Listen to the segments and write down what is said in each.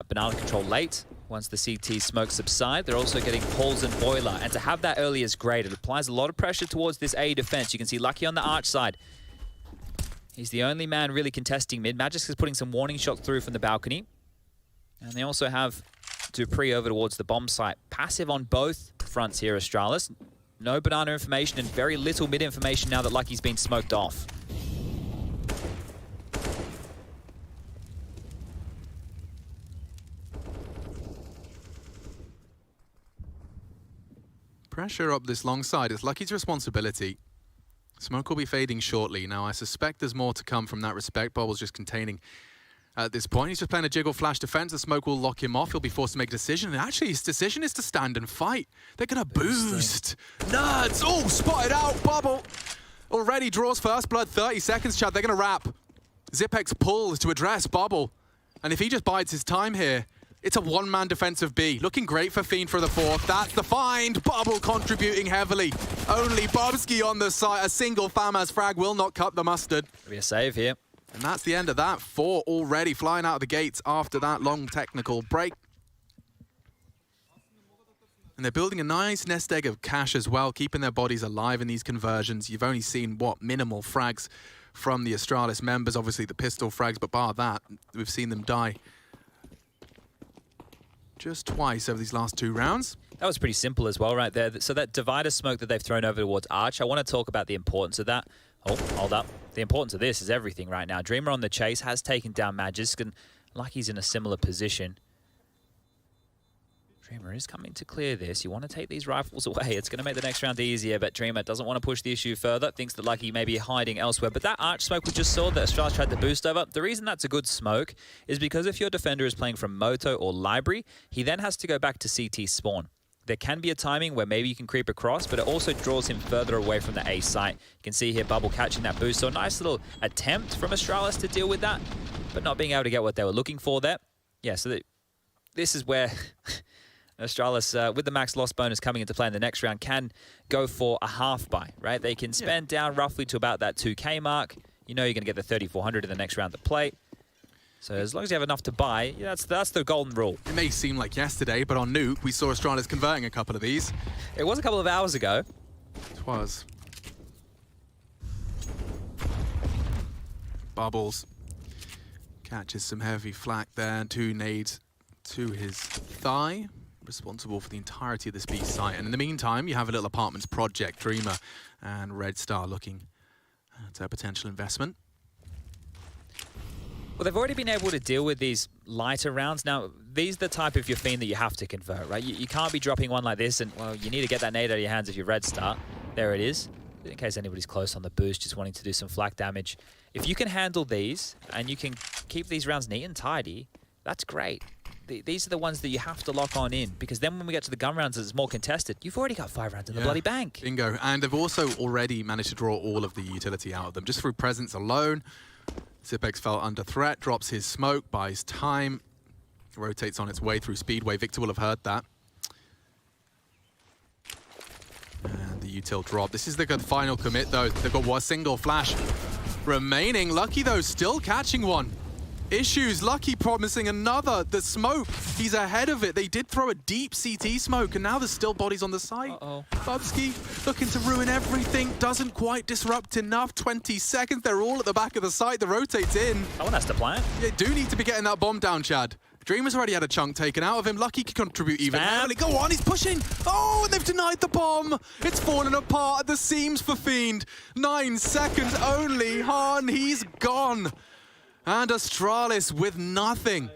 banana control late. Once the CT smoke subside, they're also getting holes and boiler. And to have that early is great. It applies a lot of pressure towards this A defense. You can see Lucky on the arch side. He's the only man really contesting mid. Magisk is putting some warning shots through from the balcony. And they also have Dupree over towards the bomb site. Passive on both fronts here, Astralis. No banana information and very little mid information now that Lucky's been smoked off. Pressure up this long side is Lucky's responsibility. Smoke will be fading shortly. Now, I suspect there's more to come from that respect. Bubble's just containing at this point. He's just playing a jiggle flash defense. The smoke will lock him off. He'll be forced to make a decision. And actually, his decision is to stand and fight. They're going to boost. Nerds! Oh, spotted out. Bubble already draws first blood. 30 seconds, Chad. They're going to wrap. Zipex pulls to address Bubble. And if he just bides his time here, it's a one-man defensive B. Looking great for Fiend for the fourth. That's the find. Bubble contributing heavily. Only Bobski on the side. A single FAMAS frag will not cut the mustard. There'll be a save here. And that's the end of that. 4 already flying out of the gates after that long technical break. And they're building a nice nest egg of cash as well, keeping their bodies alive in these conversions. You've only seen, what, minimal frags from the Astralis members. Obviously the pistol frags, but bar that, we've seen them die just twice over these last 2 rounds. That was pretty simple as well right there. So that divider smoke that they've thrown over towards Arch, I want to talk about the importance of that. Oh, hold up. The importance of this is everything right now. Dreamer on the chase has taken down Magisk, and Lucky's in a similar position. Dreamer is coming to clear this. You want to take these rifles away. It's going to make the next round easier, but Dreamer doesn't want to push the issue further. Thinks that Lucky may be hiding elsewhere. But that arch smoke we just saw that Astralis tried to boost over, the reason that's a good smoke is because if your defender is playing from Moto or Library, he then has to go back to CT spawn. There can be a timing where maybe you can creep across, but it also draws him further away from the A site. You can see here Bubble catching that boost. So a nice little attempt from Astralis to deal with that, but not being able to get what they were looking for there. Yeah, so this is where Astralis, with the max loss bonus coming into play in the next round, can go for a half buy, right? They can spend down roughly to about that 2K mark. You know you're going to get the 3,400 in the next round to play. So as long as you have enough to buy, yeah, that's the golden rule. It may seem like yesterday, but on Nuke, we saw Astralis converting a couple of these. It was a couple of hours ago. It was. Bubbles catches some heavy flak there. 2 nades to his thigh. Responsible for the entirety of this B site. And in the meantime, you have a little apartments project, Dreamer and Red Star looking at a potential investment. Well, they've already been able to deal with these lighter rounds. Now, these are the type of your fiend that you have to convert, right? You can't be dropping one like this and, well, you need to get that nade out of your hands if you're Red Star. There it is. In case anybody's close on the boost, just wanting to do some flak damage. If you can handle these and you can keep these rounds neat and tidy, that's great. These are the ones that you have to lock on in, because then when we get to the gun rounds, it's more contested. You've already got 5 rounds in the bloody bank. Bingo. And they've also already managed to draw all of the utility out of them. Just through presence alone, Zipex fell under threat, drops his smoke, buys time, rotates on its way through Speedway. Victor will have heard that. And the util drop. This is the good final commit, though. They've got one single flash remaining. Lucky, though, still catching one. Issues, Lucky promising another. The smoke, he's ahead of it. They did throw a deep CT smoke, and now there's still bodies on the site. Bubski looking to ruin everything. Doesn't quite disrupt enough. 20 seconds. They're all at the back of the site. The rotates in. That one has to plant. You do need to be getting that bomb down, Chad. Dreamer's already had a chunk taken out of him. Lucky can contribute even heavily. Go on, he's pushing. Oh, and they've denied the bomb. It's fallen apart at the seams for Fiend. 9 seconds only. Han, he's gone. And Astralis with nothing.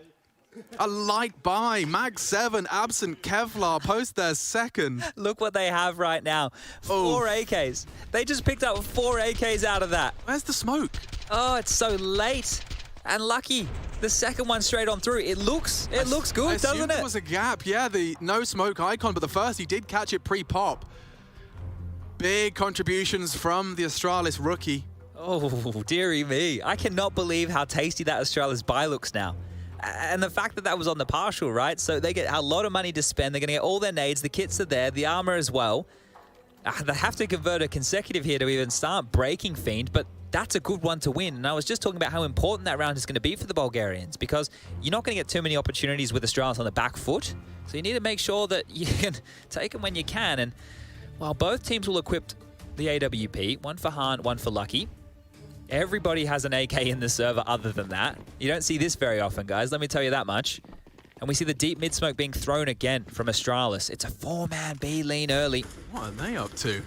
A light buy. Mag 7, absent Kevlar, post their second. Look what they have right now. 4 AKs. They just picked up 4 AKs out of that. Where's the smoke? Oh, it's so late. And Lucky, the second one straight on through. It looks good, doesn't it? There was a gap. Yeah, the no smoke icon, but the first he did catch it pre-pop. Big contributions from the Astralis rookie. Oh, dearie me. I cannot believe how tasty that Astralis buy looks now. And the fact that that was on the partial, right? So they get a lot of money to spend. They're going to get all their nades. The kits are there. The armor as well. They have to convert a consecutive here to even start breaking Fiend. But that's a good one to win. And I was just talking about how important that round is going to be for the Bulgarians, because you're not going to get too many opportunities with Australis on the back foot. So you need to make sure that you can take them when you can. And while both teams will equip the AWP, one for Han, one for Lucky, everybody has an AK in the server other than that. You don't see this very often, guys. Let me tell you that much. And we see the deep mid-smoke being thrown again from Australis. It's a 4-man B lean early. What are they up to?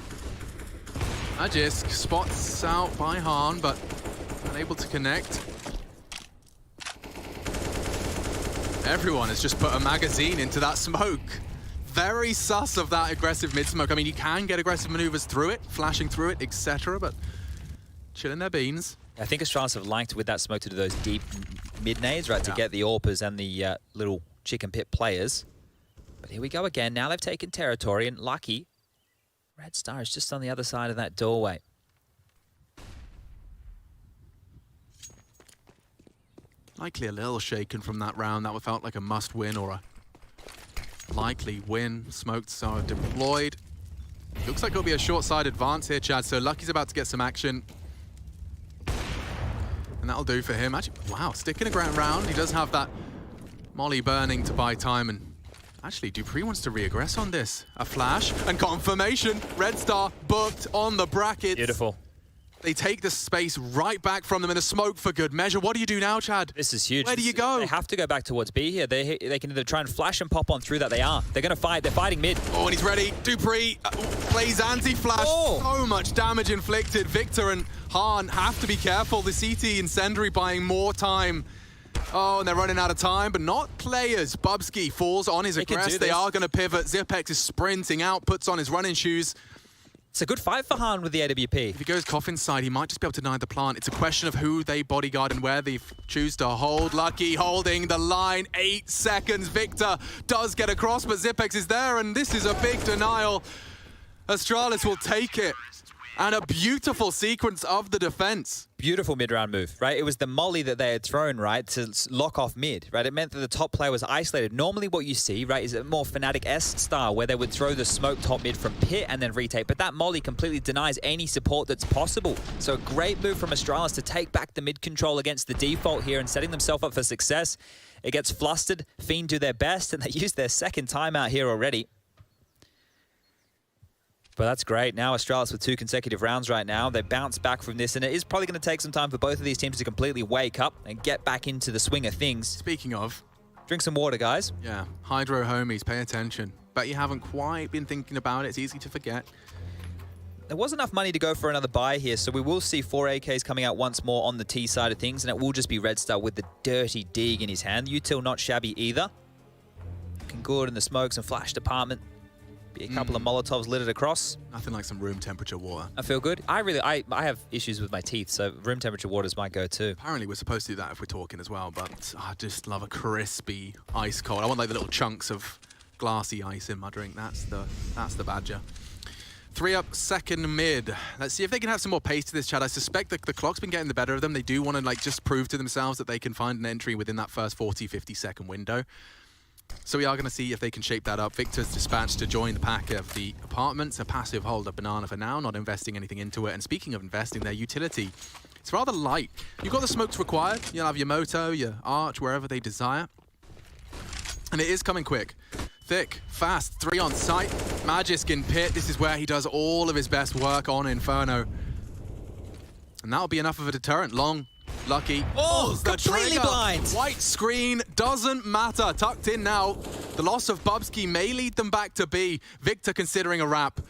Ajisk spots out by Han, but unable to connect. Everyone has just put a magazine into that smoke. Very sus of that aggressive mid-smoke. I mean, you can get aggressive maneuvers through it, flashing through it, etc., but chilling their beans. I think Australis have liked with that smoke to do those deep mid-nades, right, to get the AWPers and the little chicken pit players. But here we go again. Now they've taken territory, and Lucky, Red Star is just on the other side of that doorway. Likely a little shaken from that round. That felt like a must-win or a likely win. Smokes are deployed. Looks like it'll be a short-side advance here, Chad. So Lucky's about to get some action. And that'll do for him. Actually, wow, sticking a ground round. He does have that molly burning to buy time. And actually, Dupree wants to re-aggress on this. A flash and confirmation. Red Star booked on the brackets. Beautiful. They take the space right back from them in a smoke for good measure. What do you do now, Chad? This is huge. Where do you go? They have to go back towards B here. They can either try and flash and pop on through that. They are. They're going to fight. They're fighting mid. Oh, and he's ready. Dupree plays anti-flash. Oh. So much damage inflicted. Victor and Han have to be careful. The CT Incendiary buying more time. Oh, and they're running out of time, but not players. Bubsky falls on his aggress. They are going to pivot. Zipex is sprinting out, puts on his running shoes. It's a good fight for Han with the AWP. If he goes Coffin's side, he might just be able to deny the plant. It's a question of who they bodyguard and where they choose to hold. Lucky holding the line. 8 seconds. Victor does get across, but Zipex is there, and this is a big denial. Australis will take it. And a beautiful sequence of the defense. Beautiful mid-round move, right? It was the molly that they had thrown, right, to lock off mid, right? It meant that the top player was isolated. Normally what you see, right, is a more Fnatic-esque style where they would throw the smoke top mid from pit and then retake, but that molly completely denies any support that's possible. So a great move from Australis to take back the mid control against the default here and setting themselves up for success. It gets flustered, Fiend do their best, and they use their second timeout here already. But that's great. Now Australis with 2 consecutive rounds right now. They bounce back from this, and it is probably going to take some time for both of these teams to completely wake up and get back into the swing of things. Speaking of... drink some water, guys. Yeah, Hydro homies, pay attention. Bet you haven't quite been thinking about it. It's easy to forget. There was enough money to go for another buy here, so we will see 4 AKs coming out once more on the T side of things, and it will just be Red Star with the dirty dig in his hand. Util not shabby either. Looking good in the smokes and flash department. Be a couple of Molotovs littered across. Nothing like some room temperature water. I feel good. I have issues with my teeth, so room temperature water is my go-to. Apparently we're supposed to do that if we're talking as well, but I just love a crispy ice cold. I want like the little chunks of glassy ice in my drink. That's the badger. 3 up, second mid. Let's see if they can have some more pace to this, Chad. I suspect that the clock's been getting the better of them. They do want to like just prove to themselves that they can find an entry within that first 40, 50 second window. So we are going to see if they can shape that up. Victor's dispatched to join the pack of the apartments. A passive hold of Banana for now, not investing anything into it. And speaking of investing, their utility, it's rather light. You've got the smokes required. You'll have your Moto, your Arch, wherever they desire. And it is coming quick. Thick, fast, 3 on site. Magisk in pit. This is where he does all of his best work on Inferno. And that'll be enough of a deterrent. Long. Lucky. Oh, completely blind. White screen doesn't matter. Tucked in now. The loss of Bubsky may lead them back to B. Victor considering a wrap.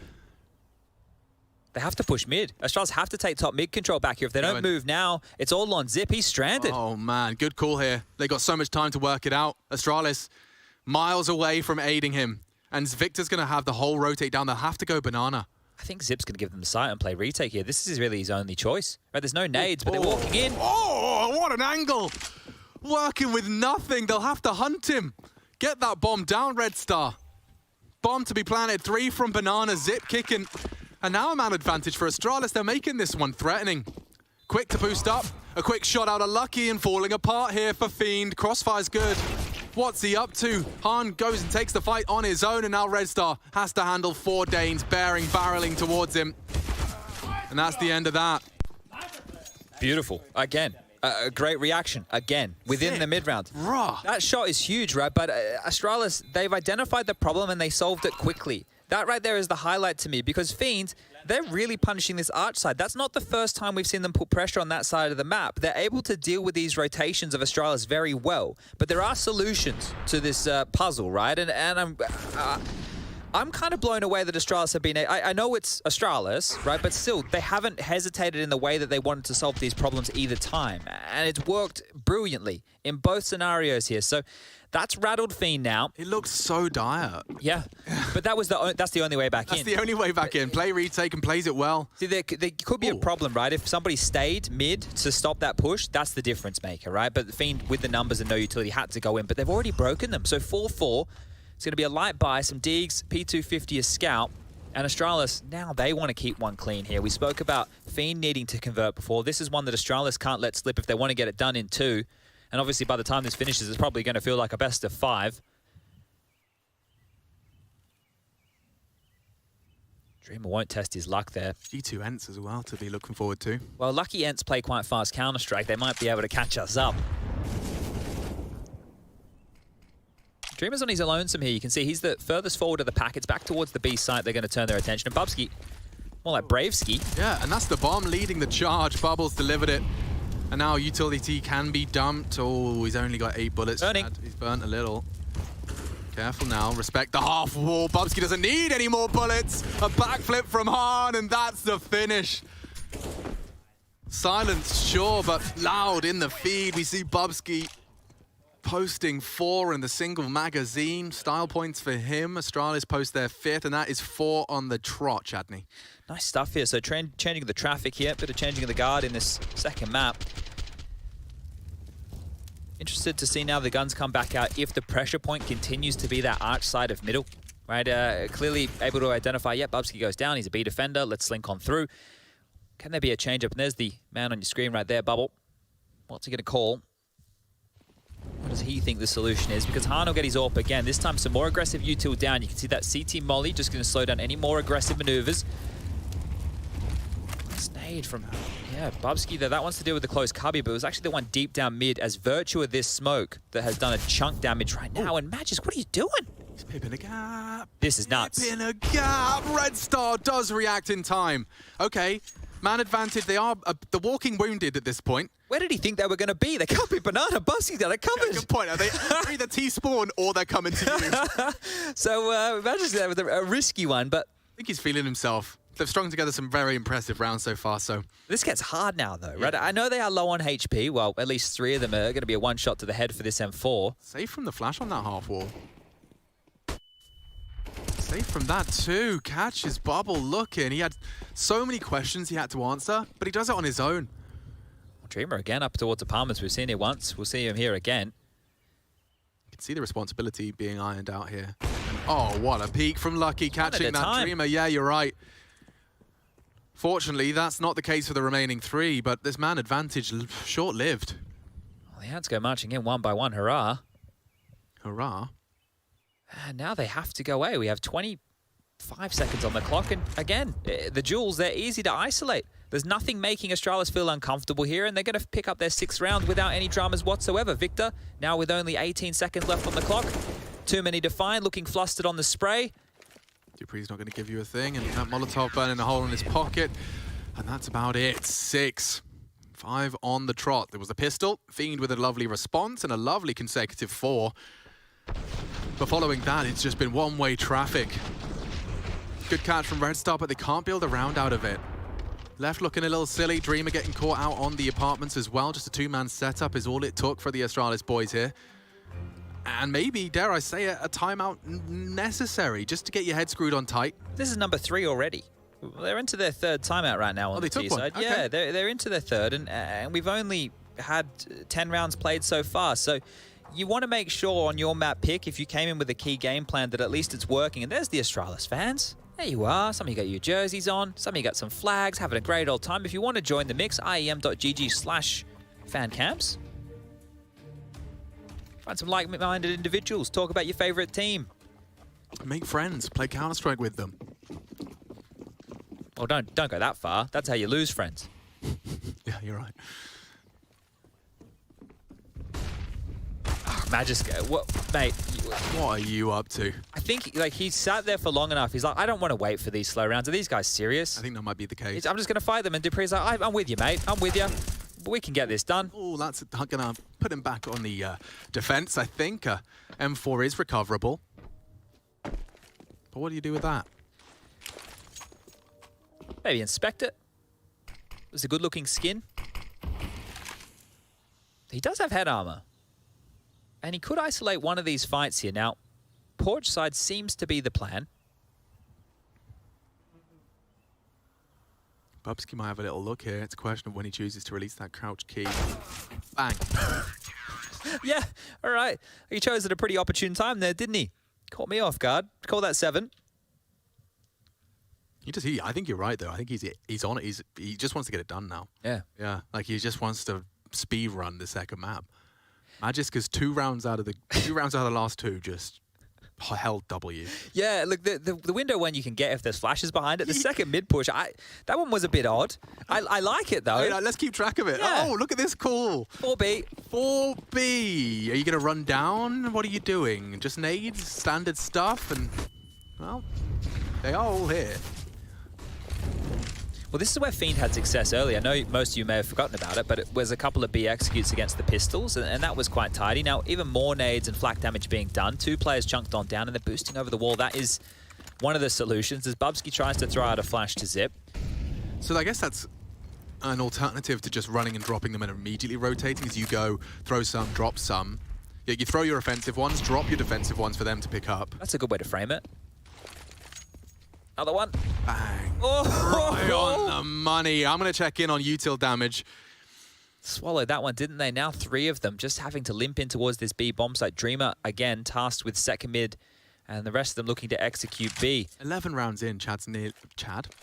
They have to push mid. Australis have to take top mid control back here. If they don't move now, it's all on Zip. He's stranded. Oh, man. Good call here. They got so much time to work it out. Australis miles away from aiding him. And Victor's going to have the whole rotate down. They'll have to go Banana. I think Zip's going to give them the sight and play retake here. This is really his only choice. Right, there's no nades, but they're walking in. Oh, what an angle. Working with nothing. They'll have to hunt him. Get that bomb down, Red Star. Bomb to be planted. 3 from Banana. Zip kicking. And now a man advantage for Australis. They're making this one threatening. Quick to boost up. A quick shot out of Lucky and falling apart here for Fiend. Crossfire's good. What's he up to? Han goes and takes the fight on his own, and now Red Star has to handle 4 Danes barreling towards him. And that's the end of that. Beautiful. Again. A great reaction, again, within the mid-round. Raw. That shot is huge, right? But Astralis, they've identified the problem and they solved it quickly. That right there is the highlight to me, because Fiend, they're really punishing this arch side. That's not the first time we've seen them put pressure on that side of the map. They're able to deal with these rotations of Astralis very well. But there are solutions to this puzzle, right? And I'm kind of blown away that Astralis have been... I know it's Astralis, right? But still, they haven't hesitated in the way that they wanted to solve these problems either time. And it's worked brilliantly in both scenarios here. So that's rattled Fiend now. It looks so dire. Yeah, but that's the only way back in. That's the only way back in. Play retake and plays it well. See, there could be a problem, right? If somebody stayed mid to stop that push, that's the difference maker, right? But the Fiend, with the numbers and no utility, had to go in. But they've already broken them. So 4-4. It's going to be a light buy, some digs, P250 a scout, and Astralis, now they want to keep one clean here. We spoke about Fiend needing to convert before. This is one that Astralis can't let slip if they want to get it done in 2. And obviously by the time this finishes, it's probably going to feel like a best of 5. Dreamer won't test his luck there. G2 ENCE as well to be looking forward to. Well, lucky ENCE play quite fast Counter-Strike. They might be able to catch us up. Dreamer's on his lonesome here. You can see he's the furthest forward of the pack. It's back towards the B site. They're going to turn their attention. And Bubsky, more like Bravesky. Yeah, and that's the bomb leading the charge. Bubbles delivered it. And now utility can be dumped. Oh, he's only got 8 bullets. Burning. He's burnt a little. Careful now. Respect the half wall. Bubsky doesn't need any more bullets. A backflip from Han, and that's the finish. Silence, sure, but loud in the feed. We see Bubsky posting 4 in the single magazine. Style points for him. Astralis post their 5th, and that is 4 on the trot, Chadney. Nice stuff here. So changing the traffic here, bit of changing of the guard in this second map. Interested to see now the guns come back out if the pressure point continues to be that arch side of middle, right? Clearly able to identify, yep, Bubsky goes down. He's a B defender. Let's slink on through. Can there be a change up? And there's the man on your screen right there, Bubble. What's he going to call? What does he think the solution is? Because Han will get his AWP again. This time some more aggressive util down. You can see that CT molly just going to slow down any more aggressive maneuvers. Nice nade from, yeah, Bubsky there. That wants to deal with the close cubby, but it was actually the one deep down mid as virtue of this smoke that has done a chunk damage right now. And Magis, what are you doing? He's pipping a gap. This is nuts. Pipping a gap. Red Star does react in time. Okay, man advantage. They are the walking wounded at this point. Where did he think they were going to be? They can't be banana. Bubsky's got it covered. Yeah, good point. Are they either T-spawn or they're coming to you? So Magis there with a risky one, but I think he's feeling himself. They've strung together some very impressive rounds so far, so... This gets hard now, though, right? I know they are low on HP. Well, at least 3 of them are going to be a one-shot to the head for this M4. Safe from the flash on that half wall. Safe from that, too. Catches Bubble looking. He had so many questions he had to answer, but he does it on his own. Dreamer again up towards apartments. We've seen it once. We'll see him here again. You can see the responsibility being ironed out here. And, oh, what a peek from Lucky catching that Dreamer. Yeah, you're right. Fortunately, that's not the case for the remaining 3, but this man advantage short-lived. Well, the Ants go marching in one by one. Hurrah. Hurrah. And now they have to go away. We have 25 seconds on the clock. And again, the Jewels, they're easy to isolate. There's nothing making Astralis feel uncomfortable here, and they're going to pick up their 6th round without any dramas whatsoever. Victor, now with only 18 seconds left on the clock. Too many to find, looking flustered on the spray. Dupree's not going to give you a thing, and that Molotov burning a hole in his pocket. And that's about it. 6. 5 on the trot. There was a pistol, Fiend with a lovely response, and a lovely consecutive 4. But following that, it's just been one-way traffic. Good catch from Red Star, but they can't build a round out of it. Left looking a little silly. Dreamer getting caught out on the apartments as well. Just a 2-man setup is all it took for the Astralis boys here. And maybe, dare I say it, a timeout necessary just to get your head screwed on tight. This is number 3 already. They're into their 3rd timeout right now on the T side. Okay. Yeah, they're into their 3rd, and we've only had 10 rounds played so far. So you want to make sure on your map pick, if you came in with a key game plan, that at least it's working. And there's the Astralis fans. There you are. Some of you got your jerseys on. Some of you got some flags, having a great old time. If you want to join the mix, iem.gg/fancamps. Find some like-minded individuals. Talk about your favorite team. Make friends. Play Counter-Strike with them. Well, don't go that far. That's how you lose friends. Yeah, you're right. Magisk, what, mate? What are you up to? I think like he sat there for long enough. He's like, I don't want to wait for these slow rounds. Are these guys serious? I think that might be the case. I'm just going to fight them. And Dupree's like, I'm with you, mate. I'm with you. We can get this done. Oh, that's going to put him back on the defense, I think. M4 is recoverable. But what do you do with that? Maybe inspect it. It's a good-looking skin. He does have head armor. And he could isolate one of these fights here. Now, porch side seems to be the plan. Bubsky might have a little look here. It's a question of when he chooses to release that crouch key. Bang. Yeah, all right. He chose at a pretty opportune time there, didn't he? Caught me off guard. Call that 7. I think you're right, though. I think he's on it. He just wants to get it done now. Yeah. Yeah, like he just wants to speed run the second map. Magiska's 2 rounds out of the last 2 just held W. Yeah, look, the window when you can get if there's flashes behind it, the second mid push, that one was a bit odd. I like it though. Hey, let's keep track of it. Yeah. Oh, look at this call. 4B. 4B. Are you going to run down? What are you doing? Just nades, standard stuff, and well, they are all here. Well, this is where Fiend had success earlier. I know most of you may have forgotten about it, but it was a couple of B executes against the pistols, and that was quite tidy. Now, even more nades and flak damage being done. 2 players chunked on down, and they're boosting over the wall. That is one of the solutions, as Bubsky tries to throw out a flash to Zip. So I guess that's an alternative to just running and dropping them and immediately rotating, as you go, throw some, drop some. Yeah, you throw your offensive ones, drop your defensive ones for them to pick up. That's a good way to frame it. Another one. Bang. Oh! Right on the money. I'm going to check in on util damage. Swallowed that one, didn't they? Now 3 of them just having to limp in towards this B bomb site. Dreamer, again, tasked with second mid, and the rest of them looking to execute B. 11 rounds in, Chad?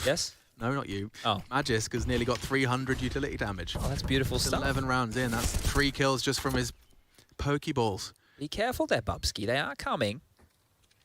Yes? No, not you. Oh. Magisk has nearly got 300 utility damage. Oh, that's beautiful stuff. 11 rounds in. That's 3 kills just from his Pokeballs. Be careful there, Bubsky. They are coming.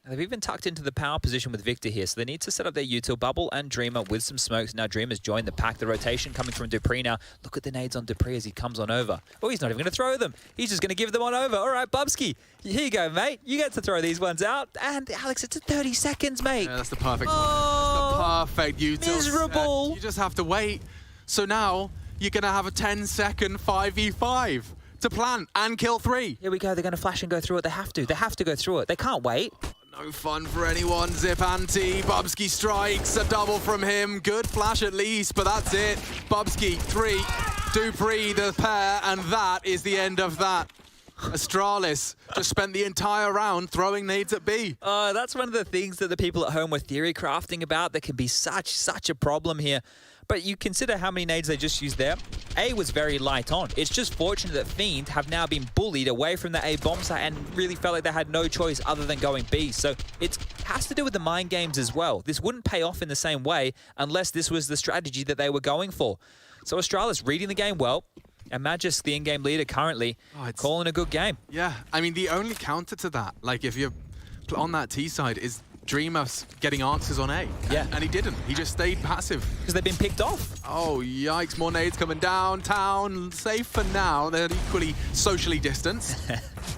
They've even tucked into the power position with Victor here, so they need to set up their util bubble and Dreamer with some smokes. Now Dreamer's joined the pack. The rotation coming from Dupree now. Look at the nades on Dupree as he comes on over. Oh, he's not even going to throw them. He's just going to give them on over. All right, Bubsky, here you go, mate. You get to throw these ones out. And Alex, it's at 30 seconds, mate. Yeah, that's the perfect Oh, the perfect util. miserable. You just have to wait. So now you're going to have a 10-second 5v5 to plant and kill 3. Here we go. They're going to flash and go through it. They have to. They have to go through it. They can't wait. No fun for anyone. Zip anti. Bubsky strikes. A double from him. Good flash at least, but that's it. Bubsky 3. Dupree the pair, and that is the end of that. Astralis just spent the entire round throwing nades at B. That's one of the things that the people at home were theory crafting about. There can be such a problem here. But you consider how many nades they just used there. A was very light on. It's just fortunate that Fiend have now been bullied away from the A bomb site and really felt like they had no choice other than going B. So it has to do with the mind games as well. This wouldn't pay off in the same way unless this was the strategy that they were going for. So Astralis reading the game well. And Magisk, the in-game leader currently, calling a good game. Yeah, I mean, the only counter to that, like if you're on that T side, is Dreamer getting answers on A. Yeah. And he didn't. He just stayed passive. Because they've been picked off. Oh, yikes. More nades coming downtown. Safe for now. They're equally socially distanced.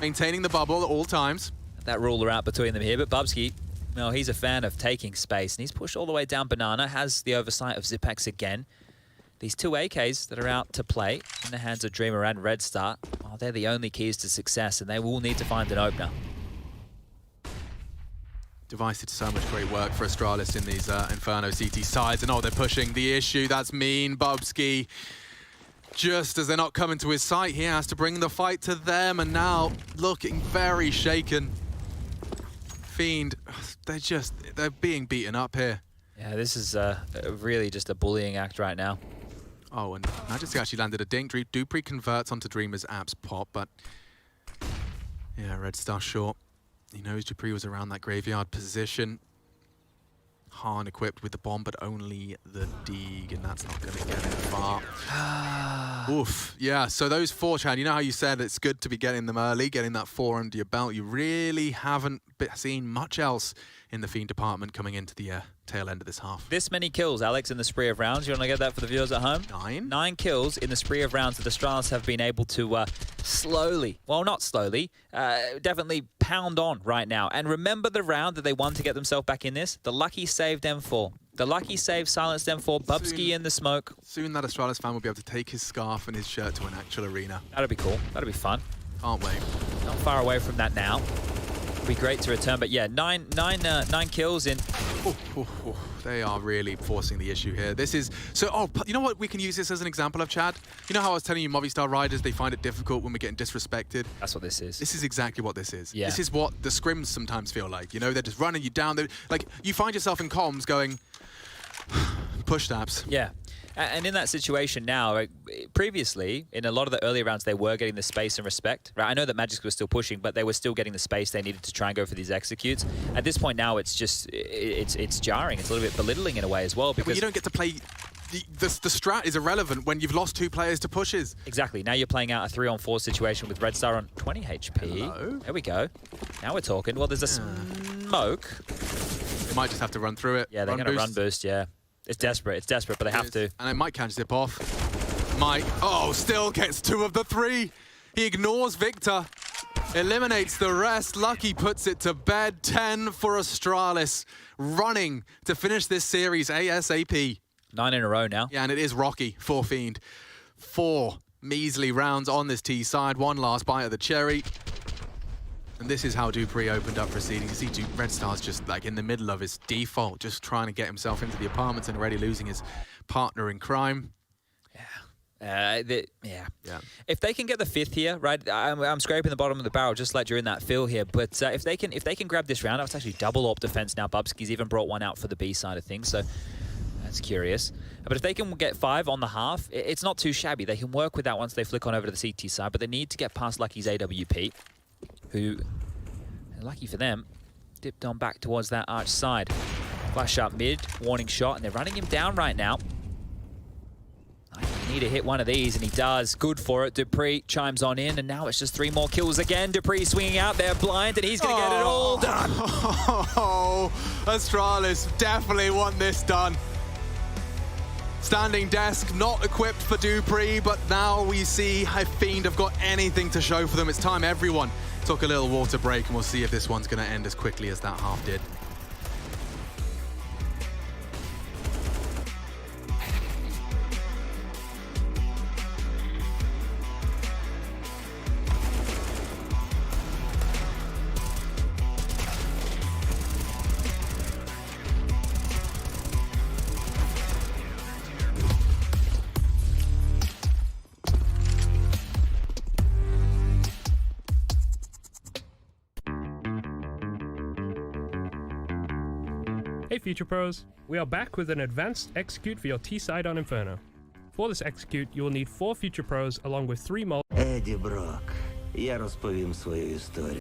Maintaining the bubble at all times. That ruler out between them here. But Bubsky, well, he's a fan of taking space. And he's pushed all the way down Banana. Has the oversight of Zipex again. These 2 AKs that are out to play in the hands of Dreamer and Red Star, well, they're the only keys to success. And they will need to find an opener. Device did so much great work for Astralis in these Inferno CT sides. And oh, they're pushing the issue. That's mean. Bubsky, just as they're not coming to his site, he has to bring the fight to them. And now looking very shaken. Fiend, they're being beaten up here. Yeah, this is really just a bullying act right now. Oh, and Magisk actually landed a dink. Dupree converts onto Dreamer's apps pop, but yeah, Red Star short. He knows Dupree was around that graveyard position. Han equipped with the bomb, but only the Deeg, and that's not going to get him far. Oof. Yeah, so those 4, Chad, you know how you said it's good to be getting them early, getting that 4 under your belt. You really haven't seen much else in the Fiend department coming into the tail end of this half. This many kills, Alex, in the spree of rounds. You want to get that for the viewers at home? 9. 9 kills in the spree of rounds that the Astralis have been able to slowly, well, not slowly, definitely pound on right now. And remember the round that they won to get themselves back in this? The lucky saved M4. The lucky save silenced M4, Bubsky in the smoke. Soon that Astralis fan will be able to take his scarf and his shirt to an actual arena. That'll be cool. That'll be fun. Can't wait. Not far away from that now. It'll be great to return, but yeah, nine kills in. They are really forcing the issue here. This is so. You know what? We can use this as an example of, Chad. You know how I was telling you, Movistar riders, they find it difficult when we're getting disrespected. That's what this is. This is exactly what this is. Yeah. This is what the scrims sometimes feel like. You know, they're just running you down. Like you find yourself in comms going, push taps. Yeah. And in that situation now, like, previously, in a lot of the earlier rounds, they were getting the space and respect. Right? I know that Magic was still pushing, but they were still getting the space they needed to try and go for these executes. At this point now, it's just, it's jarring. It's a little bit belittling in a way as well. Because you don't get to play, the strat is irrelevant when you've lost 2 players to pushes. Exactly. Now you're playing out a 3-on-4 situation with Red Star on 20 HP. Hello. There we go. Now we're talking. Well, there's a smoke. They might just have to run through it. Yeah, they're going to run boost, yeah. It's desperate, but they have to. And it might catch zip off. Mike, still gets 2 of the 3. He ignores Victor, eliminates the rest. Lucky puts it to bed. 10 for Astralis, running to finish this series ASAP. 9 in a row now. Yeah, and it is Rocky for Fiend. 4 measly rounds on this T side. 1 last bite of the cherry. And this is how Dupree opened up proceedings. You see Red Star's just like in the middle of his default, just trying to get himself into the apartments and already losing his partner in crime. Yeah. If they can get the 5th here, right? I'm scraping the bottom of the barrel just like during that fill here. But if they can grab this round, it's actually double AWP defense now. Bubsky's even brought 1 out for the B side of things, so that's curious. But if they can get 5 on the half, it's not too shabby. They can work with that once they flick on over to the CT side, but they need to get past Lucky's AWP. Who, lucky for them, dipped on back towards that arch side. Flash up mid, warning shot, and they're running him down right now. I need to hit one of these, and he does. Good for it. Dupree chimes on in, and now it's just 3 more kills again. Dupree swinging out there blind, and he's going to get it all done. Astralis definitely want this done. Standing desk, not equipped for Dupree, but now we see if Fiend have got anything to show for them. It's time everyone took a little water break, and we'll see if this one's going to end as quickly as that half did. Hey Future Pros, we are back with an advanced execute for your T-side on Inferno. For this execute, you will need 4 Future Pros along with 3 Еді Брок, я розповім свою історію.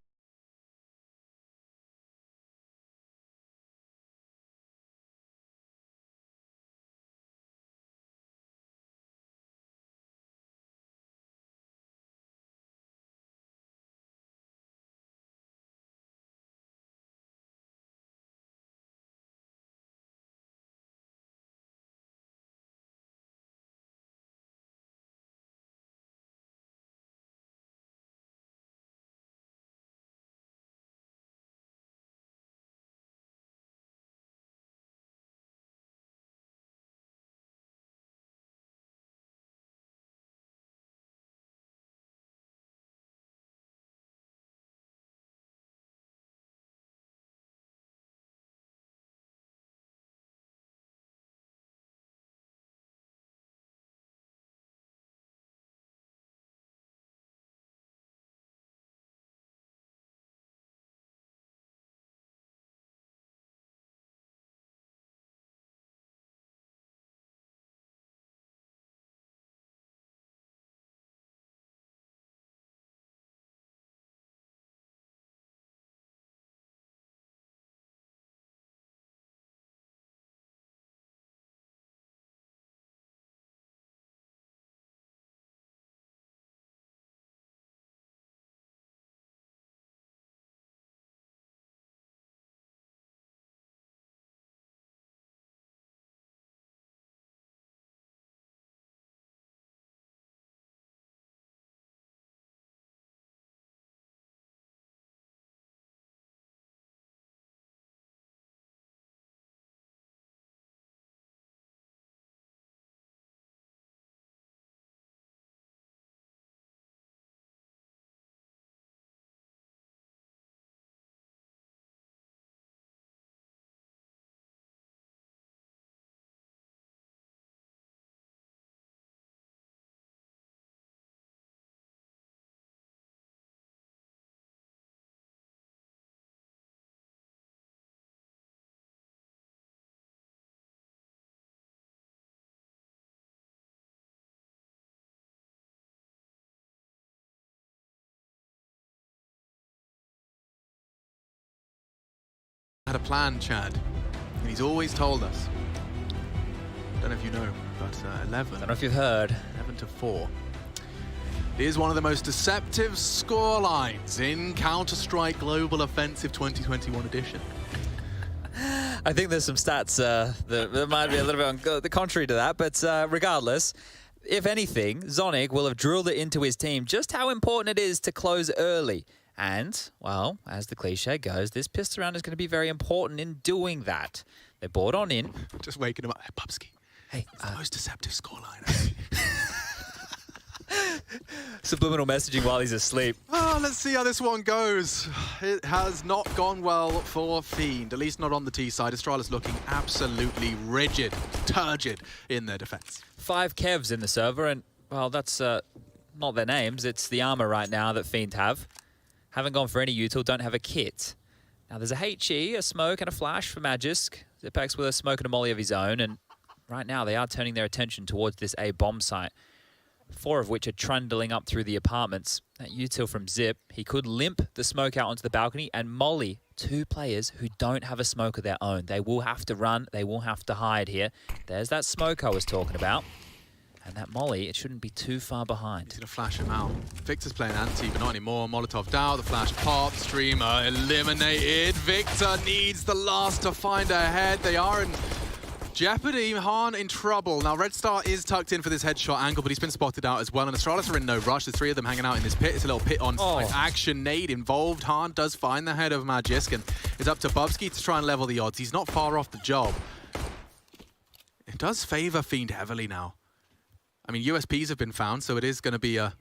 had a plan, Chad, and he's always told us. Don't know if you know, but 11. Don't know if you've heard. 11-4. It is one of the most deceptive scorelines in Counter-Strike Global Offensive 2021 edition. I think there's some stats that might be a little bit on the contrary to that, but regardless, if anything, Zonic will have drilled it into his team just how important it is to close early. And, well, as the cliche goes, this pistol round is going to be very important in doing that. They're bored on in. Just waking him up. Hey, Bubsky. Hey, it's the most deceptive scoreline. Subliminal messaging while he's asleep. Oh, let's see how this one goes. It has not gone well for Fiend, at least not on the T side. Astralis looking absolutely rigid, turgid in their defense. 5 Kevs in the server, and, well, that's not their names. It's the armor right now that Fiend have. Haven't gone for any util, don't have a kit. Now, there's a HE, a smoke, and a flash for Magisk. Zipex with a smoke and a molly of his own, and right now they are turning their attention towards this A bomb site. 4 of which are trundling up through the apartments. That util from Zip, he could limp the smoke out onto the balcony and molly 2 players who don't have a smoke of their own. They will have to run, they will have to hide here. There's that smoke I was talking about. And that molly, it shouldn't be too far behind. He's going to flash him out. Victor's playing anti, but not anymore. Molotov down, the flash pop, Streamer eliminated. Victor needs the last to find a head. They are in jeopardy. Han in trouble. Now, Red Star is tucked in for this headshot angle, but he's been spotted out as well. And Astralis are in no rush. There's 3 of them hanging out in this pit. It's a little pit on site action. Nade involved. Han does find the head of Magisk, and it's up to Bubsky to try and level the odds. He's not far off the job. It does favor Fiend heavily now. I mean, USPs have been found, so it is going to be an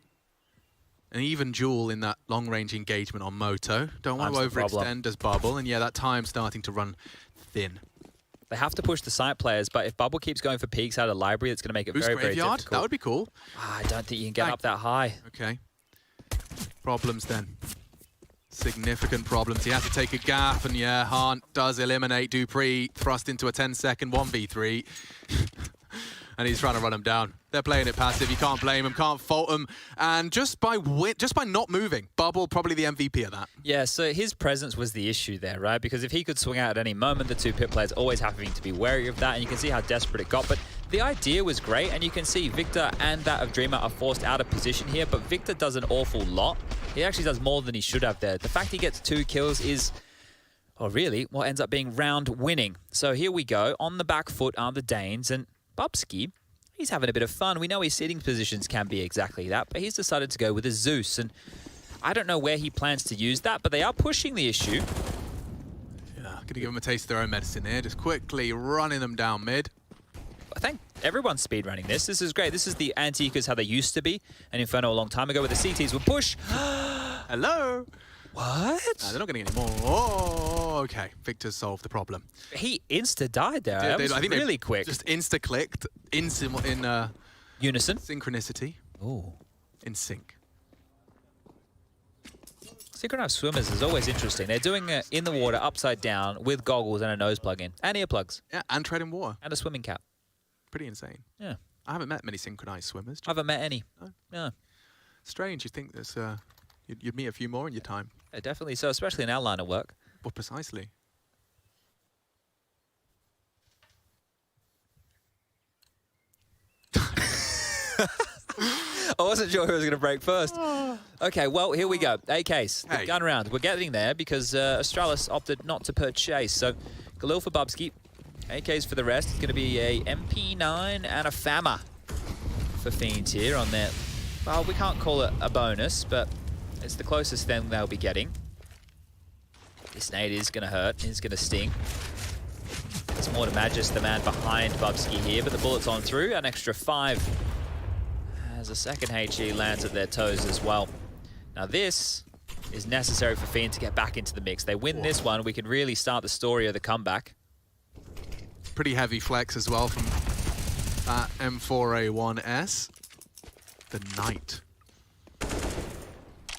even duel in that long-range engagement on Moto. Don't want to overextend as Bubble, and yeah, that time's starting to run thin. They have to push the site players, but if Bubble keeps going for peaks out of library, it's going to make it very, very difficult. That would be cool. I don't think you can get up that high. Okay. Problems then. Significant problems. He has to take a gap, and yeah, Han does eliminate Dupree, thrust into a 10-second 1v3. And he's trying to run him down. They're playing it passive. You can't blame him, can't fault him. And just by not moving, Bubble probably the MVP of that. Yeah, so his presence was the issue there, right? Because if he could swing out at any moment, the 2 pit players always having to be wary of that. And you can see how desperate it got. But the idea was great. And you can see Victor and that of Dreamer are forced out of position here. But Victor does an awful lot. He actually does more than he should have there. The fact he gets 2 kills is, well, really, what ends up being round winning. So here we go. On the back foot are the Danes. And Bubsky, he's having a bit of fun. We know his sitting positions can be exactly that, but he's decided to go with a Zeus. And I don't know where he plans to use that, but they are pushing the issue. Yeah, going to give them a taste of their own medicine here. Just quickly running them down mid. I think everyone's speedrunning this. This is great. This is the Antiquas how they used to be. And Inferno a long time ago where the CTs would push. Hello. What? No, they're not getting any more. Oh, okay. Victor's solved the problem. He insta-died there. That was really quick. Just insta-clicked in unison. Synchronicity. Ooh. In sync. Synchronized swimmers is always interesting. They're doing it in the water, upside down, with goggles and a nose plug in. And earplugs. Yeah, and treading water. And a swimming cap. Pretty insane. Yeah. I haven't met many synchronized swimmers. I haven't met any. No. No. Strange. You'd think there's, you'd meet a few more in your time. Yeah, definitely so, especially in our line of work. Well, precisely. I wasn't sure who was going to break first. Okay, well, here we go. AKs, the gun round. We're getting there because Astralis opted not to purchase. So, Galil for Bubsky, AKs for the rest. It's going to be a MP9 and a FAMA for Fiend here on their... Well, we can't call it a bonus, but it's the closest thing they'll be getting. This nade is going to hurt. It's going to sting. It's more to Magis, the man behind Bubsky here, but the bullet's on through. An extra 5 as a second HE lands at their toes as well. Now this is necessary for Fiend to get back into the mix. They win this one, we can really start the story of the comeback. Pretty heavy flex as well from that M4A1S. The Knight.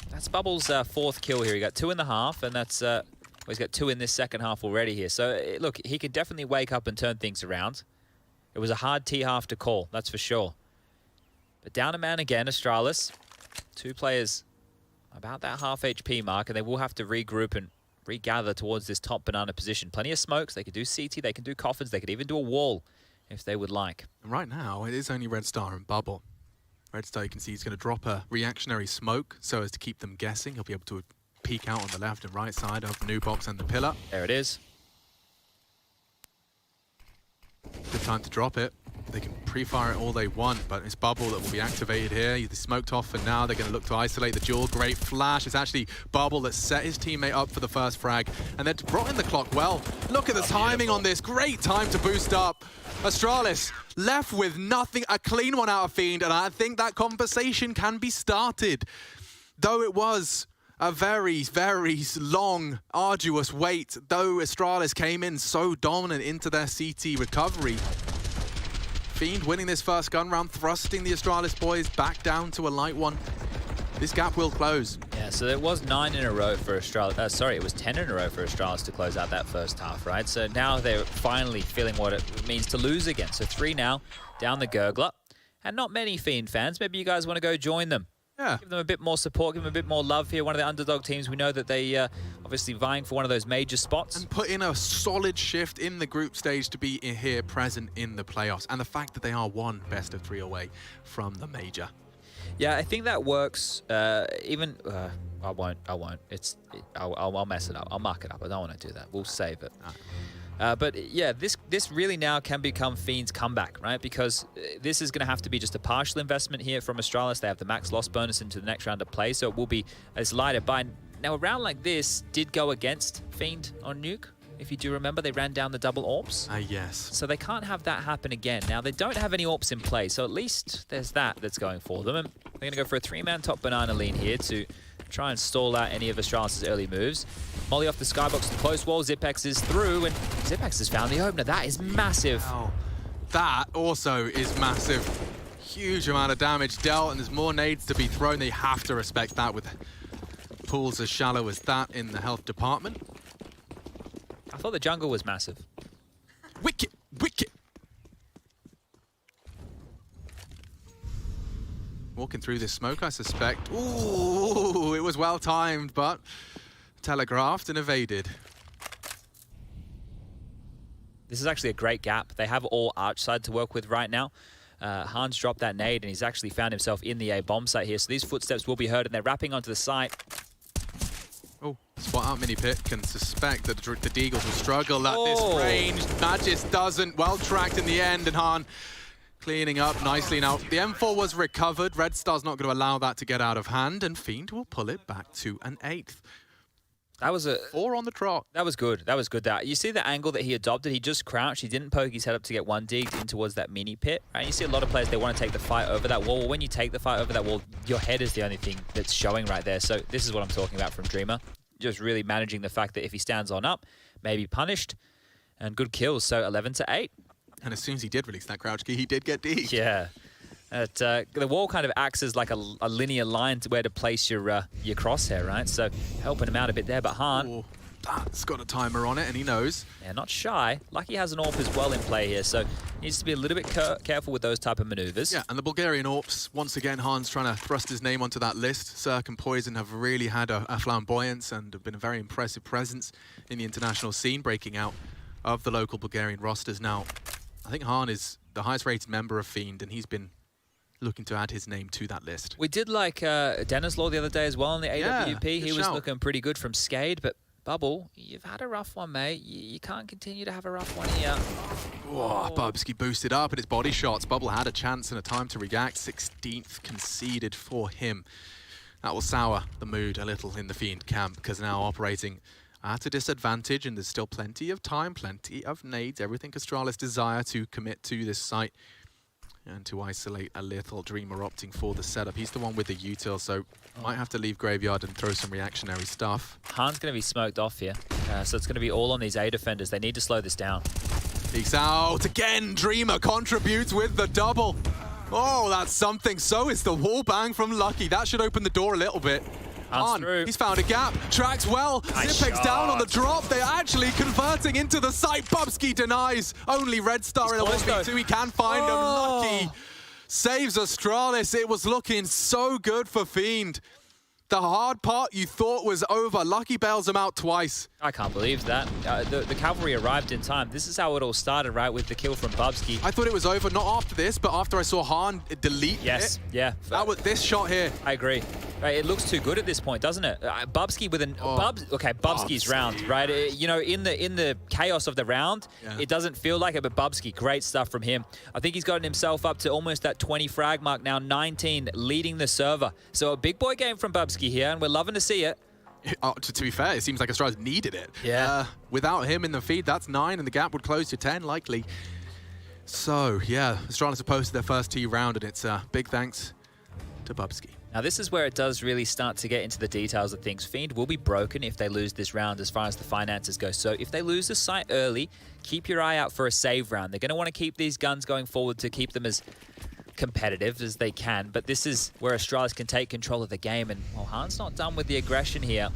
That's Bubble's 4th kill here. He got 2 in the half, and that's well, he's got 2 in this second half already here. So look, he can definitely wake up and turn things around. It was a hard T-half to call, that's for sure. But down a man again, Astralis. 2 players about that half HP mark, and they will have to regroup and regather towards this top banana position. Plenty of smokes. They could do CT, they can do coffins, they could even do a wall if they would like. And right now, it is only Red Star and Bubble. Red Star, you can see he's going to drop a reactionary smoke so as to keep them guessing. He'll be able to peek out on the left and right side of the new box and the pillar. There it is. Good time to drop it. They can pre-fire it all they want, but it's Bubble that will be activated here. He's smoked off for now. They're going to look to isolate the duel. Great flash. It's actually Bubble that set his teammate up for the first frag and then brought in the clock well. Look at the timing on this. Great time to boost up. Astralis left with nothing, a clean one out of Fiend, and I think that conversation can be started. Though it was a very, very long, arduous wait, though Astralis came in so dominant into their CT recovery. Fiend winning this first gun round, thrusting the Astralis boys back down to a light one. This gap will close. Yeah, so it was 9 in a row for Astralis. Sorry, it was 10 in a row for Astralis to close out that first half, right? So now they're finally feeling what it means to lose again. So 3 now, down the gurgler. And not many Fiend fans. Maybe you guys want to go join them. Yeah. Give them a bit more support, give them a bit more love here. One of the underdog teams, we know that they obviously vying for one of those major spots. And put in a solid shift in the group stage to be here present in the playoffs. And the fact that they are one best of 3 away from the major. Yeah, I think that works. I won't. I'll mess it up. I'll mark it up. I don't want to do that. We'll save it. But yeah, this really now can become Fiend's comeback, right? Because this is going to have to be just a partial investment here from Astralis. They have the max loss bonus into the next round of play, so it will be as lighter by. Now, a round like this did go against Fiend on Nuke. If you do remember, they ran down the double AWPs. Yes. So they can't have that happen again. Now, they don't have any AWPs in play, so at least there's that's going for them. And they're going to go for a 3-man top banana lean here to try and stall out any of Astralis' early moves. Molly off the skybox to the close wall. Zipex is through, and Zipex has found the opener. That is massive. Wow. That also is massive. Huge amount of damage dealt, and there's more nades to be thrown. They have to respect that with pools as shallow as that in the health department. I thought the jungle was massive. Wicked, wicked. Walking through this smoke, I suspect. Ooh, it was well timed, but telegraphed and evaded. This is actually a great gap. They have all arch side to work with right now. Hans dropped that nade, and he's actually found himself in the A bomb site here. So these footsteps will be heard, and they're wrapping onto the site. Oh, spot out mini pit can suspect that the Deagles will struggle at this range. Magis doesn't. Well tracked in the end, and Han cleaning up nicely. Now, the M4 was recovered. Red Star's not going to allow that to get out of hand, and Fiend will pull it back to an 8th. That was a 4 on the trot. That was good. That was good. That you see the angle that he adopted. He just crouched. He didn't poke his head up to get one digged in towards that mini pit. Right? You see a lot of players, they want to take the fight over that wall. Well, when you take the fight over that wall, your head is the only thing that's showing right there. So this is what I'm talking about from Dreamer. Just really managing the fact that if he stands on up, maybe punished, and good kills. So 11 to 8. And as soon as he did release that crouch key, he did get D. Yeah. The wall kind of acts as like a linear line to where to place your crosshair, right? So helping him out a bit there, but Han... Oh, that's got a timer on it, and he knows. Yeah, not shy. Lucky has an AWP as well in play here, so needs to be a little bit careful with those type of maneuvers. Yeah, and the Bulgarian AWPs, once again, Han's trying to thrust his name onto that list. Cirque and Poison have really had a flamboyance and have been a very impressive presence in the international scene, breaking out of the local Bulgarian rosters. Now, I think Han is the highest rated member of Fiend, and he's been looking to add his name to that list. We did like Dennis Law the other day as well in the AWP. Yeah, he was looking pretty good from Skade, but Bubble, you've had a rough one, mate. You can't continue to have a rough one here. Whoa, Bubsky boosted up at his body shots. Bubble had a chance and a time to react. 16th conceded for him. That will sour the mood a little in the Fiend camp, because now operating at a disadvantage, and there's still plenty of time, plenty of nades, everything Astralis desire to commit to this site and to isolate a little. Dreamer opting for the setup. He's the one with the util, so might have to leave Graveyard and throw some reactionary stuff. Han's going to be smoked off here, so it's going to be all on these A defenders. They need to slow this down. Peeks out again. Dreamer contributes with the double. Oh, that's something. So is the wall bang from Lucky. That should open the door a little bit. Han, he's found a gap. Tracks well. Nice Zipex down on the drop. They're actually converting into the site. Bubsky denies. Only Red Star in a 1v2. He can find him. Lucky saves Astralis. It was looking so good for Fiend. The hard part you thought was over. Lucky bails him out twice. I can't believe that. The cavalry arrived in time. This is how it all started, right, with the kill from Bubsky. I thought it was over, not after this, but after I saw Han delete Yes, it. yeah. That was this shot here. I agree. Right, it looks too good at this point, doesn't it? Bubsky with an Bubsky's round, right? You know, in the chaos of the round, it doesn't feel like it, but Bubsky, great stuff from him. I think he's gotten himself up to almost that 20 frag mark now, 19, leading the server. So a big boy game from Bubsky here, and we're loving to see it. To be fair, it seems like Astralis needed it. Yeah. Without him in the feed, that's 9, and the gap would close to 10, likely. So, yeah, Astralis have posted their first T round, and it's big thanks to Bubsky. Now, this is where it does really start to get into the details of things. Fiend will be broken if they lose this round as far as the finances go. So if they lose the site early, keep your eye out for a save round. They're going to want to keep these guns going forward to keep them as competitive as they can. But this is where Astralis can take control of the game. And, well, Han's not done with the aggression here.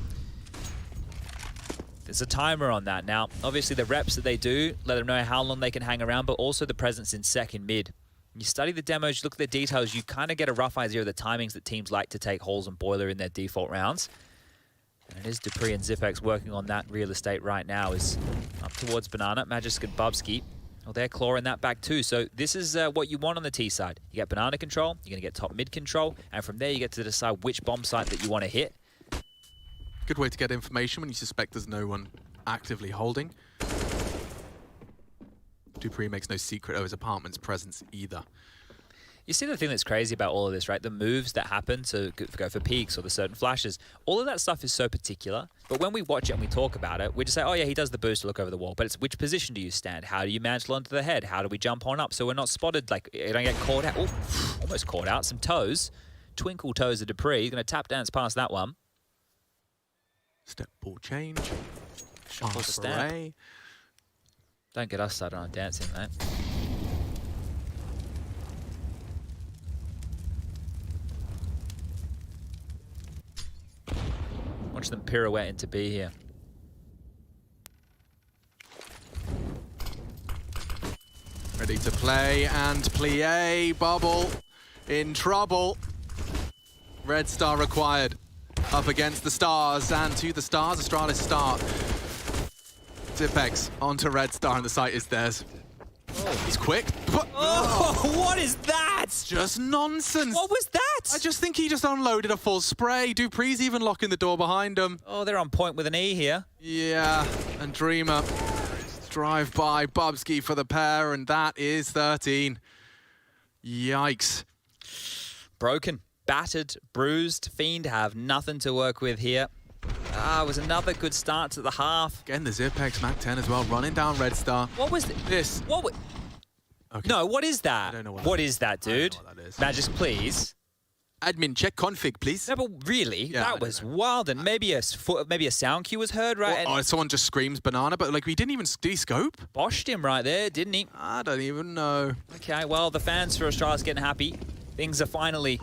There's a timer on that. Now, obviously, the reps that they do let them know how long they can hang around, but also the presence in second mid. You study the demos, you look at the details, you kind of get a rough idea of the timings that teams like to take Halls and Boiler in their default rounds. And it is Dupree and Zipex working on that real estate right now. Is up towards Banana, Magisk and Bubsky. Well, they're clawing that back too. So this is what you want on the T side. You get Banana control, you're going to get top mid control, and from there you get to decide which bomb site that you want to hit. Good way to get information when you suspect there's no one actively holding. Dupree makes no secret of his apartment's presence either. You see the thing that's crazy about all of this, right? The moves that happen to go for peaks or the certain flashes, all of that stuff is so particular. But when we watch it and we talk about it, we just say, oh yeah, he does the boost to look over the wall. But it's which position do you stand? How do you mantle onto the head? How do we jump on up so we're not spotted? Like, you don't get caught out. Oh, almost caught out. Some toes. Twinkle toes of Dupree. He's going to tap dance past that one. Step ball change. Shuffle to stamp. Don't get us started on dancing, mate. Watch them pirouette into B here. Ready to play and plie. Bubble in trouble. Red star required. Up against the stars and to the stars. Astralis start. Zipex onto Red Star and the site is theirs. Oh, he's quick. Oh, what is that? Just nonsense. What was that? I just think he just unloaded a full spray. Dupree's even locking the door behind him. Oh, they're on point with an E here. Yeah, and Dreamer. Drive by Bubsky for the pair, and that is 13. Yikes. Broken, battered, bruised. Fiend have nothing to work with here. It was another good start to the half. Again, the Zipex Mac 10 as well, running down Red Star. What was this? What? Okay. No, what is that? I don't know what is that, dude? I don't know what that is. Magisk, please. Admin, check config, please. No, but really, that was wild. And maybe a sound cue was heard, right? Or someone just screams banana, but like we didn't even scope. Boshed him right there, didn't he? I don't even know. Okay, well, the fans for Astralis getting happy. Things are finally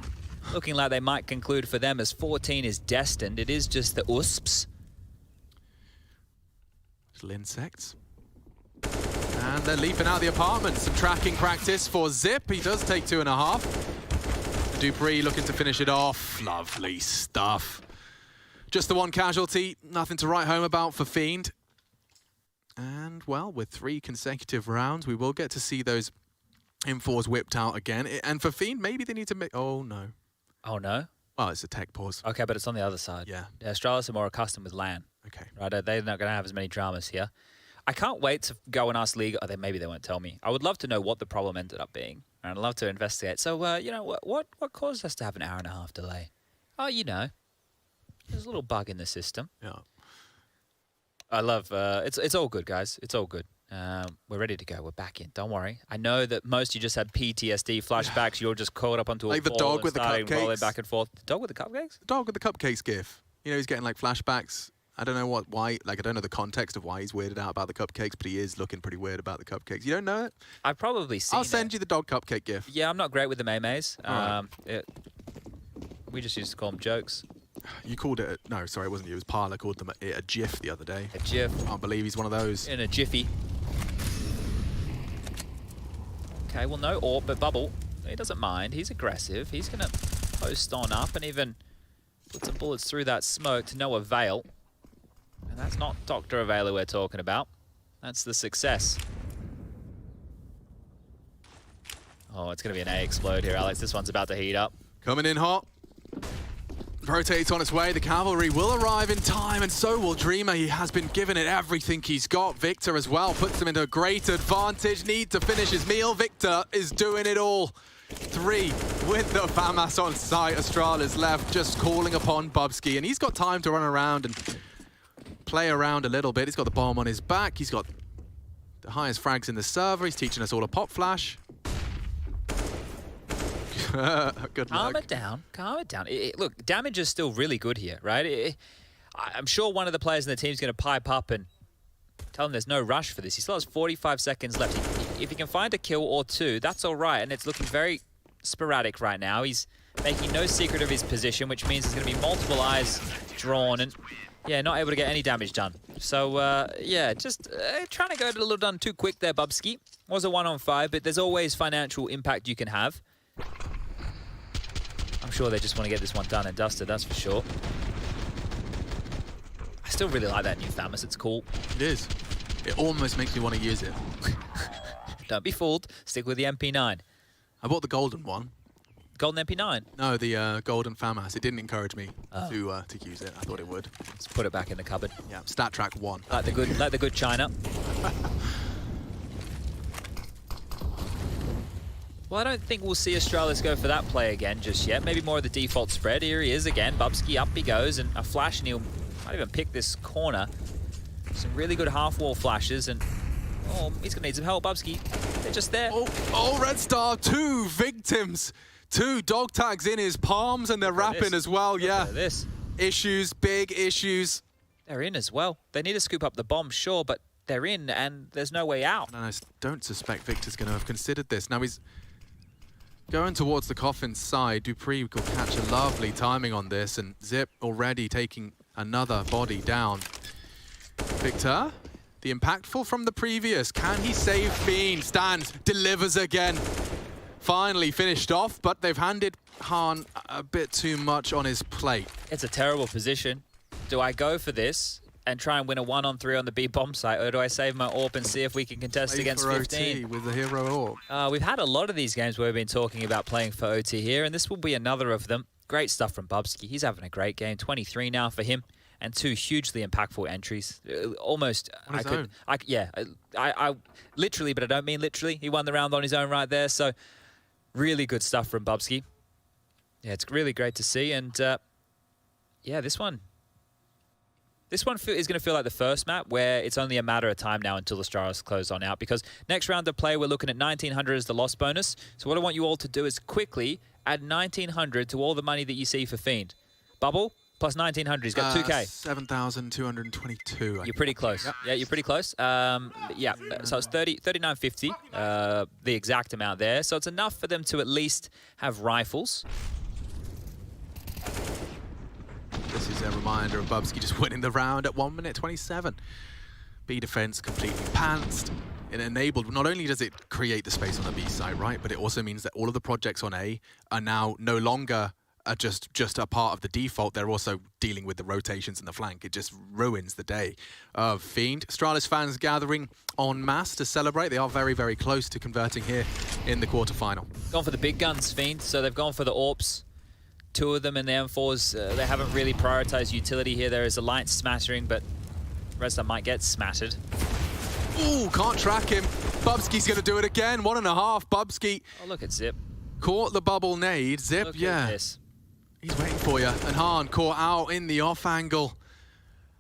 looking like they might conclude for them as 14 is destined. It is just the USPs. Little insects. And they're leaping out of the apartment. Some tracking practice for Zip. He does take 2.5. Dupree looking to finish it off. Lovely stuff. Just the one casualty. Nothing to write home about for Fiend. And, well, with 3 consecutive rounds, we will get to see those M4s whipped out again. And for Fiend, maybe they need to make... Oh, no. Oh, no? Well, it's a tech pause. Okay, but it's on the other side. Yeah. Astralis are more accustomed with LAN. Okay. Right, they're not going to have as many dramas here. I can't wait to go and ask League. Oh, maybe they won't tell me. I would love to know what the problem ended up being. And I'd love to investigate. So, you know, what caused us to have an hour-and-a-half delay? Oh, you know, there's a little bug in the system. Yeah. I love, it's all good, guys. It's all good. We're ready to go. We're back in. Don't worry. I know that most of you just had PTSD flashbacks. You're just caught up onto a like the dog with the cupcakes. Rolling back and forth. The dog with the cupcakes? The dog with the cupcakes gif. You know, he's getting like flashbacks. I don't know why, like I don't know the context of why he's weirded out about the cupcakes, but he is looking pretty weird about the cupcakes. You don't know it? I've probably seen I'll send you the dog cupcake gif. Yeah, I'm not great with the memes. We just used to call them jokes. You called it, no, sorry, it wasn't you. It was Parla called them a GIF the other day. A GIF. I can't believe he's one of those. In a jiffy. Okay, well, no AWP, but Bubble, he doesn't mind. He's aggressive. He's going to post on up and even Put some bullets through that smoke to no avail. And that's not Dr. Availer we're talking about. That's the success. Oh, it's going to be an A explode here, Alex. This one's about to heat up. Coming in hot. Rotates on its way. The cavalry will arrive in time, and so will Dreamer. He has been given it everything he's got. Victor as well puts him into a great advantage. Need to finish his meal. Victor is doing it all. 3 with the FAMAS on site. Astralis left, just calling upon Bubsky, and he's got time to run around and play around a little bit. He's got the bomb on his back. He's got the highest frags in the server. He's teaching us all a pop flash. Good luck. Calm it down. Calm it down. Look, damage is still really good here, right? I'm sure one of the players in the team is going to pipe up and tell him there's no rush for this. He still has 45 seconds left. If he can find a kill or 2, that's all right. And it's looking very sporadic right now. He's making no secret of his position, which means there's going to be multiple eyes drawn and, yeah, not able to get any damage done. So, yeah, just trying to go a little done too quick there, Bubsky. Was a 1-on-5, but there's always financial impact you can have. I'm sure they just want to get this one done and dusted, that's for sure. I still really like that new FAMAS, it's cool. It is. It almost makes me want to use it. Don't be fooled, stick with the MP9. I bought the golden one. Golden MP9? No, the golden FAMAS. It didn't encourage me to use it. I thought it would. Let's put it back in the cupboard. Yeah, stat track 1. Like the good China. Well, I don't think we'll see Astralis go for that play again just yet. Maybe more of the default spread. Here he is again. Bubsky, up he goes, and a flash, and he'll might even pick this corner. Some really good half-wall flashes, and oh, he's going to need some help, Bubsky. They're just there. Oh, Red Star, 2 victims. 2 dog tags in his palms, and they're wrapping as well, yeah. Look at this. Issues, big issues. They're in as well. They need to scoop up the bomb, sure, but they're in, and there's no way out. And I don't suspect Victor's going to have considered this. Now he's going towards the coffin's side. Dupree will catch a lovely timing on this, and Zip already taking another body down. Victor, the impactful from the previous. Can he save Fiend? Stands, delivers again. Finally finished off, but they've handed Han a bit too much on his plate. It's a terrible position. Do I go for this and try and win a 1-on-3 on the B bomb site, or do I save my AWP and see if we can contest Play against for 15? OT with the hero AWP. We've had a lot of these games where we've been talking about playing for OT here, and this will be another of them. Great stuff from Bubsky. He's having a great game. 23 now for him, and 2 hugely impactful entries. Almost, I literally, but I don't mean literally. He won the round on his own right there. So, really good stuff from Bubsky. Yeah, it's really great to see, and yeah, this one is going to feel like the first map where it's only a matter of time now until the Astralis close on out, because next round of play, we're looking at 1900 as the loss bonus. So what I want you all to do is quickly add 1900 to all the money that you see for Fiend. Bubble, plus 1900, he's got 2K. 7,222. You're pretty close. Yep. Yeah, you're pretty close. Yeah, so it's 3950, the exact amount there. So it's enough for them to at least have rifles. This is a reminder of Bubsky just winning the round at 1 minute 27. B defense completely pantsed. It enabled, not only does it create the space on the B side, right, but it also means that all of the projects on A are now no longer just a part of the default. They're also dealing with the rotations in the flank. It just ruins the day of Fiend. Astralis fans gathering en masse to celebrate. They are very, very close to converting here in the quarterfinal. Gone for the big guns, Fiend, so they've gone for the AWPs. 2 of them in the M4s, they haven't really prioritized utility here. There is a light smattering, but the rest of them might get smattered. Ooh, can't track him. Bubsky's going to do it again. 1.5. Bubsky. Oh, look at Zip. Caught the bubble nade. Zip, Look yeah. at this. He's waiting for you. And Han caught out in the off angle.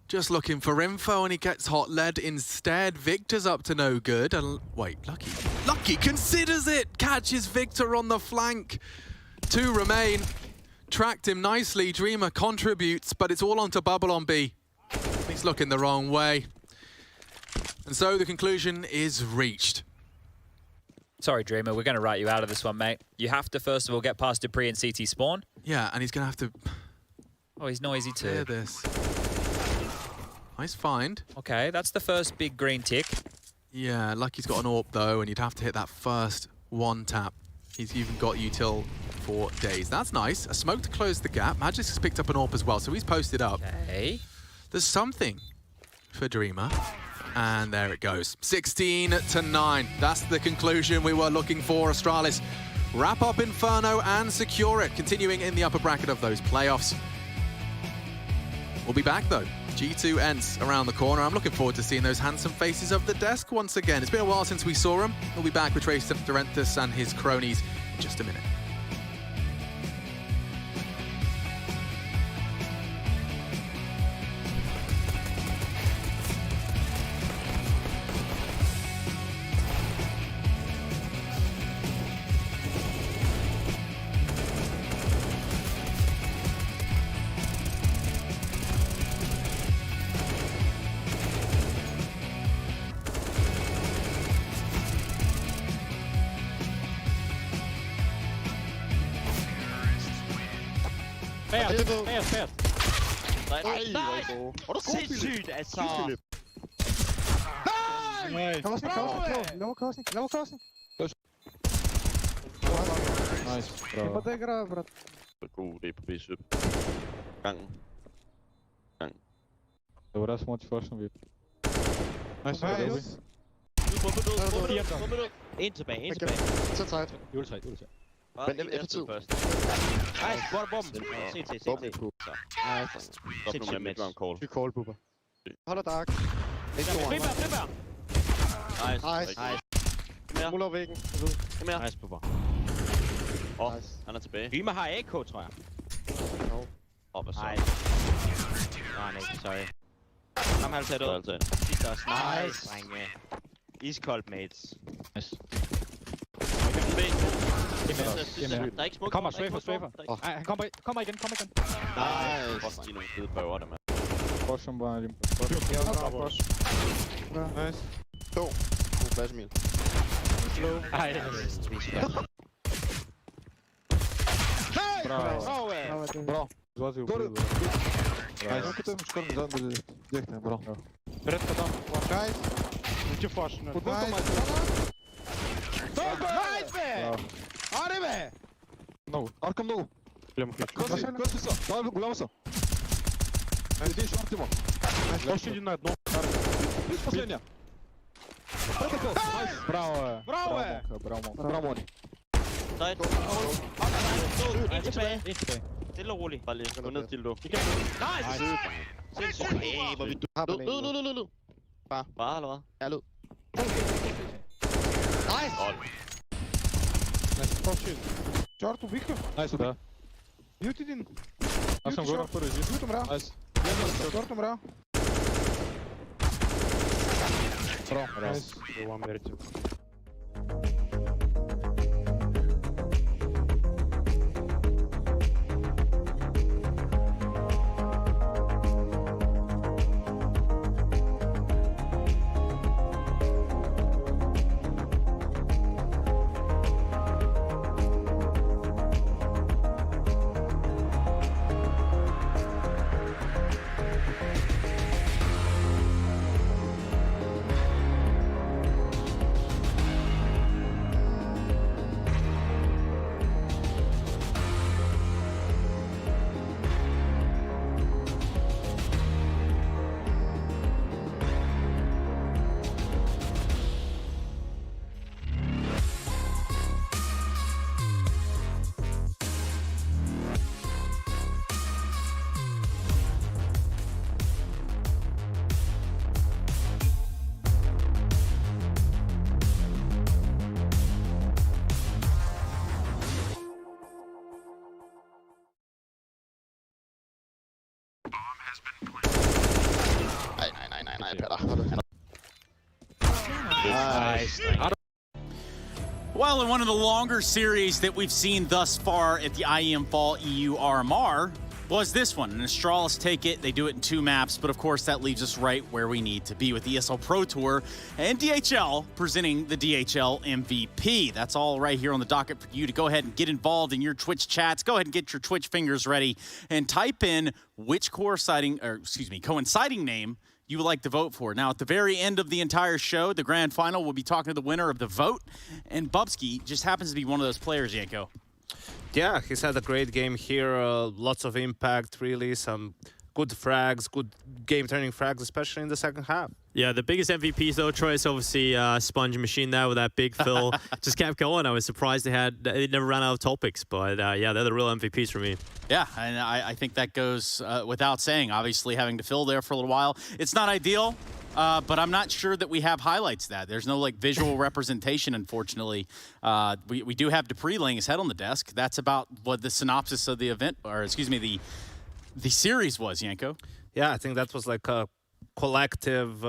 Just looking for info, and he gets hot lead instead. Victor's up to no good. Wait, Lucky. Lucky considers it. Catches Victor on the flank. 2 remain. Tracked him nicely. Dreamer contributes, but it's all onto Bubble on B. He's looking the wrong way. And so the conclusion is reached. Sorry, Dreamer, we're going to write you out of this one, mate. You have to, first of all, get past Dupree and CT spawn. Yeah, and he's going to have to... Oh, he's noisy too. Clear this. Nice find. Okay, that's the first big green tick. Yeah, Lucky's got an AWP though, and you'd have to hit that first 1 tap. He's even got you till 4 days. That's nice. A smoke to close the gap. Magic has picked up an AWP as well, so he's posted up. Okay. There's something for Dreamer. And there it goes. 16-9. That's the conclusion we were looking for. Astralis wrap up Inferno and secure it, continuing in the upper bracket of those playoffs. We'll be back though. G2 ENCE around the corner. I'm looking forward to seeing those handsome faces of the desk once again. It's been a while since we saw them. We'll be back with Trace Durantis and his cronies in just a minute. Færd. Nej! Hvor er du sindssygt, altså! Nej! Kom også, Low crossing. Nice, Ты подыграл, брат. God idé på B-søb. Gangen. Det var der små til først, som vi... Nice. En tilbage. Sæt side. Juletræ. Men F2. Nice, hvor er bomben? CT. Nice. Stop nu med midround call. Vi call, Bubba. Holder dark. Flipper! Nice. Muller væggen. Kom her. Nice, Bubba. Nice. Han er tilbage. Dreamer har AK, tror jeg. Hvad så? Nej, sorry. Kom her, tæt ud. Sidste også. Nice, drenge. Iskoldt, mates. Nice. Der er ikke smuk. Kommer, strafer. Nej, han kommer igen. Nice. Hvor er de nogle fede bøger, der, mand. Prøv som bare lige. Nice. God plads, Emil. Ej, det er Браво. Звати убили. Nice. Директно, браво. Вперед там. Nice. Уйти фаш. Nice, man! Hadi be! Много. Аркам много. Давай гулямся. Иди шорт его. Още един на едно. Последния. Браво. Браво. Sejt. En tilbage. Stille og roligt. Bare lige. Gå ned til du. Nice! Sindssygt. Hvor vi lød. Bare eller hvad? Ja, lød. Nice! Чорт, убиха! Найс, да. Ют един! Аз съм горе първи. Ют умря! Найс. Чорт умря! Браво. Найс. One мерите. Nej, Peter. Nice. Well, in one of the longer series that we've seen thus far at the IEM Fall EU RMR was this one. And Astralis take it, they do it in 2 maps, but of course that leaves us right where we need to be with the ESL Pro Tour and DHL presenting the DHL MVP. That's all right here on the docket for you to go ahead and get involved in your Twitch chats. Go ahead and get your Twitch fingers ready and type in which coinciding name you would like to vote for. Now, at the very end of the entire show, the grand final, we'll be talking to the winner of the vote, and Bubsky just happens to be one of those players, Yanko. Yeah, he's had a great game here. Lots of impact, really. Some good frags, good game-turning frags, especially in the second half. Yeah, the biggest MVPs though, Troy, is obviously Sponge Machine there with that big fill. Just kept going. I was surprised they never ran out of topics, but yeah, they're the real MVPs for me. Yeah, and I think that goes without saying. Obviously, having to fill there for a little while, it's not ideal. But I'm not sure that we have highlights of that. There's no like visual representation, unfortunately. We do have Dupree laying his head on the desk. That's about what the synopsis of the event, or excuse me, the series was, Yanko. Yeah, I think that was like a collective,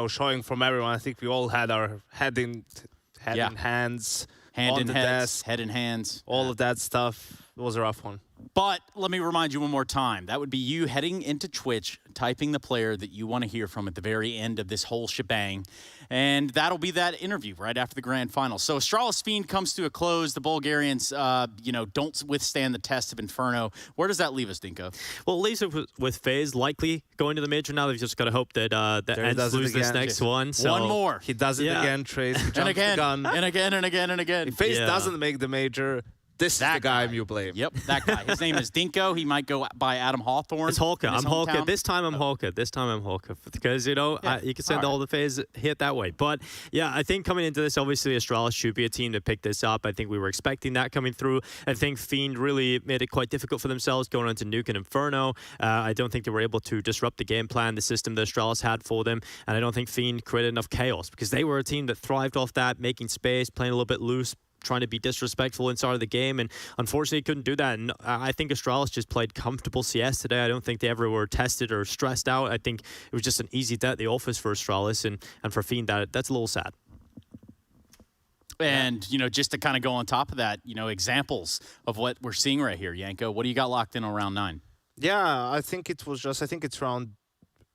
showing from everyone. I think we all had our head in hands, hand in heads, desk, head in hands, all of that stuff. It was a rough one. But let me remind you one more time. That would be you heading into Twitch, typing the player that you want to hear from at the very end of this whole shebang. And that'll be that interview right after the grand final. So Astralis Fiend comes to a close. The Bulgarians, don't withstand the test of Inferno. Where does that leave us, Dinko? Well, it leaves it with FaZe likely going to the major now. They've just got to hope that ENCE lose this next one. So one more. He does it again, Trace. He jumps again, the gun. and again, and again, and again. If FaZe doesn't make the major, this is the guy you blame. Yep, that guy. His name is Dinko. He might go by Adam Hawthorne. It's Hawker. I'm Hawker. This time I'm Hawker. Because, you can send all the FaZe hit that way. But, yeah, I think coming into this, obviously, Astralis should be a team to pick this up. I think we were expecting that coming through. I think Fiend really made it quite difficult for themselves going into Nuke and Inferno. I don't think they were able to disrupt the game plan, the system that Astralis had for them. And I don't think Fiend created enough chaos because they were a team that thrived off that, making space, playing a little bit loose, trying to be disrespectful inside of the game, and unfortunately couldn't do that. And I think Astralis just played comfortable CS today. I don't think they ever were tested or stressed out. I think it was just an easy day at the office for Astralis, and for Fiend, that's a little sad. And, just to kind of go on top of that, examples of what we're seeing right here, Yanko, what do you got locked in on round 9? Yeah, I think it's round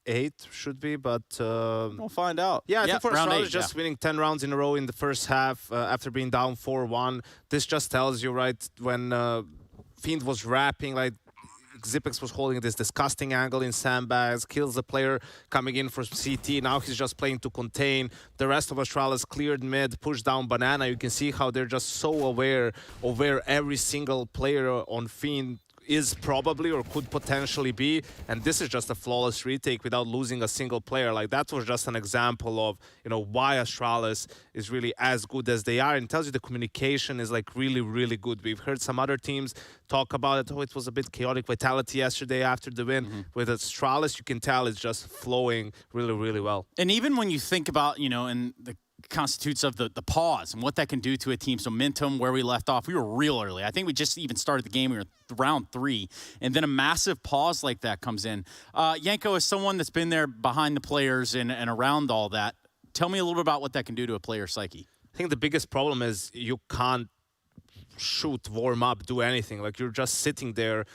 8 should be, but we'll find out. Yeah, I think for Astralis just winning 10 rounds in a row in the first half after being down 4-1. This just tells you, right, when Fiend was rapping, like Zipex was holding this disgusting angle in sandbags, kills the player coming in for CT. Now he's just playing to contain. The rest of Astralis cleared mid, pushed down Banana. You can see how they're just so aware of where every single player on Fiend is probably or could potentially be, and this is just a flawless retake without losing a single player. Like, that was just an example of why Astralis is really as good as they are, and tells you the communication is like really, really good. We've heard some other teams talk about it. It was a bit chaotic Vitality yesterday after the win. With Astralis, you can tell it's just flowing really, really well. And even when you think about and the constitutes of the pause and what that can do to a team's momentum. Where we left off, we were real early. I think we just even started the game, we were round 3, and then a massive pause like that comes in. Yanko, is someone that's been there behind the players and around all that. Tell me a little bit about what that can do to a player's psyche. I think the biggest problem is you can't shoot, warm up, do anything. Like, you're just sitting there.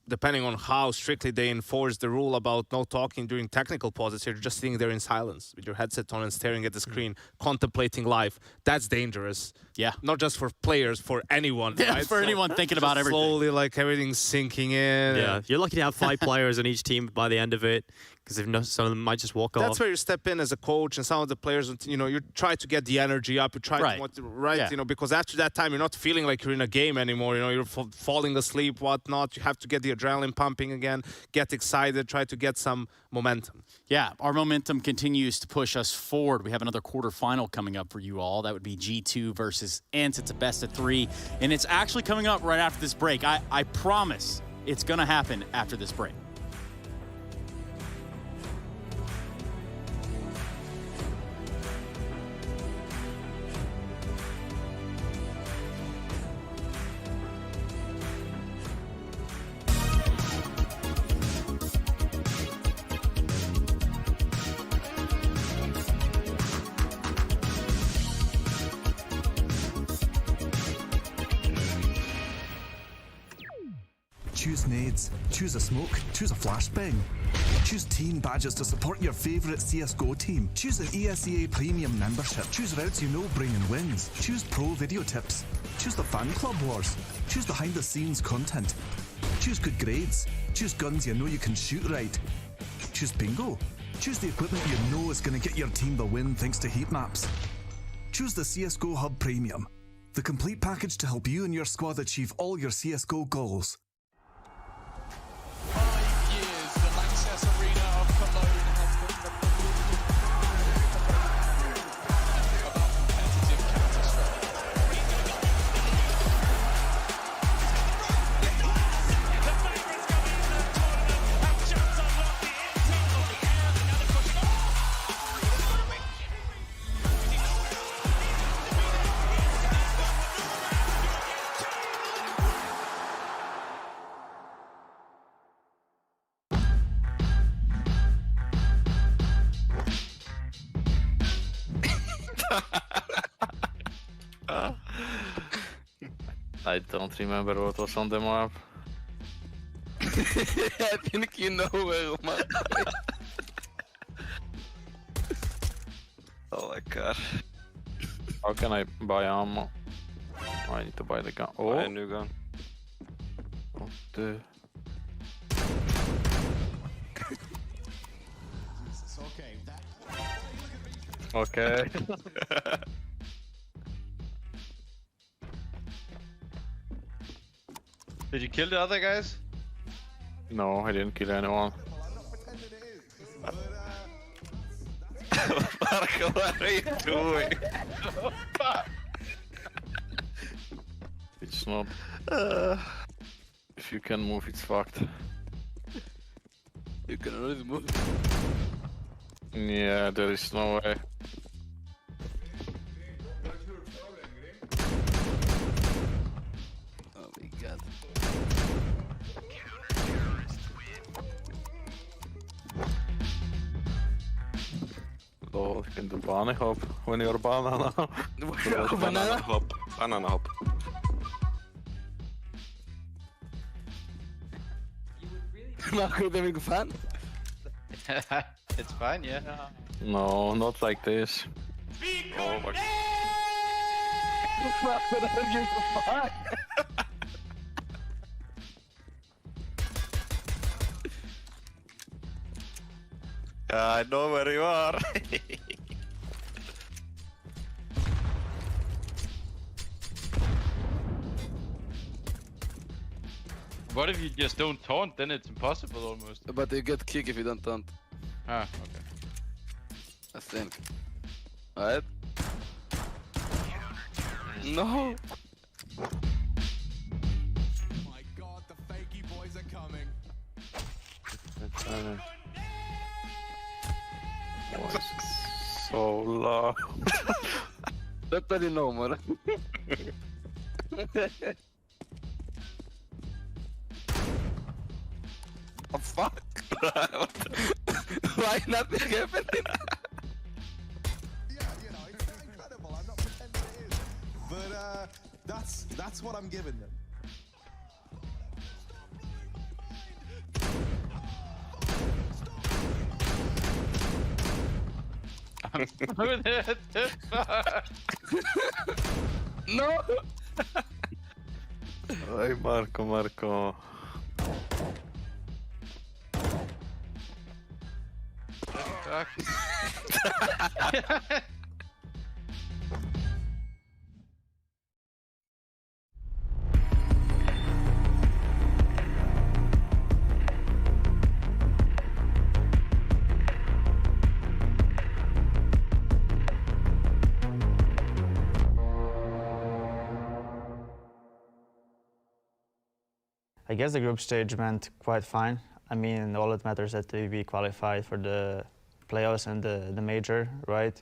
Depending on how strictly they enforce the rule about no talking during technical pauses, you're just sitting there in silence with your headset on and staring at the screen, contemplating life. That's dangerous. Yeah. Not just for players, for anyone. Yeah, right? for anyone thinking about everything. Slowly, like, everything's sinking in. Yeah, you're lucky to have 5 players on each team by the end of it, because if some of them might just walk off. That's where you step in as a coach, and some of the players, you try to get the energy up. You try to, because after that time, you're not feeling like you're in a game anymore. You're falling asleep, whatnot. You have to get the adrenaline pumping again, get excited, try to get some momentum. Yeah, our momentum continues to push us forward. We have another quarterfinal coming up for you all. That would be G2 versus ENCE. It's a best of 3, and it's actually coming up right after this break. I promise it's going to happen after this break. Choose nades, choose a smoke, choose a flashbang. Choose team badges to support your favourite CSGO team. Choose an ESEA Premium membership. Choose routes you know bring in wins. Choose pro video tips. Choose the fan club wars. Choose behind the scenes content. Choose good grades. Choose guns you know you can shoot right. Choose bingo. Choose the equipment you know is going to get your team the win thanks to heat maps. Choose the CSGO Hub Premium. the complete package to help you and your squad achieve all your CSGO goals. 5 years, the Lanxess Arena of Cologne has been the about competitive Counter-Strike. The favourites coming in the tournament have just unlocked the intel of the air. Now they're pushing on. I don't remember what was on the map. I think you know where, man. Oh my god. How can I buy ammo? I need to buy the gun. Oh, Buy a new gun. what the... Okay. Did you kill the other guys? No, I didn't kill anyone. Marco, what are you doing? It's not. If you can move, it's fucked. You can already move. Yeah, there is no way. Oh my god. Oh, you can do banana hop when you're banana. Banana hop. Banana hop. Marco, the big fan? It's fine, yeah. No, not like this. Oh my god. Marco, I don't give a fuck. I know where you are. What if you just don't taunt? Then it's impossible almost. But you get kick if you don't taunt. Ah, okay. I think. Alright? No! My god, the fakey boys are coming. So loud. That's what you know, man. Oh fuck! Why nothing happening? Yeah, you know, it's incredible. I'm not pretending it is. But that's what I'm giving them. No! Ay, Marco. I guess the group stage went quite fine. I mean, all that matters is that we qualified for the playoffs and the major, right?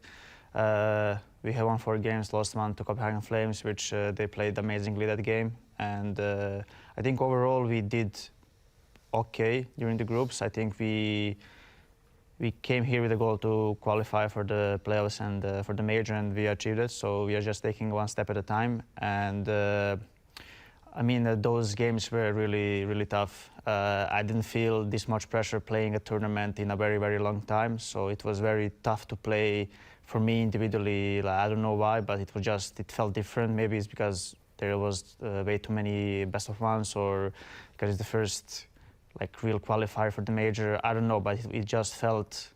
We have won 4 games, lost 1 to Copenhagen Flames, which they played amazingly that game. And I think overall we did okay during the groups. I think we came here with a goal to qualify for the playoffs and for the major, and we achieved it. So we are just taking 1 step at a time. And I mean, those games were really, really tough. I didn't feel this much pressure playing a tournament in a very, very long time. So it was very tough to play for me individually. Like, I don't know why, but it felt different. Maybe it's because there was way too many best of ones, or because it's the first like real qualifier for the major. I don't know, but it just felt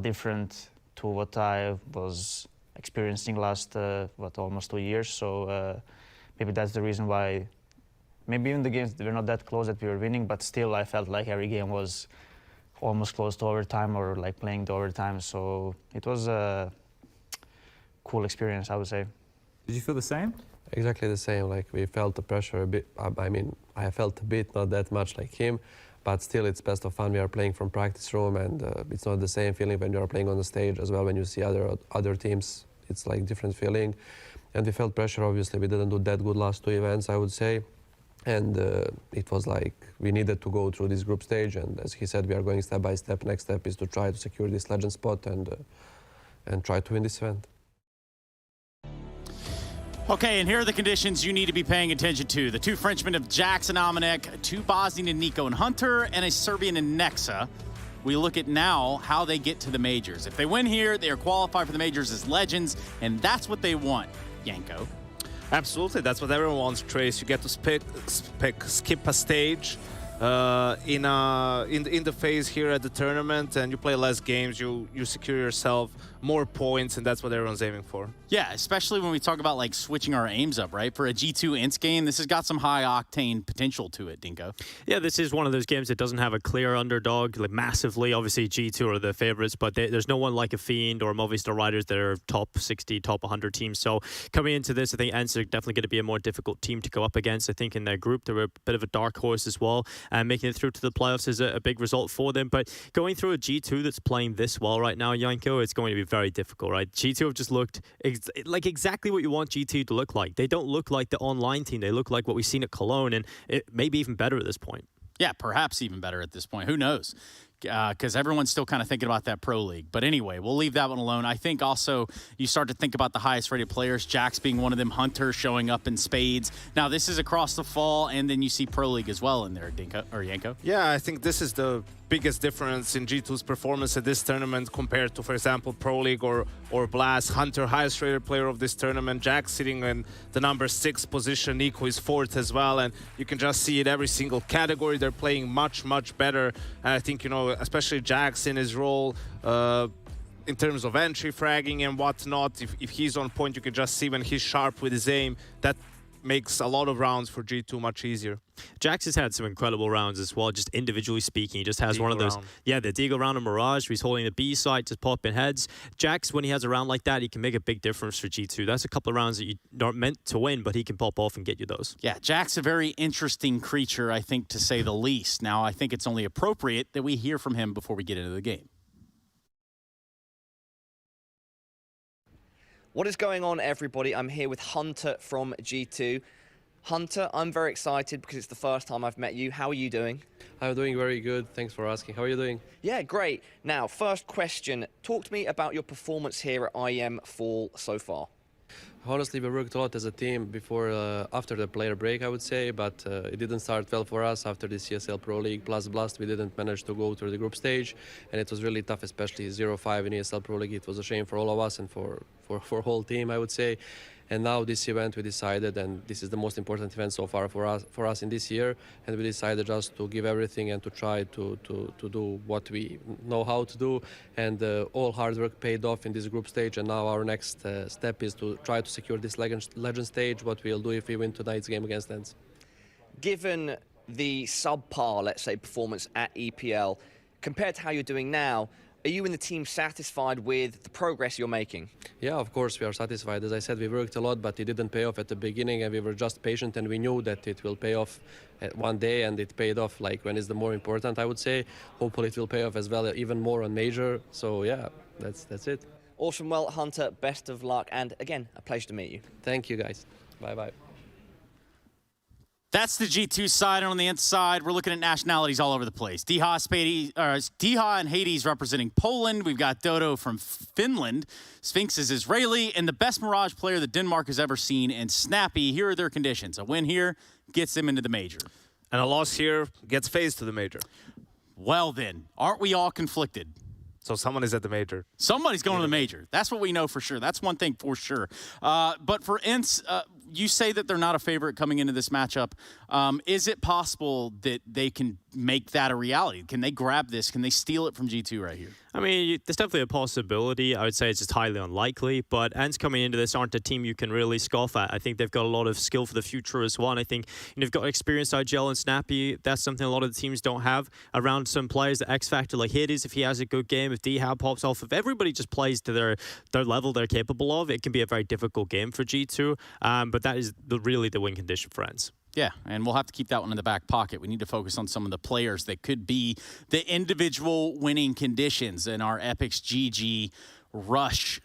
different to what I was experiencing last almost 2 years. So maybe that's the reason why. Maybe even the games were not that close that we were winning, but still I felt like every game was almost close to overtime or like playing to overtime. So it was a cool experience, I would say. Did you feel the same? Exactly the same. Like we felt the pressure a bit. I mean, I felt a bit, not that much like him, but still it's best of fun. We are playing from practice room, and it's not the same feeling when you are playing on the stage as well. When you see other teams, it's like different feeling. And we felt pressure. Obviously, we didn't do that good last 2 events, I would say. And it was like we needed to go through this group stage, and as he said, we are going step by step. Next step is to try to secure this legend spot and try to win this event. Okay, and here are the conditions you need to be paying attention to. The 2 Frenchmen of jackz and Omenek, 2 Bosnian and niko and Hunter, and a Serbian and ENCE. We look at now how they get to the majors. If they win here, they are qualified for the majors as legends, and that's what they want, Yanko. Absolutely, that's what everyone wants, Trace. You get to skip a stage in the phase here at the tournament, and you play less games. You secure yourself more points, and that's what everyone's aiming for. Yeah, especially when we talk about like switching our aims up, right? For a G2 ENCE game, this has got some high octane potential to it, Dinko. Yeah, this is one of those games that doesn't have a clear underdog, like massively. Obviously, G2 are the favorites, but there's no one like a Fiend or Movistar Riders that are top 60, top 100 teams. So coming into this, I think ENCE are definitely going to be a more difficult team to go up against. I think in their group, they were a bit of a dark horse as well, and making it through to the playoffs is a big result for them. But going through a G2 that's playing this well right now, Yanko, it's going to be very difficult, right? G2 have just looked like exactly what you want G2 to look like. They don't look like the online team. They look like what we've seen at Cologne, and it may be even better at this point. Yeah, perhaps even better at this point. Who knows? Because everyone's still kind of thinking about that Pro League. But anyway, we'll leave that one alone. I think also you start to think about the highest-rated players, jackz being one of them, Hunter showing up in spades. Now, this is across the fall, and then you see Pro League as well in there, Dinko, or Yanko. Yeah, I think this is the biggest difference in G2's performance at this tournament compared to, for example, Pro League or Blast. Hunter, highest-rated player of this tournament. jackz sitting in the number 6 position. niko is 4th as well, and you can just see it every single category. They're playing much, much better. And I think, you know, especially jackz in his role in terms of entry, fragging and whatnot. If he's on point, you can just see when he's sharp with his aim. That makes a lot of rounds for G2 much easier. jackz has had some incredible rounds as well, just individually speaking. He just has one of those, yeah, the Deagle round of Mirage, where he's holding the B side, just popping heads. jackz, when he has a round like that, he can make a big difference for G2. That's a couple of rounds that you aren't meant to win, but he can pop off and get you those. Yeah, jackz a very interesting creature, I think, to say the least. Now, I think it's only appropriate that we hear from him before we get into the game. What is going on, everybody? I'm here with Hunter from G2. Hunter, I'm very excited because it's the first time I've met you. How are you doing? I'm doing very good. Thanks for asking. How are you doing? Yeah, great. Now, first question. Talk to me about your performance here at IEM Fall so far. Honestly, we worked a lot as a team before, after the player break, I would say, but it didn't start well for us after the CSL Pro League plus Blast. We didn't manage to go through the group stage, and it was really tough, especially 0-5 in ESL Pro League. It was a shame for all of us and for whole team, I would say. And now this event we decided, and this is the most important event so far for us in this year, and we decided just to give everything and to try to do what we know how to do, and all hard work paid off in this group stage, and now our next step is to try to secure this legend stage, what we'll do if we win tonight's game against ENCE. Given the subpar, let's say, performance at EPL, compared to how you're doing now, are you and the team satisfied with the progress you're making? Yeah, of course we are satisfied. As I said, we worked a lot, but it didn't pay off at the beginning, and we were just patient, and we knew that it will pay off one day, and it paid off like when it's the more important, I would say. Hopefully it will pay off as well, even more on major. So yeah, that's it. Awesome. Well, Hunter, best of luck, and again, a pleasure to meet you. Thank you, guys. Bye-bye. That's the G2 side. And on the ENCE side, we're looking at nationalities all over the place. Diha and Hades representing Poland. We've got Dodo from Finland. Sphinx is Israeli. And the best Mirage player that Denmark has ever seen. And Snappy, here are their conditions. A win here gets them into the major. And a loss here gets phased to the major. Well then, aren't we all conflicted? So someone is at the major. Somebody's going to the major. That's what we know for sure. That's one thing for sure. But for ENCE, you say that they're not a favorite coming into this matchup. Is it possible that they can make that a reality? Can they grab this? Can they steal it from G2 right here? I mean, there's definitely a possibility. I would say it's just highly unlikely, but ENCE coming into this aren't a team you can really scoff at. I think they've got a lot of skill for the future as well, and I think they've got experienced IGL and Snappy. That's something a lot of the teams don't have around some players. The X Factor like Hades, if he has a good game, if D-Hab pops off, if everybody just plays to their level they're capable of, it can be a very difficult game for G2, but that is really the win condition for ENCE. Yeah, and we'll have to keep that one in the back pocket. We need to focus on some of the players that could be the individual winning conditions in our Epic's GG rush.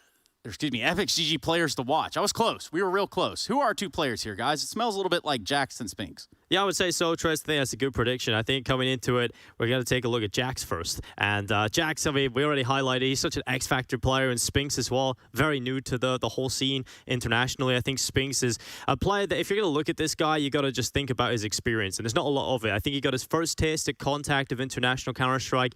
Epic's GG players to watch. I was close. We were real close. Who are our two players here, guys? It smells a little bit like jackz and Spinks. Yeah, I would say so, Trez. I think that's a good prediction. I think coming into it, we're going to take a look at jackz first. And jackz, I mean, we already highlighted, he's such an X-Factor player, and Spinks as well, very new to the whole scene internationally. I think Spinks is a player that if you're going to look at this guy, you got to just think about his experience. And there's not a lot of it. I think he got his first taste at contact of international Counter-Strike.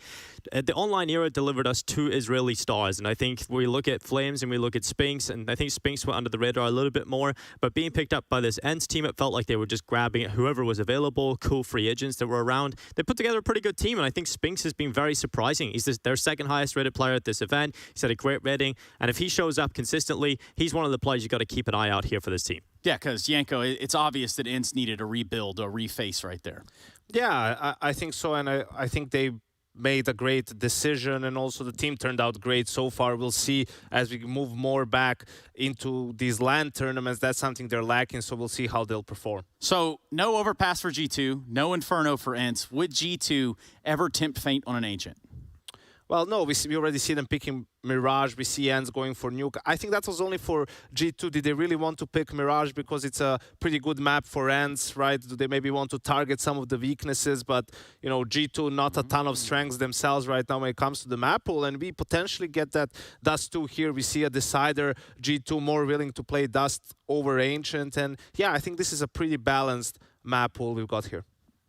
The online era delivered us 2 Israeli stars. And I think we look at Flames and we look at Spinks, and I think Spinks went under the radar a little bit more. But being picked up by this ENCE team, it felt like they were just grabbing whoever was available, cool free agents that were around. They put together a pretty good team, and I think Spinks has been very surprising. He's their second highest rated player at this event. He's had a great rating, and if he shows up consistently, he's one of the players you got to keep an eye out here for this team. Yeah, because Yanko, it's obvious that ENCE needed a rebuild, a reface right there. Yeah, I think so, and I think they made a great decision, and also the team turned out great so far. We'll see as we move more back into these LAN tournaments. That's something they're lacking, so we'll see how they'll perform. So no overpass for G2, no Inferno for ENCE. Would G2 ever tempt fate on an Ancient? Well, no, we already see them picking Mirage. We see ENCE going for Nuke. I think that was only for G2. Did they really want to pick Mirage because it's a pretty good map for ENCE, right? Do they maybe want to target some of the weaknesses? But, you know, G2, not a ton of strengths themselves right now when it comes to the map pool. And we potentially get that Dust 2 here. We see a decider, G2 more willing to play Dust over Ancient. And, yeah, I think this is a pretty balanced map pool we've got here.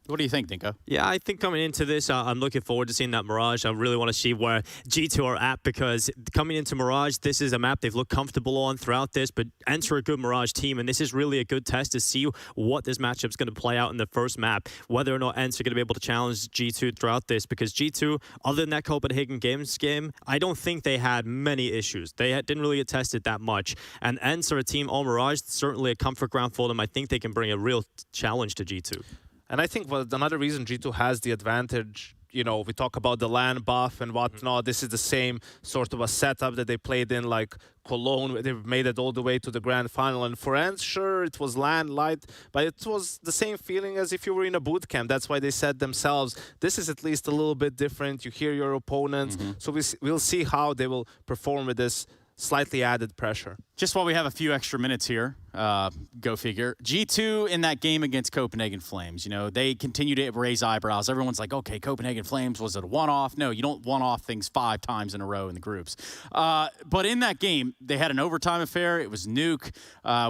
What do you think, Niko? Yeah, I think coming into this, I'm looking forward to seeing that Mirage. I really want to see where G2 are at, because coming into Mirage, this is a map they've looked comfortable on throughout this, but ENCE are a good Mirage team, and this is really a good test to see what this matchup's going to play out in the first map, whether or not ENCE are going to be able to challenge G2 throughout this, because G2, other than that Copenhagen Games game, I don't think they had many issues. They didn't really get tested that much, and ENCE are a team on Mirage, certainly a comfort ground for them. I think they can bring a real challenge to G2. And I think another reason G2 has the advantage, you know, we talk about the LAN buff and whatnot. This is the same sort of a setup that they played in, like Cologne. They've made it all the way to the grand final. And for ENCE, sure, it was LAN light, but it was the same feeling as if you were in a boot camp. That's why they said themselves, this is at least a little bit different. You hear your opponents. So we'll see how they will perform with this slightly added pressure. Just while we have a few extra minutes here, go figure. G2 in that game against Copenhagen Flames, you know, they continue to raise eyebrows. Everyone's like, okay, Copenhagen Flames, was it a one-off? No, you don't one-off things 5 times in a row in the groups. But in that game, they had an overtime affair. It was Nuke.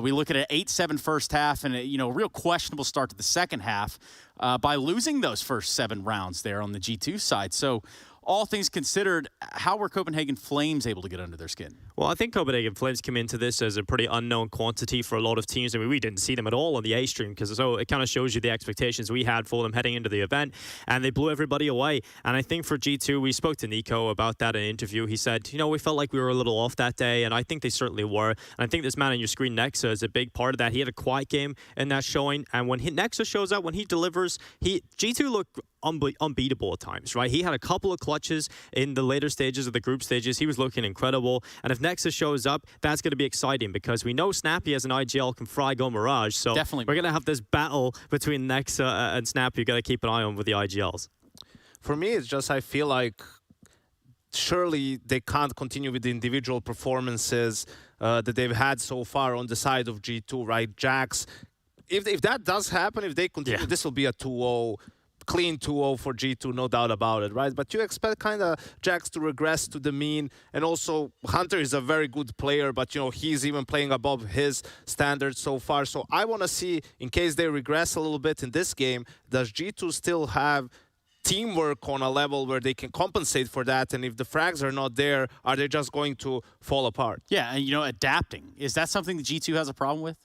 We look at an 8-7 first half and, a real questionable start to the second half by losing those first 7 rounds there on the G2 side. So all things considered, how were Copenhagen Flames able to get under their skin? Well, I think Copenhagen Flames came into this as a pretty unknown quantity for a lot of teams. I mean, we didn't see them at all on the A stream, because so it kind of shows you the expectations we had for them heading into the event, and they blew everybody away. And I think for G2, we spoke to Niko about that in an interview. He said, we felt like we were a little off that day, and I think they certainly were. And I think this man on your screen, Nexa, is a big part of that. He had a quiet game in that showing, and when Nexa shows up, when he delivers, G2 looked unbeatable at times, right? He had a couple of clutches in the later stages of the group stages. He was looking incredible. And if Nexa shows up, that's going to be exciting, because we know Snappy as an IGL can fry go Mirage. So definitely we're going to have this battle between Nexa and Snappy. You got to keep an eye on with the IGLs. For me, it's just I feel like surely they can't continue with the individual performances that they've had so far on the side of G2, right? jackz, if that does happen, if they continue, this will be a 2-0. Clean 2-0 for G2, no doubt about it, right? But you expect kind of jackz to regress to the mean, and also Hunter is a very good player, but he's even playing above his standards so far. So I want to see, in case they regress a little bit in this game, does G2 still have teamwork on a level where they can compensate for that? And if the frags are not there, are they just going to fall apart? Yeah, and adapting. Is that something that G2 has a problem with?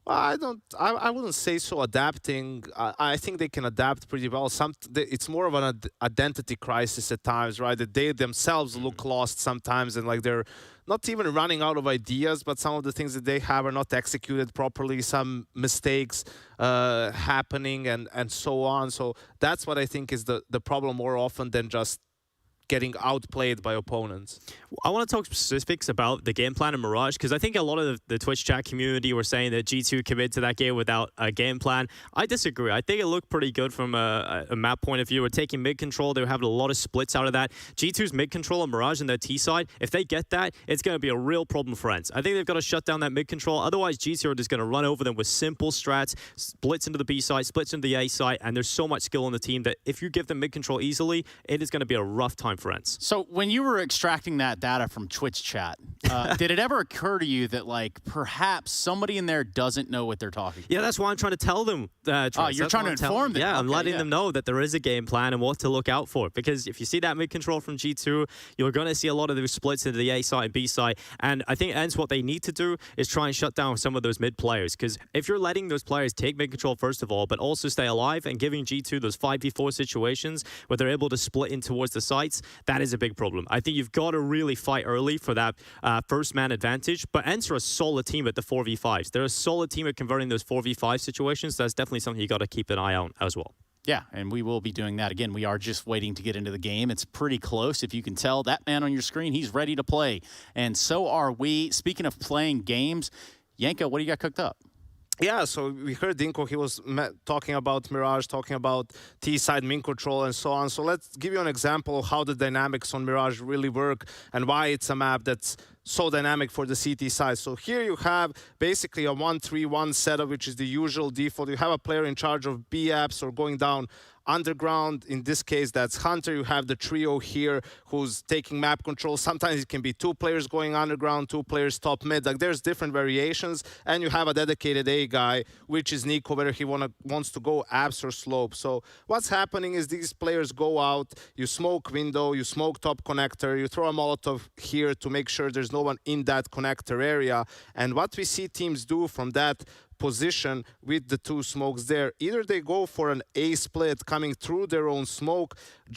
Well, I wouldn't say so adapting. I think they can adapt pretty well. It's more of an identity crisis at times, right? That they themselves look lost sometimes, and like they're not even running out of ideas, but some of the things that they have are not executed properly. Some mistakes happening, and so on. So that's what I think is the problem more often than just getting outplayed by opponents. I want to talk specifics about the game plan in Mirage, because I think a lot of the Twitch chat community were saying that G2 committed to that game without a game plan. I disagree. I think it looked pretty good from a map point of view. We're taking mid control. They were having a lot of splits out of that. G2's mid control and Mirage on their T side, if they get that, it's going to be a real problem for ENCE. I think they've got to shut down that mid control. Otherwise, G2 are just going to run over them with simple strats, splits into the B side, splits into the A side, and there's so much skill on the team that if you give them mid control easily, it is going to be a rough time for ENCE. So when you were extracting that data from Twitch chat, did it ever occur to you that like perhaps somebody in there doesn't know what they're talking about? Yeah, that's why I'm trying to tell them. Oh, you're trying to inform them. Yeah, I'm Okay, letting them know that there is a game plan and what to look out for. Because if you see that mid control from G2, you're going to see a lot of those splits into the A side and B side. And I think ENCE, what they need to do is try and shut down some of those mid players. Because if you're letting those players take mid control first of all, but also stay alive and giving G2 those 5v4 situations where they're able to split in towards the sites, that is a big problem. I think you've got to really fight early for that first man advantage. But ENCE are a solid team at the 4v5s. They're a solid team at converting those 4v5 situations. That's definitely something you got to keep an eye on as well. Yeah, and we will be doing that. Again, we are just waiting to get into the game. It's pretty close. If you can tell, that man on your screen, he's ready to play. And so are we. Speaking of playing games, Yanko, what do you got cooked up? Yeah, so we heard Dinko, he was talking about Mirage, talking about T-side min control and so on. So let's give you an example of how the dynamics on Mirage really work and why it's a map that's so dynamic for the CT side. So here you have basically a 1-3-1 setup, which is the usual default. You have a player in charge of B apps or going down underground. In this case, that's Hunter. You have the trio here who's taking map control. Sometimes it can be 2 players going underground, 2 players top mid. Like there's different variations. And you have a dedicated A guy, which is niko, whether he wants to go apps or slope. So what's happening is these players go out, you smoke window, you smoke top connector, you throw a Molotov here to make sure there's no one in that connector area. And what we see teams do from that position with the 2 smokes there, either they go for an A split coming through their own smoke,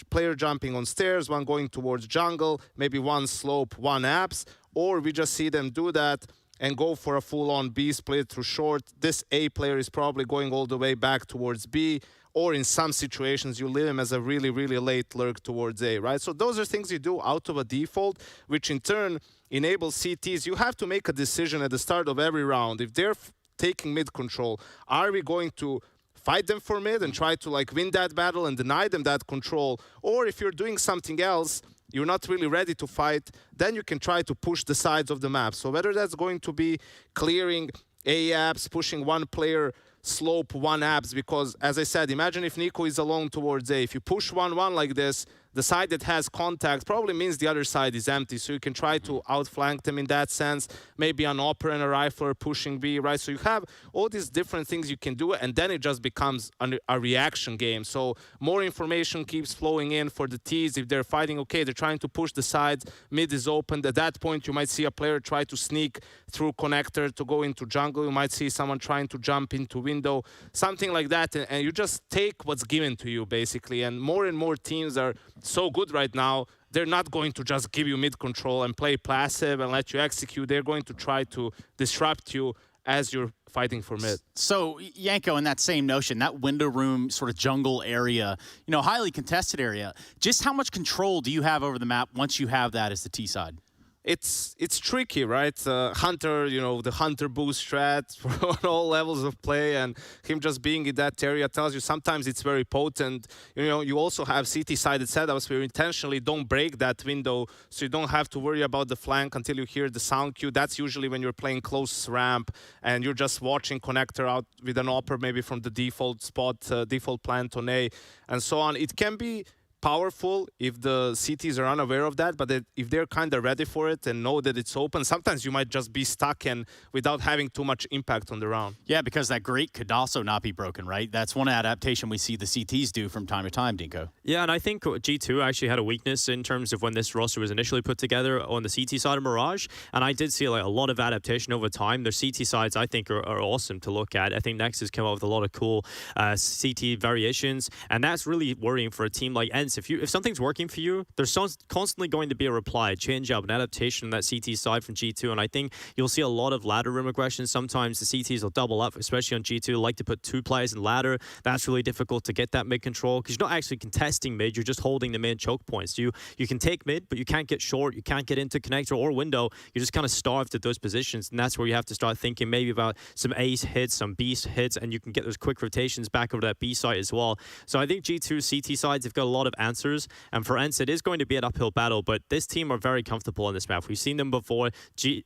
player jumping on stairs, one going towards jungle, maybe 1 slope, 1 apps, or we just see them do that and go for a full-on B split through short. This A player is probably going all the way back towards B, or in some situations you leave him as a really, really late lurk towards A, right? So those are things you do out of a default, which in turn enables CTs. You have to make a decision at the start of every round. If they're taking mid control, are we going to fight them for mid and try to like win that battle and deny them that control? Or if you're doing something else, you're not really ready to fight, then you can try to push the sides of the map. So whether that's going to be clearing A apps, pushing 1 player slope, 1 apps, because as I said, imagine if niko is alone towards A. If you push 1-1 like this, the side that has contact probably means the other side is empty. So you can try to outflank them in that sense. Maybe an Opera and a Rifler pushing B, right? So you have all these different things you can do, and then it just becomes a reaction game. So more information keeps flowing in for the Ts. If they're fighting, okay, they're trying to push the sides, mid is open. At that point, you might see a player try to sneak through connector to go into jungle. You might see someone trying to jump into window, something like that. And you just take what's given to you, basically. And more teams are so good right now, they're not going to just give you mid control and play passive and let you execute. They're going to try to disrupt you as you're fighting for mid. So, Yanko, in that same notion, that window room sort of jungle area, you know, highly contested area, just how much control do you have over the map once you have that as the T side? It's tricky, right? Hunter, you know, the Hunter boost strat for all levels of play, and him just being in that area tells you sometimes it's very potent. You know, you also have CT-sided setups where you intentionally don't break that window, so you don't have to worry about the flank until you hear the sound cue. That's usually when you're playing close ramp and you're just watching connector out with an Opera maybe from the default spot, default plant on A, and so on. It can be powerful if the CTs are unaware of that, but if they're kind of ready for it and know that it's open, sometimes you might just be stuck and without having too much impact on the round. Yeah, because that grate could also not be broken, right? That's one adaptation we see the CTs do from time to time, Dinko. Yeah, and I think G2 actually had a weakness in terms of when this roster was initially put together on the CT side of Mirage, and I did see like a lot of adaptation over time. Their CT sides, I think, are awesome to look at. I think Next has come up with a lot of cool CT variations, and that's really worrying for a team like ENCE. If something's working for you, there's constantly going to be a reply, a change up, an adaptation on that CT side from G2, and I think you'll see a lot of ladder room aggression. Sometimes the CTs will double up, especially on G2, like to put 2 players in ladder. That's really difficult to get that mid control because you're not actually contesting mid, you're just holding the main choke points. You can take mid, but you can't get short, you can't get into connector or window. You're just kind of starved at those positions, and that's where you have to start thinking maybe about some ace hits, some beast hits, and you can get those quick rotations back over that B side as well. So I think G2's CT sides have got a lot of answers, and for ENCE it is going to be an uphill battle, but this team are very comfortable on this map. We've seen them before.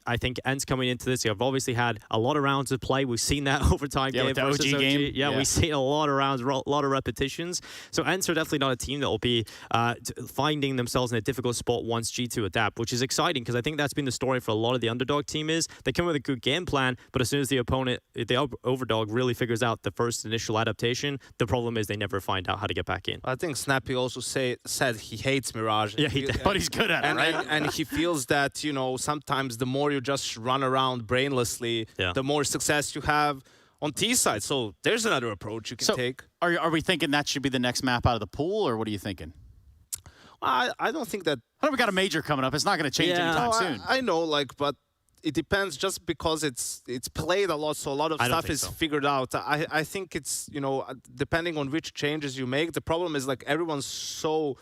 I think ENCE coming into this, they've obviously had a lot of rounds of play. We've seen that overtime game versus OG game. Yeah, we've seen a lot of rounds, a lot of repetitions. So ENCE are definitely not a team that will be finding themselves in a difficult spot once G2 adapt, which is exciting because I think that's been the story for a lot of the underdog team is they come with a good game plan, but as soon as the opponent, the overdog really figures out the first initial adaptation, the problem is they never find out how to get back in. I think Snappy also said he hates Mirage. Yeah, but he's good at it, right? And he feels that, you know, sometimes the more you just run around brainlessly, the more success you have on T side. So there's another approach you can take. Are we thinking that should be the next map out of the pool, or what are you thinking? I don't think that... I know we got a major coming up. It's not going to change anytime soon. I know, like, but it depends just because it's played a lot, so a lot of stuff is figured out. I think it's, you know, depending on which changes you make, the problem is, like, everyone's so...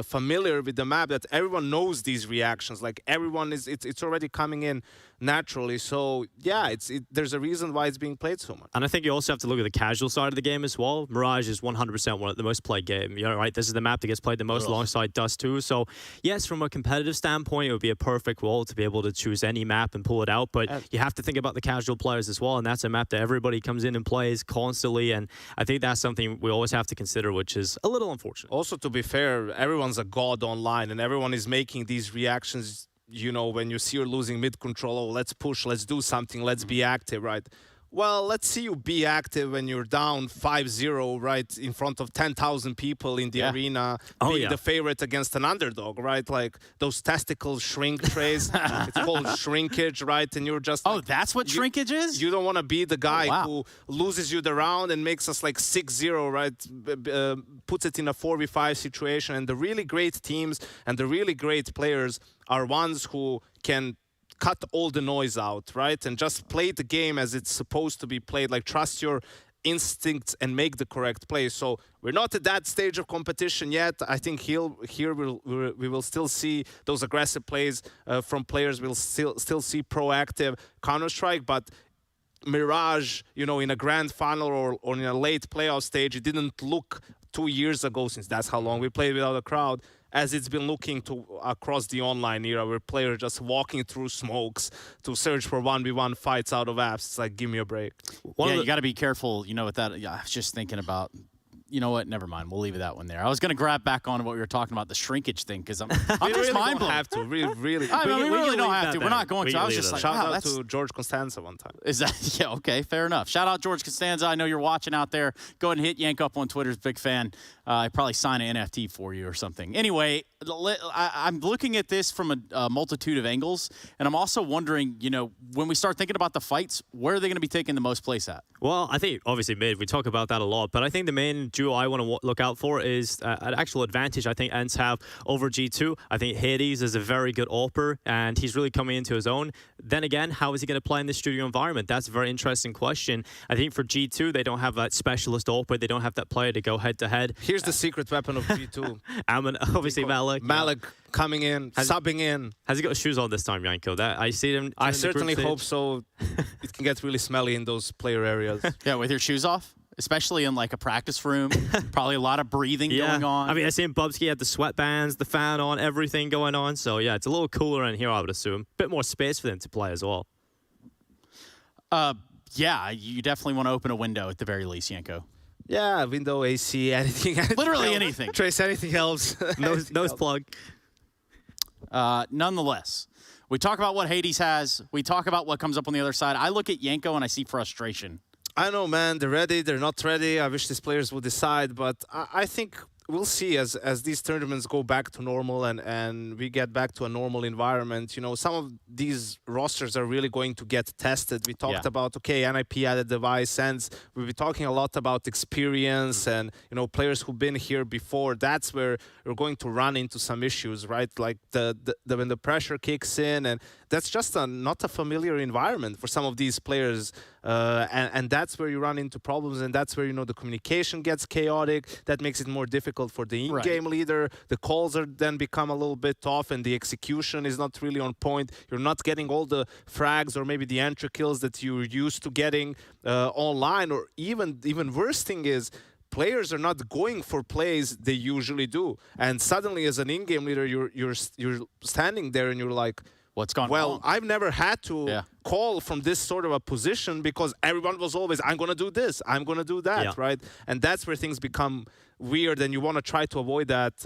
familiar with the map that everyone knows these reactions. Like everyone is, it's already coming in naturally. So yeah, there's a reason why it's being played so much. And I think you also have to look at the casual side of the game as well. Mirage is 100% one of the most played game. You know, right? This is the map that gets played the most alongside Dust 2. So yes, from a competitive standpoint, it would be a perfect role to be able to choose any map and pull it out. But you have to think about the casual players as well. And that's a map that everybody comes in and plays constantly. And I think that's something we always have to consider, which is a little unfortunate. Also, to be fair, everyone's a god online and everyone is making these reactions, you know, when you see you're losing mid control, oh, let's push, let's do something, let's be active, right? Well, let's see you be active when you're down 5-0, right, in front of 10,000 people in the arena, being the favorite against an underdog, right? Like those testicles shrink trays. It's called shrinkage, right? And you're just... Oh, that's what shrinkage is? You don't want to be the guy who loses you the round and makes us like 6-0, right? Puts it in a 4v5 situation. And the really great teams and the really great players are ones who can cut all the noise out, right? And just play the game as it's supposed to be played. Like, trust your instincts and make the correct play. So we're not at that stage of competition yet. I think here we will still see those aggressive plays from players. We'll still see proactive Counter-Strike, but Mirage, you know, in a grand final or in a late playoff stage, it didn't look 2 years ago, since that's how long we played without a crowd, as it's been looking to across the online era, where players just walking through smokes to search for 1v1 fights out of apps. It's like, give me a break. You got to be careful, you know, with that. I was just thinking about, you know what, never mind. We'll leave that one there. I was going to grab back on what we were talking about, the shrinkage thing, because I'm just mind blown. Have to, really. I mean, we really don't have to. We're not going to. I was just like, shout out to George Costanza one time. Is that, yeah, okay, fair enough. Shout out George Costanza. I know you're watching out there. Go ahead and hit Yank up on Twitter's big fan. I probably sign an NFT for you or something. Anyway, I'm looking at this from a multitude of angles, and I'm also wondering, you know, when we start thinking about the fights, where are they going to be taking the most place at? Well, I think obviously mid, we talk about that a lot, but I think the main duo I want to look out for is an actual advantage I think ENCE have over G2. I think Hades is a very good AWPer, and he's really coming into his own. Then again, how is he going to play in the studio environment? That's a very interesting question. I think for G2, they don't have that specialist AWPer. They don't have that player to go head-to-head. Here's the secret weapon of G2. Obviously Malik. Malik coming in, subbing in. Has he got shoes on this time, Yanko? I see him. I certainly hope so. It can get really smelly in those player areas. Yeah, with your shoes off? Especially in like a practice room. Probably a lot of breathing going on. I mean, I seen Bubsky had the sweatbands, the fan on, everything going on. So yeah, it's a little cooler in here, I would assume. Bit more space for them to play as well. Yeah, you definitely want to open a window at the very least, Yanko. Yeah, window, AC, anything. Literally anything. Trace, anything helps. Nose plug. Nonetheless, we talk about what Hades has. We talk about what comes up on the other side. I look at Yenko and I see frustration. I know, man. They're ready. They're not ready. I wish these players would decide, but I think we'll see as these tournaments go back to normal and we get back to a normal environment. You know, some of these rosters are really going to get tested. We talked about, okay, NIP added device, and we'll be talking a lot about experience and, you know, players who've been here before. That's where we're going to run into some issues, right? Like when the pressure kicks in, and that's just not a familiar environment for some of these players. And that's where you run into problems, and that's where, you know, the communication gets chaotic. That makes it more difficult for the in-game leader. The calls are then become a little bit off, and the execution is not really on point. You're not getting all the frags or maybe the entry kills that you're used to getting online. Or even worse thing is, players are not going for plays they usually do, and suddenly as an in-game leader, you're standing there and you're like, what's gone well, wrong? I've never had to call from this sort of a position because everyone was always, I'm going to do this, I'm going to do that, right? And that's where things become weird, and you want to try to avoid that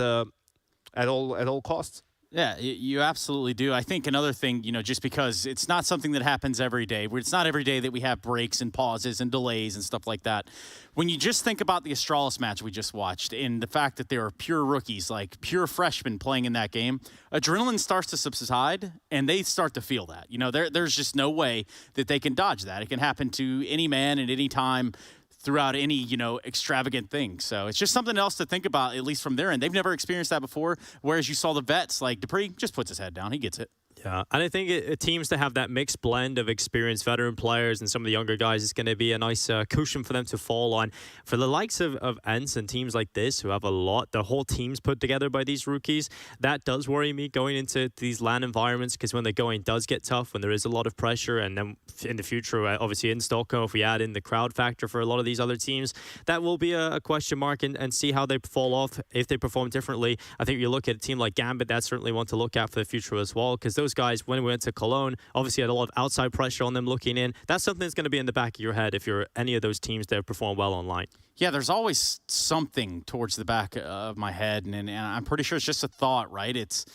at all costs. Yeah, you absolutely do. I think another thing, you know, just because it's not something that happens every day. It's not every day that we have breaks and pauses and delays and stuff like that. When you just think about the Astralis match we just watched and the fact that there are pure rookies, like pure freshmen playing in that game, adrenaline starts to subside and they start to feel that. You know, there's just no way that they can dodge that. It can happen to any man at any time throughout any, you know, extravagant thing. So it's just something else to think about, at least from their end. They've never experienced that before, whereas you saw the vets, like Dupree just puts his head down. He gets it. Yeah, and I think it teams to have that mixed blend of experienced veteran players and some of the younger guys is going to be a nice cushion for them to fall on. For the likes of ENCE and teams like this who have a lot, the whole team's put together by these rookies, that does worry me going into these LAN environments, because when the going does get tough, when there is a lot of pressure, and then in the future, obviously in Stockholm, if we add in the crowd factor for a lot of these other teams, that will be a question mark, and see how they fall off if they perform differently. I think you look at a team like Gambit, that's certainly one to look at for the future as well, because those guys, when we went to Cologne, obviously had a lot of outside pressure on them looking in. That's something that's going to be in the back of your head if you're any of those teams that perform well online. Yeah, there's always something towards the back of my head, and I'm pretty sure it's just a thought, right? It's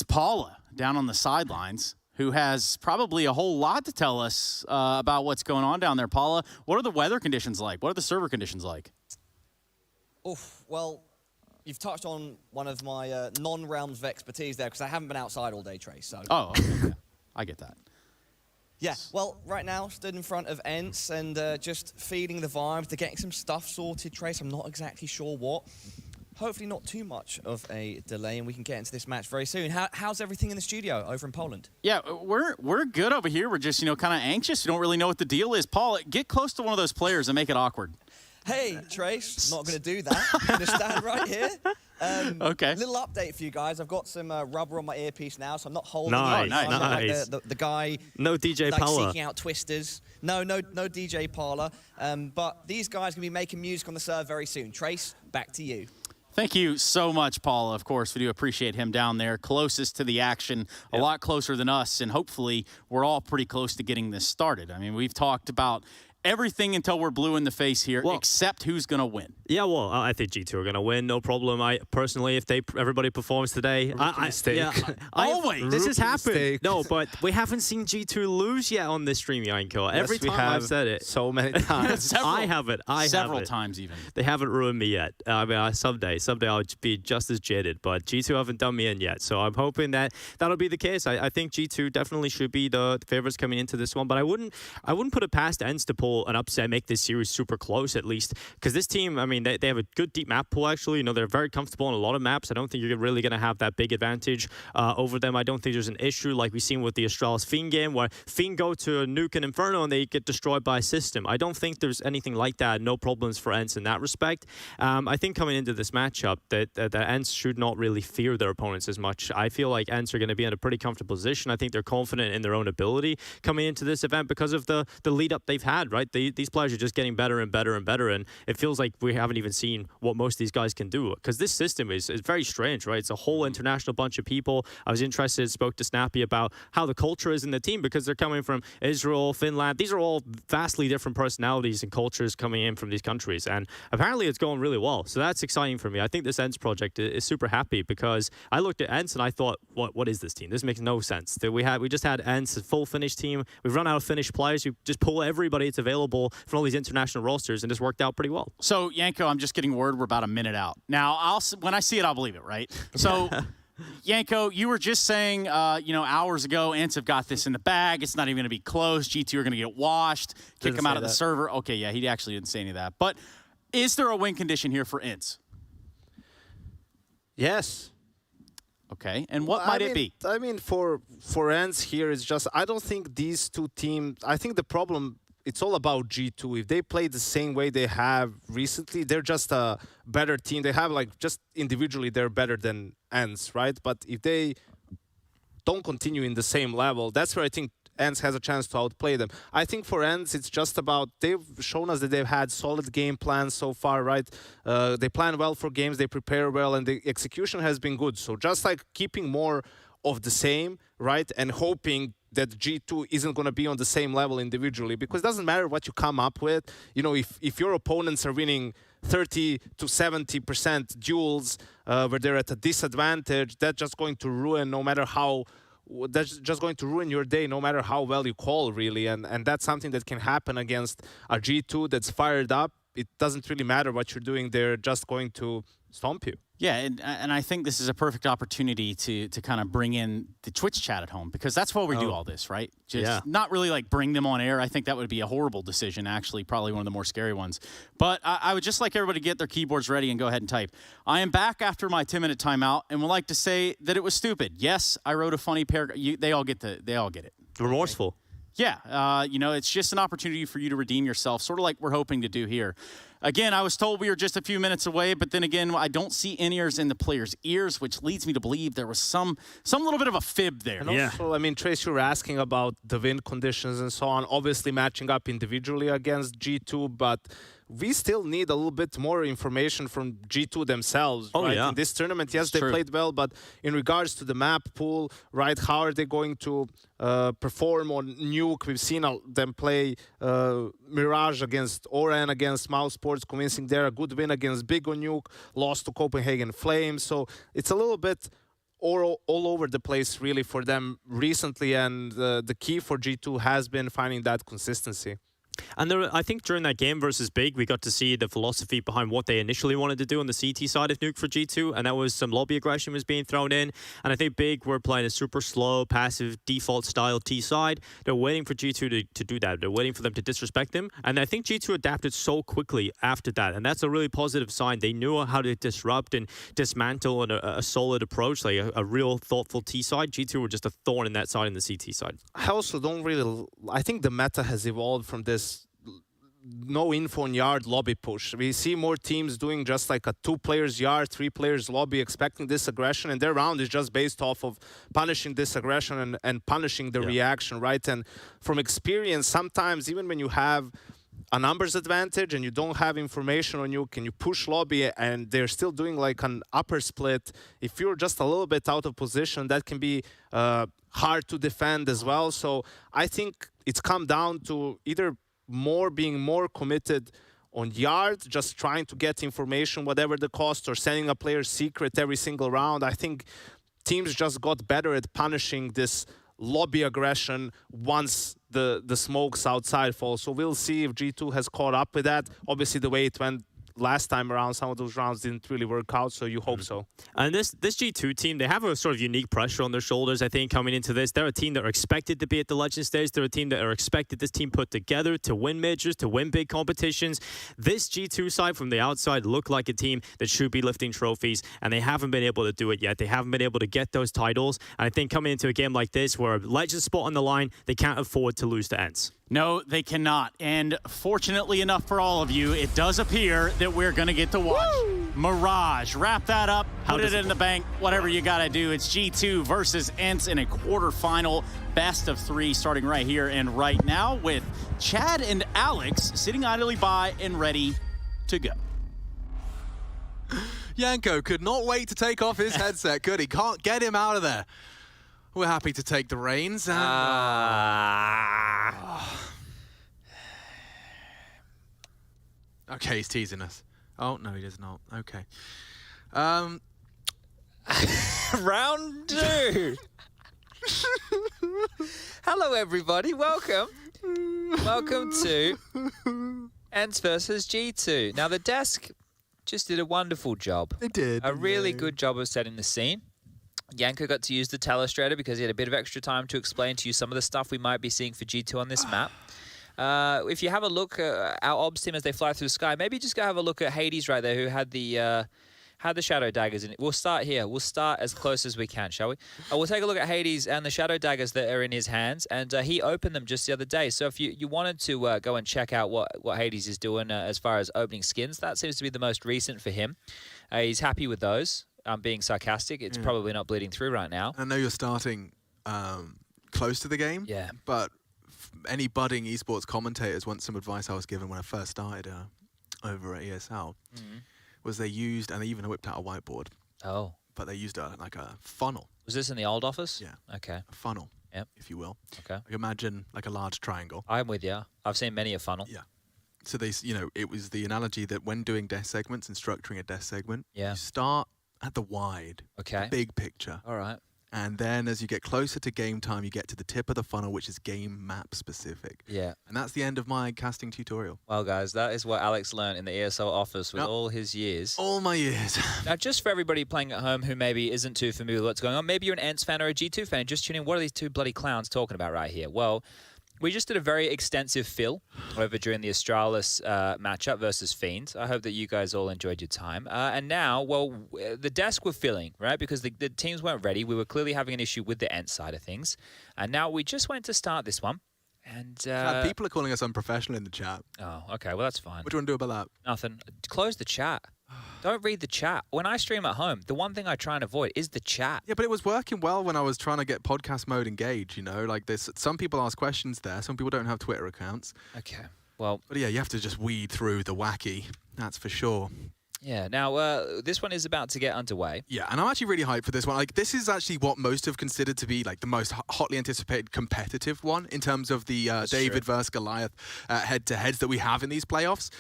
Paula down on the sidelines who has probably a whole lot to tell us about what's going on down there. Paula, what are the weather conditions like? What are the server conditions like? Oof, well, you've touched on one of my non-realms of expertise there, because I haven't been outside all day, Trace. So. Oh, okay. Yeah. I get that. Yeah, well, right now, stood in front of ENCE and just feeding the vibes. They're getting some stuff sorted, Trace. I'm not exactly sure what. Hopefully not too much of a delay, and we can get into this match very soon. How's everything in the studio over in Poland? Yeah, we're good over here. We're just, you know, kind of anxious. We don't really know what the deal is. Paul, get close to one of those players and make it awkward. Hey, Trace, not going to do that. I'm going to stand right here. Okay. Little update for you guys. I've got some rubber on my earpiece now, so I'm not holding nice, it. Nice. Like the guy. No DJ like Parler. Seeking out twisters. No DJ Parler. But these guys are going to be making music on the server very soon. Trace, back to you. Thank you so much, Paula. Of course, we do appreciate him down there, closest to the action, a lot closer than us, and hopefully we're all pretty close to getting this started. I mean, we've talked about everything until we're blue in the face here, except who's going to win. Yeah, well, I think G2 are going to win, no problem. I personally, if everybody performs today, always this has happened. No, but we haven't seen G2 lose yet on this stream, Yanko. Every time I've said it, so many times. I have it. Several times even. They haven't ruined me yet. I mean, someday I'll be just as jaded. But G2 haven't done me in yet, so I'm hoping that'll be the case. I think G2 definitely should be the favorites coming into this one, but I wouldn't put it past ENCE to pull an upset, make this series super close at least, because this team, I mean, they have a good deep map pool actually. You know, they're very comfortable on a lot of maps. I don't think you're really going to have that big advantage over them. I don't think there's an issue like we've seen with the Astralis Fiend game, where Fiend go to Nuke and Inferno and they get destroyed by a system. I don't think there's anything like that. No problems for ENCE in that respect. I think coming into this matchup that ENCE should not really fear their opponents as much. I feel like ENCE are going to be in a pretty comfortable position. I think they're confident in their own ability coming into this event because of the lead up they've had, right? right? These players are just getting better and better and better, and it feels like we haven't even seen what most of these guys can do, because this system is very strange, right? It's a whole international bunch of people. I was interested, spoke to Snappy about how the culture is in the team, because they're coming from Israel, Finland. These are all vastly different personalities and cultures coming in from these countries, and apparently it's going really well. So that's exciting for me. I think this ENCE project is super happy, because I looked at ENCE and I thought, what is this team? This makes no sense. We just had ENCE, a full Finnish team. We've run out of Finnish players. You just pull everybody that's available from all these international rosters, and it's worked out pretty well. So, Yanko, I'm just getting word we're about a minute out. Now, when I see it, I'll believe it, right? So, Yanko, you were just saying, hours ago, ENCE have got this in the bag. It's not even going to be close. G2 are going to get washed, kick them out of the server. Okay, yeah, he actually didn't say any of that. But is there a win condition here for ENCE? Yes. Okay, and what might it be? I mean, for ENCE here, it's just, I don't think these two teams, I think the problem, it's all about G2. If they play the same way they have recently, they're just a better team. They have, like, just individually, they're better than ENCE, right? But if they don't continue in the same level, that's where I think ENCE has a chance to outplay them. I think for ENCE, it's just about, they've shown us that they've had solid game plans so far, right? They plan well for games, they prepare well, and the execution has been good. So just like keeping more of the same, right? And hoping that G2 isn't going to be on the same level individually, because it doesn't matter what you come up with. You know, if your opponents are winning 30 to 70% duels where they're at a disadvantage, that's just going to ruin that's just going to ruin your day no matter how well you call, really. And that's something that can happen against a G2 that's fired up. It doesn't really matter what you're doing. They're just going to stomp you. Yeah, and I think this is a perfect opportunity to kind of bring in the Twitch chat at home, because that's why we do all this, right? Just not really like bring them on air. I think that would be a horrible decision, actually, probably one of the more scary ones. But I would just like everybody to get their keyboards ready and go ahead and type. I am back after my 10-minute timeout and would like to say that it was stupid. Yes, I wrote a funny paragraph. They all get it. Remorseful. Yeah, it's just an opportunity for you to redeem yourself, sort of like we're hoping to do here. Again, I was told we were just a few minutes away, but then again, I don't see in-ears in the players' ears, which leads me to believe there was some little bit of a fib there. And also, I mean, Trace, you were asking about the win conditions and so on, obviously matching up individually against G2, but we still need a little bit more information from G2 themselves, right? In this tournament, yes, they played well, but in regards to the map pool, right, how are they going to perform on Nuke? We've seen them play Mirage against Oran, against Mouse Sports, convincing there a good win against Big on Nuke, lost to Copenhagen Flames. So it's a little bit all over the place, really, for them recently, and the key for G2 has been finding that consistency. And I think during that game versus Big, we got to see the philosophy behind what they initially wanted to do on the CT side of Nuke for G2, and that was some lobby aggression was being thrown in. And I think Big were playing a super slow, passive, default style T side. They're waiting for G2 to do that. They're waiting for them to disrespect them. And I think G2 adapted so quickly after that, and that's a really positive sign. They knew how to disrupt and dismantle a solid approach, like a real thoughtful T side. G2 were just a thorn in that side in the CT side. I also don't really... I think the meta has evolved from this no info on yard lobby push. We see more teams doing just like a 2 players yard, 3 players lobby, expecting this aggression, and their round is just based off of punishing this aggression and punishing the reaction, right? And from experience, sometimes even when you have a numbers advantage and you don't have information on you, can you push lobby and they're still doing like an upper split? If you're just a little bit out of position, that can be hard to defend as well. So I think it's come down to either being more committed on yard, just trying to get information, whatever the cost, or sending a player secret every single round. I think teams just got better at punishing this lobby aggression once the smokes outside fall. So we'll see if G2 has caught up with that. Obviously, the way it went last time around, some of those rounds didn't really work out, so you hope so. And this G2 team, they have a sort of unique pressure on their shoulders, I think, coming into this. They're a team that are expected to be at the Legend stage. They're a team that are expected, this team put together, to win majors, to win big competitions. This G2 side from the outside look like a team that should be lifting trophies, and they haven't been able to do it yet. They haven't been able to get those titles. And I think coming into a game like this, where a Legend spot on the line, they can't afford to lose to ENCE. No, they cannot. And fortunately enough for all of you, it does appear that we're going to get to watch Mirage. Wrap that up, put it in the bank, whatever you got to do. It's G2 versus ENCE in a quarterfinal best of 3 starting right here and right now with Chad and Alex sitting idly by and ready to go. Janko could not wait to take off his headset, could he? Can't get him out of there. We're happy to take the reins. And, okay, he's teasing us. Oh, no, he does not. Okay. Round 2. Hello, everybody. Welcome. Welcome to ENCE versus G2. Now, the desk just did a wonderful job. They did. A really good job of setting the scene. Janko got to use the telestrator because he had a bit of extra time to explain to you some of the stuff we might be seeing for G2 on this map. If you have a look at our obs team as they fly through the sky, maybe just go have a look at Hades right there, who had the shadow daggers in it. We'll start here. We'll start as close as we can, shall we? We'll take a look at Hades and the shadow daggers that are in his hands, and he opened them just the other day. So if you wanted to go and check out what Hades is doing as far as opening skins, that seems to be the most recent for him. He's happy with those. I'm being sarcastic. It's probably not bleeding through right now. I know you're starting close to the game, but any budding esports commentators want some advice I was given when I first started over at ESL. Was they used, and they even whipped out a whiteboard. Oh. But they used like a funnel. Was this in the old office? Yeah. Okay. A funnel, if you will. Okay. Like imagine like a large triangle. I'm with you. I've seen many a funnel. Yeah. So they, it was the analogy that when doing desk segments and structuring a desk segment, you start at the wide, big picture. All right. And then as you get closer to game time, you get to the tip of the funnel, which is game map specific. Yeah. And that's the end of my casting tutorial. Well, guys, that is what Alex learned in the ESL office with all his years. All my years. Now, just for everybody playing at home who maybe isn't too familiar with what's going on, maybe you're an ENCE fan or a G2 fan, just tune in. What are these two bloody clowns talking about right here? Well, we just did a very extensive fill over during the Astralis matchup versus Fiend. I hope that you guys all enjoyed your time. And now, well, the desk we're filling, right? Because the teams weren't ready. We were clearly having an issue with the ENCE side of things. And now we just went to start this one. And people are calling us unprofessional in the chat. Oh, okay. Well, that's fine. What do you want to do about that? Nothing. Close the chat. Don't read the chat. When I stream at home, the one thing I try and avoid is the chat. Yeah, but it was working well when I was trying to get podcast mode engaged, Like this, some people ask questions there. Some people don't have Twitter accounts. Okay. Well. But yeah, you have to just weed through the wacky. That's for sure. Yeah. Now, this one is about to get underway. Yeah, and I'm actually really hyped for this one. Like, this is actually what most have considered to be like the most hotly anticipated competitive one in terms of the David versus Goliath head-to-heads that we have in these playoffs.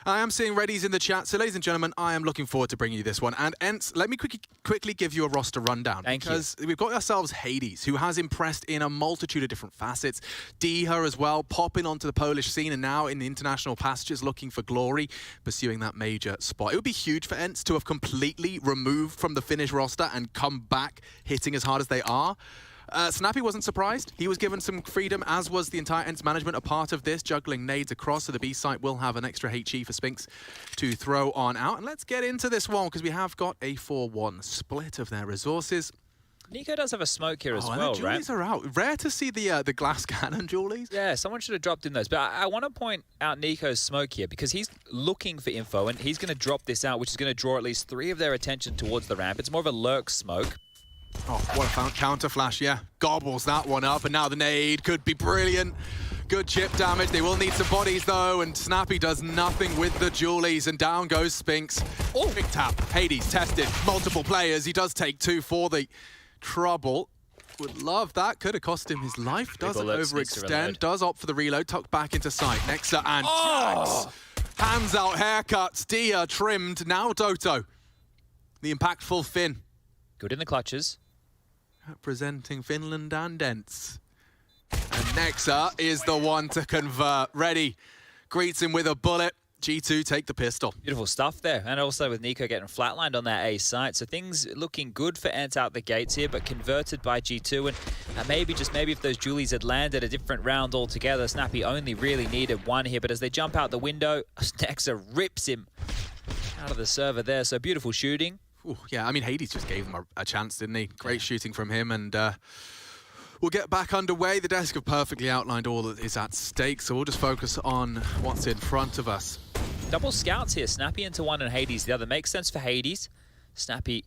I am seeing readies in the chat, so ladies and gentlemen, I am looking forward to bringing you this one. And ENCE, let me quickly give you a roster rundown. Because we've got ourselves Hades, who has impressed in a multitude of different facets. Diha as well, popping onto the Polish scene and now in the international passages looking for glory, pursuing that major spot. It would be huge for ENCE to have completely removed from the Finnish roster and come back hitting as hard as they are. Snappy wasn't surprised. He was given some freedom, as was the entire ENCE management, a part of this, juggling nades across, so the B site will have an extra HE for Spinks to throw on out. And let's get into this one, because we have got a 4-1 split of their resources. niko does have a smoke here as well, and the Julies are out. Rare to see the glass cannon Julies. Yeah, someone should have dropped in those. But I want to point out niko's smoke here, because he's looking for info, and he's going to drop this out, which is going to draw at least 3 of their attention towards the ramp. It's more of a lurk smoke. Oh, what a counter flash, yeah. Gobbles that one up, and now the nade could be brilliant. Good chip damage. They will need some bodies, though, and Snappy does nothing with the Julies, and down goes Spinks. Oh, big tap. Hades tested. Multiple players. He does take 2 for the trouble. Would love that. Could have cost him his life. Doesn't overextend. Does opt for the reload. Tucked back into sight. Nexa and jackz. Hands out haircuts. Dia trimmed. Now Doto. The impactful Finn. Good in the clutches. Representing Finland and ENCE. And Nexa is the one to convert. Ready. Greets him with a bullet. G2 take the pistol. Beautiful stuff there. And also with niko getting flatlined on that A site. So things looking good for ENCE out the gates here, but converted by G2. And maybe, just maybe if those Julies had landed a different round altogether, Snappy only really needed 1 here. But as they jump out the window, Nexa rips him out of the server there. So beautiful shooting. Ooh, yeah, I mean, Hades just gave him a chance, didn't he? Great shooting from him, and we'll get back underway. The desk have perfectly outlined all that is at stake, so we'll just focus on what's in front of us. Double scouts here. Snappy into one and Hades the other. Makes sense for Hades. Snappy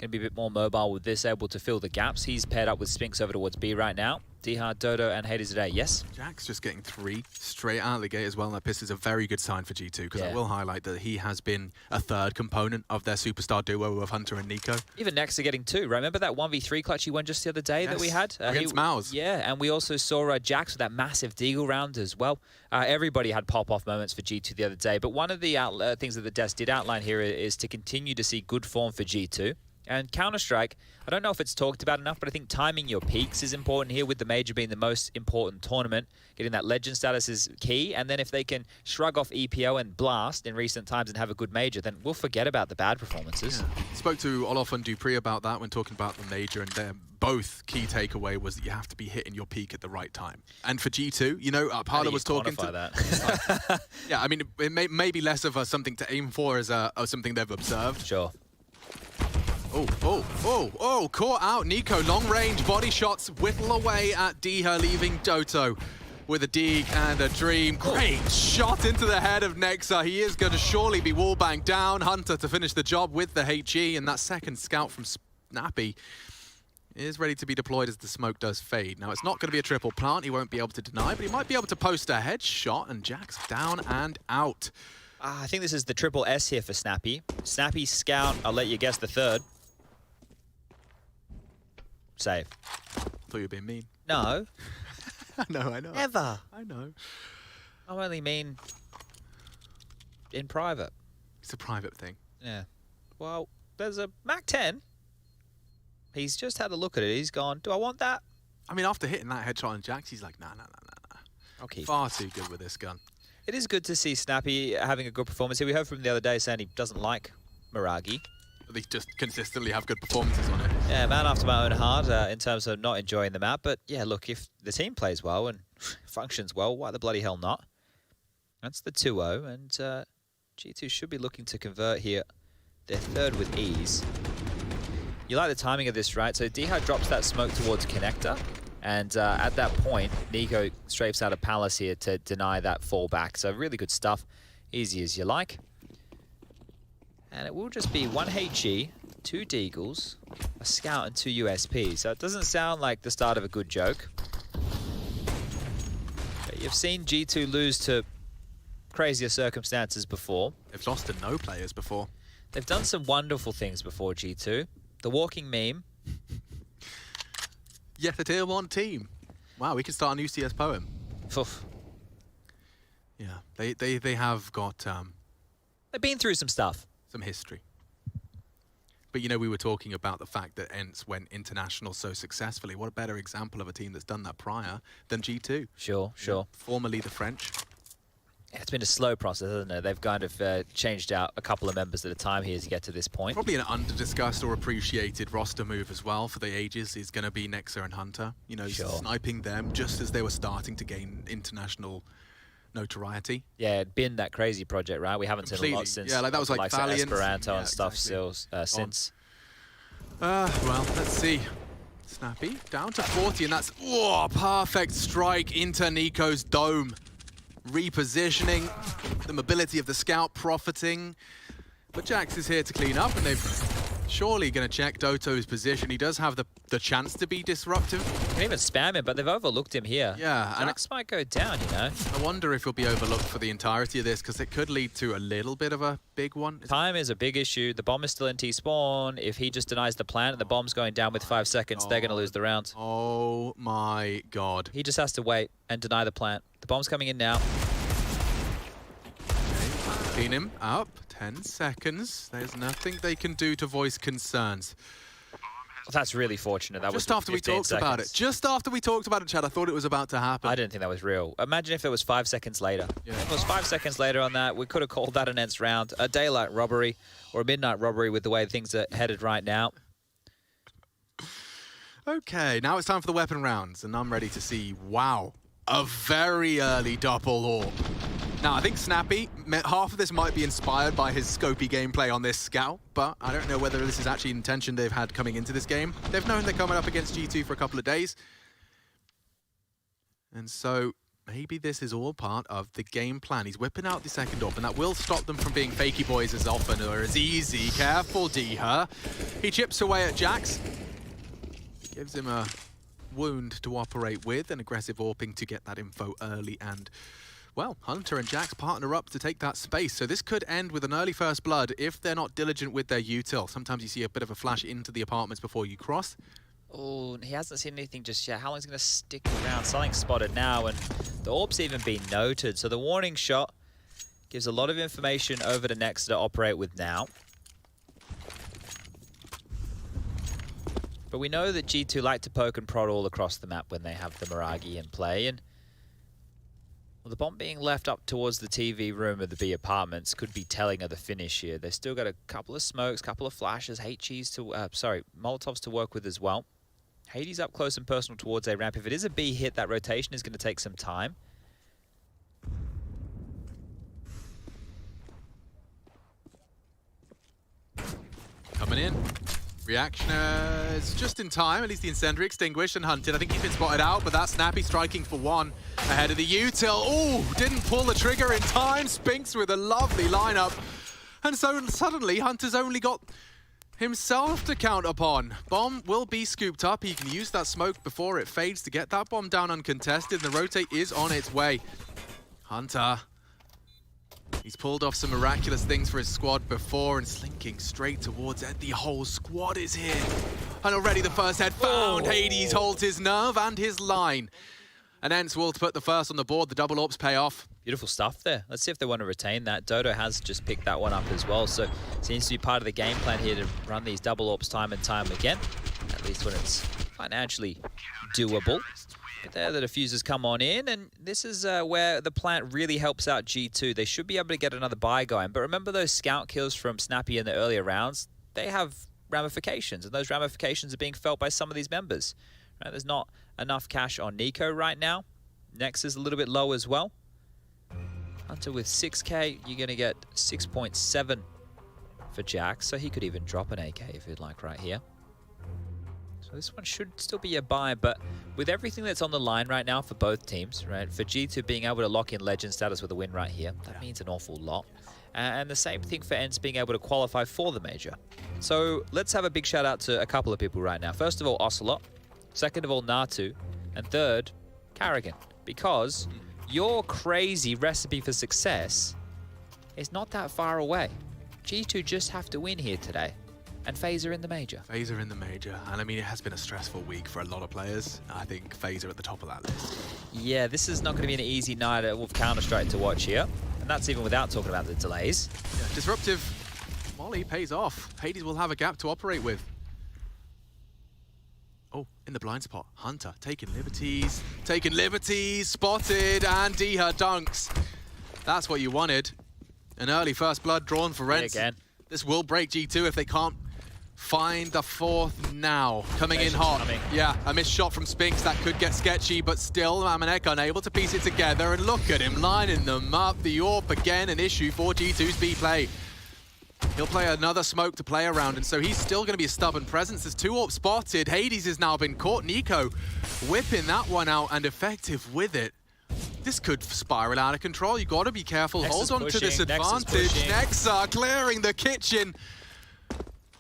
Going to be a bit more mobile with this, able to fill the gaps. He's paired up with Spinks over towards B right now. Dihard, Dodo, and Hades today. Yes? jackz just getting 3 straight out of the gate as well. And this is a very good sign for G2 because I will highlight that he has been a third component of their superstar duo of Hunter and niko. Even next to getting 2. Remember that 1v3 clutch he won just the other day that we had? Against Mouse. Yeah, and we also saw jackz with that massive deagle round as well. Everybody had pop-off moments for G2 the other day. But one of the things that the desk did outline here is to continue to see good form for G2. And Counter-Strike, I don't know if it's talked about enough, but I think timing your peaks is important here, with the Major being the most important tournament. Getting that Legend status is key, and then if they can shrug off EPO and Blast in recent times and have a good Major, then we'll forget about the bad performances. Yeah. Spoke to Olof and Dupree about that when talking about the Major, and their both key takeaway was that you have to be hitting your peak at the right time. And for G2, you know, Parhaat was talking to... that? Yeah, I mean, it may be less of something to aim for as something they've observed. Sure. Oh, caught out. niko, long range body shots whittle away at Dihard, leaving Doto with a dig and a dream. Great shot into the head of Nexa. He is going to surely be wallbanged down. Hunter to finish the job with the HE, and that second scout from Snappy is ready to be deployed as the smoke does fade. Now, it's not going to be a triple plant. He won't be able to deny, but he might be able to post a headshot, and jackz down and out. I think this is the triple S here for Snappy. Snappy, Scout, I'll let you guess the third. Save. Thought you were being mean. No. I know. Never. I know. I'm only mean in private. It's a private thing. Yeah. Well, there's a Mac 10. He's just had a look at it. He's gone, do I want that? I mean, after hitting that headshot on jackz, he's like, nah. I'll keep Far too good with this gun. It is good to see Snappy having a good performance here. We heard from him the other day saying he doesn't like Miragi. They just consistently have good performances on it. Yeah, man after my own heart in terms of not enjoying the map. But yeah, look, if the team plays well and functions well, why the bloody hell not? That's the 2-0, and G2 should be looking to convert here. Their third with ease. You like the timing of this, right? So Dihard drops that smoke towards Connector, and at that point, niko strafes out of Palace here to deny that fallback. So really good stuff. Easy as you like. And it will just be 1 HE, 2 Deagles, a Scout, and 2 USP. So it doesn't sound like the start of a good joke. But you've seen G2 lose to crazier circumstances before. They've lost to no players before. They've done some wonderful things before, G2. The walking meme. Yet a tier 1 team. Wow, we could start a new CS poem. Oof. Yeah, they have got... They've been through some stuff. Some history. But, you know, we were talking about the fact that ENCE went international so successfully. What a better example of a team that's done that prior than G2. Sure. Formerly the French. Yeah, it's been a slow process, hasn't it? They've kind of changed out a couple of members at a time here to get to this point. Probably an under-discussed or appreciated roster move as well for the ages is going to be Nexa and Hunter. You know, sniping them just as they were starting to gain international notoriety. Yeah, it'd been that crazy project, right? We haven't seen a lot since. Yeah, like that was like Valiant. Esperanto and stuff still since. Well, let's see. Snappy down to 40, and that's perfect strike into niko's dome. Repositioning, the mobility of the scout profiting. But jackz is here to clean up, and they've surely going to check Doto's position. He does have the chance to be disruptive. You can even spam him, but they've overlooked him here. Yeah. jackz might go down, you know. I wonder if he'll be overlooked for the entirety of this, because it could lead to a little bit of a big one. Time is a big issue. The bomb is still in T-spawn. If he just denies the plant and the bomb's going down with 5 seconds, they're going to lose the round. Oh my god. He just has to wait and deny the plant. The bomb's coming in now. Okay, clean him up. 10 seconds. There's nothing they can do to voice concerns. That's really fortunate. That was just after we talked about it. Just after we talked about it, Chad, I thought it was about to happen. I didn't think that was real. Imagine if it was 5 seconds later. Yeah. If it was 5 seconds later on that, we could have called that an ENCE round. A daylight robbery or a midnight robbery with the way things are headed right now. Okay, now it's time for the weapon rounds, and I'm ready to see, wow, a very early double AWP. Now, I think Snappy, half of this might be inspired by his scopy gameplay on this scout, but I don't know whether this is actually intention they've had coming into this game. They've known they're coming up against G2 for a couple of days. And so maybe this is all part of the game plan. He's whipping out the second AWP, and that will stop them from being fakey boys as often or as easy. Careful, Diha. He chips away at jackz. Gives him a wound to operate with, and aggressive AWPing to get that info early. And, well, Hunter and jackz partner up to take that space. So this could end with an early first blood if they're not diligent with their util. Sometimes you see a bit of a flash into the apartments before you cross. Oh, he hasn't seen anything just yet. How long is he going to stick around? Something's spotted now, and the AWP's even been noted. So the warning shot gives a lot of information over to Nexa to operate with now. But we know that G2 like to poke and prod all across the map when they have the Miragi in play. And well, the bomb being left up towards the TV room of the B apartments could be telling of the finish here. They've still got a couple of smokes, couple of flashes, Molotovs to work with as well. Hades up close and personal towards A ramp. If it is a B hit, that rotation is going to take some time. Coming in. Reaction is just in time. At least the incendiary extinguished and hunted. I think he's been spotted out, but that's Snappy striking for one ahead of the util. Oh, didn't pull the trigger in time. Spinks with a lovely lineup. And so suddenly Hunter's only got himself to count upon. Bomb will be scooped up. He can use that smoke before it fades to get that bomb down uncontested. And the rotate is on its way. Hunter. He's pulled off some miraculous things for his squad before and slinking straight towards it. The whole squad is here. And already the first head found. Oh. Hades holds his nerve and his line. And ENCE will put the first on the board. The double AWPs pay off. Beautiful stuff there. Let's see if they want to retain that. Dodo has just picked that one up as well, so seems to be part of the game plan here to run these double AWPs time and time again, at least when it's financially doable. But there, the diffusers come on in, and this is where the plant really helps out G2. They should be able to get another buy going, but remember those scout kills from Snappy in the earlier rounds? They have ramifications, and those ramifications are being felt by some of these members. Right? There's not enough cash on niko right now. Next is a little bit low as well. Hunter with 6k, you're going to get 6.7 for jackz, so he could even drop an AK if he'd like right here. So this one should still be a buy, but with everything that's on the line right now for both teams, right, for G2 being able to lock in legend status with a win right here, that means an awful lot. And the same thing for ENCE being able to qualify for the major. So let's have a big shout out to a couple of people right now. First of all, Ocelot. Second of all, Natu. And third, Carrigan. Because your crazy recipe for success is not that far away. G2 just have to win here today. And FaZe are in the major. FaZe are in the major. And I mean, it has been a stressful week for a lot of players. I think FaZe are at the top of that list. Yeah, this is not going to be an easy night of Counter-Strike to watch here. And that's even without talking about the delays. Yeah, disruptive molly pays off. Hades will have a gap to operate with. Oh, in the blind spot. Hunter taking liberties, spotted, and Diha dunks. That's what you wanted. An early first blood drawn for ENCE. Again. This will break G2 if they can't find the fourth now. Coming in hot. Yeah, a missed shot from Spinks. That could get sketchy, but still Amanek unable to piece it together. And look at him lining them up. The AWP again, an issue for G2's B play. He'll play another smoke to play around, and so he's still going to be a stubborn presence. There's two AWPs spotted. Hades has now been caught. niko whipping that one out and effective with it. This could spiral out of control. You've got to be careful. Hold on to this advantage. Nexa clearing the kitchen.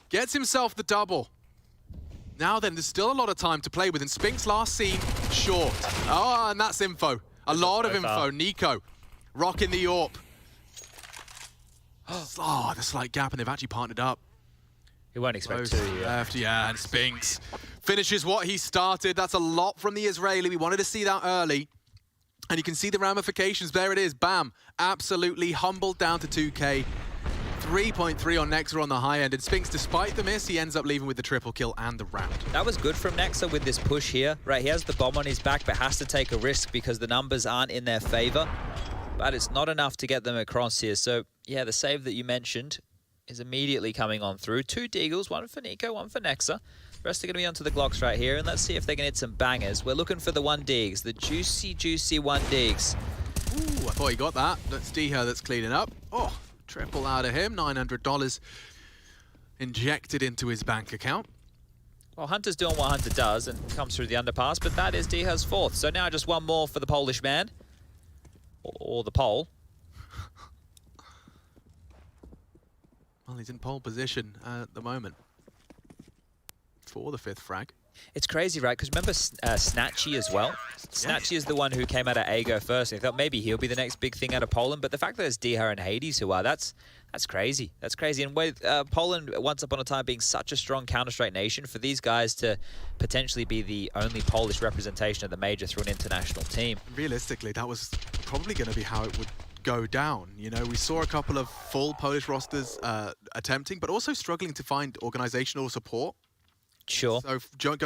Gets himself the double. Now then, there's still a lot of time to play with. And Spinks last seen short. Oh, and that's info. A lot of info. niko rocking the AWP. Oh, the slight gap, and they've actually partnered up. He won't expect Both to. left, yeah, and Spinks finishes what he started. That's a lot from the Israeli. We wanted to see that early. And you can see the ramifications. There it is. Bam. Absolutely humbled down to 2k. 3.3 on Nexa on the high end. And Spinks, despite the miss, he ends up leaving with the triple kill and the round. That was good from Nexa with this push here. Right, he has the bomb on his back, but has to take a risk because the numbers aren't in their favor. But it's not enough to get them across here. So, yeah, the save that you mentioned is immediately coming on through. 2 deagles, one for niko, one for Nexa. The rest are going to be onto the Glocks right here, and let's see if they can hit some bangers. We're looking for the 1 deags, the juicy, juicy 1 deags. Ooh, I thought he got that. That's Diha that's cleaning up. Oh, triple out of him. $900 injected into his bank account. Well, Hunter's doing what Hunter does and comes through the underpass, but that is Diha's 4th. So now just 1 more for the Polish man. or the pole. Well, he's in pole position at the moment for the 5th frag. It's crazy, right? Because remember Snatchy as well? Snatchy is the one who came out of AGO first. And I thought maybe he'll be the next big thing out of Poland. But the fact that it's Diha and Hades who are, that's crazy. That's crazy. And with Poland, once upon a time, being such a strong Counter-Strike nation, for these guys to potentially be the only Polish representation of the major through an international team. Realistically, that was probably going to be how it would go down. You know, we saw a couple of full Polish rosters attempting, but also struggling to find organizational support. Sure. So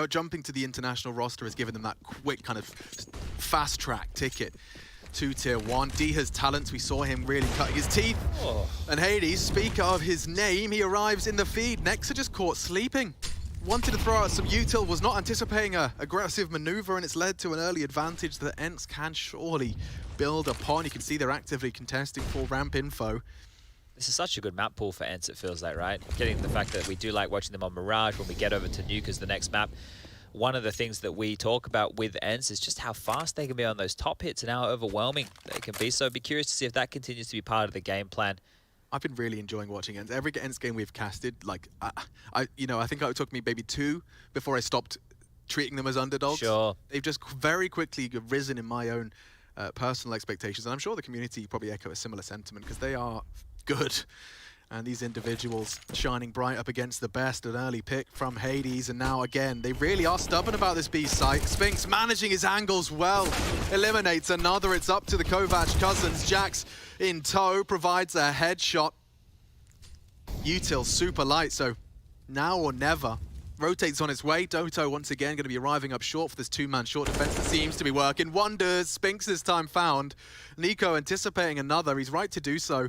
jumping to the international roster has given them that quick kind of fast track ticket to Tier 1. Diha's talents, we saw him really cutting his teeth. Oh. And Hades, speak of his name, he arrives in the feed. Nexa just caught sleeping. Wanted to throw out some util, was not anticipating a aggressive maneuver, and it's led to an early advantage that ENCE can surely build upon. You can see they're actively contesting for ramp info. This is such a good map pool for ENCE, it feels like, right? Getting the fact that we do like watching them on Mirage when we get over to Nuke as the next map. One of the things that we talk about with ENCE is just how fast they can be on those top hits and how overwhelming they can be. So I'd be curious to see if that continues to be part of the game plan. I've been really enjoying watching ENCE. Every ENCE game we've casted, like, I think it took me maybe 2 before I stopped treating them as underdogs. Sure. They've just very quickly risen in my own personal expectations. And I'm sure the community probably echo a similar sentiment because they are good. And these individuals shining bright up against the best. An early pick from Hades, and now again, they really are stubborn about this B site. Spinks managing his angles well, eliminates another. It's up to the Kovac cousins. jackz in tow, provides a headshot. Util super light, so now or never. Rotates on its way. Doto once again going to be arriving up short for this 2-man short defense that seems to be working wonders. Spinks this time found. niko anticipating another. He's right to do so.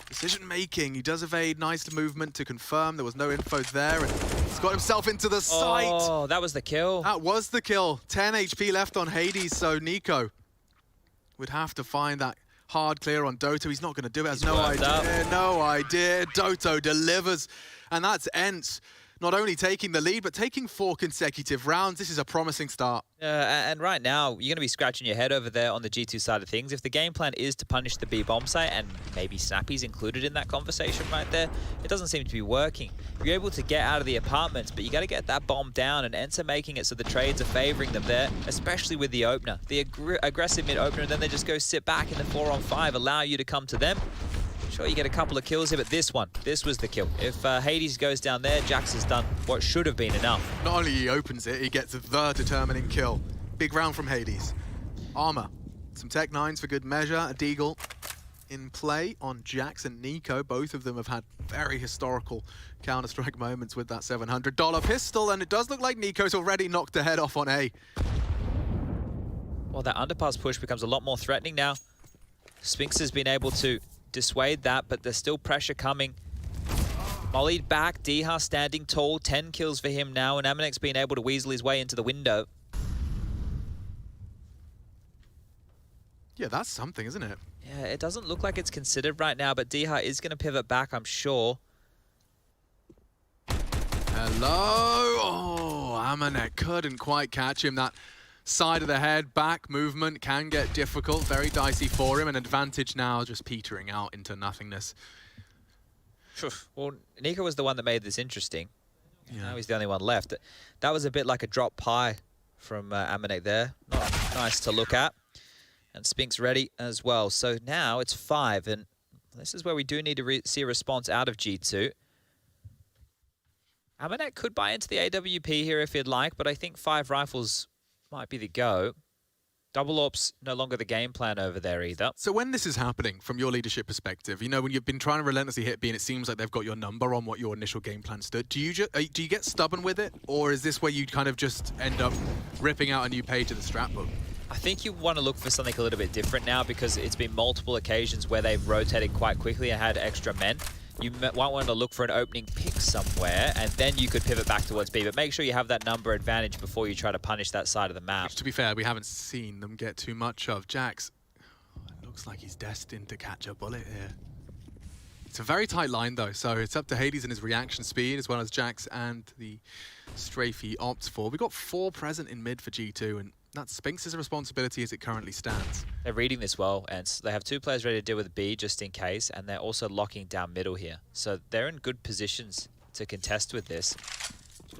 Decision making, he does evade, nice movement to confirm there was no info there, and he's got himself into the site. Oh, that was the kill. That was the kill. 10 HP left on Hades, so niko would have to find that hard clear on Doto. He's not going to do it, has no idea, no idea. Doto delivers, and that's ENCE not only taking the lead, but taking 4 consecutive rounds. This is a promising start. And right now, you're going to be scratching your head over there on the G2 side of things. If the game plan is to punish the B bomb site, and maybe Snappy's included in that conversation right there, it doesn't seem to be working. You're able to get out of the apartments, but you got to get that bomb down, and ENCE are making it so the trades are favoring them there, especially with the opener. The aggressive mid-opener, and then they just go sit back in the 4-on-5, allow you to come to them. Sure, you get a couple of kills here, but this was the kill. If Hades goes down there, jackz has done what should have been enough. Not only he opens it, he gets the determining kill. Big round from Hades. Armor, some Tech 9s for good measure. A deagle in play on jackz and niko. Both of them have had very historical Counter-Strike moments with that $700 pistol, and it does look like niko's already knocked the head off on A. Well, that underpass push becomes a lot more threatening now. Spinks has been able to dissuade that, but there's still pressure coming. Mollied back, Diha standing tall, 10 kills for him now, and Amaneck's been able to weasel his way into the window. Yeah, that's something, isn't it? Yeah, it doesn't look like it's considered right now, but Diha is going to pivot back, I'm sure. Hello! Oh, Amaneck couldn't quite catch him. That side of the head, back movement can get difficult, very dicey for him. An advantage now just petering out into nothingness. Well, niko was the one that made this interesting. Yeah. Now he's the only one left. That was a bit like a drop pie from Amaneck there. Not nice to look at. And Spinks ready as well. So now it's 5, and this is where we do need to see a response out of G2. Amaneck could buy into the AWP here if he'd like, but I think 5 rifles might be the go. Double AWP's no longer the game plan over there either. So when this is happening, from your leadership perspective, you know, when you've been trying to relentlessly hit B and it seems like they've got your number on what your initial game plan stood, do you get stubborn with it? Or is this where you kind of just end up ripping out a new page of the strat book? I think you want to look for something a little bit different now, because it's been multiple occasions where they've rotated quite quickly and had extra men. You might want to look for an opening pick somewhere, and then you could pivot back towards B. But make sure you have that number advantage before you try to punish that side of the map. Which, to be fair, we haven't seen them get too much of. jackz, it looks like he's destined to catch a bullet here. It's a very tight line, though, so it's up to Hades and his reaction speed, as well as jackz and the strafe he opts for. We've got 4 present in mid for G2, and That's Spinx's responsibility as it currently stands. They're reading this well, and they have 2 players ready to deal with B just in case, and they're also locking down middle here. So they're in good positions to contest with this.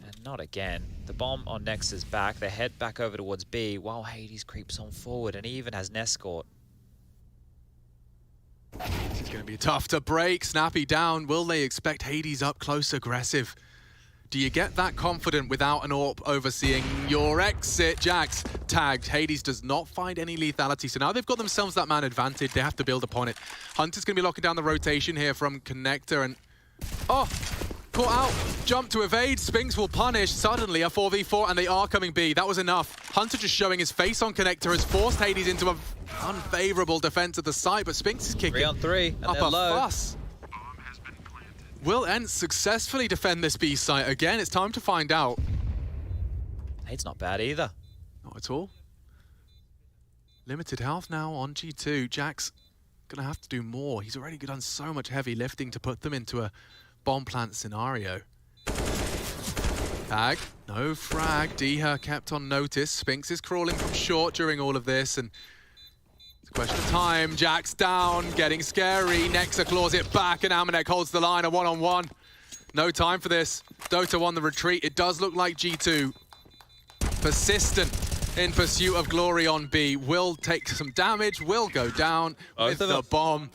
And not again. The bomb on Nex's back. They head back over towards B while Hades creeps on forward, and he even has an escort. It's going to be tough to break. Snappy down. Will they expect Hades up close aggressive? Do you get that confident without an AWP overseeing your exit? jackz tagged. Hades does not find any lethality. So now they've got themselves that man advantage. They have to build upon it. Hunter's going to be locking down the rotation here from Connector. And oh, caught out. Jump to evade. Spinx will punish. Suddenly a 4v4 and they are coming B. That was enough. Hunter just showing his face on Connector has forced Hades into an unfavorable defense of the site. But Spinx is kicking 3 on 3 and up they're a low. fuss. Will ENCE successfully defend this B site? Again, it's time to find out. It's not bad either. Not at all. Limited health now on G2. jackz gonna have to do more. He's already done so much heavy lifting to put them into a bomb plant scenario. Tag, no frag. Diha kept on notice. Spinx is crawling from short during all of this, and question of time. jackz down, getting scary. Nexa claws it back, and Amanek holds the line, a one-on-one. No time for this. Dota won the retreat. It does look like G2, persistent in pursuit of glory on B, will take some damage, will go down with the bomb.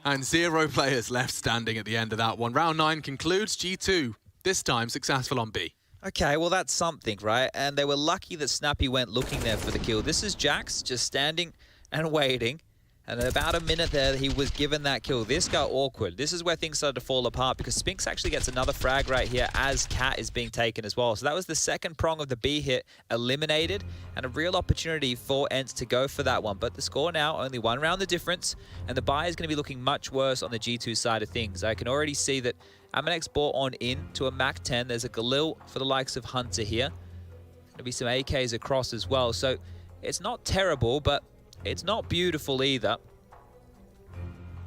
And 0 players left standing at the end of that one. Round 9 concludes. G2, this time successful on B. Okay, well that's something, right? And they were lucky that Snappy went looking there for the kill. This is jackz just standing and waiting, and at about a minute there, he was given that kill. This got awkward. This is where things started to fall apart because Spinx actually gets another frag right here as Cat is being taken as well. So that was the second prong of the B hit eliminated, and a real opportunity for ENCE to go for that one. But the score now, only 1 round the difference, and the buy is going to be looking much worse on the G2 side of things. I can already see that Amanek's bought on in to a Mac 10. There's a Galil for the likes of Hunter here. Going to be some AKs across as well. So it's not terrible, but it's not beautiful either.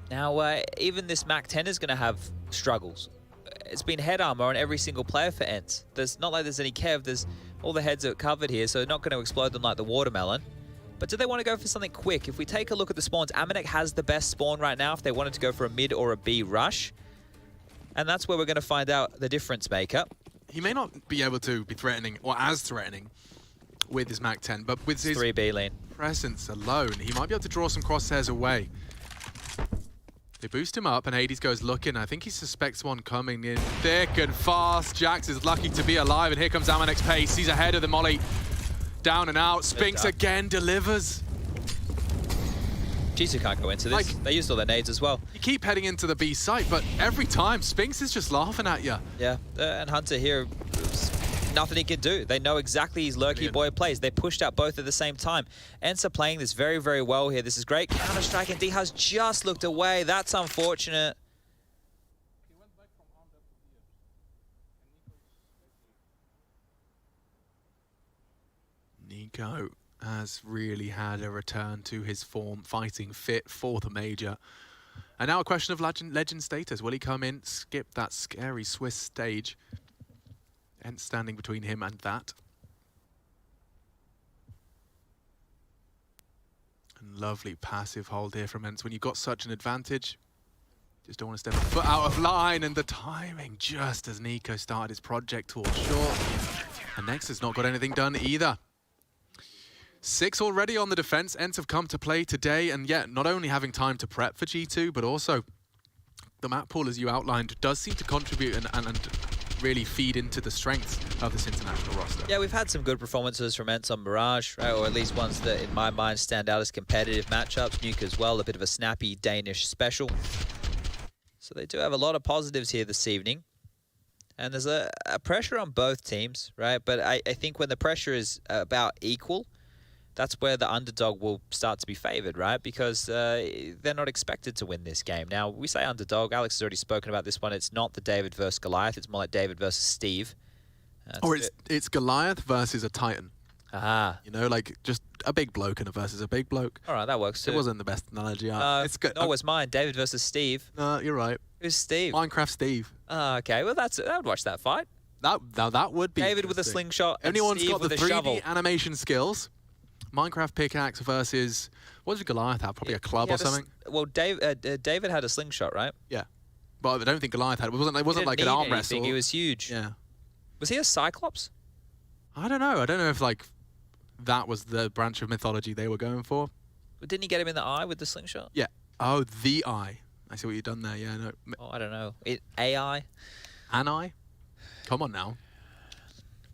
Now, even this Mac 10 is going to have struggles. It's been head armor on every single player for ENCE. There's not like there's any Kev. There's all the heads are covered here, so not going to explode them like the watermelon. But do they want to go for something quick? If we take a look at the spawns, Amanek has the best spawn right now if they wanted to go for a mid or a B rush. And that's where we're going to find out the difference maker. He may not be able to be threatening, or as threatening, with his Mac 10, but with his 3B lane presence alone, he might be able to draw some crosshairs away. They boost him up, and Hades goes looking. I think he suspects one coming in thick and fast. jackz is lucky to be alive, and here comes Amanek's pace. He's ahead of the molly. Down and out. Spinx again delivers. G2 can't go into this. They used all their nades as well. You keep heading into the B site, but every time, Spinx is just laughing at you. Yeah, and Hunter here, nothing he can do. They know exactly his lurky boy plays. They pushed out both at the same time. ENCE are playing this very, very well here. This is great. Counter-strike, and Diha's just looked away. That's unfortunate. niko has really had a return to his form, fighting fit for the major. And now a question of legend status. Will he come in, skip that scary Swiss stage? ENCE standing between him and that. And lovely passive hold here from ENCE. When you've got such an advantage, just don't want to step a foot out of line, and the timing just as niko started his project towards short. And Next has not got anything done either. 6 already on the defense. ENCE have come to play today, and yet not only having time to prep for G2, but also the map pool, as you outlined, does seem to contribute and really feed into the strengths of this international roster. Yeah, we've had some good performances from ENCE on Mirage, right? Or at least ones that, in my mind, stand out as competitive matchups. Nuke as well, a bit of a snappy Danish special. So they do have a lot of positives here this evening. And there's a pressure on both teams, right? But I think when the pressure is about equal, that's where the underdog will start to be favored, right? Because they're not expected to win this game. Now, we say underdog. Alex has already spoken about this one. It's not the David versus Goliath. It's more like David versus Steve. Or it's Goliath versus a Titan. Aha. You know, like just a big bloke and versus a big bloke. All right, that works too. It wasn't the best analogy. It's good. No, it's mine. David versus Steve. No, you're right. Who's Steve? Minecraft Steve. Okay, well, I would watch that fight. That would be David with a slingshot and Anyone's Steve got with the a 3D shovel. animation skills. Minecraft pickaxe versus, what did Goliath have? Probably a club or something? Well, David had a slingshot, right? Yeah. But I don't think Goliath had it. It wasn't like an arm wrestle. He was huge. Yeah. Was he a Cyclops? I don't know. I don't know if like that was the branch of mythology they were going for. But didn't he get him in the eye with the slingshot? Yeah. Oh, the eye. I see what you've done there. Yeah, no. Oh, I don't know. AI? An eye? Come on now.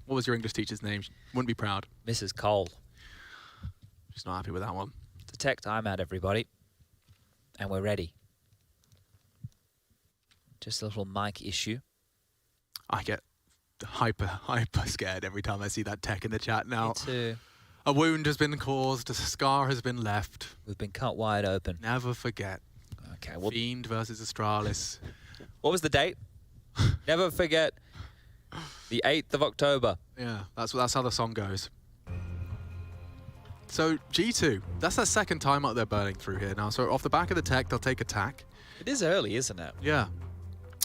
What was your English teacher's name? Wouldn't be proud. Mrs. Cole. She's not happy with that one. Detect I'm at, everybody. And we're ready. Just a little mic issue. I get hyper scared every time I see that tech in the chat now. Me too. A wound has been caused. A scar has been left. We've been cut wide open. Never forget. Okay, well, Fiend versus Astralis. What was the date? Never forget. The 8th of October. Yeah, that's how the song goes. So G2, that's their second time out there burning through here now. So off the back of the tech, they'll take attack. It is early, isn't it? Yeah.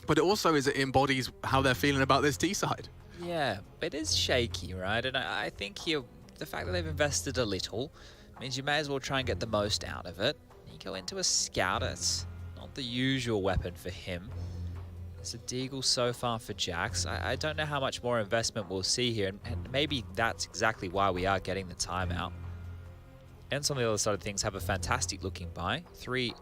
But it also it embodies how they're feeling about this T side. Yeah, it is shaky, right? And I think the fact that they've invested a little means you may as well try and get the most out of it. You go into a scout, it's not the usual weapon for him. It's a deagle so far for jackz. I don't know how much more investment we'll see here, and maybe that's exactly why we are getting the timeout. ENCE on the other side of things have a fantastic looking buy. 3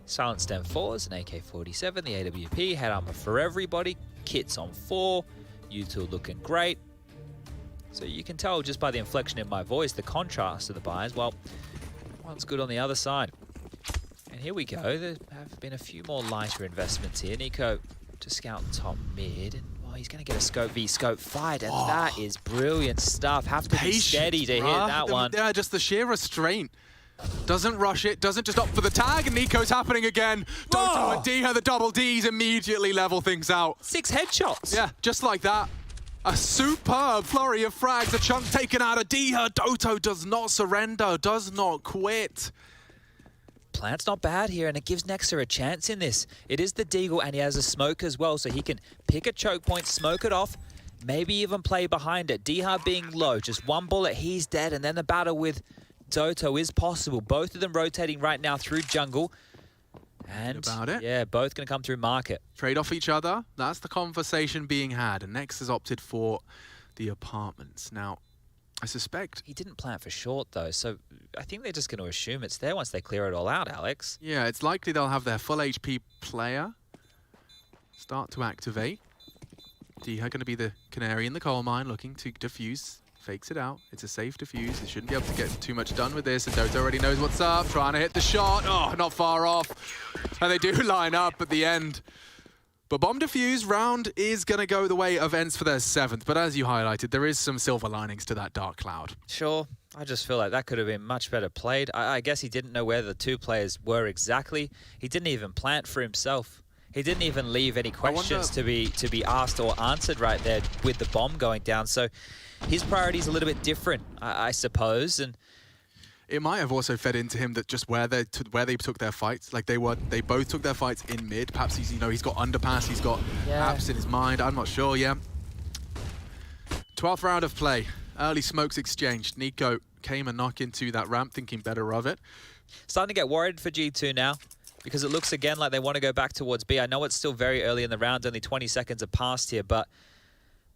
silenced M4s, an AK-47, the AWP, head armor for everybody, kits on 4, U2 looking great. So you can tell just by the inflection in my voice, the contrast of the buys. Well, one's good on the other side. And here we go. There have been a few more lighter investments here. niko to scout top mid. And, well, he's going to get a scope v scope fight. And that is brilliant stuff. Have to be steady to hit that one. Yeah, just the sheer restraint. Doesn't rush it, doesn't just opt for the tag, and niko's happening again. Doto and Diha, the double Ds, immediately level things out. 6 headshots. Yeah, just like that. A superb flurry of frags, a chunk taken out of Diha. Doto does not surrender, does not quit. Plant's not bad here, and it gives Nexa a chance in this. It is the deagle, and he has a smoke as well, so he can pick a choke point, smoke it off, maybe even play behind it. Diha being low, just one bullet, he's dead, and then the battle with Doto is possible. Both of them rotating right now through jungle. And about it. Yeah, both going to come through market. Trade off each other. That's the conversation being had. And Nex has opted for the apartments. Now, I suspect... He didn't plant for short, though, so I think they're just going to assume it's there once they clear it all out, Alex. Yeah, it's likely they'll have their full HP player start to activate. Diha going to be the canary in the coal mine, looking to defuse. Fakes it out. It's a safe defuse. They shouldn't be able to get too much done with this. And Doto already knows what's up. Trying to hit the shot. Oh, not far off. And they do line up at the end. But bomb defuse round is going to go the way of ENCE for their 7th. But as you highlighted, there is some silver linings to that dark cloud. Sure. I just feel like that could have been much better played. I guess he didn't know where the 2 players were exactly. He didn't even plant for himself. He didn't even leave any questions to be asked or answered right there with the bomb going down. So his priority's a little bit different, I suppose. And it might have also fed into him that just where they took their fights, like they both took their fights in mid. Perhaps he's got underpass, he's got apps in his mind. I'm not sure. Yeah. 12th round of play. Early smokes exchanged. niko came a knock into that ramp, thinking better of it. Starting to get worried for G2 now, because it looks again like they want to go back towards B. I know it's still very early in the round, only 20 seconds have passed here, but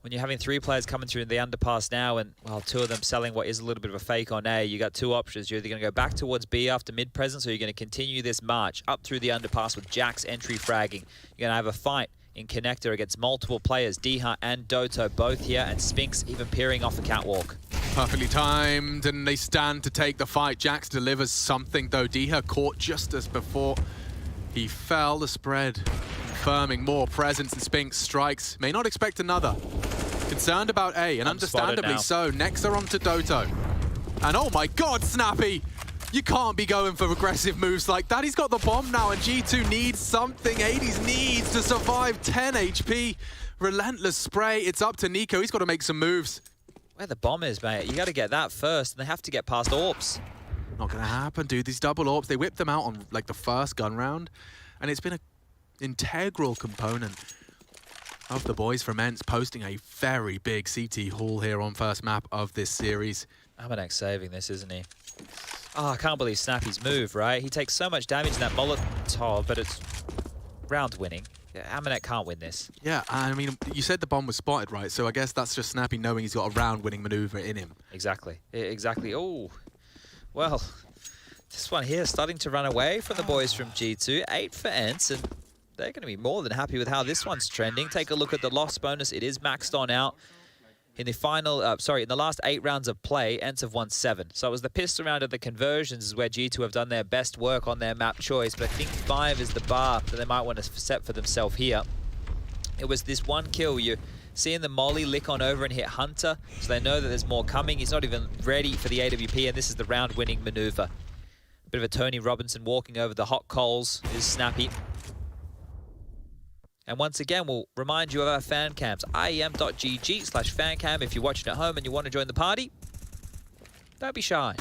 when you're having 3 players coming through the underpass now, and, well, 2 of them selling what is a little bit of a fake on A, you got 2 options. You're either going to go back towards B after mid-presence, or you're going to continue this march up through the underpass with jackz entry fragging. You're going to have a fight in connector against multiple players, Diha and Doto both here, and Spinks even peering off the catwalk. Perfectly timed, and they stand to take the fight. jackz delivers something, though. Diha caught just as before he fell. The spread confirming more presence, and Spinks strikes. May not expect another. Concerned about A, and understandably so. Nexa onto Doto. And oh my god, Snappy! You can't be going for aggressive moves like that. He's got the bomb now, and G2 needs something. Hades needs to survive. 10 HP. Relentless spray. It's up to niko. He's got to make some moves. Where the bomb is, mate. You got to get that first, and they have to get past AWPs. Not going to happen, dude. These double AWPs, they whipped them out on like the first gun round, and it's been an integral component of the boys from ENCE posting a very big CT haul here on first map of this series. Amanek saving this, isn't he? Oh, I can't believe Snappy's move, right? He takes so much damage in that Molotov, but it's round winning. Yeah, Amanek can't win this. Yeah, I mean, you said the bomb was spotted, right? So I guess that's just Snappy knowing he's got a round-winning maneuver in him. Exactly. Exactly. Oh, well, this one here starting to run away from the boys from G2. 8 for ENCE, and they're going to be more than happy with how this one's trending. Take a look at the loss bonus. It is maxed on out. In the final, in the last 8 rounds of play, ENCE have won 7. So it was the pistol round of the conversions is where G2 have done their best work on their map choice. But I think 5 is the bar that they might want to set for themselves here. It was this one kill. You're seeing the molly lick on over and hit Hunter, so they know that there's more coming. He's not even ready for the AWP, and this is the round-winning maneuver. A bit of a Tony Robinson walking over the hot coals is Snappy. And once again, we'll remind you of our fan cams, iem.gg/fancam. If you're watching at home and you want to join the party, don't be shy.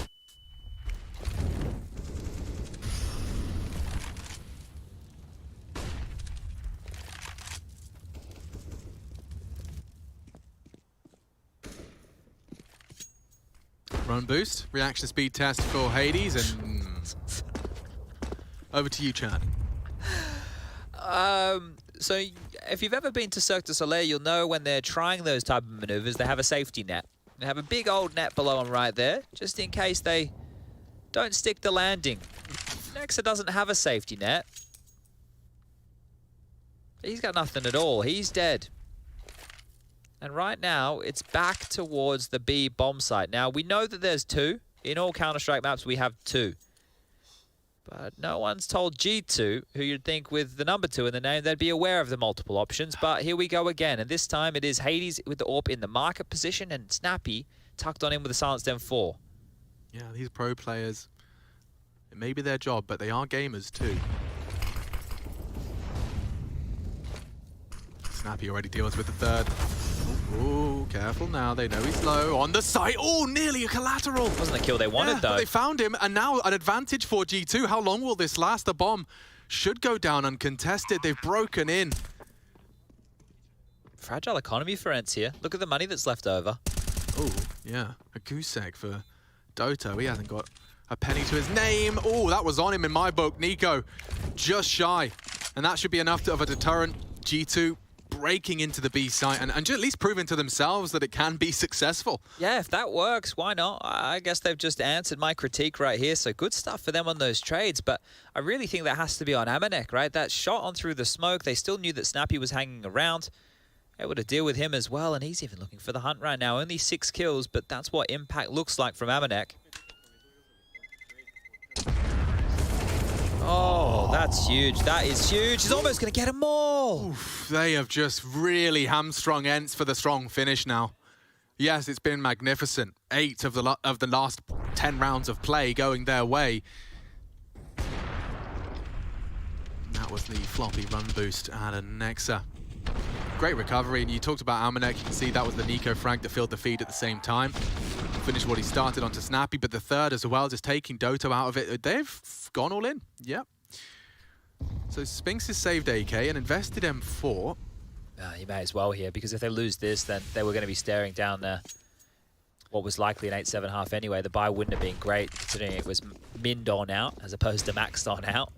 Run boost, reaction speed test for Hades, and over to you, Chad. So if you've ever been to Cirque du Soleil, you'll know when they're trying those type of maneuvers, they have a safety net. They have a big old net below them right there, just in case they don't stick the landing. Nexa doesn't have a safety net. He's got nothing at all. He's dead. And right now, it's back towards the B bomb site. Now, we know that there's 2. In all Counter-Strike maps, we have 2. But no one's told G2, who you'd think with the number 2 in the name, they'd be aware of the multiple options. But here we go again. And this time it is Hades with the AWP in the market position and Snappy tucked on in with the silenced M4. Yeah, these pro players, it may be their job, but they are gamers too. Snappy already deals with the third. Ooh, careful now. They know he's low. On the site. Oh, nearly a collateral. Wasn't the kill they wanted, though. But they found him, and now an advantage for G2. How long will this last? The bomb should go down uncontested. They've broken in. Fragile economy for ENCE here. Look at the money that's left over. Oh, yeah. A goose egg for Doto. He hasn't got a penny to his name. Oh, that was on him in my book. niko, just shy. And that should be enough of a deterrent. G2 breaking into the B site and at least proving to themselves that it can be successful. Yeah, if that works, why not? I guess they've just answered my critique right here, so good stuff for them on those trades, but I really think that has to be on Amanek, right? That shot on through the smoke, they still knew that Snappy was hanging around. Able to deal with him as well, and he's even looking for the hunt right now. Only 6 kills, but that's what impact looks like from Amanek. Oh, that's huge. That is huge. He's almost going to get them all. Oof, they have just really hamstrung ENCE for the strong finish now. Yes, it's been magnificent. 8 of the last 10 rounds of play going their way. And that was the floppy run boost out of Nexa. Great recovery, and you talked about Amanek. You can see that was the niko frag that filled the feed at the same time. Finished what he started onto Snappy, but the third as well, just taking Doto out of it. They've gone all in, yep. So Spinks has saved AK and invested M4. He may as well here, because if they lose this, then they were going to be staring down what was likely an 8-7 half anyway. The buy wouldn't have been great, considering it was minned on out as opposed to maxed on out.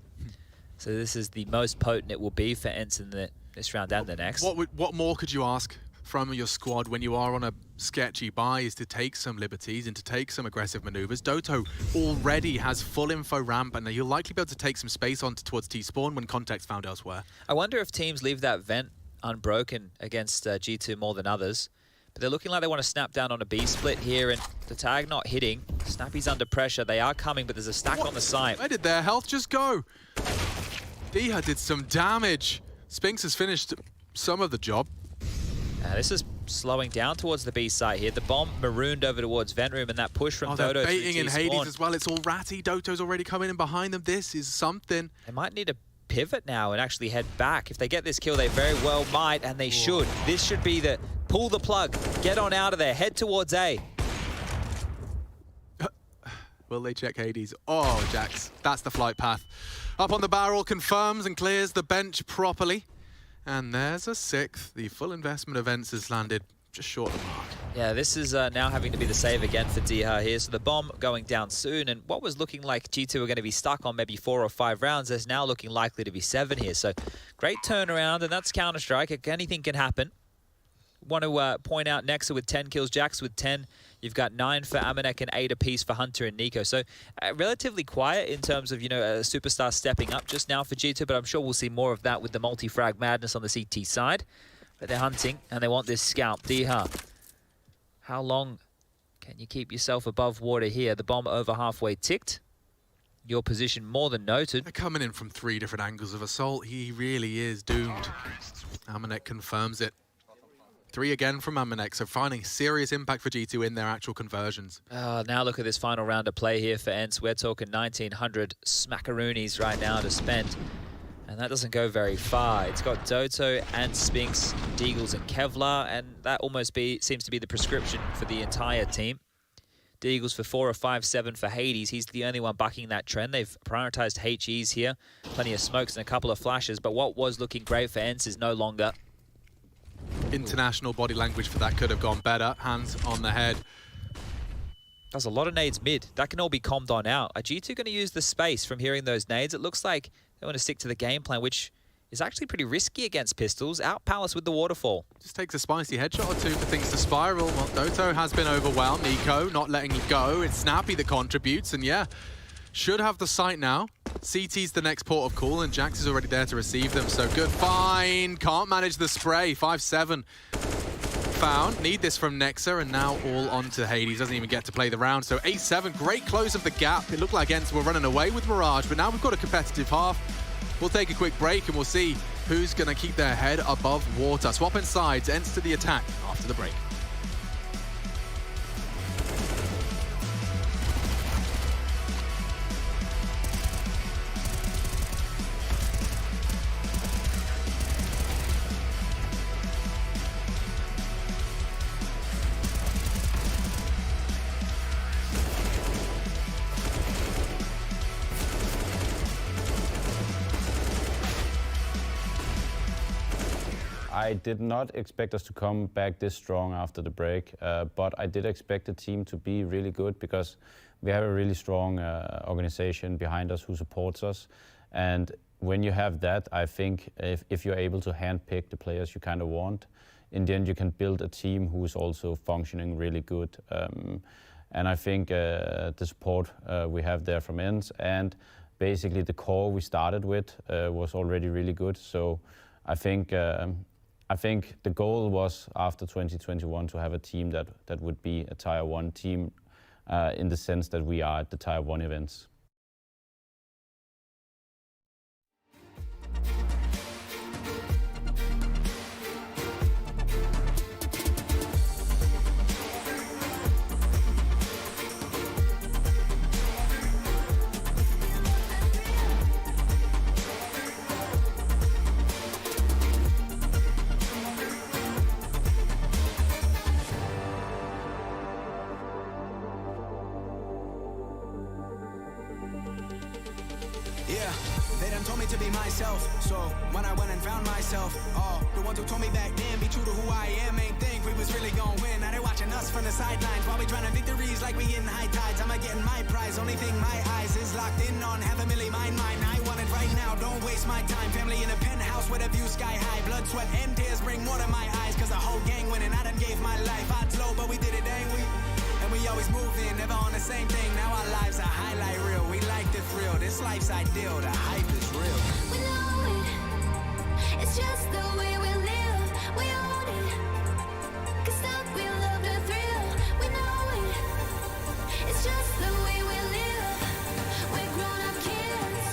So this is the most potent it will be for ENCE in this round and the next. What more could you ask from your squad when you are on a sketchy buy, is to take some liberties and to take some aggressive maneuvers. Doto already has full info ramp, and you'll likely be able to take some space on towards T-spawn when context found elsewhere. I wonder if teams leave that vent unbroken against G2 more than others. But they're looking like they want to snap down on a B split here, and the tag not hitting. Snappy's under pressure. They are coming, but there's a stack on the site. Where did their health just go? Diha did some damage. Spinks has finished some of the job. This is slowing down towards the B site here. The bomb marooned over towards vent room, and that push from Doto they're baiting in T-spawn. Hades as well. It's all ratty. Doto's already coming in behind them. This is something. They might need to pivot now and actually head back. If they get this kill, they very well might, and they should. This should be the pull the plug, get on out of there, head towards A. Will they check Hades? Oh, jackz. That's the flight path. Up on the barrel, confirms and clears the bench properly. And there's a 6th. The full investment of ENCE has landed just short of the mark. Yeah, this is now having to be the save again for dha here. So the bomb going down soon, and what was looking like G2 were going to be stuck on maybe 4 or 5 rounds is now looking likely to be 7 here. So great turnaround, and that's Counter-Strike. Anything can happen. Want to point out Nexa with 10 kills, jackz with 10. You've got 9 for Amanek and 8 apiece for Hunter and niko. So relatively quiet in terms of, you know, a superstar stepping up just now for G2, but I'm sure we'll see more of that with the multi-frag madness on the CT side. But they're hunting, and they want this scalp. dha, how long can you keep yourself above water here? The bomb over halfway ticked. Your position more than noted. They're coming in from 3 different angles of assault. He really is doomed. Amanek confirms it. 3 again from Amanek, so finding serious impact for G2 in their actual conversions. Now look at this final round of play here for ENCE. We're talking 1,900 smackaroonies right now to spend. And that doesn't go very far. It's got Doto and Spinks, Deagles and Kevlar, and that almost seems to be the prescription for the entire team. Deagles for 4 or 5, 7 for Hades. He's the only one bucking that trend. They've prioritized HEs here. Plenty of smokes and a couple of flashes, but what was looking great for ENCE is no longer. International body language for that could have gone better. Hands on the head. There's a lot of nades mid. That can all be calmed on out. Are G2 going to use the space from hearing those nades? It looks like they want to stick to the game plan, which is actually pretty risky against pistols. Out Palace with the waterfall. Just takes a spicy headshot or 2 for things to spiral. Well, Doto has been overwhelmed. niko not letting it go. It's Snappy that contributes, and yeah, should have the sight now. CT's the next port of call, and jackz is already there to receive them, so good find. Can't manage the spray. 5-7 found. Need this from Nexa, and now all on to Hades. Doesn't even get to play the round, so 8-7. Great close of the gap. It looked like ENCE were running away with Mirage, but now we've got a competitive half. We'll take a quick break, and we'll see who's going to keep their head above water. Swapping sides, ENCE to the attack after the break. I did not expect us to come back this strong after the break, but I did expect the team to be really good because we have a really strong organization behind us who supports us. And when you have that, I think if you're able to handpick the players you kind of want, in the end you can build a team who is also functioning really good. And I think the support we have there from ENCE and basically the core we started with was already really good. So I think the goal was after 2021 to have a team that would be a Tier 1 team in the sense that we are at the Tier 1 events. Yeah, they done told me to be myself. So when I went and found myself, the ones who told me back then, be true to who I am, ain't think we was really gonna win. Now they watching us from the sidelines while we trying to victories like we in high tides. I'ma getting my prize. Only thing my eyes is locked in on. Have a milli mine. I want it right now. Don't waste my time. Family in a penthouse with a view sky high. Blood, sweat, and tears bring more to my eyes. Cause a whole gang winning. I done gave my life. Odds low, but we did it, ain't we? And we always moved in, never on the same thing. Now our lives are highlight reel. We like the thrill. This life's ideal. The hype is real. We know it. It's just the way we live. We own it. 'Cause that we love the thrill. We know it. It's just the way we live. We're grown-up kids.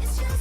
It's just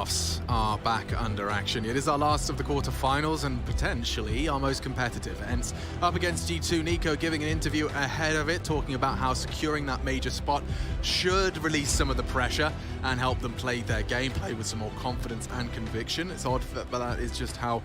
playoffs are back under action. It is our last of the quarterfinals and potentially our most competitive. ENCE up against G2. niko giving an interview ahead of it, talking about how securing that major spot should release some of the pressure and help them play their gameplay with some more confidence and conviction. It's odd, but that is just how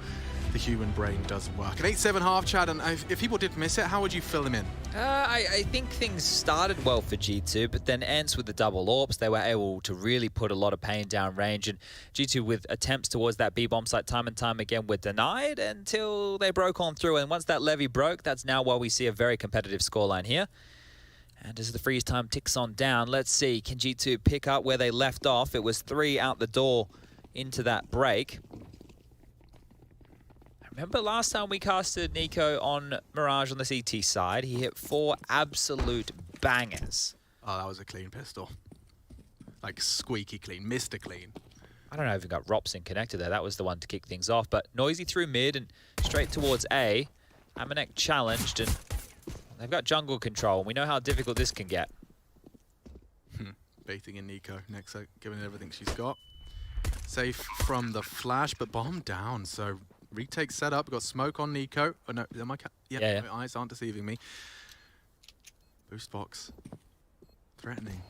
the human brain does work. An 8-7 half, Chad, and if people did miss it, how would you fill them in? I think things started well for G2, but then ENCE with the double AWPs, they were able to really put a lot of pain down range, and G2 with attempts towards that B-bomb site time and time again were denied until they broke on through, and once that levy broke, that's now why we see a very competitive scoreline here. And as the freeze time ticks on down, let's see, can G2 pick up where they left off? It was 3 out the door into that break. Remember last time we casted niko on Mirage on the CT side, he hit 4 absolute bangers. Oh, that was a clean pistol. Like squeaky clean, Mr. Clean. I don't know if we got Ropson connected there. That was the one to kick things off. But Noisy through mid and straight towards A. Amanek challenged and they've got jungle control. We know how difficult this can get. Baiting in niko. Next, giving it everything she's got. Safe from the flash, but bomb down. So retake set up. We've got smoke on niko. Oh no, am I? Yeah, my eyes aren't deceiving me. Boost box. Threatening.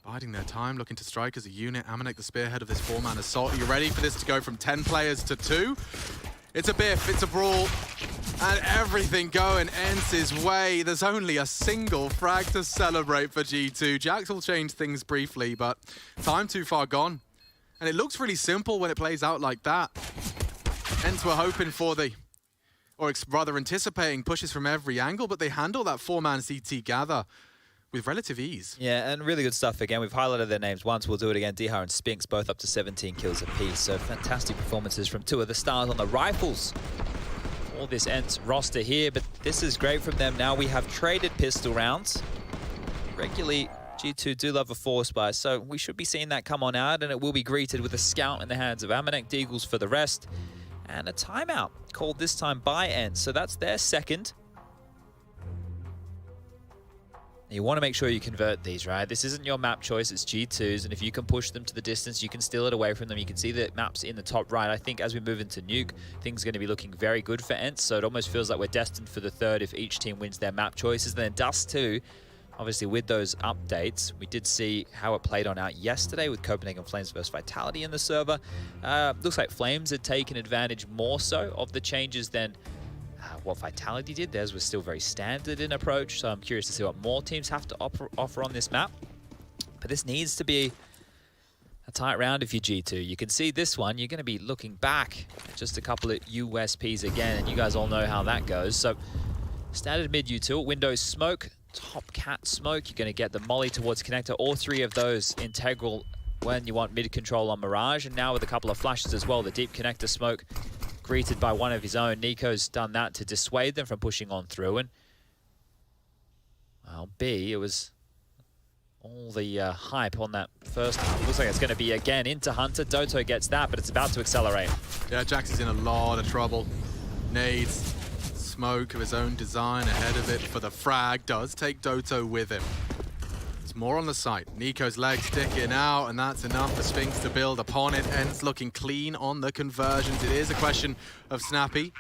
Biding their time, looking to strike as a unit. Amanek, the spearhead of this 4-man assault. Are you ready for this to go from 10 players to 2? It's a biff, it's a brawl, and everything going ENCE's way. There's only a single frag to celebrate for G2. jackz will change things briefly, but time too far gone. And it looks really simple when it plays out like that. ENCE were hoping for the, or rather anticipating pushes from every angle, but they handle that 4-man CT gather with relative ease. Yeah, and really good stuff again. We've highlighted their names once. We'll do it again. Dihar and Spinks both up to 17 kills apiece. So fantastic performances from 2 of the stars on the rifles. All this ENCE roster here, but this is great from them. Now we have traded pistol rounds. Regularly, G2 do love a force buy, so we should be seeing that come on out, and it will be greeted with a scout in the hands of Amanek, Deagles for the rest, and a timeout called this time by ENCE. So that's their second. You want to make sure you convert these, right? This isn't your map choice, it's G2's, and if you can push them to the distance, you can steal it away from them. You can see the maps in the top right. I think as we move into Nuke, things are going to be looking very good for ENCE, so it almost feels like we're destined for the third if each team wins their map choices. And then Dust 2, obviously with those updates, we did see how it played on out yesterday with Copenhagen Flames versus Vitality in the server. Looks like Flames had taken advantage more so of the changes than what Vitality did. Theirs was still very standard in approach, so I'm curious to see what more teams have to offer on this map. But this needs to be a tight round if you're G2. You can see this one, you're going to be looking back at just a couple of USPs again, and you guys all know how that goes. So standard mid util, windows smoke, top cat smoke, you're going to get the molly towards connector. All 3 of those integral when you want mid control on Mirage, and now with a couple of flashes as well, the deep connector smoke greeted by one of his own. niko's done that to dissuade them from pushing on through, and well, B, it was all the hype on that first half. Looks like it's going to be again into Hunter. Doto gets that, but it's about to accelerate. Yeah, jackz is in a lot of trouble. Nades, smoke of his own design ahead of it for the frag. Does take Doto with him. It's more on the site. niko's leg sticking out, and that's enough for Spinks to build upon it. ENCE looking clean on the conversions. It is a question of Snappy.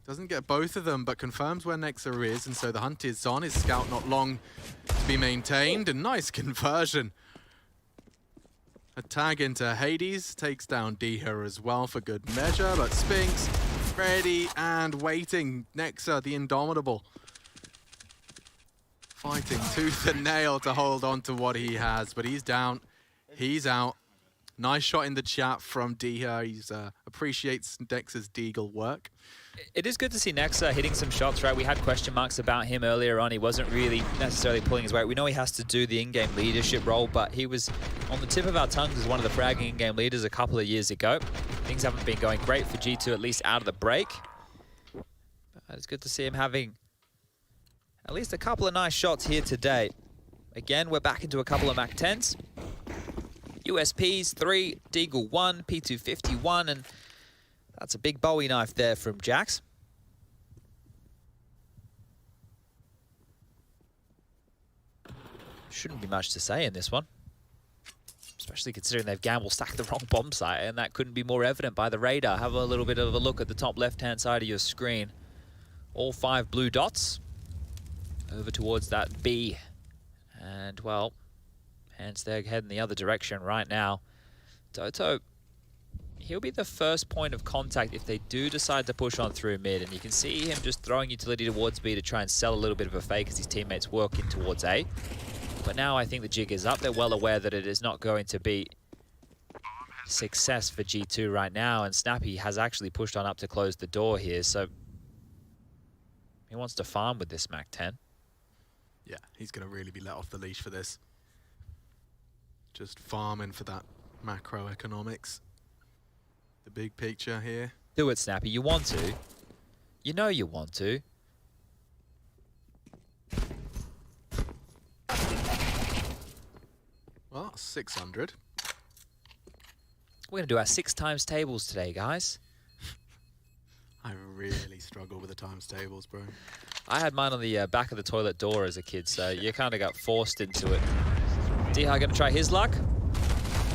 Doesn't get both of them, but confirms where Nexa is, and so the hunt is on. His scout not long to be maintained, and nice conversion. A tag into Hades, takes down Dihar as well for good measure, but Spinks ready and waiting. Nexa, the indomitable, fighting tooth and nail to hold on to what he has, but he's down, he's out. Nice shot in the chat from Dihar. He appreciates Nexa's Deagle work. It is good to see Nexa hitting some shots, right? We had question marks about him earlier on. He wasn't really necessarily pulling his weight. We know he has to do the in-game leadership role, but he was on the tip of our tongues as one of the fragging in-game leaders a couple of years ago. Things haven't been going great for G2, at least out of the break. But it's good to see him having at least a couple of nice shots here today. Again, we're back into a couple of Mac 10s. USPs 3, Deagle 1, P250 and that's a big Bowie knife there from jackz. Shouldn't be much to say in this one. especially considering they've gamble stacked the wrong bomb site, and that couldn't be more evident by the radar. Have a little bit of a look at the top left-hand side of your screen. All 5 blue dots over towards that B. And, well, hence they're heading the other direction right now. Toto, he'll be the first point of contact if they do decide to push on through mid, and you can see him just throwing utility towards B to try and sell a little bit of a fake as his teammates work in towards A. But now I think the jig is up. They're well aware that it is not going to be success for G2 right now, and Snappy has actually pushed on up to close the door here, so he wants to farm with this MAC-10. Yeah, he's going to really be let off the leash for this. Just farming for that macroeconomics. The big picture here. Do it, Snappy. You want to. You know you want to. Well, 600. We're going to do our 6 times tables today, guys. I really struggle with the times tables, bro. I had mine on the back of the toilet door as a kid, so you kind of got forced into it. Dihar going to try his luck.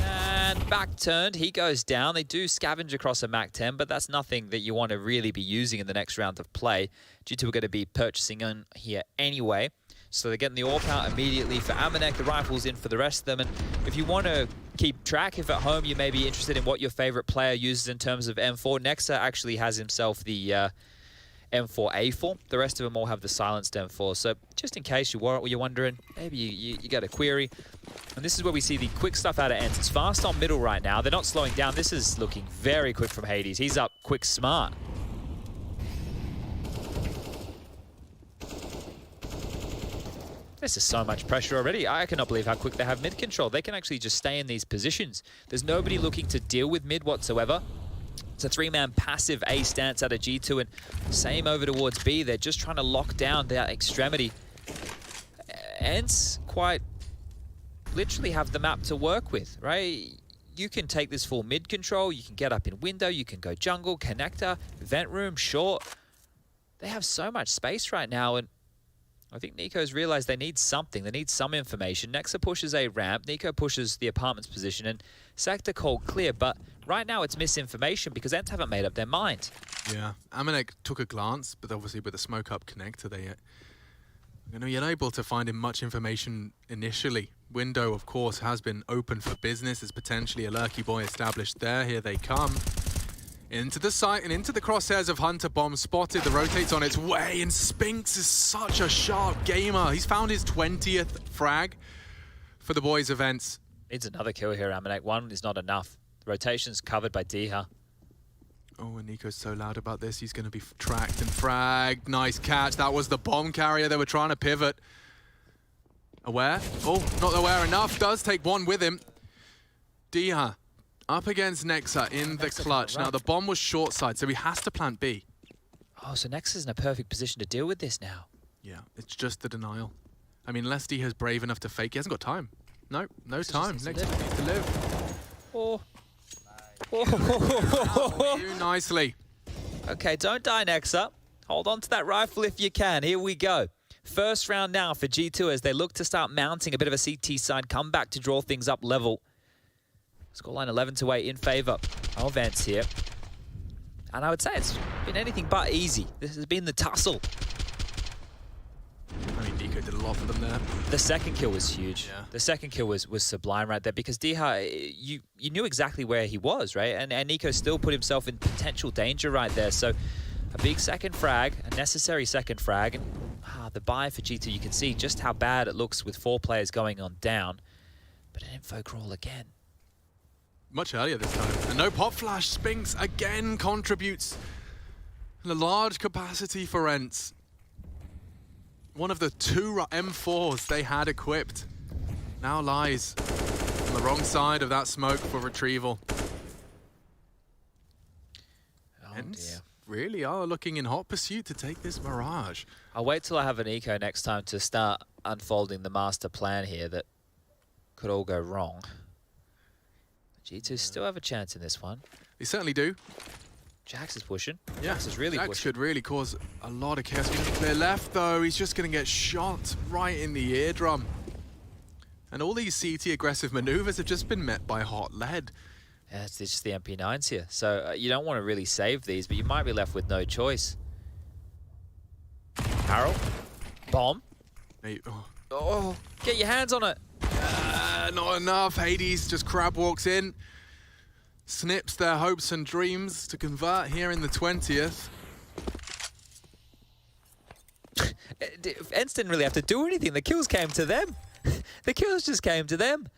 And back turned, he goes down. They do scavenge across a MAC-10, but that's nothing that you want to really be using in the next round of play. G2 are going to be purchasing on here anyway. So they're getting the AWP out immediately for Amanek, the rifles in for the rest of them. And if you want to keep track, if at home you may be interested in what your favorite player uses in terms of M4, Nexa actually has himself the M4 Fall. The rest of them all have the silenced M4. So just in case you're wondering, maybe you got a query. And this is where we see the quick stuff out of ENCE. It's fast on middle right now. They're not slowing down. This is looking very quick from Hades. He's up quick smart. This is so much pressure already. I cannot believe how quick they have mid control. They can actually just stay in these positions. There's nobody looking to deal with mid whatsoever. It's a 3-man passive A stance out of G2, and same over towards B. They're just trying to lock down that extremity. ENCE quite literally have the map to work with, right? You can take this full mid control, you can get up in window, you can go jungle, connector, vent room, short. They have so much space right now, and I think niko's realized they need something. They need some information. Nexa pushes a ramp. niko pushes the apartment's position. And sector called clear. But right now it's misinformation because ENCE haven't made up their mind. Yeah. Amanek took a glance, but obviously with the smoke up connector, they are unable to find him much information initially. Window, of course, has been open for business. There's potentially a lurky boy established there. Here they come. Into the site and into the crosshairs of Hunter. Bomb spotted. The rotate's on its way, and Spinks is such a sharp gamer. He's found his 20th frag for the boys of ENCE. Needs another kill here, Amanek. One is not enough. The rotation's covered by Dihar. Oh, and niko's so loud about this. He's going to be tracked and fragged. Nice catch. That was the bomb carrier. They were trying to pivot. Aware? Oh, not aware enough. Does take one with him. Dihar up against Nexa in the clutch. Now, the bomb was short side, so he has to plant B. Oh, so Nexa's in a perfect position to deal with this now. Yeah, it's just the denial. I mean, unless Dihar's brave enough to fake, he hasn't got time. No time. Nexa needs to live. Oh. You nicely. Okay, don't die, Nexa. Hold on to that rifle if you can. Here we go. First round now for G2 as they look to start mounting a bit of a CT side comeback to draw things up level. Scoreline 11-8 in favor of ENCE here. And I would say it's been anything but easy. This has been the tussle. I mean, niko did a lot for them there. The second kill was huge. Yeah. The second kill was sublime right there because Dihar, you knew exactly where he was, right? And niko still put himself in potential danger right there. So a big second frag, a necessary second frag. And the buy for G2, you can see just how bad it looks with 4 players going on down. But an info crawl again. Much earlier this time. And no pop flash. Spinks again contributes in a large capacity for ENCE. One of the 2 M4s they had equipped now lies on the wrong side of that smoke for retrieval. ENCE really are looking in hot pursuit to take this Mirage. I'll wait till I have an eco next time to start unfolding the master plan here that could all go wrong. G2 still have a chance in this one. They certainly do. jackz is pushing. Yeah, jackz is really jackz pushing. could really cause a lot of chaos. Clear left, though. He's just going to get shot right in the eardrum. And all these CT aggressive maneuvers have just been met by hot lead. Yeah, it's just the MP9s here. So you don't want to really save these, but you might be left with no choice. Harold. Bomb. Hey, Oh, get your hands on it. Not enough. Hades just crab walks in. Snips their hopes and dreams to convert here in the 20th. ENCE didn't really have to do anything. The kills came to them. The kills just came to them.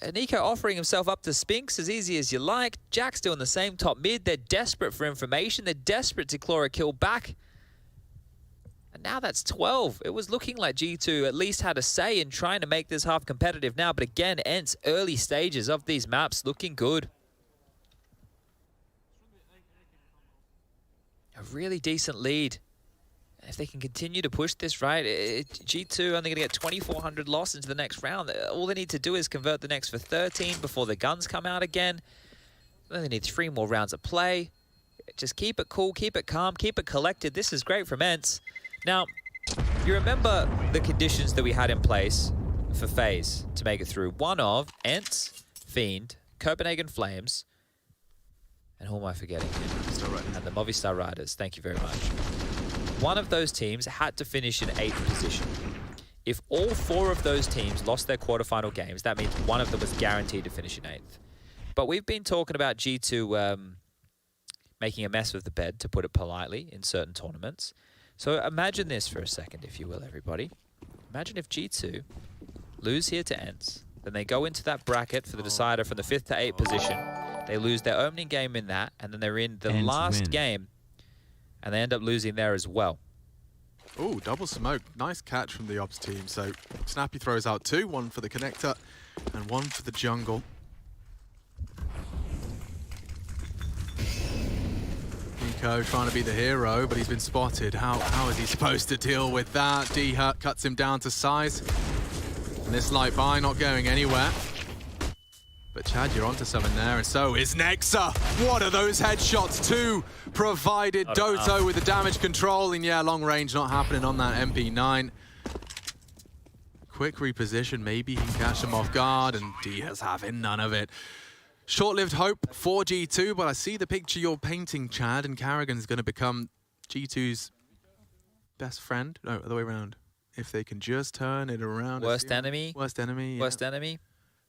niko offering himself up to Spinks as easy as you like. jackz doing the same top mid. They're desperate for information. They're desperate to claw a kill back. And now that's 12. It was looking like G2 at least had a say in trying to make this half competitive now. But again, ENCE early stages of these maps looking good. A really decent lead. If they can continue to push this, right, G2 only going to get 2,400 loss into the next round. All they need to do is convert the next for 13 before the guns come out again. Then they need 3 more rounds of play. Just keep it cool, keep it calm, keep it collected. This is great from ENCE. Now, you remember the conditions that we had in place for FaZe to make it through. One of ENCE, Fiend, Copenhagen Flames, and who am I forgetting? And the Movistar Riders. Thank you very much. One of those teams had to finish in 8th position. If all 4 of those teams lost their quarterfinal games, that means one of them was guaranteed to finish in 8th. But we've been talking about G2 making a mess of the bed, to put it politely, in certain tournaments. So imagine this for a second, if you will, everybody. Imagine if G2 lose here to ENCE, then they go into that bracket for the decider from the 5th to 8th position. They lose their opening game in that, and then they're in the last game, and they end up losing there as well. Oh, double smoke. Nice catch from the ops team. So Snappy throws out 2, 1 for the connector and 1 for the jungle. niko trying to be the hero, but he's been spotted. How is he supposed to deal with that? D-Hurt cuts him down to size. And this light buy not going anywhere. But Chad, you're onto something there, and so is Nexa. What are those headshots too? Provided Doto with the damage control, and yeah, long range not happening on that MP9. Quick reposition, maybe he can catch them off guard, and D-Hurt's having none of it. Short-lived hope for G2, but I see the picture you're painting, Chad, and Carrigan's going to become G2's best friend. No, other way around. If they can just turn it around. Worst enemy. Worst enemy. Yeah. Worst enemy.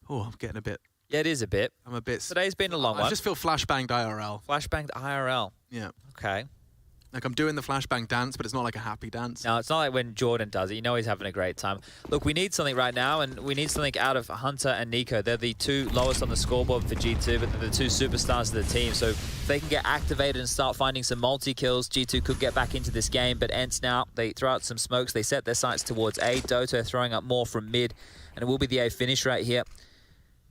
Oh, I'm getting a bit. Yeah, it is a bit. I'm a bit. Today's been a long one. I just feel flashbanged IRL. Flashbanged IRL. Yeah. Okay. Like I'm doing the flashbang dance, but it's not like a happy dance. No, it's not like when Jordan does it. You know he's having a great time. Look, we need something right now, and we need something out of Hunter and niko. They're the 2 lowest on the scoreboard for G2, but they're the 2 superstars of the team. So if they can get activated and start finding some multi-kills, G2 could get back into this game. But ENCE now, they throw out some smokes. They set their sights towards A. Doto throwing up more from mid, and it will be the A finish right here.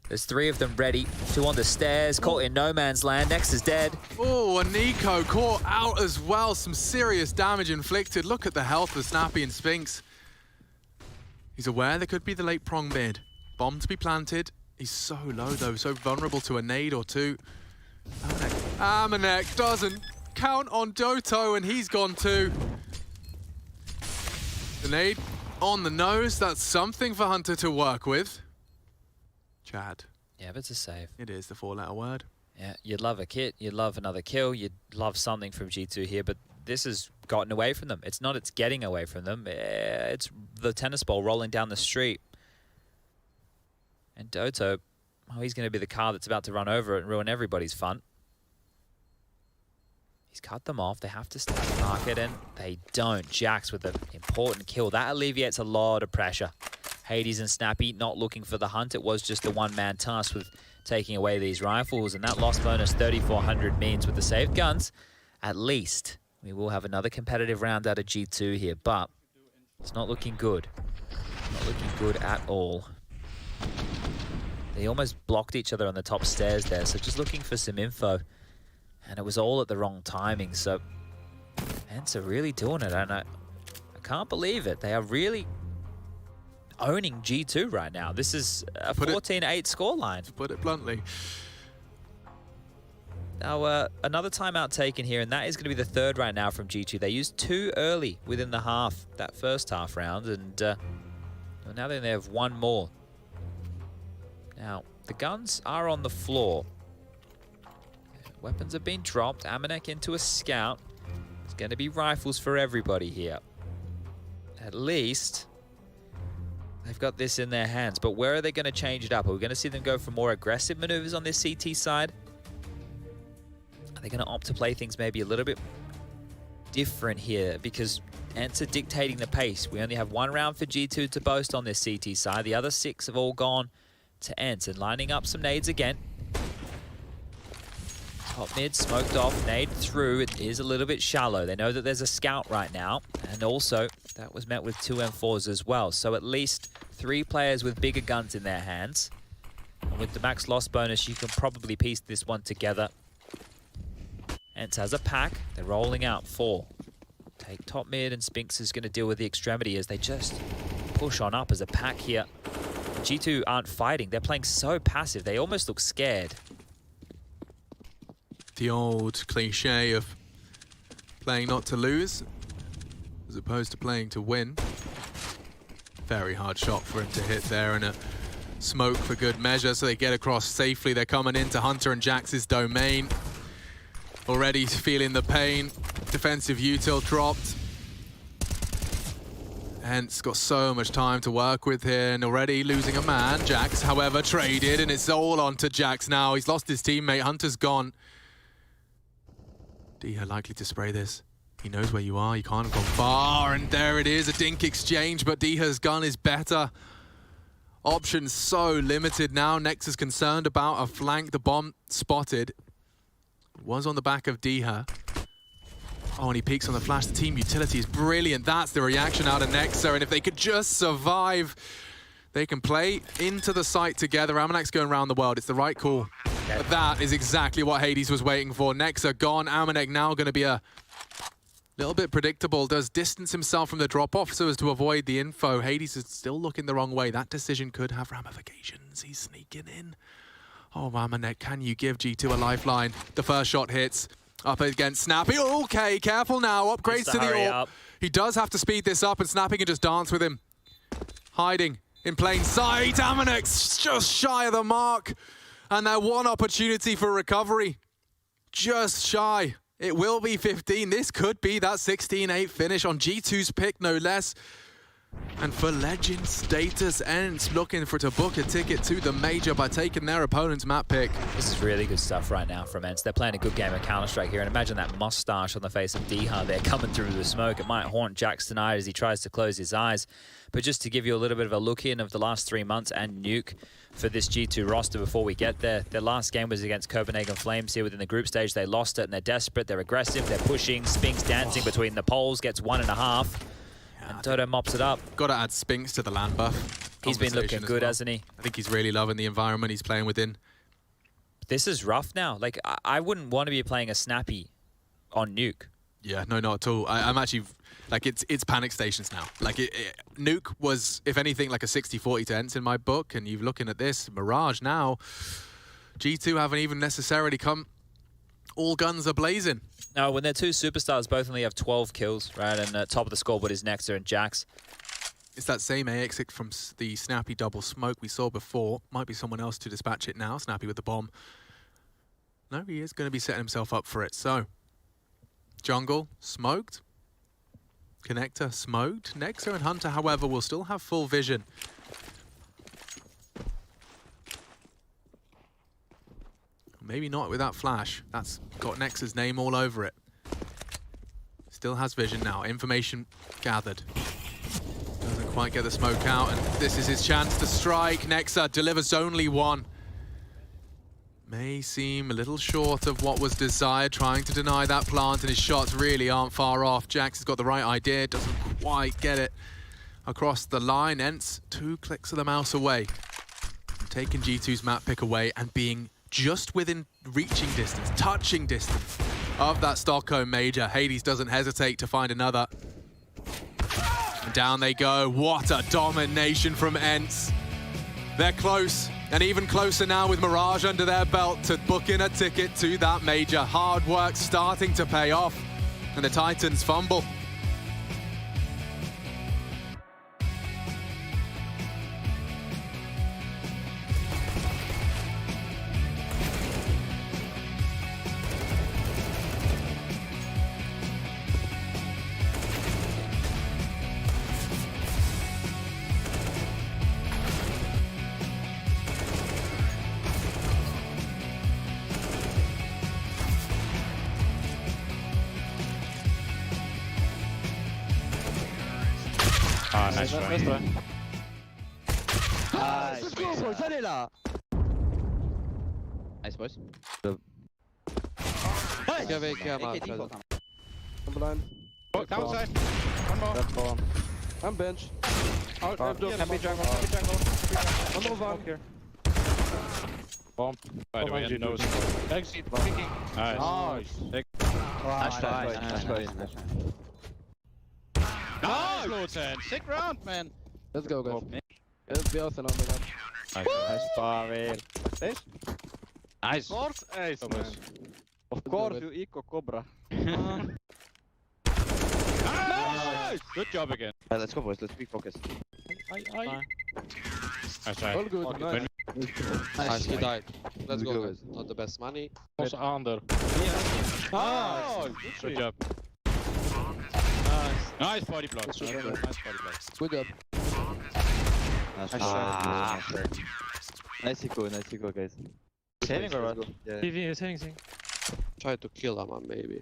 There's 3 of them ready. 2 on the stairs, caught in no man's land. Next is dead. Oh, and niko caught out as well. Some serious damage inflicted. Look at the health of Snappy and Spinks. He's aware there could be the late prong mid. Bomb to be planted. He's so low though, so vulnerable to a nade or 2. Amanek doesn't count on Doto, and he's gone too. The nade on the nose. That's something for Hunter to work with. Chad. Yeah, but it's a save. It is the 4-letter word. Yeah, you'd love a kit, you'd love another kill, you'd love something from G2 here, but this has gotten away from them. It's not it's getting away from them, it's the tennis ball rolling down the street. And Doto, oh, he's going to be the car that's about to run over it and ruin everybody's fun. He's cut them off, they have to stay in the market, and they don't. jackz with an important kill. That alleviates a lot of pressure. Hades and Snappy not looking for the hunt. It was just a one-man task with taking away these rifles, and that lost bonus 3,400 means with the saved guns, at least we will have another competitive round out of G2 here, but it's not looking good. Not looking good at all. They almost blocked each other on the top stairs there, so just looking for some info, and it was all at the wrong timing, so ENCE are really doing it, and I can't believe it. They are really owning G2 right now. This is a 14-8 scoreline. To put it bluntly. Now, another timeout taken here, and that is going to be the 3rd right now from G2. They used 2 early within the half, that first half round, and Well, now then they have one more. Now, the guns are on the floor. Weapons have been dropped. Amanek into a scout. It's going to be rifles for everybody here. At least they've got this in their hands. But where are they going to change it up? Are we going to see them go for more aggressive maneuvers on this CT side? Are they going to opt to play things maybe a little bit different here? Because ENCE are dictating the pace. We only have one round for G2 to boast on this CT side. The other 6 have all gone to ENCE. And lining up some nades again. Top mid, smoked off, nade through. It is a little bit shallow. They know that there's a scout right now. And also, that was met with 2 M4s as well. So at least 3 players with bigger guns in their hands. And with the max loss bonus, you can probably piece this one together. ENCE has a pack. They're rolling out 4. Take top mid, and Spinks is going to deal with the extremity as they just push on up as a pack here. G2 aren't fighting. They're playing so passive. They almost look scared. The old cliche of playing not to lose as opposed to playing to win. Very hard shot for him to hit there, and a smoke for good measure, so they get across safely. They're coming into Hunter and jackz's domain. Already feeling the pain. Defensive util dropped. ENCE got so much time to work with here, and already losing a man. jackz, however, traded, and it's all on to jackz now. He's lost his teammate. Hunter's gone. Diha likely to spray this. He knows where you are. You can't have gone far, and there it is. A dink exchange, but Diha's gun is better. Options so limited now. Nex is concerned about a flank. The bomb spotted. Was on the back of Diha. Oh, and he peeks on the flash. The team utility is brilliant. That's the reaction out of Nexa, and if they could just survive, they can play into the site together. Amanek's going around the world. It's the right call. But that is exactly what Hades was waiting for. Nexa gone. Amanek now going to be a little bit predictable. Does distance himself from the drop-off so as to avoid the info. Hades is still looking the wrong way. That decision could have ramifications. He's sneaking in. Oh, Amanek, can you give G2 a lifeline? The first shot hits. Up against Snappy. Okay, careful now. Upgrades to the AWP. He does have to speed this up, and Snappy can just dance with him. Hiding in plain sight. Amanek's just shy of the mark. And that one opportunity for recovery. Just shy. It will be 15. This could be that 16-8 finish on G2's pick, no less. And for legend status, ENCE looking to book a ticket to the major by taking their opponent's map pick. This is really good stuff right now from ENCE. They're playing a good game of Counter-Strike here, and imagine that mustache on the face of Diha there coming through the smoke. It might haunt jackz tonight as he tries to close his eyes. But just to give you a little bit of a look in of the last 3 months and Nuke for this G2 roster before we get there. Their last game was against Copenhagen Flames here within the group stage. They lost it, and they're desperate, they're aggressive, they're pushing. Spinks dancing between the poles, gets 1.5. And Dodo mops it up. Got to add Spinks to the land buff. He's been looking good, hasn't he? I think he's really loving the environment he's playing within. This is rough now. Like, I wouldn't want to be playing a Snappy on Nuke. Yeah, no, not at all. I'm actually, like, it's panic stations now. Like, Nuke was, if anything, like a 60-40 to ENCE in my book, and you're looking at this, Mirage now. G2 haven't even necessarily come. All guns are blazing. No, when they're 2 superstars, both only have 12 kills, right? And top of the scoreboard is Nexa and jackz. It's that same AX from the Snappy double smoke we saw before. Might be someone else to dispatch it now. Snappy with the bomb. No, he is going to be setting himself up for it. So, jungle, smoked. Connector, smoked. Nexa and Hunter, however, will still have full vision. Maybe not with that flash. That's got Nexa's name all over it. Still has vision now. Information gathered. Doesn't quite get the smoke out, and this is his chance to strike. Nexa delivers only 1. May seem a little short of what was desired, trying to deny that plant, and his shots really aren't far off. jackz has got the right idea, doesn't quite get it across the line. ENCE 2 clicks of the mouse away. Taking G2's map pick away and being just within reaching distance, touching distance of that Stockholm major. Hades doesn't hesitate to find another. And down they go. What a domination from ENCE. They're close, and even closer now with Mirage under their belt to book in a ticket to that major. Hard work starting to pay off, and the Titans fumble. Nice try. Let's go, boys. Allez là. Nice, boys. Nice. I'm blind. Downside. One more. That's bomb. I'm bench. Can be jungle. Under one. Here. Bomb. By the way, and nose. Exit. Picking. Nice. Nice try. Nice, Lutsen. Sick round, man. Let's go, guys. Let's be awesome on the one. Nice Pavel. Nice. Nice. Of course, ace. Of course, you eco cobra. Nice. Good job again. Let's go, boys. Let's be focused. Nice try. All good. Okay. Nice, he died. Let's go, go, guys. guys. Not the best money. Also under. Oh, Good job. Nice body block. Nice body block. Good job. Nice eco, guys. Saving or what? Yeah. Saving. Try to kill him, maybe.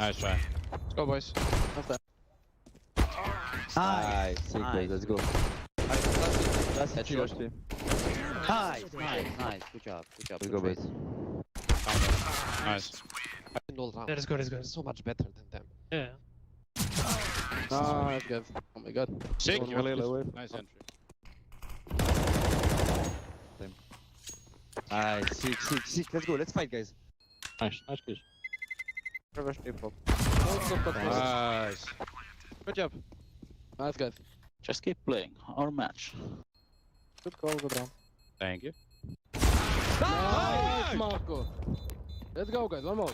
Nice try. Let's go, boys. Nice. Sick, guys. Let's go. That's it. Nice. Good job. Let's go, boys. Nice. Let's go. So much better than them. Nice, guys. Oh my god. Sick. Don't worry, away. Nice entry. Nice. Sick. Let's go. Let's fight, guys. Nice. Good. Reverse default. Nice. Good job. Nice, guys. Just keep playing our match. Good call, good round. Thank you. Nice, Marco. Let's go, guys. One more.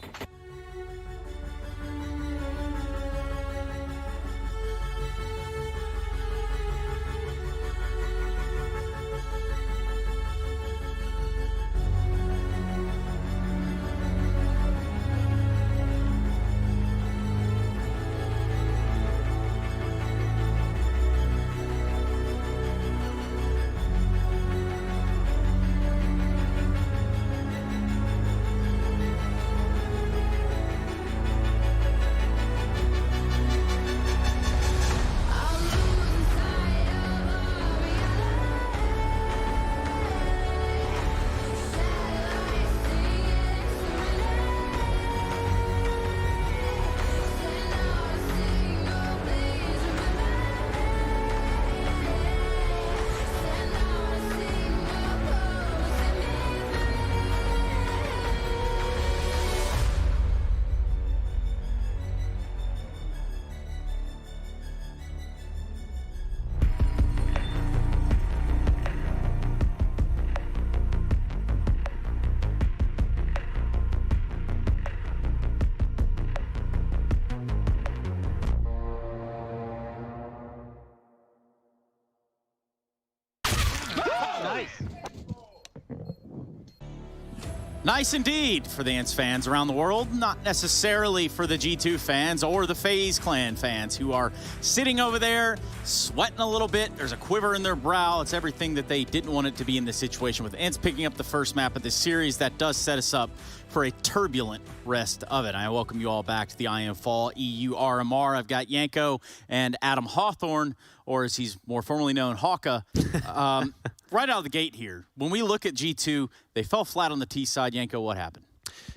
Nice indeed for the ENCE fans around the world, not necessarily for the G2 fans or the FaZe Clan fans who are sitting over there sweating a little bit. There's a quiver in their brow. It's everything that they didn't want it to be in this situation. With ENCE picking up the first map of this series, that does set us up for a turbulent rest of it. I welcome you all back to the IEM Fall EU RMR. I've got Yanko and Adam Hawthorne, or as he's more formally known, Hawka. Right out of the gate here, when we look at G2, they fell flat on the T side. Yanko, what happened?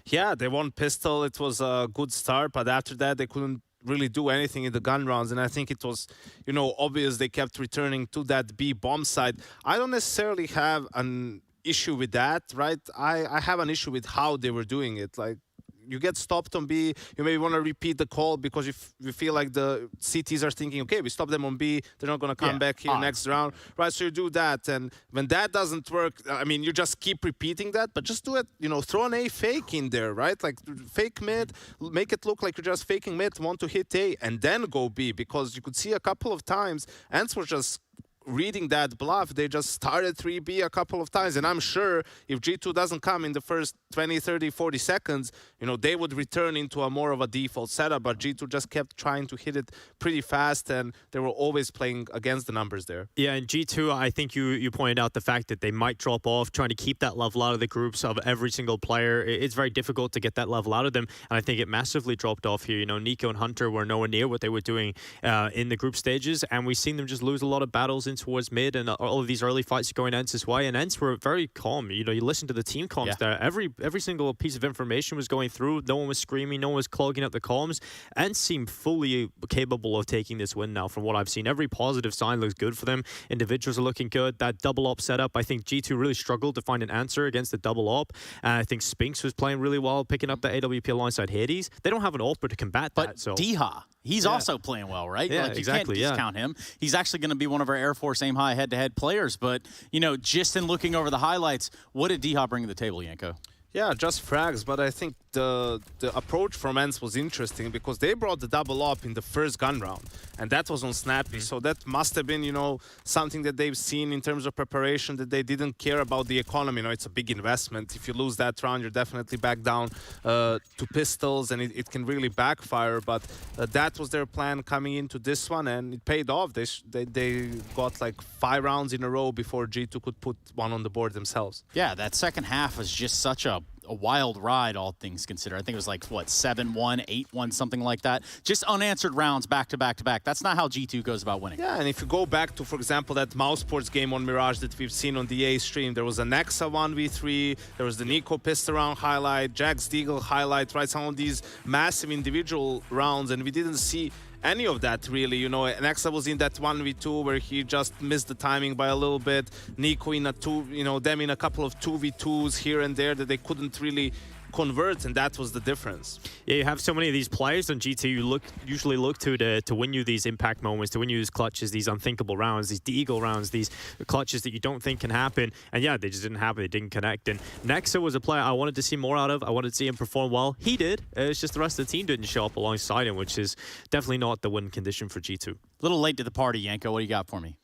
Yeah, they won pistol. It was a good start, but after that, they couldn't really do anything in the gun rounds. And I think it was, you know, obvious they kept returning to that B bomb side. I don't necessarily have an issue with that, right? I have an issue with how they were doing it. Like, you get stopped on B, you maybe want to repeat the call because you feel like the CTs are thinking, okay, we stop them on B, they're not going to come back here next round, right? So you do that, and when that doesn't work, I mean, you just keep repeating that, but just do it, you know, throw an A fake in there, right? Like, fake mid, make it look like you're just faking mid, want to hit A, and then go B, because you could see a couple of times, ENCE were just reading that bluff, they just started 3B a couple of times. And I'm sure if G2 doesn't come in the first 20, 30, 40 seconds, you know, they would return into a more of a default setup. But G2 just kept trying to hit it pretty fast, and they were always playing against the numbers there. Yeah, and G2, I think you pointed out the fact that they might drop off, trying to keep that level out of the groups of every single player. It's very difficult to get that level out of them, and I think it massively dropped off here. You know, niko and Hunter were nowhere near what they were doing in the group stages, and we've seen them just lose a lot of battles in towards mid, and all of these early fights are going ENCE's way, and ENCE were very calm. You know, you listen to the team comms there. Every single piece of information was going through. No one was screaming. No one was clogging up the comms. ENCE seemed fully capable of taking this win now from what I've seen. Every positive sign looks good for them. Individuals are looking good. That double op setup, I think G2 really struggled to find an answer against the double op. I think Spinks was playing really well, picking up the AWP alongside Hades. They don't have an AWPer to combat that. So Diha, he's also playing well, right? Yeah, like, you exactly. can't discount him. He's actually going to be one of our Air Force Aim High head-to-head players. But, you know, just in looking over the highlights, what did Diha bring to the table, Janko? Yeah, just frags, but I think the approach from ENCE was interesting because they brought the double up in the first gun round, and that was on Snappy. So that must have been, you know, something that they've seen in terms of preparation, that they didn't care about the economy. You know, it's a big investment. If you lose that round, you're definitely back down to pistols, and it can really backfire. But that was their plan coming into this one, and it paid off. They got like 5 rounds in a row before G2 could put one on the board themselves. Yeah, that second half was just such a wild ride, all things considered. I think it was like, what, 7-1, 8-1, something like that. Just unanswered rounds back to back to back. That's not how G2 goes about winning. Yeah, and if you go back to, for example, that Mouse Sports game on Mirage that we've seen on the A stream, there was a Nexa 1v3, there was the niko pistol round highlight, jackz Deagle highlight, right? Some of these massive individual rounds, and we didn't see any of that really. You know, Nexa was in that 1v2 where he just missed the timing by a little bit. niko in a 2, you know, them in a couple of 2v2s here and there that they couldn't really convert, and that was the difference. Yeah, you have so many of these players on G2 you usually look to win you these impact moments, to win you these clutches, these unthinkable rounds, these Deagle rounds, these clutches that you don't think can happen. And yeah, they just didn't happen. They didn't connect. And Nexa was a player I wanted to see more out of. I wanted to see him perform well. He did. It's just the rest of the team didn't show up alongside him, which is definitely not the win condition for G2. A little late to the party, Janko. What do you got for me?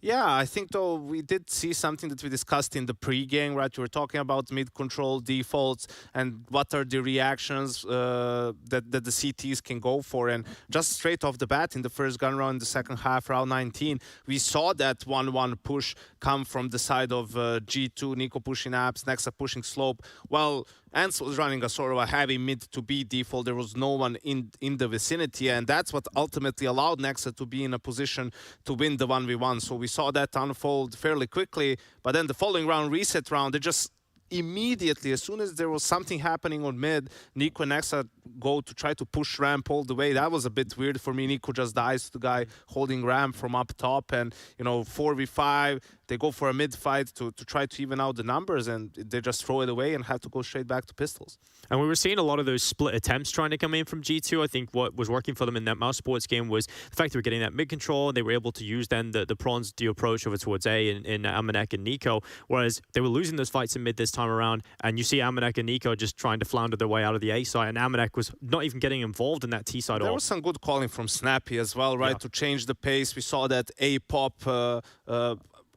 Yeah, I think, though, we did see something that we discussed in the pre-game, right? We were talking about mid-control defaults and what are the reactions that the CTs can go for. And just straight off the bat in the first gun round, the second half, round 19, we saw that 1-1 push come from the side of G2, niko pushing apps, Nexa pushing slope. Well, ENCE was running a sort of a heavy mid to B default. There was no one in the vicinity, and that's what ultimately allowed Nexa to be in a position to win the 1v1. So we saw that unfold fairly quickly, but then the following round, reset round, they just immediately, as soon as there was something happening on mid, niko and Nexa go to try to push ramp all the way. That was a bit weird for me. niko just dies to the guy holding ramp from up top, and, you know, 4v5, they go for a mid fight to try to even out the numbers, and they just throw it away and have to go straight back to pistols. And we were seeing a lot of those split attempts trying to come in from G2. I think what was working for them in that Mouse Sports game was the fact they were getting that mid control, and they were able to use then the prawns do approach over towards A in Amanek and niko, whereas they were losing those fights in mid this time around, and you see Amanek and niko just trying to flounder their way out of the A side, and Amanek was not even getting involved in that T side. There was some good calling from Snappy as well, right? Yeah. To change the pace. We saw that A pop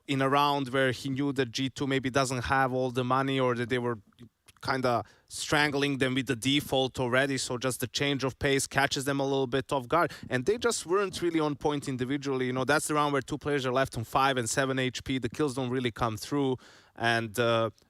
in a round where he knew that G2 maybe doesn't have all the money, or that they were kind of strangling them with the default already, so just the change of pace catches them a little bit off guard, and they just weren't really on point individually. You know, that's the round where 2 players are left on 5 and 7 HP. The kills don't really come through, and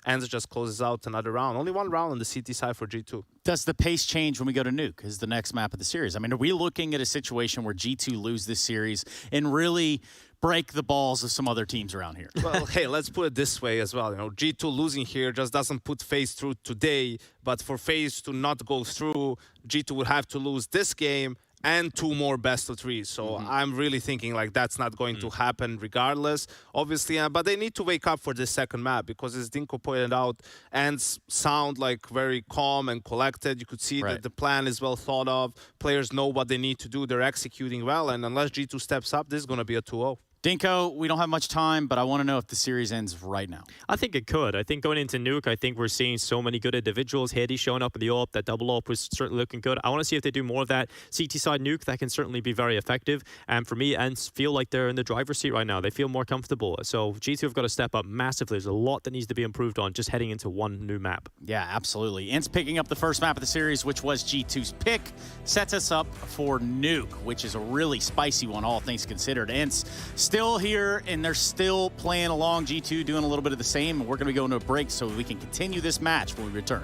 ENCE just closes out another round. Only 1 round on the CT side for G2. Does the pace change when we go to Nuke, is the next map of the series? I mean, are we looking at a situation where G2 lose this series and really break the balls of some other teams around here? Well, hey, let's put it this way as well. You know, G2 losing here just doesn't put FaZe through today, but for FaZe to not go through, G2 would have to lose this game and 2 more best of 3s. So I'm really thinking like that's not going to happen regardless, obviously. But they need to wake up for this second map, because as Dinko pointed out, ENCE sound like very calm and collected. You could see that the plan is well thought of. Players know what they need to do. They're executing well. And unless G2 steps up, this is going to be a 2-0. Dinko, we don't have much time, but I want to know if the series ends right now. I think it could. I think going into Nuke, I think we're seeing so many good individuals. Hades showing up with the AWP. That double AWP was certainly looking good. I want to see if they do more of that. CT side Nuke, that can certainly be very effective. And for me, ENCE feel like they're in the driver's seat right now. They feel more comfortable. So G2 have got to step up massively. There's a lot that needs to be improved on just heading into one new map. Yeah, absolutely. ENCE picking up the first map of the series, which was G2's pick, sets us up for Nuke, which is a really spicy one, all things considered. ENCE still here, and they're still playing along. G2 doing a little bit of the same, and we're going to be going to a break so we can continue this match when we return.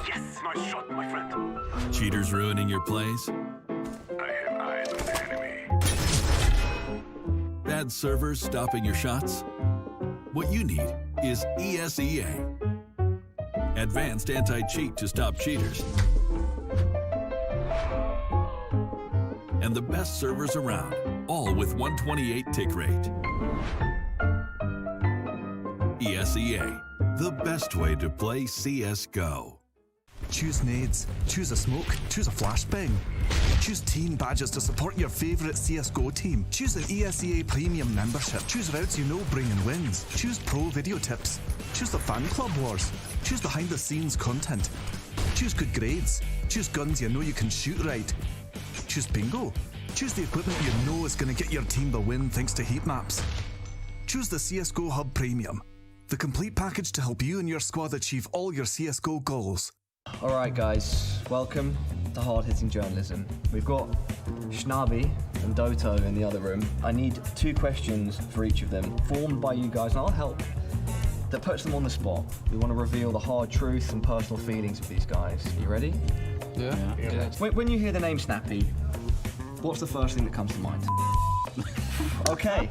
Yes, nice shot, my friend. Cheaters ruining your plays? I have eyes on the enemy. Bad servers stopping your shots? What you need is ESEA. Advanced anti-cheat to stop cheaters. And the best servers around, all with 128 tick rate. ESEA, the best way to play CSGO. Choose nades, choose a smoke, choose a flashbang. Choose team badges to support your favourite CSGO team. Choose an ESEA Premium membership. Choose routes you know bring in wins. Choose pro video tips. Choose the fan club wars. Choose behind the scenes content. Choose good grades. Choose guns you know you can shoot right. Choose bingo. Choose the equipment you know is going to get your team the win thanks to heat maps. Choose the CSGO Hub Premium, the complete package to help you and your squad achieve all your CSGO goals. Alright guys, welcome to hard-hitting journalism. We've got Schnabby and Doto in the other room. I need 2 questions for each of them, formed by you guys, and I'll help. That puts them on the spot. We want to reveal the hard truth and personal feelings of these guys. Are you ready? Yeah. When you hear the name Snappy, what's the first thing that comes to mind? Okay.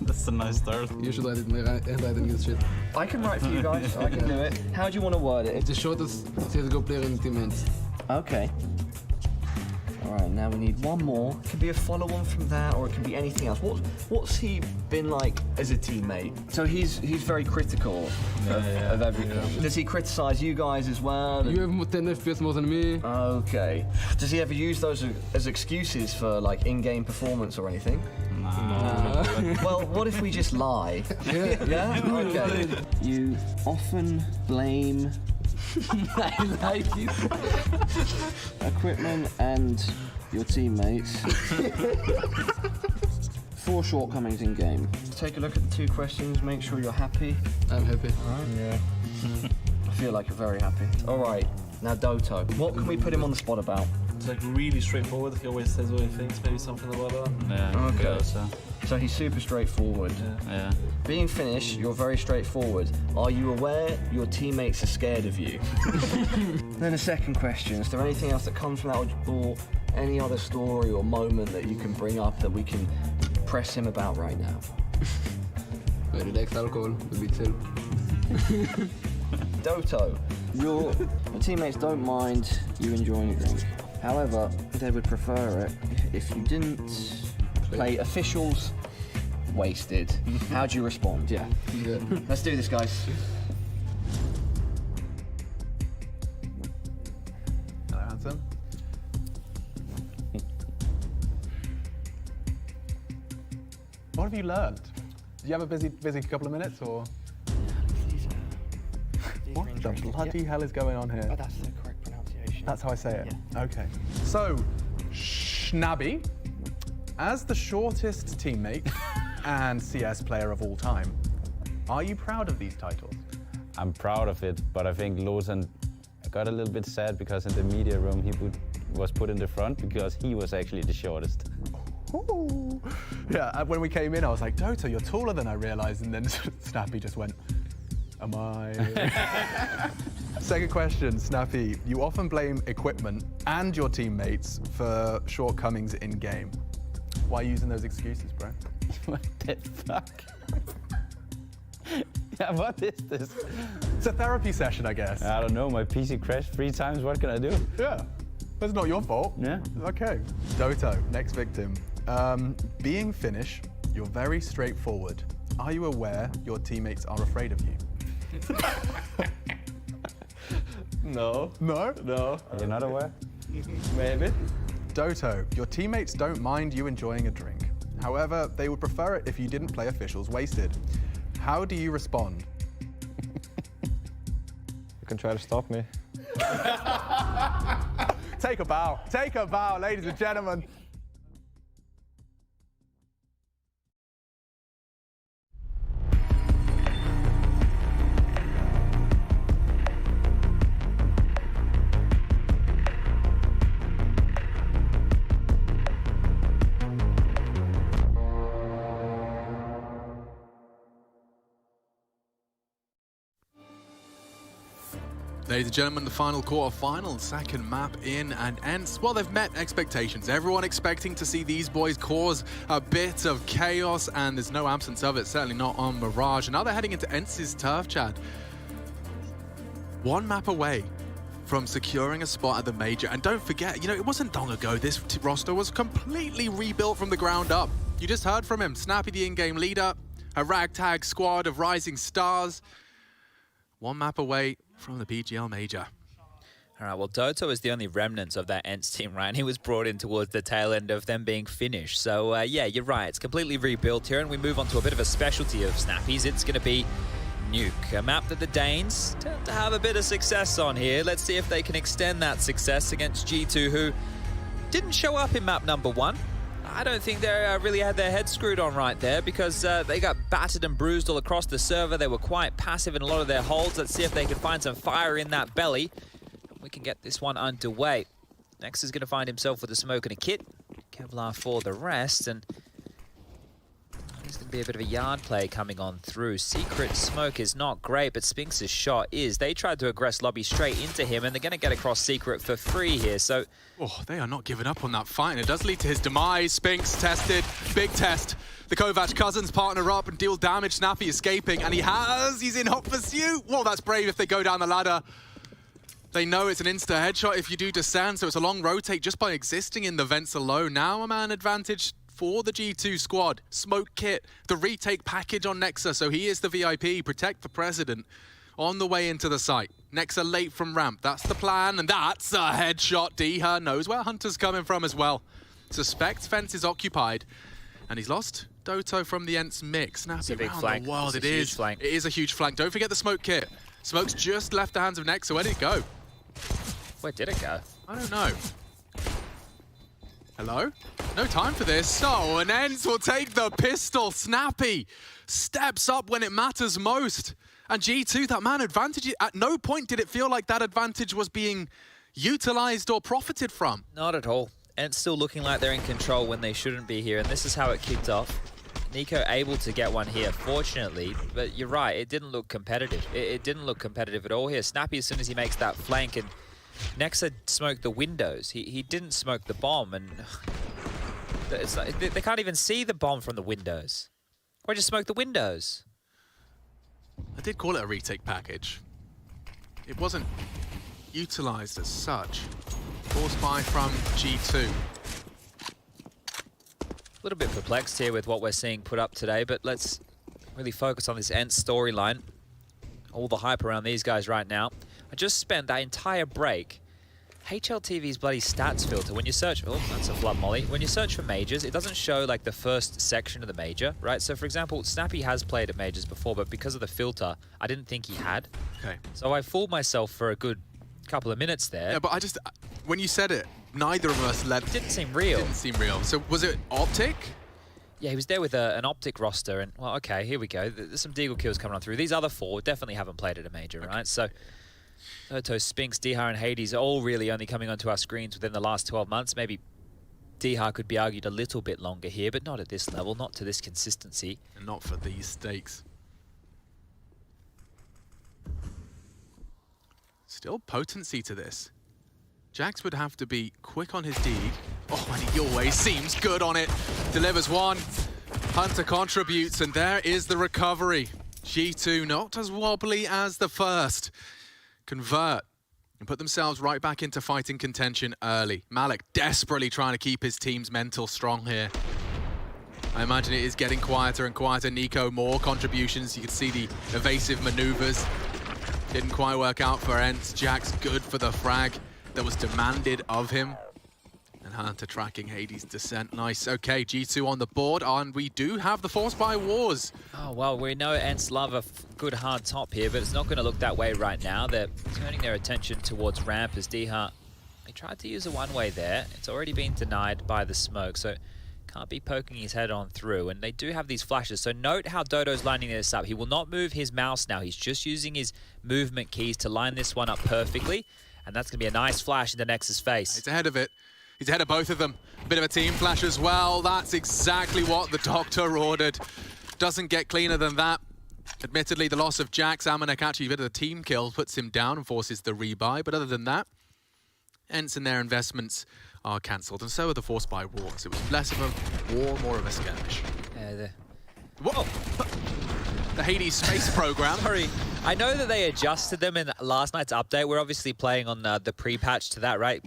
That's a nice start. You should write it, and I didn't use shit. I can write for you guys, I can do it. How do you want to word it? The shortest CSGO player in the team ENCE. Okay. Alright, now we need one more. It could be a follow-on from that, or it can be anything else. What's he been like as a teammate? So he's very critical of everything. Yeah. Does he criticize you guys as well? You have 10 FPS more than me. Okay. Does he ever use those as excuses for like in-game performance or anything? No. Well, what if we just lie? Yeah? Okay. You often blame I like it. equipment and your teammates for shortcomings in game. Take a look at the 2 questions, make sure you're happy. I'm happy. Alright. Yeah. I feel like you're very happy. Alright, now Doto, what can we put him on the spot about? It's like really straightforward. He always says what he thinks, maybe something about that. Yeah. Okay. So he's super straightforward. Yeah. Being Finnish, you're very straightforward. Are you aware your teammates are scared of you? Then the second question, is there anything else that comes from that, or any other story or moment that you can bring up that we can press him about right now? Very likes alcohol, a bit chill. Doto, your teammates don't mind you enjoying a drink. However, they would prefer it if you didn't play officials wasted. How do you respond? Yeah. Let's do this, guys. Hello, handsome. What have you learned? Do you have a busy couple of minutes, or? What the bloody hell is going on here? Oh, that's the correct pronunciation. That's how I say it? Yeah. Okay. So, Schnabby, as the shortest teammate and CS player of all time, are you proud of these titles? I'm proud of it, but I think Lawson got a little bit sad because in the media room he was put in the front because he was actually the shortest. Ooh. Yeah, when we came in, I was like, Doto, you're taller than I realized, and then Snappy just went, am I? Second question, Snappy. You often blame equipment and your teammates for shortcomings in game. Why are you using those excuses, bro? What the fuck? Yeah, what is this? It's a therapy session, I guess. I don't know, my PC crashed 3 times, what can I do? Yeah, that's not your fault. Yeah. Okay. Doto, next victim. Being Finnish, you're very straightforward. are you aware your teammates are afraid of you? No. No? No. Are you not aware? Maybe. Doto, your teammates don't mind you enjoying a drink. However, they would prefer it if you didn't play officials wasted. How do you respond? You can try to stop me. Take a bow. Take a bow, ladies and gentlemen. Ladies and gentlemen, the final quarter-final, second map in, and ENCE, well, they've met expectations. Everyone expecting to see these boys cause a bit of chaos, and there's no absence of it, certainly not on Mirage. And now they're heading into ENCE's turf, Chad. One map away from securing a spot at the major. And don't forget, you know, it wasn't long ago this roster was completely rebuilt from the ground up. You just heard from him, Snappy, the in-game leader, a ragtag squad of rising stars. One map away from the BGL Major. All right, well, Doto is the only remnants of that ENCE team, right? And he was brought in towards the tail end of them being finished. So, yeah, you're right. It's completely rebuilt here, and we move on to a bit of a specialty of Snappy's. It's going to be Nuke, a map that the Danes tend to have a bit of success on here. Let's see if they can extend that success against G2, who didn't show up in map number 1. I don't think they really had their head screwed on right there, because they got battered and bruised all across the server. They were quite passive in a lot of their holds. Let's see if they can find some fire in that belly. We can get this one underway. Next is going to find himself with a smoke and a kit. Kevlar for the rest, and there's going to be a bit of a yard play coming on through. Secret smoke is not great, but Spinx's shot is. They tried to aggress lobby straight into him, and they're going to get across Secret for free here, so... Oh, they are not giving up on that fight, and it does lead to his demise. Spinx tested, big test. The Kovac cousins partner up and deal damage. Snappy escaping, and he's in hot pursuit. Well, that's brave if they go down the ladder. They know it's an insta headshot if you do descend, so it's a long rotate just by existing in the vents alone. Now a man advantage for the G2 squad. Smoke kit, the retake package on Nexa, so he is the VIP. Protect the president on the way into the site. Nexa late from ramp, that's the plan, and that's a headshot. Diha knows where Hunter's coming from as well. Suspects fence is occupied, and he's lost Doto from the ENCE mix. Snappy around flank. the world, It is a huge flank. Don't forget the smoke kit. Smoke's just left the hands of Nexa. Where did it go? Where did it go? I don't know. Hello? No time for this. Oh, and ENCE will take the pistol. Snappy steps up when it matters most. And G2, that man advantage, at no point did it feel like that advantage was being utilized or profited from. Not at all. ENCE still looking like they're in control when they shouldn't be here, and this is how it kicked off. niko able to get one here, fortunately, but you're right, it didn't look competitive. It didn't look competitive at all here. Snappy, as soon as he makes that flank, and Nexa smoked the windows. He didn't smoke the bomb, and it's like, they can't even see the bomb from the windows. Why just smoke the windows? I did call it a retake package. It wasn't utilized as such. Force buy from G2. A little bit perplexed here with what we're seeing put up today, but let's really focus on this ENCE storyline. All the hype around these guys right now. I just spent that entire break. HLTV's bloody stats filter, when you search, oh, that's a flood molly. When you search for majors, it doesn't show like the first section of the major, right? So for example, Snappy has played at majors before, but because of the filter, I didn't think he had. Okay. So I fooled myself for a good couple of minutes there. Yeah, but I just, when you said it, neither of us let... Didn't seem real. Didn't seem real. So was it Optic? Yeah, he was there with an Optic roster, and well, okay, here we go. There's some Deagle kills coming on through. These other four definitely haven't played at a major, right? So Doto, Spinx, Diha, and Hades are all really only coming onto our screens within the last 12 months. Maybe Diha could be argued a little bit longer here, but not at this level, not to this consistency. And not for these stakes. Still potency to this. jackz would have to be quick on his dig. Oh, and he always seems good on it. Delivers one. Hunter contributes, and there is the recovery. G2 not as wobbly as the first. Convert and put themselves right back into fighting contention early. Malik desperately trying to keep his team's mental strong here. I imagine it is getting quieter and quieter. niko, more contributions. You can see the evasive maneuvers. Didn't quite work out for ENCE. jackz good for the frag that was demanded of him. And Hunter tracking Hades' descent. Nice. Okay, G2 on the board, and we do have the force by wars. Oh, well, we know ENCE love a good hard top here, but it's not going to look that way right now. They're turning their attention towards ramp as dheart. He tried to use a one-way there. It's already been denied by the smoke, so can't be poking his head on through. And they do have these flashes, so note how Dodo's lining this up. He will not move his mouse now. He's just using his movement keys to line this one up perfectly, and that's going to be a nice flash into Nex's face. He's ahead of it. He's ahead of both of them. A bit of a team flash as well. That's exactly what the doctor ordered. Doesn't get cleaner than that. Admittedly, the loss of jackz, amanek actually a bit of a team kill, puts him down and forces the rebuy. But other than that, ENCE and their investments are cancelled, and so are the force by wars. It was less of a war, more of a skirmish. Yeah, Whoa! The Hades space program. Sorry, I know that they adjusted them in last night's update. We're obviously playing on the pre-patch to that, right?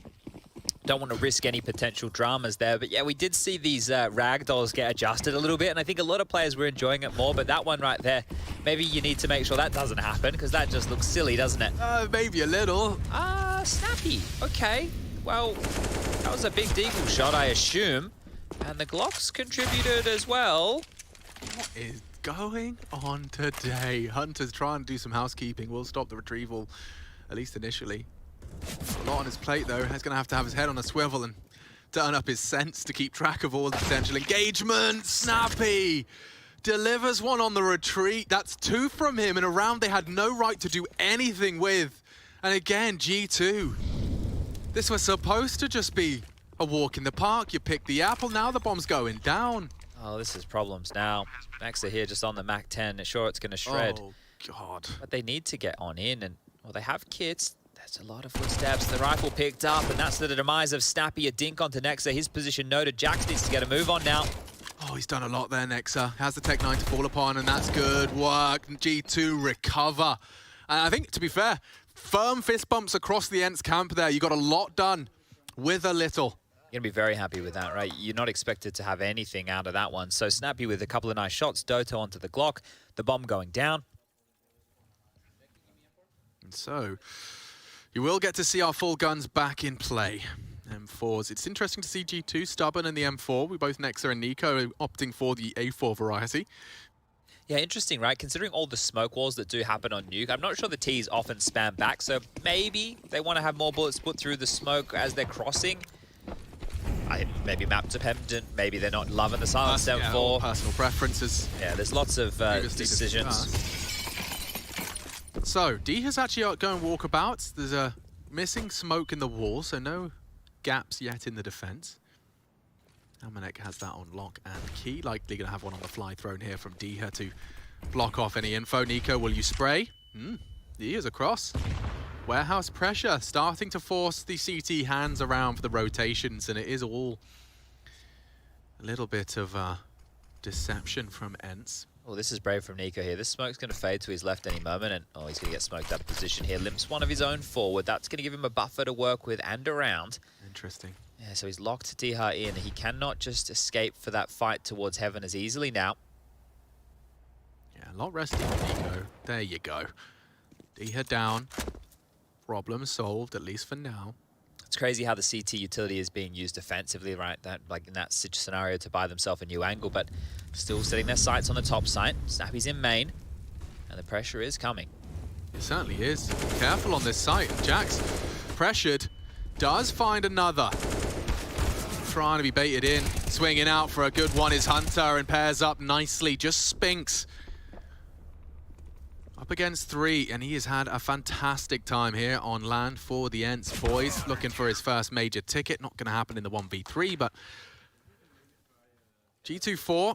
Don't want to risk any potential dramas there, but yeah, we did see these ragdolls get adjusted a little bit, and I think a lot of players were enjoying it more, but that one right there, maybe you need to make sure that doesn't happen, because that just looks silly, doesn't it? Maybe a little. Snappy. Okay, well, that was a big deagle shot, I assume, and the Glocks contributed as well. What is going on today? Hunter's trying to do some housekeeping. We'll stop the retrieval, at least initially. A lot on his plate, though. He's going to have his head on a swivel and turn up his sense to keep track of all the potential engagement. Snappy delivers one on the retreat. That's 2 from him in a round they had no right to do anything with. And again, G2. This was supposed to just be a walk in the park. You pick the apple, now the bomb's going down. Oh, this is problems now. Nexa here just on the Mac 10. Sure, it's going to shred. Oh, God. But they need to get on in, and, well, they have kits. There's a lot of footsteps. The rifle picked up, and that's the demise of Snappy. A dink onto Nexa. His position noted. jackz needs to get a move on now. Oh, he's done a lot there, Nexa. Has the Tech 9 to fall upon, and that's good work. G2 recover. And I think, to be fair, firm fist bumps across the ENCE camp there. You got a lot done with a little. You're going to be very happy with that, right? You're not expected to have anything out of that one. So Snappy with a couple of nice shots. Doto onto the Glock. The bomb going down. And so you will get to see our full guns back in play. M4s. It's interesting to see G2 stubborn in the M4. We both Nexa and niko are opting for the A4 variety. Yeah, interesting, right? Considering all the smoke walls that do happen on Nuke, I'm not sure the Ts often spam back, so maybe they want to have more bullets put through the smoke as they're crossing. Maybe map dependent, maybe they're not loving the silence M4. Personal preferences. Yeah, there's lots of decisions. So, D has actually going walkabouts. There's a missing smoke in the wall, so no gaps yet in the defense. amanek has that on lock and key. Likely going to have one on the fly thrown here from dheart to block off any info. niko, will you spray? D is across. Warehouse pressure starting to force the CT hands around for the rotations, and it is all a little bit of deception from ENCE. Oh, this is brave from niko here. This smoke's going to fade to his left any moment, and oh, he's going to get smoked out of position here. Limps one of his own forward. That's going to give him a buffer to work with and around. Interesting. Yeah, so he's locked dheart in. He cannot just escape for that fight towards heaven as easily now. Yeah, a lot resting on niko. There you go. dheart down. Problem solved, at least for now. It's crazy how the CT utility is being used defensively, right? That, like in that scenario, to buy themselves a new angle, but still setting their sights on the top site. Snappy's in main, and the pressure is coming. It certainly is. Careful on this site. jackz, pressured, does find another. Trying to be baited in. Swinging out for a good one is Hunter, and pairs up nicely. Just Spinks. Up against 3, and he has had a fantastic time here on land for the ENCE boys. Looking for his first major ticket. Not going to happen in the 1v3, but G2 4.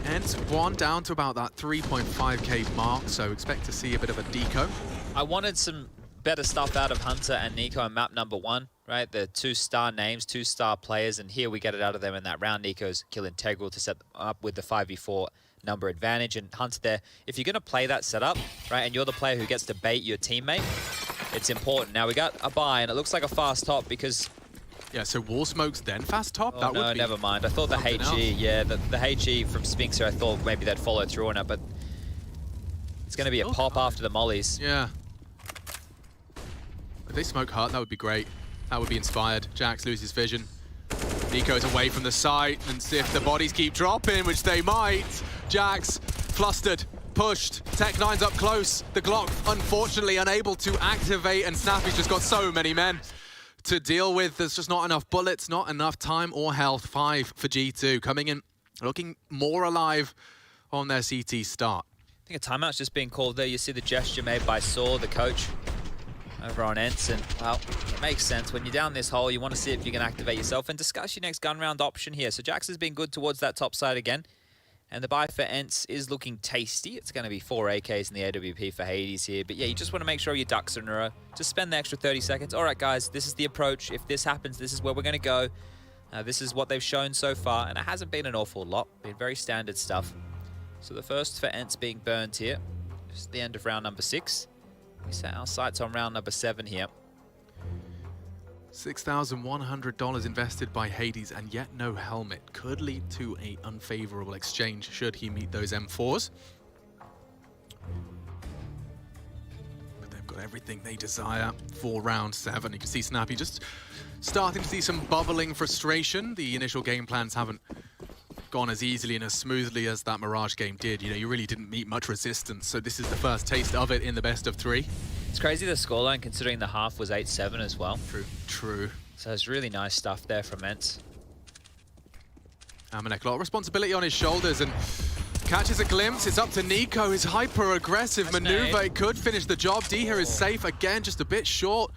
ENCE 1 down to about that 3.5k mark, so expect to see a bit of a deco. I wanted some better stuff out of Hunter and niko on map number 1, right? The 2-star names, 2-star players, and here we get it out of them in that round. niko's kill integral to set them up with the 5v4 number advantage, and Hunter there, if you're going to play that setup, right, and you're the player who gets to bait your teammate, it's important. Now we got a buy, and it looks like a fast top because Yeah, so wall smokes then fast top? Oh, that no, would be never mind. I thought the HE, yeah, the HE from Sphinxer, I thought maybe they'd follow through on it, but it's going to be a pop after the mollies. Yeah. If they smoke hut, that would be great. That would be inspired. jackz loses vision. niko's away from the site, and if the bodies keep dropping, which they might, jackz flustered, pushed, Tech9's up close. The Glock, unfortunately, unable to activate, and Snappy's just got so many men to deal with. There's just not enough bullets, not enough time or health. 5 for G2, coming in looking more alive on their CT start. I think a timeout's just being called there. You see the gesture made by Saw, the coach, over on ENCE, and, well, it makes sense. When you're down this hole, you want to see if you can activate yourself and discuss your next gun round option here. So jackz has been good towards that top side again. And the buy for ENCE is looking tasty. It's going to be 4 AKs in the AWP for Hades here. But yeah, you just want to make sure your ducks are in a row. Just spend the extra 30 seconds. All right, guys, this is the approach. If this happens, this is where we're going to go. This is what they've shown so far. And it hasn't been an awful lot. Been very standard stuff. So the first for ENCE being burned here. Just the end of round number 6. We set our sights on round number 7 here. $6,100 invested by Hades, and yet no helmet. Could lead to an unfavorable exchange should he meet those M4s. But they've got everything they desire for round 7. You can see Snappy just starting to see some bubbling frustration. The initial game plans haven't gone as easily and as smoothly as that Mirage game did. You know, you really didn't meet much resistance, so this is the first taste of it in the best of 3. It's crazy the scoreline considering the half was 8-7 as well. True. So it's really nice stuff there from ENCE. Amanek, a lot of responsibility on his shoulders, and catches a glimpse. It's up to niko. His hyper-aggressive maneuver. It could finish the job. Diha is safe again, just a bit short.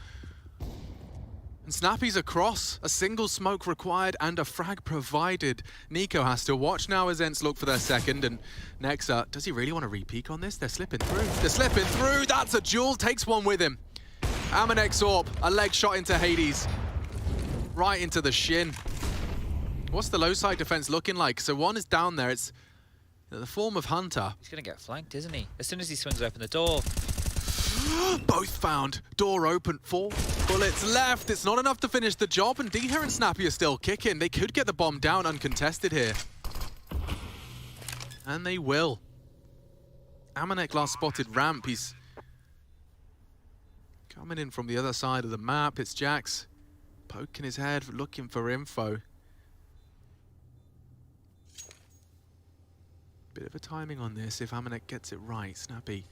And Snappy's across. A single smoke required and a frag provided. niko has to watch now as ENCE look for their second. And Nexa, does he really want to re-peek on this? They're slipping through. They're slipping through. That's a duel. Takes one with him. Amanek's AWP. A leg shot into Hades. Right into the shin. What's the low side defense looking like? So one is down there. It's in the form of Hunter. He's going to get flanked, isn't he? As soon as he swings open the door. Both found. Door open. 4 bullets left. It's not enough to finish the job, and Diha and Snappy are still kicking. They could get the bomb down uncontested here. And they will. Amanek last spotted ramp. He's coming in from the other side of the map. It's jackz poking his head, looking for info. Bit of a timing on this if Amanek gets it right. Snappy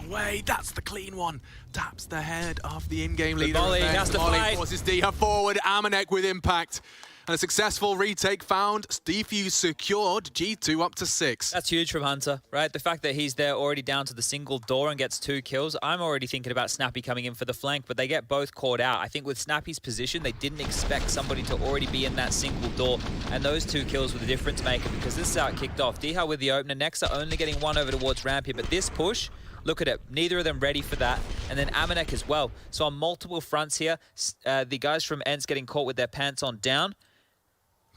away, that's the clean one. Taps the head of the in-game leader. Molly has to fight. Forces Diha forward. Amanek with impact. And a successful retake found. Defuse secured. G2 up to 6. That's huge from Hunter, right? The fact that he's there already down to the single door and gets 2 kills. I'm already thinking about Snappy coming in for the flank, but they get both caught out. I think with Snappy's position, they didn't expect somebody to already be in that single door. And those 2 kills were the difference maker because this is how it kicked off. Diha with the opener. Nexa only getting 1 over towards ramp here, but this push, look at it. Neither of them ready for that. And then Amanek as well. So on multiple fronts here, the guys from ENCE getting caught with their pants on down.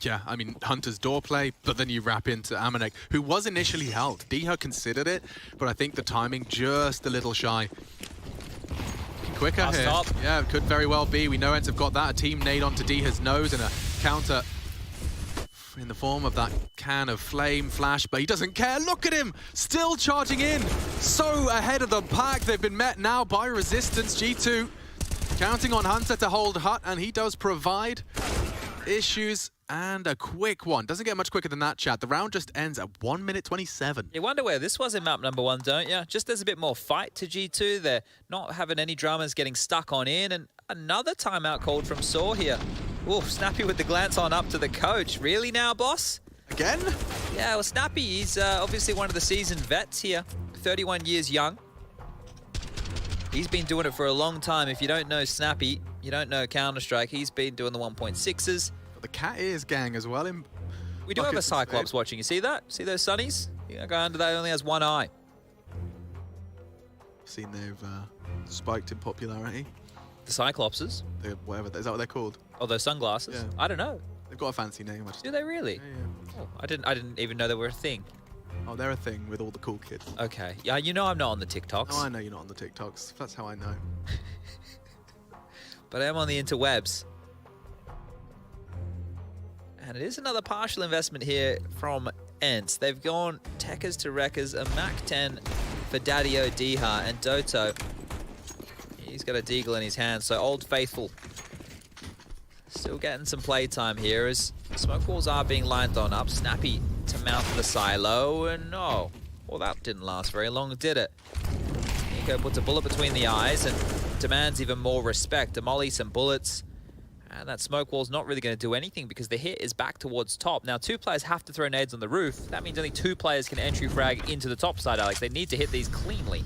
Yeah, I mean, Hunter's door play, but then you wrap into Amanek, who was initially held. Diha considered it, but I think the timing just a little shy. Quicker Last here. top. Yeah, it could very well be. We know ENCE have got that. A team nade onto Diha's nose and a counter in the form of that can of flame flash, but he doesn't care. Look at him, still charging in. So ahead of the pack. They've been met now by resistance. G2 counting on Hunter to hold hut, and he does provide issues. And a quick one. Doesn't get much quicker than that, chat. The round just ends at 1 minute 27. You wonder where this was in map number 1, don't you? Just there's a bit more fight to G2. They're not having any dramas getting stuck on in. And another timeout called from Saw here. Ooh, Snappy with the glance on up to the coach. Really now, boss? Again? Yeah, well, Snappy, he's obviously one of the seasoned vets here. 31 years young. He's been doing it for a long time. If you don't know Snappy, you don't know Counter-Strike. He's been doing the 1.6s. The cat ears gang as well. We do have a Cyclops watching. You see that? See those sunnies? The guy under that only has 1 eye. Seen they've spiked in popularity. The Cyclopses? Whatever. Is that what they're called? Oh, those sunglasses? Yeah. I don't know. They've got a fancy name. Do they really? Yeah. Oh, I didn't even know they were a thing. Oh, they're a thing with all the cool kids. Okay. Yeah, you know I'm not on the TikToks. Oh, I know you're not on the TikToks. That's how I know. But I am on the interwebs. And it is another partial investment here from ENCE. They've gone Tekkas to Wreckers, a Mac 10 for Daddio, Diha, and Doto. He's got a deagle in his hand, so Old Faithful still getting some playtime here as smoke walls are being lined on up. Snappy to mount the silo, and oh, well, that didn't last very long, did it? niko puts a bullet between the eyes and demands even more respect. Demolly some bullets. And that smoke wall's not really going to do anything because the hit is back towards top. Now, 2 players have to throw nades on the roof. That means only 2 players can entry frag into the top side, Alex. They need to hit these cleanly.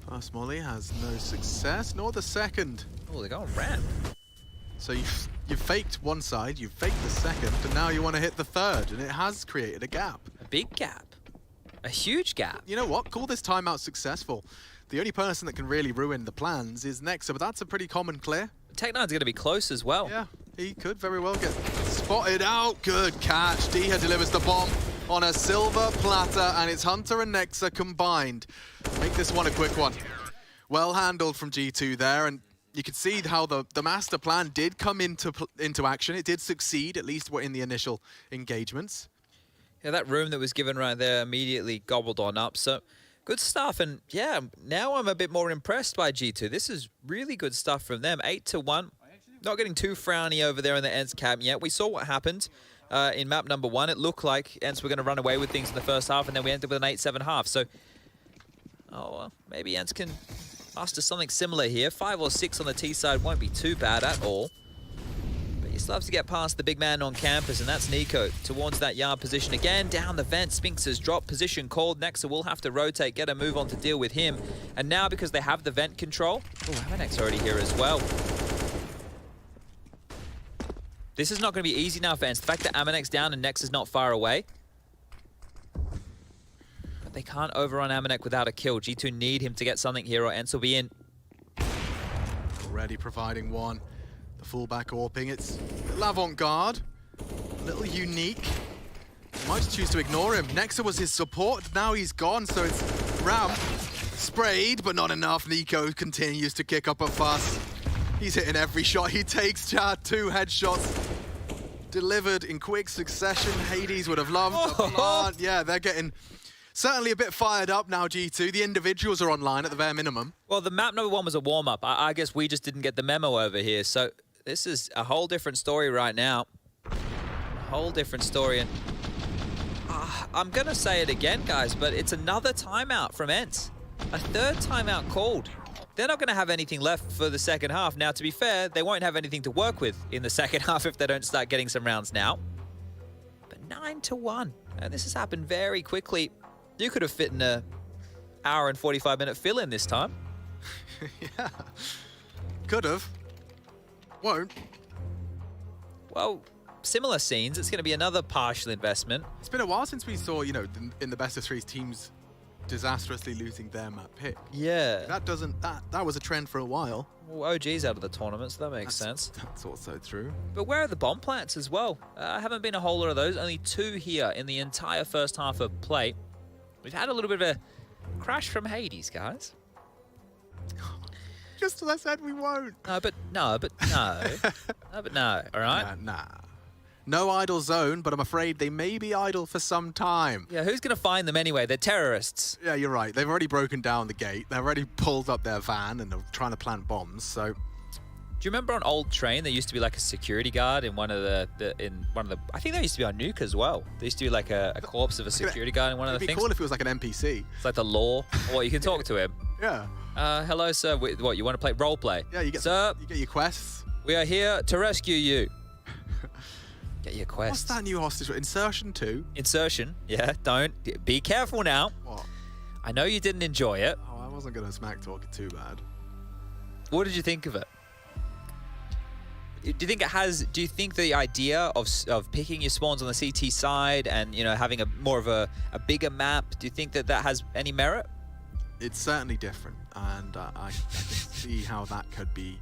First Molly has no success, nor the second. Oh, they're going ramp. So you've faked one side, you've faked the second, and now you want to hit the third, and it has created a gap. A big gap. A huge gap. You know what? Call this timeout successful. The only person that can really ruin the plans is Nexa, but that's a pretty common clear. Tech9's going to be close as well. Yeah, he could very well get spotted out. Good catch. Diha delivers the bomb on a silver platter, and it's Hunter and Nexa combined. Make this one a quick one. Well handled from G2 there, and you can see how the master plan did come into action. It did succeed, at least in the initial engagements. Yeah, that room that was given right there immediately gobbled on up, so good stuff. And yeah, now I'm a bit more impressed by G2. This is really good stuff from them. 8-1. Not getting too frowny over there in the ENCE camp yet. We saw what happened in map number 1. It looked like ENCE were going to run away with things in the first half, and then we ended with an 8-7 half. So, oh, well, maybe ENCE can muster something similar here. 5 or 6 on the T side won't be too bad at all. But you still have to get past the big man on campus, and that's niko towards that yard position again. Down the vent, Spinks has dropped, position called. Nexa will have to rotate, get a move on to deal with him. And now, because they have the vent control, oh, Amanex already here as well. This is not going to be easy now for ENCE. The fact that Amanex down and Nex is not far away. But they can't overrun Amanex without a kill. G2 need him to get something here or ENCE will be in. Already providing one. The fullback AWPing. It's l'avant-garde. A little unique. Might just choose to ignore him. Nexa was his support. Now he's gone, so it's ramp. Sprayed, but not enough. niko continues to kick up a fuss. He's hitting every shot he takes, Chad. 2 headshots delivered in quick succession. Hades would have loved the plant. Yeah, they're getting certainly a bit fired up now, G2. The individuals are online at the bare minimum. Well, the map number 1 was a warm-up. I guess we just didn't get the memo over here. So this is a whole different story right now. A whole different story. And I'm going to say it again, guys, but it's another timeout from ENCE. A 3rd timeout called. They're not going to have anything left for the second half. Now, to be fair, they won't have anything to work with in the second half if they don't start getting some rounds now. But 9-1. And this has happened very quickly. You could have fit in an hour and 45-minute fill-in this time. Yeah. Could have. Won't. Well, similar scenes. It's going to be another partial investment. It's been a while since we saw, you know, in the best of 3 teams disastrously losing their map pick. Yeah. That was a trend for a while. Well, OG's out of the tournament, so that makes sense. That's also true. But where are the bomb plants as well? Haven't been a whole lot of those. Only 2 here in the entire first half of play. We've had a little bit of a crash from Hades, guys. Just as I said, we won't. No, but no. All right? Nah. No idle zone, but I'm afraid they may be idle for some time. Yeah, who's going to find them anyway? They're terrorists. Yeah, you're right. They've already broken down the gate. They've already pulled up their van and they're trying to plant bombs, so... Do you remember on Old Train, there used to be like a security guard in one of the I think there used to be on Nuke as well. There used to be like a corpse of a security guard in one of the things. It'd be cool if it was like an NPC. It's like the law. Or you can talk to him. Yeah. Hello, sir. What, you want to play role play? Yeah, you get your quests. We are here to rescue you. Get your quest. What's that new hostage? Insertion 2? Insertion, yeah. Don't. Be careful now. What? I know you didn't enjoy it. Oh, I wasn't going to smack talk it too bad. What did you think of it? Do you think the idea of picking your spawns on the CT side and, you know, having more of a bigger map, do you think that has any merit? It's certainly different, and I can see how that could be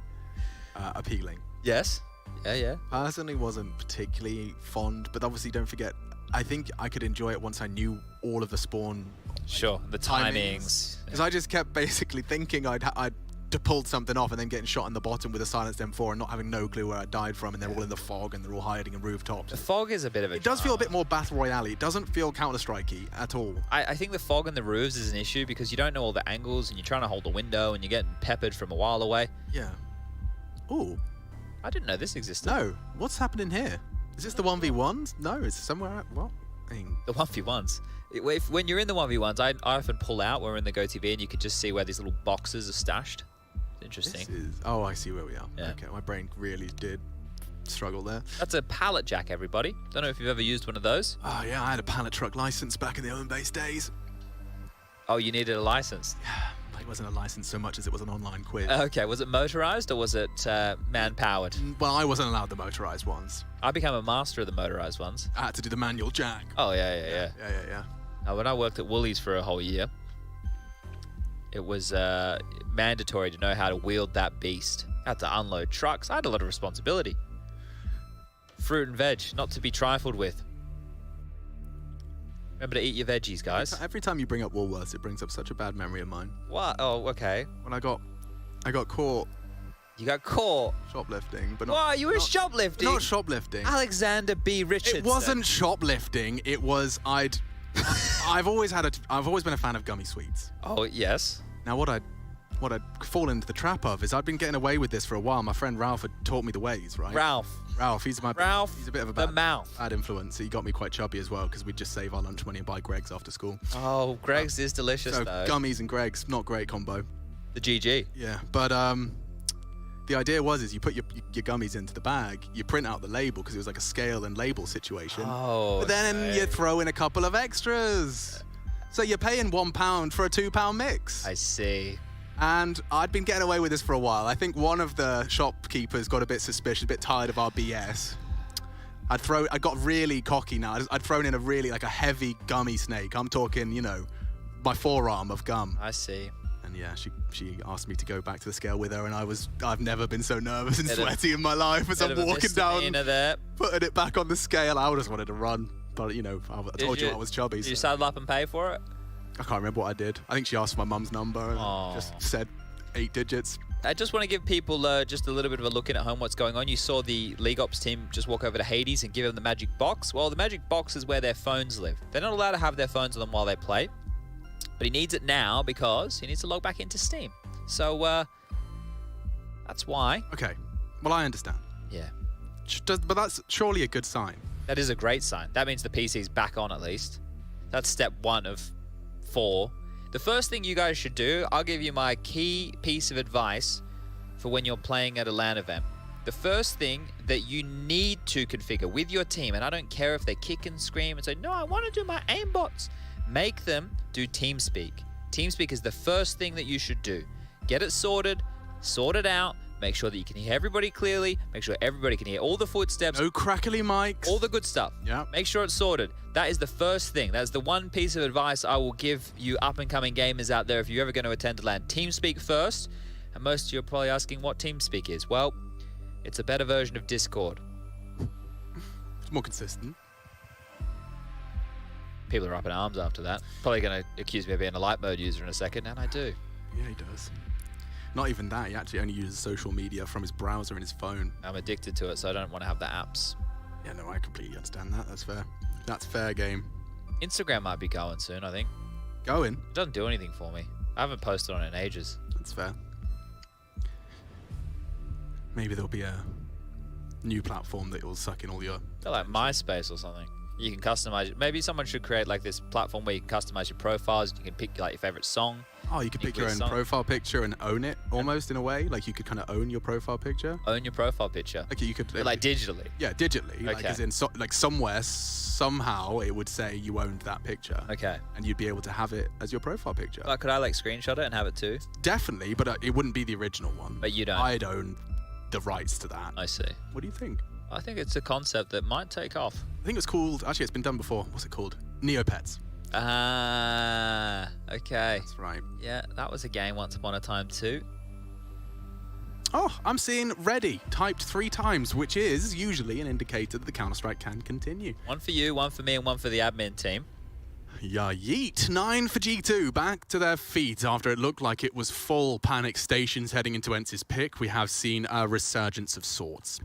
appealing. Yes. Yeah. Personally wasn't particularly fond, but obviously don't forget, I think I could enjoy it once I knew all of the spawn. Sure, the timings. Because I just kept basically thinking I'd pulled something off and then getting shot in the bottom with a silenced M4 and not having no clue where I died from, and they're all in the fog and they're all hiding in rooftops. The fog is a bit of a It does feel a bit more Battle Royale-y. It doesn't feel Counter-Strike-y at all. I think the fog and the roofs is an issue because you don't know all the angles and you're trying to hold a window and you're getting peppered from a while away. Yeah. Ooh. I didn't know this existed. No. What's happening here? Is this the 1v1s? No, it's somewhere... What? I mean, the 1v1s. When you're in the 1v1s, I often pull out when we're in the GoTV and you can just see where these little boxes are stashed. It's interesting. Oh, I see where we are. Yeah. Okay, my brain really did struggle there. That's a pallet jack, everybody. Don't know if you've ever used one of those. Oh, yeah, I had a pallet truck license back in the own base days. Oh, you needed a license? Yeah, it wasn't a license so much as it was an online quiz. Okay, was it motorized or was it man-powered? Well, I wasn't allowed the motorized ones. I became a master of the motorized ones. I had to do the manual jack. Oh, yeah. When I worked at Woolies for a whole year, it was mandatory to know how to wield that beast. I had to unload trucks. I had a lot of responsibility. Fruit and veg, not to be trifled with. Remember to eat your veggies, guys. Every time you bring up Woolworths, it brings up such a bad memory of mine. What? Oh, okay. When I got caught. You got caught? Shoplifting, but not... What? You were shoplifting? Not shoplifting. Alexander B. Richardson. It wasn't shoplifting. It was I've always been a fan of gummy sweets. Oh, yes. Now what I'd fallen into the trap of is I'd been getting away with this for a while. My friend Ralph had taught me the ways, right? Ralph, he's a bit of a bad influence. He got me quite chubby as well because we'd just save our lunch money and buy Greg's after school. Oh, Greg's is delicious so though. Gummies and Greg's, not great combo. The GG. Yeah, but the idea is you put your gummies into the bag, you print out the label because it was like a scale and label situation. Oh, but then you throw in a couple of extras. So you're paying £1 for a £2 mix. I see. And I'd been getting away with this for a while. I think one of the shopkeepers got a bit suspicious, a bit tired of our BS. I got really cocky now. I'd thrown in a heavy gummy snake. I'm talking, my forearm of gum. I see. And yeah, she asked me to go back to the scale with her, and I've never been so nervous and sweaty in my life as I'm walking down, putting it back on the scale. I just wanted to run, but I told you I was chubby. Did you saddle up and pay for it? I can't remember what I did. I think she asked for my mum's number and just said 8 digits. I just want to give people just a little bit of a look in at home what's going on. You saw the League Ops team just walk over to Hades and give him the magic box. Well, the magic box is where their phones live. They're not allowed to have their phones on them while they play. But he needs it now because he needs to log back into Steam. So that's why. Okay. Well, I understand. Yeah. But that's surely a good sign. That is a great sign. That means the PC's back on at least. That's step 1 of 4. The first thing you guys should do, I'll give you my key piece of advice for when you're playing at a LAN event. The first thing that you need to configure with your team, and I don't care if they kick and scream and say, no, I want to do my aimbots. Make them do TeamSpeak. TeamSpeak is the first thing that you should do. Get it sorted, sort it out, make sure that you can hear everybody clearly, make sure everybody can hear all the footsteps. No crackly mics. All the good stuff. Yeah. Make sure it's sorted. That is the first thing. That's the one piece of advice I will give you up-and-coming gamers out there if you're ever going to attend a LAN. TeamSpeak first. And most of you are probably asking what TeamSpeak is. Well, it's a better version of Discord. It's more consistent. People are up in arms after that. Probably going to accuse me of being a light mode user in a second, and I do. Yeah, he does. Not even that, he actually only uses social media from his browser and his phone. I'm addicted to it, so I don't want to have the apps. Yeah, no, I completely understand that. That's fair. That's fair game. Instagram might be going soon, I think. Going? It doesn't do anything for me. I haven't posted on it in ages. That's fair. Maybe there'll be a new platform that will suck in all your... They're like MySpace or something. You can customize it. Maybe someone should create like this platform where you can customize your profiles. You can pick like your favorite song. Oh, you could pick your own profile picture and own it almost in a way. Like you could kind of own your profile picture. Own your profile picture. Like you could like digitally. Yeah, digitally. Okay. Like as in like somewhere, somehow it would say you owned that picture. Okay. And you'd be able to have it as your profile picture. But could I like screenshot it and have it too? Definitely, but it wouldn't be the original one. But you don't. I'd own the rights to that. I see. What do you think? I think it's a concept that might take off. I think it's called, actually it's been done before. What's it called? Neopets. Ah, okay. That's right. Yeah, that was a game once upon a time too. Oh, I'm seeing ready typed 3 times, which is usually an indicator that the Counter-Strike can continue. One for you, one for me, and one for the admin team. Yeah, yeet. 9 for G2, back to their feet after it looked like it was full panic stations heading into ENCE's pick. We have seen a resurgence of sorts.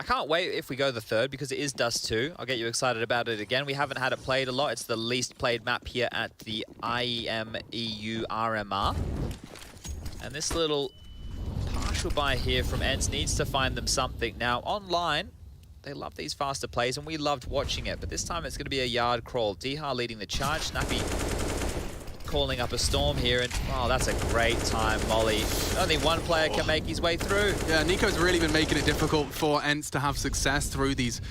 I can't wait if we go the third because it is Dust 2. I'll get you excited about it again. We haven't had it played a lot. It's the least played map here at the IEM EU RMR. And this little partial buy here from ENCE needs to find them something. Now, online, they love these faster plays, and we loved watching it. But this time it's going to be a yard crawl. Diha leading the charge. Snappy calling up a storm here. And, oh, that's a great time, Molly. Only one player can make his way through. Yeah, niko's really been making it difficult for ENCE to have success through these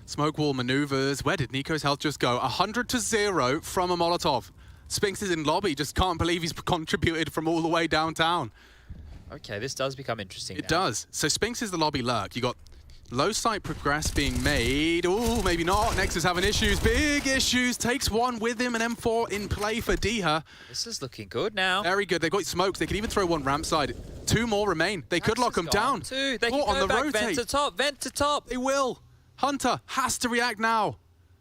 smoke wall maneuvers. Where did niko's health just go? 100-0 from a Molotov. Spinks is in lobby. Just can't believe he's contributed from all the way downtown. Okay, this does become interesting It now. does. So Spinks is the lobby lurk. You got low site progress being made. Oh, maybe not. Nexus having issues. Big issues. Takes one with him. An M4 in play for Diha. This is looking good now. Very good. They've got smokes. They can even throw one ramp side. 2 more remain. They could lock them down. 2. They can on go the back. rotate. Vent to top. Vent to top. They will. Hunter has to react now.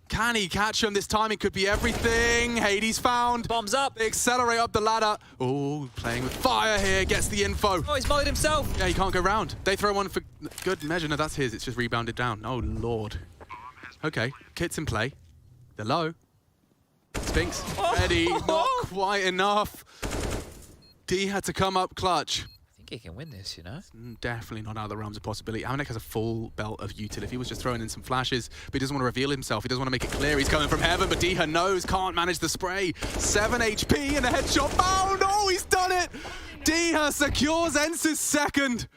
Can he catch him? This time it could be everything. Hades found. Bombs up. They accelerate up the ladder. Oh, playing with fire here. Gets the info. Oh, he's mollied himself. Yeah, he can't go round. They throw one for good measure. No, that's his. It's just rebounded down. Oh, Lord. Okay, kit's in play. They're low. Spinks. Ready. Not quite enough. D had to come up clutch. I think he can win this, you know? Definitely not out of the realms of possibility. Amanek has a full belt of util. If he was just throwing in some flashes, but he doesn't want to reveal himself. He doesn't want to make it clear he's coming from heaven, but Diha knows, can't manage the spray. 7 HP and a headshot found. Oh, he's done it! Diha secures ENCE's second.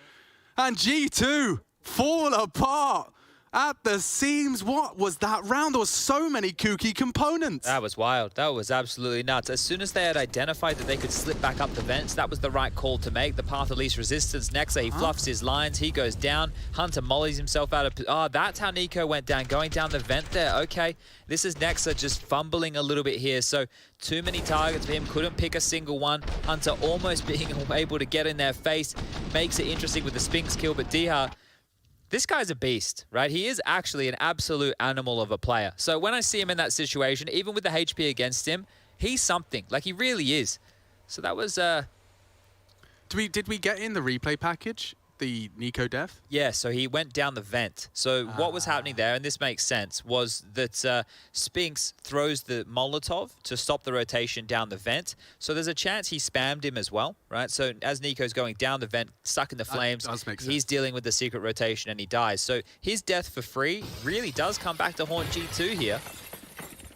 And G2 fall apart at the seams. What was that round? There were so many kooky components. That was wild. That was absolutely nuts. As soon as they had identified that they could slip back up the vents, that was the right call to make. The path of least resistance. Nexa, he fluffs his lines. He goes down. Hunter mollies himself out of... Oh, that's how niko went down. Going down the vent there. Okay. This is Nexa just fumbling a little bit here. So too many targets for him. Couldn't pick a single one. Hunter almost being able to get in their face. Makes it interesting with the Spinks kill. But Diha... This guy's a beast, right? He is actually an absolute animal of a player. So when I see him in that situation, even with the HP against him, he's something. Like, he really is. So that was... Did we get in the replay package? The niko death? Yeah, so he went down the vent. So what was happening there, and this makes sense, was that Spinks throws the Molotov to stop the rotation down the vent. So there's a chance he spammed him as well, right? So as niko's going down the vent, stuck in the flames, he's dealing with the secret rotation and he dies. So his death for free really does come back to haunt G2 here.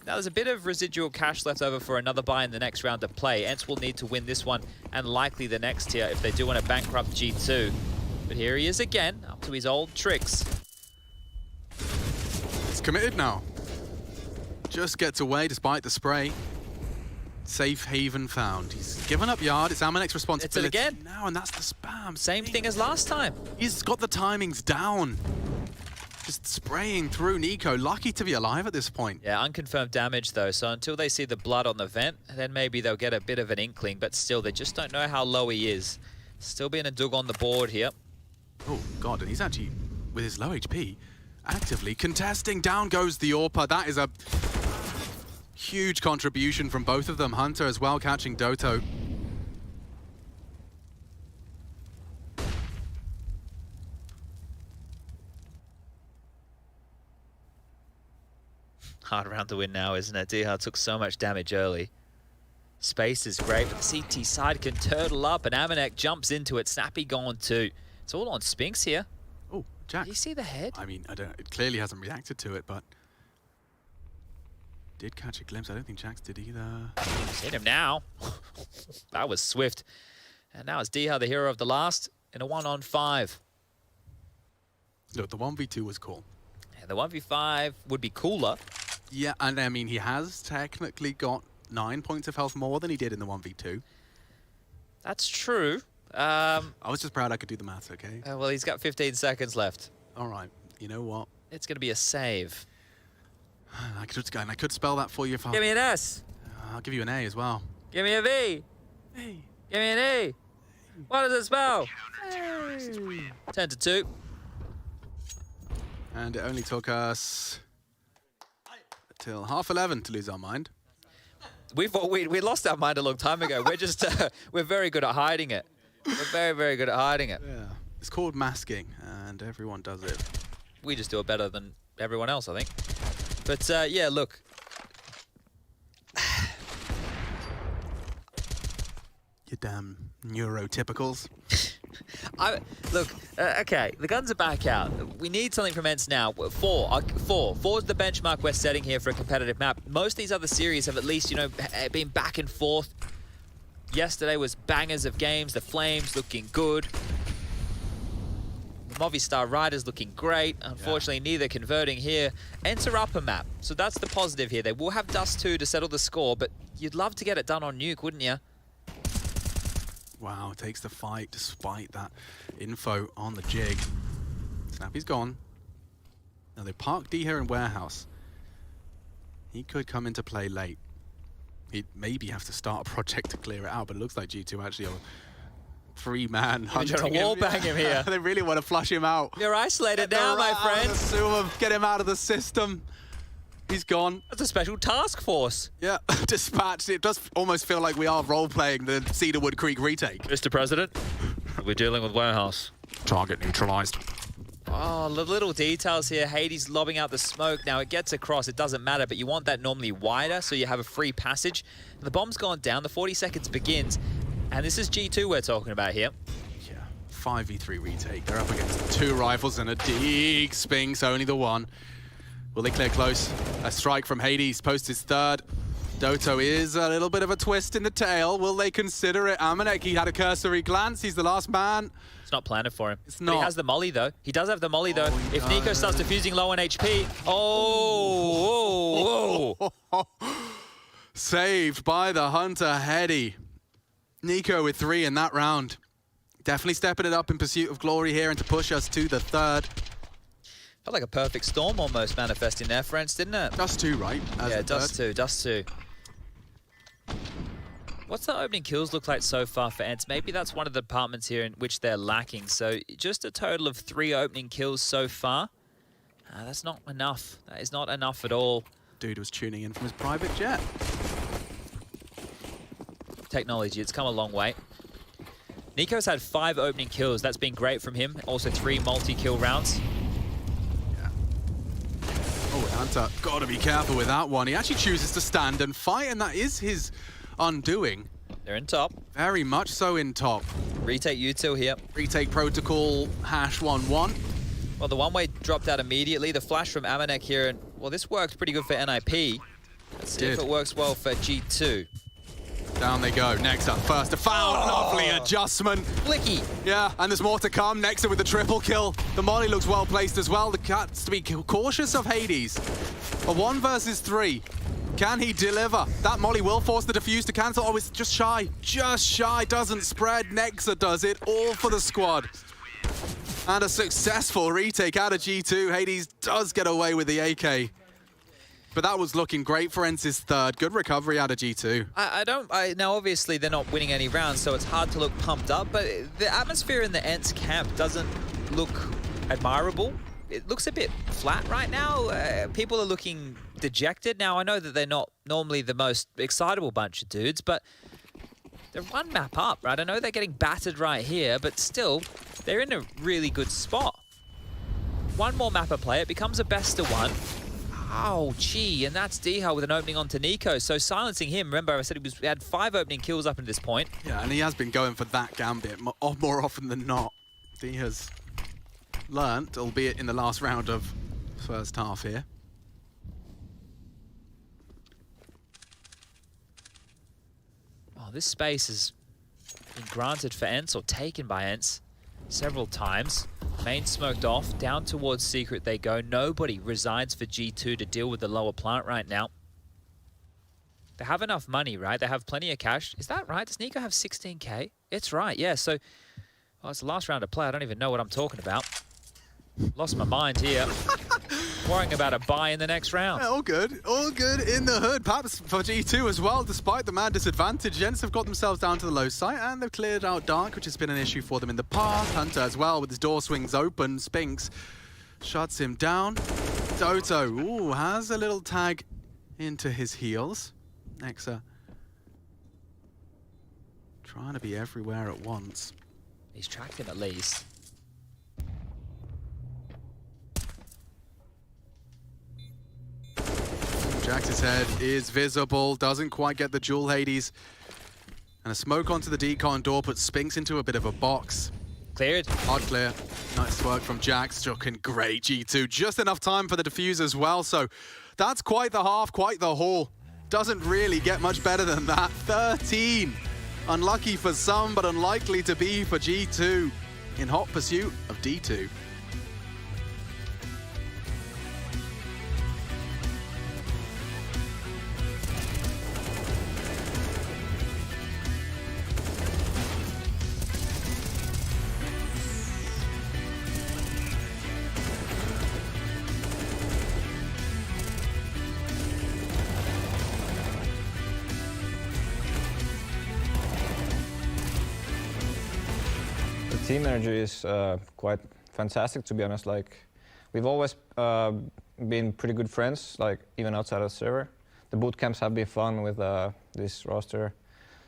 Now there's a bit of residual cash left over for another buy in the next round of play. ENCE will need to win this one and likely the next here if they do want to bankrupt G2. But here he is again, up to his old tricks. He's committed now. Just gets away despite the spray. Safe haven found. He's given up yard. It's Amanek's responsibility. It's it again. Now, and that's the spam. Same thing as last time. He's got the timings down. Just spraying through niko. Lucky to be alive at this point. Yeah, unconfirmed damage though. So until they see the blood on the vent, then maybe they'll get a bit of an inkling. But still, they just don't know how low he is. Still being a dug on the board here. Oh, God, and he's actually, with his low HP, actively contesting. Down goes the AWPer. That is a huge contribution from both of them. Hunter as well, catching Doto. Hard round to win now, isn't it? Diha took so much damage early. Space is great, but the CT side can turtle up, and Amanek jumps into it. Snappy gone too. It's all on Spinks here. Oh, jackz. Did you see the head? I mean, it clearly hasn't reacted to it, but did catch a glimpse. I don't think jackz did either. Seen him now. That was swift. And now it's Diha, the hero of the last, in a 1-on-5. Look, the 1v2 was cool. And the 1v5 would be cooler. Yeah, and I mean, he has technically got 9 points of health more than he did in the 1v2. That's true. I was just proud I could do the maths, okay? Well, he's got 15 seconds left. All right. You know what? It's going to be a save. I could just go, and I could spell that for you if I... Give me an S. I'll give you an A as well. Give me a V. Hey. Give me an E. What does it spell? 10-2. And it only took us till 11:30 to lose our mind. We thought we lost our mind a long time ago. We're just we're very good at hiding it. We're very, very good at hiding it. Yeah, it's called masking, and everyone does it. We just do it better than everyone else, I think. But yeah, look. You damn neurotypicals. Look, okay, the guns are back out. We need something from ENCE now. Four is the benchmark we're setting here for a competitive map. Most of these other series have at least, you know, been back and forth. Yesterday was bangers of games. The Flames looking good. The Movistar Riders looking great. Unfortunately, neither converting here. ENCE are up a map, so that's the positive here. They will have Dust 2 to settle the score, but you'd love to get it done on Nuke, wouldn't you? Wow, takes the fight despite that info on the jig. Snappy's gone. Now they park D here in Warehouse. He could come into play late. He'd maybe have to start a project to clear it out, but it looks like G2 actually are three-man hunting him. Wallbang him here. They really want to flush him out. You're isolated now, my friend. Get him out of the system. He's gone. That's a special task force. Yeah, dispatched. It does almost feel like we are role-playing the Cedarwood Creek retake. Mr. President, we're dealing with Warehouse. Target neutralized. Oh, the little details here. Hades lobbing out the smoke. Now it gets across. It doesn't matter, but you want that normally wider so you have a free passage. The bomb's gone down. The 40 seconds begins. And this is G2 we're talking about here. Yeah, 5v3 retake. They're up against 2 rifles and a Deeg Spinks, only the one. Will they clear close? A strike from Hades, post his third. Doto is a little bit of a twist in the tail. Will they consider it? Amanek, he had a cursory glance. He's the last man. It's not planted for him. It's not. But he has the molly, though. He does have the molly, though. If niko starts defusing low on HP. Oh, whoa. Saved by the Hunter Heady. niko with 3 in that round. Definitely stepping it up in pursuit of glory here and to push us to the third. Felt like a perfect storm almost manifesting there, friends, didn't it? Dust 2, right? Yeah, Dust 2, Dust 2. What's the opening kills look like so far for ENCE? Maybe that's one of the departments here in which they're lacking. So just a total of 3 opening kills so far. That's not enough. That is not enough at all. Dude was tuning in from his private jet. Technology, it's come a long way. niko's had 5 opening kills. That's been great from him. Also 3 multi-kill rounds. Oh, Hunter, got to be careful with that one. He actually chooses to stand and fight, and that is his undoing. They're in top. Very much so in top. Retake util here. Retake protocol, #11. Well, the one-way dropped out immediately. The flash from Amanek here, and well, this worked pretty good for NIP. Let's see if it works well for G2. Down they go. Nexa, first to foul. Lovely adjustment. Flicky. Yeah, and there's more to come. Nexa with the triple kill. The molly looks well placed as well. The cat's to be cautious of Hades. A 1 versus 3. Can he deliver? That molly will force the defuse to cancel. Oh, it's just shy. Just shy. Doesn't spread. Nexa does it. All for the squad. And a successful retake out of G2. Hades does get away with the AK. But that was looking great for ENCE's third. Good recovery out of G2. Now obviously they're not winning any rounds, so it's hard to look pumped up, but the atmosphere in the ENCE camp doesn't look admirable. It looks a bit flat right now. People are looking dejected. Now I know that they're not normally the most excitable bunch of dudes, but they're 1 map up, right? I know they're getting battered right here, but still, they're in a really good spot. 1 more map of play, it becomes a best of 1. Oh, gee, and that's Dihal with an opening onto niko. So silencing him, remember I said he had 5 opening kills up to this point. Yeah, and he has been going for that gambit more often than not. He has learnt, albeit in the last round of first half here. Oh, this space has been granted for ENCE or taken by ENCE several times. Main smoked off, down towards secret they go. Nobody resigns for G2 to deal with the lower plant right now. They have enough money, right? They have plenty of cash. Is that right? Does niko have 16k? It's right, yeah. So, well, it's the last round of play. I don't even know what I'm talking about. Lost my mind here. Worrying about a buy in the next round. Yeah, all good in the hood. Perhaps for G2 as well, despite the man disadvantage. ENCE have got themselves down to the low site and they've cleared out Dark, which has been an issue for them in the past. Hunter as well with his door swings open. Spinks shuts him down. Doto, has a little tag into his heels. Nexa Trying to be everywhere at once. He's tracked him at least. jackz's head is visible, doesn't quite get the Jewel Hades. And a smoke onto the decon door puts Spinks into a bit of a box. Cleared. Hard clear. Nice work from jackz. Looking great, G2. Just enough time for the defuse as well. So that's quite the half, quite the haul. Doesn't really get much better than that. 13. Unlucky for some, but unlikely to be for G2 in hot pursuit of D2. Team energy is quite fantastic, to be honest. Like, we've always been pretty good friends, like even outside of the server. The boot camps have been fun with this roster,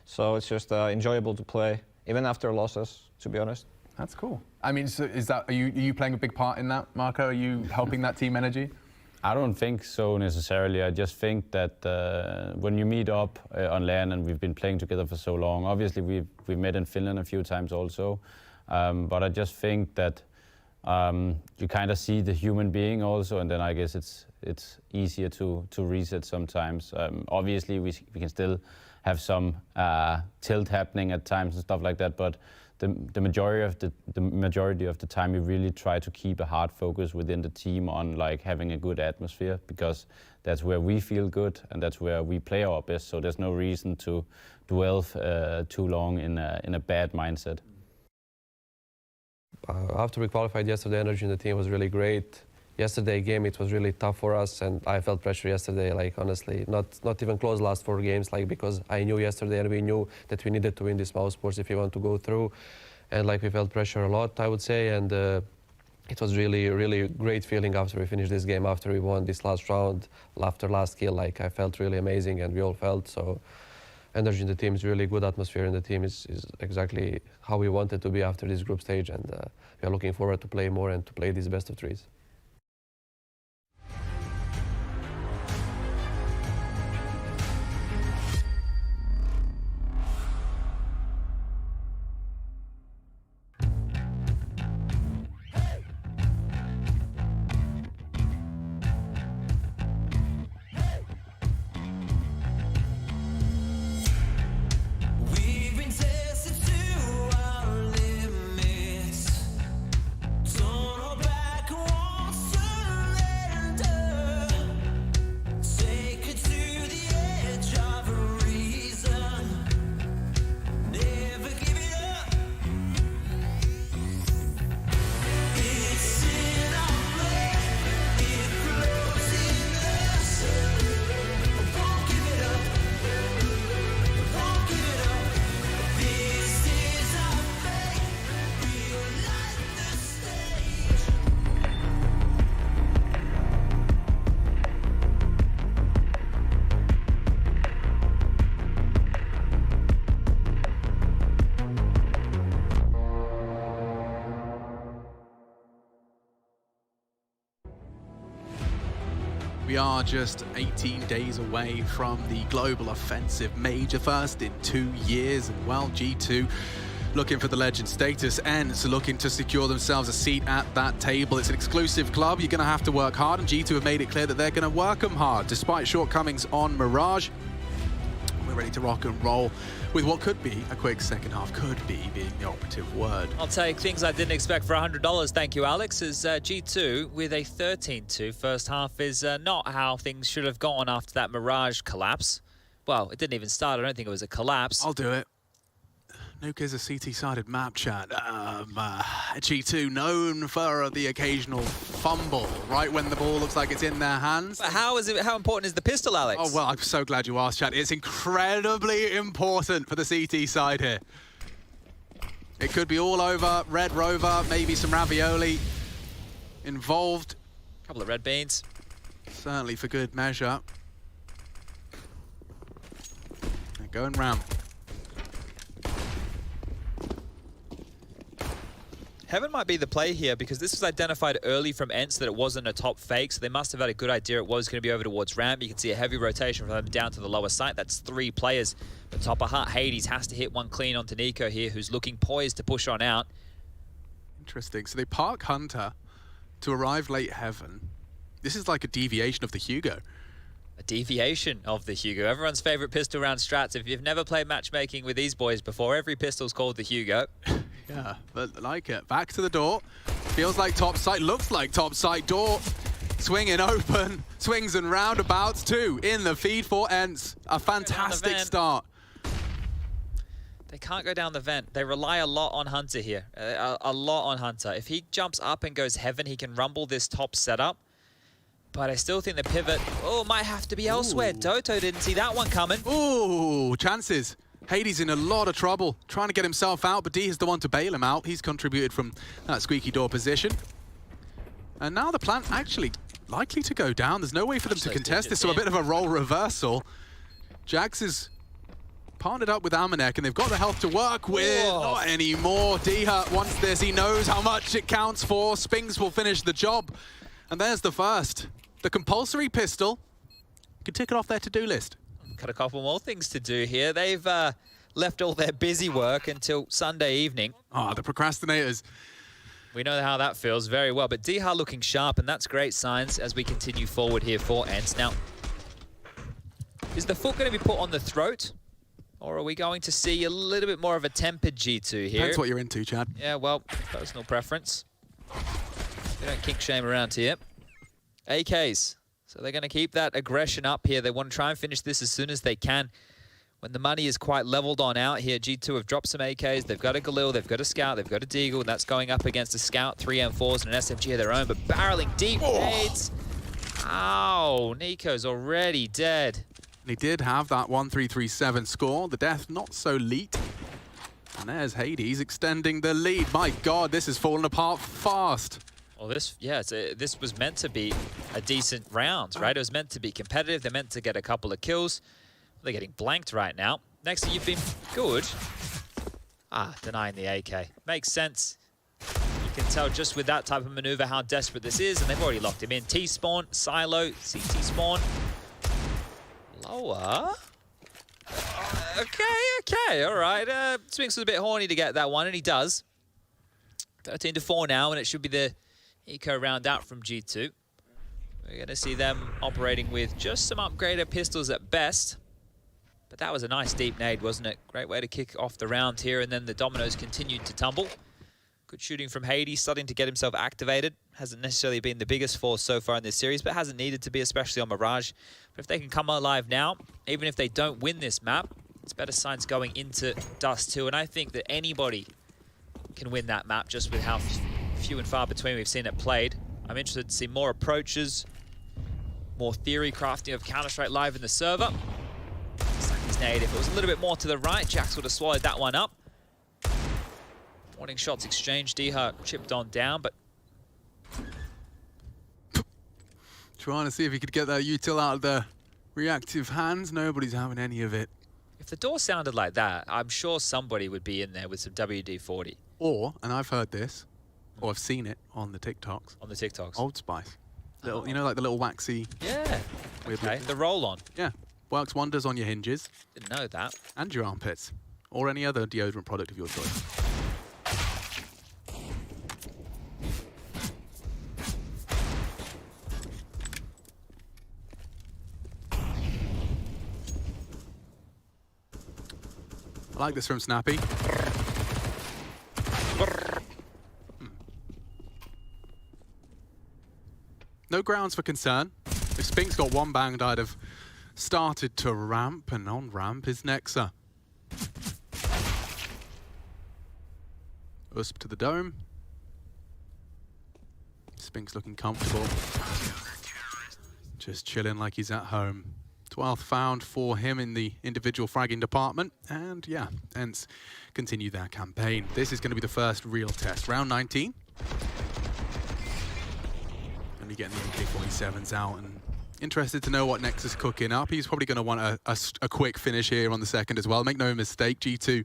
so it's just enjoyable to play, even after losses, to be honest. That's cool. I mean, so are you playing a big part in that, Marco? Are you helping that team energy? I don't think so necessarily. I just think that when you meet up on LAN and we've been playing together for so long, obviously we've met in Finland a few times also. But I just think that you kind of see the human being also, and then I guess it's easier to reset sometimes. Obviously, we can still have some tilt happening at times and stuff like that, but the majority of the time, we really try to keep a hard focus within the team on like having a good atmosphere, because that's where we feel good and that's where we play our best. So there's no reason to dwell too long in a bad mindset. After we qualified yesterday, energy in the team was really great. Yesterday game, it was really tough for us, and I felt pressure yesterday, like honestly, not even close last 4 games, like because I knew yesterday and we knew that we needed to win this mouse sports if we want to go through, and like we felt pressure a lot, I would say, and it was really great feeling after we finished this game, after we won this last round, after last kill, like I felt really amazing, and we all felt so. Energy in the team is really good. Atmosphere in the team is exactly how we wanted to be after this group stage, and we are looking forward to play more and to play these best of 3s. We are just 18 days away from the global offensive major, first in 2 years, and well, G2 looking for the legend status, ENCE looking to secure themselves a seat at that table. It's an exclusive club, you're going to have to work hard, and G2 have made it clear that they're going to work them hard, despite shortcomings on Mirage. We're ready to rock and roll with what could be a quick second half, could be being the operative word. I'll take things I didn't expect for $100. Thank you, Alex. As G2 with a 13-2 first half is not how things should have gone after that Mirage collapse. Well, it didn't even start. I don't think it was a collapse. I'll do it. Nuke is a CT-sided map chat. G2 known for the occasional fumble, right when the ball looks like it's in their hands. But how important is the pistol, Alex? Oh, well, I'm so glad you asked, chat. It's incredibly important for the CT side here. It could be all over. Red Rover, maybe some ravioli involved. A couple of red beans. Certainly for good measure. They're going ramp. Heaven might be the play here because this was identified early from ENCE that it wasn't a top fake, so they must have had a good idea it was going to be over towards ramp. You can see a heavy rotation from them down to the lower site. That's 3 players. But top of heart, Hades has to hit one clean onto niko here, who's looking poised to push on out. Interesting. So they park Hunter to arrive late Heaven. This is like a deviation of the Hugo. A deviation of the Hugo. Everyone's favorite pistol round strats. If you've never played matchmaking with these boys before, every pistol's called the Hugo. Yeah, but I like it. Back to the door. Feels like top side. Looks like top side door. Swinging open. Swings and roundabouts too. In the feed for ENCE. A fantastic start. They can't go down the vent. They rely a lot on Hunter here. A lot on Hunter. If he jumps up and goes Heaven, he can rumble this top setup. But I still think the pivot, might have to be elsewhere. Doto didn't see that one coming. Ooh, chances. Hades in a lot of trouble, trying to get himself out, but D is the one to bail him out. He's contributed from that squeaky door position. And now the plant actually likely to go down. There's no way for them to contest this, so a bit of a role reversal. jackz is partnered up with Amanek, and they've got the health to work with. Not anymore. D-Hurt wants this. He knows how much it counts for. Spings will finish the job. And there's the first. The compulsory pistol. You can tick it off their to-do list. Got a couple more things to do here. They've left all their busy work until Sunday evening. Ah, the procrastinators. We know how that feels very well, but D-Hurt looking sharp, and that's great signs as we continue forward here for ENCE. Now, is the foot going to be put on the throat, or are we going to see a little bit more of a tempered G2 here? Depends what you're into, Chad. Yeah, well, personal preference. We don't kink shame around here. AKs. So they're going to keep that aggression up here. They want to try and finish this as soon as they can. When the money is quite leveled on out here, G2 have dropped some AKs. They've got a Galil, they've got a Scout, they've got a Deagle. That's going up against a Scout, 3 M4s and an SMG of their own, but barreling deep nades. Ow, niko's already dead. He did have that 1-3-3-7 score. The death not so elite. And there's Hades extending the lead. My God, this has fallen apart fast. Well, this was meant to be a decent round, right? It was meant to be competitive. They're meant to get a couple of kills. They're getting blanked right now. Next, you've been good. Denying the AK. Makes sense. You can tell just with that type of maneuver how desperate this is, and they've already locked him in. T-spawn, silo, CT spawn. Lower. Okay, all right. Spinks was a bit horny to get that one, and he does. 13-4 now, and it should be the eco round out from G2. We're going to see them operating with just some upgraded pistols at best. But that was a nice deep nade, wasn't it? Great way to kick off the round here, and then the dominoes continued to tumble. Good shooting from Hades, starting to get himself activated. Hasn't necessarily been the biggest force so far in this series, but hasn't needed to be, especially on Mirage. But if they can come alive now, even if they don't win this map, it's better signs going into Dust 2. And I think that anybody can win that map just with how few and far between we've seen it played. I'm interested to see more approaches, more theory crafting of Counter-Strike Live in the server. Saki's nade, if it was a little bit more to the right, jackz would have swallowed that one up. Warning shots exchanged, D-Hurt chipped on down, but... Trying to see if he could get that util out of the reactive hands. Nobody's having any of it. If the door sounded like that, I'm sure somebody would be in there with some WD-40. Or, and I've heard this, or I've seen it on the TikToks. On the TikToks? Old Spice. Little, you know, like the little waxy... Yeah. Okay, the roll-on. Yeah. Works wonders on your hinges. Didn't know that. And your armpits. Or any other deodorant product of your choice. I like this from Snappy. No grounds for concern. If Spink's got one banged, I'd have started to ramp, and on ramp is Nexa. Usp to the dome. Spink's looking comfortable. Just chilling like he's at home. 12th found for him in the individual fragging department. And yeah, ENCE continue their campaign. This is going to be the first real test. Round 19. Only getting the MK47s out, and interested to know what Nex is cooking up. He's probably going to want a quick finish here on the second as well. Make no mistake, G2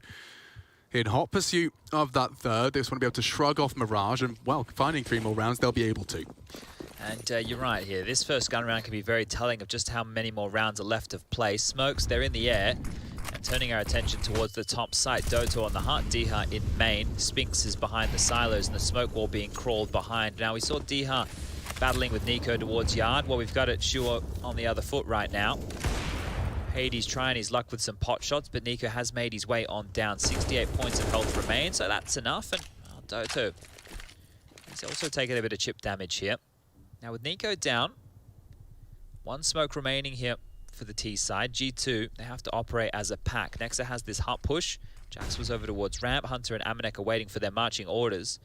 in hot pursuit of that third. They just want to be able to shrug off Mirage, and, well, finding 3 more rounds, they'll be able to. And you're right here. This first gun round can be very telling of just how many more rounds are left of play. Smokes, they're in the air. And turning our attention towards the top site, Doto on the hut, Diha in main. Spinx is behind the silos and the smoke wall being crawled behind. Now we saw Diha battling with niko towards yard. Well, we've got it Shua on the other foot right now. Hades trying his luck with some pot shots, but niko has made his way on down. 68 points of health remain, so that's enough. And Doto, he's also taking a bit of chip damage here. Now with niko down, 1 smoke remaining here for the T side. G2, they have to operate as a pack. Nexa has this hut push. jackz was over towards ramp. Hunter and Amanek are waiting for their marching orders.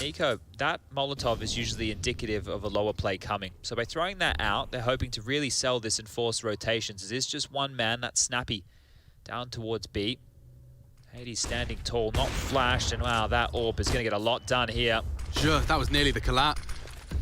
niko, that Molotov is usually indicative of a lower play coming. So by throwing that out, they're hoping to really sell this in forced rotations. It is just 1 man, that's Snappy, down towards B. Hades standing tall, not flashed, and wow, that AWP is going to get a lot done here. Sure, that was nearly the collat.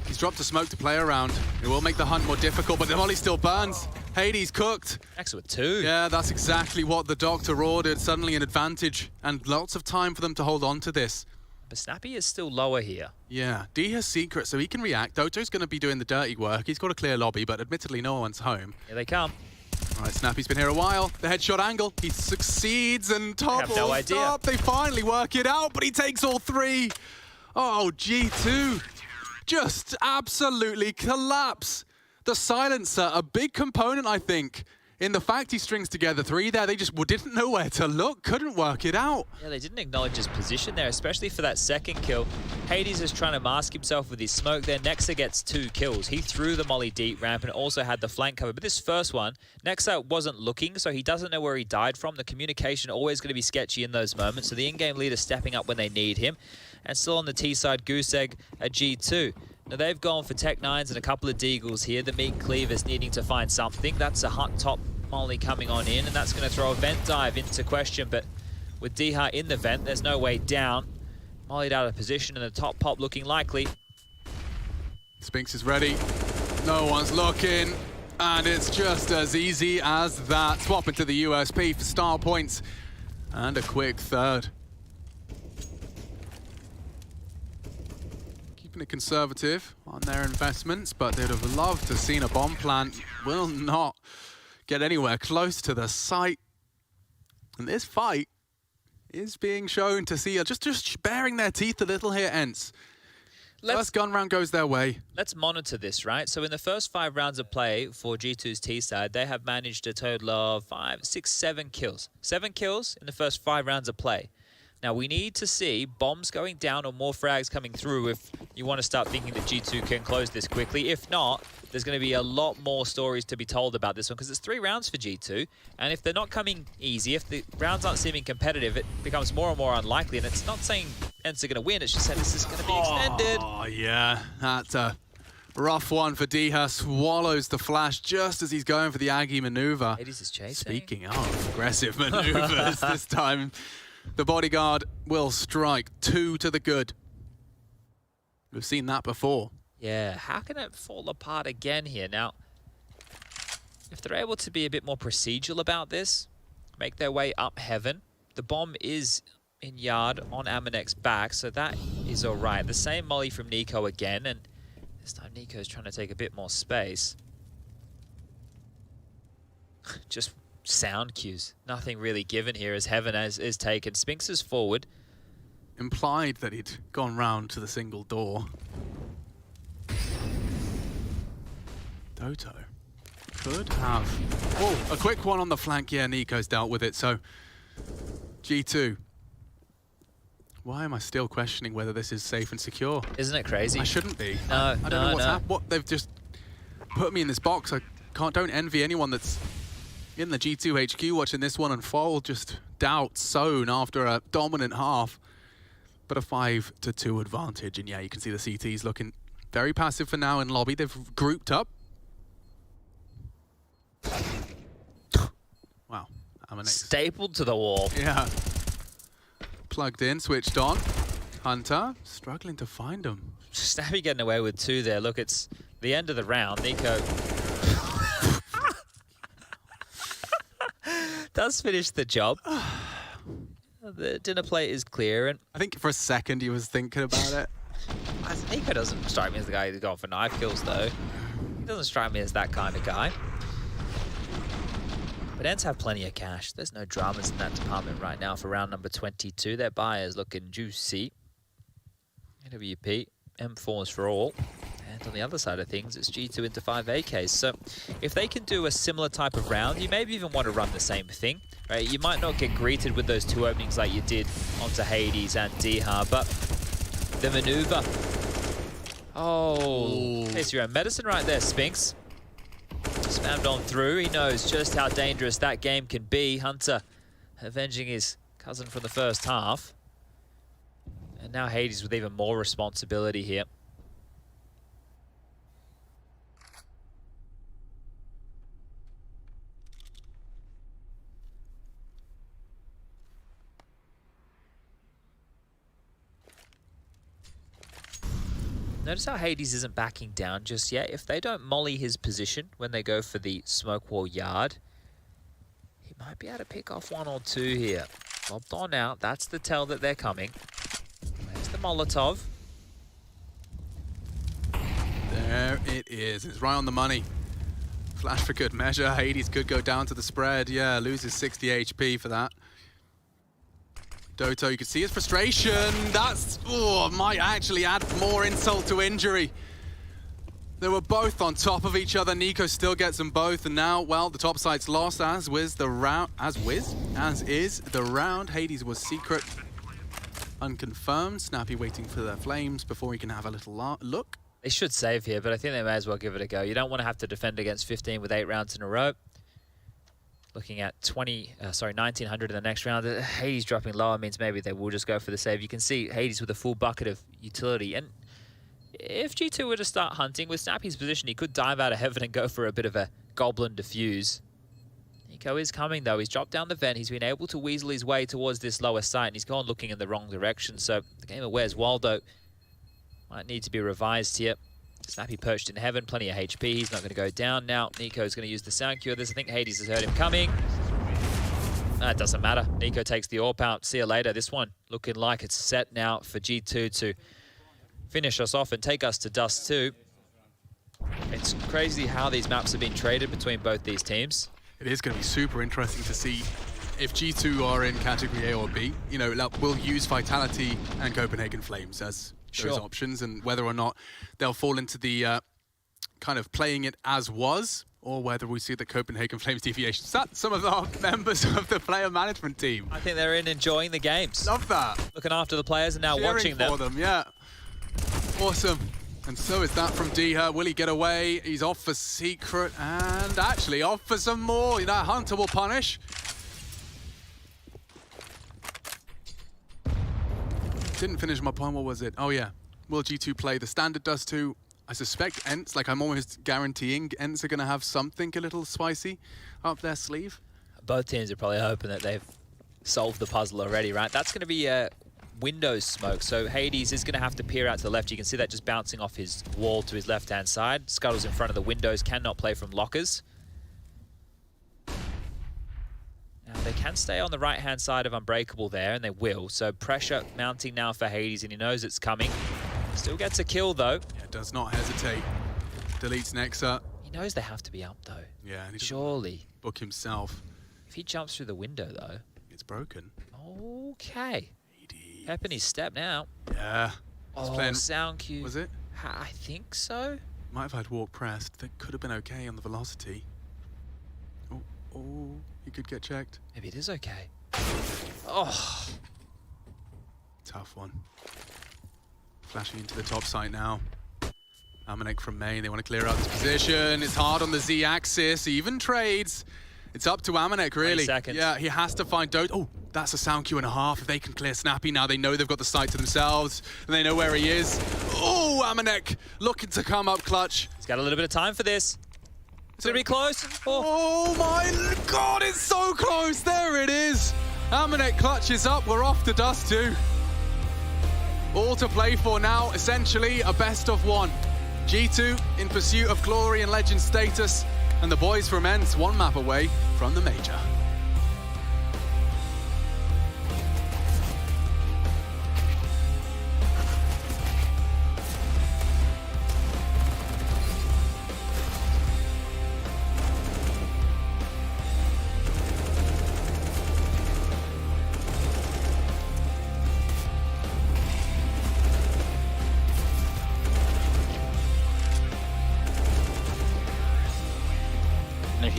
He's dropped a smoke to play around. It will make the hunt more difficult, but the molly still burns. Hades cooked. Next with 2. Yeah, that's exactly what the doctor ordered. Suddenly an advantage, and lots of time for them to hold on to this. But Snappy is still lower here. Yeah, D has secret, so he can react. Doto's going to be doing the dirty work. He's got a clear lobby, but admittedly no one's home. Here they come. All right, Snappy's been here a while. The headshot angle, he succeeds and topples no idea. up. They finally work it out, but he takes all 3. Oh, G2 just absolutely collapse. The silencer, a big component, I think, in the fact he strings together 3 there. They just didn't know where to look, couldn't work it out. Yeah, they didn't acknowledge his position there, especially for that second kill. Hades is trying to mask himself with his smoke there. Nexa gets 2 kills. He threw the molly deep ramp and also had the flank cover. But this first one, Nexa wasn't looking, so he doesn't know where he died from. The communication always going to be sketchy in those moments. So the in-game leader stepping up when they need him. And still on the T side, Goose Egg at G2. Now they've gone for Tech 9s and a couple of Deagles here. The Meat Cleavers needing to find something. That's a hut top molly coming on in, and that's going to throw a vent dive into question. But with Diha in the vent, there's no way down. Mollied out of position, and the top pop looking likely. Spinx is ready. No one's looking. And it's just as easy as that. Swap into the USP for star points. And a quick third. Keeping it conservative on their investments, but they'd have loved to have seen a bomb plant. Will not get anywhere close to the site. And this fight is being shown to see just baring their teeth a little here, ENCE. First gun round goes their way. Let's monitor this, right? So in the first 5 rounds of play for G2's T side, they have managed a total of 5, 6, 7 kills. 7 kills in the first 5 rounds of play. Now we need to see bombs going down or more frags coming through if you want to start thinking that G2 can close this quickly. If not, there's going to be a lot more stories to be told about this one because it's 3 rounds for G2. And if they're not coming easy, if the rounds aren't seeming competitive, it becomes more and more unlikely. And it's not saying ENCE are going to win, it's just saying this is going to be extended. Oh, yeah. That's a rough one for Diha. Swallows the flash just as he's going for the Aggie maneuver. Hades is chasing. Speaking of aggressive maneuvers, this time the bodyguard will strike 2 to the good. We've seen that before. Yeah, how can it fall apart again here? Now, if they're able to be a bit more procedural about this, make their way up heaven, the bomb is in yard on Amanek's back, so that is all right. The same molly from niko again, and this time niko's trying to take a bit more space. Just sound cues. Nothing really given here as heaven is taken. Spinx is forward. Implied that he'd gone round to the single door. Doto could have... Oh, a quick one on the flank. Yeah, niko's dealt with it, so... G2. Why am I still questioning whether this is safe and secure? Isn't it crazy? I shouldn't be. No, I don't know what's happened. What, they've just put me in this box. I don't envy anyone that's in the G2 HQ watching this one unfold. Just doubt sown after a dominant half. But a 5-2 advantage. And yeah, you can see the CTs looking very passive for now in lobby. They've grouped up. Wow. Stapled to the wall. Yeah. Plugged in, switched on. Hunter struggling to find him. Snappy getting away with 2 there. Look, it's the end of the round. niko does finish the job. The dinner plate is clear, and I think for a second he was thinking about it. niko doesn't strike me as the guy who's gone for knife kills, though. He doesn't strike me as that kind of guy. But ENCE have plenty of cash. There's no dramas in that department right now for round number 22. Their buyers looking juicy. AWP, M4s for all. And on the other side of things, it's G2 into 5 AKs. So if they can do a similar type of round, you maybe even want to run the same thing. Right? You might not get greeted with those 2 openings like you did onto Hades and Diha, but the maneuver. Oh, taste your own medicine right there, Spinks. Spammed on through. He knows just how dangerous that game can be. Hunter avenging his cousin from the first half. And now Hades with even more responsibility here. Notice how Hades isn't backing down just yet. If they don't molly his position when they go for the smoke wall yard, he might be able to pick off 1 or 2 here. Lobbed on out. That's the tell that they're coming. There's the Molotov. There it is. It's right on the money. Flash for good measure. Hades could go down to the spread. Yeah, loses 60 HP for that. Doto, you can see his frustration. That's, might actually add more insult to injury. They were both on top of each other. niko still gets them both, and now, well, the top side's lost, as is the round. Hades was secret, unconfirmed. Snappy waiting for their flames before he can have a little look. They should save here, but I think they may as well give it a go. You don't want to have to defend against 15 with 8 rounds in a row. Looking at 1900 in the next round. Hades dropping lower means maybe they will just go for the save. You can see Hades with a full bucket of utility. And if G2 were to start hunting, with Snappy's position, he could dive out of heaven and go for a bit of a goblin defuse. niko is coming, though. He's dropped down the vent. He's been able to weasel his way towards this lower site, and he's gone looking in the wrong direction. So the game of Where's Waldo might need to be revised here. Snappy perched in heaven, plenty of HP. He's not going to go down now. niko's going to use the sound cure. I think Hades has heard him coming. It doesn't matter. niko takes the AWP out. See you later. This one looking like it's set now for G2 to finish us off and take us to Dust 2. It's crazy how these maps have been traded between both these teams. It is going to be super interesting to see if G2 are in category A or B. You know, we'll use Vitality and Copenhagen Flames as those options, and whether or not they'll fall into the kind of playing it as was, or whether we see the Copenhagen Flames deviation. Some of our members of the player management team. I think they're in enjoying the games. Love that. Looking after the players and now cheering watching them. for them, yeah. Awesome. And so is that from Diha. Will he get away? He's off for secret and actually off for some more. You know, Hunter will punish. Didn't finish my point. What was it? Oh, yeah. Will G2 play the standard Dust 2? I suspect ENCE, like I'm almost guaranteeing ENCE are going to have something a little spicy up their sleeve. Both teams are probably hoping that they've solved the puzzle already, right? That's going to be a Windows smoke, so Hades is going to have to peer out to the left. You can see that just bouncing off his wall to his left-hand side. Scuttle's in front of the windows, cannot play from lockers. Now, they can stay on the right-hand side of Unbreakable there, and they will. So pressure mounting now for Hades, and he knows it's coming. Still gets a kill, though. Yeah, does not hesitate. Deletes Nexa. He knows they have to be up, though. Yeah. And surely. Book himself. If he jumps through the window, though. It's broken. Okay. Pep in his step now. Yeah. Oh, sound cue. Was it? I think so. Might have had walk pressed. That could have been okay on the velocity. Oh, he could get checked. Maybe it is okay. Oh. Tough one. Flashing into the top site now. Amanek from main. They want to clear out this position. It's hard on the Z-axis. Even trades. It's up to Amanek, really. 20 seconds. Yeah, he has to find Dote. Oh, that's a sound cue and a half. If they can clear Snappy now, they know they've got the site to themselves, and they know where he is. Oh, Amanek looking to come up clutch. He's got a little bit of time for this. It's going to be close. Oh my God, it's so close. There it is. Amanek clutches up. We're off to Dust 2. All to play for now, essentially a best of one. G2 in pursuit of glory and legend status, and the boys from ENCE one map away from the major.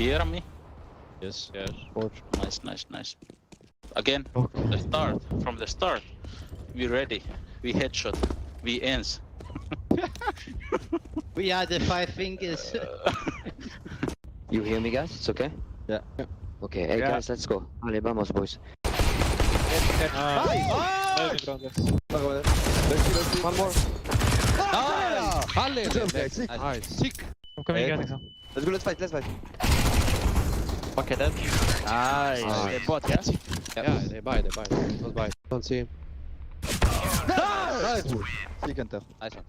hear me? Yes, yes. Nice. Again, the start. From the start. We ready. We headshot. We ENCE. We are the five fingers. You hear me, guys? It's okay? Yeah. Okay, hey guys, let's go. Allez, vamos, boys. One more. Nice. Sick. I'm coming again. Let's go, let's fight. Okay, then. Nice. Bot, yeah? Yeah, they buy. Let's buy. Don't see him. Nice! Sick enter. Nice one.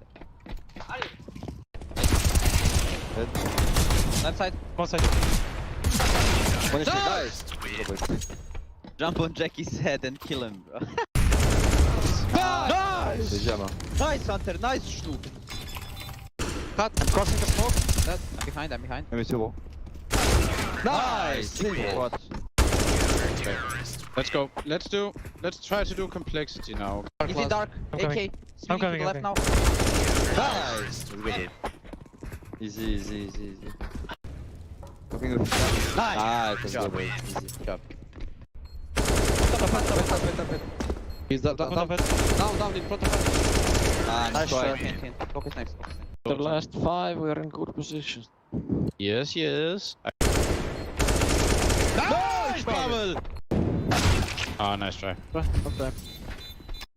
Left side. One side. One nice! Jump on Jackie's head and kill him, bro. Nice! Nice, Hunter. Nice, Stu. Cut. I'm crossing the smoke. I'm behind. Let me see wall. Nice! Let's go. Let's try to do complexity now. Is it dark? AK. I'm coming. To the left now. Nice! Easy. Nice! Good job. Easy. Good job. He's down in front of us. Nice try. Focus next. The last 5, we are in good position. Yes. Nice, Pavel! Ah, nice try. Okay.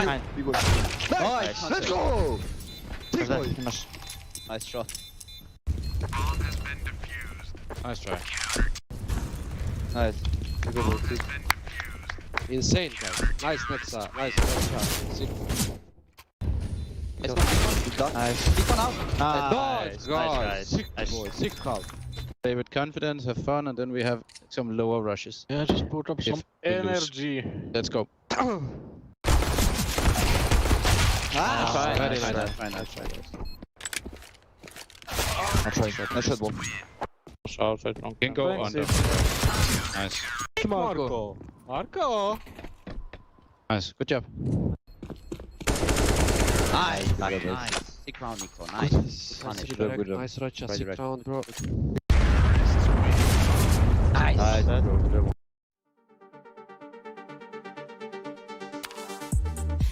Nice! Let's go! Nice shot. Nice try. Nice. Insane, guys. Nice next shot. Sick. Nice. Keep on out. Nice, guys. Sick boy. Sick call. Play with confidence, have fun, and then we have some lower rushes. Yeah, just put up some energy. Let's go. Nice try. Nice shot, ball. Outside long. Can go under. Nice. Marco. Nice. Good job. Nice. Sick round, Niko. Nice. Nice Racha. Sick round, bro. Nice.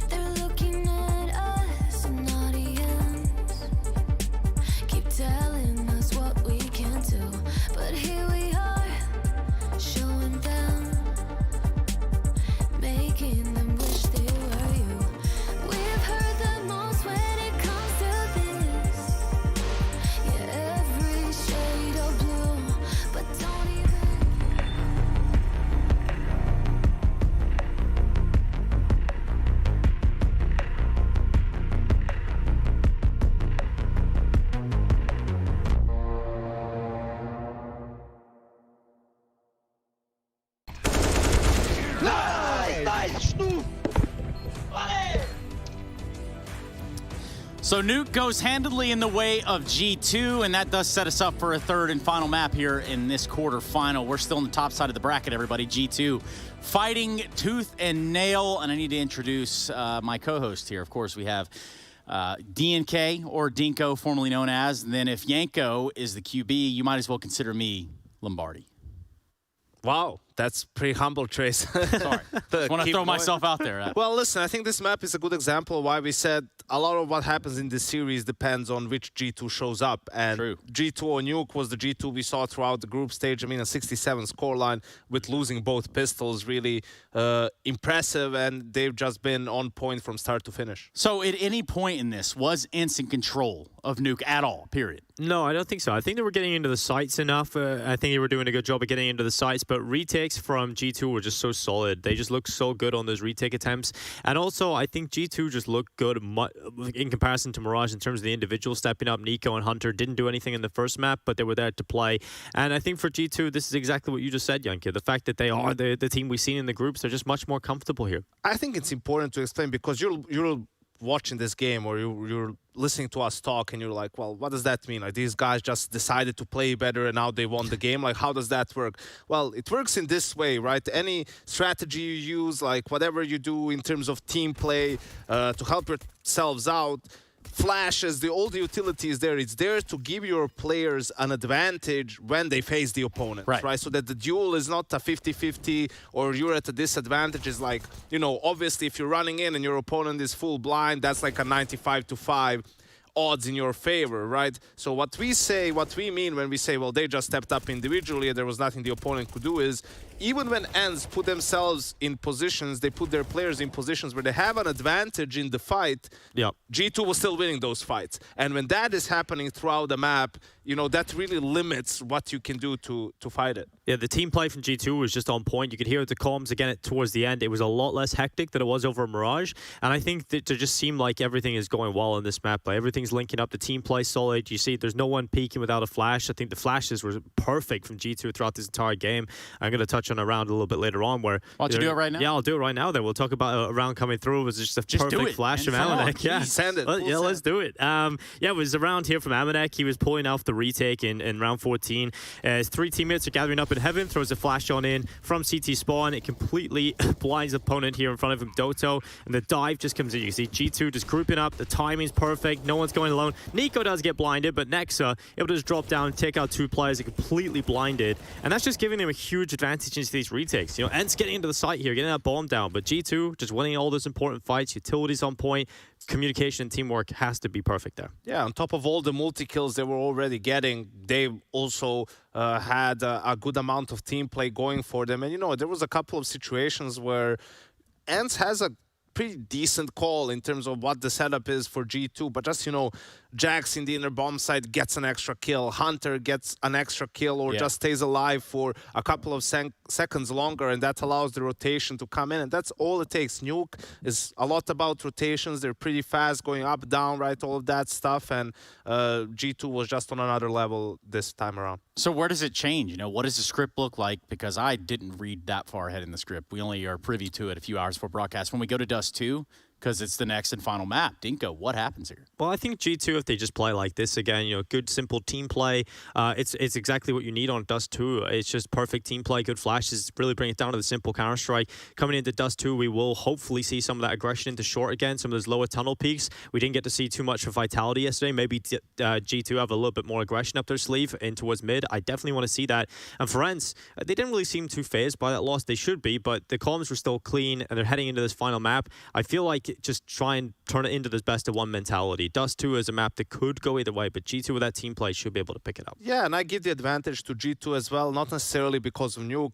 They're looking at us in audience, keep telling us what we can do, but here we are, showing them, making them wish they were you. We've heard the most when it comes to this, yeah, every shade of blue, but don't even. So Nuke goes handily in the way of G2, and that does set us up for a third and final map here in this quarterfinal. We're still on the top side of the bracket, everybody. G2 fighting tooth and nail, and I need to introduce my co-host here. Of course, we have DNK, or Dinko, formerly known as, and then if Yanko is the QB, you might as well consider me Lombardi. Wow, that's pretty humble, Trace. Sorry, just want to throw myself out there. Well, listen, I think this map is a good example of why we said a lot of what happens in this series depends on which G2 shows up. And True. G2 or Nuke was the G2 we saw throughout the group stage. I mean, a 67 scoreline with losing both pistols, really impressive, and they've just been on point from start to finish. So at any point in this, was ENCE in control of Nuke at all, period? No, I don't think so. I think they were getting into the sites enough. I think they were doing a good job of getting into the sites, but retakes from G2 were just so solid. They just looked so good on those retake attempts. And also, I think G2 just looked good in comparison to Mirage in terms of the individual stepping up. niko and Hunter didn't do anything in the first map, but they were there to play. And I think for G2, this is exactly what you just said, Yanke. The fact that they are the team we've seen in the groups, they're just much more comfortable here. I think it's important to explain because you're watching this game or you're listening to us talk and you're like, well, what does that mean? Like, these guys just decided to play better and now they won the game. Like, how does that work? Well, it works in this way, right? Any strategy you use, like whatever you do in terms of team play to help yourselves out, flashes, all the utility is there. It's there to give your players an advantage when they face the opponent, right? So that the duel is not a 50-50 or you're at a disadvantage. It's like, you know, obviously if you're running in and your opponent is full blind, that's like a 95-5 odds in your favor, right? So what we mean when we say, well, they just stepped up individually and there was nothing the opponent could do is, even when ENCE put themselves in positions, they put their players in positions where they have an advantage in the fight, G2 was still winning those fights. And when that is happening throughout the map, you know, that really limits what you can do to fight it. Yeah, the team play from G2 was just on point. You could hear the comms again towards the end. It was a lot less hectic than it was over Mirage. And I think that it just seemed like everything is going well on this map. Like everything's linking up. The team play solid. You see there's no one peeking without a flash. I think the flashes were perfect from G2 throughout this entire game. I'm going to touch on a round a little bit later on where... Why don't you do it right now? Yeah, I'll do it right now then. We'll talk about a round coming through. It was just a perfect flash from Amanek. Yeah, send it. Yeah, let's do it. Yeah, it was a round here from Amanek. He was pulling off the retake in round 14. His 3 teammates are gathering up in heaven, throws a flash on in from CT spawn. It completely blinds the opponent here in front of him, Doto, and the dive just comes in. You see G2 just grouping up. The timing's perfect. No one's going alone. niko does get blinded, but Nexa able to just drop down and take out 2 players that completely blinded. And that's just giving him a huge advantage into these retakes. You know, ENCE getting into the site here, getting that bomb down, but G2 just winning all those important fights. Utilities on point. Communication and teamwork has to be perfect there. Yeah, on top of all the multi-kills they were already getting, they also had a good amount of team play going for them. And, you know, there was a couple of situations where ENCE has a pretty decent call in terms of what the setup is for G2, but just, you know, jackz in the inner bomb site gets an extra kill, Hunter gets an extra kill or just stays alive for a couple of seconds longer, and that allows the rotation to come in, and that's all it takes. Nuke is a lot about rotations. They're pretty fast, going up, down, right, all of that stuff, and G2 was just on another level this time around. So where does it change? You know, what does the script look like? Because I didn't read that far ahead in the script. We only are privy to it a few hours before broadcast. When we go to Dust 2, because it's the next and final map. Dinko, what happens here? Well, I think G2, if they just play like this again, you know, good, simple team play, it's exactly what you need on Dust 2. It's just perfect team play, good flashes, really bring it down to the simple Counter-Strike. Coming into Dust 2, we will hopefully see some of that aggression into short again, some of those lower tunnel peaks. We didn't get to see too much of Vitality yesterday. Maybe G2 have a little bit more aggression up their sleeve in towards mid. I definitely want to see that. And for ENCE, they didn't really seem too fazed by that loss. They should be, but the comms were still clean, and they're heading into this final map. I feel like just try and turn it into this best of one mentality. Dust 2 is a map that could go either way, but G2 with that team play should be able to pick it up. Yeah, and I give the advantage to G2 as well, not necessarily because of Nuke,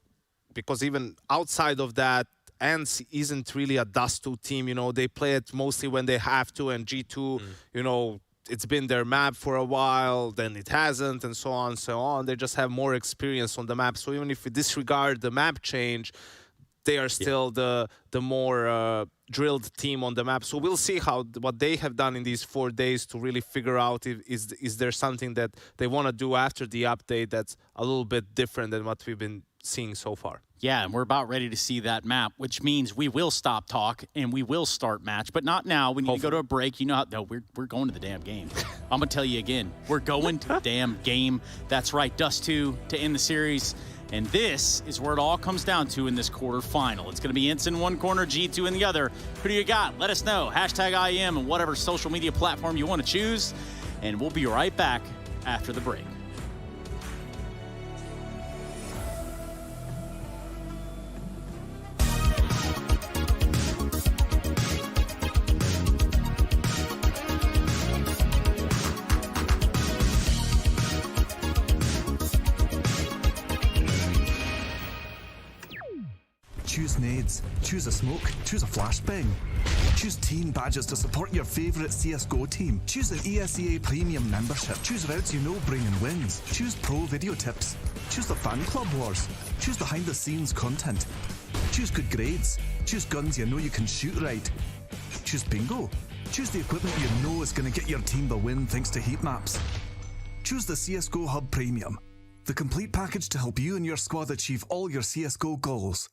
because even outside of that, ENCE isn't really a Dust 2 team. You know, they play it mostly when they have to, and G2, you know, it's been their map for a while, then it hasn't, and so on and so on. They just have more experience on the map. So even if we disregard the map change, they are still the more drilled team on the map. So we'll see what they have done in these 4 days to really figure out if is there something that they want to do after the update that's a little bit different than what we've been seeing so far. Yeah, and we're about ready to see that map, which means we will stop talk and we will start match, but not now. We need to go to a break. You know how, no, we're going to the damn game. I'm going to tell you again, we're going to the damn game. That's right, Dust 2 to end the series. And this is where it all comes down to in this quarterfinal. It's going to be ENCE in one corner, G2 in the other. Who do you got? Let us know. Hashtag IEM and whatever social media platform you want to choose. And we'll be right back after the break. Choose nades, choose a smoke, choose a flashbang. Choose team badges to support your favourite CSGO team. Choose an ESEA Premium membership. Choose routes you know bring in wins. Choose pro video tips. Choose the fan club wars. Choose behind the scenes content. Choose good grades. Choose guns you know you can shoot right. Choose bingo. Choose the equipment you know is going to get your team the win thanks to heat maps. Choose the CSGO Hub Premium, the complete package to help you and your squad achieve all your CSGO goals.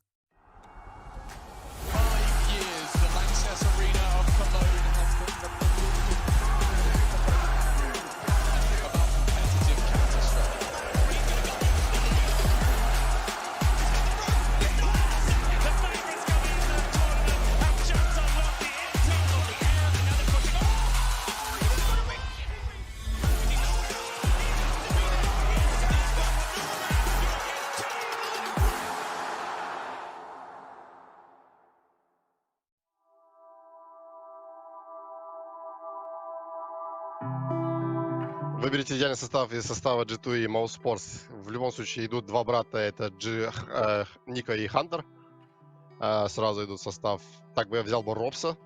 Выберите идеальный состав из состава G2 и esports. В любом случае идут два брата, это niko и Hunter. Сразу идут в состав. Так бы я взял бы Робса.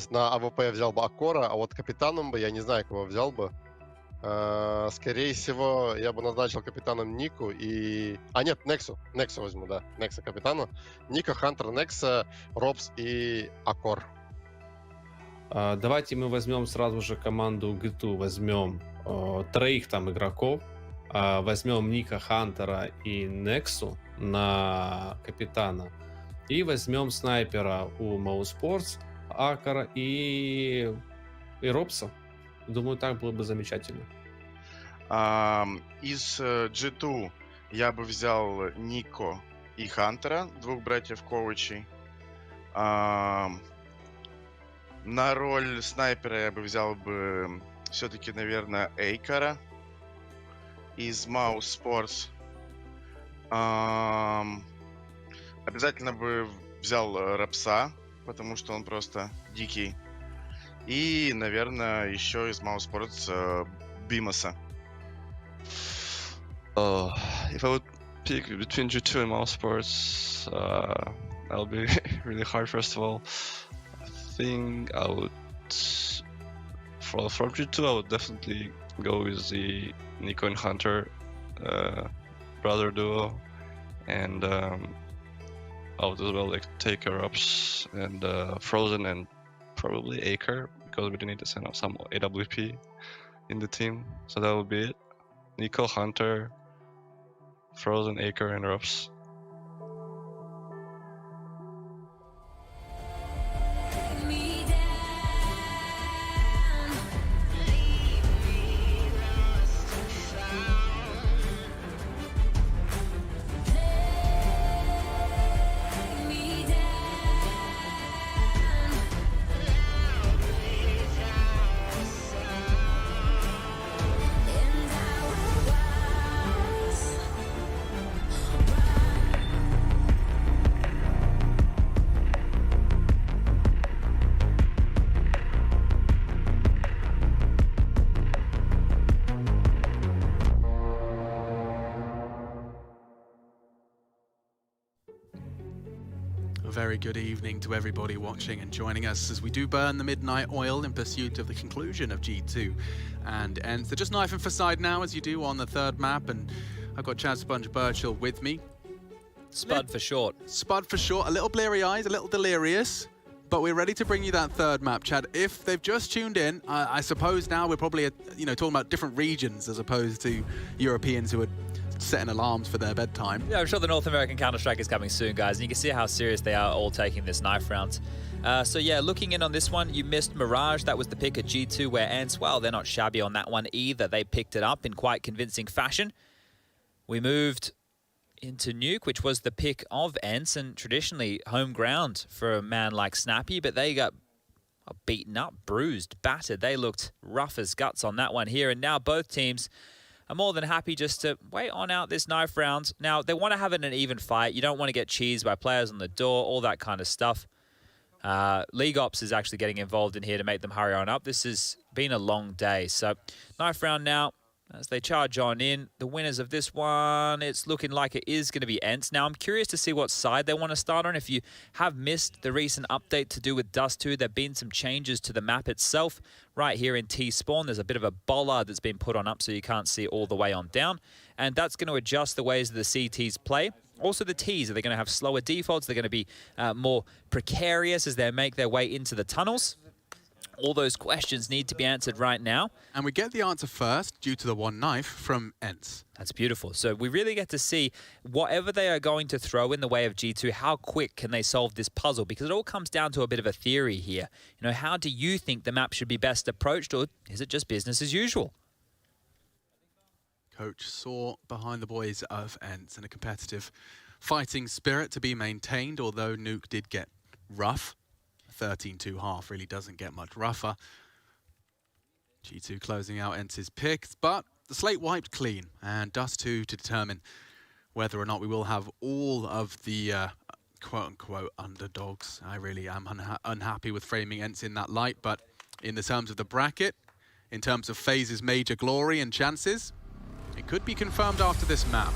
На АВП я взял бы Акора, а вот капитаном бы я не знаю, кого взял бы. Скорее всего, я бы назначил капитаном Нику и... А нет, Нексу. Нексу возьму, да. Некса капитана. Ника, Хантер, Некса, Робс и Акор. Давайте мы возьмем сразу же команду G2, возьмем троих там игроков, возьмем Ника, Хантера и Нексу на капитана, и возьмем снайпера у esports, Акора и Робса. Думаю, так было бы замечательно. Из G2 я бы взял Нико и Хантера, двух братьев Ковачей. На роль снайпера я бы взял бы все-таки, наверное, Эйкора из esports. Обязательно бы взял Робса, потому что он просто дикий. И, наверное, еще из esports Бимаса. If I would pick between G2 and esports, that'll be really hard. First of all, I think I would, from G2, I would definitely go with the Niko and Hunter brother duo, and I would as well like take Ups and Frozen and probably Acre, because we do need to send out some AWP in the team. So that would be it. Niko, Hunter, Frozen, Acre, and Ups. Very good evening to everybody watching and joining us as we do burn the midnight oil in pursuit of the conclusion of G2 and ENCE. They're just knifing for side now, as you do on the third map, and I've got Chad Sponge Birchall with me. Spud for short. Spud for short. A little bleary eyes, a little delirious, but we're ready to bring you that third map, Chad. If they've just tuned in, I suppose now we're probably talking about different regions as opposed to Europeans who are setting alarms for their bedtime. Yeah, I'm sure the North American Counter-Strike is coming soon, guys, and you can see how serious they are all taking this knife round. So yeah, looking in on this one, you missed Mirage. That was the pick at G2, where ENCE, well, they're not shabby on that one either. They picked it up in quite convincing fashion. We moved into Nuke, which was the pick of ENCE, and traditionally home ground for a man like Snappy, but they got beaten up, bruised, battered. They looked rough as guts on that one here, and now both teams are more than happy just to wait on out this knife round. Now, they want to have it an even fight. You don't want to get cheesed by players on the door, all that kind of stuff. League Ops is actually getting involved in here to make them hurry on up. This has been a long day. So, knife round now as they charge on in. The winners of this one, it's looking like it is going to be ENCE. Now, I'm curious to see what side they want to start on. If you have missed the recent update to do with Dust 2, there have been some changes to the map itself. Right here in T-Spawn, there's a bit of a bollard that's been put on up so you can't see all the way on down. And that's going to adjust the ways the CTs play. Also the Ts, are they going to have slower defaults? They're going to be more precarious as they make their way into the tunnels? All those questions need to be answered right now. And we get the answer first due to the one knife from ENCE. That's beautiful. So we really get to see whatever they are going to throw in the way of G2, how quick can they solve this puzzle? Because it all comes down to a bit of a theory here. You know, how do you think the map should be best approached, or is it just business as usual? Coach saw behind the boys of ENCE and a competitive fighting spirit to be maintained, although Nuke did get rough. 13-2 really doesn't get much rougher. G2 closing out ENCE's picks, but the slate wiped clean, and Dust 2 to determine whether or not we will have all of the quote-unquote underdogs. I really am unhappy with framing ENCE in that light, but in the terms of the bracket, in terms of FaZe's major glory and chances. It could be confirmed after this map.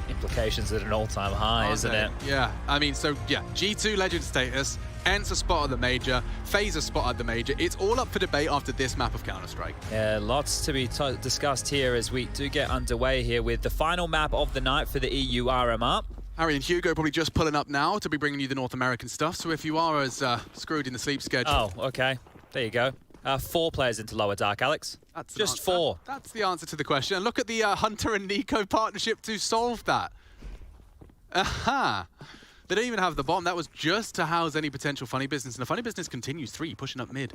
Implications at an all-time high, isn't it? Yeah, I mean, so yeah, G2 legend status, ENCE a spot at the major, FaZe a spot at the major. It's all up for debate after this map of Counter-Strike. Yeah, lots to be discussed here as we do get underway here with the final map of the night for the EU RMR. Harry and Hugo probably just pulling up now to be bringing you the North American stuff, so if you are as screwed in the sleep schedule... Oh, okay. There you go. 4 players into Lower Dark, Alex. That's just 4. That's the answer to the question. And look at the Hunter and niko partnership to solve that. Aha! They don't even have the bomb. That was just to house any potential funny business. And the funny business continues. 3 pushing up mid.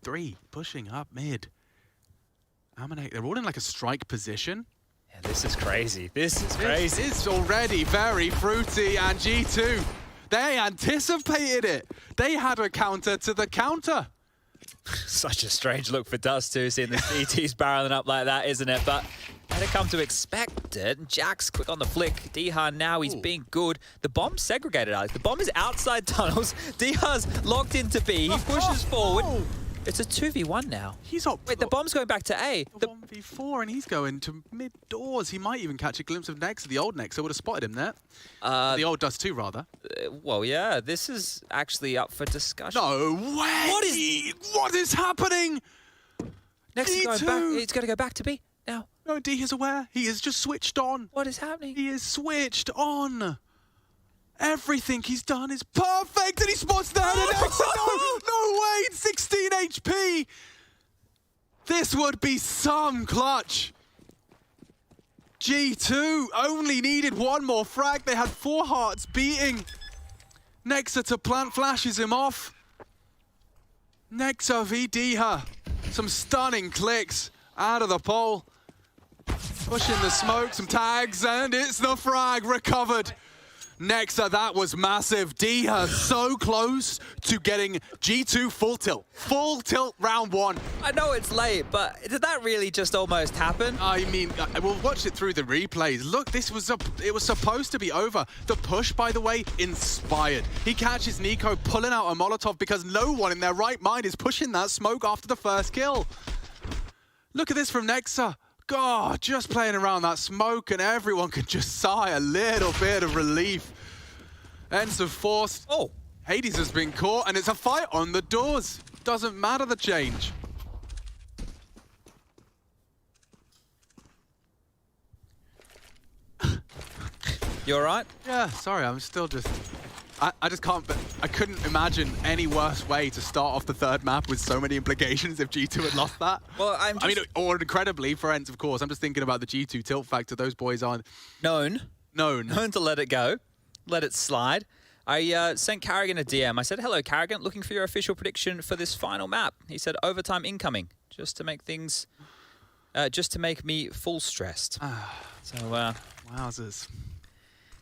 3 pushing up mid. Amanate, they're all in like a strike position. Yeah, this is crazy. This is crazy. It's already very fruity. And G2, they anticipated it. They had a counter to the counter. Such a strange look for Dust too, seeing the CTs barreling up like that, isn't it? But had to come to expect it. And jackz quick on the flick. Diha now, he's being good. The bomb's segregated, Alex. The bomb is outside tunnels. Diha's locked into B. He pushes forward. It's a 2v1 now. He's up. Wait, the bomb's going back to A. The 1v4, and he's going to mid doors. He might even catch a glimpse of Nexa, the old Nexa. Would have spotted him there. The old Dust 2, rather. Well, yeah, this is actually up for discussion. No way! What is happening? Next is going back. He's going to go back to B now. No, D is aware. He is just switched on. What is happening? He is switched on. Everything he's done is perfect, and he spots the header next. No way, 16 HP. This would be some clutch. G2 only needed 1 more frag. They had 4 hearts beating. Nexa to plant flashes him off. Nexa v Diha. Some stunning clicks out of the pole. Pushing the smoke, some tags, and it's the frag recovered. Nexa, that was massive. Diha so close to getting G2 full tilt. Full tilt round 1. I know it's late, but did that really just almost happen? I mean, we'll watch it through the replays. Look, it was supposed to be over. The push, by the way, inspired. He catches niko pulling out a Molotov because no one in their right mind is pushing that smoke after the first kill. Look at this from Nexa. God, just playing around that smoke and everyone could just sigh a little bit of relief. ENCE have forced. Oh, Hades has been caught and it's a fight on the doors. Doesn't matter the change. You all right? Yeah, sorry, I'm still just... I just can't, but I couldn't imagine any worse way to start off the 3rd map with so many implications if G2 had lost that. Well, I mean, or incredibly for ENCE, of course. I'm just thinking about the G2 tilt factor. Those boys aren't... Known Known to let it go. Let it slide. I sent Carrigan a DM. I said, hello, Carrigan, looking for your official prediction for this final map. He said, overtime incoming, just to make things... just to make me full stressed. So, wowzers.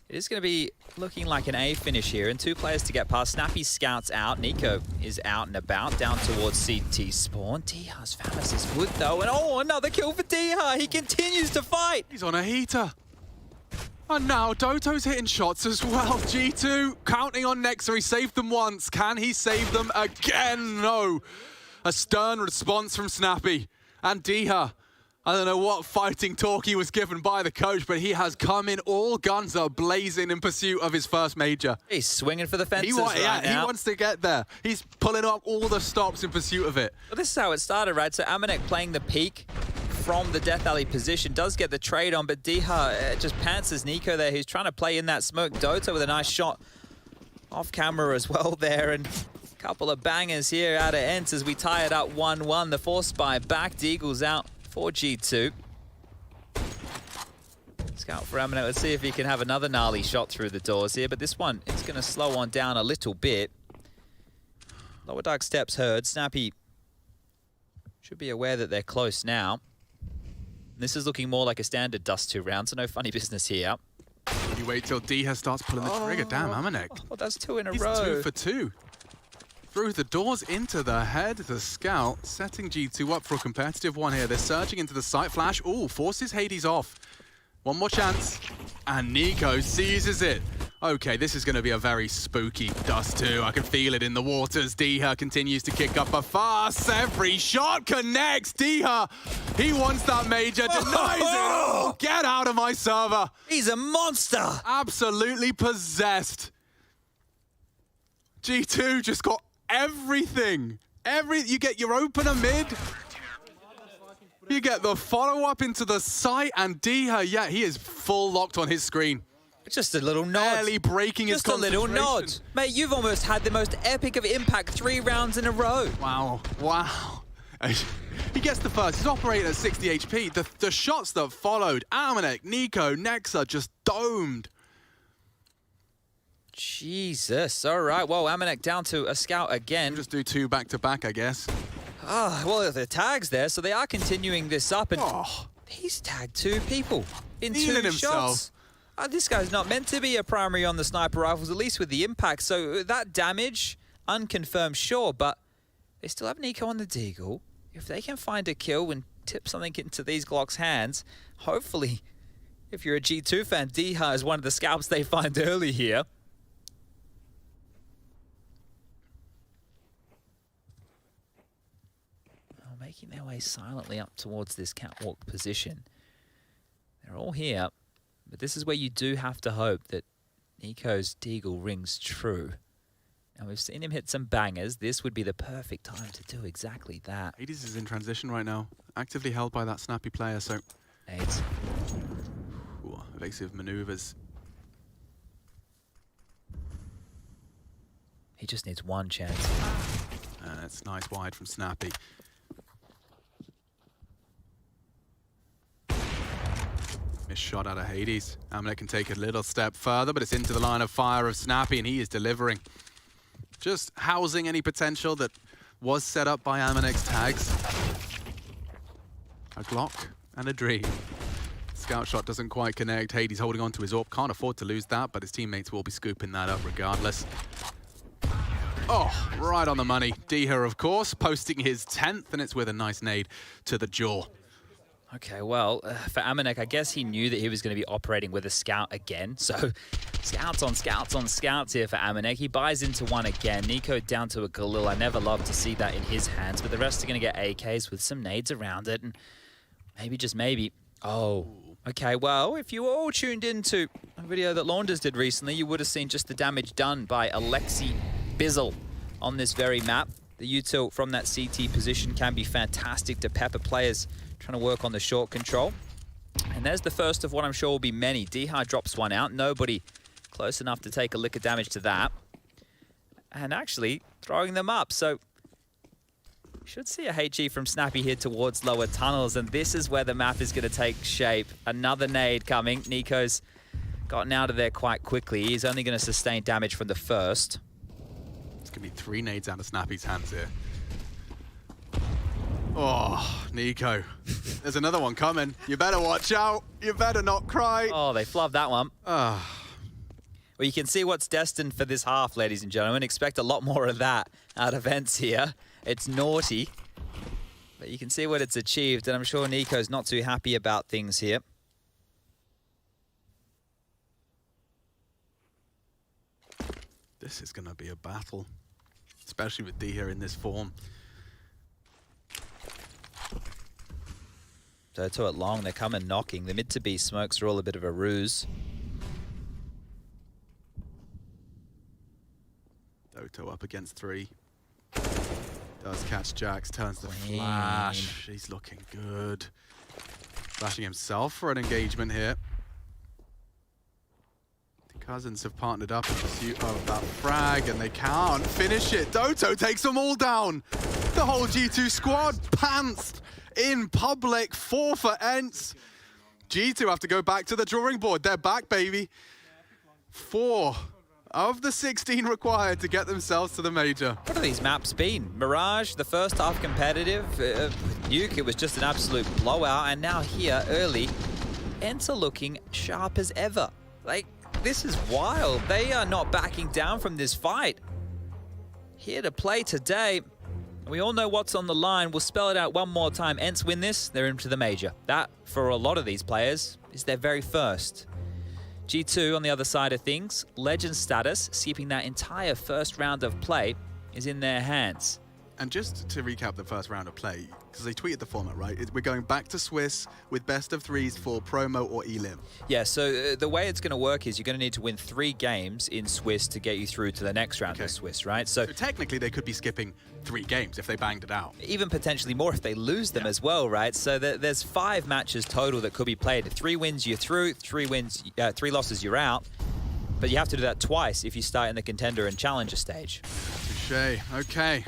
It is going to be looking like an A finish here, and 2 players to get past. Snappy scouts out. niko is out and about, down towards CT spawn. Diha's found us his wood, though, and another kill for Diha. He continues to fight. He's on a heater. And now Doto's hitting shots as well. G2 counting on Nexa. He saved them once. Can he save them again? No. A stern response from Snappy. And Diha, I don't know what fighting talk he was given by the coach, but he has come in all guns are blazing in pursuit of his first major. He's swinging for the fences now. He wants to get there. He's pulling up all the stops in pursuit of it. Well, this is how it started, right? So Amanek playing the peak from the Death Alley position, does get the trade on, but Diha just pantsers niko there. He's trying to play in that smoke. Doto with a nice shot off camera as well there, and a couple of bangers here out of ENCE as we tie it up 1-1. The force spy back, Deagle's out for G2. Scout for Amanek. Let's see if he can have another gnarly shot through the doors here, but this one is going to slow on down a little bit. Lower Dark steps heard. Snappy should be aware that they're close now. This is looking more like a standard Dust 2 round, so no funny business here. You wait till Diha starts pulling the trigger. Damn, Amanek. Oh, that's 2 in a He's row. 2 for 2. Through the doors into the head, the scout setting G2 up for a competitive one here. They're surging into the site flash. Ooh, forces Hades off. One more chance. And niko seizes it. Okay, this is going to be a very spooky dust too. I can feel it in the waters. Diha continues to kick up a fuss. Every shot connects. Diha, he wants that major, denies it. Oh, get out of my server. He's a monster. Absolutely possessed. G2 just got everything. You get your opener mid. You get the follow-up into the site, and Diha, yeah, he is full locked on his screen. Just a little nod. Barely breaking his concentration. Just a little nod. Mate, you've almost had the most epic of impact 3 rounds in a row. Wow. He gets the first. He's operating at 60 HP. The shots that followed, Amanek, niko, Nexa just domed. Jesus. All right. Well, Amanek down to a scout again. We'll just do 2 back-to-back, I guess. Well, the tags there, so they are continuing this up, and he's tagged 2 people in 2 shots. This guy's not meant to be a primary on the sniper rifles, at least with the impact. So that damage, unconfirmed, sure, but they still have niko on the deagle. If they can find a kill and tip something into these Glock's hands, hopefully, if you're a G2 fan, Diha is one of the scalps they find early here. Well, making their way silently up towards this catwalk position. They're all here. But this is where you do have to hope that niko's deagle rings true. And we've seen him hit some bangers. This would be the perfect time to do exactly that. Hades is in transition right now. Actively held by that snappy player, so... Hades. Ooh, evasive maneuvers. He just needs one chance. That's nice wide from Snappy. Missed shot out of Hades. Amanek can take a little step further, but it's into the line of fire of Snappy, and he is delivering. Just housing any potential that was set up by Amanek's tags. A Glock and a dream. Scout shot doesn't quite connect. Hades holding on to his AWP. Can't afford to lose that, but his teammates will be scooping that up regardless. Oh, right on the money. Diha, of course, posting his 10th, and it's with a nice nade to the jaw. Okay, well, for Amanek, I guess he knew that he was going to be operating with a scout again. So, scouts on scouts on scouts here for Amanek. He buys into one again. niko down to a Galil. I never love to see that in his hands, but the rest are going to get AKs with some nades around it. And maybe, just maybe... Oh, okay, well, if you were all tuned into a video that Launders did recently, you would have seen just the damage done by Alexi Bizzle on this very map. The util from that CT position can be fantastic to pepper players trying to work on the short control. And there's the first of what I'm sure will be many. Diha drops one out. Nobody close enough to take a lick of damage to that. And actually throwing them up. So we should see a HE from Snappy here towards lower tunnels. And this is where the map is going to take shape. Another nade coming. niko's gotten out of there quite quickly. He's only going to sustain damage from the first. It's going to be 3 nades out of Snappy's hands here. Oh, niko. There's another one coming. You better watch out. You better not cry. Oh, they flubbed that one. Well, you can see what's destined for this half, ladies and gentlemen. Expect a lot more of that out of ENCE here. It's naughty. But you can see what it's achieved, and I'm sure niko's not too happy about things here. This is going to be a battle, especially with Diha in this form. So to it long, they're coming knocking. The mid-to-B smokes are all a bit of a ruse. Doto up against 3. Does catch jackz, turns the flash. He's looking good. Flashing himself for an engagement here. The Cousins have partnered up in pursuit of that frag, and they can't finish it. Doto takes them all down. The whole G2 squad pantsed in public. 4 for ENCE. G2 have to go back to the drawing board. They're back, baby. 4 of the 16 required to get themselves to the major. What have these maps been? Mirage, the first half competitive. Nuke, it was just an absolute blowout. And now here, early, ENCE are looking sharp as ever. Like, this is wild. They are not backing down from this fight. Here to play today. We all know what's on the line. We'll spell it out one more time. ENCE win this, they're into the major. That, for a lot of these players, is their very first. G2 on the other side of things, legend status, skipping that entire first round of play, is in their hands. And just to recap the first round of play, because they tweeted the format, right? We're going back to Swiss with best of threes for promo or elim. Yeah, so the way it's going to work is you're going to need to win 3 games in Swiss to get you through to the next round of Swiss, right? So technically they could be skipping 3 games if they banged it out. Even potentially more if they lose them as well, right? So there's 5 matches total that could be played. 3 wins, you're through. 3 losses, you're out. But you have to do that twice if you start in the contender and challenger stage. Touché. Okay.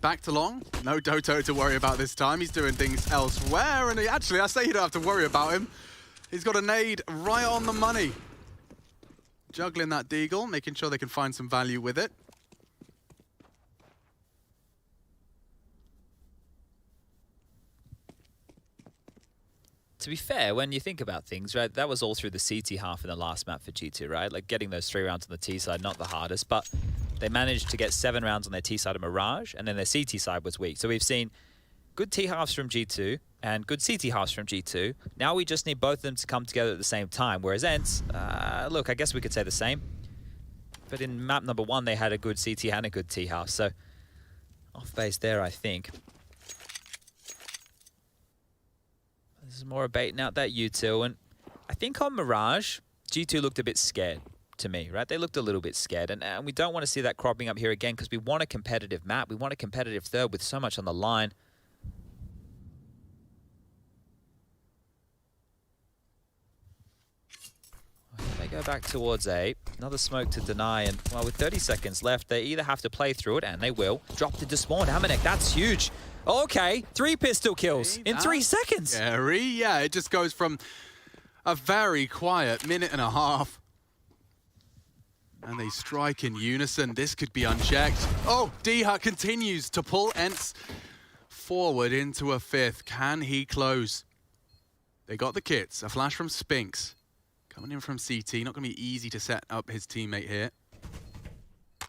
Back to Long. No Doto to worry about this time. He's doing things elsewhere. And actually, I say you don't have to worry about him. He's got a nade right on the money. Juggling that deagle, making sure they can find some value with it. To be fair, when you think about things, right, that was all through the CT half in the last map for G2, right? Like getting those 3 rounds on the T side, not the hardest, but they managed to get 7 rounds on their T side of Mirage, and then their CT side was weak. So we've seen good T halves from G2 and good CT halves from G2. Now we just need both of them to come together at the same time. Whereas ENCE, look, I guess we could say the same. But in map number 1, they had a good CT and a good T half. So off base there, I think. This is more baiting out that U2. And I think on Mirage, G2 looked a bit scared to me, right? They looked a little bit scared. And we don't want to see that cropping up here again because we want a competitive map. We want a competitive third with so much on the line. They go back towards A. Another smoke to deny. And, well, with 30 seconds left, they either have to play through it, and they will. Dropped into spawn. Amanek, that's huge. Okay, 3 pistol kills in 3 seconds. Scary. Yeah, it just goes from a very quiet minute and a half. And they strike in unison. This could be unchecked. Oh, dHut continues to pull ENCE forward into a 5th. Can he close? They got the kits. A flash from Spinks. Coming in from CT. Not going to be easy to set up his teammate here.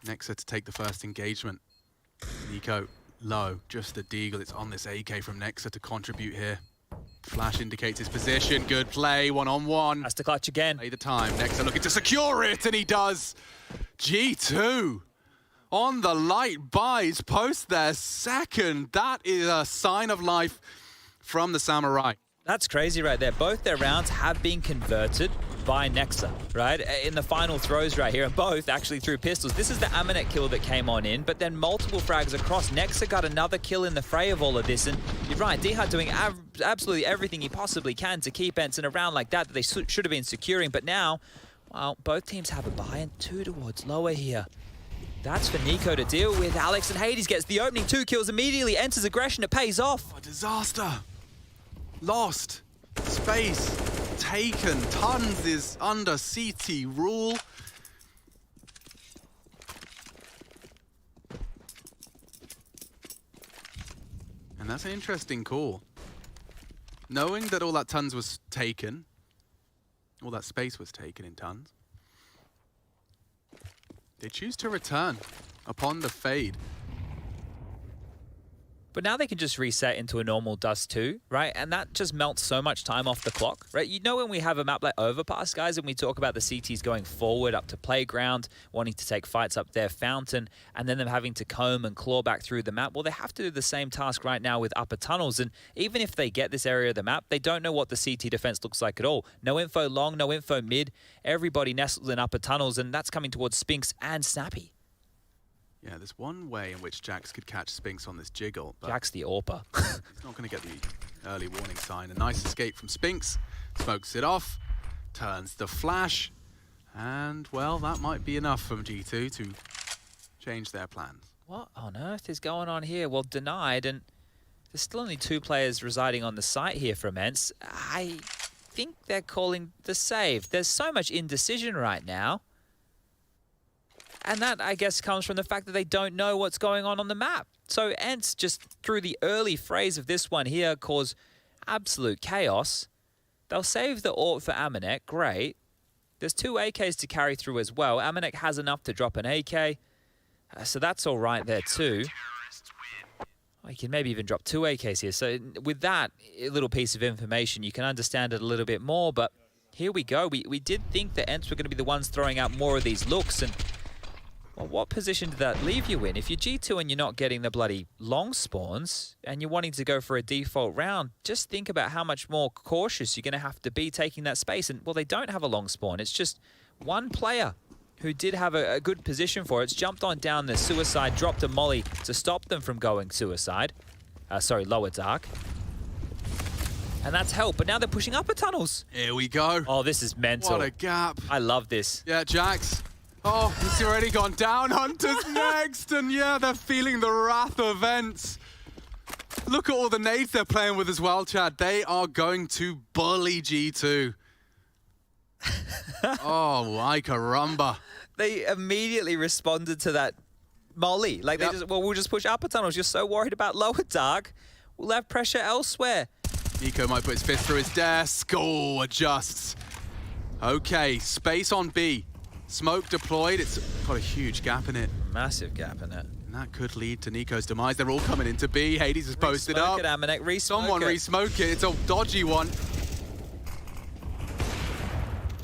Nexa to take the first engagement. niko low. Just a deagle. It's on this AK from Nexa to contribute here. Flash indicates his position. Good play. 1-on-1. Has to clutch again. Play the time. Nexa looking to secure it, and he does. G2 on the light buys post their second. That is a sign of life from the Samurai. That's crazy right there. Both their rounds have been converted by Nexa, right? In the final throws right here, and both actually threw pistols. This is the Amanek kill that came on in, but then multiple frags across. Nexa got another kill in the fray of all of this, and you're right, dHut doing absolutely everything he possibly can to keep ENCE in a round like that they should have been securing, but now, well, both teams have a buy and 2 towards lower here. That's for niko to deal with. Alex and Hades gets the opening 2 kills immediately. Enters aggression, it pays off. A disaster. Lost. Space. Taken. Tons is under CT rule. And that's an interesting call. Knowing that all that tons was taken, all that space was taken in tons, they choose to return upon the fade. But now they can just reset into a normal Dust 2, right? And that just melts so much time off the clock, right? You know when we have a map like Overpass, guys, and we talk about the CTs going forward up to Playground, wanting to take fights up there, Fountain, and then them having to comb and claw back through the map. Well, they have to do the same task right now with upper tunnels. And even if they get this area of the map, they don't know what the CT defense looks like at all. No info long, no info mid. Everybody nestled in upper tunnels, and that's coming towards Spinks and Snappy. Yeah, there's one way in which jackz could catch Spinks on this jiggle. But jackz the AWPer. He's not going to get the early warning sign. A nice escape from Spinks. Smokes it off. Turns the flash. And, well, that might be enough from G2 to change their plans. What on earth is going on here? Well, denied, and there's still only 2 players residing on the site here from ENCE. I think they're calling the save. There's so much indecision right now. And that, I guess, comes from the fact that they don't know what's going on the map. So ENCE, just through the early phrase of this one here, cause absolute chaos. They'll save the AWP for Amanek, great. There's 2 AKs to carry through as well. Amanek has enough to drop an AK, so that's all right there too. Oh, you can maybe even drop 2 AKs here. So with that little piece of information, you can understand it a little bit more, but here we go. We did think that ENCE were going to be the ones throwing out more of these looks, and well, what position did that leave you in? If you're G2 and you're not getting the bloody long spawns and you're wanting to go for a default round, just think about how much more cautious you're going to have to be taking that space. And, well, they don't have a long spawn. It's just one player who did have a good position for it. It's jumped on down the suicide, dropped a molly to stop them from going suicide. Sorry, lower dark. And that's helped, but now they're pushing upper tunnels. Here we go. Oh, this is mental. What a gap. I love this. Yeah, jackz. Oh, it's already gone down. Hunter's next, and yeah, they're feeling the wrath of ENCE. Look at all the nades they're playing with as well, Chad. They are going to bully G2. Oh, my caramba. They immediately responded to that molly. Like, they just, well, we'll just push upper tunnels. You're so worried about lower dark. We'll have pressure elsewhere. niko might put his fist through his desk. Oh, adjusts. Okay, space on B. Smoke deployed. It's got a huge gap in it. Massive gap in it. And that could lead to niko's demise. They're all coming into B. Hades is posted up. It, Amanek. Someone re-smoke it. It's a dodgy one.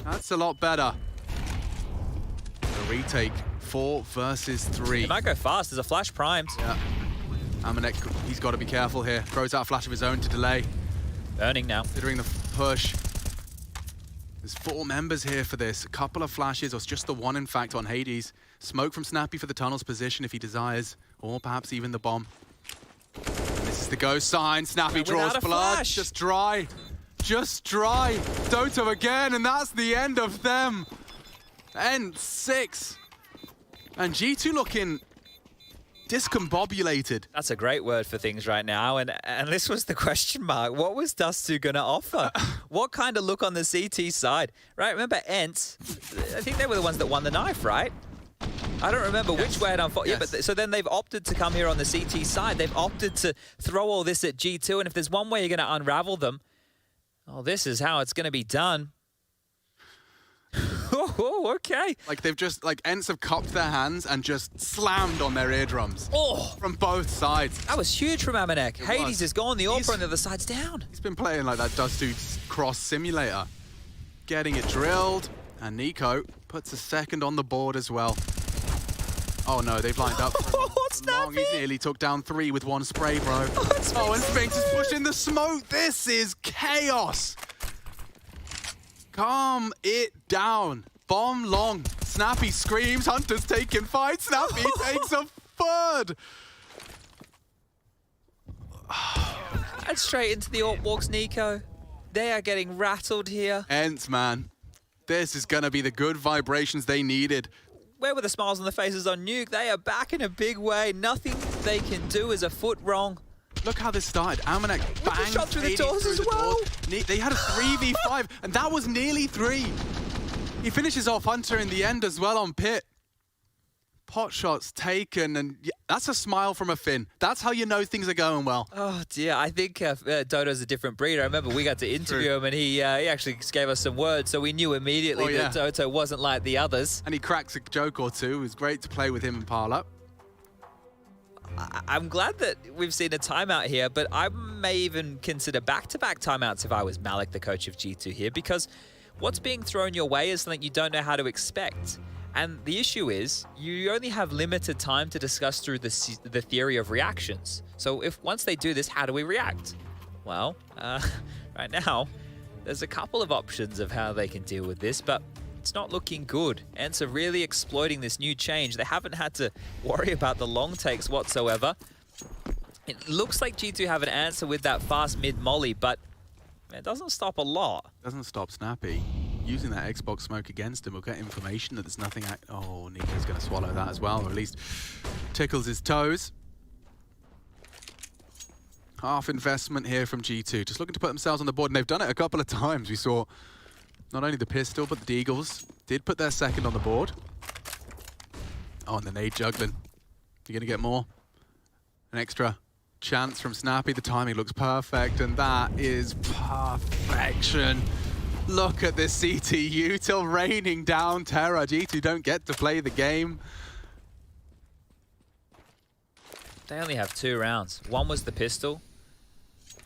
That's a lot better. The retake, 4 versus 3. It might go fast. There's a flash primed. Yeah. Amanek, he's got to be careful here. Throws out a flash of his own to delay. Burning now. Considering the push. There's 4 members here for this. A couple of flashes, or just the one, in fact, on Hades. Smoke from Snappy for the tunnel's position if he desires, or perhaps even the bomb. And this is the go sign. Snappy draws blood. Flash. Just dry. Just dry. Doto again, and that's the end of them. End 6. And G2 looking discombobulated. That's a great word for things right now. And this was the question mark. What was Dust2 going to offer? What kind of look on the CT side? Right, remember ENCE? I think they were the ones that won the knife, right? I don't remember which way it unfolded. Yes. Yeah, but so then they've opted to come here on the CT side. They've opted to throw all this at G2. And if there's one way you're going to unravel them, oh, this is how it's going to be done. Oh, okay. Like they've just, like ENCE have cupped their hands and just slammed on their eardrums. Oh! From both sides. That was huge from Amanek. Hades is gone, the AWP on the other side's down. He's been playing like that Dust2 cross simulator. Getting it drilled. And niko puts a second on the board as well. Oh no, they've lined up for long. He nearly took down 3 with 1 spray, bro. Oh, and Sphinx is pushing the smoke. This is chaos. Calm it down. Bomb long. Snappy screams. Hunter's taking fight. Snappy takes a third. And straight into the AWP walks niko. They are getting rattled here. ENCE, man. This is going to be the good vibrations they needed. Where were the smiles on the faces on Nuke? They are back in a big way. Nothing they can do is a foot wrong. Look how this started. Amanek banged shot through the doors as well. They had a 3v5, and that was nearly 3. He finishes off Hunter in the end as well on pit. Pot shots taken, and yeah, that's a smile from a Finn. That's how you know things are going well. Oh dear, I think Dodo's a different breed. I remember we got to interview him, and he actually gave us some words, so we knew immediately that Dodo wasn't like the others. And he cracks a joke or two. It was great to play with him and parhaat. I'm glad that we've seen a timeout here, but I may even consider back-to-back timeouts if I was Malik, the coach of G2 here, because what's being thrown your way is something you don't know how to expect. And the issue is, you only have limited time to discuss through the theory of reactions. So once they do this, how do we react? Well, right now, there's a couple of options of how they can deal with this, but it's not looking good. ENCE are really exploiting this new change. They haven't had to worry about the long takes whatsoever. It looks like G2 have an answer with that fast mid molly, but it doesn't stop a lot. Doesn't stop Snappy. Using that Xbox smoke against him, we'll get information that there's nothing. Oh, niko's going to swallow that as well, or at least tickles his toes. Half investment here from G2, just looking to put themselves on the board, and they've done it a couple of times. We saw not only the pistol, but the Deagles did put their second on the board. Oh, and the nade juggling. You're going to get more. An extra chance from Snappy. The timing looks perfect, and that is perfection. Look at this CTU till raining down terror. G2 don't get to play the game. They only have 2 rounds. One was the pistol.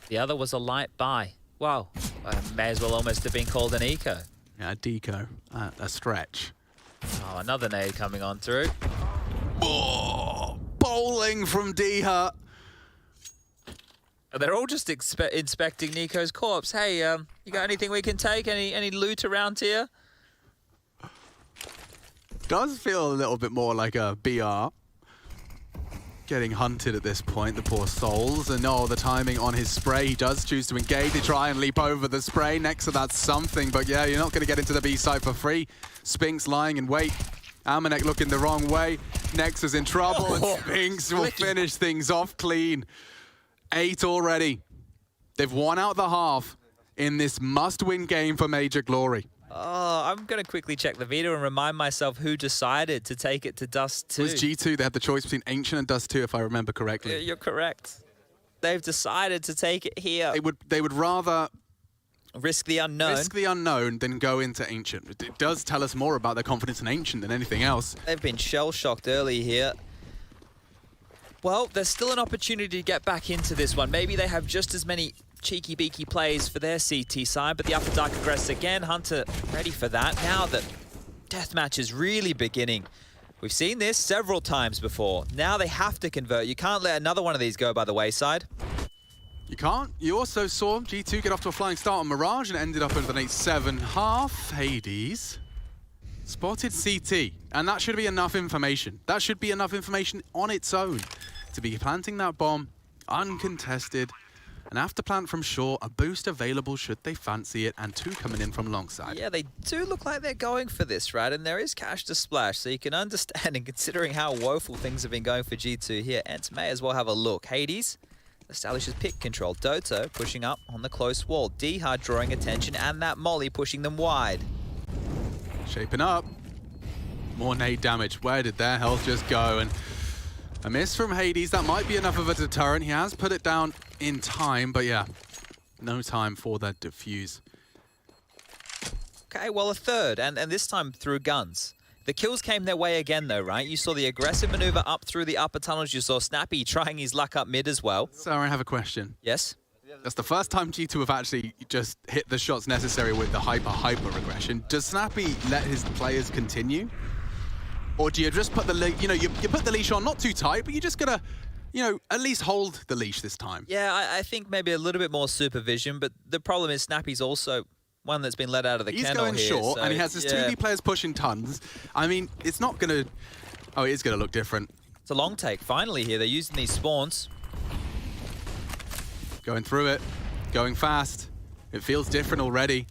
The other was a light buy. Wow, may as well almost have been called an eco. Yeah, Deco, a stretch. Oh, another nade coming on through. Oh, bowling from Diha. They're all just inspecting niko's corpse. Hey, you got anything we can take? Any loot around here? Does feel a little bit more like a BR. Getting hunted at this point, the poor souls. And the timing on his spray. He does choose to engage. They try and leap over the spray. Next to that's something. But yeah, you're not going to get into the B side for free. Spinks lying in wait. Amanek looking the wrong way. Nex is in trouble. And Spinks will finish things off clean. 8 already. They've won out the half in this must-win game for Major Glory. Oh, I'm going to quickly check the video and remind myself who decided to take it to Dust 2. It was G2. They had the choice between Ancient and Dust 2, if I remember correctly. You're correct. They've decided to take it here. They would rather risk the unknown than go into Ancient. It does tell us more about their confidence in Ancient than anything else. They've been shell-shocked early here. Well, there's still an opportunity to get back into this one. Maybe they have just as many cheeky-beaky plays for their CT side, but the Upper Dark aggress again. Hunter ready for that. Now that deathmatch is really beginning. We've seen this several times before. Now they have to convert. You can't let another one of these go by the wayside. You can't. You also saw G2 get off to a flying start on Mirage and ended up with an 8-7 Hades spotted CT, and that should be enough information. That should be enough information on its own to be planting that bomb uncontested. An after plant from short, a boost available should they fancy it, and 2 coming in from long side. Yeah, they do look like they're going for this, right? And there is cash to splash, so you can understand, and considering how woeful things have been going for G2 here, ENCE may as well have a look. Hades establishes pick control. Doto pushing up on the close wall. D-Hard drawing attention, and that Molly pushing them wide. Shaping up. More nade damage. Where did their health just go? And a miss from Hades. That might be enough of a deterrent. He has put it down in time, but yeah, no time for that defuse. Okay, well, a third, and this time through guns. The kills came their way again, though, right? You saw the aggressive maneuver up through the upper tunnels. You saw Snappy trying his luck up mid as well. So I have a question. Yes? That's the first time G2 have actually just hit the shots necessary with the hyper aggression. Does Snappy let his players continue? Or do you just put the you put the leash on, not too tight, but you just gotta, at least hold the leash this time? Yeah, I think maybe a little bit more supervision, but the problem is Snappy's also one that's been let out of the kennel here. He's going short, so, and he has his 2B players pushing tons. I mean, it's not gonna... Oh, it is gonna look different. It's a long take, finally, here. They're using these spawns. Going through it, going fast. It feels different already.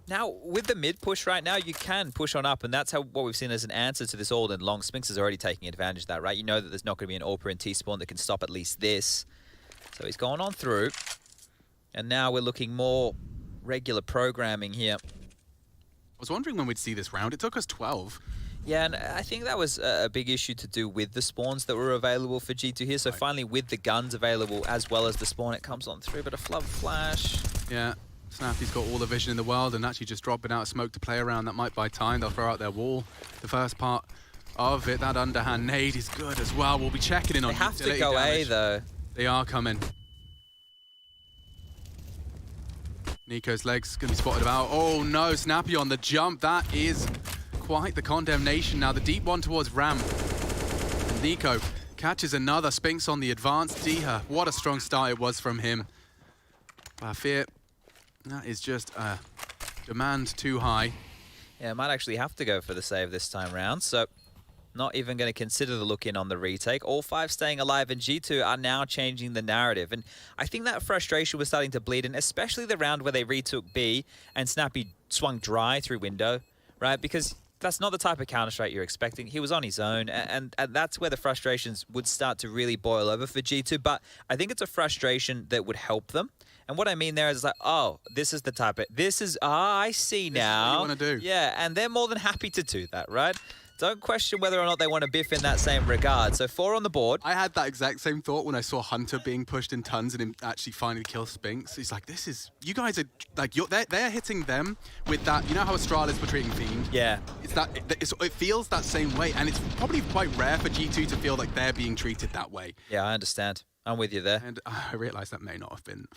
Now, with the mid push right now, you can push on up, and that's what we've seen as an answer to this all in long. Spinks is already taking advantage of that, right? You know that there's not going to be an AWPer and T-spawn that can stop at least this. So he's gone on through, and now we're looking more regular programming here. I was wondering when we'd see this round. It took us 12. Yeah, and I think that was a big issue to do with the spawns that were available for G2 here. So finally, with the guns available as well as the spawn, it comes on through. But a flub flash. Yeah, Snappy's got all the vision in the world, and actually just dropping out smoke to play around. That might buy time. They'll throw out their wall. The first part of it, that underhand nade is good as well. We'll be checking in on They have to go damage. A, though. They are coming. niko's legs going to be spotted about. Oh no, Snappy on the jump. That is quite the condemnation. Now the deep one towards Ram. And niko catches another. Spinks on the advance. Diha, what a strong start it was from him. But I fear that is just a demand too high. Yeah, might actually have to go for the save this time round. So not even going to consider the look in on the retake. All 5 staying alive, and G2 are now changing the narrative. And I think that frustration was starting to bleed in, especially the round where they retook B and Snappy swung dry through window, right? Because that's not the type of Counter-Strike you're expecting. He was on his own, and that's where the frustrations would start to really boil over for G2. But I think it's a frustration that would help them. And what I mean there is like, oh, this is the type of... I see now. This is what you want to do. Yeah, and they're more than happy to do that, right? Don't question whether or not they want to biff in that same regard. So 4 on the board. I had that exact same thought when I saw Hunter being pushed in tons and him actually finally kill Spinks. He's like, this is... You guys are... Like, they're hitting them with that... You know how Astralis were treating Fiend? Yeah. It feels that same way, and it's probably quite rare for G2 to feel like they're being treated that way. Yeah, I understand. I'm with you there. And I realised that may not have been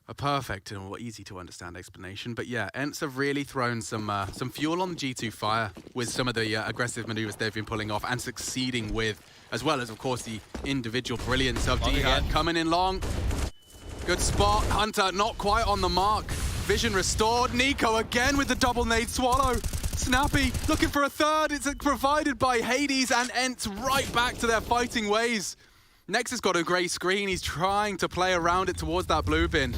a perfect and easy to understand explanation. But yeah, ENCE have really thrown some fuel on the G2 fire with some of the aggressive maneuvers they've been pulling off and succeeding with, as well as, of course, the individual brilliance of dHut coming in long. Good spot. Hunter not quite on the mark. Vision restored. niko again with the double nade swallow. Snappy looking for a third. It's provided by Hades, and ENCE right back to their fighting ways. Nex has got a grey screen. He's trying to play around it towards that blue bin.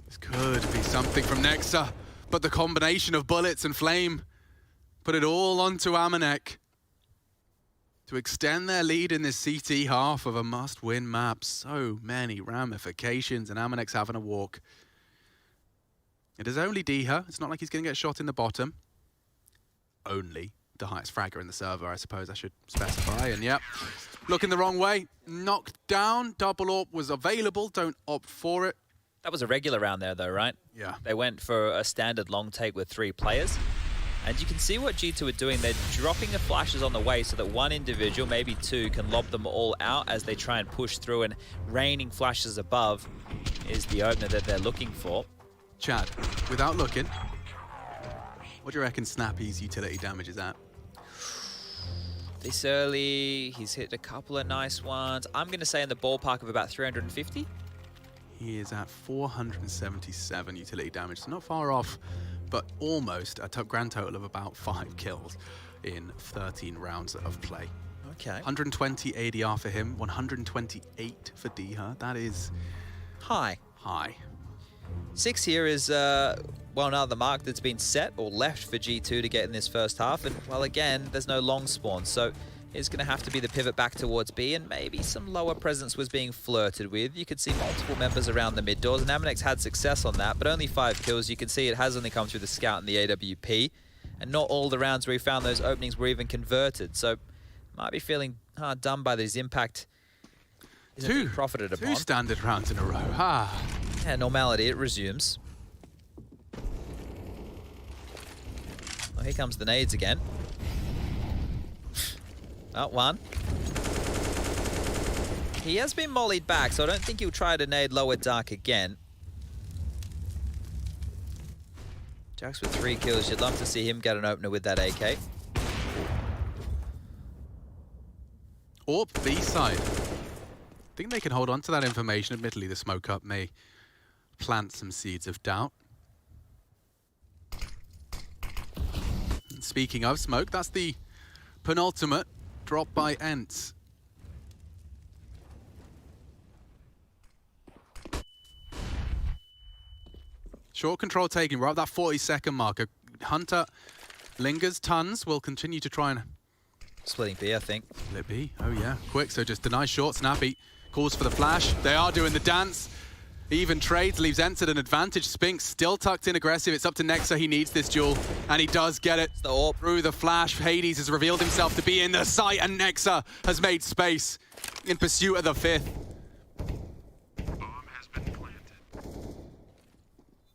This could be something from Nexa, but the combination of bullets and flame put it all onto Amanek to extend their lead in this CT half of a must-win map. So many ramifications, and Amanek's having a walk. It is only dHut. It's not like he's going to get shot in the bottom. Only the highest fragger in the server, I suppose I should specify. And yep, looking the wrong way. Knocked down. Double AWP was available. Don't opt for it. That was a regular round there, though, right? Yeah. They went for a standard long take with 3 players. And you can see what G2 are doing. They're dropping the flashes on the way so that one individual, maybe 2, can lob them all out as they try and push through, and raining flashes above is the opener that they're looking for. Chad, without looking, what do you reckon Snappy's utility damage is at? This early, he's hit a couple of nice ones. I'm going to say in the ballpark of about 350. He is at 477 utility damage, so not far off, but almost a grand total of about 5 kills in 13 rounds of play. Okay. 120 ADR for him, 128 for dHut. That is high. High. 6 here is, well, another mark that's been set or left for G2 to get in this first half. And, well, again, there's no long spawn, so it's going to have to be the pivot back towards B, and maybe some lower presence was being flirted with. You could see multiple members around the mid doors, and Amanek's had success on that, but only 5 kills. You can see it has only come through the scout and the AWP, and not all the rounds where he found those openings were even converted. So, might be feeling hard done by this impact. Two profited upon. 2 standard rounds in a row. Ah. Yeah, normality, it resumes. Well, here comes the nades again. Oh, 1. He has been mollied back, so I don't think he'll try to nade lower dark again. jackz with 3 kills. You'd love to see him get an opener with that AK. Or B side. I think they can hold on to that information. Admittedly, the smoke up may plant some seeds of doubt. And speaking of smoke, that's the penultimate drop by ENCE. Short control taken. We're at that 40-second marker. Hunter lingers tons. Will continue to try and... Splitting B, I think. Split B. Oh, yeah. Quick, so just deny short. Snappy calls for the flash. They are doing the dance. Even trades, leaves ENCE at an advantage. Spink still tucked in aggressive. It's up to Nexa. He needs this duel, and he does get it. Through the flash, Hades has revealed himself to be in the sight, and Nexa has made space in pursuit of the 5th.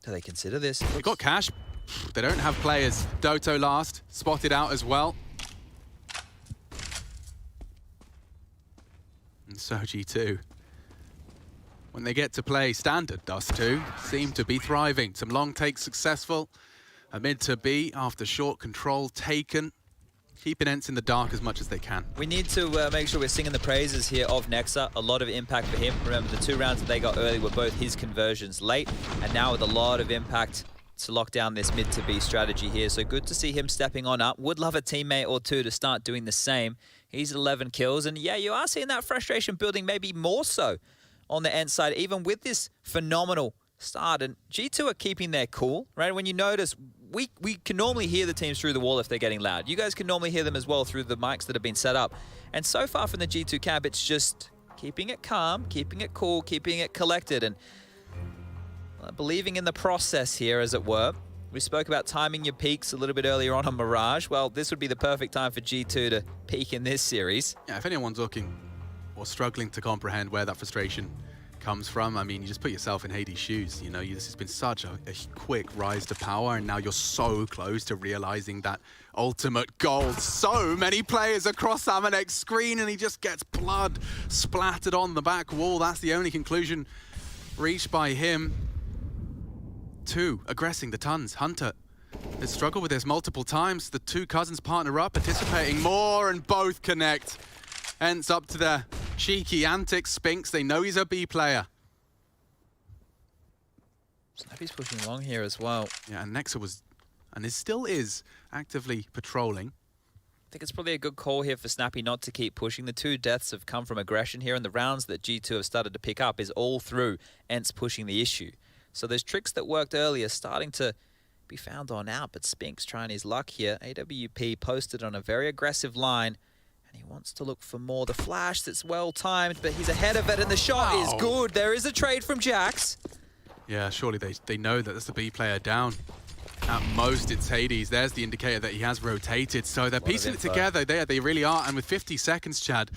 Do they consider this? They've got cash. They don't have players. Doto last, spotted out as well. And so G2, when they get to play standard Dust 2, seem to be thriving. Some long takes successful. A mid to B after short control taken. Keeping ENCE in the dark as much as they can. We need to make sure we're singing the praises here of Nexa. A lot of impact for him. Remember, the 2 rounds that they got early were both his conversions late, and now with a lot of impact to lock down this mid to B strategy here. So good to see him stepping on up. Would love a teammate or 2 to start doing the same. He's 11 kills, and yeah, you are seeing that frustration building maybe more so on the ENCE side, even with this phenomenal start. And G2 are keeping their cool, right? When you notice, we can normally hear the teams through the wall if they're getting loud. You guys can normally hear them as well through the mics that have been set up. And so far from the G2 camp, it's just keeping it calm, keeping it cool, keeping it collected, and believing in the process here, as it were. We spoke about timing your peaks a little bit earlier on Mirage. Well, this would be the perfect time for G2 to peak in this series. Yeah, if anyone's looking or struggling to comprehend where that frustration comes from. I mean, you just put yourself in Hades' shoes. You know, this has been such a quick rise to power, and now you're so close to realizing that ultimate goal. So many players across Amanek's screen, and he just gets blood splattered on the back wall. That's the only conclusion reached by him. 2, aggressing the Tons. Hunter has struggled with this multiple times. The two cousins partner up, participating more, and both connect. ENCE up to their cheeky antics. Spinks, they know he's a B player. Snappy's pushing along here as well. Yeah, and Nexa was, and it still is, actively patrolling. I think it's probably a good call here for Snappy not to keep pushing. The 2 deaths have come from aggression here, and the rounds that G2 have started to pick up is all through ENCE pushing the issue. So those tricks that worked earlier starting to be found on out, but Spinks trying his luck here. AWP posted on a very aggressive line, and he wants to look for more. The flash that's well timed, but he's ahead of it, and the shot is good. There is a trade from jackz. Yeah, surely they know that that's the B player down. At most, it's Hades. There's the indicator that he has rotated, so they're piecing it together. They really are, and with 50 seconds, Chad,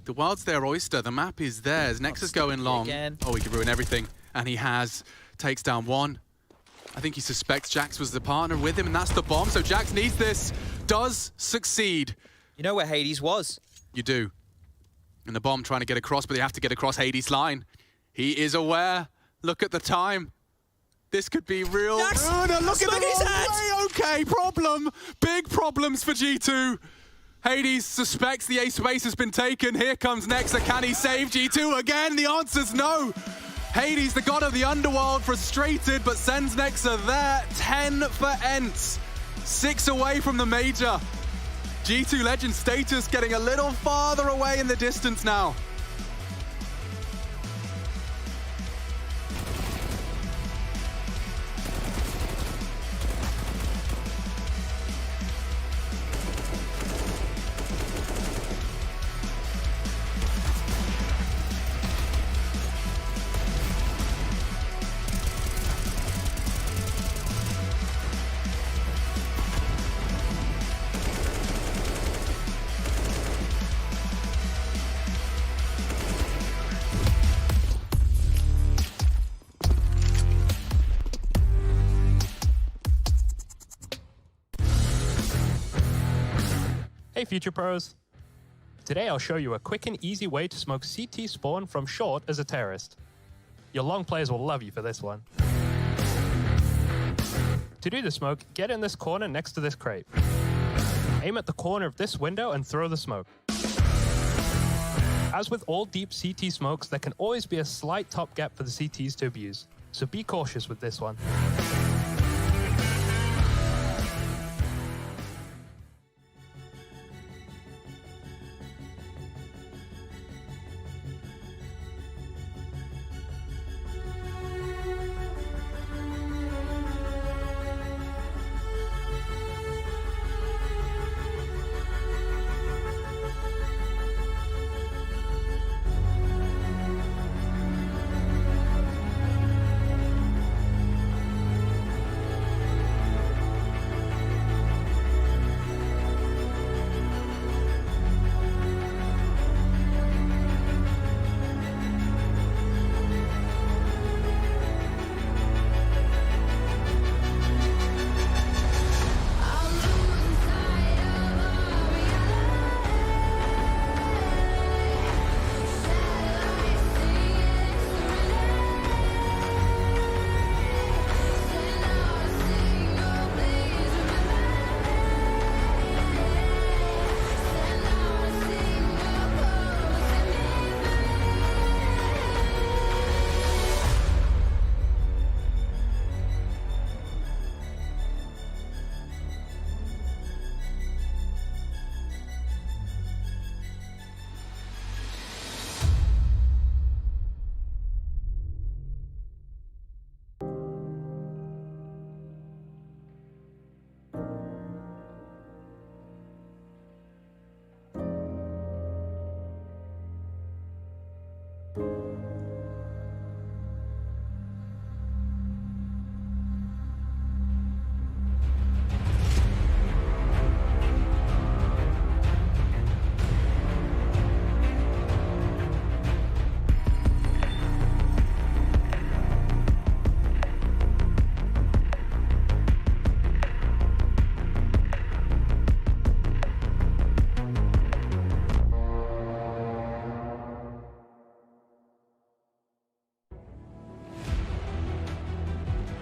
the world's their oyster. The map is theirs. Nexus going long. Oh, he could ruin everything, and he has. Takes down 1. I think he suspects jackz was the partner with him, and that's the bomb. So jackz needs this. Does succeed. You know where Hades was? You do. And the bomb trying to get across, but they have to get across Hades' line. He is aware. Look at the time. This could be real. Oh, no, look at the okay, problem. Big problems for G2. Hades suspects the ace base has been taken. Here comes Nexa. Can he save G2 again? The answer's no. Hades, the god of the underworld, frustrated, but sends Nexa there. 10 for ENCE. 6 away from the major. G2 legend status getting a little farther away in the distance now. Hey Future Pros! Today I'll show you a quick and easy way to smoke CT spawn from short as a terrorist. Your long players will love you for this one. To do the smoke, get in this corner next to this crate. Aim at the corner of this window and throw the smoke. As with all deep CT smokes, there can always be a slight top gap for the CTs to abuse, so be cautious with this one.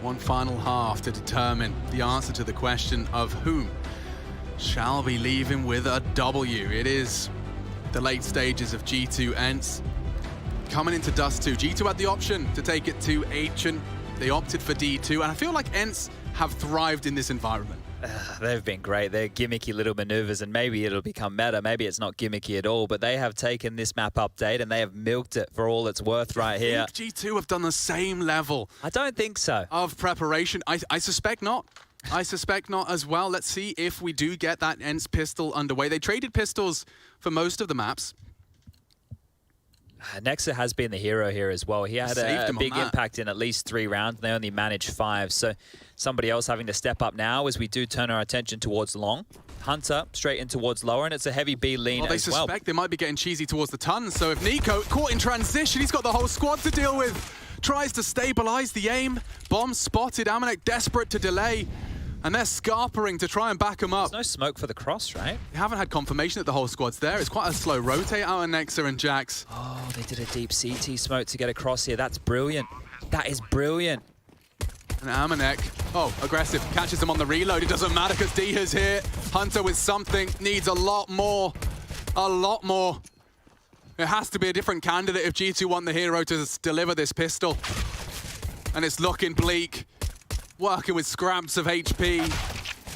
One final half to determine the answer to the question of whom shall be leaving with a W. It is the late stages of G2 ENCE. Coming into Dust 2, G2 had the option to take it to H, and they opted for D2, and I feel like ENCE have thrived in this environment. They've been great. They're gimmicky little maneuvers, and maybe it'll become meta. Maybe it's not gimmicky at all, but they have taken this map update and they have milked it for all it's worth right here. I think G2 have done the same level. I don't think so. Of preparation. I suspect not. I suspect not as well. Let's see if we do get that ENCE pistol underway. They traded pistols for most of the maps. Nexa has been the hero here as well. He had a big impact in at least 3 rounds. They only managed 5. So somebody else having to step up now as we do turn our attention towards long. Hunter straight in towards lower, and it's a heavy B lean they as well. suspect they might be getting cheesy towards the tons. So if niko caught in transition, he's got the whole squad to deal with. Tries to stabilize the aim. Bomb spotted. Amanek desperate to delay. And they're scarpering to try and back him up. There's no smoke for the cross, right? They haven't had confirmation that the whole squad's there. It's quite a slow rotate out of Nexa and jackz. Oh, they did a deep CT smoke to get across here. That's brilliant. That is brilliant. And Amanek, aggressive. Catches him on the reload. It doesn't matter because D is here. Hunter with something. Needs a lot more. A lot more. It has to be a different candidate if G2 want the hero to deliver this pistol. And it's looking bleak. Working with scraps of HP.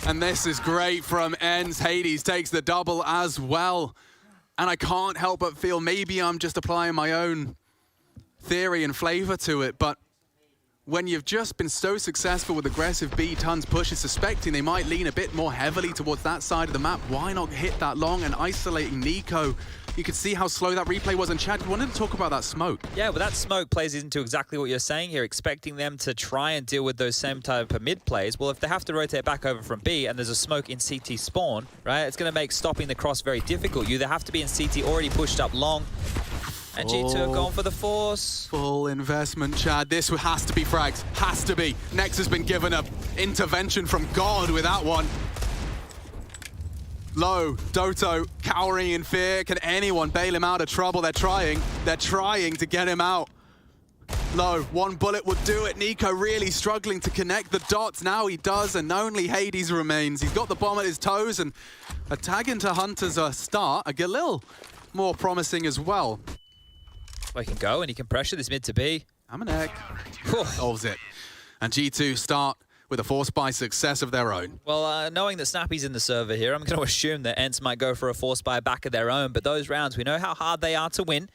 And this is great from ENCE. Hades takes the double as well. And I can't help but feel maybe I'm just applying my own theory and flavor to it, but when you've just been so successful with aggressive B tons pushes, suspecting they might lean a bit more heavily towards that side of the map, why not hit that long and isolating niko? You could see how slow that replay was, and Chad, we wanted to talk about that smoke. Yeah, well, that smoke plays into exactly what you're saying here, expecting them to try and deal with those same type of mid plays. Well, if they have to rotate back over from B and there's a smoke in CT spawn, right, it's going to make stopping the cross very difficult. You either have to be in CT already pushed up long, and G2 have gone for the force. Full investment, Chad. This has to be frags. Has to be. Nex has been given an intervention from God with that one. Low, Doto, cowering in fear. Can anyone bail him out of trouble? They're trying. They're trying to get him out. Low, one bullet would do it. niko really struggling to connect the dots. Now he does, and only Hades remains. He's got the bomb at his toes, and a tag into Hunter's start. A Galil more promising as well. Well, he can go, and he can pressure this mid to B. Amanek solves it. And G2 start with a force buy success of their own. Well, knowing that Snappy's in the server here, I'm going to assume that ENCE might go for a force buy back of their own, but those rounds, we know how hard they are to win.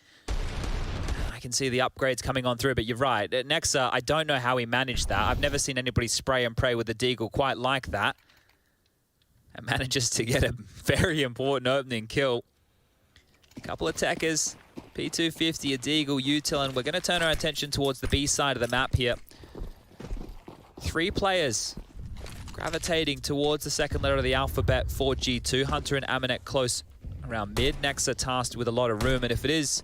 I can see the upgrades coming on through, but you're right. Nexa, I don't know how he managed that. I've never seen anybody spray and pray with the deagle quite like that. And manages to get a very important opening kill. A couple of techers. P250, a deagle, util, and we're going to turn our attention towards the B side of the map here. 3 players gravitating towards the second letter of the alphabet for G2. Hunter and Amanek close around mid. Nexa tasked with a lot of room, and if it is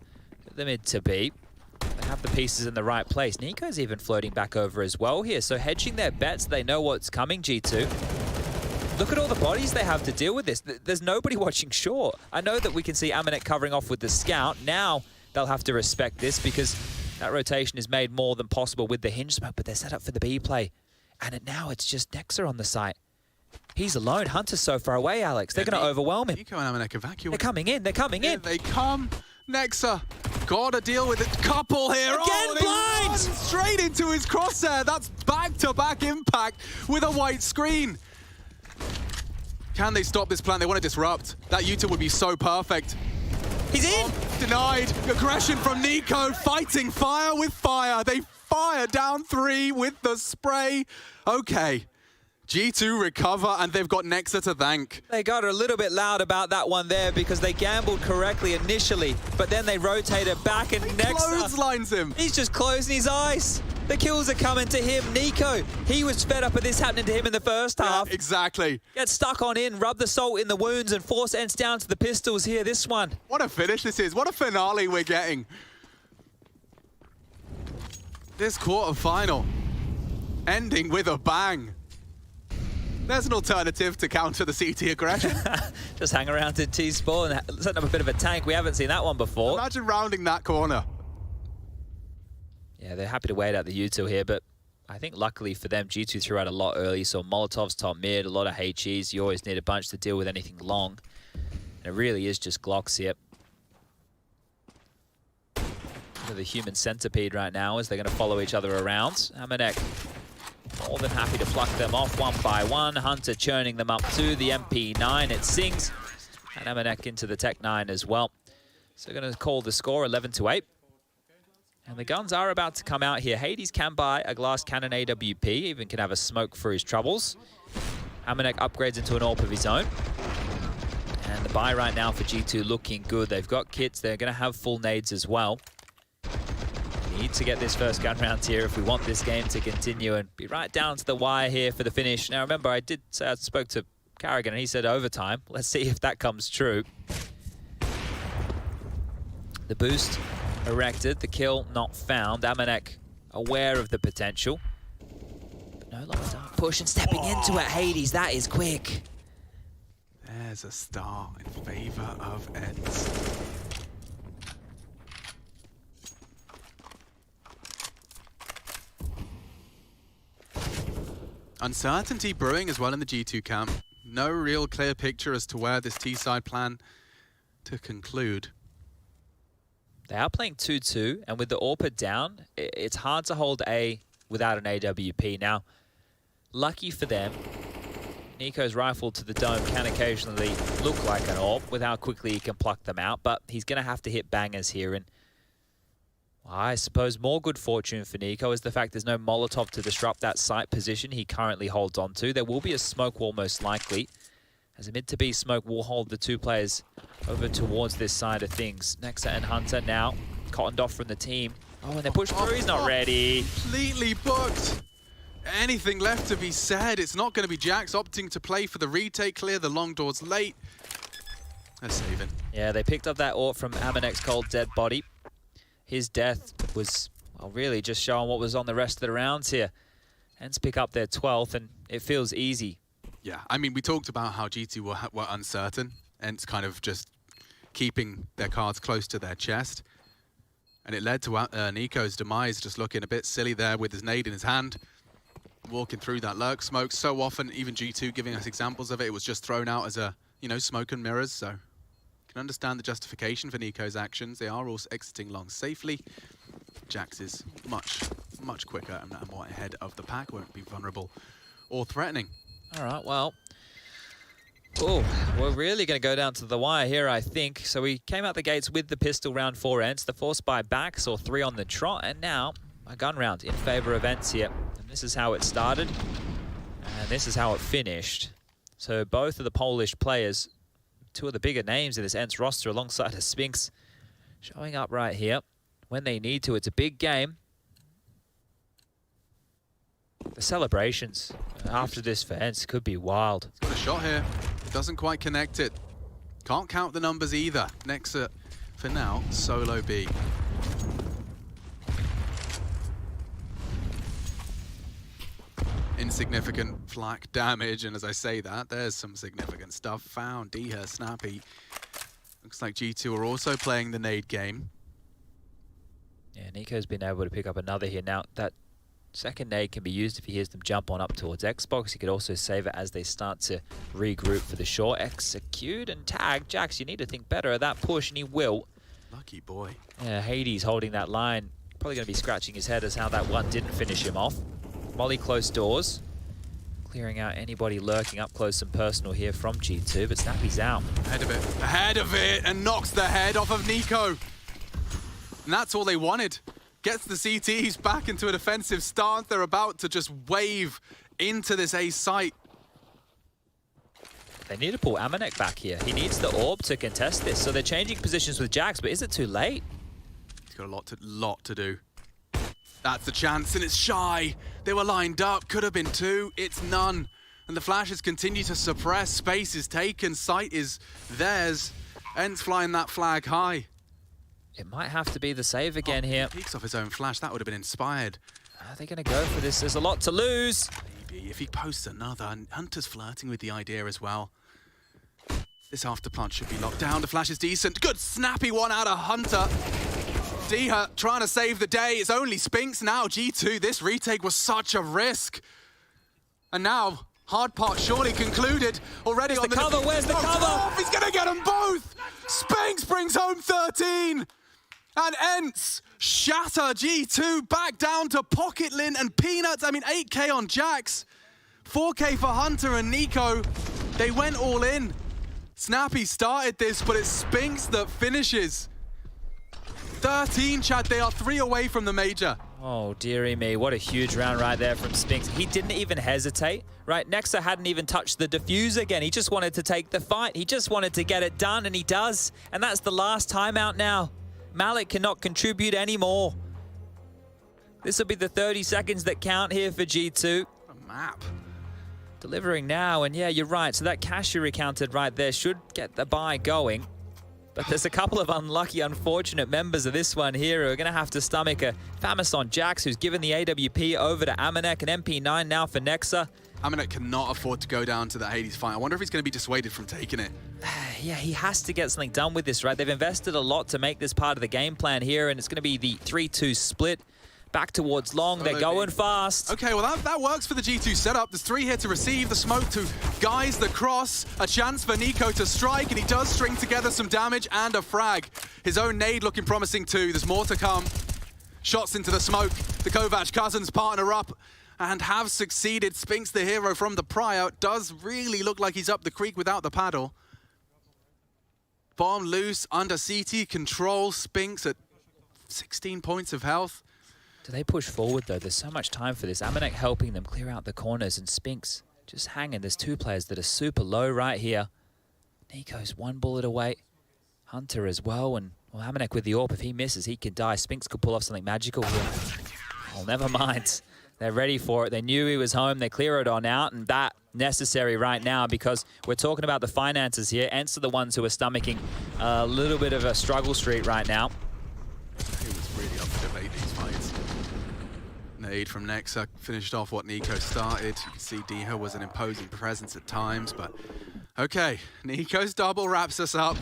the mid to B, they have the pieces in the right place. niko's even floating back over as well here, so hedging their bets, they know what's coming, G2. Look at all the bodies they have to deal with this. There's nobody watching short. I know that we can see Amanek covering off with the scout. Now they'll have to respect this because that rotation is made more than possible with the hinge smoke, but they're set up for the B play. And now it's just Nexa on the site. He's alone. Hunter's so far away, Alex. They're going to overwhelm him. niko and Amanek evacuate. They're coming in. They're coming in. They come. Nexa. Gotta deal with a couple here. Again, blind! Straight into his crosshair. That's back-to-back impact with a white screen. Can they stop this plan? They want to disrupt. That util would be so perfect. He's in! Denied. Aggression from niko. Fighting fire with fire. They fire down 3 with the spray. Okay. G2 recover, and they've got Nexa to thank. They got a little bit loud about that one there because they gambled correctly initially, but then they rotated back, and Nexa clotheslines him. He's just closing his eyes. The kills are coming to him. niko, he was fed up with this happening to him in the first half. Exactly. Get stuck on in, rub the salt in the wounds, and force ENCE down to the pistols here, this one. What a finish this is. What a finale we're getting. This quarterfinal ending with a bang. There's an alternative to counter the CT aggression. Just hang around in T-spawn and set up a bit of a tank. We haven't seen that one before. Imagine rounding that corner. Yeah, they're happy to wait out the util here, but I think luckily for them, G2 threw out a lot early, so Molotovs top mid, a lot of HEs. You always need a bunch to deal with anything long. And it really is just Glocks here. The human centipede right now as they're going to follow each other around. Amanek more than happy to pluck them off one by one. Hunter churning them up to the MP9. It sings. And Amanek into the Tech 9 as well. So going to call the score 11-8. And the guns are about to come out here. Hades can buy a glass cannon AWP, even can have a smoke for his troubles. Amanek upgrades into an AWP of his own. And the buy right now for G2 looking good. They've got kits. They're going to have full nades as well. Need to get this first gun round here if we want this game to continue and be right down to the wire here for the finish. Now remember, I did say I spoke to Carrigan and he said overtime. Let's see if that comes true. The boost erected, the kill not found. Amanek aware of the potential. But no longer done. Push and stepping into it. Hades, that is quick. There's a star in favor of ENCE. Uncertainty brewing as well in the G2 camp. No real clear picture as to where this T-side plan to conclude. They are playing 2-2, and with the AWP down, it's hard to hold A without an AWP. Now, lucky for them, niko's rifle to the dome can occasionally look like an AWP with how quickly he can pluck them out, but he's going to have to hit bangers here. And I suppose more good fortune for niko is the fact there's no Molotov to disrupt that site position he currently holds on to. There will be a smoke wall most likely, as a mid-to-B smoke will hold the two players over towards this side of things. Nexa and Hunter now cottoned off from the team. Oh, and they push through, he's not ready. Completely booked. Anything left to be said? It's not going to be jackz opting to play for the retake clear. The long door's late. They're saving. Yeah, they picked up that AWP from Amanek's cold dead body. His death was, well, really just showing what was on the rest of the rounds here. ENCE pick up their 12th, and it feels easy. Yeah, I mean, we talked about how G2 were uncertain. ENCE kind of just keeping their cards close to their chest. And it led to niko's demise, just looking a bit silly there with his nade in his hand. Walking through that lurk smoke so often, even G2 giving us examples of it. It was just thrown out as a, you know, smoke and mirrors, so... can understand the justification for niko's actions. They are also exiting long safely. jackz is much quicker and more ahead of the pack. Won't be vulnerable or threatening. All right, well, we're really going to go down to the wire here, I think. So we came out the gates with the pistol round for ENCE. The force buy back saw 3 on the trot, and now a gun round in favor of ENCE here. And this is how it started, and this is how it finished. So both of the Polish players, two of the bigger names in this ENCE roster alongside a Sphinx, showing up right here when they need to. It's a big game. The celebrations after this for ENCE could be wild. He's got a shot here. Doesn't quite connect it. Can't count the numbers either. Nexa, for now, solo B. Insignificant flak damage, and as I say that, there's some significant stuff found. Diha, Snappy. Looks like G2 are also playing the nade game. Yeah, niko's been able to pick up another here. Now, that second nade can be used if he hears them jump on up towards Xbox. He could also save it as they start to regroup for the short. Execute and tag. jackz, you need to think better of that push, and he will. Lucky boy. Yeah, Hades holding that line. Probably going to be scratching his head as how that one didn't finish him off. Molly close doors. Clearing out anybody lurking up close and personal here from G2, but Snappy's out. Ahead of it. Ahead of it, and knocks the head off of niko. And that's all they wanted. Gets the CTs back into a defensive stance. They're about to just wave into this A site. They need to pull Amanek back here. He needs the orb to contest this. So they're changing positions with jackz, but is it too late? He's got a lot to do. That's the chance, and it's shy. They were lined up. Could have been 2. It's none. And the flashes continue to suppress. Space is taken. Sight is theirs. ENCE flying that flag high. It might have to be the save again here. Peeks off his own flash. That would have been inspired. Are they going to go for this? There's a lot to lose. Maybe if he posts another. And Hunter's flirting with the idea as well. This after plant should be locked down. The flash is decent. Good snappy one out of Hunter. Diha trying to save the day. It's only Spinks now. G2, this retake was such a risk. And now, hard part surely concluded. Already on the cover. Where's the cover? He's going to get them both. Spinks brings home 13. And ENCE shatter G2 back down to Pocketlin and Peanuts. I mean, 8K on jackz. 4K for Hunter and niko. They went all in. Snappy started this, but it's Spinks that finishes. 13, Chad. They are 3 away from the major. Oh, dearie me. What a huge round right there from Spinks. He didn't even hesitate, right? Nexa hadn't even touched the defuse again. He just wanted to take the fight. He just wanted to get it done, and he does. And that's the last timeout now. Malik cannot contribute anymore. This will be the 30 seconds that count here for G2. What a map. Delivering now, and yeah, you're right. So that cash you recounted right there should get the buy going. But there's a couple of unlucky, unfortunate members of this one here who are going to have to stomach a Famous on jackz, who's given the AWP over to Amanek, and MP9 now for Nexa. Amanek cannot afford to go down to that Hades fight. I wonder if he's going to be dissuaded from taking it. Yeah, he has to get something done with this, right? They've invested a lot to make this part of the game plan here, and it's going to be the 3-2 split. Back towards long, they're going fast. Okay, well that works for the G2 setup. There's 3 here to receive, the smoke to guise the cross, a chance for niko to strike, and he does string together some damage and a frag. His own nade looking promising too. There's more to come. Shots into the smoke. The Kovac cousins partner up and have succeeded. Spinks, the hero from the prior, does really look like he's up the creek without the paddle. Bomb loose under CT control. Spinks at 16 points of health. Do they push forward, though? There's so much time for this. Amanek helping them clear out the corners, and Spinks just hanging. There's 2 players that are super low right here. niko's 1 bullet away. Hunter as well, and well, Amanek with the AWP. If he misses, he could die. Spinks could pull off something magical here. Oh, never mind. They're ready for it. They knew he was home. They clear it on out, and that necessary right now because we're talking about the finances here. ENCE are the ones who are stomaching a little bit of a struggle streak right now. It was really up for debate, these fights. Nade from Nexa finished off what niko started. You can see Diha was an imposing presence at times, but okay, niko's double wraps us up.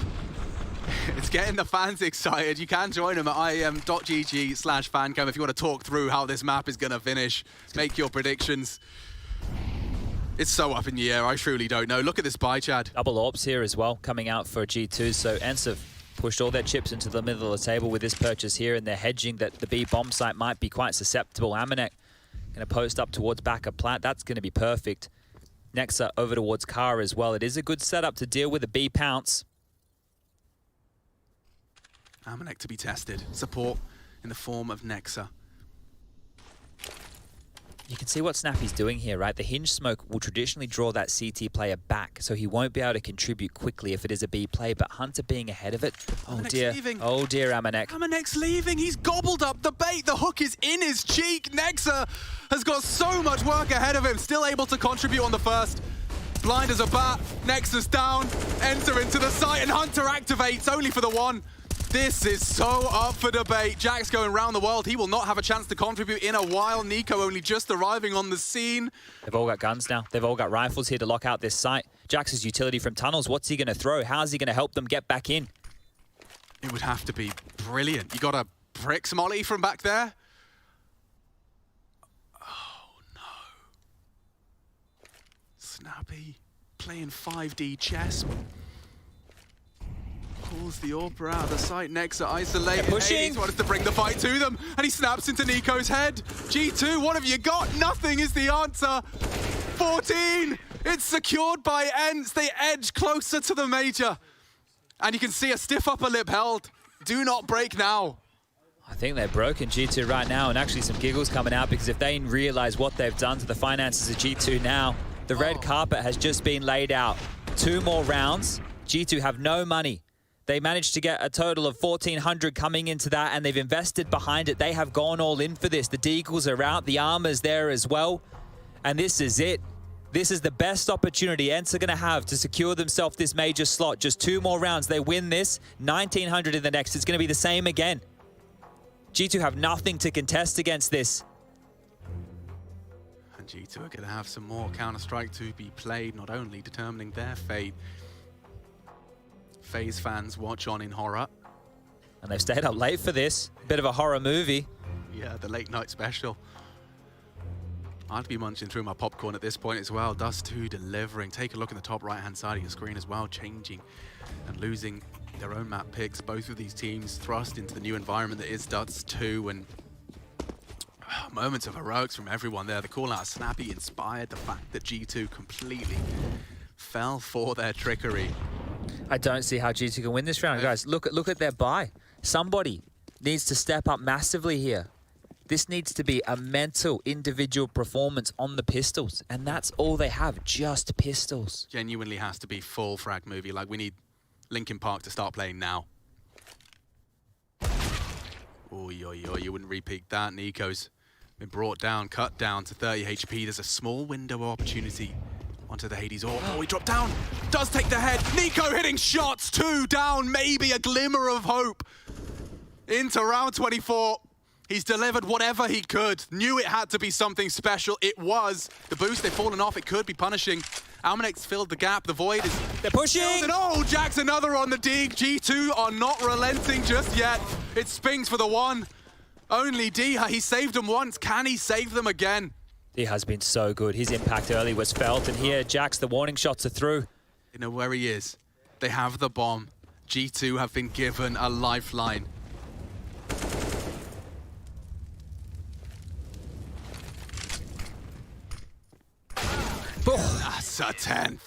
It's getting the fans excited. You can join them at iem.gg/fancam if you want to talk through how this map is going to finish. Make your predictions. It's so up in the air, I truly don't know. Look at this buy, Chad. Double AWPs here as well, coming out for G2. So ENCE have pushed all their chips into the middle of the table with this purchase here, and they're hedging that the B bomb site might be quite susceptible. Amanek going to post up towards back of plat. That's going to be perfect. Nexa over towards Car as well. It is a good setup to deal with a B pounce. Amanek to be tested. Support in the form of Nexa. You can see what Snappy's doing here, right? The hinge smoke will traditionally draw that CT player back, so he won't be able to contribute quickly if it is a B play, but Hunter being ahead of it, oh Amanek's dear. leaving. Oh dear, Amanek. Amanek's leaving. He's gobbled up the bait. The hook is in his cheek. Nexa has got so much work ahead of him. Still able to contribute on the first. Blind as a bat. Nexa's down. Enter into the site, and Hunter activates only for the 1. This is so up for debate. jackz going around the world. He will not have a chance to contribute in a while. niko only just arriving on the scene. They've all got guns now. They've all got rifles here to lock out this site. jackz's utility from tunnels. What's he going to throw? How's he going to help them get back in? It would have to be brilliant. You got a Prix molly from back there? Oh, no. Snappy playing 5D chess. Pulls the AWP out of the site. Nexa isolated. He wanted to bring the fight to them, and he snaps into niko's head. G2, what have you got? Nothing is the answer. 14. It's secured by ENCE. They edge closer to the major. And you can see a stiff upper lip held. Do not break now. I think they're broken, G2 right now, and actually some giggles coming out because if they realize what they've done to the finances of G2 now, the red carpet has just been laid out. 2 more rounds. G2 have no money. They managed to get a total of 1,400 coming into that, and they've invested behind it. They have gone all in for this. The deagles are out. The armor's there as well. And this is it. This is the best opportunity ENCE are going to have to secure themselves this major slot. Just 2 more rounds. They win this. 1,900 in the next. It's going to be the same again. G2 have nothing to contest against this. And G2 are going to have some more Counter-Strike to be played, not only determining their fate. FaZe fans watch on in horror. And they've stayed up late for this. Bit of a horror movie. Yeah, the late night special. I'd be munching through my popcorn at this point as well. Dust2 delivering. Take a look in the top right-hand side of your screen as well, changing and losing their own map picks. Both of these teams thrust into the new environment that is Dust2, and moments of heroics from everyone there. The call out Snappy inspired the fact that G2 completely fell for their trickery. I don't see how G2 can win this round, guys. Look at their buy. Somebody needs to step up massively here. This needs to be a mental individual performance on the pistols, and that's all they have, just pistols. Genuinely has to be full frag movie. Like, we need Linkin Park to start playing now. Oy, oy, oy, you wouldn't repeat that. niko's been brought down, cut down to 30 HP. There's a small window of opportunity onto the Hades. Oh, he dropped down. Does take the head. niko hitting shots. 2 down. Maybe a glimmer of hope into round 24. He's delivered whatever he could. Knew it had to be something special. It was. The boost, they've fallen off. It could be punishing. Almanek's filled the gap. The void is... They're pushing! And oh, jackz another on the dig. G2 are not relenting just yet. It Spinks for the one. Only Diha. He saved them once. Can he save them again? He has been so good. His impact early was felt, and here, jackz, the warning shots are through. You know where he is. They have the bomb. G2 have been given a lifeline. That's a 10th.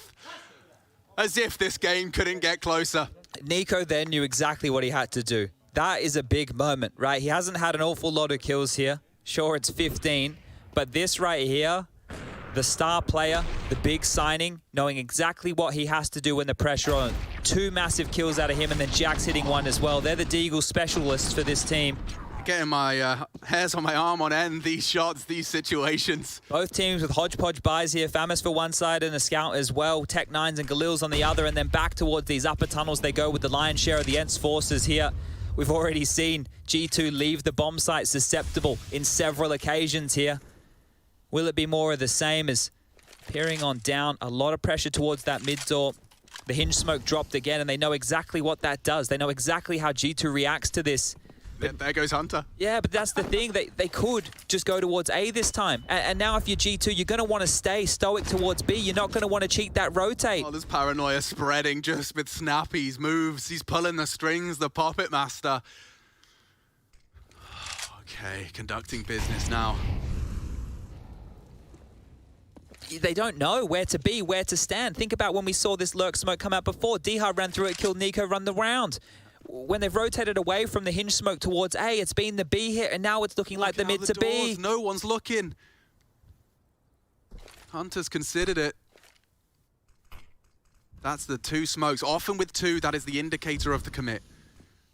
As if this game couldn't get closer. niko then knew exactly what he had to do. That is a big moment, right? He hasn't had an awful lot of kills here. Sure, it's 15, but this right here, the star player, the big signing, knowing exactly what he has to do when the pressure on. 2 massive kills out of him, and then jackz hitting 1 as well. They're the Deagle specialists for this team. Getting my hairs on my arm on end, these shots, these situations. Both teams with hodgepodge buys here. Famous for one side and a scout as well. Tech9s and Galils on the other, and then back towards these upper tunnels they go with the lion's share of the ENCE forces here. We've already seen G2 leave the bomb site susceptible in several occasions here. Will it be more of the same as peering on down? A lot of pressure towards that mid door. The hinge smoke dropped again, and they know exactly what that does. They know exactly how G2 reacts to this. There goes Hunter. Yeah, but that's the thing. They could just go towards A this time. And now if you're G2, you're going to want to stay stoic towards B. You're not going to want to cheat that rotate. Oh, there's paranoia spreading just with Snappy's moves. He's pulling the strings, the puppet master. Okay, conducting business now. They don't know where to be, where to stand. Think about when we saw this lurk smoke come out before. Diha ran through it, killed niko, run the round. When they've rotated away from the hinge smoke towards A, it's been the B here, and now it's looking like the mid to B. No one's looking. Hunter's considered it. That's the 2 smokes. Often with 2, that is the indicator of the commit.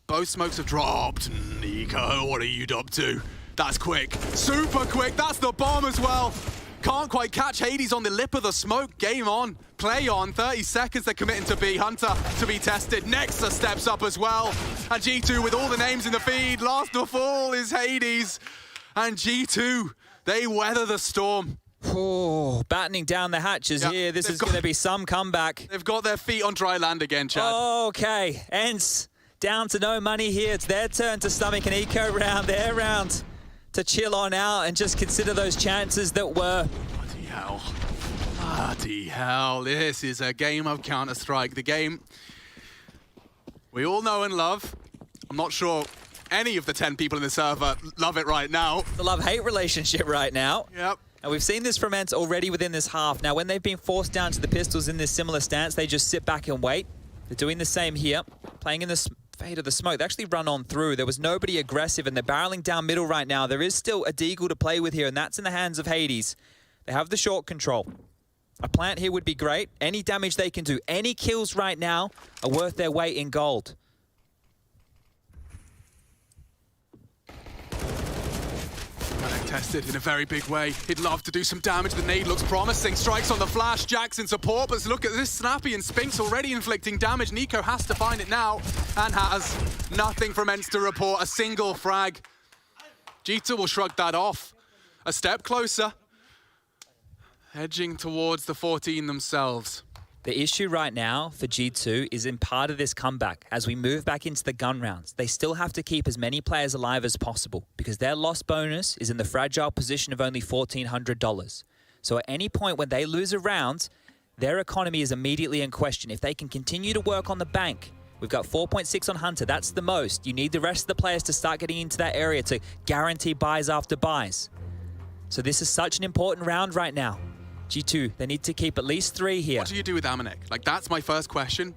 Both smokes have dropped. niko, what are you up to? That's quick. Super quick. That's the bomb as well. Can't quite catch Hades on the lip of the smoke. Game on. Play on. 30 seconds they're committing to B. Hunter to be tested. Nexa steps up as well. And G2 with all the names in the feed. Last of all is Hades. And G2, they weather the storm. Oh, battening down the hatches here. This is going to be some comeback. They've got their feet on dry land again, Chad. Okay. ENCE down to no money here. It's their turn to stomach an eco round. Their round to chill on out and just consider those chances that were. Bloody hell. Bloody hell. This is a game of Counter-Strike. The game we all know and love. I'm not sure any of the 10 people in the server love it right now. It's a love-hate relationship right now. Yep. And we've seen this from ENCE already within this half. Now, when they've been forced down to the pistols in this similar stance, they just sit back and wait. They're doing the same here, playing in the fade of the smoke. They actually run on through. There was nobody aggressive, and they're barreling down middle right now. There is still a Deagle to play with here, and that's in the hands of Hades. They have the short control. A plant here would be great. Any damage they can do, any kills right now are worth their weight in gold. Tested in a very big way. He'd love to do some damage. The nade looks promising. Strikes on the flash. jackz in support, but look at this. Snappy and Spinks already inflicting damage. niko has to find it now and has nothing from ENCE to report. A single frag. G2 will shrug that off. A step closer. Edging towards the 14 themselves. The issue right now for G2 is in part of this comeback. As we move back into the gun rounds, they still have to keep as many players alive as possible because their loss bonus is in the fragile position of only $1,400. So at any point when they lose a round, their economy is immediately in question. If they can continue to work on the bank, we've got 4.6 on Hunter. That's the most. You need the rest of the players to start getting into that area to guarantee buys after buys. So this is such an important round right now. G2, they need to keep at least 3 here. What do you do with Amanek? Like, that's my first question.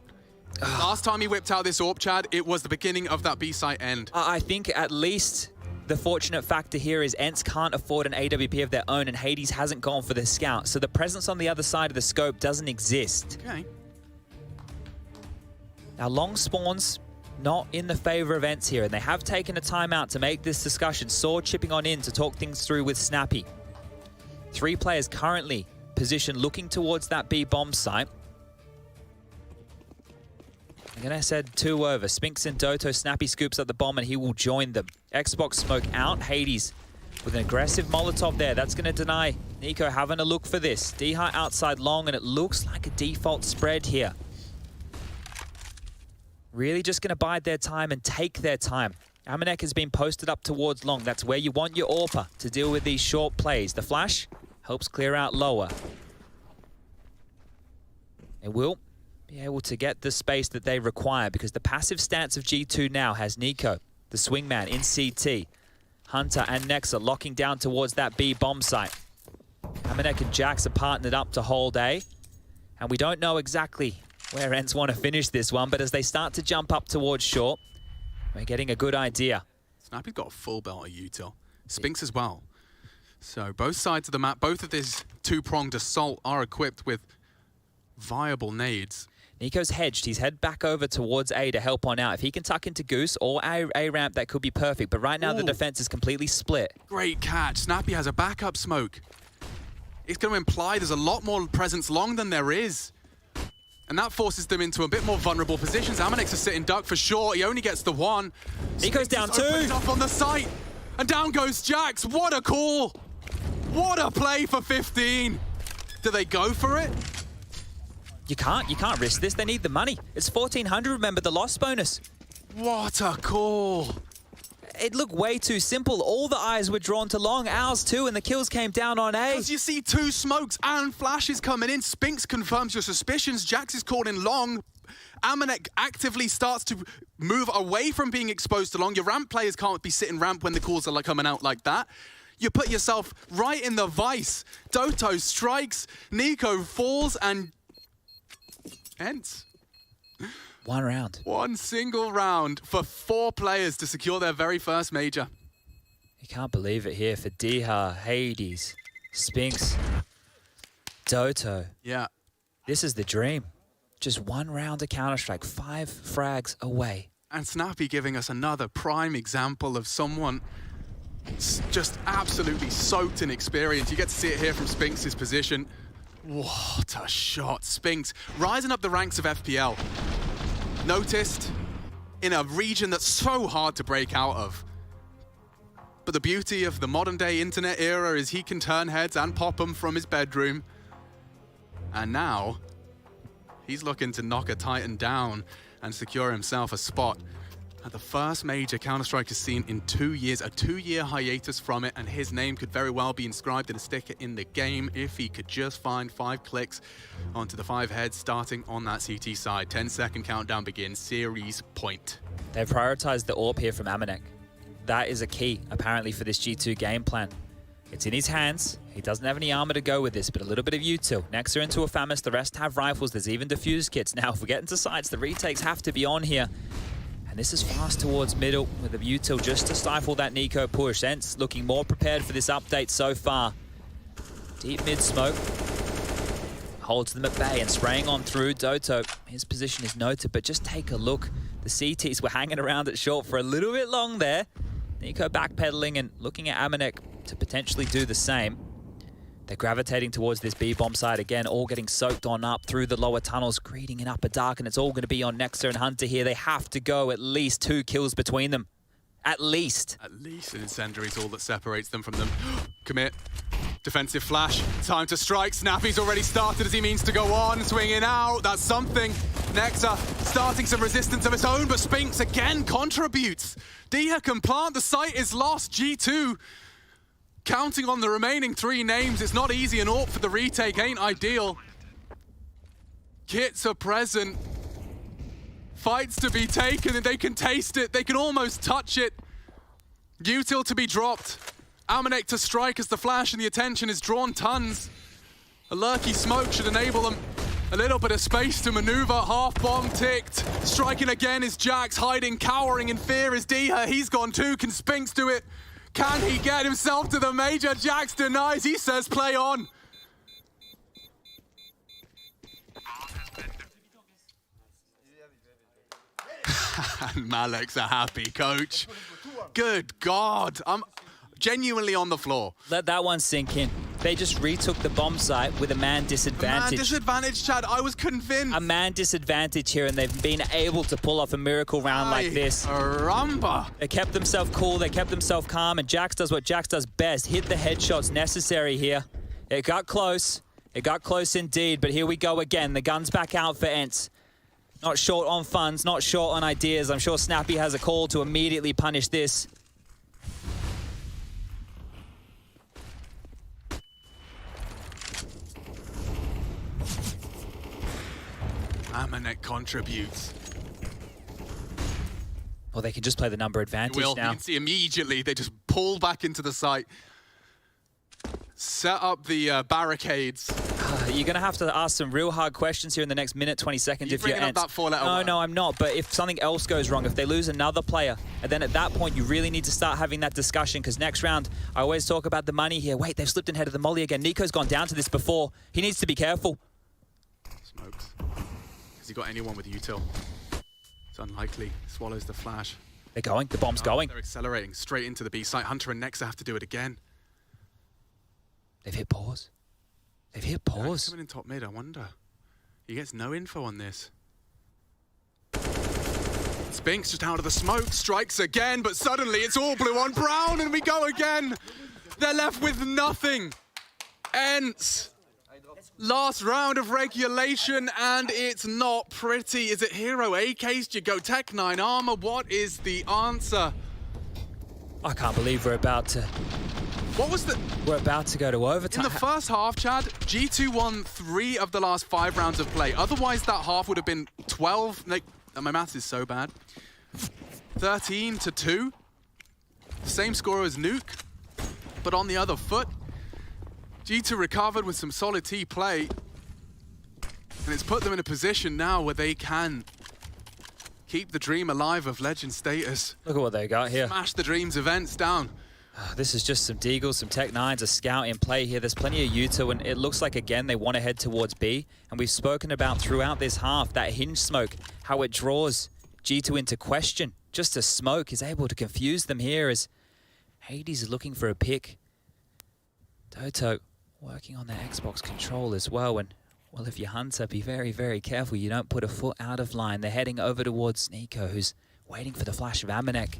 Last time he whipped out this AWP, Chad, it was the beginning of that B-site end. I think at least the fortunate factor here is ENCE can't afford an AWP of their own, and Hades hasn't gone for the scout. So the presence on the other side of the scope doesn't exist. Okay. Now, long spawns not in the favor of ENCE here, and they have taken a timeout to make this discussion. Sword chipping on in to talk things through with Snappy. 3 players currently positioned looking towards that B bomb site. I'm going to send 2 over. Spinks and Doto. Snappy scoops up the bomb and he will join them. Xbox smoke out. Hades with an aggressive Molotov there. That's going to deny niko having a look for this. D-High outside long, and it looks like a default spread here. Really just going to bide their time and take their time. Amanek has been posted up towards long. That's where you want your AWPer to deal with these short plays. The flash helps clear out lower. They will be able to get the space that they require because the passive stance of G2 now has niko, the swingman in CT. Hunter and Nexa locking down towards that B bomb site. Amanek and jackz are partnered up to hold A. And we don't know exactly where ENCE want to finish this one, but as they start to jump up towards short, we're getting a good idea. Snappy's got a full belt of util. Spinks as well. So both sides of the map, both of this 2-pronged assault are equipped with viable nades. niko's hedged. He's head back over towards A to help on out. If he can tuck into Goose or A ramp, that could be perfect. But right now, the defense is completely split. Great catch. Snappy has a backup smoke. It's going to imply there's a lot more presence long than there is. And that forces them into a bit more vulnerable positions. Amanek's a sitting duck for sure. He only gets the 1. niko's down 2. Opens up on the site. And down goes jackz. What a call. What a play for 15. Do they go for it? You can't risk this. They need the money. It's 1,400, remember the loss bonus. What a call. It looked way too simple. All the eyes were drawn to long, ours too, and the kills came down on A. Because you see 2 smokes and flashes coming in. Spinks confirms your suspicions. jackz is called in long. Amanek actively starts to move away from being exposed to long. Your ramp players can't be sitting ramp when the calls are like coming out like that. You put yourself right in the vice. Doto strikes, niko falls, and ENCE. 1 round. 1 single round for 4 players to secure their very first major. You can't believe it here for Diha, Hades, Spinks, Doto. Yeah. This is the dream. Just 1 round of Counter-Strike, 5 frags away. And Snappy giving us another prime example of someone just absolutely soaked in experience. You get to see it here from Spinks' position. What a shot. Spinks rising up the ranks of FPL. Noticed in a region that's so hard to break out of. But the beauty of the modern day internet era is he can turn heads and pop them from his bedroom. And now he's looking to knock a Titan down and secure himself a spot at the first major Counter-Strike has seen in 2 years, a 2-year hiatus from it, and his name could very well be inscribed in a sticker in the game if he could just find 5 clicks onto the 5 heads starting on that CT side. 10-second countdown begins, series point. They've prioritized the AWP here from Amanek. That is a key, apparently, for this G2 game plan. It's in his hands. He doesn't have any armor to go with this, but a little bit of util. Next are into a Famis, the rest have rifles. There's even defuse kits. Now, if we get into sites, the retakes have to be on here. And this is fast towards middle with the util just to stifle that niko push. ENCE looking more prepared for this update so far. Deep mid smoke. Holds them at bay and spraying on through. Doto, his position is noted, but just take a look. The CTs were hanging around at short for a little bit long there. niko backpedaling and looking at Amanek to potentially do the same. They're gravitating towards this B-bomb side again, all getting soaked on up through the lower tunnels, greeting in upper dark, and it's all going to be on Nexa and Hunter here. They have to go at least 2 kills between them. At least. At least an incendiary is all that separates them from them. Commit. Defensive flash, time to strike. Snappy's already started as he means to go on, swinging out. That's something. Nexa starting some resistance of its own, but Spinks again contributes. Diha can plant, the site is lost. G2 counting on the remaining 3 names. It's not easy, and AWP for the retake ain't ideal. Kits are present. Fights to be taken, and they can taste it. They can almost touch it. Util to be dropped. Amanek to strike as the flash and the attention is drawn tons. A lurky smoke should enable them a little bit of space to maneuver. Half bomb ticked. Striking again is jackz, hiding, cowering in fear is Diha. He's gone too. Can Spinks do it? Can he get himself to the major? jackz denies. He says play on. And Malek's a happy coach. Good God. I'm genuinely on the floor. Let that one sink in. They just retook the bomb site with a man disadvantage. Man disadvantage, Chad. I was convinced. A man disadvantage here, and they've been able to pull off a miracle round like this. Rumba. They kept themselves cool, they kept themselves calm, and jackz does what jackz does best. Hit the headshots necessary here. It got close. It got close indeed, but here we go again. The gun's back out for ENCE. Not short on funds, not short on ideas. I'm sure Snappy has a call to immediately punish this. Amanek contributes. Well, they can just play the number advantage now. You can see immediately they just pull back into the site. Set up the barricades. You're going to have to ask some real hard questions here in the next minute, 20 seconds if you're ENCE. That 4-letter word. No, I'm not. But if something else goes wrong, if they lose another player, and then at that point, you really need to start having that discussion, because next round, I always talk about the money here. Wait, they've slipped in head of the molly again. niko's gone down to this before. He needs to be careful. Smokes. Has he got anyone with util? It's unlikely. Swallows the flash. They're going. The bomb's going. They're accelerating straight into the B site. Hunter and Nexa have to do it again. They've hit pause. They've hit pause. Coming in top mid, I wonder. He gets no info on this. Spinks just out of the smoke, strikes again, but suddenly it's all blue on brown, and we go again. They're left with nothing. ENCE. Last round of regulation, and it's not pretty. Is it hero AKs? Do you go Tech 9 armor? What is the answer? I can't believe we're about to... What was the... We're about to go to overtime. In the first half, Chad, G2 won 3 of the last 5 rounds of play. Otherwise, that half would have been 12... Like, my maths is so bad. 13-2. Same score as Nuke, but on the other foot. G2 recovered with some solid T play. And it's put them in a position now where they can keep the dream alive of legend status. Look at what they got here. Smash the dreams of ENCE down. This is just some deagles, some Tech 9s, a scout in play here. There's plenty of util, and it looks like, again, they want to head towards B. And we've spoken about throughout this half, that hinge smoke, how it draws G2 into question. Just a smoke is able to confuse them here as Hades is looking for a pick. Toto working on their Xbox control as well. And, well, if you're Hunter, be very, very careful. You don't put a foot out of line. They're heading over towards niko, who's waiting for the flash of Amanek.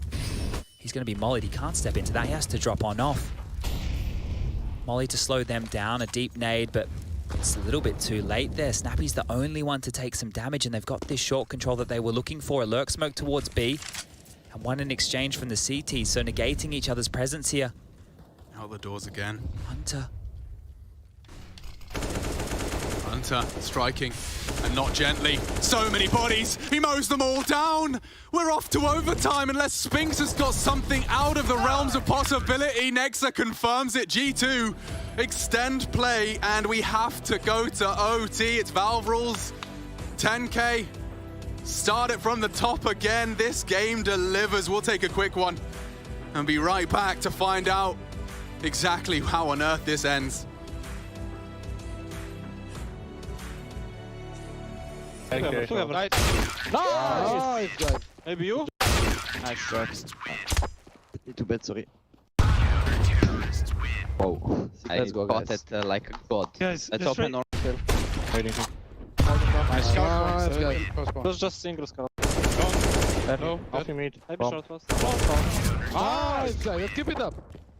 He's going to be mollied. He can't step into that. He has to drop on off. Molly to slow them down. A deep nade, but it's a little bit too late there. Snappy's the only one to take some damage, and they've got this short control that they were looking for. A lurk smoke towards B, and one in exchange from the CT, so negating each other's presence here. Out the doors again. Hunter striking, and not gently. So many bodies. He mows them all down. We're off to overtime unless Spinks has got something out of the realms of possibility. Nexa confirms it. G2 extend play, and we have to go to OT. It's Valve rules. 10K. Start it from the top again. This game delivers. We'll take a quick one and be right back to find out exactly how on earth this ends. Okay. Nice. Nice, guys. Maybe you? Nice shot. Too bad, sorry. Whoa. Let's go, got guys. it like a god. Guys, let's just open north. Waiting. Nice shot. Nice, guys. It was just single scout. No, nothing mid. Maybe short was. Nice, guys. Let's keep it up.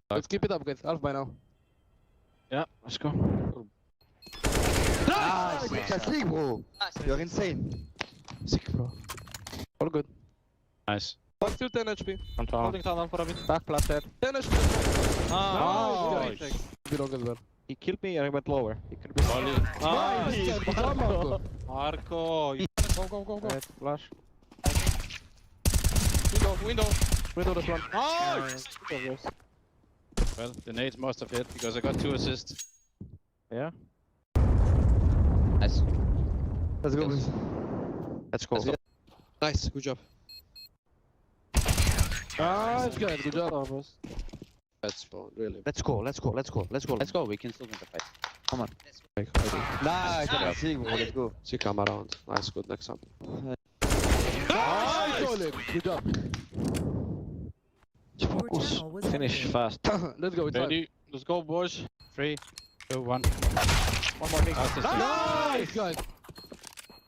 Let's keep it up, guys. Half by now. Yeah, let's go. Nice! That's league, bro! You're insane. Sick, bro. All good. Nice. Still 10 HP. On top. Holding tunnel for a bit. Back planted. 10 HP. Nice. Be long as well. He killed me and I went lower. He could be Nice! Marco! Marco! Go. Right, flash. Window. Window this one. Nice! Well, the nades must have hit because I got 2 assists. Yeah. Nice. Let's go. Let's go. Nice, good job. Nice, good job. Let's go, really. Let's go. We can still win the fight. Come on. Nice! Let's go. See, come around. Nice, good. Next time. Nice! Good job. Focus. Finish fast. Let's go, it's Ready? Let's go, boys. 3, 2, 1. One more thing. Nice, guys!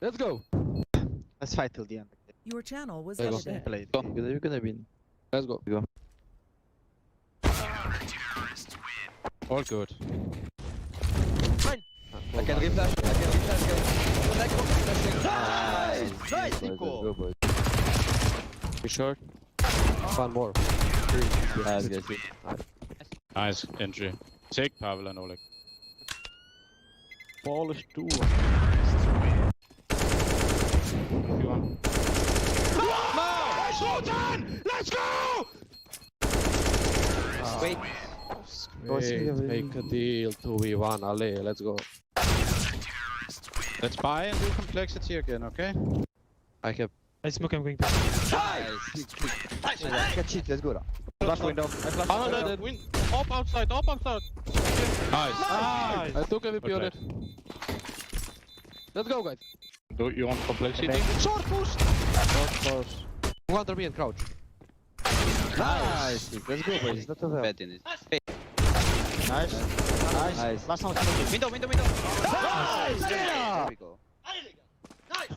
Let's go! Let's fight till the end. Your channel was There you go. edited. Play. You're gonna win. Let's go. All good. I can reflash. Nice, Nico. Be short. One more. Nice entry. Take Pavel and Oleg. Ball is 2. Let's go! Wait. Great. Make a deal. 2v1. Ale, let's go. Let's buy and do complexity again, okay? I have. I smoke I'm going Nice. Catch it. Let's go. Flash window. Up outside. Nice. I took MVP on it. Let's go, guys. Do you want complexity? Short push! Short push. 200 and crouch. Nice. Let's go, boys. It's not over. Bad in it. Nice. Last one. Window. Nice. There There we go. Nice.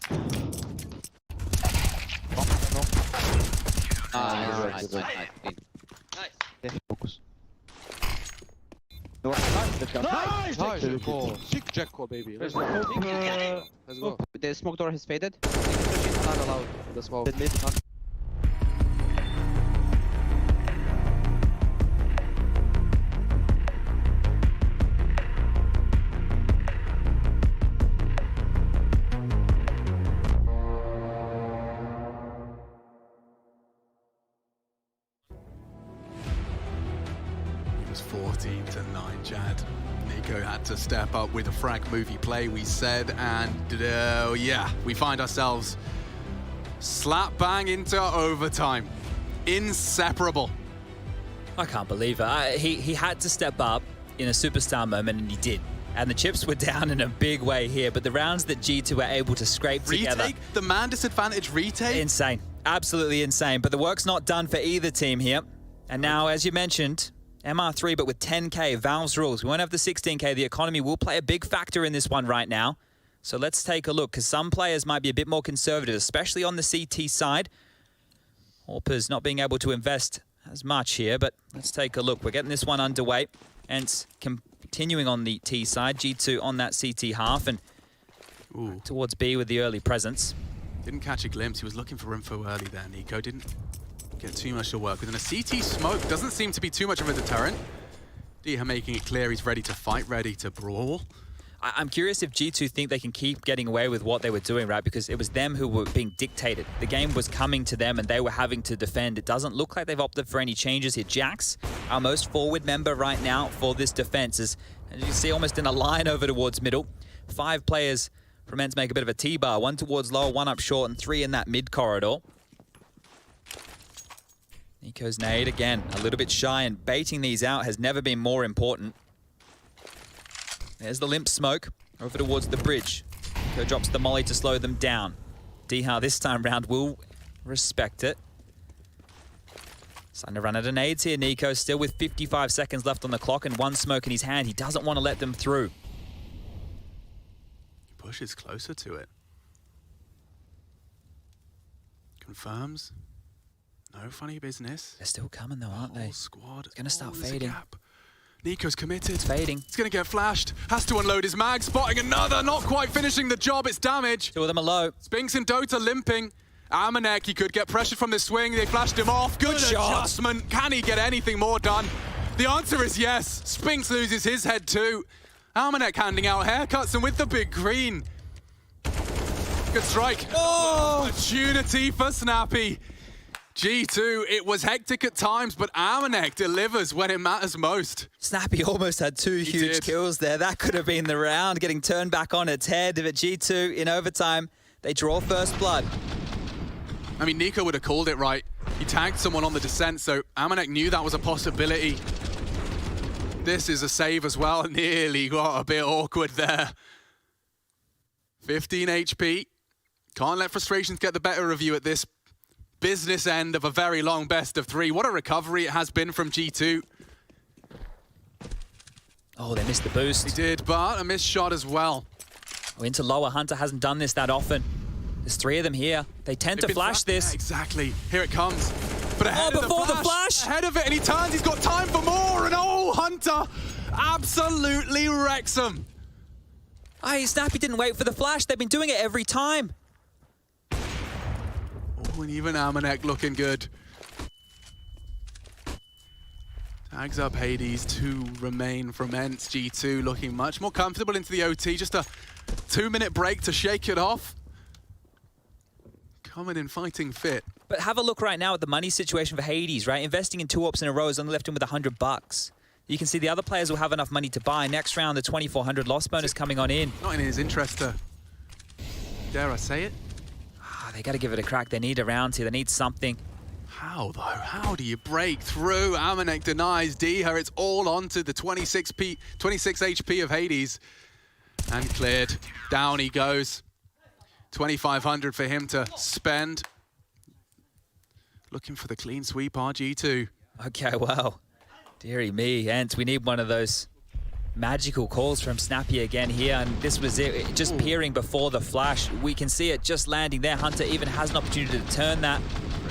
Focus. Nice! Sick jack call, baby. Let's go. Let's go. The smoke door has faded. Not allowed. The smoke. It was 14-9, Jad. Niko had to step up with a frag movie play, we said, and yeah, we find ourselves slap bang into overtime. Inseparable. I can't believe it. He had to step up in a superstar moment, and he did. And the chips were down in a big way here, but the rounds that G2 were able to scrape together... Retake? The man disadvantage retake? Insane. Absolutely insane. But the work's not done for either team here. And now, as you mentioned, MR3, but with 10k, Valve's rules. We won't have the 16k. The economy will play a big factor in this one right now. So let's take a look, because some players might be a bit more conservative, especially on the CT side. Orpa's not being able to invest as much here, but let's take a look. We're getting this one underway. ENCE continuing on the T side. G2 on that CT half, and towards B with the early presence. Didn't catch a glimpse. He was looking for info early there, Niko. Didn't get too much to work with. And a CT smoke doesn't seem to be too much of a deterrent. Diha making it clear he's ready to fight, ready to brawl. I'm curious if G2 think they can keep getting away with what they were doing, right? Because it was them who were being dictated. The game was coming to them and they were having to defend. It doesn't look like they've opted for any changes here. jackz, our most forward member right now for this defense, is, as you can see, almost in a line over towards middle. 5 players from ENCE make a bit of a T-bar. 1 towards lower, 1 up short, and 3 in that mid corridor. Niko's nade, again, a little bit shy, and baiting these out has never been more important. There's the limp smoke over towards the bridge. Niko drops the molly to slow them down. Diha this time round will respect it. Starting to run out of nades here, Niko, still with 55 seconds left on the clock and 1 smoke in his hand. He doesn't want to let them through. He pushes closer to it. Confirms. No funny business. They're still coming though, aren't they? Squad. It's going to start there's a fading. gap. niko's committed. It's fading. He's going to get flashed. Has to unload his mag. Spotting another. Not quite finishing the job. It's damage. Two of them are low. Spinks and Dota limping. Amanek, he could get pressured from this swing. They flashed him off. Good adjustment. Can he get anything more done? The answer is yes. Spinks loses his head too. Amanek handing out haircuts and with the big green. Good strike. Oh! Opportunity for Snappy. G2, it was hectic at times, but Amanek delivers when it matters most. Snappy almost had two huge kills there. That could have been the round, getting turned back on its head. But G2, in overtime, they draw first blood. I mean, niko would have called it right. He tagged someone on the descent, so Amanek knew that was a possibility. This is a save as well. Nearly got a bit awkward there. 15 HP. Can't let frustrations get the better of you at this business end of a very long best of three. What a recovery it has been from G2. Oh, they missed the boost. They did, but a missed shot as well. Oh, into lower. Hunter hasn't done this that often. There's three of them here. They tend to flash this. Yeah, exactly. Here it comes. But ahead of before the flash. Ahead of it, and he turns. He's got time for more. And oh, Hunter absolutely wrecks him. Oh, Snappy didn't wait for the flash. They've been doing it every time. Oh, and even Amanek looking good. Tags up Hades. Two remain from ENCE G2, looking much more comfortable into the OT. Just a 2-minute break to shake it off. Coming in fighting fit. But have a look right now at the money situation for Hades, right? Investing in 2 ops in a row has only left him with $100. You can see the other players will have enough money to buy. Next round, the 2,400 loss bonus coming on in. Not in his interest to, dare I say it? They got to give it a crack. They need a round here. They need something. How, though? How do you break through? Amanek denies Diha. It's all onto the 26 HP of Hades. And cleared. Down he goes. 2,500 for him to spend. Looking for the clean sweep, RG2. Okay, well, dearie me, ENCE, we need one of those magical calls from Snappy again here, and this was it, just peering before the flash. We can see it just landing there. Hunter even has an opportunity to turn that.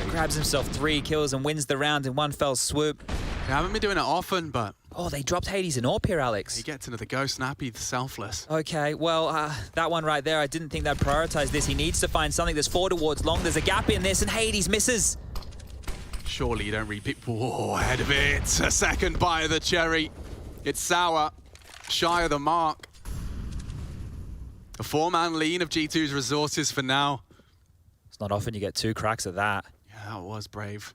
Grabs himself 3 kills and wins the round in one fell swoop. They haven't been doing it often, but... Oh, they dropped Hades and AWP here, Alex. He gets into the go, Snappy, the selfless. Okay, well, that one right there, I didn't think they'd prioritize this. He needs to find something that's 4 towards long. There's a gap in this, and Hades misses. Surely you don't repeat. Whoa, ahead of it. A second bite of the cherry. It's sour. Shy of the mark. A 4-man lean of G2's resources for now. It's not often you get 2 cracks at that. Yeah, that was brave.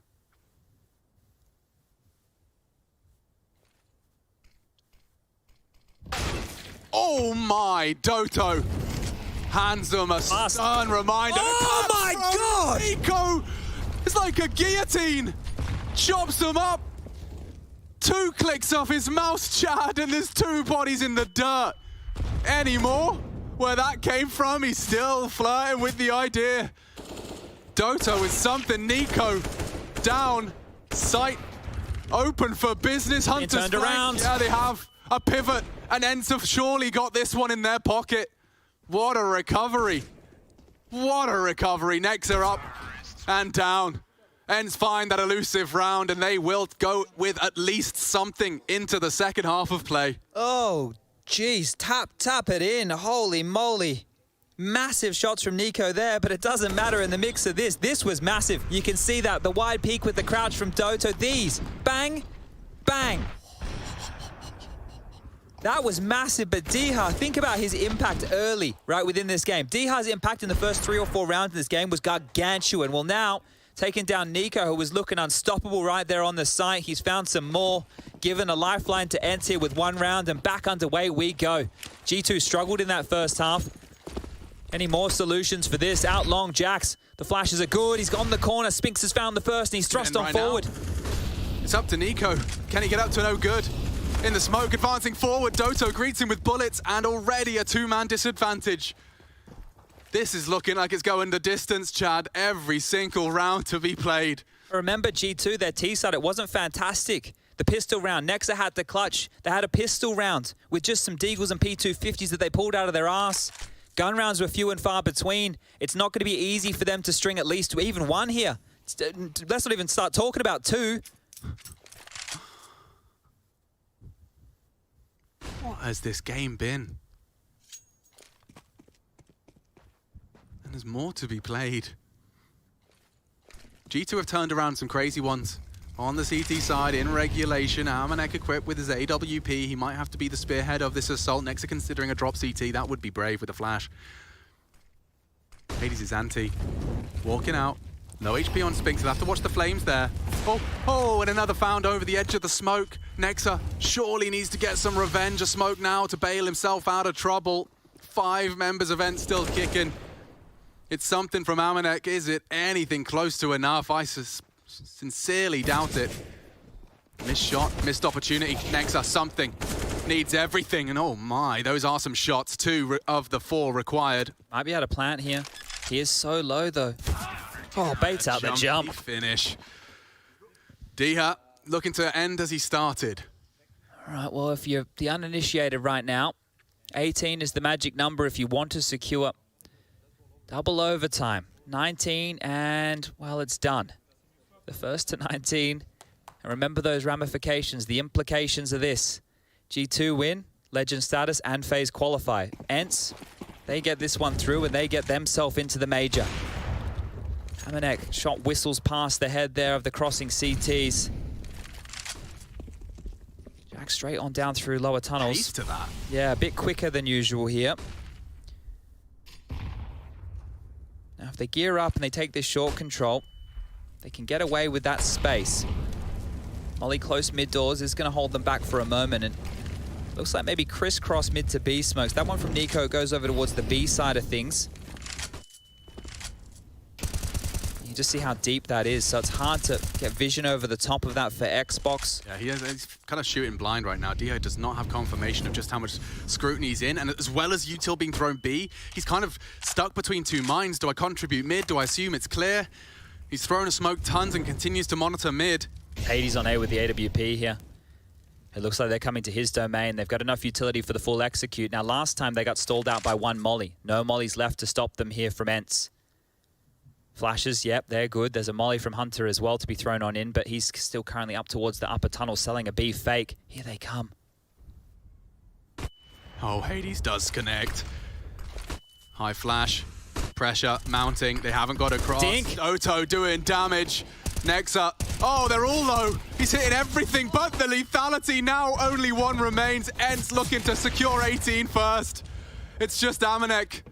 Oh my, Doto hands them a stern reminder. Oh my God! niko! It's like a guillotine. Chops them up. 2 clicks off his mouse, Chad, and there's 2 bodies in the dirt. Any more? Where that came from, he's still flirting with the idea. Doto is something. niko down. Sight open for business. Hunters turned around. Yeah, they have a pivot. And ENCE have surely got this one in their pocket. What a recovery. What a recovery. Necks are up and down. ENCE find that elusive round, and they will go with at least something into the second half of play. Oh, jeez. Tap it in. Holy moly. Massive shots from niko there, but it doesn't matter in the mix of this. This was massive. You can see that. The wide peak with the crouch from Doto. These. Bang. Bang. That was massive, but Diha, think about his impact early, right, within this game. Diha's impact in the first 3 or 4 rounds in this game was gargantuan. Well, now, taking down niko, who was looking unstoppable right there on the site. He's found some more, given a lifeline to ENCE here with 1 round, and back underway we go. G2 struggled in that first half. Any more solutions for this? Out long, jackz. The flashes are good. He's on the corner. Spinks has found the first, and he's thrust on forward. It's up to niko. Can he get up to no good? In the smoke, advancing forward, Doto greets him with bullets, and already a 2-man disadvantage. This is looking like it's going the distance, Chad. Every single round to be played. Remember G2, their T-side, it wasn't fantastic. The pistol round, Nexa had the clutch. They had a pistol round with just some Deagles and P250s that they pulled out of their arse. Gun rounds were few and far between. It's not going to be easy for them to string at least even 1 here. Let's not even start talking about 2. What has this game been? And there's more to be played. G2 have turned around some crazy ones. On the CT side, in regulation, Amanek equipped with his AWP. He might have to be the spearhead of this assault. Nexa considering a drop CT. That would be brave with a flash. Hades is anti. Walking out. No HP on Spinks. He'll have to watch the flames there. Oh, and another found over the edge of the smoke. Nexa surely needs to get some revenge. A smoke now to bail himself out of trouble. 5 members of ENCE still kicking. It's something from Amanek. Is it anything close to enough? I sincerely doubt it. Missed shot, missed opportunity. Nexa, something. Needs everything. And oh my, those are some shots. 2 of the 4 required. Might be able to plant here. He is so low though. Oh, baits out the jump. Finish. dhat looking to end as he started. All right, well, if you're the uninitiated right now, 18 is the magic number if you want to secure double overtime. 19 and, well, it's done. The first to 19. And remember those ramifications, the implications of this. G2 win, legend status, and phase qualify. ENCE, they get this one through and they get themselves into the major. Amanek shot whistles past the head there of the crossing CTs. Jack straight on down through lower tunnels. Pace to that. Yeah, a bit quicker than usual here. Now if they gear up and they take this short control, they can get away with that space. Molly close mid doors is going to hold them back for a moment, and looks like maybe crisscross mid to B smokes. That one from niko goes over towards the B side of things. You just see how deep that is, so it's hard to get vision over the top of that for Xbox. Yeah, he's kind of shooting blind right now. dhat does not have confirmation of just how much scrutiny he's in, and as well as util being thrown B, he's kind of stuck between 2 minds. Do I contribute mid? Do I assume it's clear? He's thrown a smoke tons and continues to monitor mid. Hades on A with the AWP here. It looks like they're coming to his domain. They've got enough utility for the full execute. Now, last time they got stalled out by 1 molly. No mollies left to stop them here from ENCE. Flashes, yep, they're good. There's a molly from Hunter as well to be thrown on in, but he's still currently up towards the upper tunnel selling a B fake. Here they come. Oh, Hades does connect. High flash. Pressure mounting. They haven't got across. Dink. Otto doing damage. Nexa. Oh, they're all low. He's hitting everything but the lethality. Now only 1 remains. ENCE looking to secure 18 first. It's just Amanek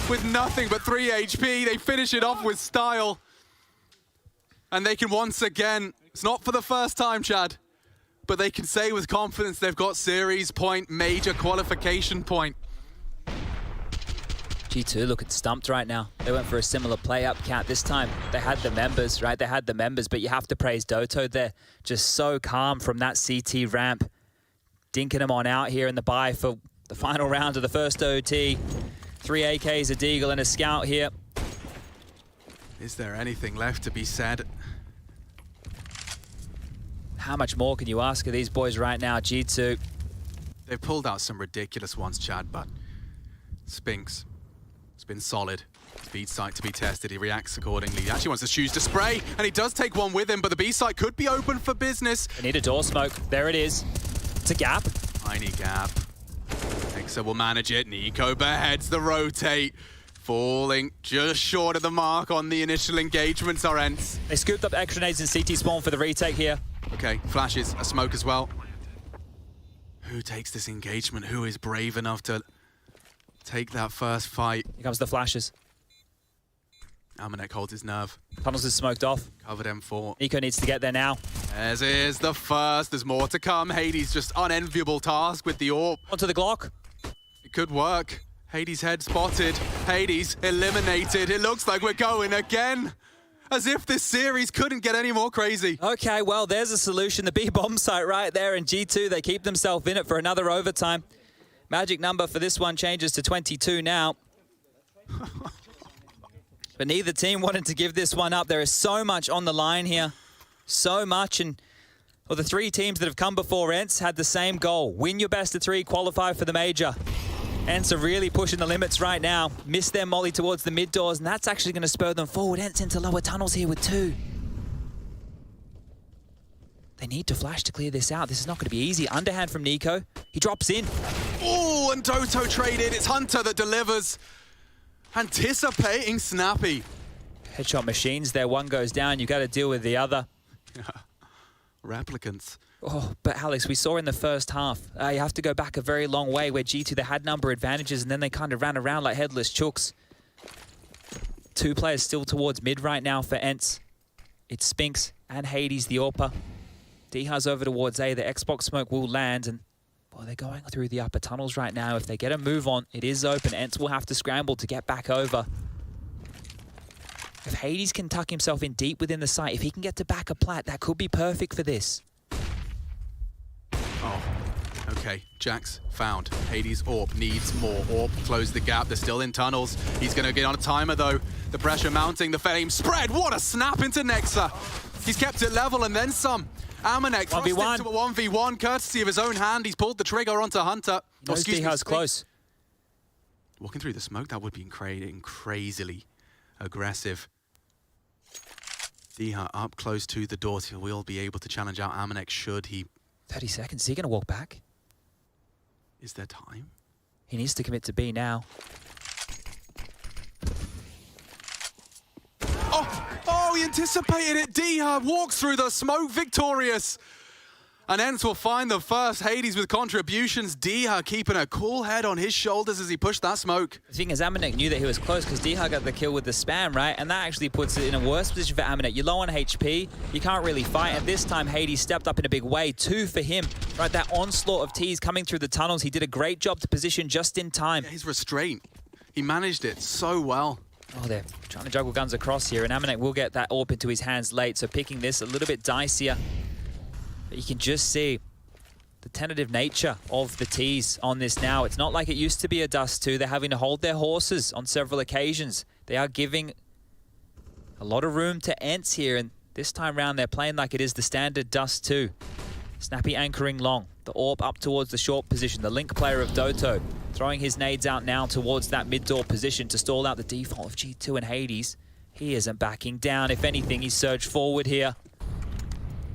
with nothing but 3 HP. They finish it off with style. And they can once again, it's not for the first time, Chad, but they can say with confidence they've got series point, major qualification point. G2 looking stumped right now. They went for a similar play up count. This time they had the members, right? They had the members, but you have to praise Doto there. Just so calm from that CT ramp. Dinking them on out here in the bye for the final round of the first OT. 3 AKs, a Deagle, and a Scout here. Is there anything left to be said? How much more can you ask of these boys right now, G2? They've pulled out some ridiculous ones, Chad, but Spinks, it's been solid. Speed sight to be tested, he reacts accordingly. He actually wants to choose to spray, and he does take one with him, but the B site could be open for business. They need a door smoke. There it is. It's a gap. Tiny gap. Nexa will manage it. niko beheads the rotate. Falling just short of the mark on the initial engagements are ENCE. They scooped up extra nades in CT spawn for the retake here. Okay, flashes, a smoke as well. Who takes this engagement? Who is brave enough to take that first fight? Here comes the flashes. Amanek holds his nerve. Tunnels is smoked off. Covered M4. niko needs to get there now. As is the first. There's more to come. Hades just unenviable task with the AWP. Onto the Glock. It could work. Hades head spotted. Hades eliminated. It looks like we're going again. As if this series couldn't get any more crazy. Okay, well, there's a solution. The B bomb site right there in G2. They keep themselves in it for another overtime. Magic number for this one changes to 22 now. But neither team wanted to give this one up. There is so much on the line here. So much. And well, the 3 teams that have come before ENCE had the same goal. Win your best of 3, qualify for the major. ENCE are really pushing the limits right now. Missed their molly towards the mid doors, and that's actually going to spur them forward. ENCE into lower tunnels here with 2. They need to flash to clear this out. This is not going to be easy. Underhand from niko. He drops in. Oh, and Doto traded. It's Hunter that delivers. Anticipating Snappy. Headshot machines there. One goes down. You got to deal with the other. Replicants. Oh, but Alex, we saw in the first half, you have to go back a very long way where G2, they had number advantages and then they kind of ran around like headless chooks. 2 players still towards mid right now for ENCE. It's Spinks and Hades, the AWPer. Diha's over towards A. The Xbox smoke will land and well, they're going through the upper tunnels right now. If they get a move on, it is open. ENCE will have to scramble to get back over. If Hades can tuck himself in deep within the site, if he can get to back a plat, that could be perfect for this. Oh, okay. jackz found. Hades AWP needs more. AWP close the gap. They're still in tunnels. He's going to get on a timer, though. The pressure mounting. The flame spread. What a snap into Nexa. He's kept it level and then some. Amanek thrust into a 1v1, courtesy of his own hand. He's pulled the trigger onto Hunter. Oh, excuse me, close. Walking through the smoke, that would be crazily aggressive. Diha up close to the door. He will be able to challenge out Amanek should he... 30 seconds. Is he going to walk back? Is there time? He needs to commit to B now. Oh, he anticipated it. Diha walks through the smoke victorious. And ENCE will find the first. Hades with contributions. Diha keeping a cool head on his shoulders as he pushed that smoke. The thing is, Amanek knew that he was close because Diha got the kill with the spam, right? And that actually puts it in a worse position for Amanek. You're low on HP, you can't really fight. And this time, Hades stepped up in a big way. 2 for him, right? That onslaught of T's coming through the tunnels. He did a great job to position just in time. Yeah, his restraint, he managed it so well. Oh, they're trying to juggle guns across here, and Amanek will get that AWP into his hands late, so picking this a little bit dicier. But you can just see the tentative nature of the T's on this now. It's not like it used to be a Dust 2. They're having to hold their horses on several occasions. They are giving a lot of room to ENCE here, and this time round they're playing like it is the standard Dust 2. Snappy anchoring long. The AWP up towards the short position. The link player of Doto throwing his nades out now towards that mid-door position to stall out the default of G2 and Hades. He isn't backing down. If anything, he's surged forward here.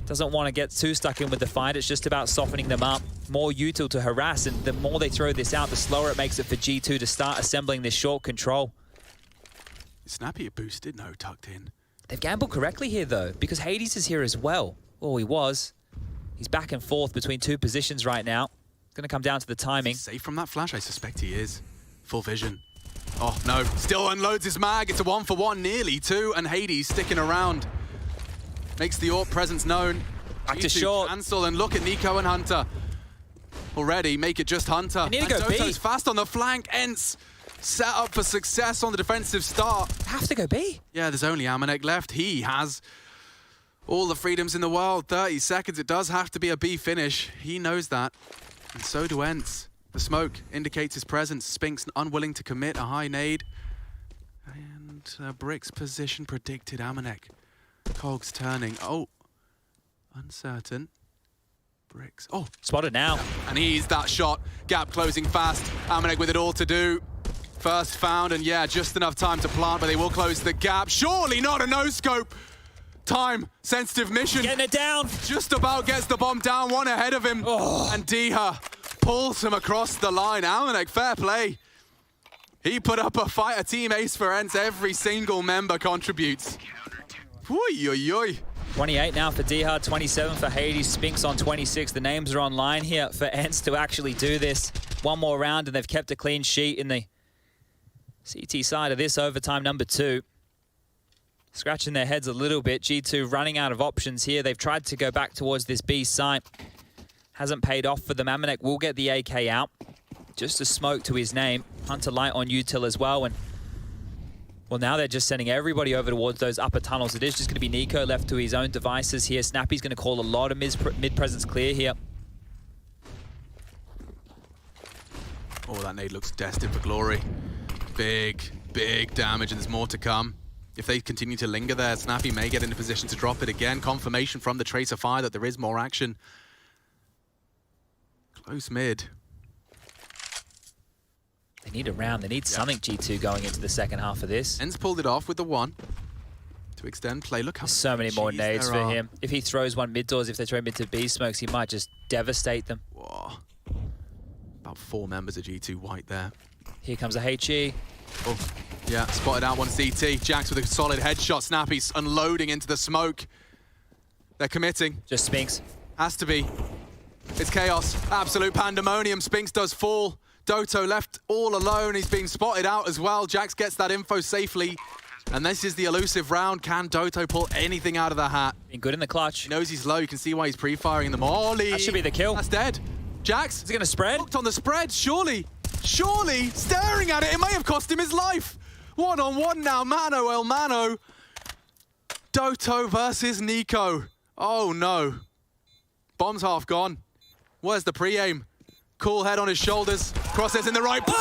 Doesn't want to get too stuck in with the fight. It's just about softening them up. More util to harass, and the more they throw this out, the slower it makes it for G2 to start assembling this short control. Snappy boosted, no, tucked in. They've gambled correctly here, though, because Hades is here as well. Well, he was. He's back and forth between 2 positions right now. It's going to come down to the timing. Safe from that flash? I suspect he is. Full vision. Oh, no. Still unloads his mag. It's a 1-for-1, nearly 2, and Hades sticking around. Makes the AWP presence known. Back to short. Cancel, and look at niko and Hunter. Already, make it just Hunter. They need to go Doto's B. fast on the flank. ENCE set up for success on the defensive start. Have to go B. Yeah, there's only Amanek left. He has all the freedoms in the world. 30 seconds. It does have to be a B finish. He knows that. And so do ENCE. The smoke indicates his presence. Spinks unwilling to commit a high nade. And Brick's position predicted Amanek. Cogs turning. Oh, uncertain. Bricks. Oh, spotted now. And he's that shot. Gap closing fast. Amanek with it all to do. First found, and yeah, just enough time to plant, but they will close the gap. Surely not a no-scope. Time, sensitive mission. Getting it down. Just about gets the bomb down, one ahead of him. Oh. And Diha pulls him across the line. Amanek, fair play. He put up a fight, a team ace for ENCE. Every single member contributes. Oy, oy, oy. 28 now for Diha, 27 for Hades, Spinks on 26. The names are online here for ENCE to actually do this. One more round and they've kept a clean sheet in the CT side of this overtime number 2. Scratching their heads a little bit. G2 running out of options here. They've tried to go back towards this B site. Hasn't paid off for them. Amanek will get the AK out. Just a smoke to his name. Hunter light on util as well. And well, now they're just sending everybody over towards those upper tunnels. It is just going to be niko left to his own devices here. Snappy's going to call a lot of mid-presence clear here. Oh, that nade looks destined for glory. Big, big damage, and there's more to come. If they continue to linger there, Snappy may get into position to drop it again. Confirmation from the Tracer Fire that there is more action. Close mid. They need a round. They need something, G2, going into the second half of this. ENCE pulled it off with the 1. to extend play. Look how so many more nades for there are. him. If he throws one mid doors, if they throw mid to B smokes, he might just devastate them. Whoa. About 4 members of G2 white there. Here comes a HE. Oh, yeah, spotted out one CT. jackz with a solid headshot. Snappy's unloading into the smoke. They're committing. Just Spinks. Has to be. It's chaos. Absolute pandemonium. Spinks does fall. Doto left all alone. He's being spotted out as well. jackz gets that info safely. And this is the elusive round. Can Doto pull anything out of the hat? Been good in the clutch. He knows he's low. You can see why he's pre-firing the molly. That should be the kill. That's dead. jackz. Is he going to spread? Hooked on the spread, surely. Surely. Staring at it. It may have cost him his life. 1-on-1 now. Mano el mano. Doto versus niko. Oh, no. Bomb's half gone. Where's the pre-aim? Cool head on his shoulders. Crosshairs in the right place.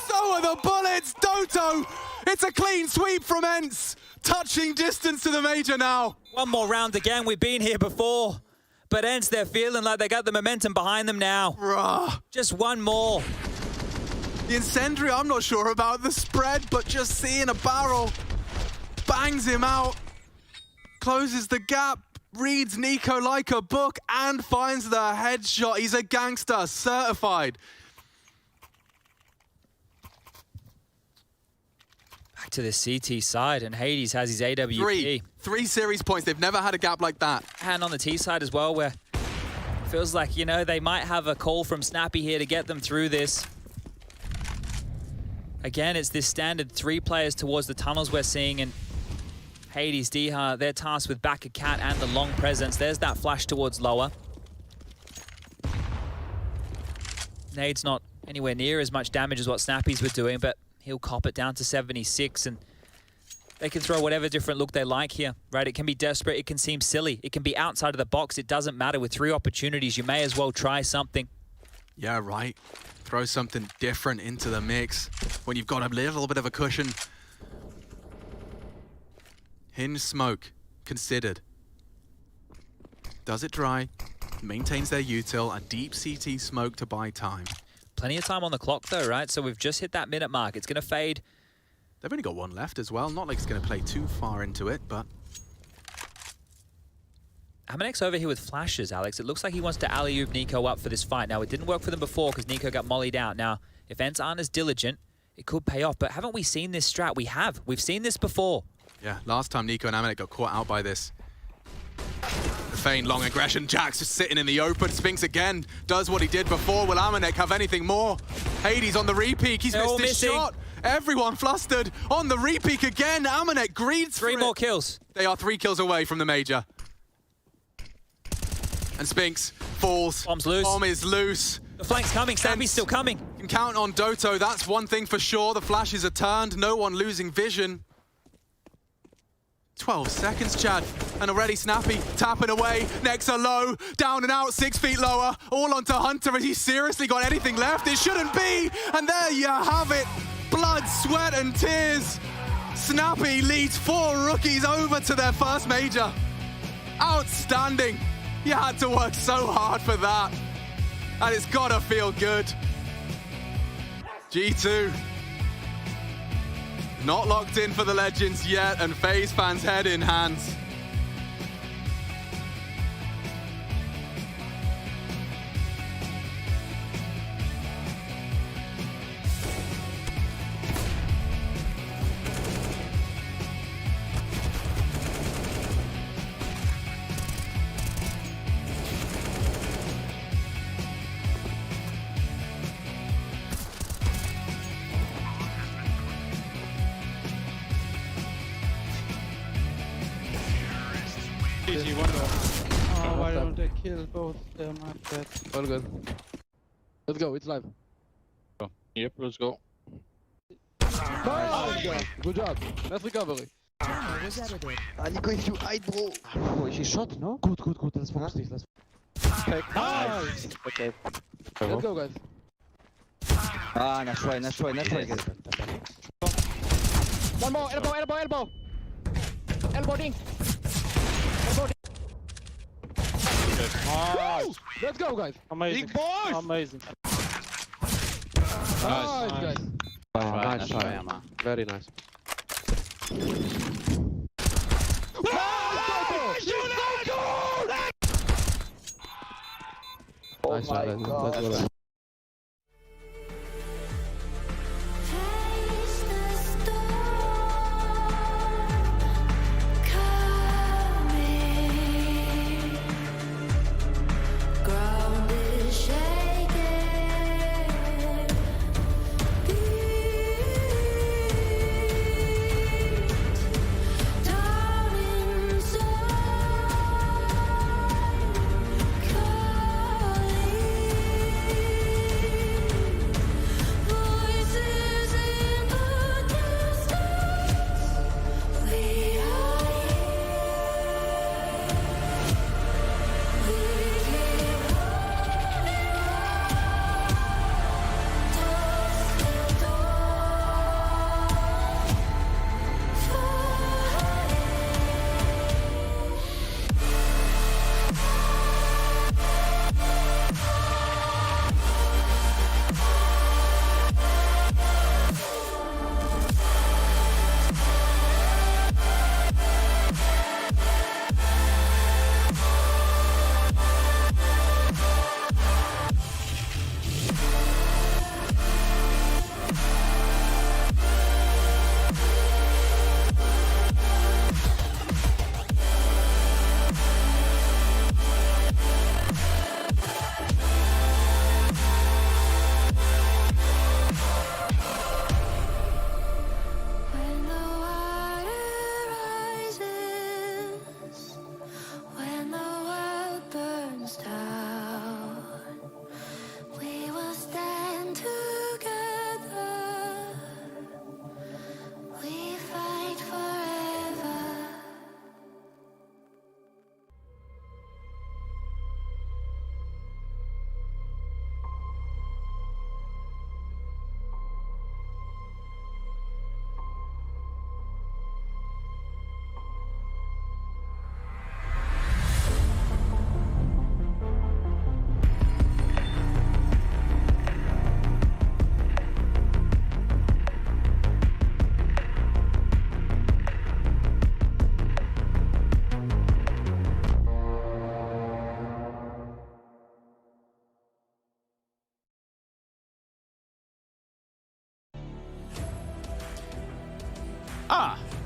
So are the bullets. Doto. It's a clean sweep from ENCE. Touching distance to the major now. One more round again. We've been here before. But ENCE, they're feeling like they got the momentum behind them now. Bruh. Just one more. The incendiary, I'm not sure about the spread, but just seeing a barrel bangs him out. Closes the gap. Reads niko like a book and finds the headshot. He's a gangster, certified. Back to the CT side, and Hades has his AWP. Three series points. They've never had a gap like that. And on the T side as well, where it feels like, you know, they might have a call from Snappy here to get them through this. Again, it's this standard 3 players towards the tunnels we're seeing, and Hades, Diha, they're tasked with back a cat and the long presence. There's that flash towards lower. Nade's not anywhere near as much damage as what Snappy's were doing, but he'll cop it down to 76, and they can throw whatever different look they like here, right? It can be desperate, it can seem silly, it can be outside of the box, it doesn't matter. With 3 opportunities, you may as well try something. Yeah, right. Throw something different into the mix when you've got a little bit of a cushion. Hinge smoke, considered. Does it dry, maintains their util, a deep CT smoke to buy time. Plenty of time on the clock though, right? So we've just hit that minute mark. It's going to fade. They've only got 1 left as well. Not like it's going to play too far into it, but... Amanex over here with flashes, Alex. It looks like he wants to alley-oop niko up for this fight. Now, it didn't work for them before because niko got mollied out. Now, if ENCE aren't as diligent, it could pay off. But haven't we seen this strat? We have. We've seen this before. Yeah, last time niko and Amanex got caught out by this. The feigned long aggression. jackz just sitting in the open. Spinks again. Does what he did before. Will Amanex have anything more? Hades on the repeat. He's missed his shot. Everyone flustered. On the repeat again. Amanex greeds for 3 more kills. They are 3 kills away from the major. And Spinks falls. Bomb's loose. Bomb is loose. The flank's coming. Snappy's still coming. You can count on Doto. That's one thing for sure. The flashes are turned. No one losing vision. 12 seconds, Chad. And already Snappy tapping away. Necks are low. Down and out. 6 feet lower. All onto Hunter. Has he seriously got anything left? It shouldn't be. And there you have it. Blood, sweat, and tears. Snappy leads 4 rookies over to their first major. Outstanding. You had to work so hard for that. And it's gotta feel good. G2. Not locked in for the Legends yet, and FaZe fans head in hands. Oh, why don't they kill both them like that? All good. Let's go, it's live. Yep, let's go. Nice. Good job. Nice recovery. Niko, if you hide, bro. Oh, he shot, no? Good. Let's focus this. Let's Nice. Okay. Let's go, guys. Nice try. One more. Elbow. Elbow ding. Nice. Let's go, guys. Amazing. Big boys. Amazing. Nice, guys. Nice try, Emma. Very nice. Nice one, let's go.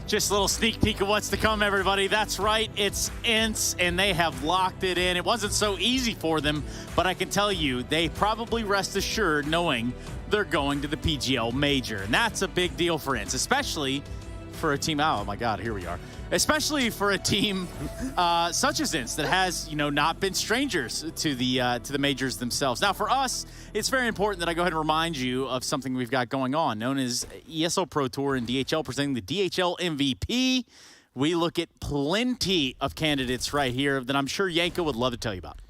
Just a little sneak peek of what's to come, everybody. That's right, it's ENCE, and they have locked it in. It wasn't so easy for them, but I can tell you, they probably rest assured knowing they're going to the PGL Major. And that's a big deal for ENCE, especially for a team, oh my God, here we are. Especially for a team such as ENCE that has, not been strangers to the majors themselves. Now, for us, it's very important that I go ahead and remind you of something we've got going on, known as ESL Pro Tour and DHL, presenting the DHL MVP. We look at plenty of candidates right here that I'm sure Yanko would love to tell you about.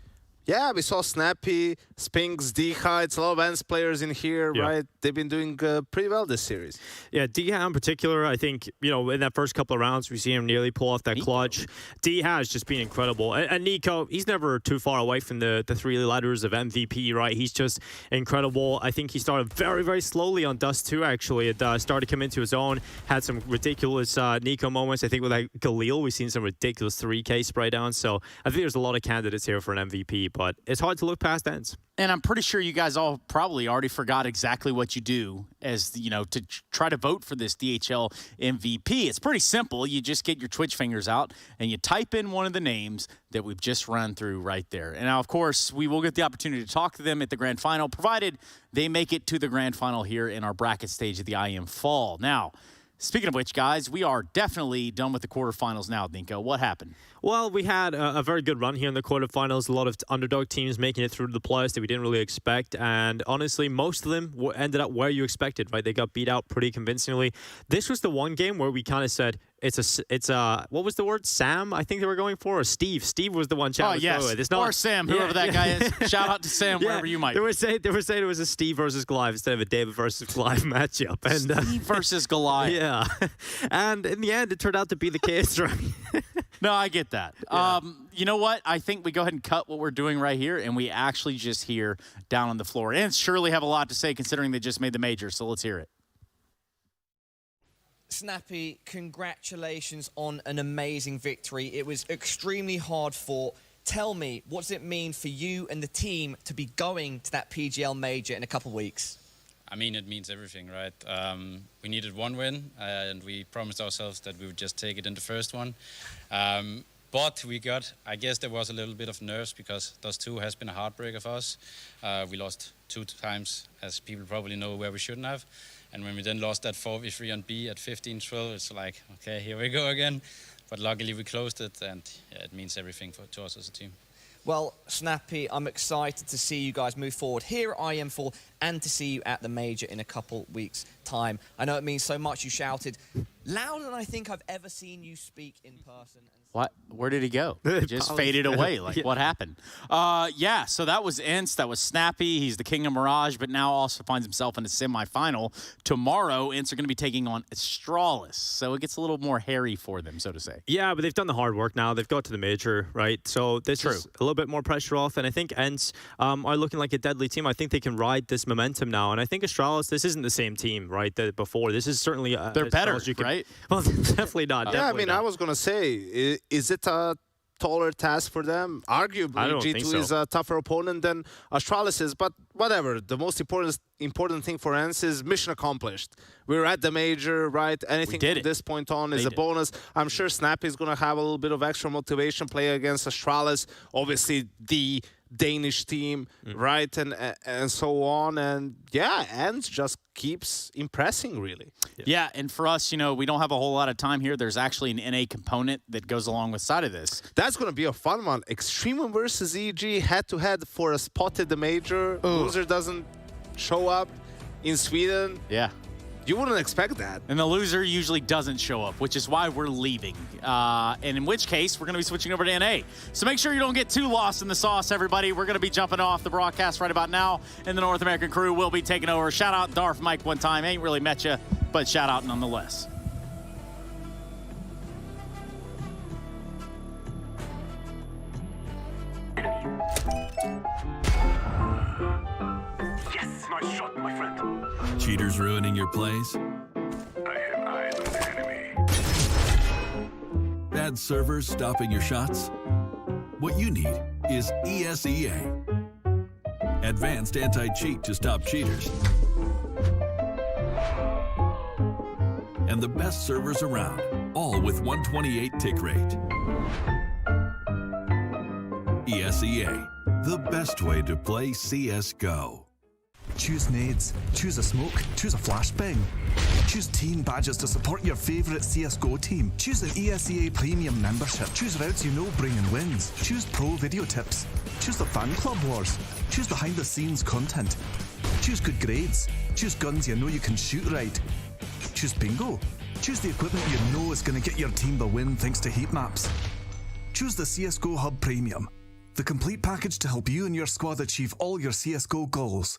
Yeah, we saw Snappy, Spinks, Diha. It's a lot of ENCE players in here, right? They've been doing pretty well this series. Yeah, Diha in particular, I think, in that first couple of rounds, we see him nearly pull off that clutch. Diha has just been incredible. And niko, he's never too far away from the three letters of MVP, right? He's just incredible. I think he started very, very slowly on Dust 2, actually. It started to come into his own, had some ridiculous niko moments. I think with like Galil, we've seen some ridiculous 3K spray down. So I think there's a lot of candidates here for an MVP. But it's hard to look past ENCE. And I'm pretty sure you guys all probably already forgot exactly what you do as, to try to vote for this DHL MVP. It's pretty simple. You just get your Twitch fingers out and you type in one of the names that we've just run through right there. And now, of course, we will get the opportunity to talk to them at the grand final, provided they make it to the grand final here in our bracket stage of the IEM Fall. Now, speaking of which, guys, we are definitely done with the quarterfinals now, Niko. What happened? Well, we had a very good run here in the quarterfinals. A lot of underdog teams making it through to the playoffs that we didn't really expect. And honestly, most of them ended up where you expected, right? They got beat out pretty convincingly. This was the one game where we kind of said, it's a what was the word? Sam, I think they were going for, or Steve. Steve was the one shouting. Oh, yes. It's not, or Sam, whoever that guy is. Shout out to Sam, wherever you might be. They were saying it was a Steve versus Goliath instead of a David versus Goliath matchup. And, Steve versus Goliath. Yeah. And in the end, it turned out to be the case, right? No, I get that. Yeah. You know what? I think we go ahead and cut what we're doing right here, and we actually just hear down on the floor. And surely have a lot to say considering they just made the major, so let's hear it. Snappy, congratulations on an amazing victory. It was extremely hard fought. Tell me, what does it mean for you and the team to be going to that PGL major in a couple of weeks? I mean, it means everything, right? We needed one win, and we promised ourselves that we would just take it in the first one. But we got, I guess there was a little bit of nerves because those two has been a heartbreak of us. We lost 2 times, as people probably know, where we shouldn't have. And when we then lost that 4v3 on B at 15-12, it's like, okay, here we go again. But luckily we closed it, and yeah, it means everything to us as a team. Well, Snappy, I'm excited to see you guys move forward here at IEM Fall and to see you at the major in a couple weeks' time. I know it means so much. You shouted louder than I think I've ever seen you speak in person. What? Where did he go? He just faded away. Like, what happened? Yeah, so that was ENCE. That was Snappy. He's the king of Mirage, but now also finds himself in a semifinal. Tomorrow, ENCE are going to be taking on Astralis. So it gets a little more hairy for them, so to say. Yeah, but they've done the hard work now. They've got to the major, right? So this is a little bit more pressure off. And I think ENCE are looking like a deadly team. I think they can ride this momentum now. And I think Astralis, this isn't the same team, right, that before. This is certainly... They're better, right? Well, definitely not. Yeah, I mean, I was going to say, is it a taller task for them? Arguably, G2 is a tougher opponent than Astralis is, but whatever. The most important thing for ENCE is mission accomplished. We're at the major, right? Anything from this point on is a bonus. I'm sure Snappy is going to have a little bit of extra motivation playing against Astralis. Obviously, the Danish team, right? And so on. And yeah, ENCE just keeps impressing, really. Yeah, and for us, you know, we don't have a whole lot of time here. There's actually an NA component that goes along with side of this. That's going to be a fun one. Extreme versus EG, head-to-head for a spot at the major. Loser doesn't show up in Sweden. Yeah. You wouldn't expect that. And the loser usually doesn't show up, which is why we're leaving. And in which case, we're going to be switching over to NA. So make sure you don't get too lost in the sauce, everybody. We're going to be jumping off the broadcast right about now, and the North American crew will be taking over. Shout out Darth Mike one time. Ain't really met you, but shout out nonetheless. Yes, nice shot, my friend. Cheaters ruining your plays? I have eyes on the enemy. Bad servers stopping your shots? What you need is ESEA. Advanced anti-cheat to stop cheaters. And the best servers around, all with 128 tick rate. ESEA, the best way to play CSGO. Choose nades, choose a smoke, choose a flashbang. Choose team badges to support your favourite CSGO team. Choose an ESEA Premium membership. Choose routes you know bring in wins. Choose pro video tips. Choose the fan club wars. Choose behind the scenes content. Choose good grades. Choose guns you know you can shoot right. Choose bingo. Choose the equipment you know is going to get your team the win thanks to heat maps. Choose the CSGO Hub Premium, the complete package to help you and your squad achieve all your CSGO goals.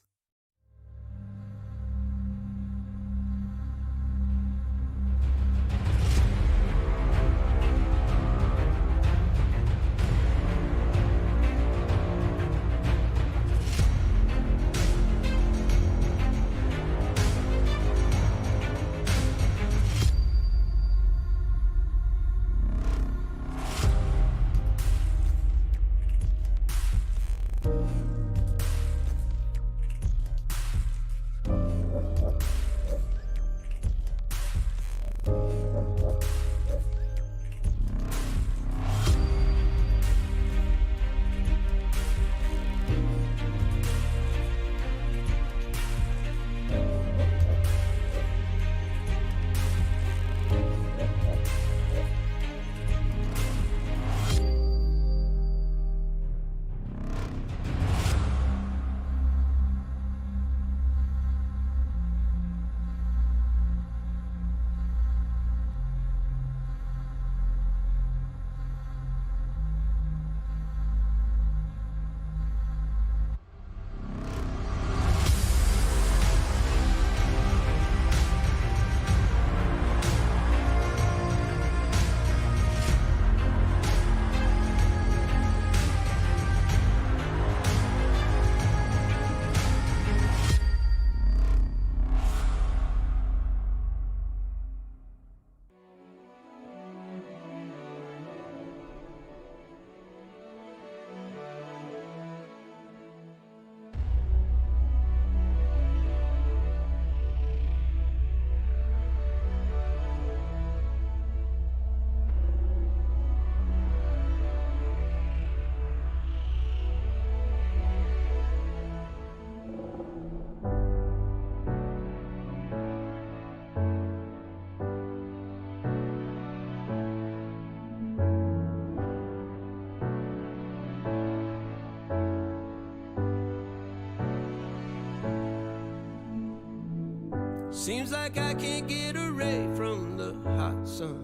Seems like I can't get away from the hot sun.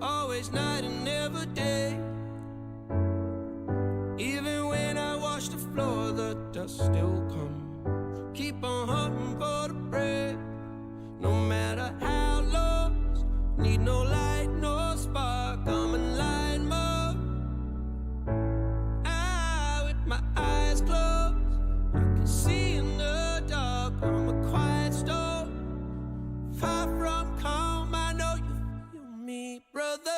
Always night and never day. Even when I wash the floor, the dust still comes. Keep on hunting for the bread. No matter how lost, need no light, no spark. I'm in line mode. With my eyes closed, I can see in the dark. I'm a quiet storm, far from calm. I know you feel me, brother.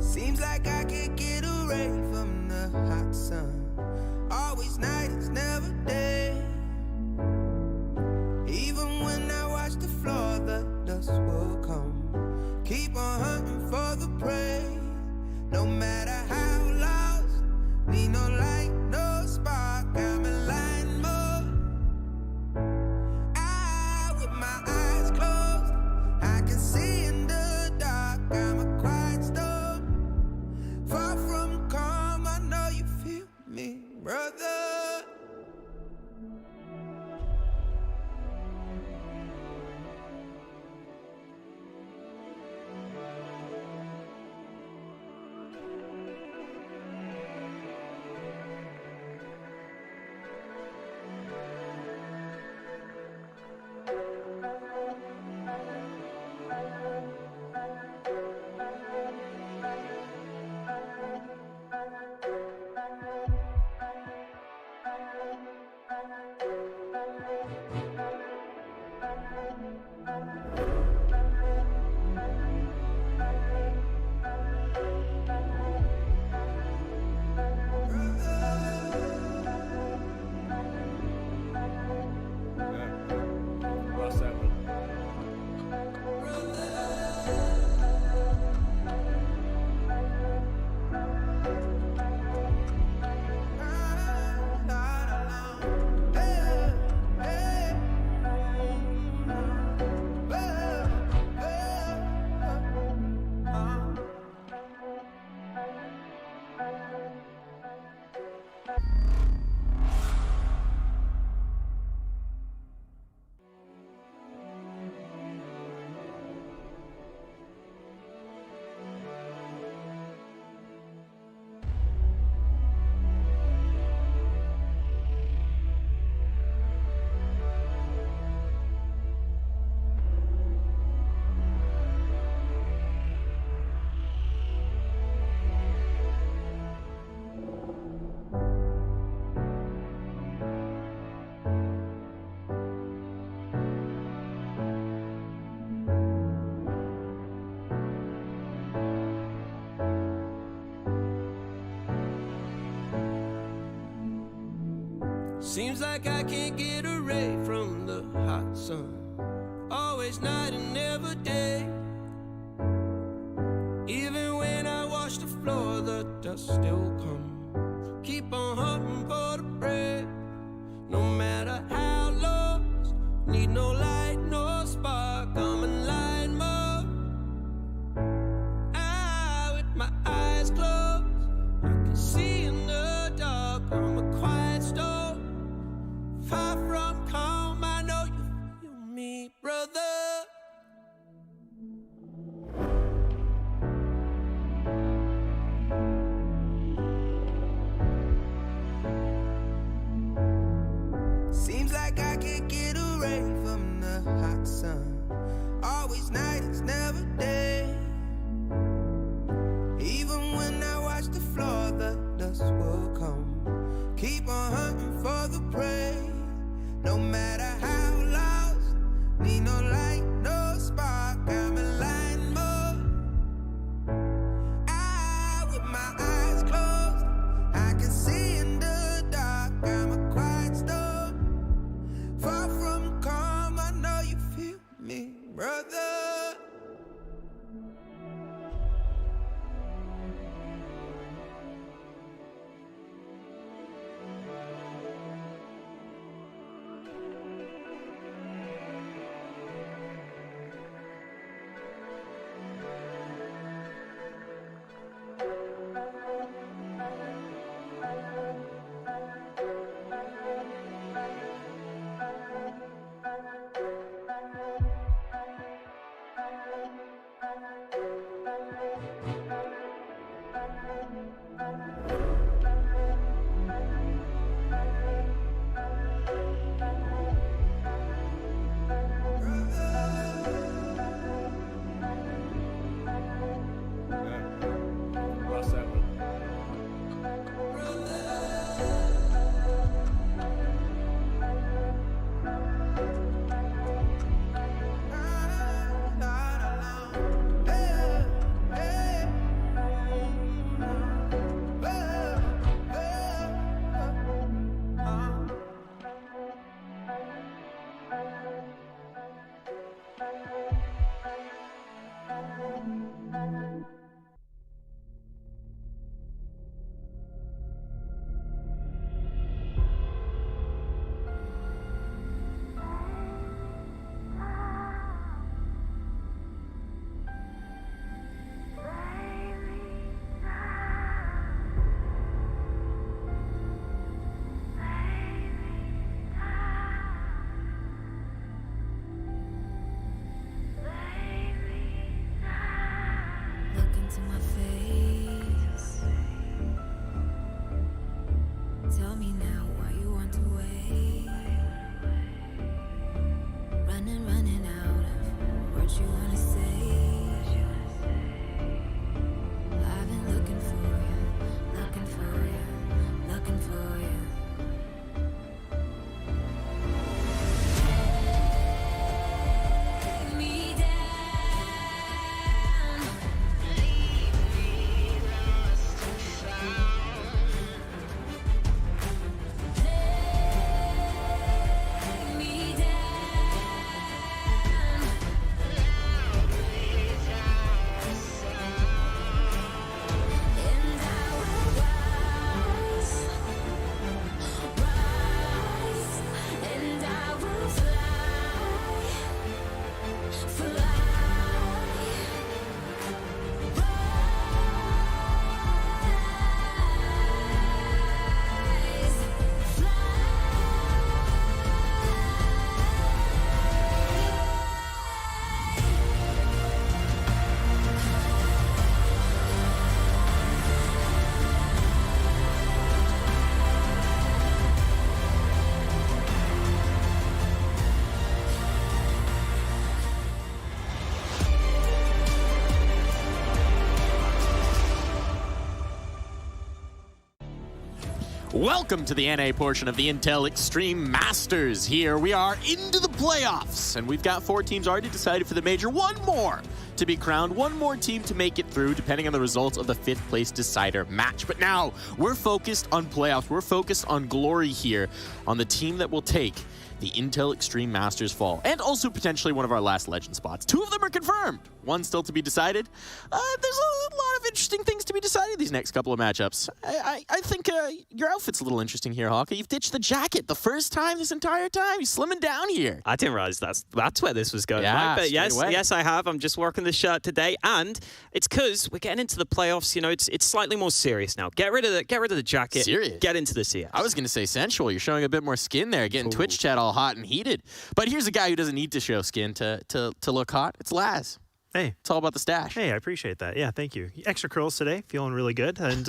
Seems like I can't get away from the hot sun. Always night, it's never day. Even when I watch the floor, the dust will come. Keep on hunting for the prey. No matter how lost, need no light, no spark. I'm in line mode. With my eyes closed, I can see in the dark. I'm a quiet storm, far from calm. I know you feel me, brother. Seems like I can't get away from the hot sun. Always night and never day. Even when I wash the floor, the dust still comes. Keep on hunting for the bread. No matter how lost, need no light, no spark. I'm in line mode. With my eyes closed, I can see in the dark. I'm a quiet storm, far from calm. I know you feel me, brother. Seems like I can't get away from the hot sun. Always night, it's never day. Even when I watch the floor, the dust will come. Keep on hunting for the prey. No matter how lost, need no light, no spark. I'm in line mode. With my eyes closed, I can see in the dark. I'm a quiet storm, far from calm. I know you feel me, brother. Welcome to the NA portion of the Intel Extreme Masters. Here we are into the playoffs, and we've got 4 teams already decided for the major. 1 more to be crowned, 1 more team to make it through, depending on the results of the 5th place decider match. But now we're focused on playoffs. We're focused on glory here, on the team that will take the Intel Extreme Masters Fall, and also potentially one of our last legend spots. 2 of them are confirmed. 1 still to be decided. There's a lot of interesting things to be decided these next couple of matchups. I think your outfit's a little interesting here, Hawker. You've ditched the jacket the first time this entire time. You're slimming down here. I didn't realize that's where this was going. Yeah, right? But away. yes, I have. I'm just working the shirt today, and it's because we're getting into the playoffs. You know, it's slightly more serious now. Get rid of the jacket. Serious. Get into the CS. I was going to say sensual. You're showing a bit more skin there, getting Twitch chat all hot and heated. But here's a guy who doesn't need to show skin to look hot. It's Laz. Hey. It's all about the stash. Hey, I appreciate that. Yeah, thank you. Extra curls today. Feeling really good. And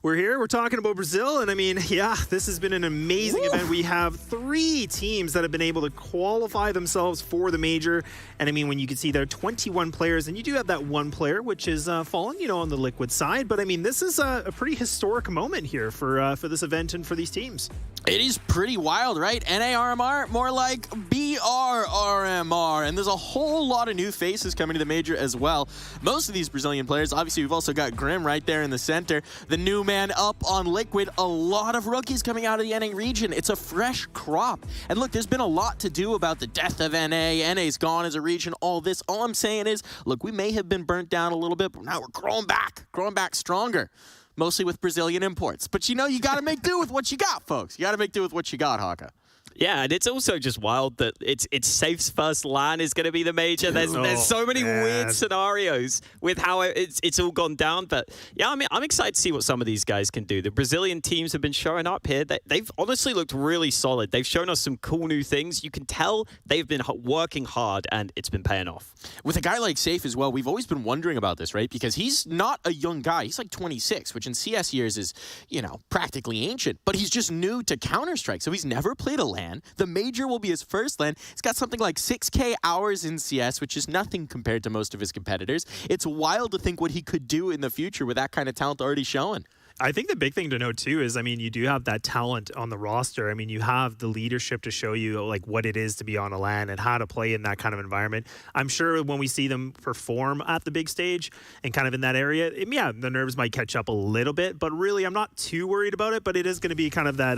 we're here. We're talking about Brazil. And I mean, yeah, this has been an amazing event. We have 3 teams that have been able to qualify themselves for the major. And I mean, when you can see there are 21 players, and you do have that 1 player, which is fallen, you know, on the Liquid side. But I mean, this is a pretty historic moment here for this event and for these teams. It is pretty wild, right? NARMR, more like BRRMR. And there's a whole lot of new faces coming to the major as well. Most of these Brazilian players, obviously we've also got Grim right there in the center. The new man up on Liquid. A lot of rookies coming out of the NA region. It's a fresh crop. And look, there's been a lot to do about the death of NA. NA's gone as a region, all this. All I'm saying is, look, we may have been burnt down a little bit, but now we're growing back stronger. Mostly with Brazilian imports. But you know, you got to make do with what you got, folks. You got to make do with what you got, Haka. Yeah, and it's also just wild that it's Safe's first LAN is going to be the major. There's so many weird scenarios with how it's all gone down. But yeah, I mean, I'm excited to see what some of these guys can do. The Brazilian teams have been showing up here. They've honestly looked really solid. They've shown us some cool new things. You can tell they've been working hard, and it's been paying off. With a guy like Safe as well, we've always been wondering about this, right? Because he's not a young guy. He's like 26, which in CS years is, you know, practically ancient. But he's just new to Counter-Strike, so he's never played a LAN. The major will be his first LAN. He's got something like 6K hours in CS, which is nothing compared to most of his competitors. It's wild to think what he could do in the future with that kind of talent already showing. I think the big thing to note too is, I mean, you do have that talent on the roster. I mean, you have the leadership to show you like what it is to be on a LAN and how to play in that kind of environment. I'm sure when we see them perform at the big stage and kind of in that area, yeah, the nerves might catch up a little bit, but really I'm not too worried about it. But it is going to be kind of that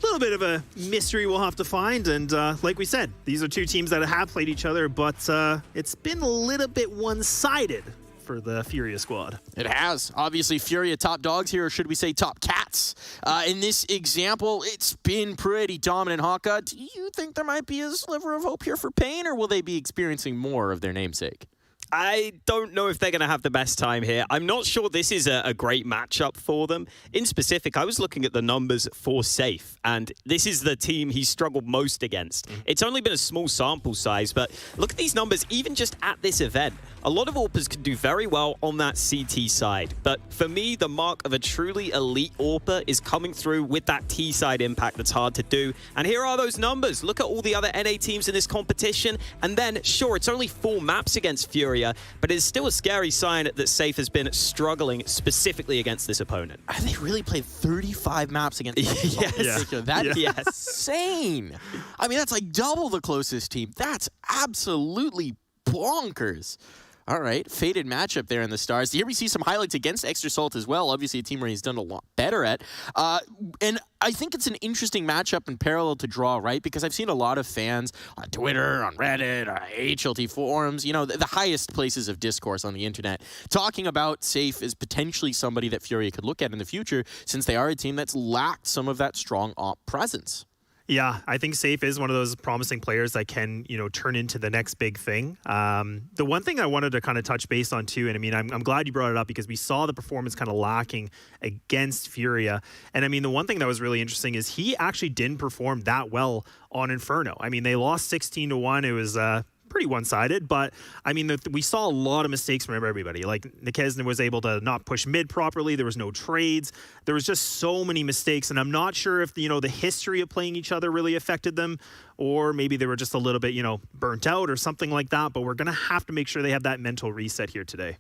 little bit of a mystery we'll have to find. And like we said, these are 2 teams that have played each other, but it's been a little bit one-sided for the Furia squad. It has. Obviously, Furia top dogs here, or should we say top cats. In this example, it's been pretty dominant. Hawka, do you think there might be a sliver of hope here for Pain, or will they be experiencing more of their namesake? I don't know if they're going to have the best time here. I'm not sure this is a great matchup for them. In specific, I was looking at the numbers for Safe, and this is the team he's struggled most against. It's only been a small sample size, but look at these numbers, even just at this event. A lot of AWPers can do very well on that CT side, but for me, the mark of a truly elite AWPer is coming through with that T side impact that's hard to do. And here are those numbers. Look at all the other NA teams in this competition, and then, sure, it's only 4 maps against Furia, but it's still a scary sign that Safe has been struggling specifically against this opponent. And they really played 35 maps against Yes. That's insane. I mean, that's like double the closest team. That's absolutely bonkers. All right, faded matchup there in the Stars. Here we see some highlights against Extra Salt as well. Obviously a team where he's done a lot better at. And I think it's an interesting matchup in parallel to draw, right? Because I've seen a lot of fans on Twitter, on Reddit, HLT forums, you know, the highest places of discourse on the internet, talking about Safe as potentially somebody that Furia could look at in the future, since they are a team that's lacked some of that strong op presence. Yeah, I think Safe is one of those promising players that can, you know, turn into the next big thing. The one thing I wanted to kind of touch base on too, and I mean, I'm glad you brought it up because we saw the performance kind of lacking against Furia. And I mean, the one thing that was really interesting is he actually didn't perform that well on Inferno. I mean, they lost 16-1. It was pretty one-sided, but I mean, we saw a lot of mistakes from everybody. Like Nikesna was able to not push mid properly. There was no trades. There was just so many mistakes, and I'm not sure if, you know, the history of playing each other really affected them, or maybe they were just a little bit, you know, burnt out or something like that. But we're gonna have to make sure they have that mental reset here today.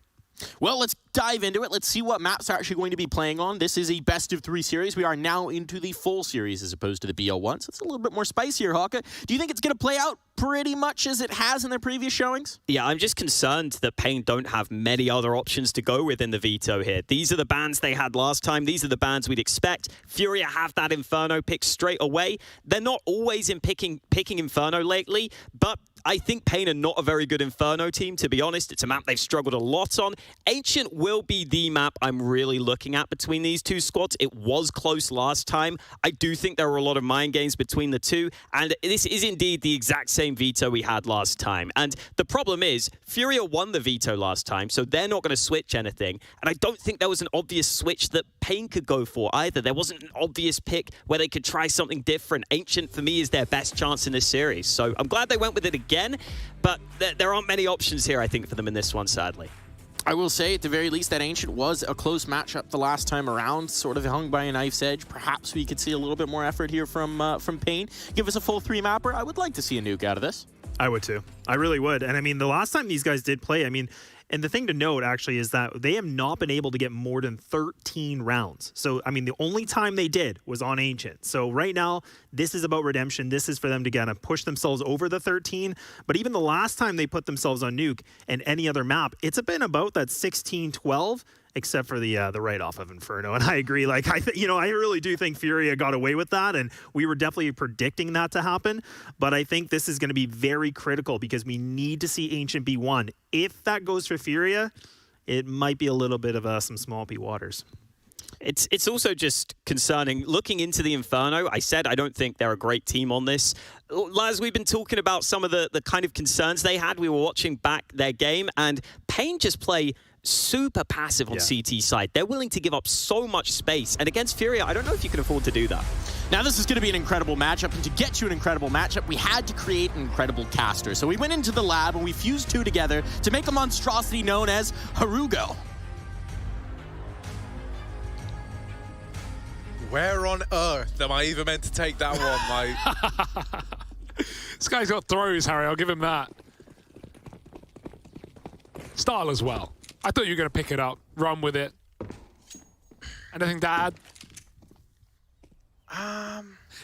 Well, let's dive into it. Let's see what maps are actually going to be playing on. This is a best-of-3 series. We are now into the full series as opposed to the BL1, so it's a little bit more spicier, Hawka. Do you think it's going to play out pretty much as it has in their previous showings? Yeah, I'm just concerned that Pain don't have many other options to go with in the veto here. These are the bans they had last time. These are the bans we'd expect. Furia have that Inferno pick straight away. They're not always in picking Inferno lately, but I think Pain are not a very good Inferno team, to be honest. It's a map they've struggled a lot on. Ancient will be the map I'm really looking at between these two squads. It was close last time. I do think there were a lot of mind games between the two, and this is indeed the exact same veto we had last time. And the problem is, Furia won the veto last time, so they're not going to switch anything. And I don't think there was an obvious switch that Pain could go for either. There wasn't an obvious pick where they could try something different. Ancient, for me, is their best chance in this series. So I'm glad they went with it again, but there aren't many options here, I think, for them in this one, sadly. I will say, at the very least, that Ancient was a close matchup the last time around, sort of hung by a knife's edge. Perhaps we could see a little bit more effort here from Pain. Give us a full 3-mapper. I would like to see a nuke out of this. I would too. I really would. And I mean, the last time these guys did play, I mean, and the thing to note, actually, is that they have not been able to get more than 13 rounds. So, I mean, the only time they did was on Ancient. So right now, this is about redemption. This is for them to kind of push themselves over the 13. But even the last time they put themselves on Nuke and any other map, it's been about that 16-12, except for the write-off of Inferno. And I agree. Like, I really do think Furia got away with that, and we were definitely predicting that to happen. But I think this is going to be very critical because we need to see Ancient be won. If that goes for Furia, it might be a little bit of some swampy waters. It's also just concerning. Looking into the Inferno, I said I don't think they're a great team on this. Laz, we've been talking about some of the kind of concerns they had. We were watching back their game, and Pain just play super passive on CT side. They're willing to give up so much space. And against Furia, I don't know if you can afford to do that. Now, this is going to be an incredible matchup, and to get to an incredible matchup, we had to create an incredible caster. So we went into the lab, and we fused two together to make a monstrosity known as Harugo. Where on earth am I even meant to take that one, mate? This guy's got throws, Harry. I'll give him that. Style as well. I thought you were going to pick it up, run with it. Anything to add?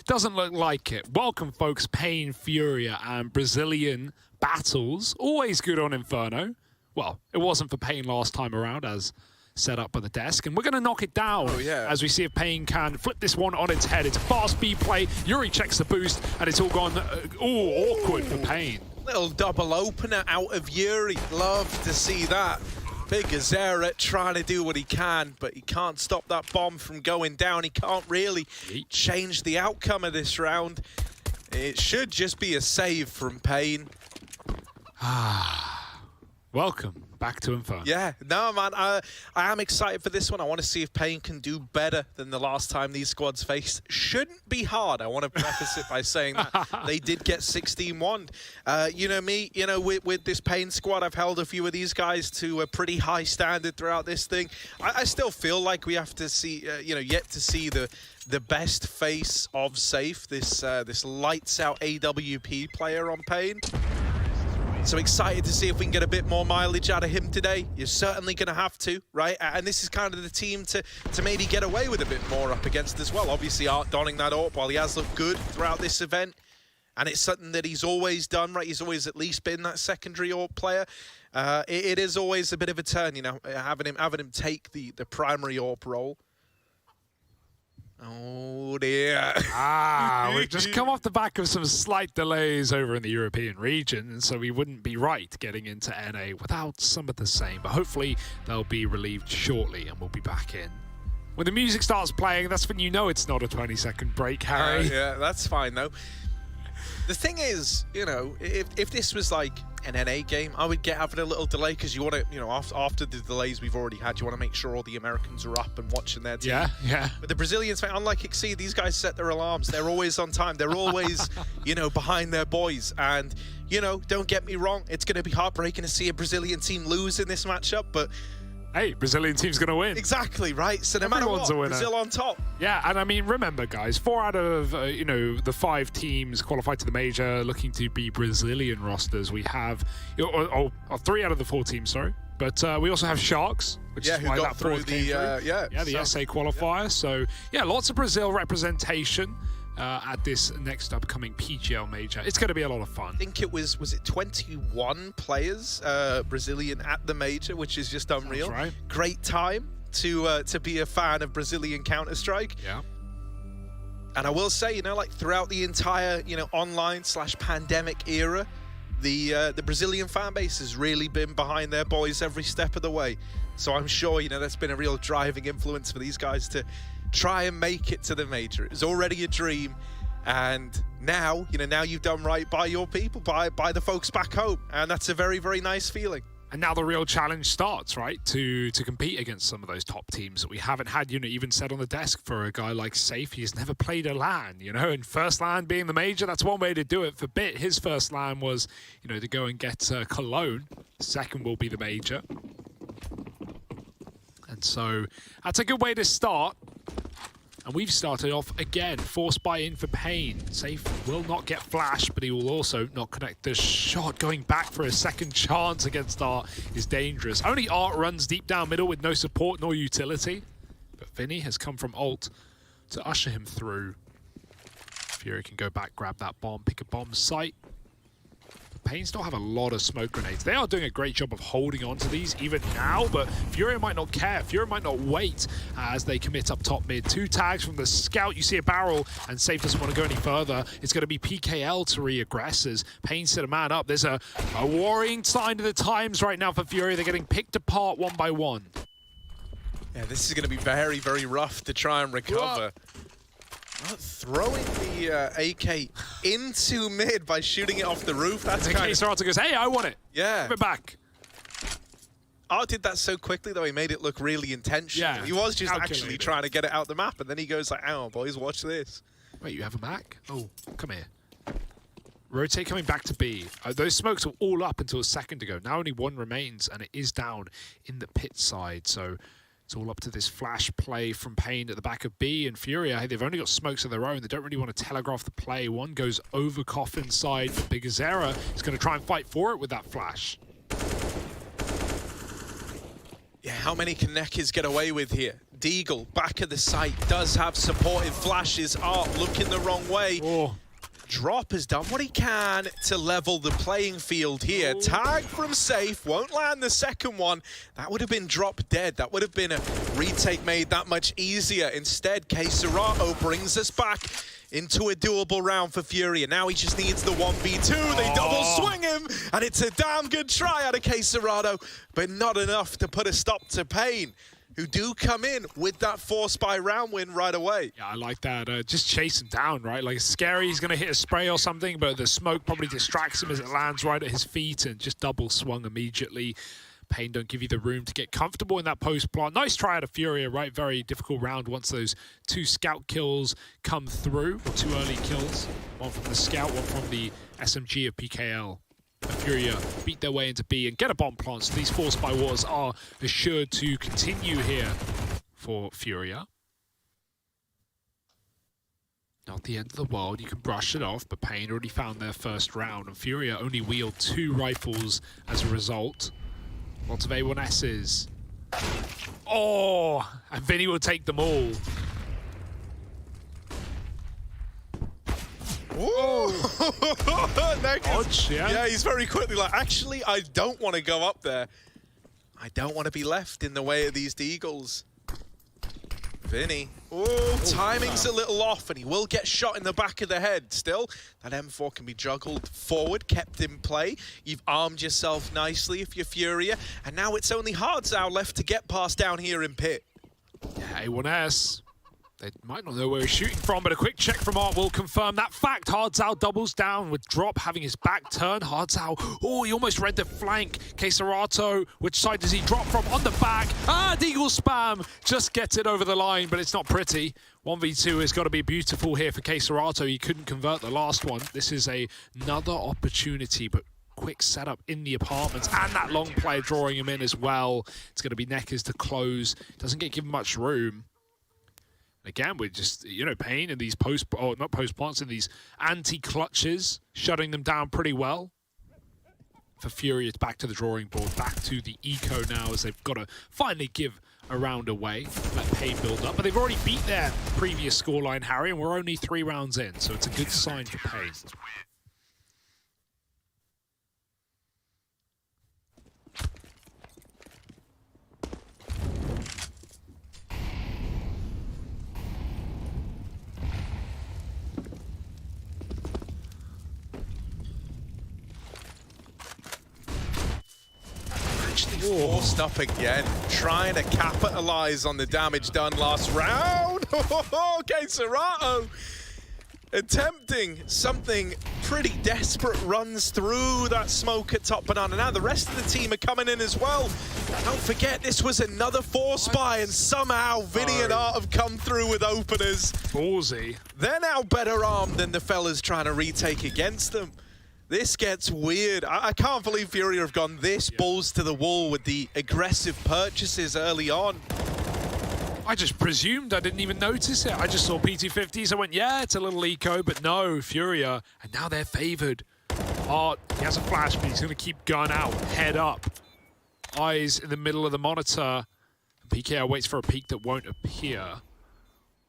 Doesn't look like it. Welcome, folks. Pain, Furia, and Brazilian battles. Always good on Inferno. Well, it wasn't for Pain last time around, as set up by the desk. And we're going to knock it down as we see if Pain can flip this one on its head. It's a fast B play. Yuri checks the boost, and it's all gone awkward for Pain. Little double opener out of Yuri. Love to see that. Big Azera trying to do what he can, but he can't stop that bomb from going down. He can't really change the outcome of this round. It should just be a save from Pain. welcome back to Inferno. Yeah, no, man, I am excited for this one. I want to see if Pain can do better than the last time these squads faced. Shouldn't be hard. I want to preface it by saying that they did get 16-1. You know me, you know, with this Pain squad, I've held a few of these guys to a pretty high standard throughout this thing. I still feel like we have to see, you know, yet to see the best face of Safe, this lights out AWP player on Pain. So excited to see if we can get a bit more mileage out of him today. You're certainly going to have to, right? And this is kind of the team to maybe get away with a bit more up against as well. Obviously, Art donning that up while he has looked good throughout this event. And it's something that he's always done, right? He's always at least been that secondary AWP player. It is always a bit of a turn, you know, having him take the primary AWP role. Oh dear. We've just come off the back of some slight delays over in the European region, and so we wouldn't be right getting into NA without some of the same. But hopefully they'll be relieved shortly and we'll be back in. When the music starts playing, that's when you know it's not a 20-second break, Harry. Yeah, that's fine though. The thing is, you know, if this was like an NA game, I would get having a little delay because you want to, you know, after the delays we've already had, you want to make sure all the Americans are up and watching their team. Yeah. But the Brazilians, unlike ENCE, these guys set their alarms. They're always on time. They're always, you know, behind their boys. And, you know, don't get me wrong, it's going to be heartbreaking to see a Brazilian team lose in this matchup, but hey, Brazilian team's going to win. Exactly, right? So no matter what, Brazil on top. Yeah, and I mean, remember, guys, 4 out of, you know, the 5 teams qualified to the major looking to be Brazilian rosters. We have, 3 out of the 4 teams, sorry. But we also have Sharks, which is why that through the SA qualifier. So, yeah, lots of Brazil representation at this next upcoming PGL major. It's going to be a lot of fun. I think it was it 21 players Brazilian at the major, which is just unreal. Right. Great time to be a fan of Brazilian Counter-Strike. Yeah. And I will say, you know, like throughout the entire, you know, online/pandemic era, the Brazilian fan base has really been behind their boys every step of the way. So I'm sure, you know, that's been a real driving influence for these guys to try and make it to the major. It was already a dream, and now, you know, now you've done right by your people, by the folks back home, and that's a very, very nice feeling. And now the real challenge starts, right? To compete against some of those top teams that we haven't had, you know, even set on the desk for a guy like Safe. He's never played a LAN, you know, and first LAN being the major, that's one way to do it. For Bit, his first LAN was, you know, to go and get Cologne. Second will be the major. And so that's a good way to start. And we've started off again, forced by in for Pain. Safe will not get flash, but he will also not connect the shot. Going back for a second chance against Art is dangerous. Only Art runs deep down middle with no support nor utility. But Vinny has come from ult to usher him through. Fury can go back, grab that bomb, pick a bomb site. Pain still have a lot of smoke grenades. They are doing a great job of holding on to these even now, but Fury might not care. Fury might not wait as they commit up top mid. 2 tags from the scout. You see a barrel, and Safe doesn't want to go any further. It's going to be PKL to re-aggress as Pain set a man up. There's a worrying sign of the times right now for Fury. They're getting picked apart one by one. Yeah, this is going to be very, very rough to try and recover. Throwing the AK into mid by shooting it off the roof. That's kind of... Art goes, hey, I want it. Yeah. Give it back. Art did that so quickly, though, he made it look really intentional. Yeah, he was just actually trying to get it out the map, and then he goes like, oh, boys, watch this. Wait, you have a Mac? Oh, come here. Rotate coming back to B. Those smokes were all up until a second ago. Now only 1 remains, and it is down in the pit side, so... It's all up to this flash play from Pain at the back of B, and Furia, they've only got smokes of their own. They don't really want to telegraph the play. One goes over Coffin side for Bigazera. He's going to try and fight for it with that flash. Yeah, how many can Neckers get away with here? Deagle, back of the site, does have supportive flashes. Art looking the wrong way. Oh. Drop has done what he can to level the playing field here. Tag from Safe, won't land the second one. That would have been drop dead. That would have been a retake made that much easier. Instead, Serato brings us back into a doable round for Fury, and now he just needs the 1v2. They double swing him, and it's a damn good try out of Serato, but not enough to put a stop to Pain. who do come in with that 4-spy round win right away. Yeah, I like that. Just chase him down, right? Like, it's scary, he's going to hit a spray or something, but the smoke probably distracts him as it lands right at his feet and just double swung immediately. Pain don't give you the room to get comfortable in that post plant. Nice try out of Furia, right? Very difficult round once those 2 scout kills come through, or 2 early kills. One from the scout, one from the SMG of PKL. Furia beat their way into B and get a bomb plant, so these 4-spy wars are assured to continue here for Furia. Not the end of the world, you can brush it off, but Pain already found their first round, and Furia only wield 2 rifles as a result. Lots of A1Ss. Oh, and Vinny will take them all. Odds, yeah, he's very quickly like, actually, I don't want to go up there. I don't want to be left in the way of these Deagles. Vinny. Oh, timing's a little off, and he will get shot in the back of the head. Still, that M4 can be juggled forward, kept in play. You've armed yourself nicely if you're Furia, and now it's only Hardzao left to get past down here in pit. Yeah, A1S. They might not know where he's shooting from, but a quick check from Art will confirm that fact. Hardzao doubles down with Drop having his back turned. Hardzao, oh, he almost read the flank. Keserato, which side does he drop from? On the back. Ah, Deagle spam. Just gets it over the line, but it's not pretty. 1v2 has got to be beautiful here for Keserato. He couldn't convert the last one. This is another opportunity, but quick setup in the apartments, and that long play drawing him in as well. It's going to be Neckers to close. Doesn't get given much room. Again, we're just, you know, Pain in these not post-plants, in these anti-clutches, shutting them down pretty well. For Fury, it's back to the drawing board, back to the eco now, as they've got to finally give a round away, let Pain build up. But they've already beat their previous scoreline, Harry, and we're only 3 rounds in, so it's a good sign for Pain. Forced up again, trying to capitalize on the damage done last round. Okay, Serato attempting something pretty desperate, runs through that smoke at top banana. Now the rest of the team are coming in as well. Don't forget, this was another 4-spy, and somehow Vinny and Art have come through with openers. Ballsy. They're now better armed than the fellas trying to retake against them. This gets weird. I can't believe Fury have gone this balls to the wall with the aggressive purchases early on. I just presumed, I didn't even notice it. I just saw PT50s, I went, yeah, it's a little eco, but no, Furia, and now they're favored. Art, he has a flash, but he's going to keep gun out, head up. Eyes in the middle of the monitor. PKL waits for a peek that won't appear.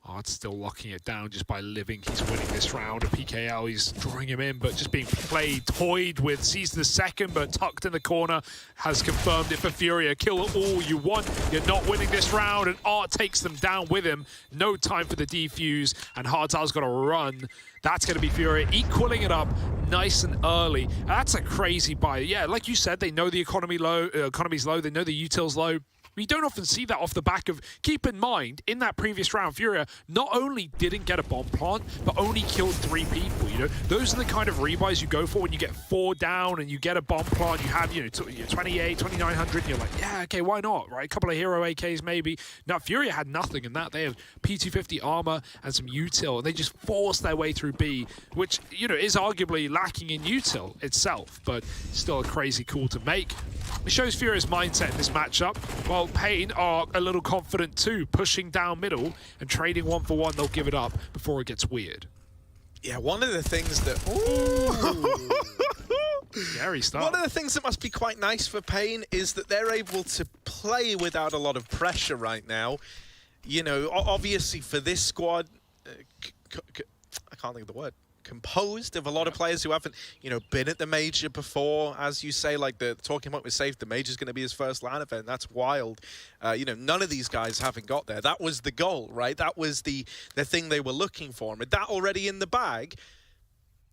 Art's still locking it down just by living. He's winning this round. And PKL, he's drawing him in, but just being played, toyed with. Sees the second, but tucked in the corner. Has confirmed it for Furia. Kill all you want. You're not winning this round, and Art takes them down with him. No time for the defuse, and Hardzao's got to run. That's going to be Furia equaling it up nice and early. That's a crazy buy. Yeah, like you said, they know the economy's low. They know the util's low. We don't often see that off the back of, keep in mind, in that previous round, Furia not only didn't get a bomb plant, but only killed 3 people, you know? Those are the kind of rebuys you go for when you get 4 down and you get a bomb plant, you have, you know, 28, 2,900, and you're like, yeah, okay, why not, right? A couple of hero AKs maybe. Now, Furia had nothing in that. They have P250 armor and some util, and they just forced their way through B, which, you know, is arguably lacking in util itself, but still a crazy call to make. It shows Furia's mindset in this matchup. Well, Pain are a little confident too, pushing down middle and trading 1-for-1. They'll give it up before it gets weird. Yeah, one of the things that... Scary stuff. One of the things that must be quite nice for Pain is that they're able to play without a lot of pressure right now. You know, obviously for this squad, I can't think of the word. Composed of a lot of players who haven't, you know, been at the major before. As you say, like the talking about with Safe, the major's going to be his first LAN event. That's wild. You know, none of these guys haven't got there. That was the goal, right? That was the thing they were looking for. And with that already in the bag,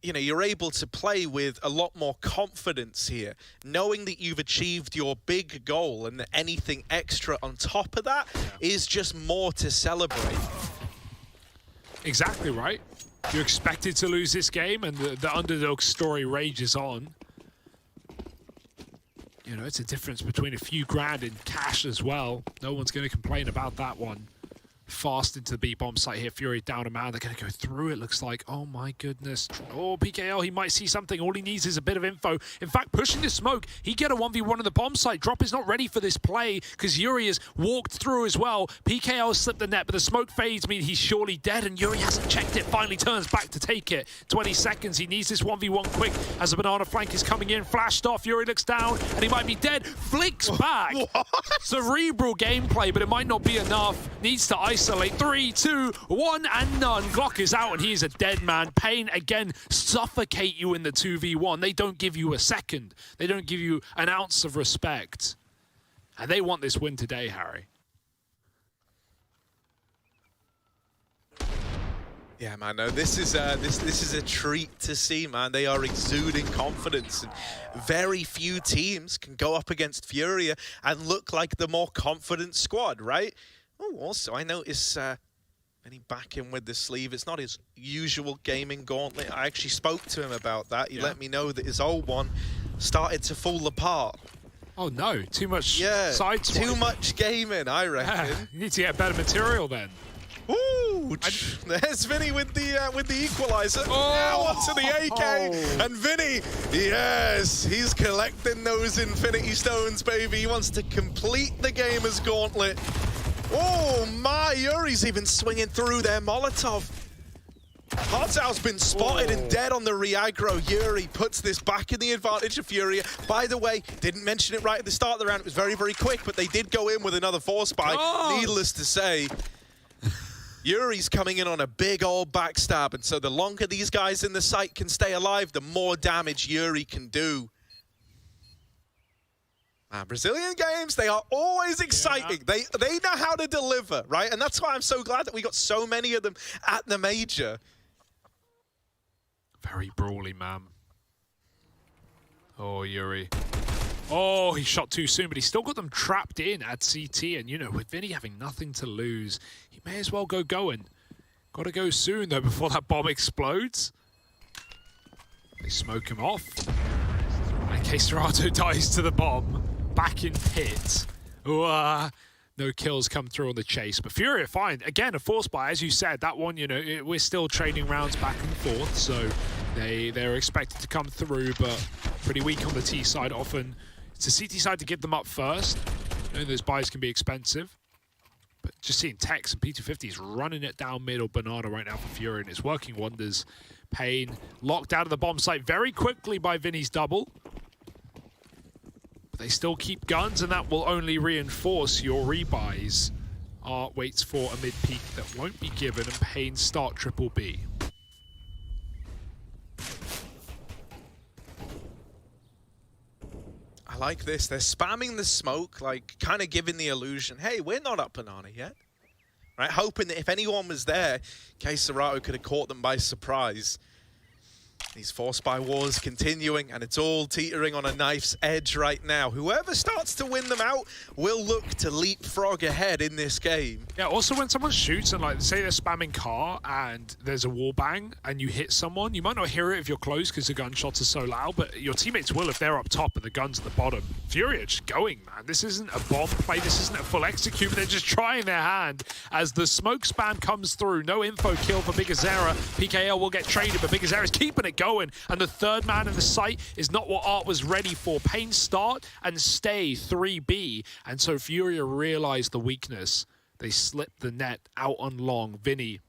you know, you're able to play with a lot more confidence here, knowing that you've achieved your big goal and that anything extra on top of that is just more to celebrate. Exactly right. You're expected to lose this game, and the underdog story rages on. You know, it's a difference between a few grand in cash as well. No one's going to complain about that one. Fast into the B bomb site here. Fury down a man. They're going to go through it, looks like. Oh my goodness. Oh, PKL, he might see something. All he needs is a bit of info. In fact, pushing the smoke, he get a 1v1 on the bomb site. Drop is not ready for this play because Yuri has walked through as well. PKL slipped the net, but the smoke fades mean he's surely dead, and Yuri hasn't checked it. Finally turns back to take it. 20 seconds. He needs this 1v1 quick as the banana flank is coming in. Flashed off. Yuri looks down, and he might be dead. Flicks back. Cerebral gameplay, but it might not be enough. Needs to isolate. 3, 2, 1, and none. Glock is out, and he is a dead man. Pain, again, suffocate you in the 2v1. They don't give you a second. They don't give you an ounce of respect. And they want this win today, Harry. Yeah, man, no, this is a treat to see, man. They are exuding confidence, and very few teams can go up against Furia and look like the more confident squad, right? Oh, also, I notice Vinny back in with the sleeve. It's not his usual gaming gauntlet. I actually spoke to him about that. He let me know that his old one started to fall apart. Oh, no. Too much side swipe. Too much gaming, I reckon. You need to get better material then. Ooh, there's Vinny with the equalizer. Now onto the AK, and Vinny, yes, he's collecting those Infinity Stones, baby. He wants to complete the gamer's gauntlet. Oh my, Yuri's even swinging through their Molotov. Hartzau's been spotted and dead on the re-aggro. Yuri puts this back in the advantage of Furia. By the way, didn't mention it right at the start of the round. It was very, very quick, but they did go in with another force spike. Needless to say, Yuri's coming in on a big old backstab, and so the longer these guys in the site can stay alive, the more damage Yuri can do. Brazilian games, they are always exciting. They know how to deliver, right? And that's why I'm so glad that we got so many of them at the major. Very brawly, man. Oh, Yuri. Oh, he shot too soon, but he still got them trapped in at CT. And, you know, with Vinny having nothing to lose, he may as well go going. Got to go soon, though, before that bomb explodes. They smoke him off. And csgo dies to the bomb. Back in pit. No kills come through on the chase. But Furia, fine. Again, a force buy, as you said. That one, you know, we're still trading rounds back and forth. So they're expected to come through, but pretty weak on the T side often. It's the CT side to get them up first. I know those buys can be expensive. But just seeing Tex and P250 is running it down middle banana right now for Furia, and it's working wonders. Pain locked out of the bomb site very quickly by Vinny's double. But they still keep guns, and that will only reinforce your rebuys. Art waits for a mid-peak that won't be given, and Pain start triple B. I like this. They're spamming the smoke, like kind of giving the illusion, hey, we're not up banana yet. Right? Hoping that if anyone was there, csgo could have caught them by surprise. These force buy wars continuing, and it's all teetering on a knife's edge right now. Whoever starts to win them out will look to leapfrog ahead in this game. Yeah, also when someone shoots and, like, say they're spamming car and there's a wall bang and you hit someone, you might not hear it if you're close because the gunshots are so loud, but your teammates will if they're up top and the gun's at the bottom. Furia just going, man. This isn't a bomb play. This isn't a full execute. They're just trying their hand as the smoke spam comes through. No info kill for Big Azera. PKL will get traded, but Big Azera's keeping it going. And the third man in the site is not what Art was ready for. Pain start and stay 3B. And so Furia realized the weakness. They slipped the net out on long. Vinny,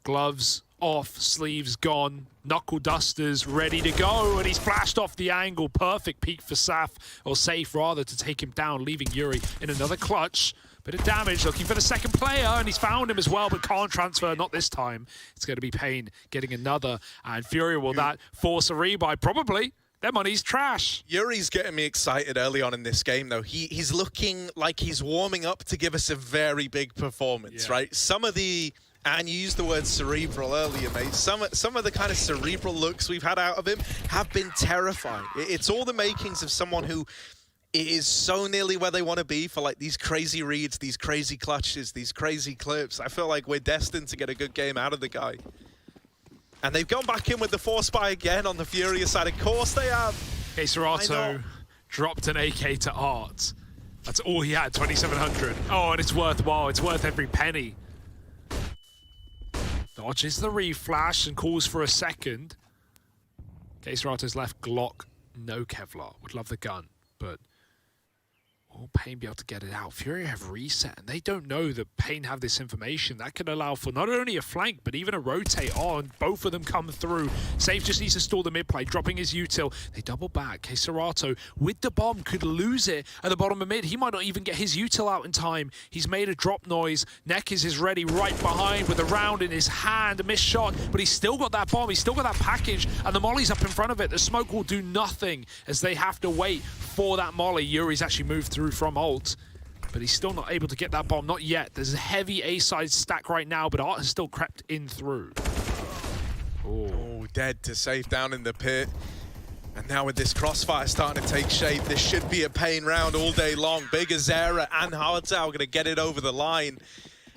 gloves off, sleeves gone, knuckle dusters ready to go. And he's flashed off the angle. Perfect peek for Saf, or Safe rather, to take him down, leaving Yuri in another clutch. Bit of damage, looking for the second player, and he's found him as well, but can't transfer, not this time. It's going to be Pain getting another, and Furia will that force a rebuy? Probably. Their money's trash. Yuri's getting me excited early on in this game, though. He's looking like he's warming up to give us a very big performance, right? Some of the And you used the word cerebral earlier, mate. Some of the kind of cerebral looks we've had out of him have been terrifying. It's all the makings of someone who is so nearly where they want to be for like these crazy reads, these crazy clutches, these crazy clips. I feel like we're destined to get a good game out of the guy. And they've gone back in with the force buy again on the Furia side. Of course they have. Serato dropped an AK to Art. That's all he had, 2,700. Oh, and it's worthwhile. It's worth every penny. Dodges the reflash and calls for a second. Serato's left Glock, no Kevlar. Would love the gun, but will Pain be able to get it out? Furia have reset, and they don't know that Pain have this information. That could allow for not only a flank, but even a rotate on. Both of them come through. Save just needs to stall the mid play, dropping his util. They double back. Serato, with the bomb, could lose it at the bottom of mid. He might not even get his util out in time. He's made a drop noise. Nekkes is ready right behind with a round in his hand. A missed shot, but he's still got that bomb. He's still got that package, and the molly's up in front of it. The smoke will do nothing as they have to wait for that molly. Yuri's actually moved through from ult, but he's still not able to get that bomb. Not yet. There's a heavy A-side stack right now, but Art has still crept in through. Oh, dead to safe down in the pit. And now with this crossfire starting to take shape, this should be a Pain round all day long. Big Azera and Howardzow are going to get it over the line.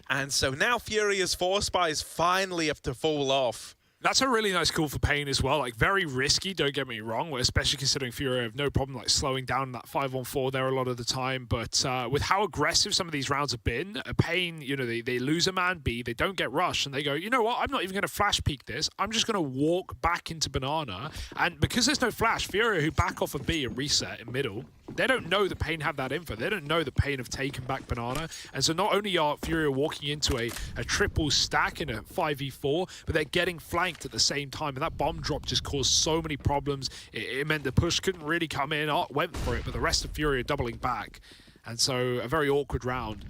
And so now Furia's force buys finally have to fall off. That's a really nice call for Pain as well. Like, very risky, don't get me wrong, especially considering Furia have no problem like slowing down that 5-on-4 there a lot of the time. But with how aggressive some of these rounds have been, Pain, you know, they lose a man B, they don't get rushed, and they go, you know what, I'm not even going to flash peek this. I'm just going to walk back into Banana. And because there's no flash, Furia, who back off of B and reset in middle, they don't know that Pain have that info. They don't know that Pain have taken back Banana. And so not only are Furia walking into a triple stack in a 5v4, but they're getting flanked at the same time. And that bomb drop just caused so many problems. It meant the push couldn't really come in. Art went for it, but the rest of Furia doubling back. And so a very awkward round.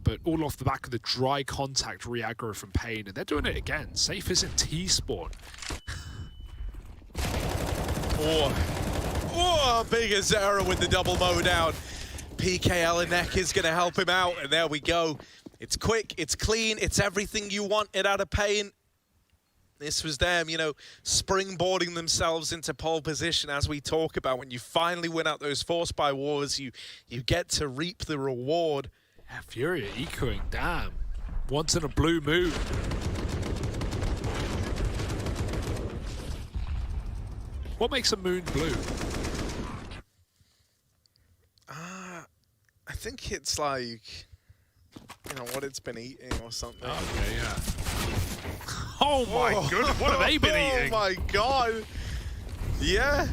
But all off the back of the dry contact re-aggro from Pain. And they're doing it again. Safe isn't T-spawn. Oh, big Azera with the double mow down. PKL and Neck is going to help him out, and there we go. It's quick, it's clean, it's everything you wanted out of Pain. This was them, you know, springboarding themselves into pole position, as we talk about. When you finally win out those force buy wars, you get to reap the reward. Yeah, Furia ecoing, damn. Once in a blue moon. What makes a moon blue? I think it's like, you know, what it's been eating or something. Okay, yeah. Oh my goodness, what have they been eating? Oh my god. Yeah.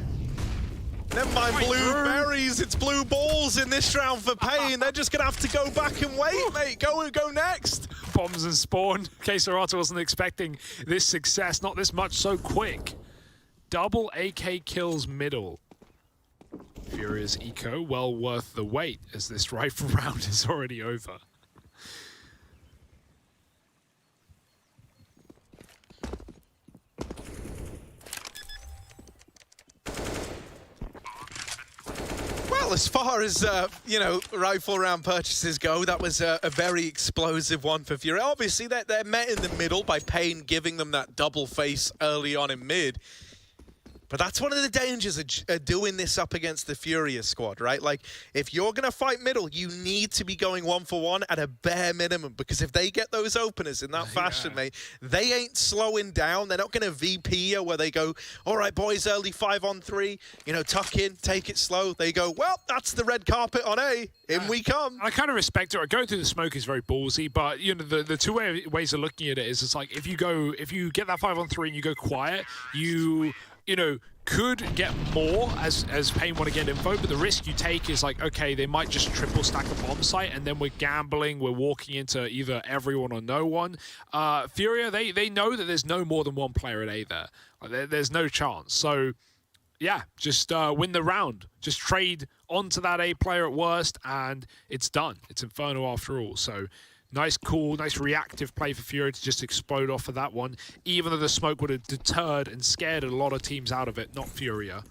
Never mind blueberries, it's blue balls in this round for Pain. They're just gonna have to go back and wait, mate. Go next. Bombs and spawn. Serato wasn't expecting this success, not this much so quick. Double AK kills middle. Furia's eco, well worth the wait, as this rifle round is already over. Well, as far as, you know, rifle round purchases go, that was a very explosive one for Furia. Obviously, they're met in the middle by Pain giving them that double face early on in mid. But that's one of the dangers of doing this up against the Furia squad, right? Like, if you're going to fight middle, you need to be going 1-for-1 at a bare minimum. Because if they get those openers in that fashion, mate, they ain't slowing down. They're not going to VP you where they go, all right, boys, early 5-on-3, you know, tuck in, take it slow. They go, well, that's the red carpet on A. In we come. I kind of respect it. Going through the smoke is very ballsy, but, you know, the two ways of looking at it is it's like if you get that 5-on-3 and you go quiet, you know, could get more as Pain want to get info, but the risk you take is like, okay, they might just triple stack a bomb site, and then we're gambling, we're walking into either everyone or no one. Furia, they know that there's no more than one player at A there. There's no chance. So, yeah, just win the round. Just trade onto that A player at worst, and it's done. It's Inferno after all. So, nice, cool, nice reactive play for Furia to just explode off of that one, even though the smoke would have deterred and scared a lot of teams out of it, not Furia.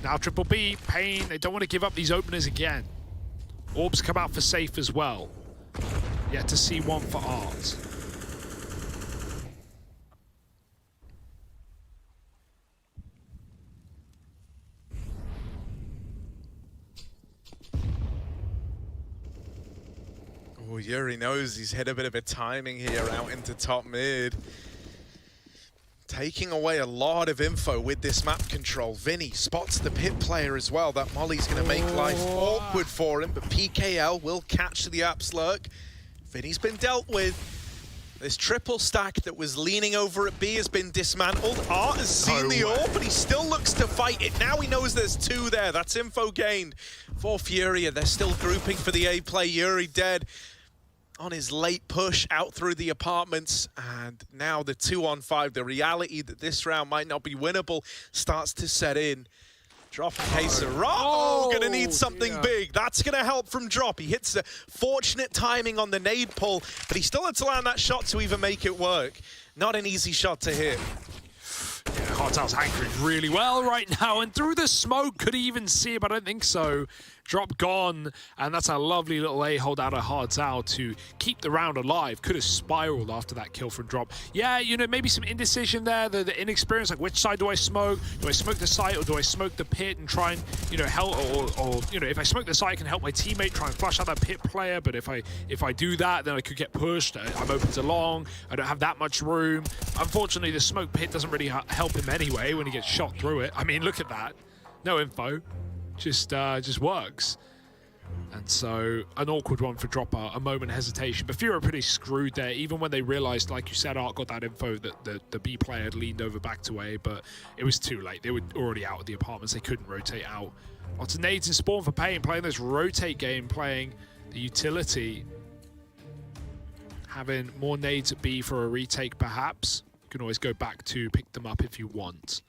Now Triple B, Pain, they don't want to give up these openers again. Orbs come out for safe as well. Yet to see one for Art. Oh, Yuri knows he's hit a bit of a timing here out into top mid. Taking away a lot of info with this map control. Vinny spots the pit player as well. That molly's going to make life awkward for him, but PKL will catch the Upslurk. Vinny's been dealt with. This triple stack that was leaning over at B has been dismantled. Art has seen the AWP, but he still looks to fight it. Now he knows there's two there. That's info gained for Furia. They're still grouping for the A play. Yuri dead on his late push out through the apartments. And now the 2-on-5, the reality that this round might not be winnable starts to set in. Drop in case of gonna need something big. That's gonna help from Drop. He hits the fortunate timing on the nade pull, but he still had to land that shot to even make it work. Not an easy shot to hit. Yeah, Hartel's anchoring really well right now, and through the smoke, could he even see it? But I don't think so. Drop gone, and that's a lovely little A hold out of Hartel to keep the round alive. Could have spiraled after that kill from Drop. Yeah, you know, maybe some indecision there, the inexperience, like which side do I smoke? Do I smoke the site or do I smoke the pit and try and, you know, help, or you know, if I smoke the site, I can help my teammate try and flush out that pit player, but if I do that, then I could get pushed. I'm open to long, I don't have that much room. Unfortunately, the smoke pit doesn't really help him anyway when he gets shot through it. I mean, look at that. No info. Just works. And so an awkward one for Drop, a moment hesitation. But Furia are pretty screwed there, even when they realized, like you said, Art got that info that the B player had leaned over back to A, but it was too late. They were already out of the apartments. They couldn't rotate out. Lots of nades and spawn for Pain, playing this rotate game, playing the utility. Having more nades at B for a retake, perhaps. You can always go back to pick them up if you want.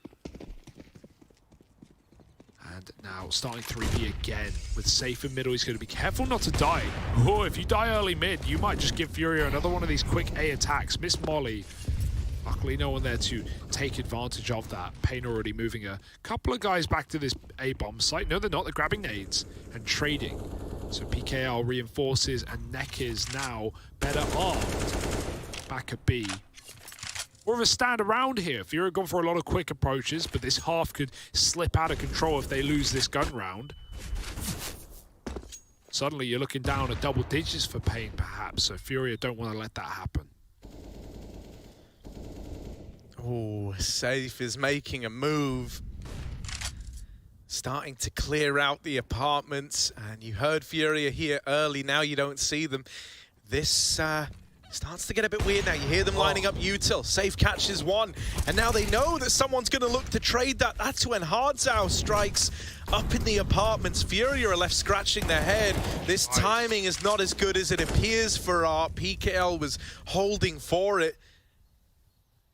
And now starting 3B again with safe in middle. He's going to be careful not to die. Oh, if you die early mid, you might just give Furia another one of these quick A attacks. Miss Molly. Luckily, no one there to take advantage of that. Pain already moving a couple of guys back to this A bomb site. No, they're not. They're grabbing nades and trading. So PKL reinforces, and Neck is now better armed. Back at B. More of a stand around here. Furia gone for a lot of quick approaches, but this half could slip out of control if they lose this gun round. Suddenly you're looking down at double digits for Pain, perhaps, so Furia don't want to let that happen. Oh, Safe is making a move. Starting to clear out the apartments, and you heard Furia here early, now you don't see them. This starts to get a bit weird now. You hear them lining up util. Safe catches one, and now they know that someone's going to look to trade that. That's when Hardzau strikes up in the apartments. Furia are left scratching their head. This timing is not as good as it appears for Art. PKL was holding for it.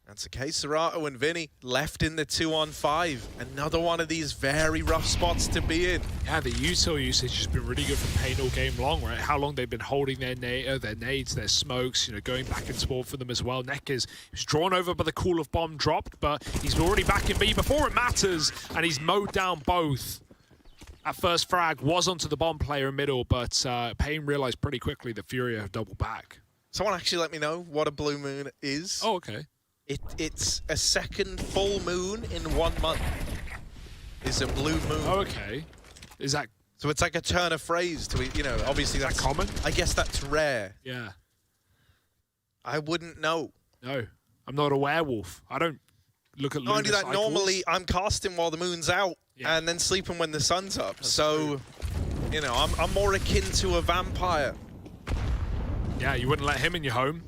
That's okay, Serato and Vinny left in the 2-on-5. Another one of these very rough spots to be in. Yeah, the util usage has been really good from Pain all game long, right? How long they've been holding their nades, their smokes, you know, going back and forth for them as well. Neck is drawn over by the call of bomb dropped, but he's already back in B before it matters, and he's mowed down both. That first frag was onto the bomb player in middle, but Pain realized pretty quickly that Furia have doubled back. Someone actually let me know what a blue moon is. Oh, okay. It's a second full moon in 1 month. Is a blue moon. Oh, okay. Is that... So it's like a turn of phrase to, you know, obviously that's common? I guess that's rare. Yeah. I wouldn't know. No. I'm not a werewolf. I don't look at lunar Not only that, cycles. normally I'm casting while the moon's out and then sleeping when the sun's up. That's so, true. You know, I'm more akin to a vampire. Yeah, you wouldn't let him in your home.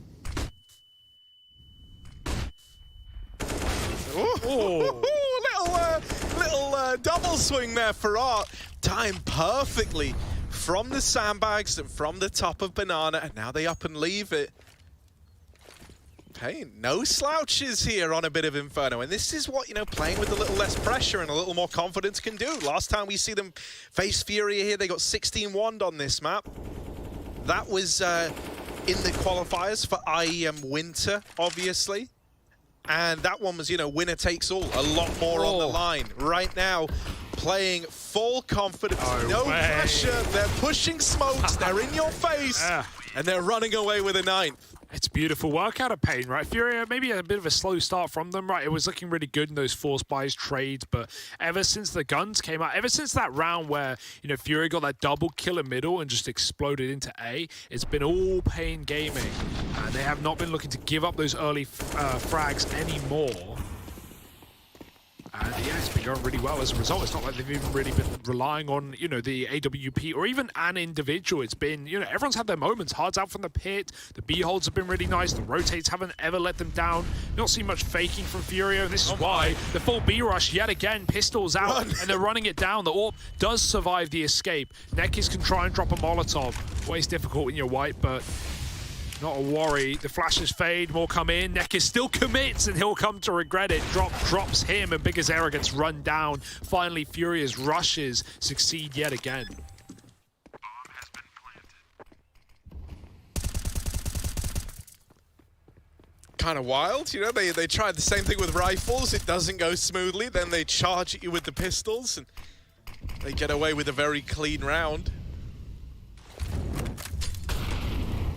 Little double swing there for Art. Timed perfectly from the sandbags and from the top of Banana, and now they up and leave it. Pain, no slouches here on a bit of Inferno, and this is what, you know, playing with a little less pressure and a little more confidence can do. Last time we see them face Furia here, they got 16 wand on this map. That was in the qualifiers for IEM Winter, obviously. And that one was, you know, winner takes all. A lot more on the line. Right now, playing full confidence, no pressure. They're pushing smokes, they're in your face, and they're running away with a 9th. It's beautiful work out of Pain, right? Furia, maybe a bit of a slow start from them, right? It was looking really good in those forced buys trades, but ever since the guns came out, ever since that round where, you know, Furia got that double kill in middle and just exploded into A, it's been all Pain gaming. And they have not been looking to give up those early frags anymore. And yeah, it's been going really well as a result. It's not like they've even really been relying on, you know, the AWP or even an individual. It's been, you know, everyone's had their moments. Hearts out from the pit. The B holds have been really nice. The rotates haven't ever let them down. Not seen much faking from Furio. This is why the full B rush yet again. Pistols out and they're running it down. The AWP does survive the escape. Nekis can try and drop a Molotov. Always difficult when you're white, but not a worry. The flashes fade, more come in. Nekis still commits and he'll come to regret it. Drops him and Bigazera gets run down. Finally, Furia's rushes succeed yet again. Kind of wild, you know, they tried the same thing with rifles. It doesn't go smoothly. Then they charge at you with the pistols and they get away with a very clean round.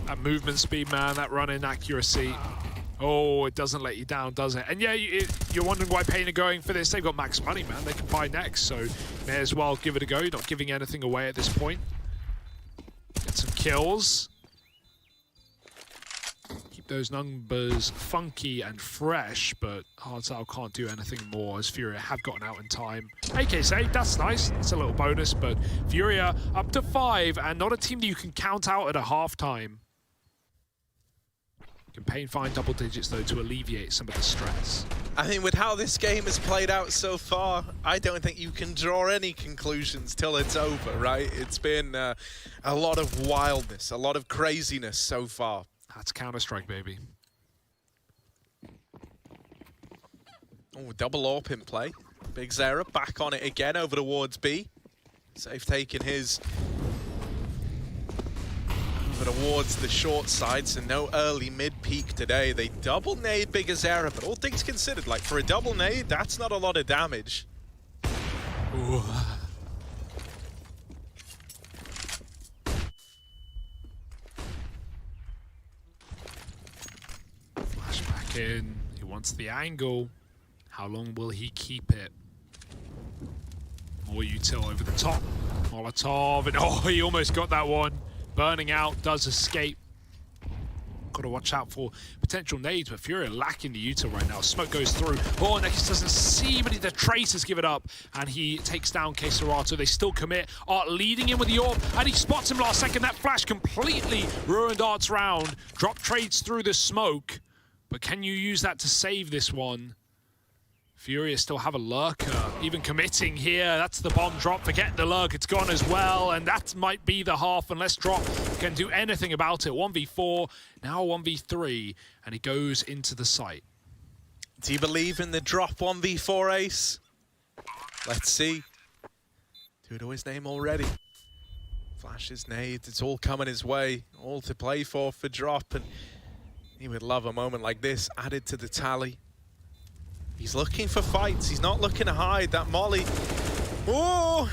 That movement speed, man, that run-in accuracy. Oh, it doesn't let you down, does it? And yeah, you're wondering why Pain are going for this. They've got max money, man. They can buy next, so may as well give it a go. You're not giving anything away at this point. Get some kills. Keep those numbers funky and fresh, but Hardstyle can't do anything more as Furia have gotten out in time. AK save, that's nice. It's a little bonus, but Furia up to 5 and not a team that you can count out at a halftime. Can Pain find double digits, though, to alleviate some of the stress? I think with how this game has played out so far, I don't think you can draw any conclusions till it's over, right? It's been a lot of wildness, a lot of craziness so far. That's Counter-Strike, baby. Oh, double AWP in play. Bigazera back on it again over towards B. Safe taking his towards the short side, so no early mid-peak today. They double nade Bigazera, but all things considered, like for a double nade, that's not a lot of damage. Ooh. Flashback in. He wants the angle. How long will he keep it? More util over the top. Molotov, and oh, he almost got that one. Burning out, does escape. Got to watch out for potential nades, but Furia lacking the util right now. Smoke goes through. Oh, Nekis doesn't see, but the tracers give it up, and he takes down Keserato. They still commit. Art leading in with the AWP, and he spots him last second. That flash completely ruined Art's round. Drop trades through the smoke, but can you use that to save this one? Furia still have a lurker, even committing here. That's the bomb drop. Forget the lurk, it's gone as well. And that might be the half unless Drop can do anything about it. 1v4, now 1v3, and he goes into the site. Do you believe in the Drop 1v4 ace? Let's see. Do it know his name already. Flashes, nades, it's all coming his way. All to play for Drop, and he would love a moment like this added to the tally. He's looking for fights. He's not looking to hide. That molly. Oh,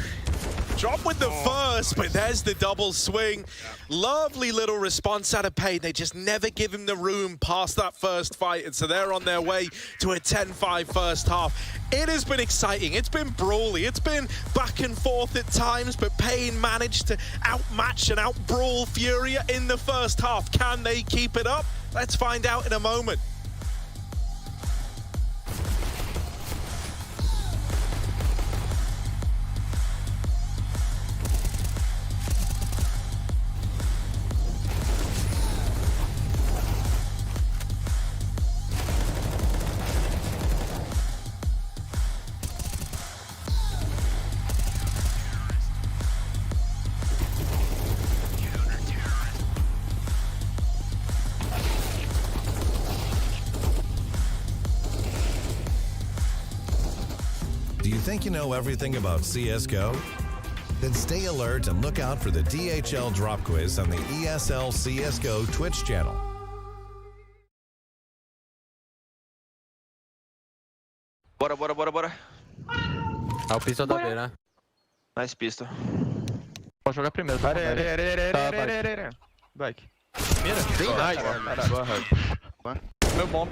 Drop with the first, but there's the double swing. Lovely little response out of Pain. They just never give him the room past that first fight, and so they're on their way to a 10-5 first half. It has been exciting. It's been brawly. It's been back and forth at times, but Pain managed to outmatch and outbrawl Furia in the first half. Can they keep it up? Let's find out in a moment. Do you think you know everything about CSGO? Then stay alert and look out for the DHL drop quiz on the ESL CSGO Twitch channel. Bora. Ah, o pistol da B, né? Nice pistol. Pode jogar primeiro. Tá, Back. Nice. Go ahead. Meu bomb.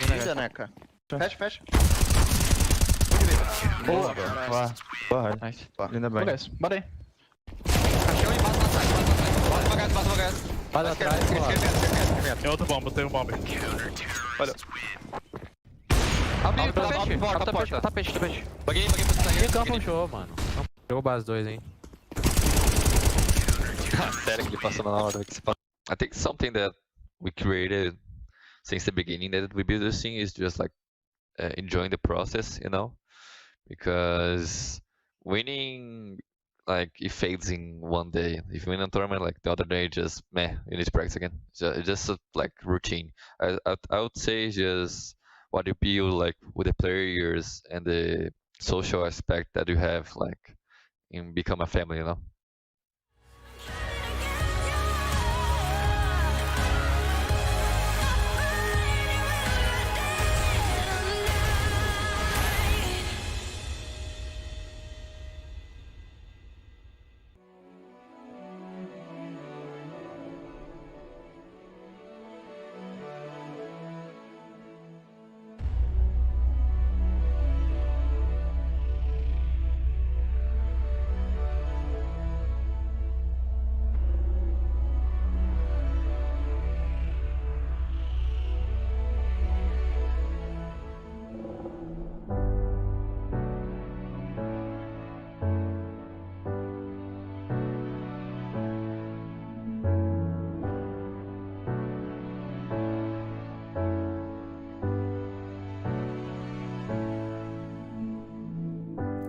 Ainda, né, cara? Fecha. Boa. Go ahead. Nice. Ainda bem. Bora aí. Vai atrás. Tem outro bomba, tem um bomba. Valeu. Abre peixe. Tá peixe. Baguei pra sair. Campo show, mano. Jogou base 2, hein. Sério que ele passou na hora que você passou. I think something that we created since the beginning that we built this thing is just like enjoying the process, you know, because winning, like, it fades in one day. If you win a tournament, like the other day, just meh, you need to practice again. It's just like routine. I would say just what you build, like, with the players and the social aspect that you have, like, in become a family, you know.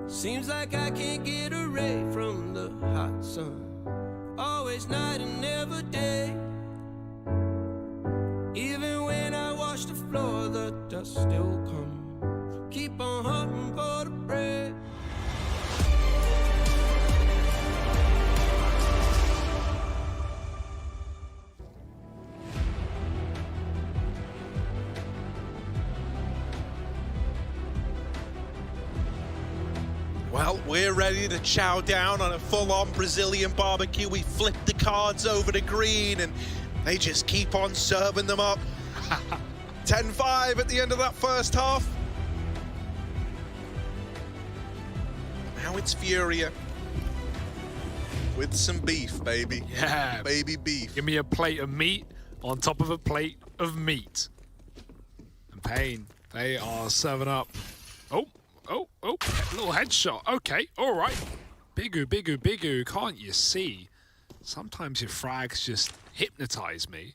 Seems like I can't get away from the hot sun. Always night and never day. Even when I wash the floor, the dust still comes. Keep on hunting for the bread. Well, we're ready to chow down on a full-on Brazilian barbecue. We flip the cards over to green, and they just keep on serving them up. 10-5 at the end of that first half. Now it's Furia with some beef, baby. Yeah. Baby beef. Give me a plate of meat on top of a plate of meat. And Pain, they are serving up. Oh, little headshot. Okay, all right. Bigu, can't you see? Sometimes your frags just hypnotize me.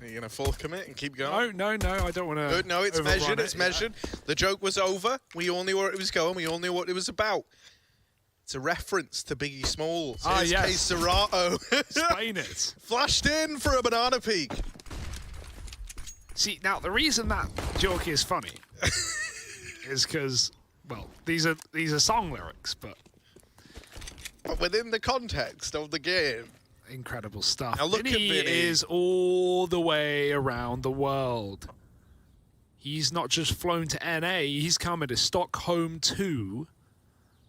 Are you going to full commit and keep going? No, I don't want to. No, it's measured, The joke was over. We all knew where it was going. We all knew what it was about. It's a reference to Biggie Smalls. Here's yes. Serato. Explain it. Flashed in for a banana peek. See, now, the reason that joke is funny is because, well, these are song lyrics, but within the context of the game. Incredible stuff. Now look Vinny at Vinny. is all the way around the world. He's not just flown to NA, he's coming to Stockholm too.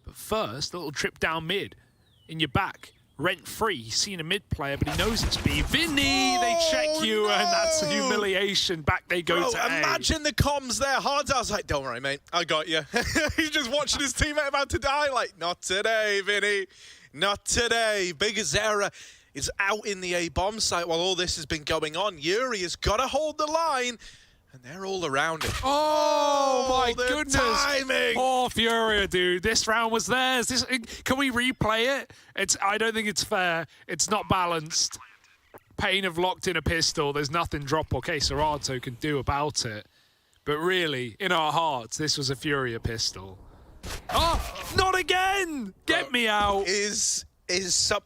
But first, a little trip down mid. In your back, rent-free. He's seen a mid player, but he knows it's B. Vinny, they check you, and that's a humiliation. Back they go to A. Imagine the comms there. Hard's I was like, don't worry, mate. I got you. He's just watching his teammate about to die. Like, not today, Vinny. Not today. Big Azera is out in the A bomb site while all this has been going on. Yuri has got to hold the line, and they're all around it. Oh my the goodness. Timing. Oh, Furia, dude. This round was theirs. Can we replay it? I don't think it's fair. It's not balanced. Pain have locked in a pistol. There's nothing Drop or Serato can do about it. But really, in our hearts, this was a Furia pistol. Oh, not again! Get me out. Is some...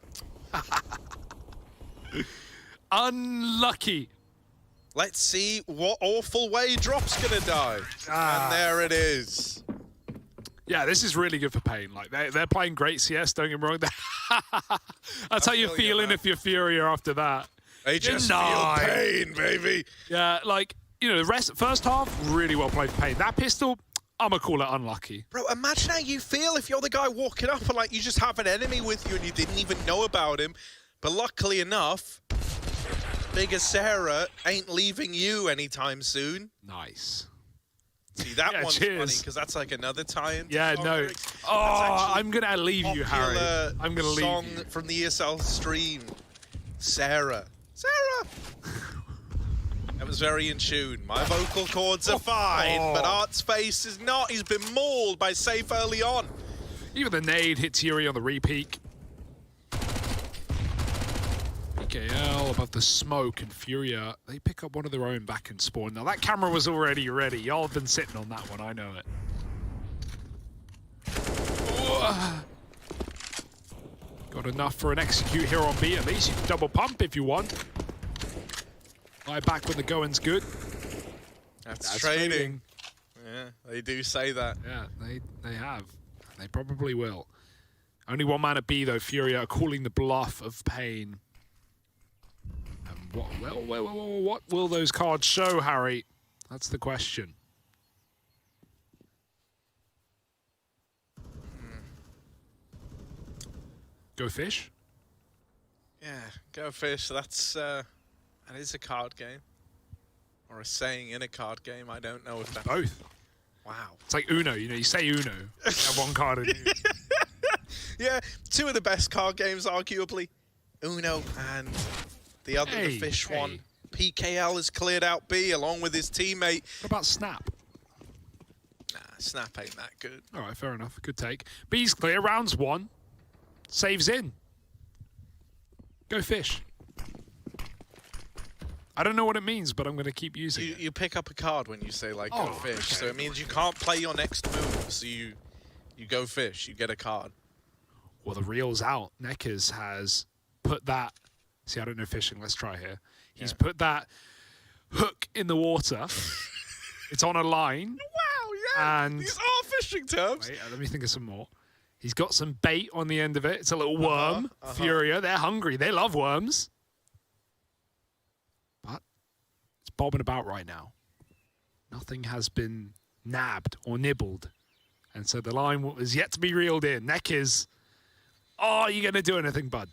Unlucky. Let's see what awful way Drop's gonna die. And there it is. Yeah, this is really good for Pain. Like they're playing great CS. Don't get me wrong. That's how you're feeling if you're Furia after that. They just feel pain, baby. Yeah, like the first half really well played for Pain. That pistol, I'm going to call it unlucky. Bro, imagine how you feel if you're the guy walking up and like you just have an enemy with you and you didn't even know about him. But luckily enough, Bigger Sarah ain't leaving you anytime soon. Nice. See, that Yeah, one's cheers. funny because that's like another tie-in. Yeah, no. Oh, I'm going to leave you, Harry. I'm going to leave song you. from the ESL stream. Sarah. Sarah! That was very in tune. My vocal cords are fine, but Art's face is not. He's been mauled by Safe early on. Even the nade hits Yuri on the repeat. PKL above the smoke, and Furia, they pick up one of their own back and spawn. Now that camera was already ready. Y'all have been sitting on that one, I know it. Got enough for an execute here on B. At least you can double pump if you want. Lie back when the going's good. That's trading. Yeah, they do say that. Yeah, they have. They probably will. Only one man at B though. Furia are calling the bluff of Pain. And what will those cards show, Harry? That's the question. Go fish? Yeah, go fish. That's that is a card game. Or a saying in a card game. I don't know if that's both. Wow. It's like Uno, you know, you say Uno, you have one card in you. Yeah, two of the best card games, arguably. Uno and the other, the fish one. PKL has cleared out B along with his teammate. What about Snap? Nah, Snap ain't that good. All right, fair enough. Good take. B's clear, rounds one. Saves in. Go fish. I don't know what it means, but I'm going to keep using it. You pick up a card when you say, like, go fish. Okay. So it means you can't play your next move. So you go fish. You get a card. Well, the reel's out. Neckers has put that. See, I don't know fishing. Let's try here. He's put that hook in the water. It's on a line. Wow, yeah. And these are fishing terms. Wait, let me think of some more. He's got some bait on the end of it. It's a little worm. Furia, they're hungry. They love worms. But it's bobbing about right now. Nothing has been nabbed or nibbled. And so the line is yet to be reeled in. Neck is, are you going to do anything, bud?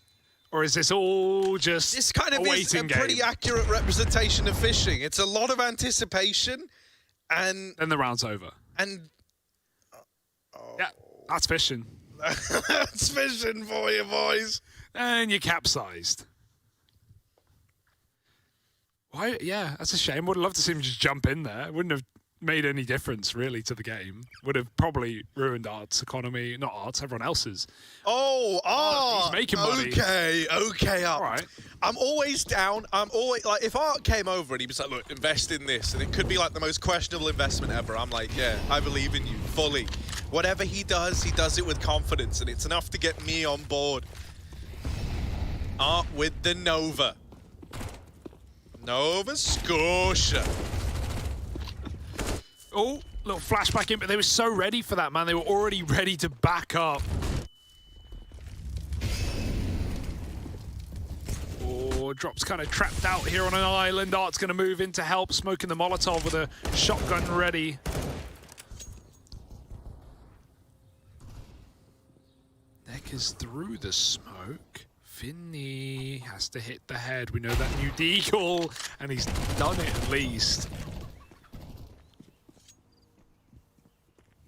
Or is this all just This kind of a is waiting a game? pretty accurate representation of fishing. It's a lot of anticipation, and Then the round's over. And yeah, that's fishing. that's fishing for you, boys. And you capsized. Why? Yeah, that's a shame. Would have loved to see him just jump in there. Wouldn't have made any difference really to the game. Would have probably ruined Art's economy. Not Art's, everyone else's. He's making money. Okay, Art. All right. I'm always down. I'm always like, if Art came over and he was like, look, invest in this, and it could be like the most questionable investment ever. I'm like, yeah, I believe in you fully. Whatever he does it with confidence, and it's enough to get me on board. Art with the Nova. Nova Scotia. Oh, little flashback in, but they were so ready for that, man. They were already ready to back up. Oh, Drop's kind of trapped out here on an island. Art's going to move in to help, smoking the Molotov with a shotgun ready. Neck is through the smoke. Finny has to hit the head. We know that new deagle, and he's done it at least.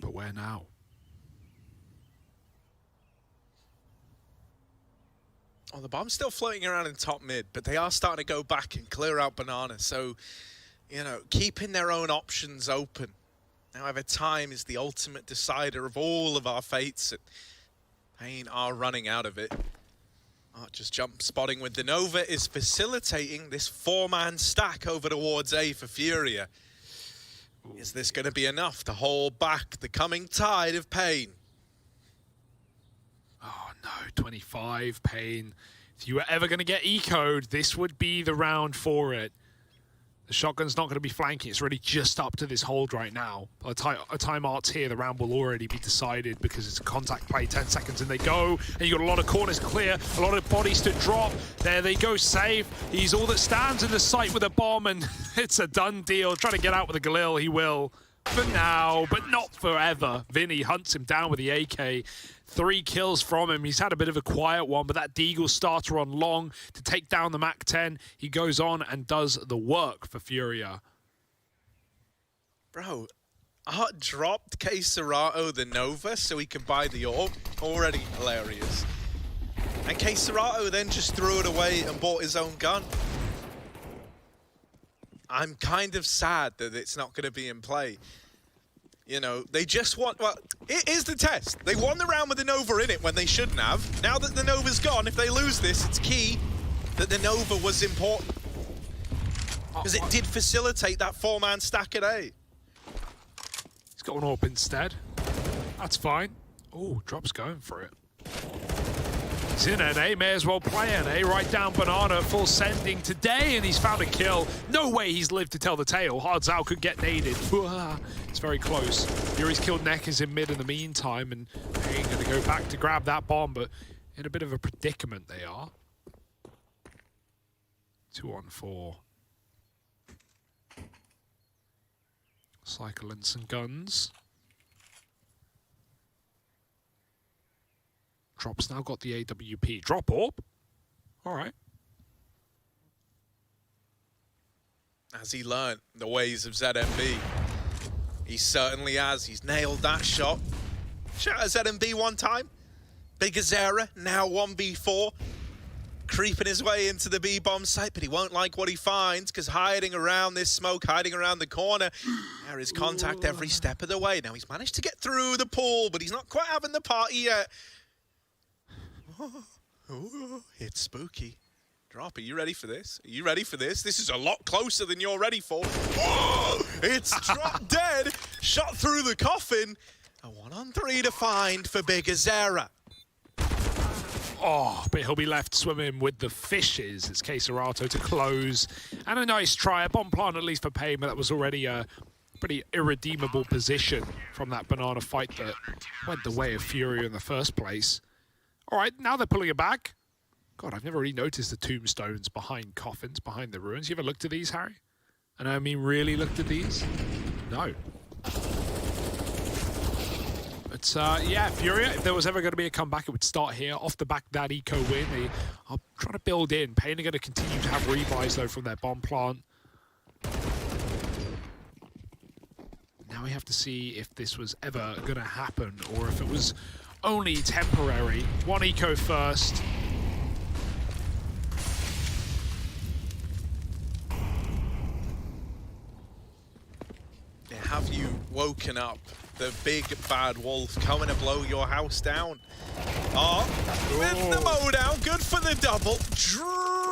But where now? Oh, the bomb's still floating around in top mid, but they are starting to go back and clear out Banana. So, you know, keeping their own options open. However, time is the ultimate decider of all of our fates. And Pain are running out of it. Art just jump spotting with the Nova is facilitating this four-man stack over towards A for Furia. Is this going to be enough to hold back the coming tide of Pain? Oh no, 25, Pain. If you were ever going to get eco'd, this would be the round for it. The shotgun's not going to be flanking. It's really just up to this hold right now. By the time Art's here, the round will already be decided because it's a contact play. 10 seconds and they go. And you got a lot of corners clear, a lot of bodies to drop. There they go, safe. He's all that stands in the sight with a bomb, and it's a done deal. Trying to get out with a Galil, he will. For now, but not forever. Vinny hunts him down with the AK. 3 kills from him. He's had a bit of a quiet one, but that Deagle starter on long to take down the MAC-10. He goes on and does the work for Furia. Bro, Art dropped K-Serato the Nova so he could buy the AWP. Already hilarious. And K-Serato then just threw it away and bought his own gun. I'm kind of sad that it's not going to be in play. You know, they just want... Well, it is the test. They won the round with the Nova in it when they shouldn't have. Now that the Nova's gone, if they lose this, it's key that the Nova was important. Because it did facilitate that 4-man stack at A. He's got an AWP instead. That's fine. Oh, Drop's going for it. He's in NA, may as well play NA. Right down Banana, full sending today, and he's found a kill. No way he's lived to tell the tale. Hardzal could get naded. It's very close. Yuri's killed Neckers in mid in the meantime, and Payne going to go back to grab that bomb, but in a bit of a predicament they are. 2-on-4. Cycle and some guns. Drop's now got the AWP. Drop AWP. All right. Has he learnt the ways of ZMB? He certainly has. He's nailed that shot. Shout out ZMB one time. Big Azera, now 1v4. Creeping his way into the B-bomb site, but he won't like what he finds because hiding around this smoke, hiding around the corner, there is contact every step of the way. Now he's managed to get through the pool, but he's not quite having the party yet. Oh, it's spooky. Drop, are you ready for this? Are you ready for this? This is a lot closer than you're ready for. Oh, it's Drop dead. Shot through the coffin. A 1-on-3 to find for Big Azera. Oh, but he'll be left swimming with the fishes. It's K-Serato to close. And a nice try. A bomb plant at least for Payne, but that was already a pretty irredeemable position from that Banana fight that went the way of Furia in the first place. All right, now they're pulling it back. God, I've never really noticed the tombstones behind coffins, behind the ruins. You ever looked at these, Harry? And I mean really looked at these? No. But yeah, Furia, if there was ever going to be a comeback, it would start here off the back of that eco win. They are trying to build in. Payne are going to continue to have rebuys, though, from their bomb plant. Now we have to see if this was ever going to happen or if it was only temporary. One eco first. Have you woken up the big bad wolf coming to blow your house down? Oh, with the mow down, good for the double.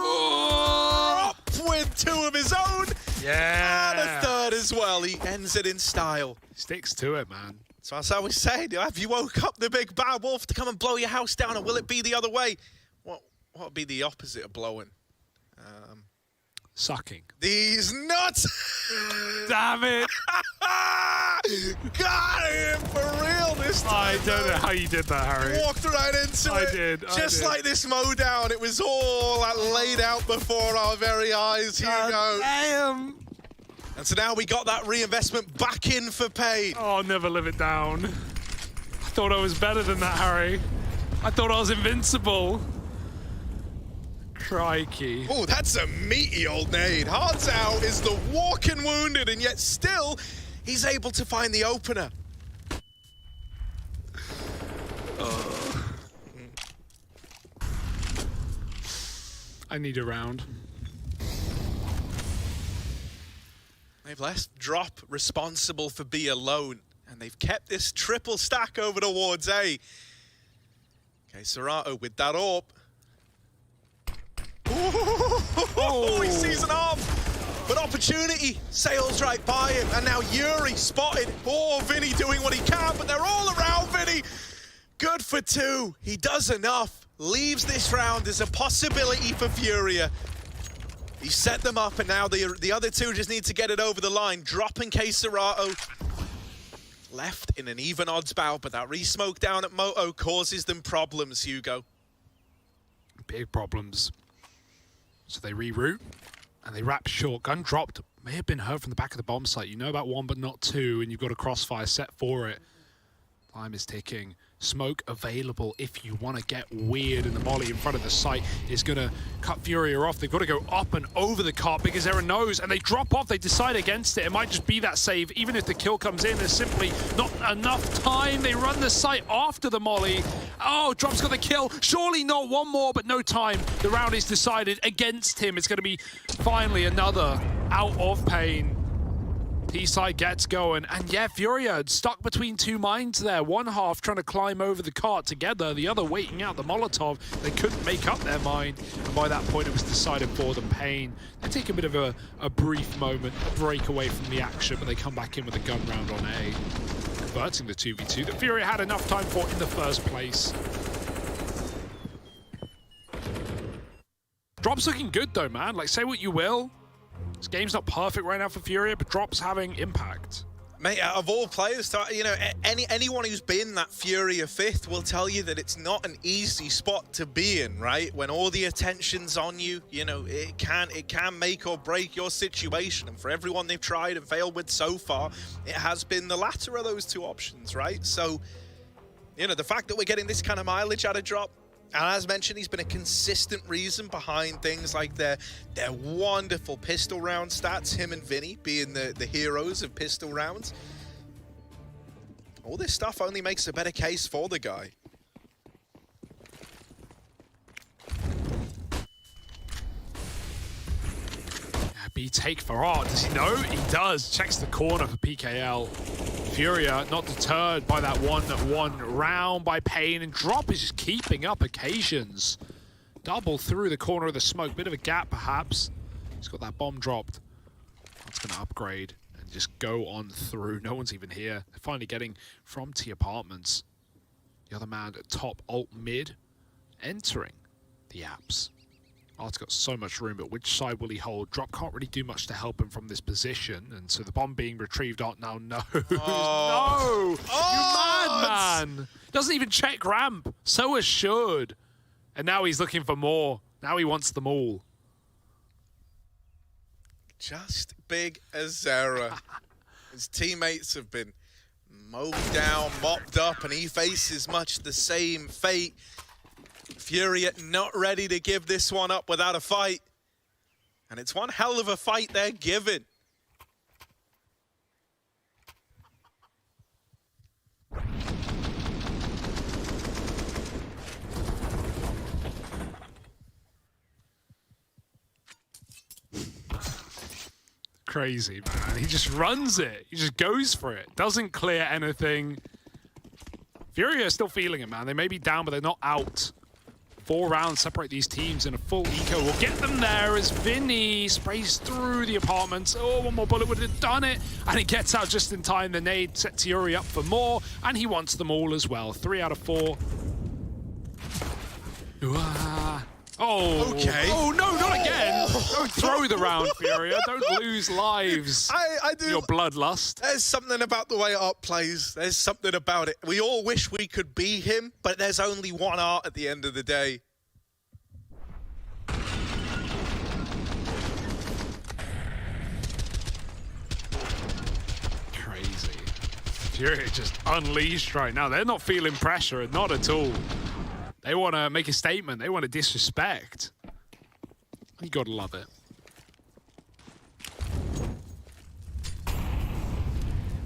Drop with 2 of his own. Yeah. And a 3rd as well. He ends it in style. Sticks to it, man. So as I was saying, have you woke up the big bad wolf to come and blow your house down, or will it be the other way? What would be the opposite of blowing? Sucking. These nuts! Damn it! Got him for real this time. I don't know how you did that, Harry. Walked right into it. I did. Just like this mow down, it was all laid out before our very eyes. Here you go. Damn! And so now we got that reinvestment back in for Payne. Oh, never live it down. I thought I was better than that, Harry. I thought I was invincible. Crikey. Oh, that's a meaty old nade. Hardzal is the walking wounded, and yet still, he's able to find the opener. I need a round. They've left Drop responsible for B alone, and they've kept this triple stack over towards A. Okay, Serato with that AWP. Oh, he sees an arm, but opportunity sails right by him, and now Yuri spotted. Oh, Vinny doing what he can, but they're all around Vinny. Good for 2. He does enough. Leaves this round as a possibility for Furia. He set them up, and now the other 2 just need to get it over the line. Dropping K-Serato. Left in an even odds bout, but that re-smoke down at Moto causes them problems, Hugo. Big problems. So they reroute, and they wrap shotgun. Dropped may have been heard from the back of the bomb site. You know about one, but not two, and you've got a crossfire set for it. Time is ticking. Smoke available if you want to get weird, and the molly in front of the site is going to cut Furia off. They've got to go up and over the cart because Aaron knows, and they drop off. They decide against it. It might just be that save. Even if the kill comes in, there's simply not enough time. They run the site after the molly. Oh, Drop's got the kill. Surely not one more, but no time. The round is decided against him. It's going to be finally another out of pain. T-side gets going, and yeah, Furia stuck between two mines there. One half trying to climb over the cart together, the other waiting out the Molotov. They couldn't make up their mind, and by that point it was decided for them. Pain, they take a bit of a brief moment, a break away from the action, but they come back in with a gun round on A, converting the 2v2 that Furia had enough time for in the first place. Drop's looking good though, man. Like, say what you will. This game's not perfect right now for Furia, but Drop's having impact. Mate, out of all players, you know, anyone who's been that Furia fifth will tell you that it's not an easy spot to be in, right? When all the attention's on you, you know, it can make or break your situation. And for everyone they've tried and failed with so far, it has been the latter of those two options, right? So, you know, the fact that we're getting this kind of mileage out of Drop, and as mentioned, he's been a consistent reason behind things like their wonderful pistol round stats, him and Vinny being the heroes of pistol rounds. All this stuff only makes a better case for the guy. B take parhaat. Does he know? He does. Checks the corner for PKL. Furia not deterred by that 1-1 round by Pain, and Drop is just keeping up occasions. Double through the corner of the smoke. Bit of a gap, perhaps. He's got that bomb dropped. That's going to upgrade and just go on through. No one's even here. They're finally getting from T Apartments. The other man at top alt mid entering the apps. Art's got so much room, but which side will he hold? Drop can't really do much to help him from this position, and so the bomb being retrieved. Art now knows. Oh. No! You madman! Doesn't even check ramp. So assured. And now he's looking for more. Now he wants them all. Just big Azera. His teammates have been mowed down, mopped up, and he faces much the same fate. Furia not ready to give this one up without a fight. And it's one hell of a fight they're giving. Crazy, man. He just runs it. He just goes for it. Doesn't clear anything. Furia are still feeling it, man. They may be down, but they're not out. 4 rounds separate these teams, and a full eco will get them there as Vinny sprays through the apartments. Oh, one more bullet would have done it, and he gets out just in time. The nade sets Yuri up for more, and he wants them all as well. 3 out of 4. Oh, okay. Oh, no, not again. Don't throw the round, Furia. Don't lose lives. I do. Your bloodlust. There's something about the way Art plays. There's something about it. We all wish we could be him, but there's only one Art at the end of the day. Crazy. Furia just unleashed right now. They're not feeling pressure, not at all. They want to make a statement. They want to disrespect. You gotta love it.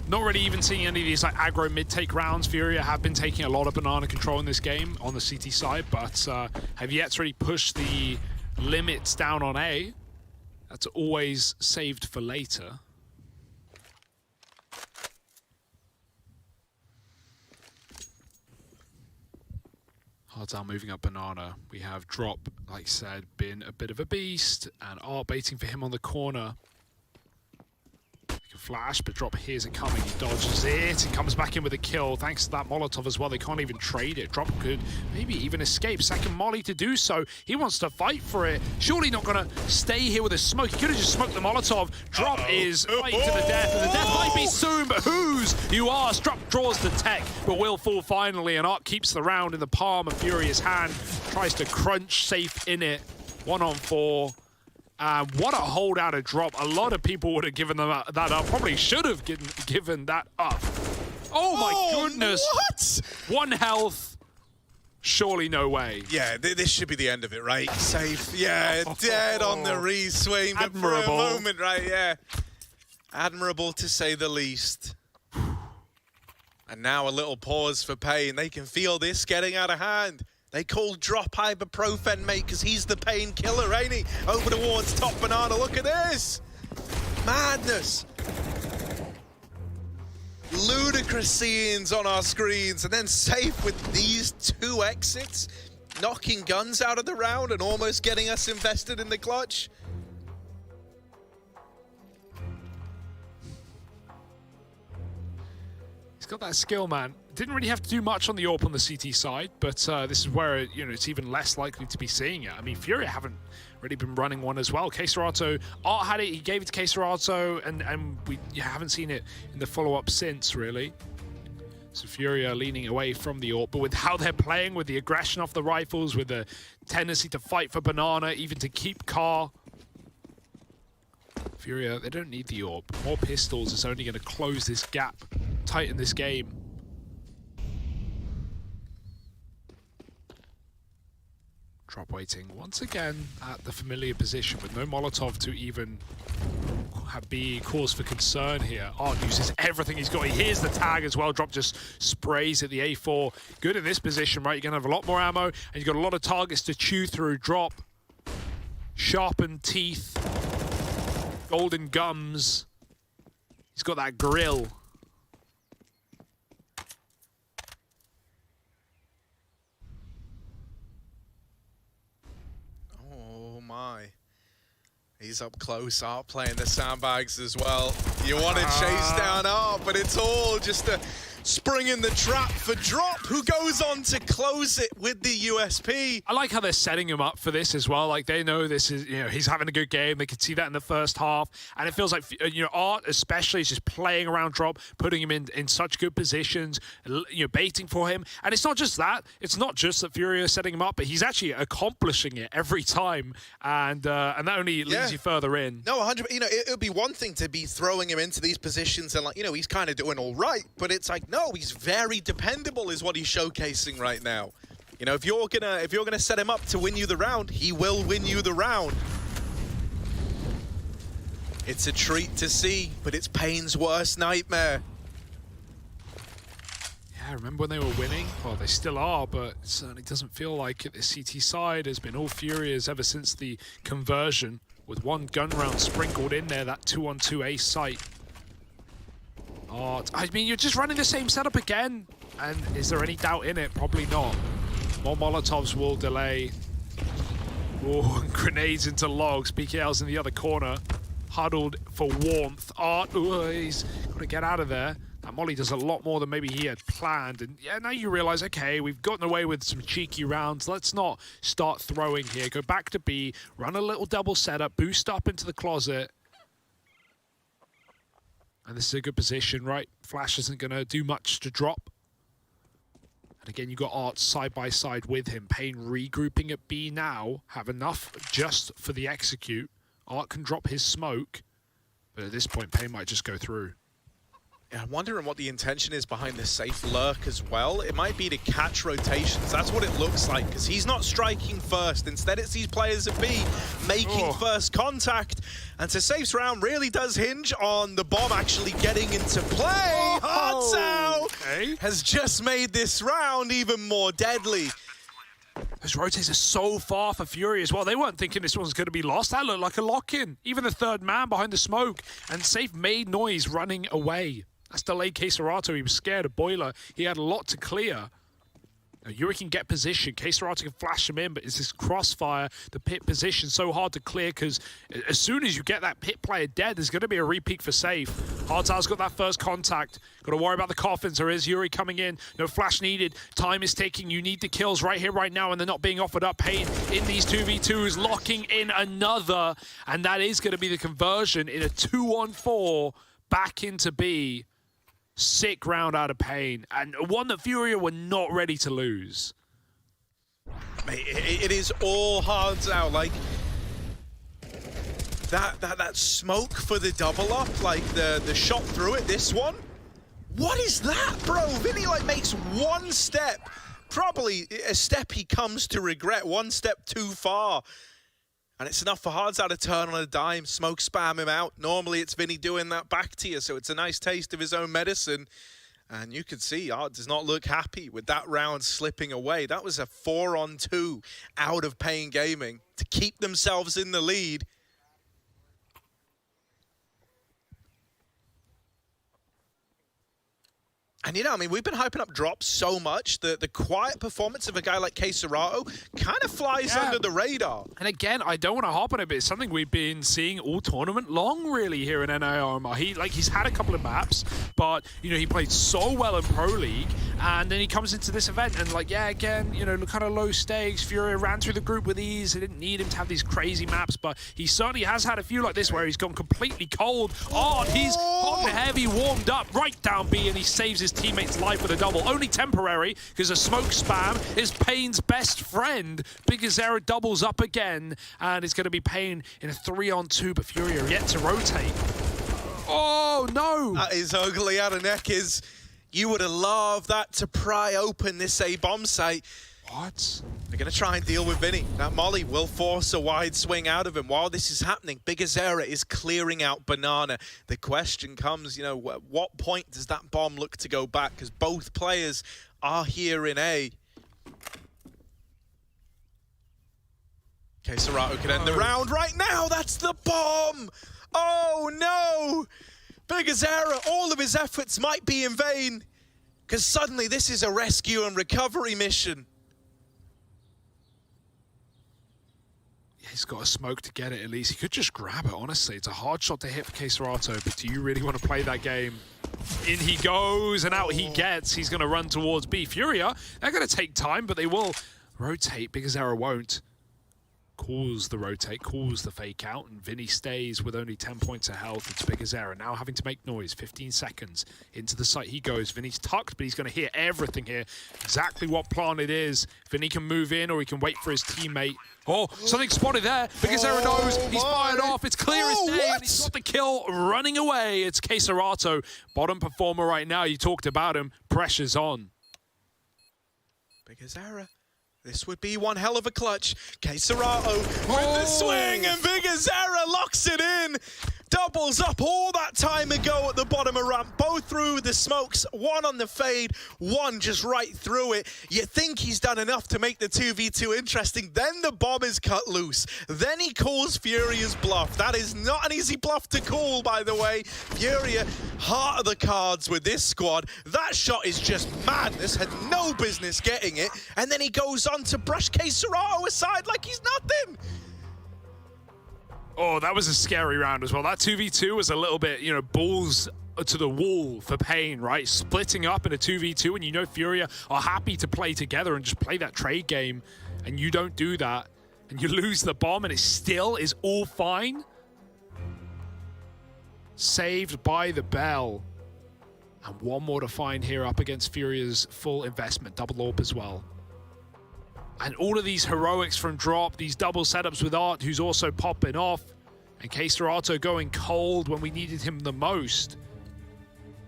Not really even seeing any of these like aggro mid-take rounds. Furia have been taking a lot of banana control in this game on the CT side, but have yet to really push the limits down on A. That's always saved for later. Hardstyle moving up banana. We have Drop, like I said, been a bit of a beast, and Art baiting for him on the corner. He can flash, but Drop hears it coming. He dodges it. He comes back in with a kill. Thanks to that Molotov as well. They can't even trade it. Drop could maybe even escape. Second Molly to do so. He wants to fight for it. Surely not going to stay here with a smoke. He could have just smoked the Molotov. Drop is fighting to the death, and the death might be soon, but whose? You ask. Drop draws the tech, but will fall finally, and Art keeps the round in the palm of Furia's hand. Tries to crunch safe in it. 1 on 4. What a hold out of drop. A lot of people would have given them that up. Probably should have given that up. Oh my goodness. What? 1 health. Surely no way. Yeah, this should be the end of it, right? Safe. Yeah, dead on the re-swing. But Admirable. for a moment, right? Yeah. Admirable to say the least. And now a little pause for Pain. They can feel this getting out of hand. They call drop ibuprofen, mate, because he's the painkiller, ain't he? Over towards top banana. Look at this. Madness. Ludicrous scenes on our screens. And then Safe with these 2 exits. Knocking guns out of the round and almost getting us invested in the clutch. He's got that skill, man. Didn't really have to do much on the AWP on the CT side, but this is where, you know, it's even less likely to be seeing it. I mean, Furia haven't really been running one as well. K-Serato, Art had it, he gave it to K-Serato, and we haven't seen it in the follow-up since, really. So Furia leaning away from the AWP, but with how they're playing, with the aggression off the rifles, with the tendency to fight for banana, even to keep car. Furia, they don't need the AWP. More pistols is only going to close this gap, tighten this game. Drop waiting once again at the familiar position with no Molotov to even be cause for concern here. Art uses everything he's got. He hears the tag as well. Drop just sprays at the A4. Good in this position, right? You're going to have a lot more ammo, and you've got a lot of targets to chew through. Drop. Sharpened teeth. Golden gums. He's got that grill. Oh my. He's up close, Art playing the sandbags as well. You want to chase down Art, but it's all just a spring in the trap for Drop, who goes on to close it with the USP. I like how they're setting him up for this as well. Like, they know this is, you know, he's having a good game. They can see that in the first half. And it feels like, you know, Art especially is just playing around Drop, putting him in such good positions, you know, baiting for him. And it's not just that. It's not just that Furia is setting him up, but he's actually accomplishing it every time. And that only leads you further in. No, 100%. You know, it would be one thing to be throwing him into these positions and, like, you know, he's kind of doing all right. But it's like, no, he's very dependable is what he's showcasing right now. You know, if you're gonna set him up to win you the round, he will win you the round. It's a treat to see, but it's Pain's worst nightmare. Yeah, remember when they were winning? Well, they still are, but it certainly doesn't feel like it. The CT side has been all Furious ever since the conversion, with one gun round sprinkled in there, that 2-on-2 ace site. Oh, I mean, you're just running the same setup again. And is there any doubt in it? Probably not. More Molotovs will delay. Oh, grenades into logs. BKL's in the other corner. Huddled for warmth. Art, he's got to get out of there. That Molly does a lot more than maybe he had planned. And yeah, now you realize, okay, we've gotten away with some cheeky rounds. Let's not start throwing here. Go back to B, run a little double setup, boost up into the closet. And this is a good position, right? Flash isn't going to do much to drop. And again, you got Art side by side with him. Pain regrouping at B now. Have enough just for the execute. Art can drop his smoke. But at this point, Pain might just go through. Yeah, I'm wondering what the intention is behind this safe lurk as well. It might be to catch rotations. That's what it looks like, because he's not striking first. Instead, it's these players at B making first contact. And to Safe's round really does hinge on the bomb actually getting into play. Hartzau has just made this round even more deadly. Those rotates are so far for Fury as well. They weren't thinking this one's going to be lost. That looked like a lock-in. Even the third man behind the smoke. And Safe made noise running away. That's delayed K-Serato. He was scared of Boiler. He had a lot to clear. Now, Yuri can get position. K-Serato can flash him in, but it's this crossfire, the pit position, so hard to clear, because as soon as you get that pit player dead, there's going to be a repeat for Safe. Hartzau's got that first contact. Got to worry about the coffins. There is Yuri coming in. No flash needed. Time is ticking. You need the kills right here, right now, and they're not being offered up. Pain in these 2v2s, locking in another, and that is going to be the conversion in a 2-on-4 back into B. Sick round out of Pain, and one that Furia were not ready to lose. It is all Hartzau. Like, that smoke for the double up, like the shot through it, this one. What is that, bro? Vinny like makes one step, probably a step he comes to regret, one step too far. And it's enough for Hardzow to turn on a dime, smoke spam him out. Normally it's Vinny doing that back to you, so it's a nice taste of his own medicine. And you can see Art does not look happy with that round slipping away. That was a 4-on-2 out of Pain Gaming to keep themselves in the lead. And you know, I mean, we've been hyping up Drop so much that the quiet performance of a guy like csgo kind of flies under the radar. And again, I don't want to hop on it, but it's something we've been seeing all tournament long, really, here in NARMR. He's had a couple of maps, but, you know, he played so well in Pro League, and then he comes into this event, and like, yeah, again, you know, kind of low stakes. Furia ran through the group with ease. They didn't need him to have these crazy maps, but he certainly has had a few like this where he's gone completely cold. Oh, and he's hot and heavy, warmed up, right down B, and he saves his teammate's life with a double. Only temporary, because a smoke spam is Pain's best friend. biggazera doubles up again, and it's going to be Pain in a 3-on-2, but Furia yet to rotate. Oh, no! That is ugly. Adenekis, you would have loved that to pry open this A bomb site. What? They're going to try and deal with Vinny. That molly will force a wide swing out of him. While this is happening, biggazera is clearing out Banana. The question comes, you know, what point does that bomb look to go back? Because both players are here in A. csgo could end the round right now. That's the bomb. Oh, no. biggazera, all of his efforts might be in vain. Because suddenly this is a rescue and recovery mission. He's got a smoke to get it at least. He could just grab it, honestly. It's a hard shot to hit for csgo, but do you really want to play that game? In he goes, and out he gets. He's going to run towards B. Furia, they're going to take time, but they will rotate. biggazera won't. Calls the rotate, calls the fake out, and Vinny stays with only 10 points of health. It's biggazera now having to make noise. 15 seconds into the site he goes. Vinny's tucked, but he's going to hear everything here. Exactly what plan it is. Vinny can move in, or he can wait for his teammate. Oh, something spotted there. biggazera knows. He's fired off. It's clear as day. And he's got the kill running away. It's csgo, bottom performer right now. You talked about him. Pressure's on. biggazera. This would be one hell of a clutch. csgo with the swing, and biggazera locks it in. Doubles up all that time ago at the bottom of ramp. Both through the smokes, one on the fade, one just right through it. You think he's done enough to make the 2v2 interesting. Then the bomb is cut loose. Then he calls Furia's bluff. That is not an easy bluff to call, by the way. Furia, heart of the cards with this squad. That shot is just madness. Had no business getting it. And then he goes on to brush csgo aside like he's nothing. Oh, that was a scary round as well. That 2v2 was a little bit, you know, balls to the wall for Pain, right? Splitting up in a 2v2, and you know Furia are happy to play together and just play that trade game, and you don't do that, and you lose the bomb, and it still is all fine. Saved by the bell. And one more to find here up against Furia's full investment. Double AWP as well. And all of these heroics from Drop, these double setups with Art, who's also popping off, and csgo going cold when we needed him the most.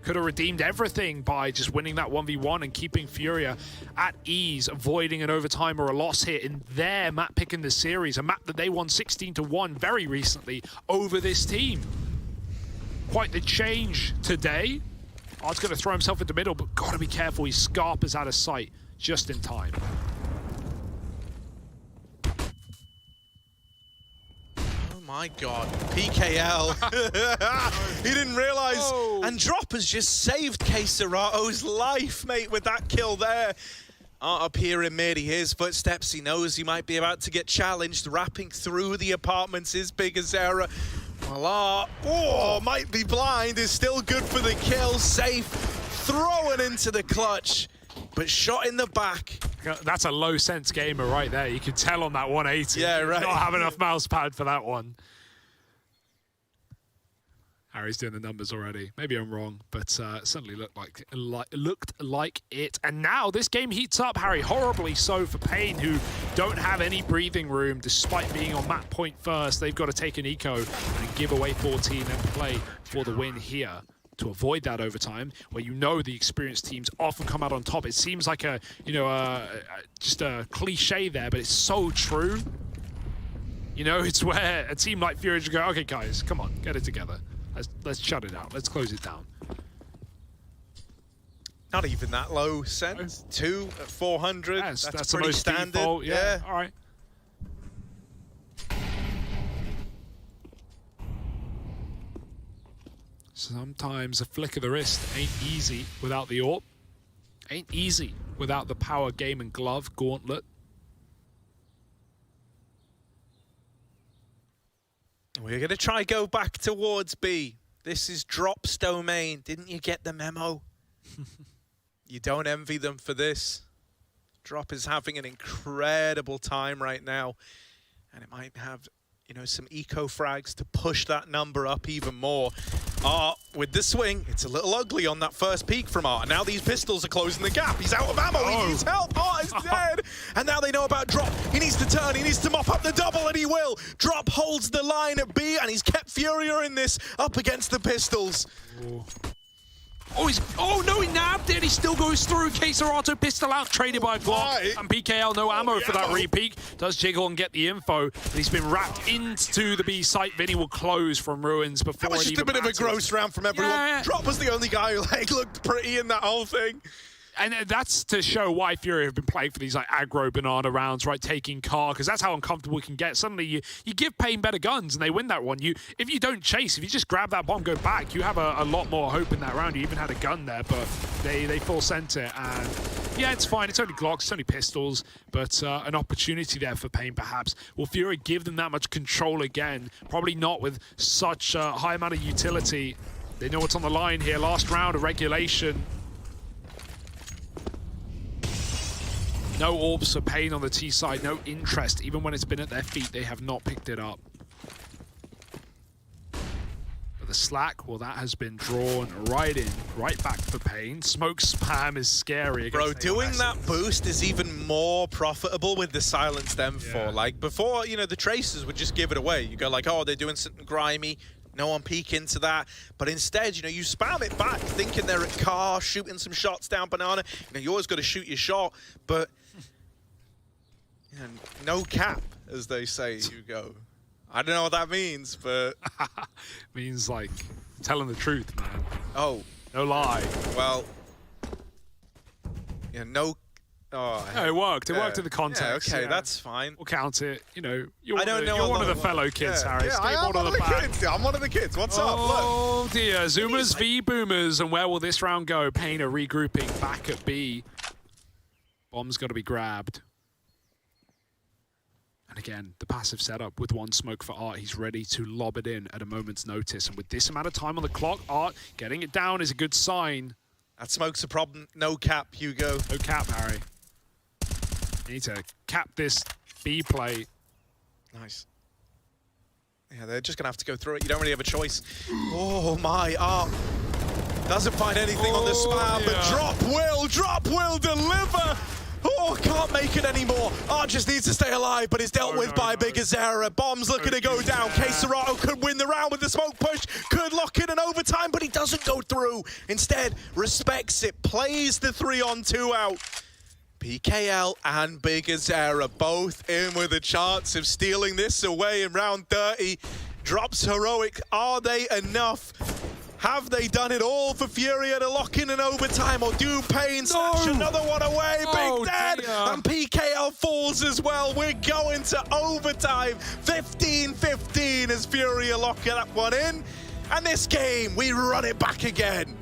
Could have redeemed everything by just winning that 1v1 and keeping Furia at ease, avoiding an overtime or a loss here in their map pick in the series, a map that they won 16-1 very recently over this team. Quite the change today. Art's going to throw himself into middle, but got to be careful. His Scarp is out of sight just in time. My God, PKL. He didn't realize. Oh. And Drop has just saved csgo's life, mate, with that kill there. Up here in mid, he hears footsteps. He knows he might be about to get challenged. Wrapping through the apartments is biggazera. Well, might be blind. Is still good for the kill. Safe. Throwing into the clutch. But shot in the back. That's a low sense gamer right there. You can tell on that 180. Yeah, right. Not have enough mouse pad for that one. Harry's doing the numbers already. Maybe I'm wrong, but certainly looked like it. And now this game heats up, Harry, horribly so for Pain, who don't have any breathing room despite being on map point first. They've got to take an eco and give away 14 and play for the win here to avoid that overtime, where you know the experienced teams often come out on top. It seems like a, you know, just a cliche there, but it's so true. You know, it's where a team like Fury should go, okay, guys, come on, get it together. Let's shut it out. Let's close it down. Not even that low, Sense. 2 at 400. Yes, that's pretty the most standard. Default. Yeah, all right. Sometimes a flick of the wrist ain't easy without the AWP. Ain't easy without the power game and glove gauntlet. We're going to try go back towards B. This is Drop's domain. Didn't you get the memo? You don't envy them for this. Drop is having an incredible time right now. And it might have, you know, some eco frags to push that number up even more. Art with the swing. It's a little ugly on that first peek from Art. And now these pistols are closing the gap. He's out of ammo. He needs help. Art is dead. And now they know about Drop. He needs to turn. He needs to mop up the double, and he will. Drop holds the line at B, and he's kept Furia in this up against the pistols. Oh no, he nabbed it. He still goes through. Auto pistol out, traded by Glock. And PKL, no ammo for that repeat. Does jiggle and get the info, but he's been wrapped into the B site. Vinny will close from Ruins before That was just a bit of a gross round from everyone. Yeah. Drop was the only guy who like looked pretty in that whole thing. And that's to show why Fury have been playing for these like aggro banana rounds, right? Taking car, because that's how uncomfortable we can get. Suddenly you give Pain better guns and they win that one. If you don't chase, if you just grab that bomb, go back, you have a lot more hope in that round. You even had a gun there, but they full sent it. And yeah, it's fine. It's only Glocks, it's only pistols, but an opportunity there for Pain perhaps. Will Fury give them that much control again? Probably not with such a high amount of utility. They know what's on the line here. Last round of regulation. No orbs for Pain on the T side, no interest. Even when it's been at their feet, they have not picked it up. But the slack, well, that has been drawn right in, right back for Pain. Smoke spam is scary. Bro, doing that boost is even more profitable with the silenced M4. Like before, you know, the tracers would just give it away. You go like, oh, they're doing something grimy. No one peek into that. But instead, you know, you spam it back, thinking they're at car, shooting some shots down banana. You know, you always got to shoot your shot, but you know, no cap, as they say, Hugo. I don't know what that means, but means like telling the truth, man. Oh, no lie. Well, yeah, no. Oh, no, it worked. It worked in the context. Yeah, okay, that's fine. We'll count it. You know, you're I don't know. You're one of the fellow kids, Harry. Yeah, I am one of the kids. I'm one of the kids. What's up? Look. Oh dear, Zoomers v Boomers, and where will this round go? Pain are regrouping back at B. Bomb's got to be grabbed. And again, the passive setup with one smoke for Art. He's ready to lob it in at a moment's notice. And with this amount of time on the clock, Art getting it down is a good sign. That smoke's a problem. No cap, Hugo. No cap, Harry. You need to cap this B play. Nice. Yeah, they're just going to have to go through it. You don't really have a choice. Oh, my. Art doesn't find anything on the spam, but Drop will deliver. Oh, can't make it anymore. Art just needs to stay alive, but is dealt with by Big Azera. Bomb's looking to go down. Serato could win the round with the smoke push, could lock in an overtime, but he doesn't go through. Instead, respects it, plays the 3-on-2 out. PKL and Big Azera both in with a chance of stealing this away in round 30. Drops heroic. Are they enough? Have they done it all for Furia to lock in an overtime, or do Pain snatch another one away? Big dead, and PKL falls as well. We're going to overtime. 15-15 as Furia lock that one in. And this game, we run it back again.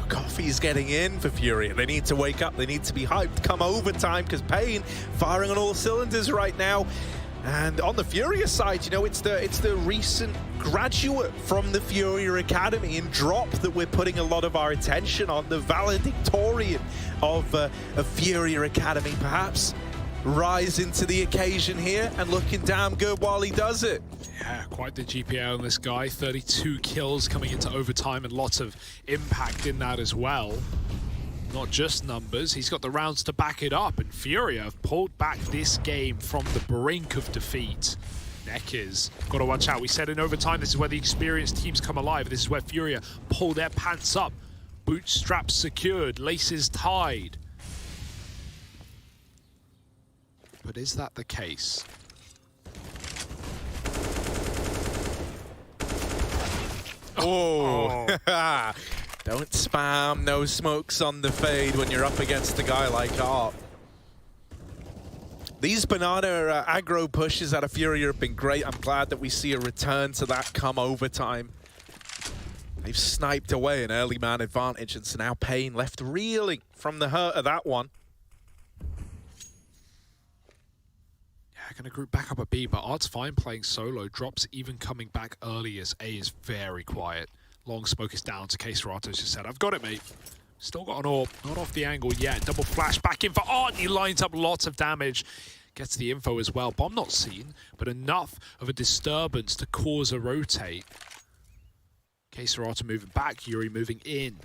coffee's getting in for Furia. They need to wake up. They need to be hyped come overtime because Pain firing on all cylinders right now. And on the Furia side, you know, it's the recent graduate from the Furia Academy in Drop that we're putting a lot of our attention on. The valedictorian of Furia Academy, perhaps rising to the occasion here and looking damn good while he does it. Yeah, quite the GPA on this guy. 32 kills coming into overtime and lots of impact in that as well. Not just numbers, he's got the rounds to back it up, and Furia have pulled back this game from the brink of defeat. Neckers, got to watch out. We said in overtime, this is where the experienced teams come alive. This is where Furia pull their pants up. Bootstraps secured, laces tied. But is that the case? Oh. Don't spam no smokes on the fade when you're up against a guy like Art. These banana aggro pushes out of Furia have been great. I'm glad that we see a return to that come overtime. They've sniped away an early man advantage, and so now Pain left reeling from the hurt of that one. Yeah, going to group back up a B, but Art's fine playing solo. Drops even coming back early as A is very quiet. Long smoke is down to csgo. Just said, I've got it, mate. Still got an orb, not off the angle yet. Double flash back in for Art. He lines up lots of damage. Gets the info as well. Bomb not seen, but enough of a disturbance to cause a rotate. csgo moving back, Yuri moving in.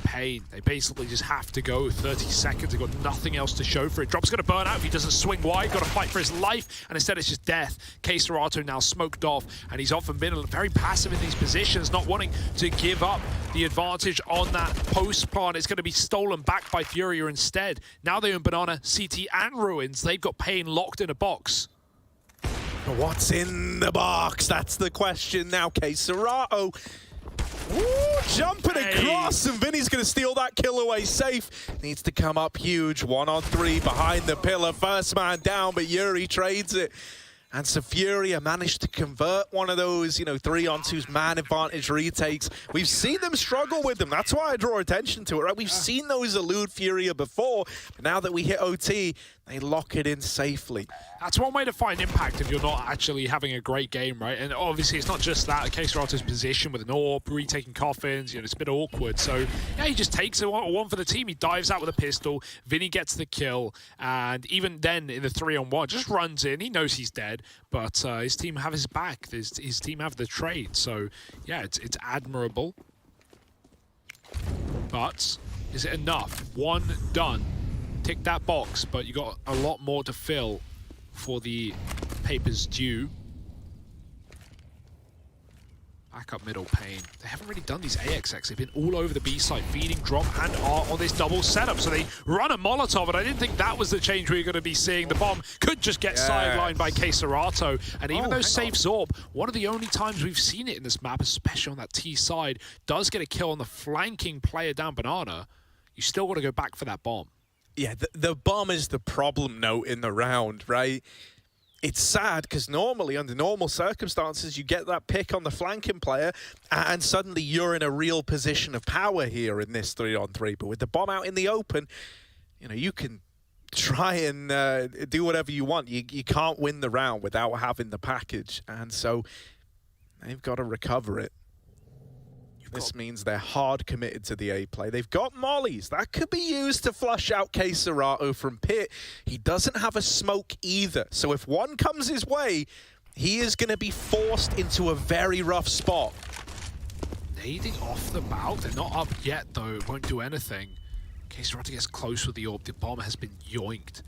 Pain, they basically just have to go. 30 seconds, they've got nothing else to show for it. Drop's gonna burn out if he doesn't swing wide, gotta fight for his life, and instead it's just death. csgo now smoked off, and he's often been very passive in these positions, not wanting to give up the advantage on that post plant. It's gonna be stolen back by Furia instead. Now they own Banana, CT, and Ruins. They've got Pain locked in a box. What's in the box? That's the question now. csgo. Ooh, jumping across, and Vinny's going to steal that kill away safe. Needs to come up huge. 1-on-3 behind the pillar. First man down, but Yuri trades it. And so Furia managed to convert one of those, 3-on-2's man advantage retakes. We've seen them struggle with them. That's why I draw attention to it, right? We've seen those elude Furia before. But now that we hit OT, they lock it in safely. That's one way to find impact if you're not actually having a great game, right? And obviously it's not just that. csgo's position with an orb, retaking coffins, it's a bit awkward. So yeah, he just takes a one for the team. He dives out with a pistol. Vinny gets the kill, and even then in the 3-on-1, just runs in. He knows he's dead, but his team have his back. His team have the trade. So yeah, it's admirable. But is it enough? One done. Tick that box, but you got a lot more to fill for the papers due. Back up middle, Pain. They haven't really done these AXX. They've been all over the B side, feeding Drop and Art on this double setup. So they run a Molotov, and I didn't think that was the change we were going to be seeing. The bomb could just get sidelined by csgo. And even though safe Zorb, one of the only times we've seen it in this map, especially on that T side, does get a kill on the flanking player down Banana, you still got to go back for that bomb. Yeah, the bomb is the problem note in the round, right? It's sad because normally, under normal circumstances, you get that pick on the flanking player and suddenly you're in a real position of power here in this 3-on-3. But with the bomb out in the open, you can try and do whatever you want. You can't win the round without having the package. And so they've got to recover it. This means they're hard committed to the A play. They've got mollies. That could be used to flush out csgo from pit. He doesn't have a smoke either. So if one comes his way, he is going to be forced into a very rough spot. Nading off the mouth. They're not up yet, though. It won't do anything. csgo gets close with the orb. The bomb has been yoinked.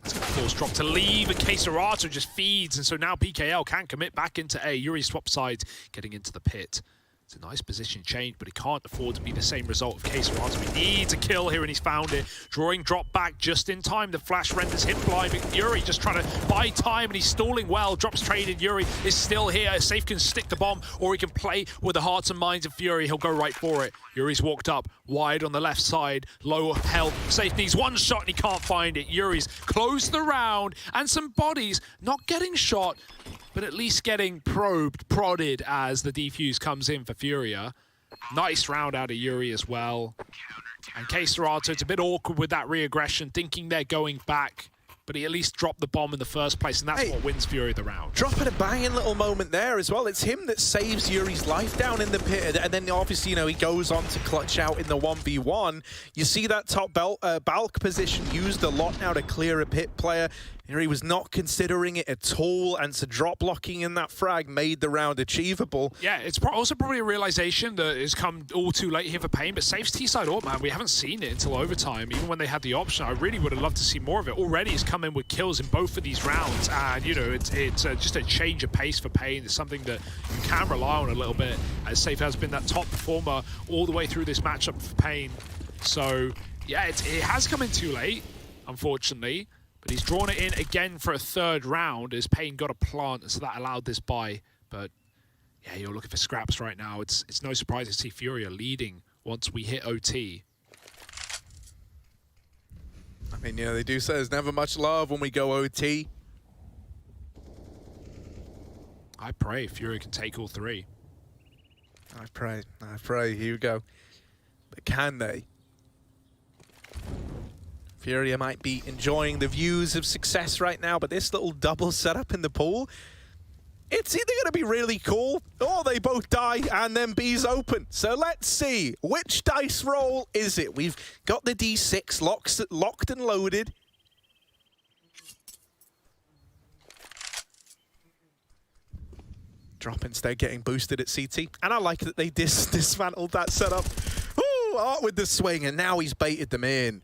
That's going to force Drop to leave, and csgo just feeds. And so now PKL can commit back into A. Yuri swap sides, getting into the pit. It's a nice position change, but he can't afford to be the same result of csgo. He needs a kill here, and he's found it. Drawing Drop back just in time. The flash renders him blind, but Yuri just trying to buy time, and he's stalling well. Drop's traded. Yuri is still here. Safe can stick the bomb, or he can play with the hearts and minds of Fury. He'll go right for it. Yuri's walked up wide on the left side. Low health. Safe needs one shot, and he can't find it. Yuri's closed the round, and some bodies not getting shot, but at least getting prodded as the defuse comes in for Furia. Nice round out of Yuri as well. And K-Serato, it's a bit awkward with that re-aggression, thinking they're going back. But he at least dropped the bomb in the first place, and that's what wins Fury the round. Dropping a banging little moment there as well. It's him that saves Yuri's life down in the pit, and then obviously, you know, he goes on to clutch out in the 1v1. You see that top bulk position used a lot now to clear a pit player. He was not considering it at all, and so drop blocking in that frag made the round achievable. Yeah, it's also probably a realization that it's come all too late here for Pain, but Safe's T-side AWP, man, we haven't seen it until overtime, even when they had the option. I really would have loved to see more of it. Already he's come in with kills in both of these rounds, and, you know, it's just a change of pace for Pain. It's something that you can rely on a little bit, as Safe has been that top performer all the way through this matchup for Pain. So, yeah, it has come in too late, unfortunately. But he's drawn it in again for a third round as Pain got a plant, so that allowed this buy. But yeah, you're looking for scraps right now. It's no surprise to see Furia leading once we hit OT. I mean, you know, they do say there's never much love when we go OT. I pray Furia can take all three. I pray, here we go. But can they? Furia might be enjoying the views of success right now, but this little double setup in the pool, it's either going to be really cool or they both die and then B's open. So let's see, which dice roll is it? We've got the D6 locked and loaded. Drop instead getting boosted at CT. And I like that they dismantled that setup. Ooh, Art with the swing, and now he's baited them in.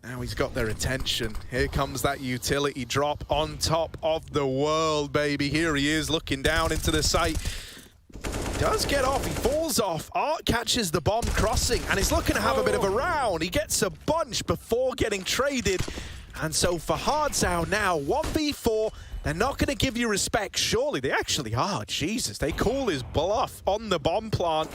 Now he's got their attention. Here comes that utility drop on top of the world, baby. Here he is looking down into the site. Does get off, he falls off. Art catches the bomb crossing and he's looking to have a bit of a round. He gets a bunch before getting traded. And so for Hardzao now, 1v4. They're not going to give you respect, surely. They actually are. Jesus, they call his bluff on the bomb plant.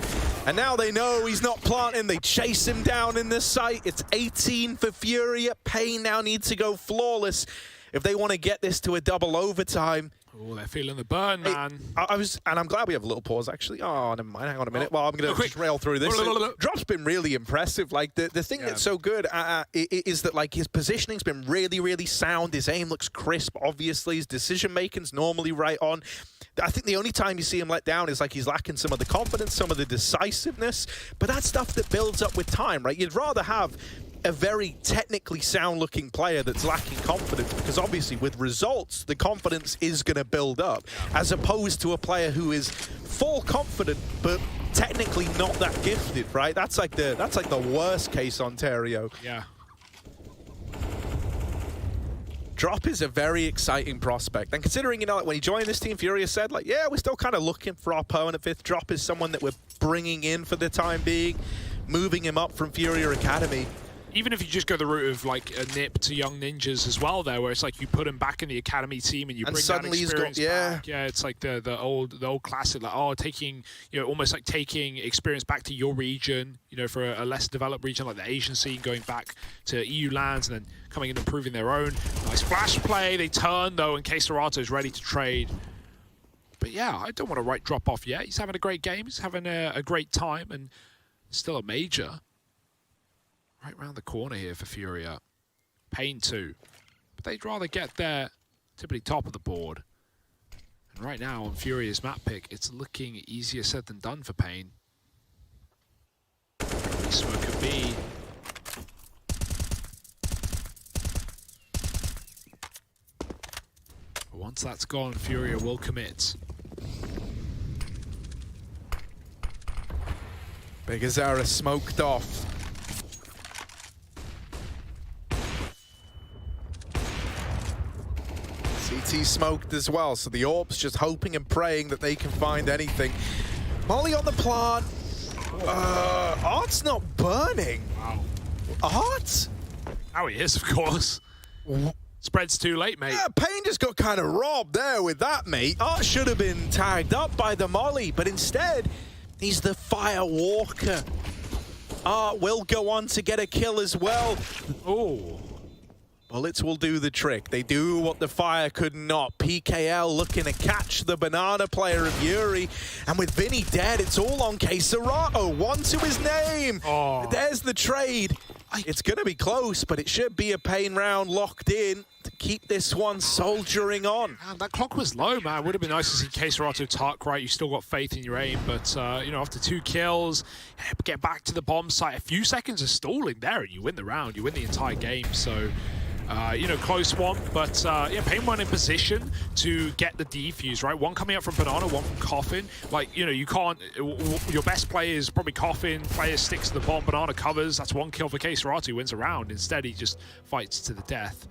And now they know he's not planting. They chase him down in the site. It's 18 for Furia. Pain now needs to go flawless if they want to get this to a double overtime. Oh, they're feeling the burn, man. And I'm glad we have a little pause, actually. Oh, never mind. Hang on a minute. Well, I'm going to just rail through this. Drop's been really impressive. Like, the thing that's so good is that, like, his positioning's been really, really sound. His aim looks crisp, obviously. His decision-making's normally right on. I think the only time you see him let down is, like, he's lacking some of the confidence, some of the decisiveness. But that's stuff that builds up with time, right? You'd rather have a very technically sound-looking player that's lacking confidence, because obviously with results, the confidence is going to build up, as opposed to a player who is full confident but technically not that gifted, right? That's like the worst case Ontario. Yeah. Drop is a very exciting prospect, and considering, you know, like when he joined this team, Furia said, like, yeah, we're still kind of looking for our permanent fifth. Drop is someone that we're bringing in for the time being, moving him up from Furia Academy. Even if you just go the route of like a nip to Young Ninjas as well there, where it's like you put him back in the academy team and you bring that experience back. Yeah, it's like the old classic, like, oh, taking, you know, almost like taking experience back to your region, you know, for a less developed region like the Asian scene, going back to EU lands and then coming in and improving their own. Nice flash play. They turn though, and K-Serato is ready to trade. But yeah, I don't want to write Drop off yet. He's having a great game. He's having a great time, and still a major. Right around the corner here for Furia. Pain too. But they'd rather get there typically top of the board. And right now on Furia's map pick, it's looking easier said than done for Pain. Smoke a B. But once that's gone, Furia will commit. Big Azara smoked off. CT smoked as well, so the Orbs just hoping and praying that they can find anything. Molly on the plant. Art's not burning. Wow. Art? Oh, he is, of course. Spread's too late, mate. Yeah, Pain just got kind of robbed there with that, mate. Art should have been tagged up by the Molly, but instead, he's the Fire Walker. Art will go on to get a kill as well. Oh. Bullets will do the trick. They do what the fire could not. PKL looking to catch the banana player of Yuri. And with Vinny dead, it's all on csgo. 1 to his name. Oh. There's the trade. It's going to be close, but it should be a pain round locked in to keep this one soldiering on. Man, that clock was low, man. Would have been nice to see csgo tuck, right? You still got faith in your aim, but, you know, after 2 kills, get back to the bomb site. A few seconds of stalling there, and you win the round. You win the entire game, so... you know, close one, but yeah, Pain weren't in position to get the defuse, right? One coming up from Banana, one from Coffin. Like, you know, you can't, your best player is probably Coffin, player sticks to the bomb, Banana covers, that's 1 kill for csgo, wins a round. Instead, he just fights to the death.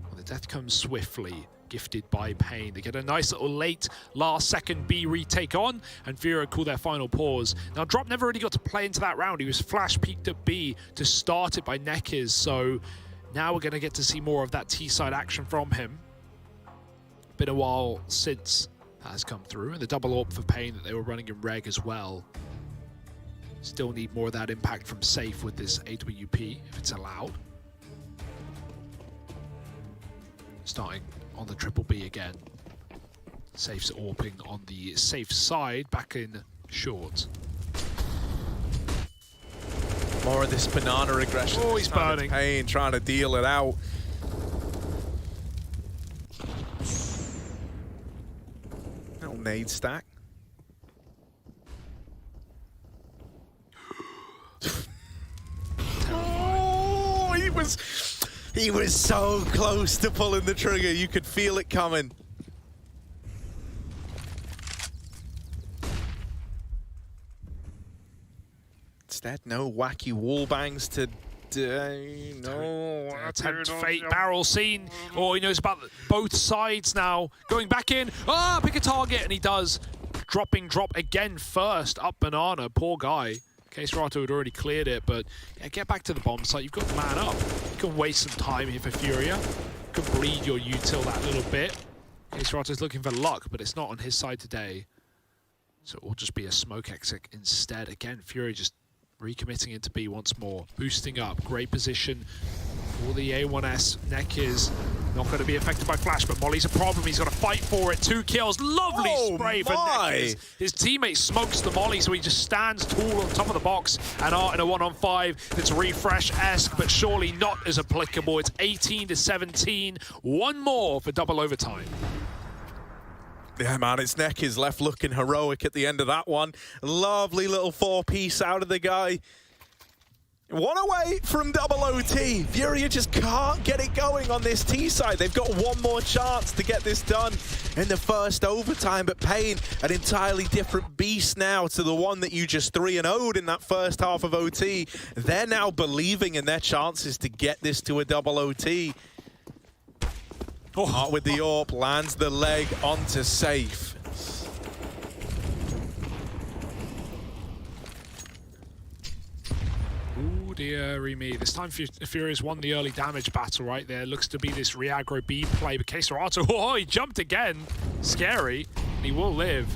Well, the death comes swiftly, gifted by Pain. They get a nice little late, last-second B retake on, and Furia call their final pause. Now, Drop never really got to play into that round. He was flash peeked at B to start it by Nekis, so... Now we're going to get to see more of that T-side action from him. Been a while since that has come through. And the double AWP for Pain that they were running in reg as well. Still need more of that impact from Safe with this AWP, if it's allowed. Starting on the triple B again. Safe's AWPing on the Safe side, back in short. More of this banana aggression. Oh, he's burning. Pain trying to deal it out. Little nade stack. Oh, he was so close to pulling the trigger. You could feel it coming. Instead, no wacky wall bangs today. No. Attempt fate barrel scene. Oh, he knows about both sides now. Going back in. Ah, pick a target, and he does. Drop again first. Up Banana. Poor guy. csgo had already cleared it, but yeah, get back to the bomb site. You've got the man up. You can waste some time here for Furia. You can bleed your util that little bit. csgo is looking for luck, but it's not on his side today. So it will just be a smoke exit instead. Again, Furia just recommitting into B once more, boosting up, great position for the A1S. Neck is not going to be affected by flash, but Molly's a problem. He's got to fight for it. 2 kills, lovely spray for Neck. His teammate smokes the Molly, so he just stands tall on top of the box and are in a 1-on-5. It's refresh-esque, but surely not as applicable. It's 18-17. One more for double overtime. Yeah, man, it's Neck is left looking heroic at the end of that one. Lovely little 4-piece out of the guy. 1 away from double OT. Furia just can't get it going on this T side. They've got 1 more chance to get this done in the first overtime, but Pain, an entirely different beast now to the one that you just 3-0'd in that first half of OT. They're now believing in their chances to get this to a double OT. Parhaat with the AWP, lands the leg onto Safe. Ooh, dearie me. This time Furia's won the early damage battle right there. Looks to be this re-aggro B play, but csgo, oh, he jumped again. Scary, and he will live.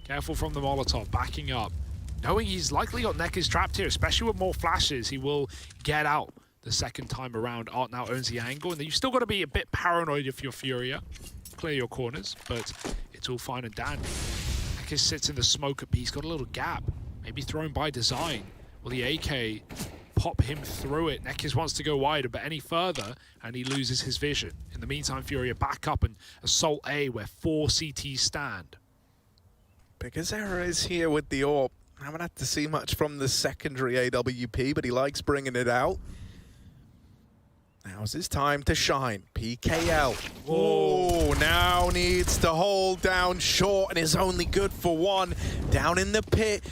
Careful from the Molotov, backing up. Knowing he's likely got Neckers trapped here, especially with more flashes, he will get out the second time around. Art now owns the angle, and then you've still got to be a bit paranoid if you're Furia. Clear your corners, but it's all fine and dandy. Neckers sits in the smoke at B. He's got a little gap, maybe thrown by design. Will the AK pop him through it? Neckers wants to go wider, but any further, and he loses his vision. In the meantime, Furia back up and assault A, where 4 CTs stand. Because is here with the AWP. I haven't had to see much from the secondary AWP, but he likes bringing it out. Now's his time to shine. PKL. Oh, now needs to hold down short and is only good for 1. Down in the pit.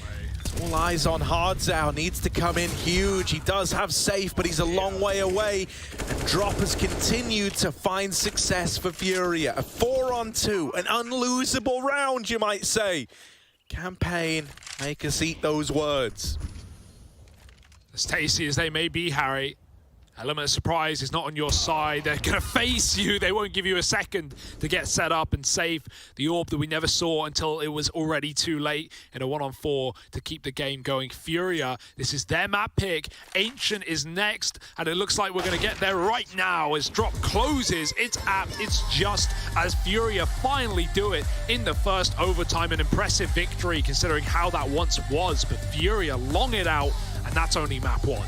All eyes on Hardzao. Needs to come in huge. He does have Safe, but he's a long way away. And Drop has continued to find success for Furia. A 4-on-2, an unlosable round, you might say. Campaign, make us eat those words. As tasty as they may be, Harry, Element of surprise is not on your side. They're going to face you. They won't give you a second to get set up and save the orb that we never saw until it was already too late in a 1-on-4 to keep the game going. Furia, this is their map pick. Ancient is next, and it looks like we're going to get there right now as drop closes. It's apt. It's just as Furia finally do it in the first overtime. An impressive victory considering how that once was, but Furia long it out, and that's only map 1.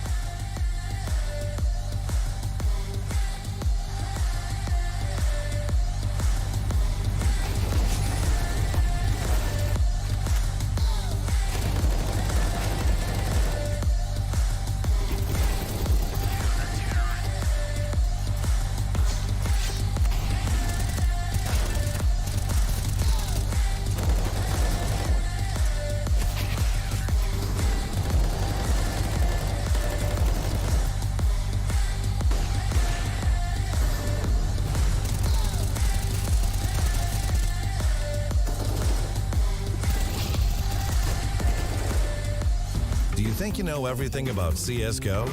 Do you think you know everything about CSGO?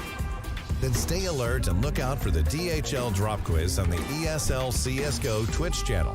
Then stay alert and look out for the DHL drop quiz on the ESL CSGO Twitch channel.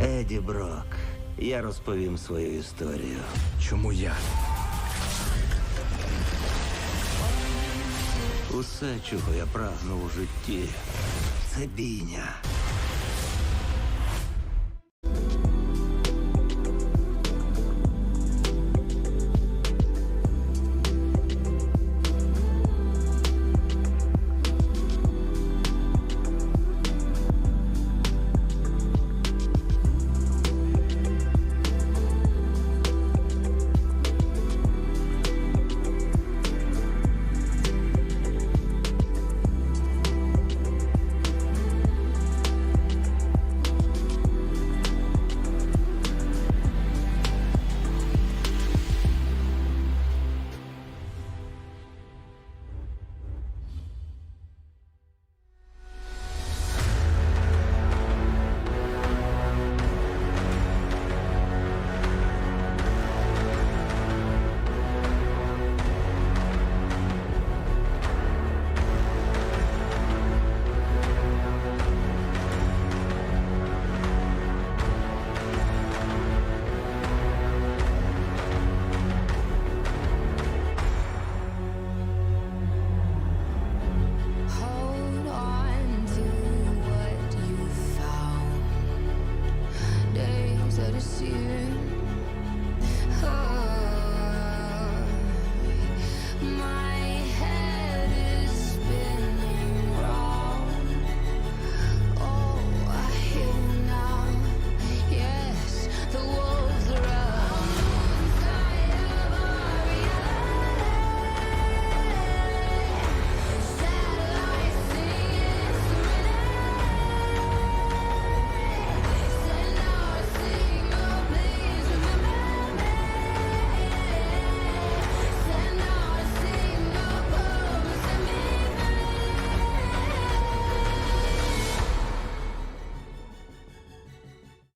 Еді Брок, я розповім свою історію. Чому я? Усе, чого я прагнув у житті, це бійня.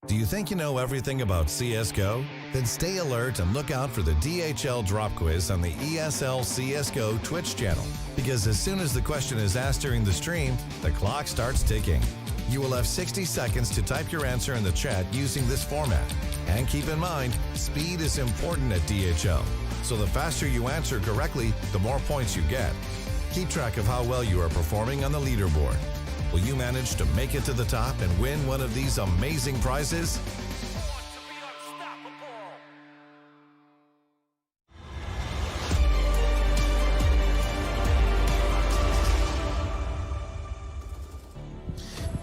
Do you think you know everything about CSGO? Then stay alert and look out for the DHL drop quiz on the ESL CSGO Twitch channel. Because as soon as the question is asked during the stream, the clock starts ticking. You will have 60 seconds to type your answer in the chat using this format. And keep in mind, speed is important at DHL. So the faster you answer correctly, the more points you get. Keep track of how well you are performing on the leaderboard. Will you manage to make it to the top and win one of these amazing prizes?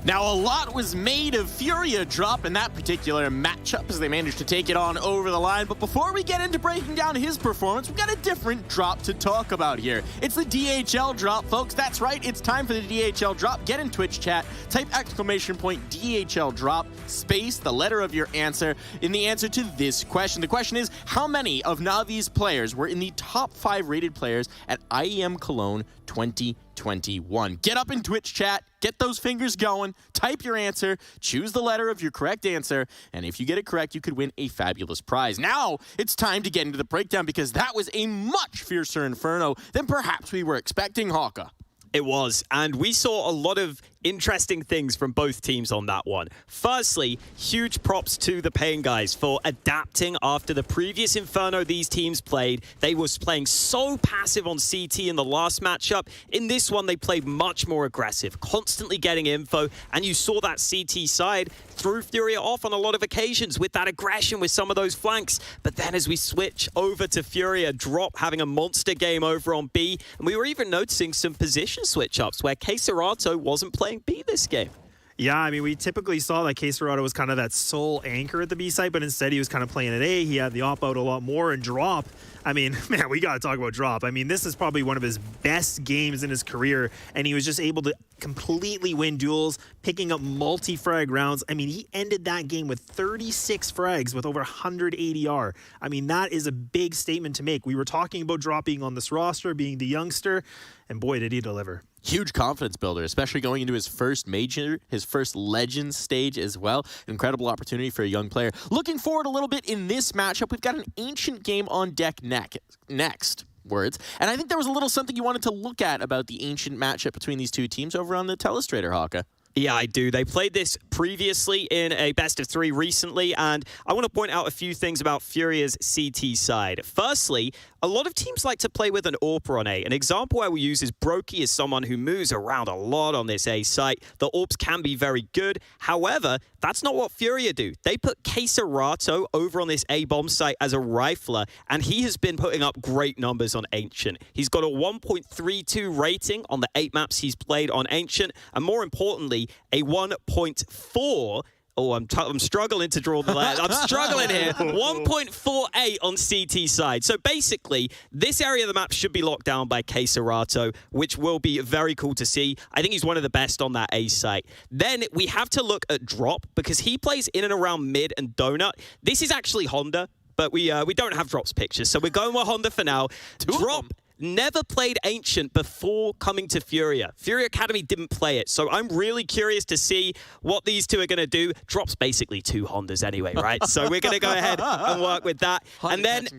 Now, a lot was made of Furia drop in that particular matchup as they managed to take it on over the line. But before we get into breaking down his performance, we've got a different drop to talk about here. It's the DHL drop, folks. That's right. It's time for the DHL drop. Get in Twitch chat, type !DHL drop, space, the letter of your answer, in the answer to this question. The question is, how many of Navi's players were in the top 5 rated players at IEM Cologne 2021? Get up in Twitch chat, get those fingers going, type your answer, choose the letter of your correct answer, and if you get it correct, you could win a fabulous prize. Now, it's time to get into the breakdown because that was a much fiercer Inferno than perhaps we were expecting, Hawka. It was, and we saw a lot of interesting things from both teams on that one. Firstly, huge props to the Pain guys for adapting after the previous Inferno these teams played. They was playing so passive on CT in the last matchup. In this one, they played much more aggressive, constantly getting info, and you saw that CT side threw Furia off on a lot of occasions with that aggression with some of those flanks. But then as we switch over to Furia, Drop having a monster game over on B, and we were even noticing some position switch-ups where csgo wasn't playing B this game. Yeah, I mean, we typically saw that csgo was kind of that sole anchor at the B side, but instead he was kind of playing at A. He had the op-out a lot more, and Drop, I mean, man, we got to talk about Drop. I mean, this is probably one of his best games in his career, and he was just able to completely win duels, picking up multi-frag rounds. I mean, he ended that game with 36 frags with over 100 ADR. I mean, that is a big statement to make. We were talking about Drop being on this roster, being the youngster, and boy, did he deliver. Huge confidence builder, especially going into his first major, his first Legends stage as well. Incredible opportunity for a young player. Looking forward a little bit in this matchup, we've got an Ancient game on deck next. Words. And I think there was a little something you wanted to look at about the Ancient matchup between these two teams over on the Telestrator, Hawka. Yeah, I do. They played this previously in a best of 3 recently, and I want to point out a few things about Furia's CT side. Firstly, a lot of teams like to play with an AWP on A. An example I will use is Brokey is someone who moves around a lot on this A site. The AWPs can be very good. However, that's not what Furia do. They put csgo over on this A bomb site as a rifler, and he has been putting up great numbers on Ancient. He's got a 1.32 rating on the 8 maps he's played on Ancient, and more importantly, a 1.4. Oh, I'm struggling to draw the line. I'm struggling here. 1.48 on CT side. So basically, this area of the map should be locked down by csgo, which will be very cool to see. I think he's one of the best on that A site. Then we have to look at Drop because he plays in and around mid and donut. This is actually Honda, but we don't have Drop's pictures, so we're going with Honda for now. Drop never played Ancient before coming to Furia. Furia Academy didn't play it, so I'm really curious to see what these two are going to do. Drop's basically 2 Hondas anyway, right? So we're going to go ahead and work with that. And then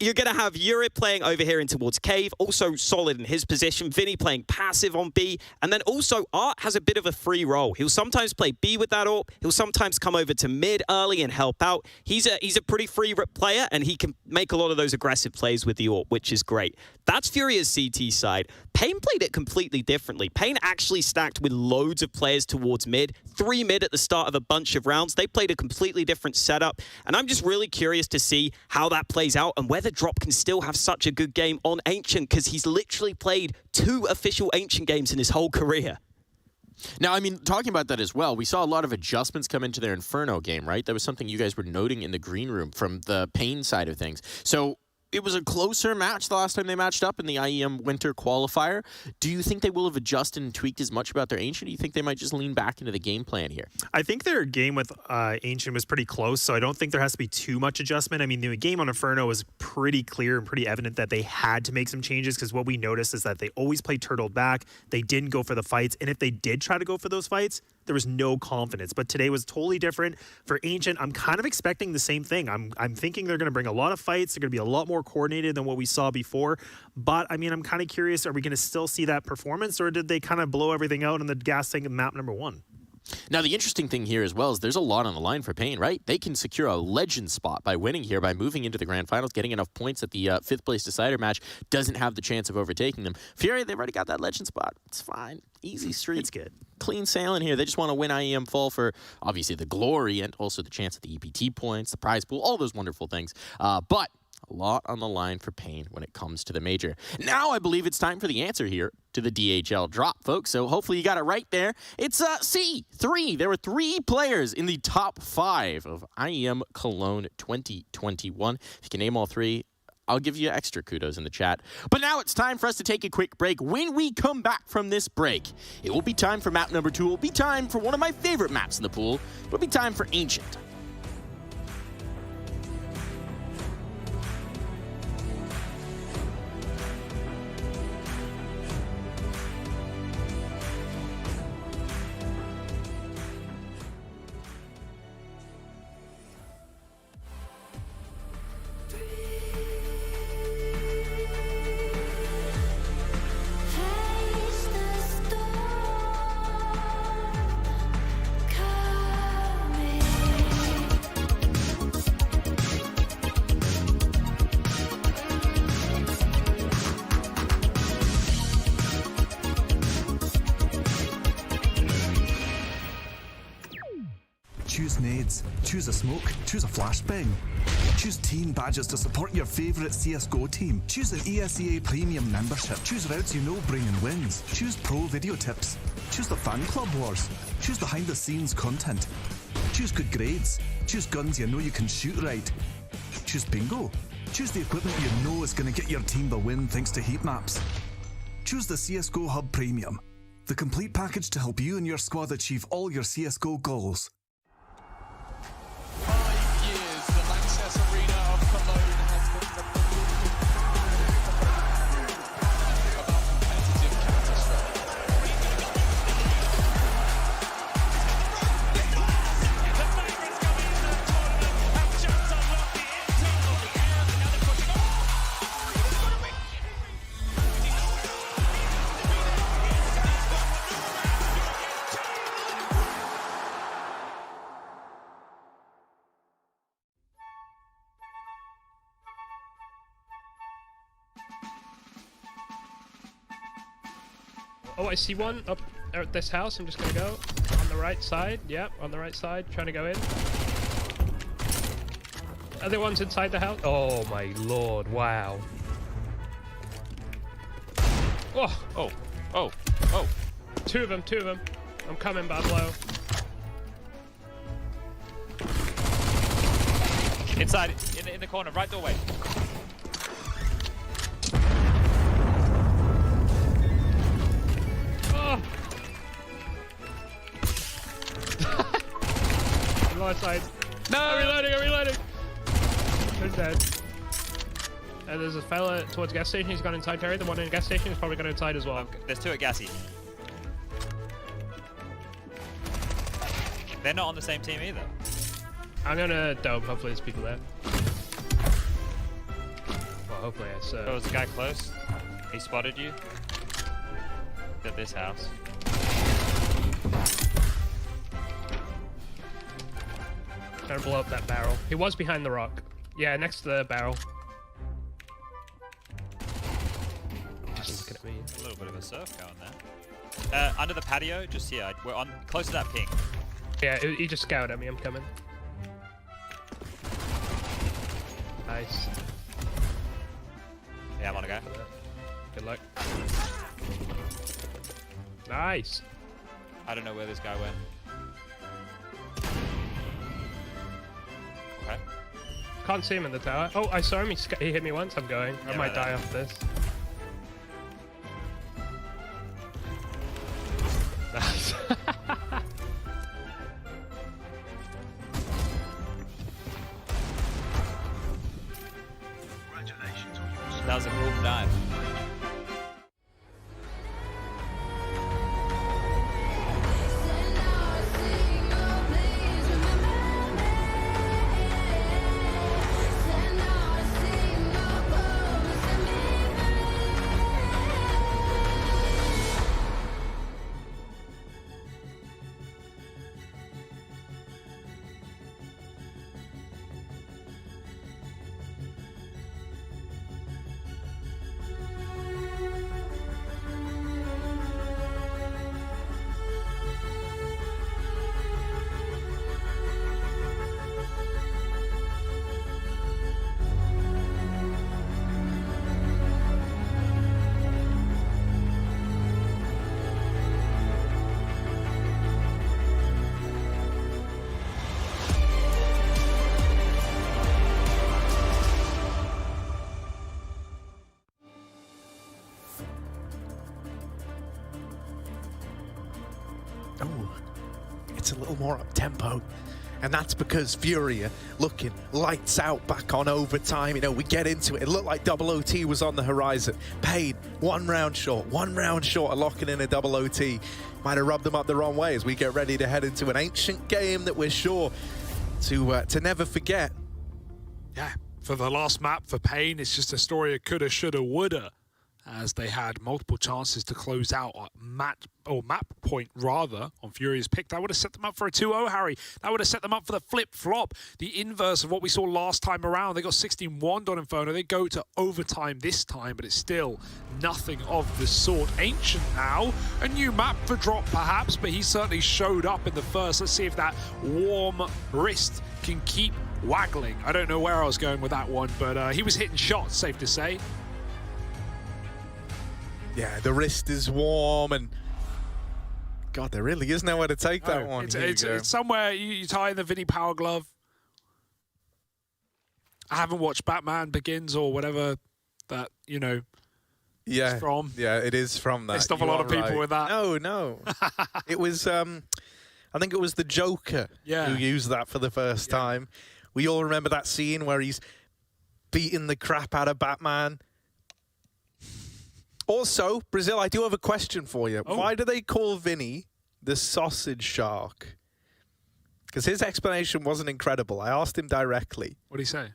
you're going to have Yuri playing over here in towards Cave, also solid in his position. Vinny playing passive on B. And then also Art has a bit of a free role. He'll sometimes play B with that AWP. He'll sometimes come over to mid early and help out. He's a pretty free player, and he can make a lot of those aggressive plays with the AWP, which is great. That's Furia's CT side. Pain played it completely differently. Pain actually stacked with loads of players towards mid, 3 mid at the start of a bunch of rounds. They played a completely different setup, and I'm just really curious to see how that plays out and whether Drop can still have such a good game on Ancient, because he's literally played 2 official Ancient games in his whole career. Now, I mean, talking about that as well, we saw a lot of adjustments come into their Inferno game, right? That was something you guys were noting in the green room from the Pain side of things. So it was a closer match the last time they matched up in the IEM Winter Qualifier. Do you think they will have adjusted and tweaked as much about their Ancient? Do you think they might just lean back into the game plan here? I think their game with Ancient was pretty close, so I don't think there has to be too much adjustment. I mean, the game on Inferno was pretty clear and pretty evident that they had to make some changes, because what we noticed is that they always played turtled back. They didn't go for the fights, and if they did try to go for those fights, there was no confidence. But today was totally different. For Ancient, I'm kind of expecting the same thing. I'm thinking they're going to bring a lot of fights. They're going to be a lot more coordinated than what we saw before. But, I mean, I'm kind of curious, are we going to still see that performance, or did they kind of blow everything out in the gas tank of map number 1? Now, the interesting thing here as well is there's a lot on the line for Pain, right? They can secure a legend spot by winning here, by moving into the grand finals, getting enough points that the 5th place decider match doesn't have the chance of overtaking them. Furia, they've already got that legend spot. It's fine. Easy street. It's good. Clean sailing here. They just want to win IEM Fall for, obviously, the glory and also the chance at the EPT points, the prize pool, all those wonderful things. But A lot on the line for Pain when it comes to the major. Now I believe it's time for the answer here to the DHL drop, folks. So hopefully you got it right there. It's C, 3. There were 3 players in the top 5 of IEM Cologne 2021. If you can name all 3, I'll give you extra kudos in the chat. But now it's time for us to take a quick break. When we come back from this break, it will be time for map number 2. It will be time for one of my favorite maps in the pool. It will be time for Ancient. Choose nades, choose a smoke, choose a flashbang. Choose team badges to support your favourite CSGO team. Choose an ESEA Premium membership. Choose routes you know bring in wins. Choose pro video tips. Choose the fan club wars. Choose behind the scenes content. Choose good grades. Choose guns you know you can shoot right. Choose bingo. Choose the equipment you know is going to get your team the win thanks to heat maps. Choose the CSGO Hub Premium. The complete package to help you and your squad achieve all your CSGO goals. Oh, I see one up at this house. I'm just gonna go on the right side. Yep, on the right side, trying to go in. Other one's inside the house. Oh my lord, wow. Oh, oh, oh, oh. Two of them. I'm coming, but I'm low. Inside, in the corner, right doorway. Lower side. No! I'm reloading! Who's dead? And there's a fella towards gas station. He's gone inside Terry. The one in the gas station is probably gone inside as well. There's 2 at Gassy. They're not on the same team either. I'm gonna dome. Hopefully there's people there. Well, hopefully I saw. There was a guy close. He spotted you. At this house. Trying to blow up that barrel. He was behind the rock. Yeah, next to the barrel. He's looking at me. A little bit of a surf going there. Under the patio, just here. We're on close to that ping. Yeah, he just scouted at me. I'm coming. Nice. Yeah, I'm on a go. Good luck. Nice. I don't know where this guy went. Okay. Can't see him in the tower. Oh, I saw him. He hit me once. I'm going. I might die off this. Nice. That was a cool dive. Oh, it's a little more up-tempo. And that's because Furia looking lights out back on overtime. You know, we get into it. It looked like double OT was on the horizon. Pain, one round short of locking in a double OT. Might have rubbed them up the wrong way as we get ready to head into an ancient game that we're sure to never forget. Yeah, for the last map for Pain, it's just a story of coulda, shoulda, woulda, as they had multiple chances to close out at map point rather on Furia's pick. That would have set them up for a 2-0, Harry. That would have set them up for the flip-flop, the inverse of what we saw last time around. They got 16-1 on Inferno. They go to overtime this time, but it's still nothing of the sort. Ancient now, a new map for Drop perhaps, but he certainly showed up in the first. Let's see if that warm wrist can keep waggling. I don't know where I was going with that one, but he was hitting shots, safe to say. Yeah, the wrist is warm, and God, there really is nowhere to take that one. It's somewhere you tie in the Vinny Power glove. I haven't watched Batman Begins or whatever that, you know, is from. Yeah, it is from that. Pissed off a lot of people with that. No. It was, I think it was the Joker who used that for the first time. We all remember that scene where he's beating the crap out of Batman. Also, Brazil, I do have a question for you. Oh. Why do they call Vinny the sausage shark? Because his explanation wasn't incredible. I asked him directly. What did he say?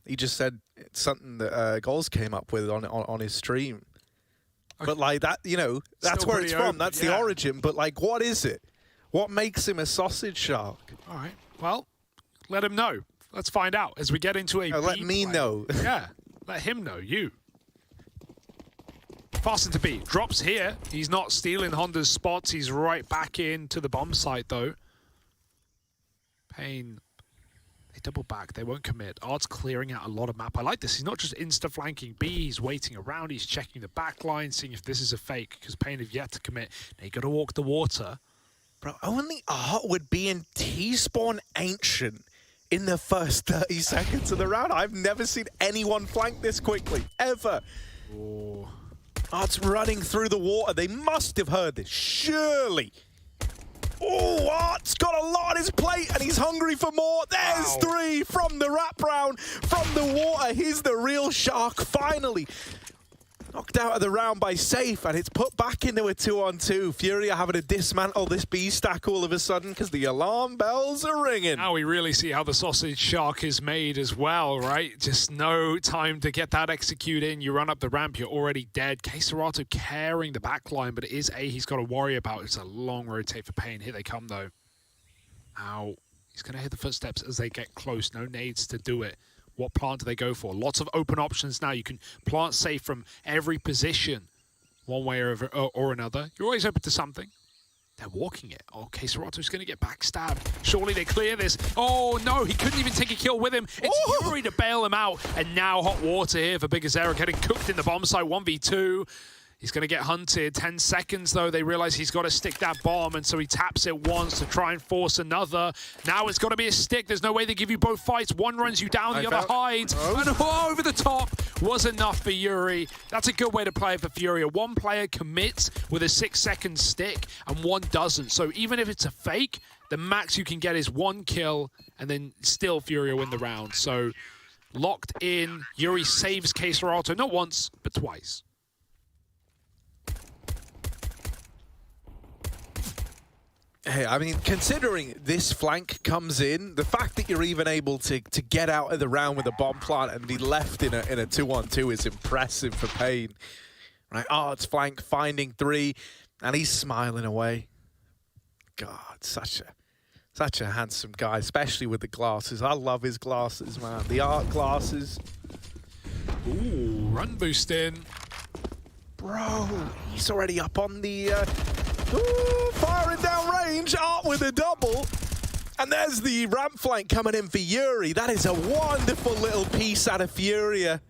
He just said it's something that Goals came up with on his stream. Okay. But like that, you know, that's Still where it's from. open, That's the origin. But like, what is it? What makes him a sausage shark? All right. Well, let him know. Let's find out as we get into a let me know. Yeah. Let him know. You. Fast into B. Drops here. He's not stealing Honda's spots. He's right back into the bomb site, though. Pain. They double back. They won't commit. Art's clearing out a lot of map. I like this. He's not just insta-flanking B. He's waiting around. He's checking the back line, seeing if this is a fake, because Pain have yet to commit. Now you got to walk the water. Bro, only Art would be in T-spawn Ancient in the first 30 seconds of the round. I've never seen anyone flank this quickly, ever. Oh. Art's running through the water. They must have heard this, surely. Oh, Art's got a lot on his plate, and he's hungry for more. There's three from the wraparound, from the water. He's the real shark, finally. Knocked out of the round by Safe, and it's put back into a 2-on-2. Furia having to dismantle this B stack all of a sudden because the alarm bells are ringing. Now we really see how the sausage shark is made as well, right? Just no time to get that execute in. You run up the ramp, you're already dead. csgo carrying the back line, but it is A he's got to worry about. It's a long rotate for Pain. Here they come, though. Ow. He's going to hit the footsteps as they get close. No nades to do it. What plant do they go for? Lots of open options now. You can plant safe from every position, one way or another. You're always open to something. They're walking it. Oh, csgo's going to get backstabbed. Surely they clear this. Oh, no, he couldn't even take a kill with him. It's Yuri to bail him out. And now hot water here for Bigazera, getting cooked in the bomb site, 1v2. He's going to get hunted. 10 seconds, though. They realize he's got to stick that bomb, and so he taps it once to try and force another. Now it's got to be a stick. There's no way they give you both fights. One runs you down, the other hides. And over the top was enough for Yuri. That's a good way to play it for Furia. One player commits with a 6-second stick, and one doesn't. So even if it's a fake, the max you can get is one kill, and then still Furia win the round. So locked in. Yuri saves csgo, not once, but twice. Hey, I mean, considering this flank comes in, the fact that you're even able to get out of the round with a bomb plant and be left in a 2-on-2 is impressive for Pain. Right, Art's flank finding 3, and he's smiling away. God, such a handsome guy, especially with the glasses. I love his glasses, man. The Art glasses. Ooh, run boost in. Bro, he's already up on the... Ooh, firing down range, Art with a double. And there's the ramp flank coming in for Yuri. That is a wonderful little piece out of Furia.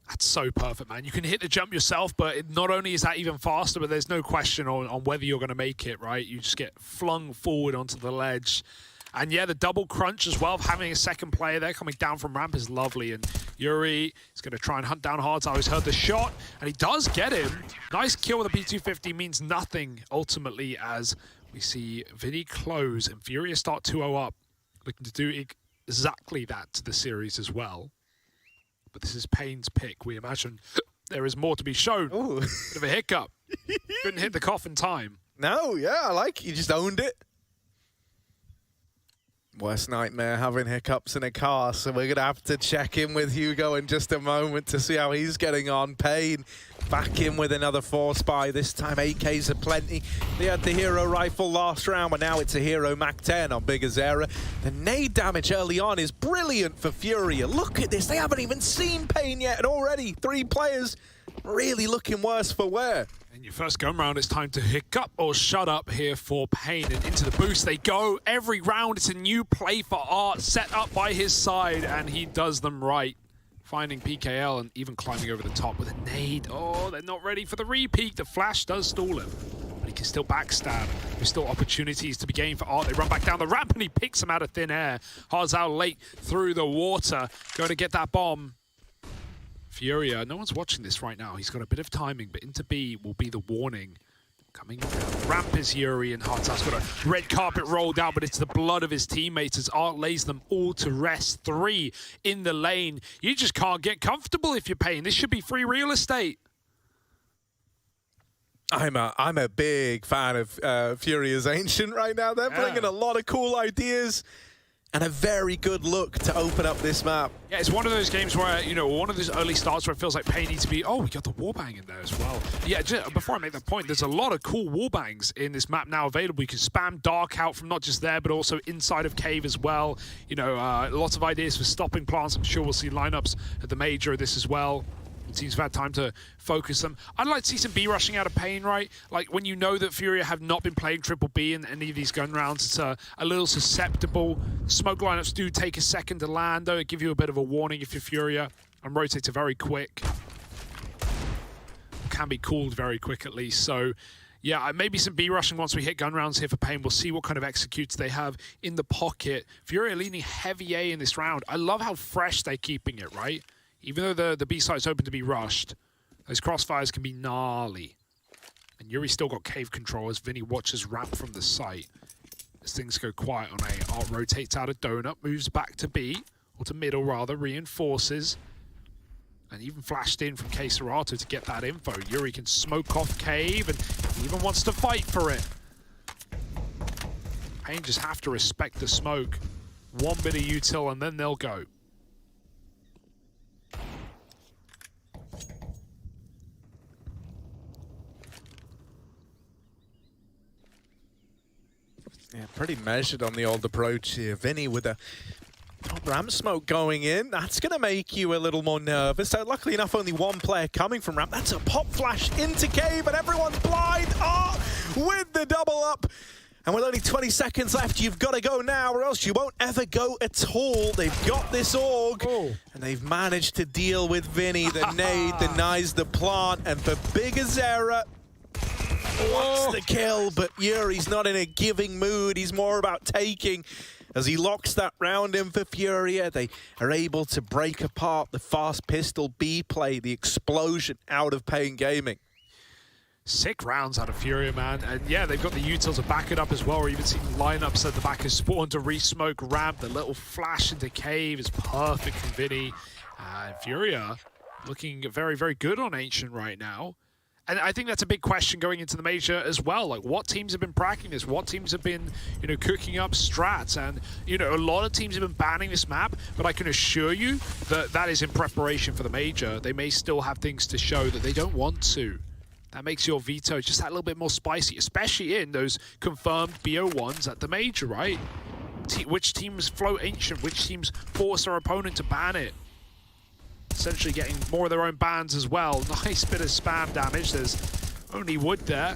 That's so perfect, man. You can hit the jump yourself, but not only is that even faster, but there's no question on whether you're going to make it, right? You just get flung forward onto the ledge. And yeah, the double crunch as well, of having a second player there coming down from ramp is lovely. And Yuri is going to try and hunt down Hard. I always heard the shot, and he does get him. Nice kill with a P250 means nothing ultimately, as We see Vinny close and Furia start 2-0 up, looking to do exactly that to the series as well. But this is Payne's pick. We imagine there is more to be shown. Ooh. Bit of a hiccup. Couldn't hit the cough in time. No, yeah, I like it. You just owned it. Worst nightmare, having hiccups in a car, so we're going to have to check in with Hugo in just a moment to see how he's getting on. Payne back in with another 4-spy. This time AKs are plenty. They had the hero rifle last round, but now it's a hero Mac 10 on Big Azera. The nade damage early on is brilliant for Furia. Look at this, they haven't even seen Payne yet, and already 3 players really looking worse for wear. In your first gun round, it's time to hiccup or shut up here for Payne. And into the boost they go. Every round, it's a new play for Art, set up by his side, and he does them right. Finding PKL and even climbing over the top with a nade. Oh, they're not ready for the repeat. The flash does stall him, but he can still backstab. There's still opportunities to be gained for Art. They run back down the ramp, and he picks him out of thin air. Harzal late through the water, going to get that bomb. Furia, no one's watching this right now. He's got a bit of timing, but into B will be the warning. Coming down the ramp is Yuri, and Harzal's got a red carpet rolled out, but it's the blood of his teammates as Art lays them all to rest. 3 in the lane. You just can't get comfortable if you're Payne. This should be free real estate. I'm a big fan of Furia's Ancient right now. They're bringing a lot of cool ideas and a very good look to open up this map. Yeah, it's one of those games where, you know, one of those early starts where it feels like Payne needs to be, oh, we got the wallbang in there as well. Yeah, just, before I make that point, there's a lot of cool wallbangs in this map now available. You can spam Dark out from not just there, but also inside of Cave as well. You know, lots of ideas for stopping plants. I'm sure we'll see lineups at the Major of this as well. Teams have had time to focus them. I'd like to see some B rushing out of Payne, right? Like when you know that Furia have not been playing triple B in any of these gun rounds, it's a little susceptible. Smoke lineups do take a second to land, though. It give you a bit of a warning if you're Furia, and rotates are very quick. Can be called very quick at least. So yeah, maybe some B rushing once we hit gun rounds here for Payne. We'll see what kind of executes they have in the pocket. Furia leaning heavy A in this round. I love how fresh they're keeping it, right? Even though the B site's open to be rushed, those crossfires can be gnarly. And Yuri's still got cave control as Vinny watches ramp from the site. As things go quiet on A, Art rotates out of donut, moves back to B, or to middle rather, reinforces. And even flashed in from Keserato to get that info. Yuri can smoke off cave and even wants to fight for it. Payne just have to respect the smoke. One bit of util and then they'll go. Yeah, pretty measured on the old approach here. Vinny with a top ramp smoke going in. That's going to make you a little more nervous. So luckily enough, only one player coming from ramp. That's a pop flash into cave, and everyone's blind. Oh, with the double up. And with only 20 seconds left, you've got to go now, or else you won't ever go at all. They've got this org, and they've managed to deal with Vinny. The nade denies the plant, and for Big Azera, wants the kill, but Yuri's not in a giving mood. He's more about taking. As he locks that round in for Furia, they are able to break apart the fast pistol B play, the explosion out of Payne Gaming. Sick rounds out of Furia, man. And yeah, they've got the util to back it up as well, or even seeing lineups at the back of spawn to re-smoke ramp. The little flash into cave is perfect from Vinny. Furia looking very, very good on Ancient right now. And I think that's a big question going into the Major as well. Like, what teams have been practicing this? What teams have been, you know, cooking up strats? And, you know, a lot of teams have been banning this map, but I can assure you that that is in preparation for the Major. They may still have things to show that they don't want to. That makes your veto just that little bit more spicy, especially in those confirmed BO1s at the Major, right? Which teams float Ancient? Which teams force their opponent to ban it? Essentially getting more of their own bans as well. Nice bit of spam damage. There's only wood there.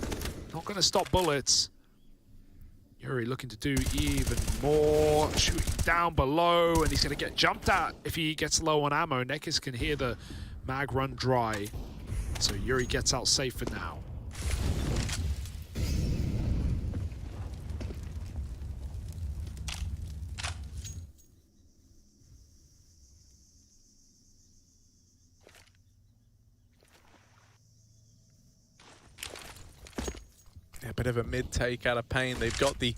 Not going to stop bullets. Yuri looking to do even more. Shooting down below, and he's going to get jumped at if he gets low on ammo. Nekis can hear the mag run dry. So Yuri gets out safe for now. Yeah, bit of a mid-take out of Pain. They've got the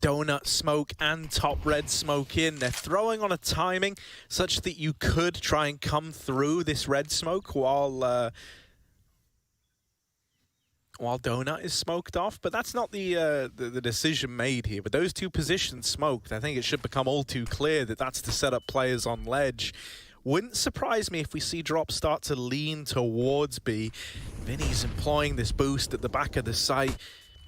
donut smoke and top red smoke in. They're throwing on a timing such that you could try and come through this red smoke while donut is smoked off, but that's not the decision made here. With those two positions smoked, I think it should become all too clear that that's to set up players on ledge. Wouldn't surprise me if we see Drop start to lean towards B. Vinny's employing this boost at the back of the site,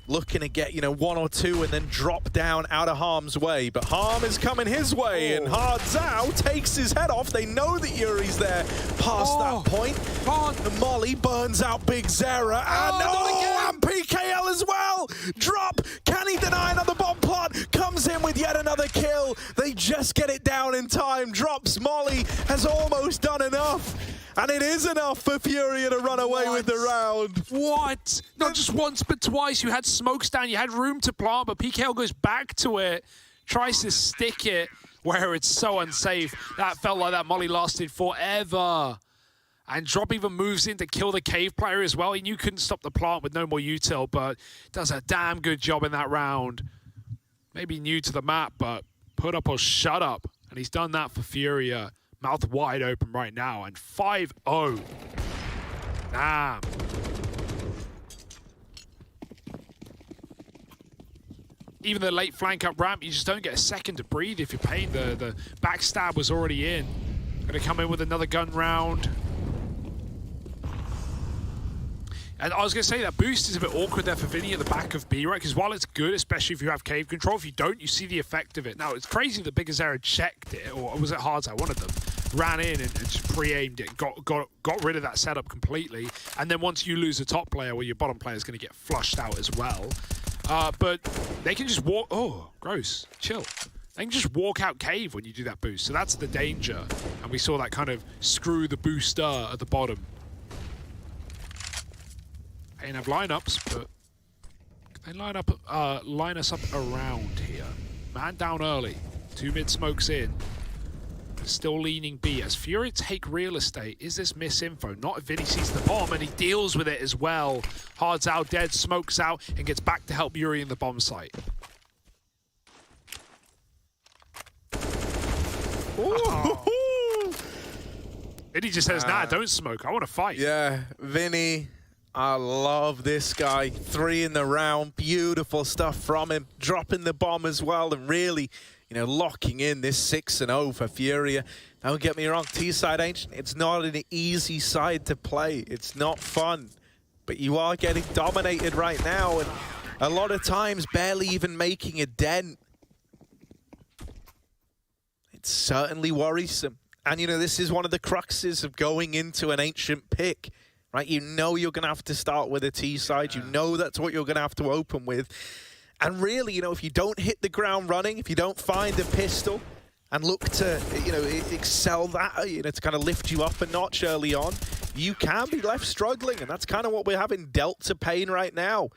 looking to get, 1 or 2 and then drop down out of harm's way. But harm is coming his way, and Hardzao takes his head off. They know that Yuri's there past that point. The Molly burns out Big Zera, and PKL as well. Drop, can he deny another bomb plot? Comes in with yet another kill. They just get it down in time. Drop's Molly has almost done enough. And it is enough for Furia to run away with the round. What? Not just once, but twice. You had smokes down, you had room to plant, but PKL goes back to it, tries to stick it where it's so unsafe. That felt like that Molly lasted forever. And Drop even moves in to kill the cave player as well. He knew couldn't stop the plant with no more util, but does a damn good job in that round. Maybe new to the map, but put up or shut up. And he's done that for Furia. Mouth wide open right now, and 5-0. Damn. Even the late flank up ramp, you just don't get a second to breathe if you're Pain. The backstab was already in. Gonna come in with another gun round. And I was going to say that boost is a bit awkward there for Vinny at the back of B, right? Because while it's good, especially if you have cave control, if you don't, you see the effect of it. Now, it's crazy that Big Azera checked it, or was it Hardzao? One of them ran in and just pre-aimed it, got rid of that setup completely. And then once you lose a top player, well, your bottom player is going to get flushed out as well. But they can just walk... Oh, gross. Chill. They can just walk out cave when you do that boost. So that's the danger. And we saw that kind of screw the booster at the bottom. Pain have lineups, but they line us up around here. Man down early. 2 mid smokes in. Still leaning B as Fury take real estate. Is this misinfo? Not if Vinny sees the bomb and he deals with it as well. Hardzao dead, smokes out, and gets back to help Yuri in the bomb site. Vinny just says, nah, don't smoke. I want to fight. Yeah, Vinny. I love this guy. 3 in the round. Beautiful stuff from him. Dropping the bomb as well and really, locking in this 6-0 for Furia. Don't get me wrong, T-side Ancient, it's not an easy side to play. It's not fun. But you are getting dominated right now and a lot of times barely even making a dent. It's certainly worrisome. And, this is one of the cruxes of going into an Ancient pick. Right, you know you're going to have to start with a T side. You know that's what you're going to have to open with. And really, if you don't hit the ground running, if you don't find a pistol and look to, excel that, to kind of lift you up a notch early on, you can be left struggling. And that's kind of what we're having dealt to Pain right now.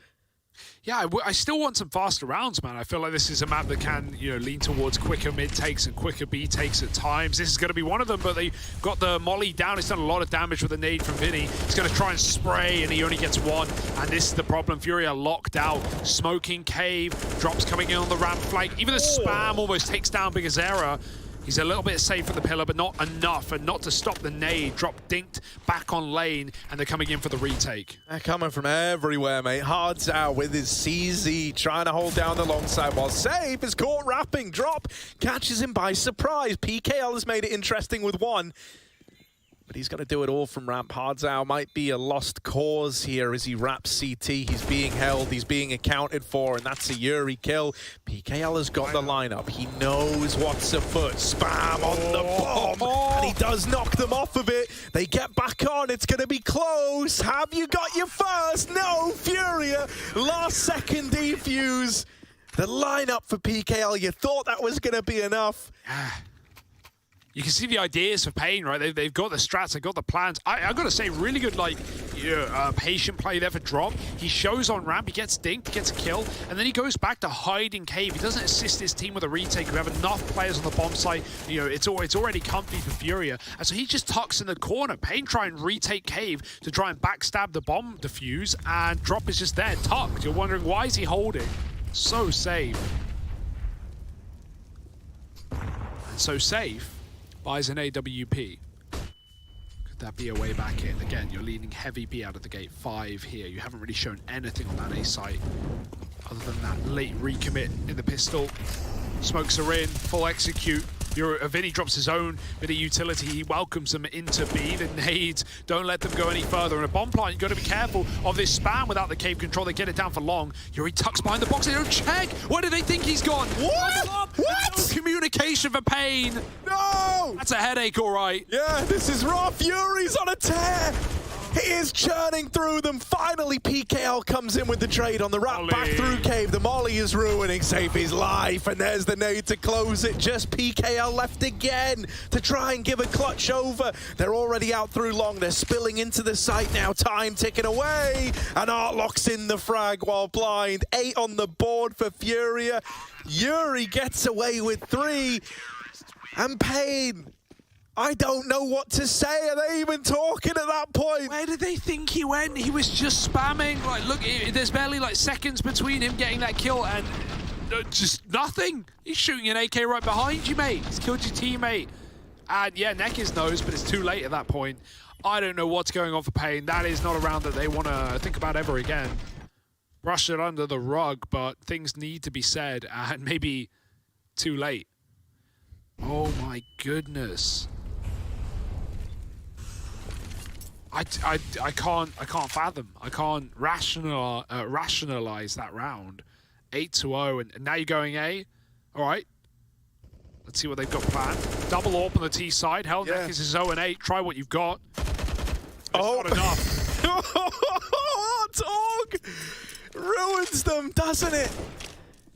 Yeah, I still want some faster rounds, man. I feel like this is a map that can, lean towards quicker mid takes and quicker B takes at times. This is going to be one of them, but they got the Molly down. It's done a lot of damage with the nade from Vinny. He's going to try and spray, and he only gets 1. And this is the problem. Furia locked out. Smoking cave. Drops coming in on the ramp flank. Even the spam almost takes down Big Azera. He's a little bit safe from the pillar, but not enough, and not to stop the nade. Drop dinked back on lane, and they're coming in for the retake. They're coming from everywhere, mate. Hardzao with his CZ, trying to hold down the long side while Save is caught wrapping. Drop catches him by surprise. PKL has made it interesting with 1. But he's going to do it all from ramp. Hardzao might be a lost cause here as he wraps CT. He's being held, he's being accounted for, and that's a Yuri kill. PKL has got the lineup. He knows what's afoot. Spam on the bomb, and he does knock them off of it. They get back on. It's going to be close. Have you got your first? No, Furia. Last second defuse. The lineup for PKL, you thought that was going to be enough. You can see the ideas for Pain, right? They've got the strats, they've got the plans. I got to say, really good, patient play there for Drop. He shows on ramp, he gets dinked, gets a kill, and then he goes back to hide in cave. He doesn't assist his team with a retake. We have enough players on the bomb site. You know, it's already comfy for Furia. And so he just tucks in the corner. Pain try and retake cave to try and backstab the bomb defuse, and Drop is just there, tucked. You're wondering, why is he holding? So safe. And so safe buys an AWP. That be a way back in. Again, you're leaning heavy B out of the gate. 5 here. You haven't really shown anything on that A site other than that late recommit in the pistol. Smokes are in, full execute. Vinny drops his own bit of utility. He welcomes them into B. The nades don't let them go any further. And a bomb plant, you've got to be careful of this spam without the cave control. They get it down for long. Yuri tucks behind the box. They don't check. Where do they think he's gone? What? What? No communication for Pain. No! That's a headache, all right. Yeah, this is raw. Fury's on a tear. He is churning through them. Finally, PKL comes in with the trade on the wrap back through cave. The molly is ruining Safe's life, and there's the nade to close it. Just PKL left again to try and give a clutch over. They're already out through long. They're spilling into the site now. Time ticking away, and Art locks in the frag while blind. 8 on the board for Furia. Yuri gets away with 3, and Pain, I don't know what to say. Are they even talking at that point? Where did they think he went? He was just spamming. Like, look, there's barely like seconds between him getting that kill and just nothing. He's shooting an AK right behind you, mate. He's killed your teammate. And yeah, Nekis knows, but it's too late at that point. I don't know what's going on for Pain. That is not a round that they want to think about ever again. Brush it under the rug, but things need to be said, and maybe too late. Oh my goodness. I can't fathom. I can't rationalize that round. 8-0, and now you're going A. All right. Let's see what they've got planned. Double AWP on the T side. Hell, yeah. Nekis is 0-8. Try what you've got. It's not enough. Dog ruins them, doesn't it?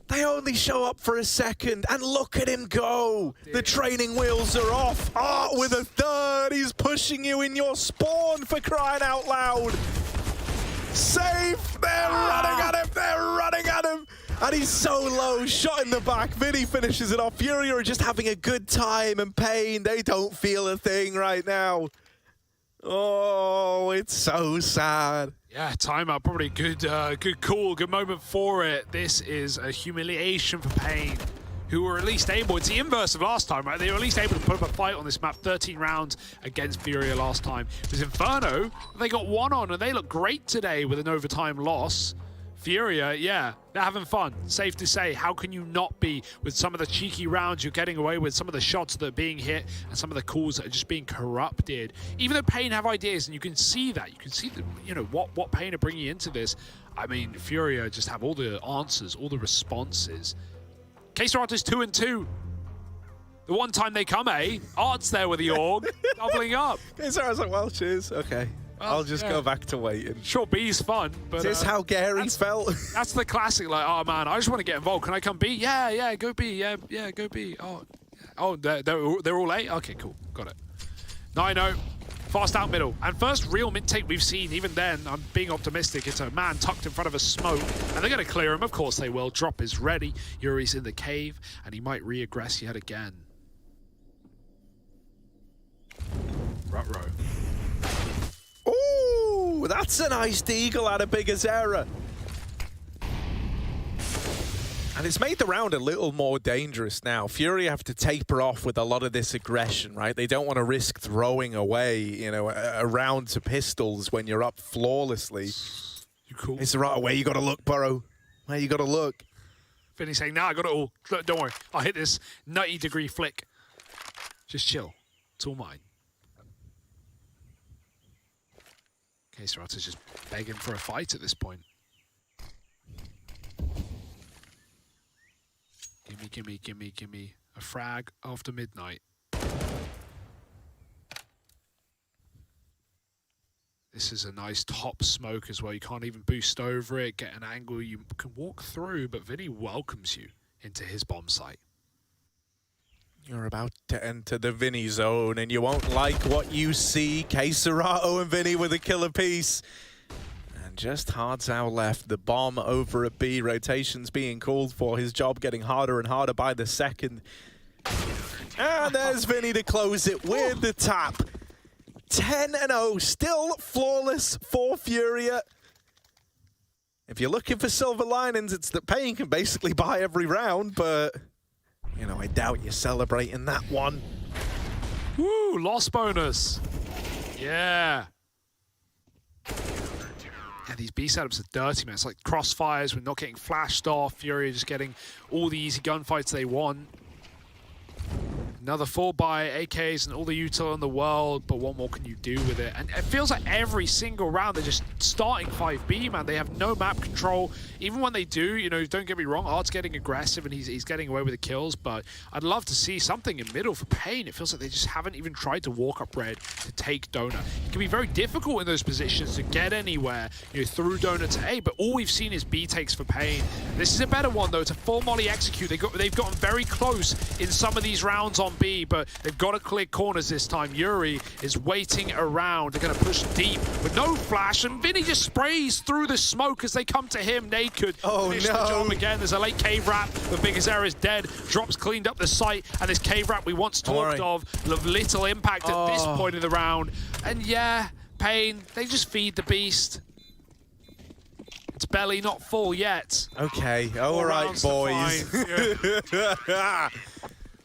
They only show up for a second, and look at him go. The training wheels are off. Art with a 3rd. He's pushing you in your spawn, for crying out loud. Safe. They're running at him. They're running at him. And he's so low. Shot in the back. Vinny finishes it off. Fury are just having a good time, and Pain, they don't feel a thing right now. Oh, it's so sad. Yeah, timeout, probably good call, good moment for it. This is a humiliation for Pain, who were at least able, it's the inverse of last time, right? They were at least able to put up a fight on this map, 13 rounds against Furia last time. It was Inferno, they got 1 on, and they look great today with an overtime loss. Furia, yeah, they're having fun. Safe to say, how can you not be with some of the cheeky rounds you're getting away with, some of the shots that are being hit, and some of the calls that are just being corrupted. Even though Pain have ideas, and you can see that. You can see, you know, what Pain are bringing into this. I mean, Furia just have all the answers, all the responses. K-Star is 2-2. The one time they come A, Art's there with the org, doubling up. K-Star was like, well, cheers, okay. I'll just go back to waiting. Sure, B's fun, but... Is this how Gary felt? That's the classic, like, oh man, I just want to get involved. Can I come B? Yeah, go B. Yeah, go B. Oh, they're all A? Okay, cool. Got it. 9-0. Fast out middle. And first real mid-take we've seen. Even then, I'm being optimistic. It's a man tucked in front of a smoke. And they're going to clear him. Of course they will. Drop is ready. Yuri's in the cave. And he might re-aggress yet again. Ruh-roh. Ooh, that's a nice deagle out of Big Azera. And it's made the round a little more dangerous now. Fury have to taper off with a lot of this aggression, right? They don't want to risk throwing away, you know, a round to pistols when you're up flawlessly. You cool? It's the right way. You got to look, Burrow. Where you got to look. Finney's saying, nah, I got it all. Look, don't worry. I'll hit this 90-degree flick. Just chill. It's all mine. Okay, Serrato's just begging for a fight at this point. Gimme. A frag after midnight. This is a nice top smoke as well. You can't even boost over it, get an angle you can walk through, but Vinny welcomes you into his bomb site. You're about to enter the Vinny zone, and you won't like what you see. Queserato and Vinny with a killer piece. And just Hard's out left. The bomb over at B. Rotations being called for. His job getting harder and harder by the second. And there's Vinny to close it with the tap. 10-0, still flawless for Furia. If you're looking for silver linings, it's that Pain can basically buy every round, but... you know, I doubt you're celebrating that one. Woo, loss bonus. Yeah. Yeah, these B setups are dirty, man. It's like crossfires, we're not getting flashed off. Fury just getting all the easy gunfights they want. Another 4-buy, AKs and all the util in the world, but what more can you do with it? And it feels like every single round they're just starting 5B, man. They have no map control. Even when they do, you know, don't get me wrong, Art's getting aggressive and he's getting away with the kills, but I'd love to see something in middle for Pain. It feels like they just haven't even tried to walk up red to take Donut. It can be very difficult in those positions to get anywhere, you know, through Donut to A, but all we've seen is B takes for Pain. This is a better one, though, to full molly execute. They've gotten very close in some of these rounds on B, but they've got to clear corners this time. Yuri is waiting around. They're going to push deep with no flash, and Vinny just sprays through the smoke as they come to him naked. Oh, Finish the job again. There's a late cave wrap, but Big Azera is dead. Drops cleaned up the site, and this cave wrap we once talked of little impact at this point of the round. And yeah, Pain, they just feed the beast. It's belly not full yet. Okay, all right, boys. Yeah.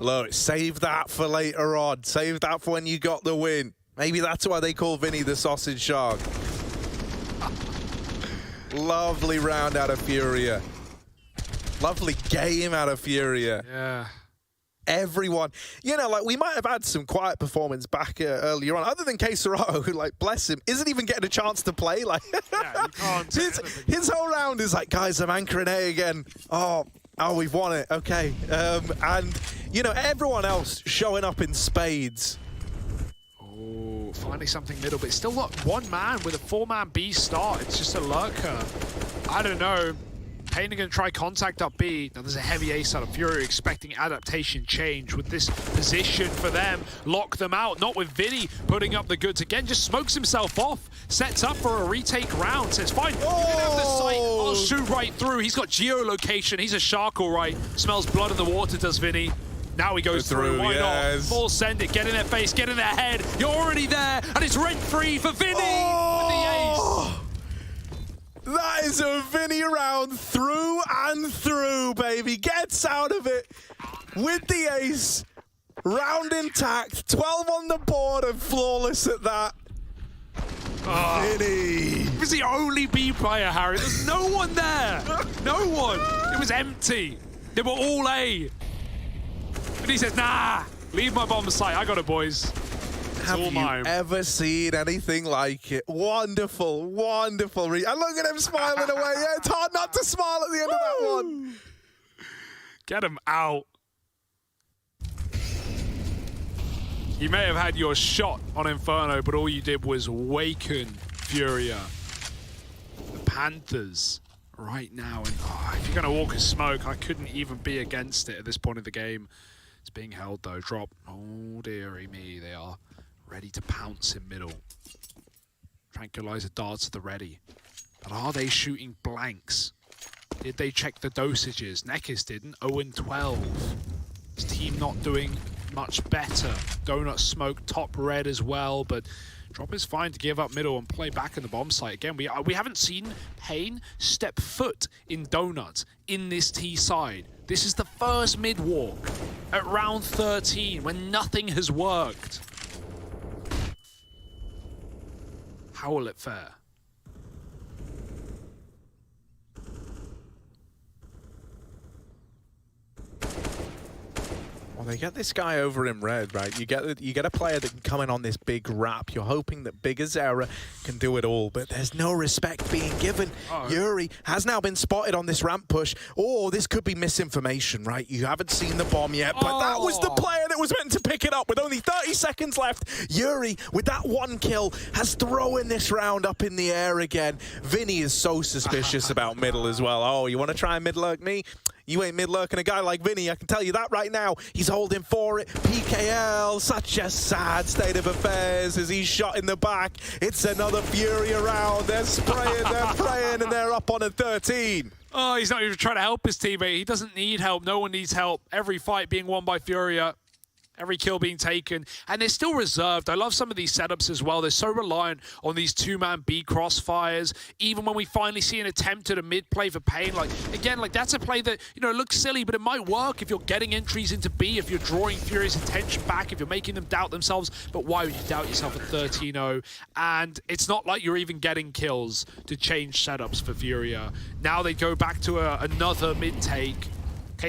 Look, save that for later on. Save that for when you got the win. Maybe that's why they call Vinny the sausage shark. Lovely round out of Furia. Lovely game out of Furia. Yeah. Everyone, you know, like we might have had some quiet performance back earlier on, other than Queserato, who, like, bless him, isn't even getting a chance to play. Like, yeah, you can't his whole round is like, guys, I'm anchoring A again. Oh, we've won it. Okay. And, you know, everyone else showing up in spades. Oh, finally something middle, but it's still got one man with a 4-man B start. It's just a lurker. I don't know. Pain are going to try contact up B. Now there's a heavy ace out of Fury expecting adaptation change with this position for them. Lock them out, not with Vinny putting up the goods again. Just smokes himself off. Sets up for a retake round. Says, fine, you can have the site. I'll shoot right through. He's got geolocation. He's a shark, all right. Smells blood in the water, does Vinny. Now he goes through. Why not? Full send it. Get in their face. Get in their head. You're already there. And it's rent-free for Vinny with the ace. That is a Vinny round through and through, baby. Gets out of it with the ace. Round intact. 12 on the board and flawless at that. Vinny. He was the only B player, Harry. There's no one there. No one. It was empty. They were all A. And he says, nah, leave my bomb site. I got it, boys. Have you ever seen anything like it? Wonderful, wonderful. And look at him smiling away. Yeah, it's hard not to smile at the end of that one. Get him out. You may have had your shot on Inferno, but all you did was awaken Furia. The Panthers right now. And if you're going to walk a smoke, I couldn't even be against it at this point of the game. It's being held, though. Drop. Oh, dearie me. They are ready to pounce in middle. Tranquilizer darts at the ready. But are they shooting blanks? Did they check the dosages? Nekis didn't. 0-12. His team not doing much better. Donut smoke top red as well, but Drop is fine to give up middle and play back in the bomb site. Again, we haven't seen Pain step foot in Donut in this T side. This is the first mid walk at round 13 when nothing has worked. How will it fare? Well, they get this guy over in red, right? You get a player that can come in on this big wrap. You're hoping that Big Azera can do it all, but there's no respect being given. Yuri has now been spotted on this ramp push. Oh, this could be misinformation, right? You haven't seen the bomb yet, but that was the player that was meant to pick it up with only 30 seconds left. Yuri, with that one kill, has thrown this round up in the air again. Vinny is so suspicious about middle as well. Oh, you want to try and mid-lurk me? You ain't mid-lurking a guy like Vinny, I can tell you that right now. He's holding for it. PKL, such a sad state of affairs as he's shot in the back. It's another Fury around. They're spraying, they're praying, and they're up on a 13. Oh, he's not even trying to help his teammate. He doesn't need help. No one needs help. Every fight being won by Furia. Every kill being taken, and they're still reserved. I love some of these setups as well. They're so reliant on these two-man B crossfires. Even when we finally see an attempt at a mid play for Pain, like, again, like that's a play that, you know, looks silly, but it might work if you're getting entries into B, if you're drawing Furia's attention back, if you're making them doubt themselves. But why would you doubt yourself at 13-0? And it's not like you're even getting kills to change setups for Furia. Now they go back to another mid take.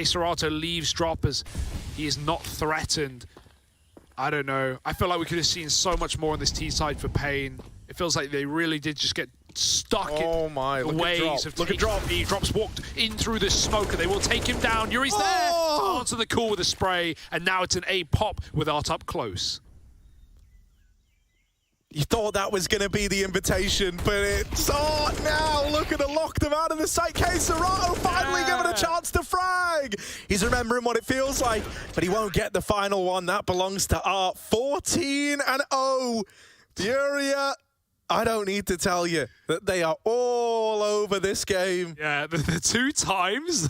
Serato leaves drop as he is not threatened. I don't know. I feel like we could have seen so much more on this T side for Pain. It feels like they really did just get stuck in the ways of taking B. Drop's walked in through the smoke, and they will take him down. Yuri's there to answer the call with a spray, and now it's an A pop with Art up close. You thought that was going to be the invitation, but it's now. Look at the lock them out of the site. Serato finally given a chance to frag. He's remembering what it feels like, but he won't get the final one. That belongs to Art. 14-0. Furia, I don't need to tell you that they are all over this game. Yeah, the two times.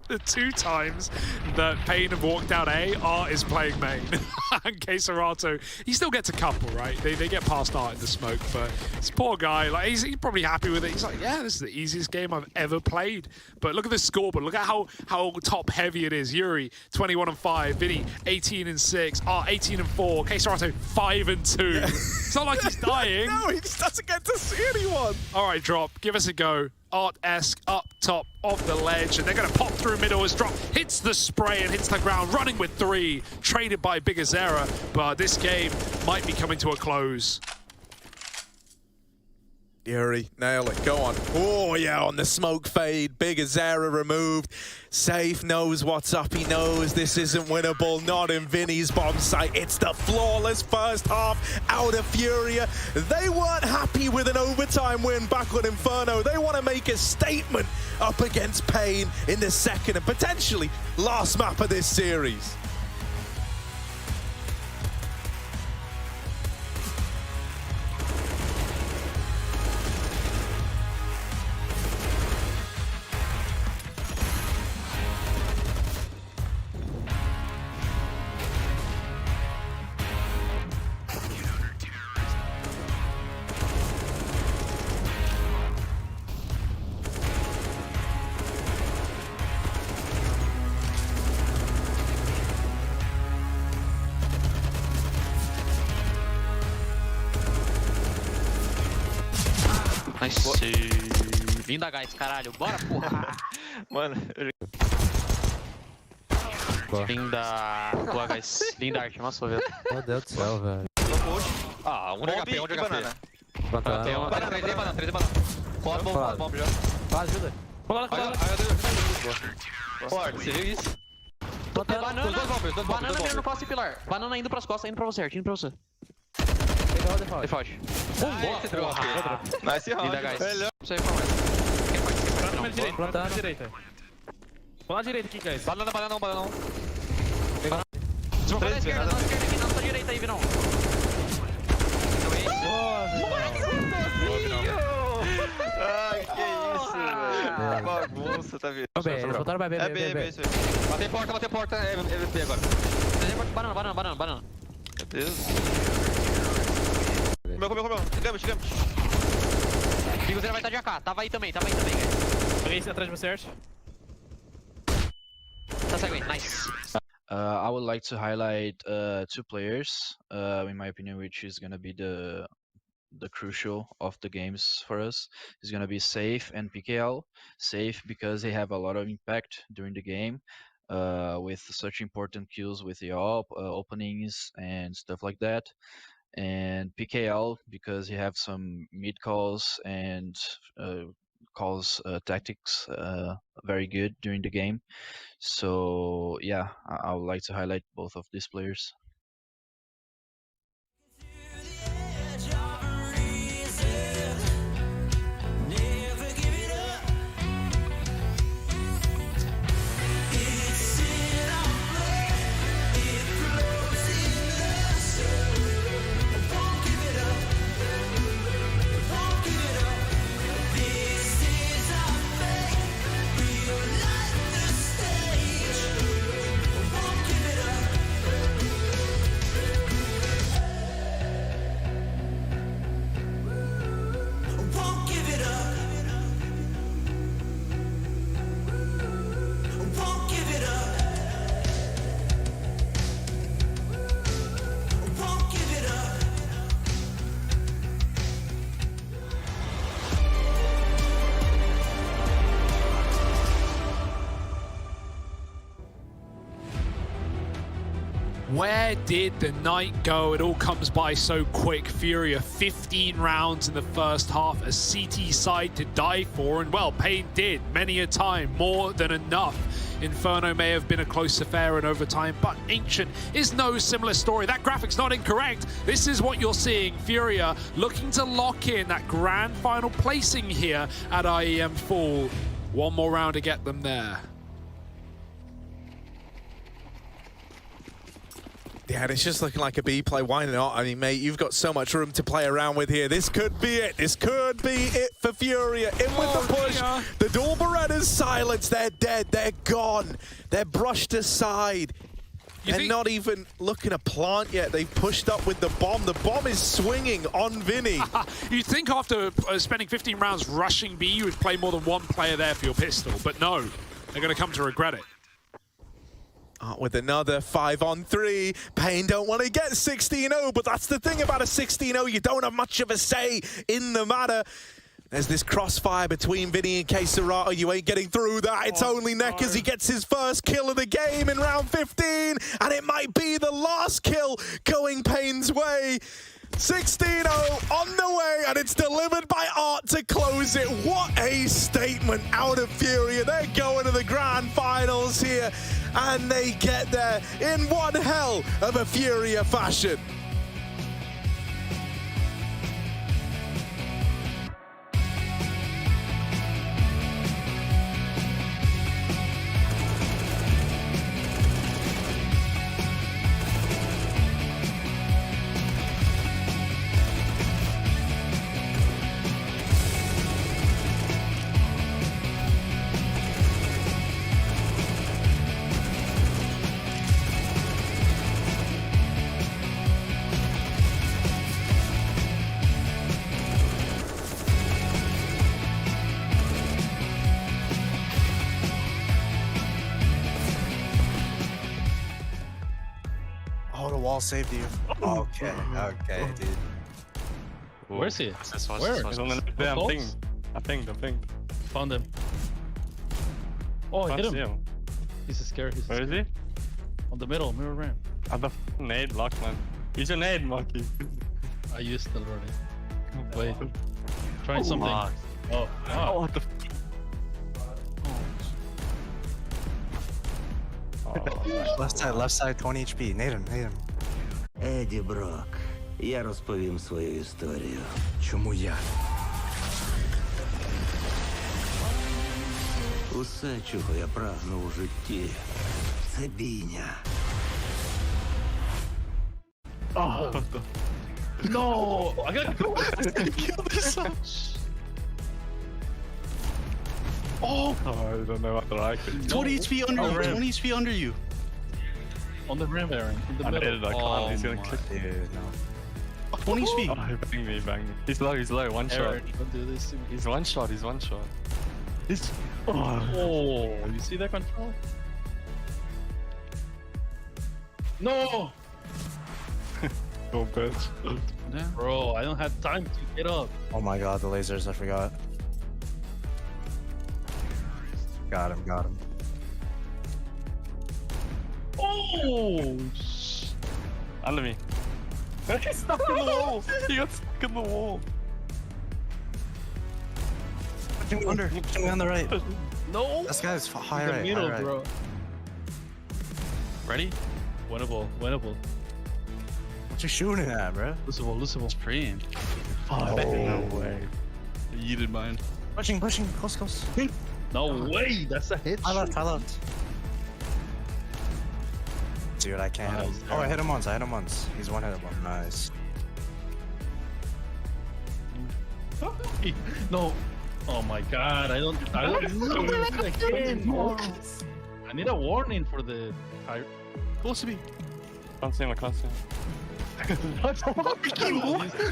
The two times that Pain have walked out A, Art is playing main. And Serato, he still gets a couple, right? They get past Art in the smoke, but this poor guy, like he's probably happy with it. He's like, yeah, this is the easiest game I've ever played. But look at the scoreboard. Look at how top heavy it is. Yuri, 21-5. Vinny, 18-6. Art, 18-4. Serato, 5-2. It's not like he's dying. No, he just doesn't get to see anyone. All right, Drop, give us a go. Art-esque up top of the ledge, and they're going to pop through middle as Drop hits the spray and hits the ground, running with 3, traded by Big Azera, but this game might be coming to a close. Yuri, nail it, go on. Oh yeah, on the smoke fade, Big Azera removed. Safe knows what's up, he knows this isn't winnable, not in Vinny's bomb site. It's the flawless first half out of Furia. They weren't happy with an overtime win back on Inferno. They want to make a statement up against Pain in the second and potentially last map of this series. Nice. Linda, guys, caralho. Bora, porra. Mano, Linda. Boa, guys. Linda arte, amassou, velho. Meu Deus do céu, velho. Ah, um de HP, um de HP. Banana. Banana, 3D banana. Foda, bomb já. Ajuda. Forte, você viu isso? Banana vindo no costas e pilar. Banana indo pras costas, indo pra você, indo pra você. Default. Nice round. Linda, guys. Você Plantar na direita. Vou lá direita aqui, guys. Banana. Vou pra esquerda, na esquerda aqui, na sua direita aí, Vinão. Ai, que isso, velho. Bagunça, tá vendo? Eles voltaram pra B. É B. Bater porta, é B agora. Banana. Meu Deus. Comeu. Chegamos. Big Zero vai estar de AK. Tava aí também, guys. Peguei atrás de você, Art. Tá seguindo, nice. I would like to highlight 2 players, in my opinion, which is gonna be the crucial of the games for us. Is gonna be Safe and PKL. Safe because they have a lot of impact during the game, with such important kills with the openings and stuff like that. And PKL because he have some mid calls and calls tactics very good during the game. So yeah, I would like to highlight both of these players. Where did the night go? It all comes by so quick. Furia, 15 rounds in the first half, a CT side to die for, and well, Pain did many a time, more than enough. Inferno may have been a close affair in overtime, but Ancient is no similar story. That graphic's not incorrect. This is what you're seeing. Furia looking to lock in that grand final placing here at IEM Fall. One more round to get them there. Yeah, and it's just looking like a B play. Why not? I mean, mate, you've got so much room to play around with here. This could be it. This could be it for Furia. In with the push. Dear. The dual Berettas silenced. They're dead. They're gone. They're brushed aside. They're not even looking to plant yet. They've pushed up with the bomb. The bomb is swinging on Vinny. You'd think after spending 15 rounds rushing B, you would play more than one player there for your pistol, but no. They're going to come to regret it. With another 5-on-3. Pain don't want to get 16-0, but that's the thing about a 16-0. You don't have much of a say in the matter. There's this crossfire between Vinny and Keserato. You ain't getting through that. It's only Neck as he gets his first kill of the game in round 15. And it might be the last kill going Pain's way. 16-0 on the way, and it's delivered by Art to close it. What a statement out of Furia. They're going to the grand finals here, and they get there in one hell of a Furia fashion. Oh, the wall saved you. Okay, okay, dude. Where is he? Where? He's on the damn thing. I think. Found him. Oh, I hit him. He's scared. Where is he? On the middle, mirror ramp. I have a nade lock, man. Use your nade, monkey. I used it already. Wait. Trying something. Oh, what the Left side, 20 HP. Nade him. Еді Брок, я розповім свою історію. Чому я? Усе, чого я прагну у житті, це бійня. Oh, no! I gotta kill this son. Oh! I don't know what I could. 20 HP under you. 20 HP under you. On the rim, Aaron. In the middle. Oh, he's gonna click. Dude, no. 20 HP. Oh, he banged me. He's low. One Aaron, shot. don't do this to me. He's one shot. He's... Oh, you see that control? No! Go, bitch. Bro, I don't have time to get up. Oh my god, the lasers, I forgot. Got him. Oh! Under me. He's stuck in the wall! He got stuck in the wall. Push him under. Push him on the right. No! This guy's high right. Middle, high right. bro. Ready? Winnable. What you shooting at, bro? Losable. Spraying. Oh, no way. You yeeted mine. Pushing. Close. No way! That's a hit. I left. Dude, I can't hit him. Oh, I hit him once. He's one hit one. Nice. No. Oh my god, I don't again. I need a warning for the tire. Close to me. Can't see him.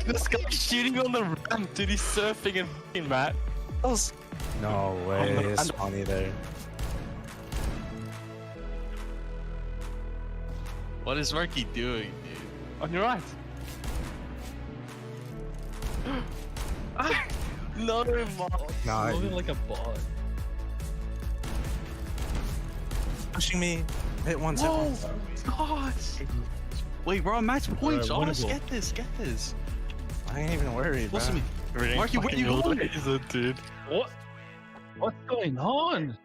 This guy's shooting on the ramp, dude. He's surfing and f***ing Matt. No way, it's funny there. What is Marky doing, dude? On your right. No, Nah, moving like a bot. Pushing me. Hit once, hit once. God! Wait, we're on match points. Honest, get this. I ain't even worried, Listen to bro. me. Marky, where you going? Dude. What's going on?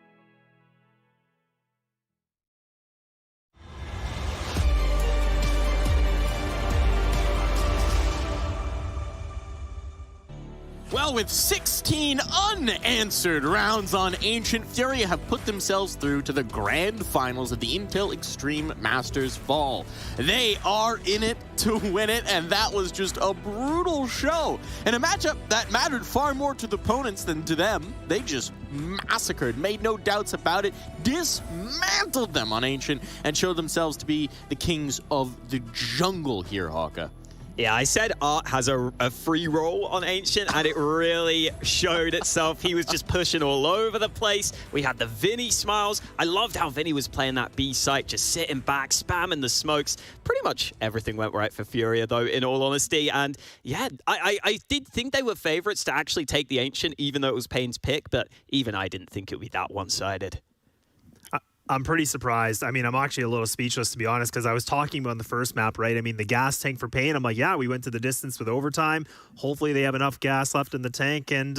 Well, with 16 unanswered rounds on Ancient, Furia have put themselves through to the grand finals of the Intel Extreme Masters Fall. They are in it to win it, and that was just a brutal show. And a matchup that mattered far more to the opponents than to them. They just massacred, made no doubts about it, dismantled them on Ancient, and showed themselves to be the kings of the jungle here, Hawka. Yeah, I said Art has a free roll on Ancient, and it really showed itself. He was just pushing all over the place. We had the Vinny smiles. I loved how Vinny was playing that B site, just sitting back, spamming the smokes. Pretty much everything went right for Furia, though, in all honesty. And yeah, I did think they were favorites to actually take the Ancient, even though it was Payne's pick, but even I didn't think it would be that one-sided. I'm pretty surprised. I mean, I'm actually a little speechless, to be honest, because I was talking about in the first map, right? I mean, the gas tank for Payne, I'm like, yeah, we went to the distance with overtime. Hopefully they have enough gas left in the tank. And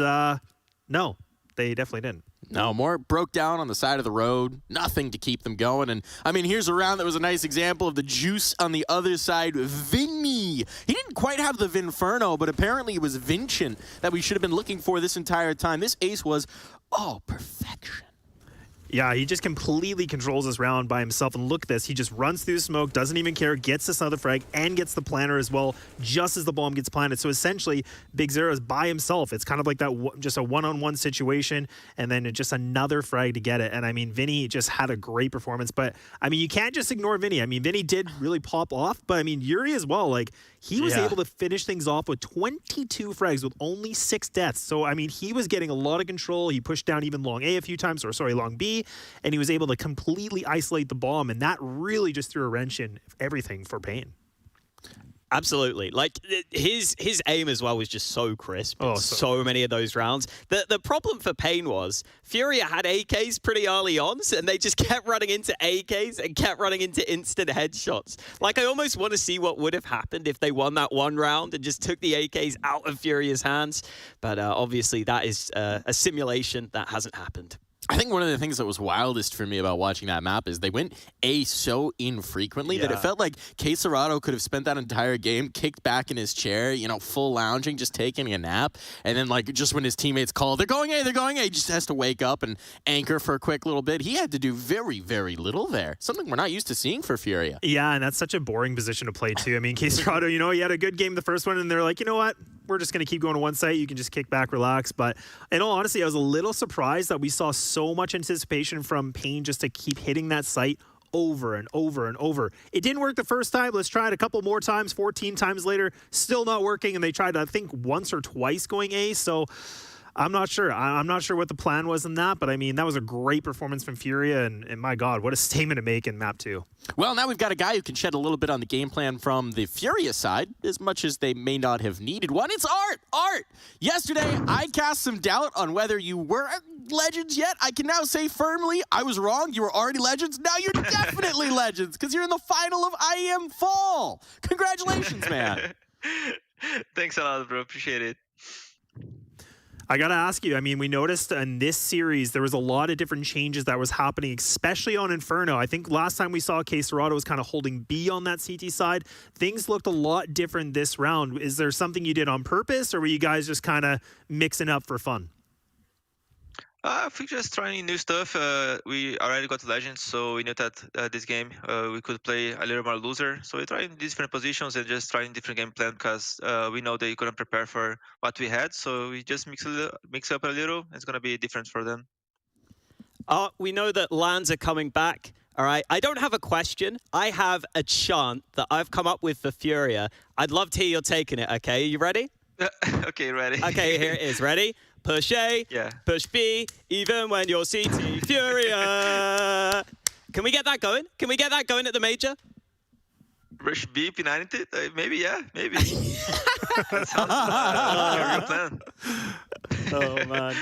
no, they definitely didn't. No, more broke down on the side of the road. Nothing to keep them going. And, I mean, here's a round that was a nice example of the juice on the other side. Vinny. He didn't quite have the Vinferno, but apparently it was Vincent that we should have been looking for this entire time. This ace was, perfection. Yeah, he just completely controls this round by himself. And look at this. He just runs through smoke, doesn't even care, gets this other frag, and gets the planter as well, just as the bomb gets planted. So essentially, Big Zero is by himself. It's kind of like that, just a one-on-one situation, and then just another frag to get it. And I mean, Vinny just had a great performance. But I mean, you can't just ignore Vinny. I mean, Vinny did really pop off, but I mean, Yuri as well. Like, he was able to finish things off with 22 frags with only 6 deaths. So, I mean, he was getting a lot of control. He pushed down even long A a few times, or sorry, long B, and he was able to completely isolate the bomb, and that really just threw a wrench in everything for Payne. Absolutely. Like, his aim as well was just so crisp. So many of those rounds. The problem for Payne was Furia had AKs pretty early on, and they just kept running into AKs and kept running into instant headshots. Like, I almost want to see what would have happened if they won that one round and just took the AKs out of Furia's hands. But obviously, that is a simulation that hasn't happened. I think one of the things that was wildest for me about watching that map is they went A so infrequently that it felt like Quesarado could have spent that entire game kicked back in his chair, you know, full lounging, just taking a nap. And then, like, just when his teammates call, they're going A, he just has to wake up and anchor for a quick little bit. He had to do very, very little there. Something we're not used to seeing for Furia. Yeah, and that's such a boring position to play, too. I mean, Quesarado, you know, he had a good game the first one, and they're like, you know what? We're just going to keep going to one site. You can just kick back, relax. But in all honesty, I was a little surprised that we saw so much anticipation from Payne just to keep hitting that site over and over and over. It didn't work the first time. Let's try it a couple more times. 14 times later, still not working. And they tried, I think, once or twice going A. So I'm not sure. I'm not sure what the plan was in that. But, I mean, that was a great performance from Furia. And my God, what a statement to make in Map 2. Well, now we've got a guy who can shed a little bit on the game plan from the Furia side, as much as they may not have needed one. It's Art! Art! Yesterday, I cast some doubt on whether you were Legends yet. I can now say firmly, I was wrong. You were already Legends. Now you're definitely Legends, because you're in the final of IEM Fall. Congratulations, man. Thanks a lot, bro. Appreciate it. I got to ask you, I mean, we noticed in this series, there was a lot of different changes that was happening, especially on Inferno. I think last time we saw Quesarado was kind of holding B on that CT side. Things looked a lot different this round. Is there something you did on purpose, or were you guys just kind of mixing up for fun? I think just trying new stuff. We already got Legends, so we knew that this game we could play a little more loser. So we tried different positions and just trying different game plan because we know they couldn't prepare for what we had. So we just mix up a little. It's going to be different for them. We know that lands are coming back. All right, I don't have a question. I have a chant that I've come up with for Furia. I'd love to hear you're taking it, okay? You ready? Okay, ready. Okay, here it is. Ready? Push A, push B, even when you're CT Furia. Can we get that going? Can we get that going at the major? Rush B, P90? Maybe, yeah, maybe. That sounds like a real plan. Oh, man.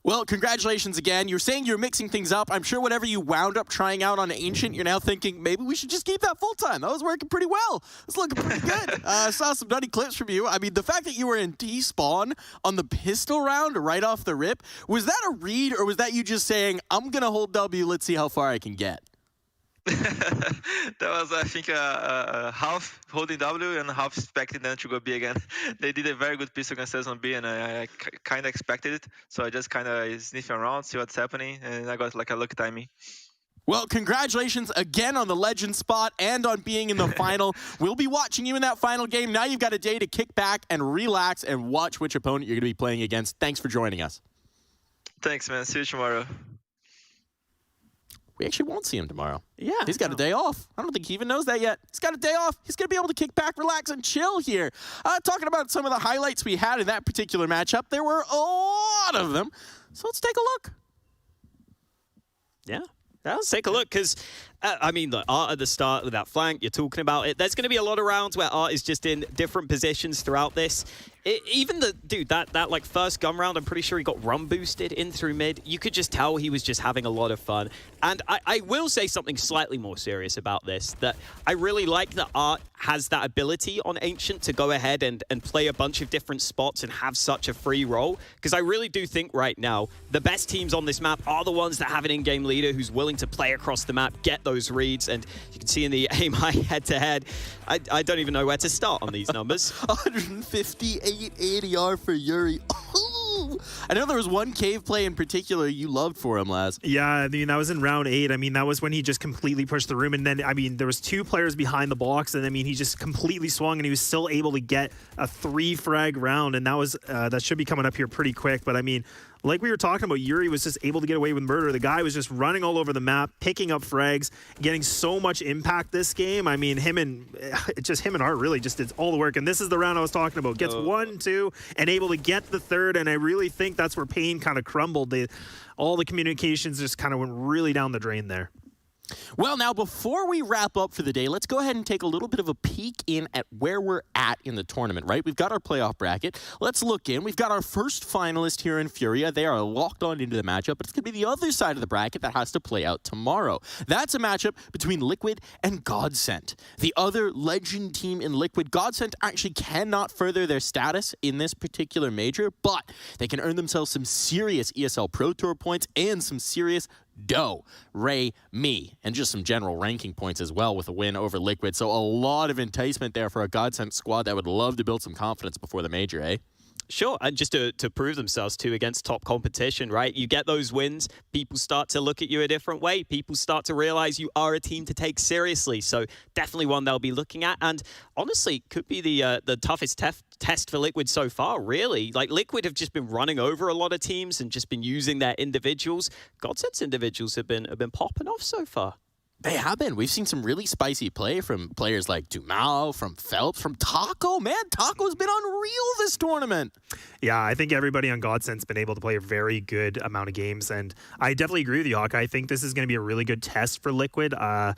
Well, congratulations again. You're saying you're mixing things up. I'm sure whatever you wound up trying out on Ancient, you're now thinking, maybe we should just keep that full-time. That was working pretty well. It's looking pretty good. Saw some nutty clips from you. I mean, the fact that you were in T-spawn on the pistol round right off the rip, was that a read, or was that you just saying, I'm going to hold W, let's see how far I can get? That was, I think, half holding W and half expecting them to go B again. They did a very good pistol against us on B, and I kind of expected it. So I just kind of sniffing around, see what's happening, and I got like a lucky timing. Well, congratulations again on the legend spot and on being in the final. We'll be watching you in that final game. Now you've got a day to kick back and relax and watch which opponent you're going to be playing against. Thanks for joining us. Thanks, man. See you tomorrow. We actually won't see him tomorrow. Yeah. He's got a day off. I don't think he even knows that yet. He's got a day off. He's going to be able to kick back, relax, and chill here. Talking about some of the highlights we had in that particular matchup, there were a lot of them. So let's take a look. Yeah. Let's take a look, because, I mean, look, Art at the start with that flank, you're talking about it. There's going to be a lot of rounds where Art is just in different positions throughout this. Even the dude, that like first gun round, I'm pretty sure he got run boosted in through mid. You could just tell he was just having a lot of fun. And I will say something slightly more serious about this, that I really like that Art has that ability on Ancient to go ahead and play a bunch of different spots and have such a free role. Because I really do think right now, the best teams on this map are the ones that have an in-game leader who's willing to play across the map, get those reads. And you can see in the aim high head-to-head, I don't even know where to start on these numbers. 158 ADR for Yuri. I know there was one cave play in particular you loved for him, Laz. Yeah, I mean, that was in round 8. I mean, that was when he just completely pushed the room. And then, I mean, there was 2 players behind the box. And I mean, he just completely swung and he was still able to get a 3-frag round. And that was, that should be coming up here pretty quick. But I mean, like we were talking about, Yuri was just able to get away with murder. The guy was just running all over the map, picking up frags, getting so much impact this game. I mean, him and Art really just did all the work. And this is the round I was talking about. Gets 1, 2, and able to get the 3rd. And I really think that's where Pain kind of crumbled. All the communications just kind of went really down the drain there. Well, now, before we wrap up for the day, let's go ahead and take a little bit of a peek in at where we're at in the tournament, right? We've got our playoff bracket. Let's look in. We've got our first finalist here in Furia. They are locked on into the matchup, but it's going to be the other side of the bracket that has to play out tomorrow. That's a matchup between Liquid and Godsent. The other legend team in Liquid, Godsent actually cannot further their status in this particular major, but they can earn themselves some serious ESL Pro Tour points and some serious dough, Ray, me, and just some general ranking points as well with a win over Liquid. So a lot of enticement there for a Godsent squad that would love to build some confidence before the major, eh? Sure, and just to prove themselves too against top competition, right? You get those wins, people start to look at you a different way. People start to realize you are a team to take seriously. So definitely one they'll be looking at. And honestly, could be the toughest test for Liquid so far, really. Like, Liquid have just been running over a lot of teams and just been using their individuals. Godsent's individuals have been popping off so far. They have been. We've seen some really spicy play from players like Dumao, from Phelps, from Taco. Man, Taco's been unreal this tournament. Yeah, I think everybody on Godsent's been able to play a very good amount of games. And I definitely agree with you, Hawk. I think this is going to be a really good test for Liquid. I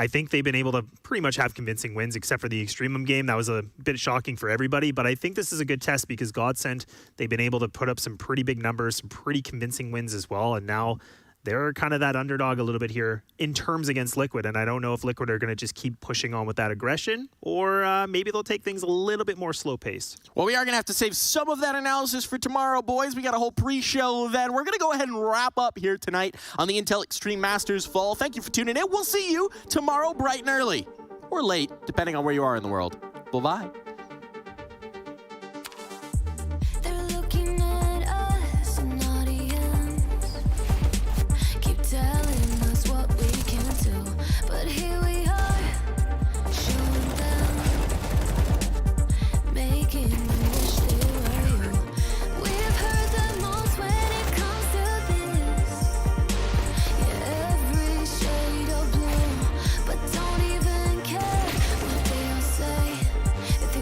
think they've been able to pretty much have convincing wins, except for the Extremum game. That was a bit shocking for everybody. But I think this is a good test because Godsent, they've been able to put up some pretty big numbers, some pretty convincing wins as well. And now they're kind of that underdog a little bit here in terms against Liquid, and I don't know if Liquid are going to just keep pushing on with that aggression, or maybe they'll take things a little bit more slow-paced. Well, we are going to have to save some of that analysis for tomorrow, boys. We got a whole pre-show then. We're going to go ahead and wrap up here tonight on the Intel Extreme Masters Fall. Thank you for tuning in. We'll see you tomorrow bright and early, or late, depending on where you are in the world. Bye-bye. If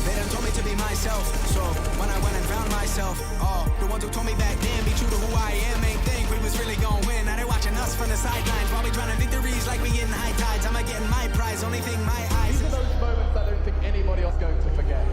They done told me to be myself. So when I went and found myself, the ones who told me back then, be true to who I am, ain't think we was really gonna win. Now they watching us from the sidelines while we drowning victories like we getting high tides. I'm getting my prize, only thing my eyes. These are those moments I don't think anybody else is going to forget.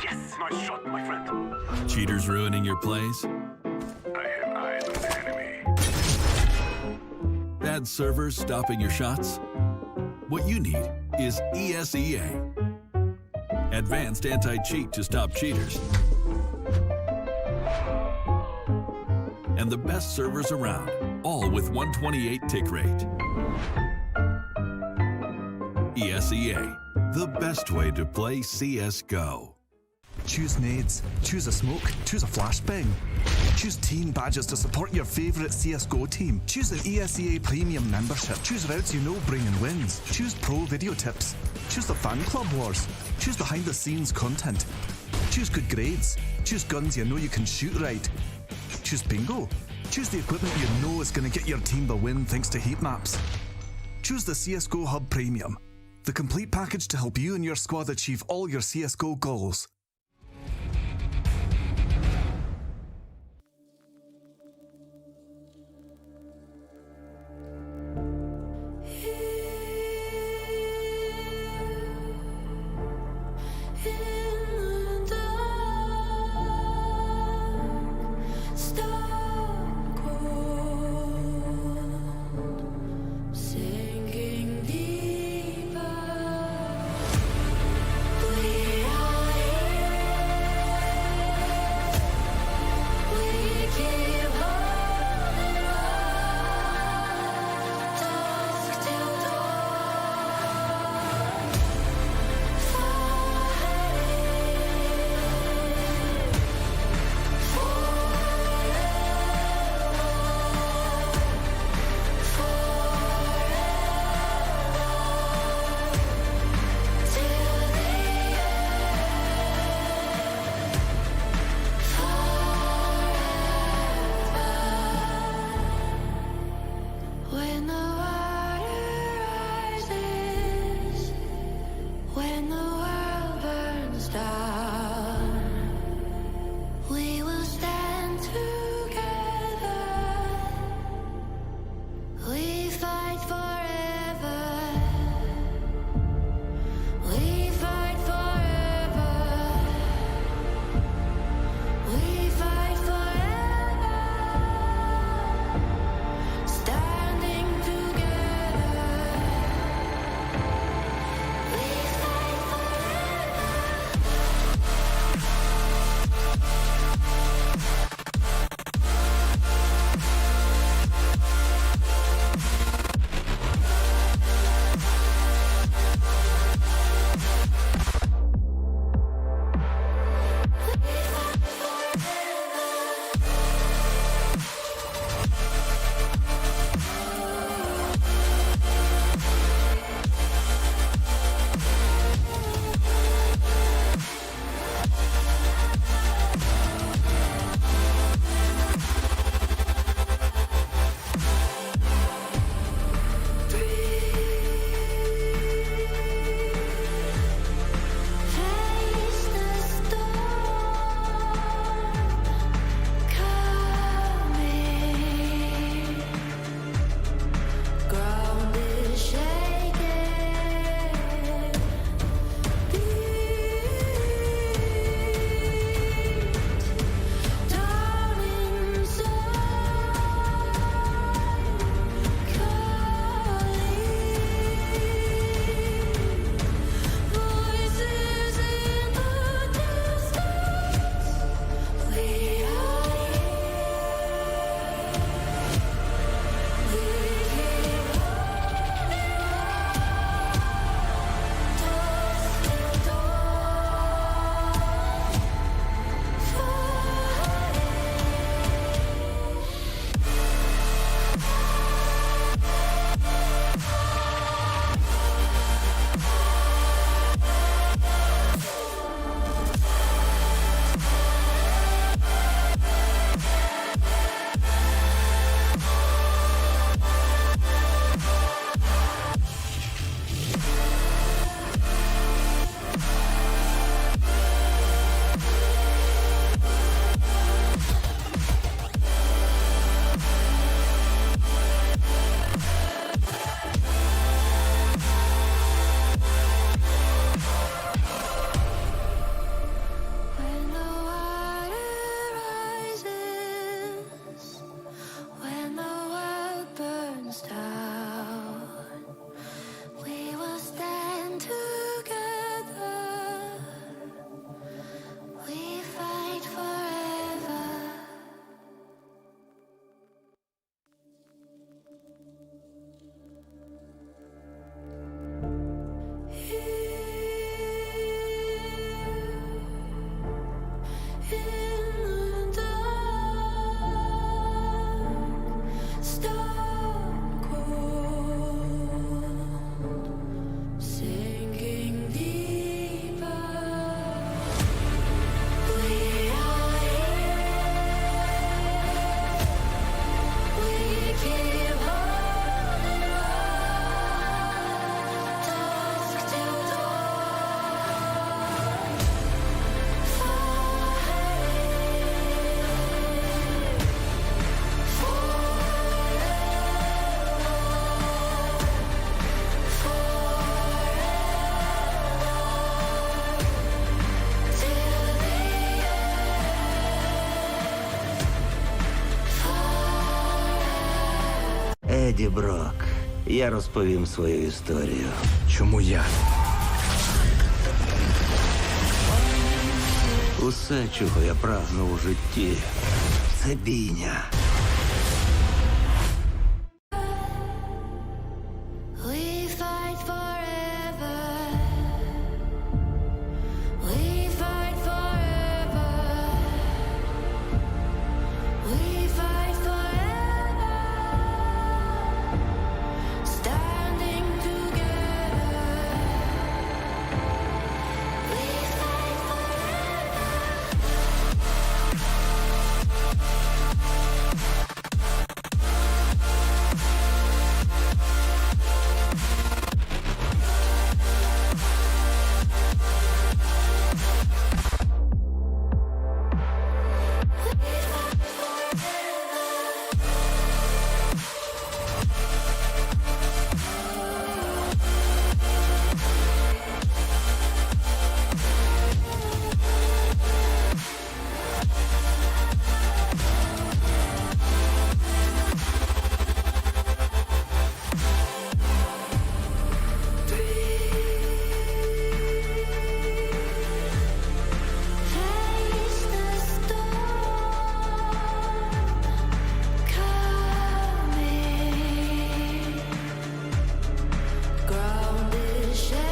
Yes, nice shot, my friend. Cheaters ruining your plays? I have eyes on the enemy. Bad servers stopping your shots? What you need is ESEA. Advanced anti-cheat to stop cheaters. And the best servers around, all with 128 tick rate. ESEA, the best way to play CSGO. Choose nades, choose a smoke, choose a flashbang. Choose team badges to support your favourite CSGO team. Choose an ESEA Premium membership. Choose routes you know bring in wins. Choose pro video tips. Choose the fan club wars. Choose behind the scenes content. Choose good grades. Choose guns you know you can shoot right. Choose bingo. Choose the equipment you know is going to get your team the win thanks to heat maps. Choose the CSGO Hub Premium, the complete package to help you and your squad achieve all your CSGO goals. Sinking deeper, we are here. Леді Брок, я розповім свою історію. Чому я? Усе, чого я прагнув у житті, це бійня. We fight forever. We fight forever. We fight forever. Standing together. We fight forever. Face the storm coming. Ground is shaking.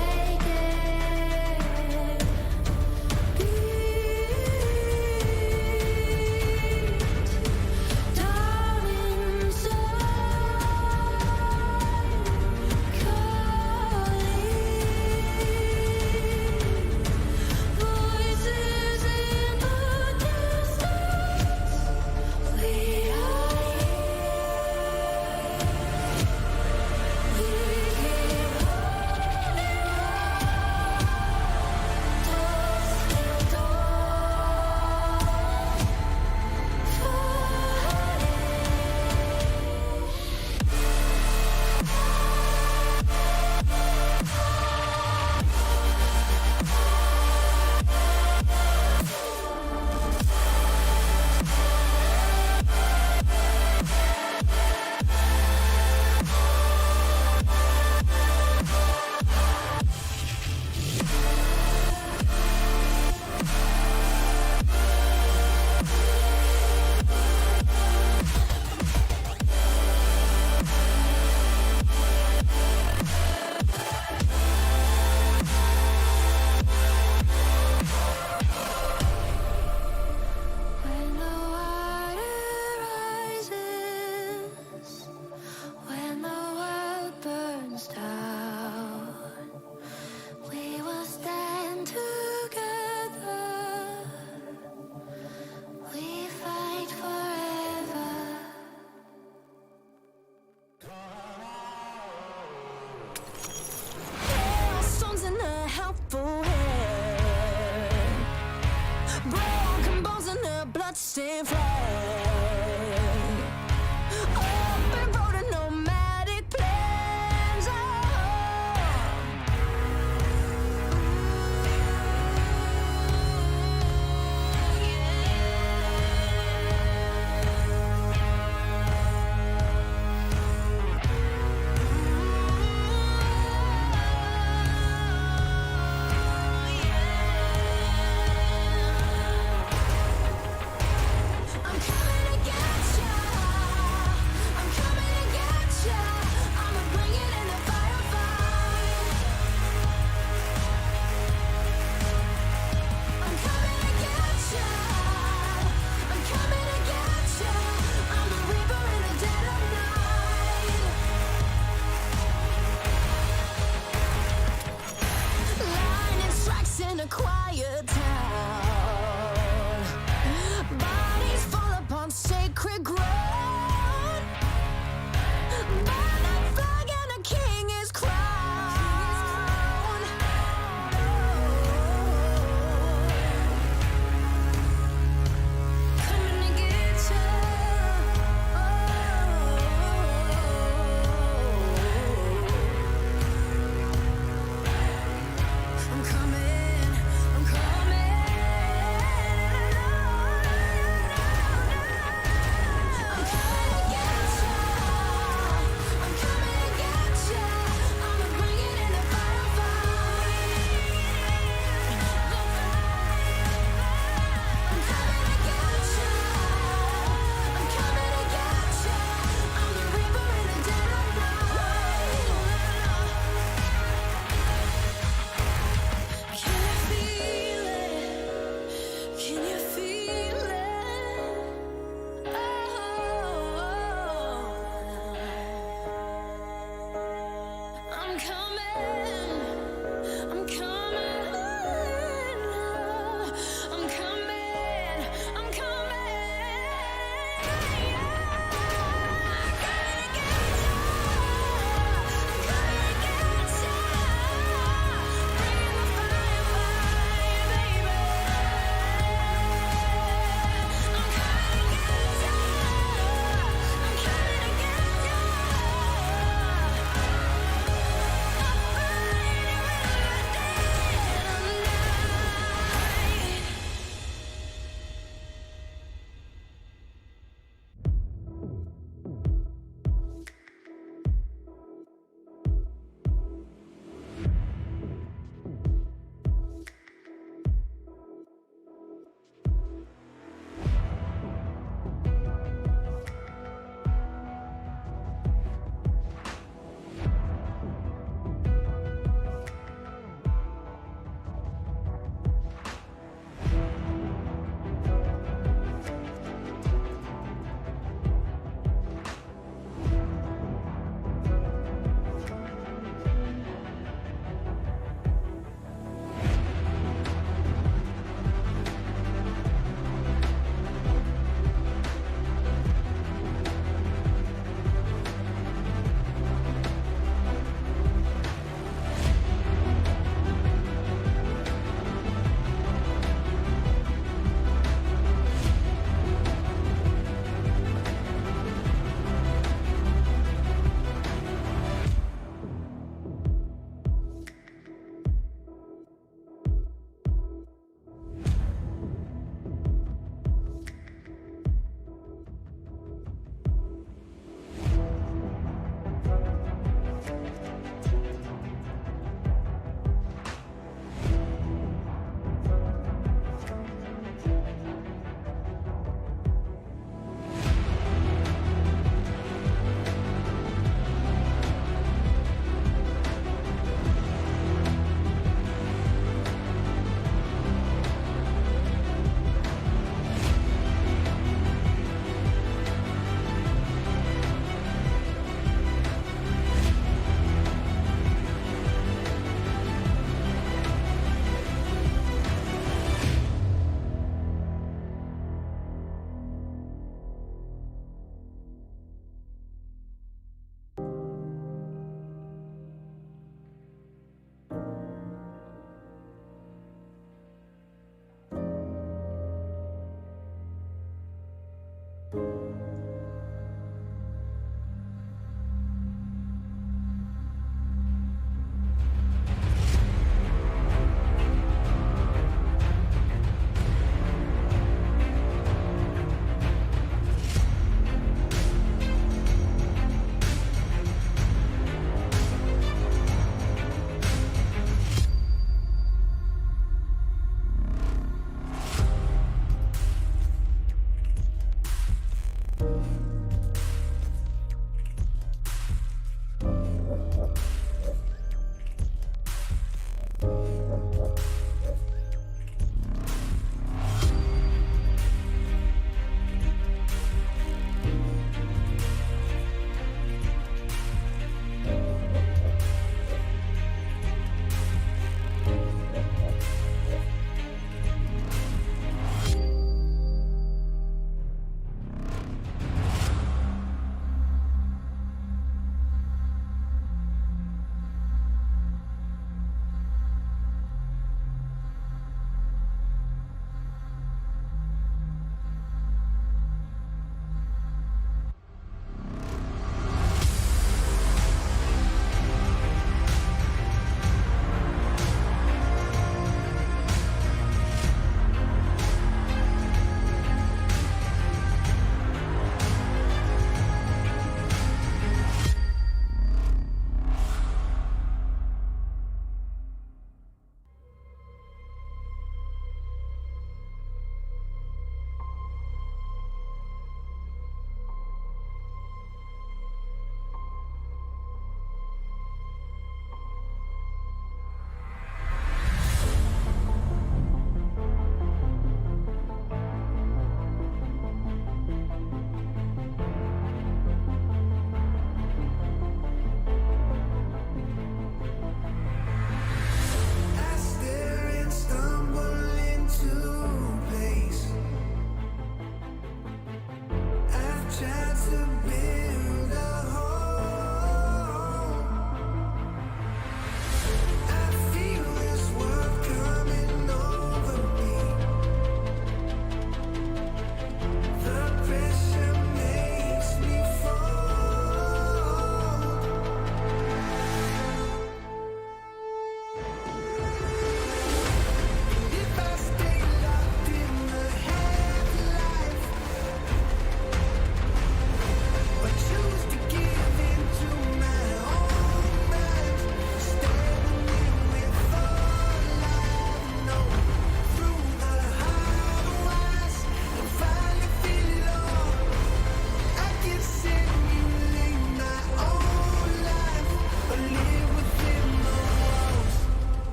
Beat down inside, calling. Voices in the distance. We are here. We keep holding when the water rises, when the world burns down, we will stand together. We fight forever. There are storms in the helpful hand, broken bones and the bloodstained flag. Open road and nomadic plans. I'm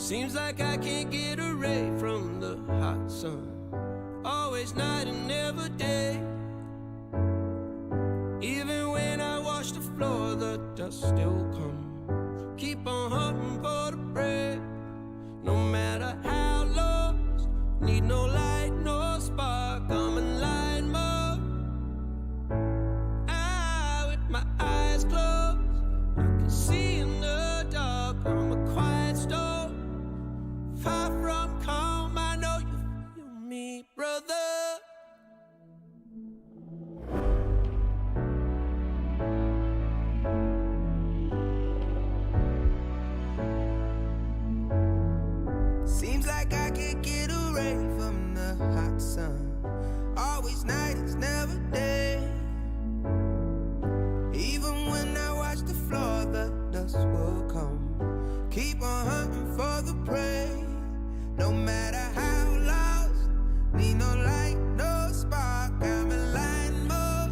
Seems like I can't get away from the hot sun. Always night and never day. Even when I wash the floor, the dust still comes. Keep on hunting for the bread. No matter how lost, need no light, no spark. I'm in line mode. With my eyes closed, I can see in the dark. I'm a quiet storm. Far from calm, I know you feel me, brother. Seems like I can't get away from the hot sun. Always night, it's never day. Even when I watch the floor, the dust will come. Keep on hunting for the prey. No matter how lost, need no light, no spark. I'm in line mode.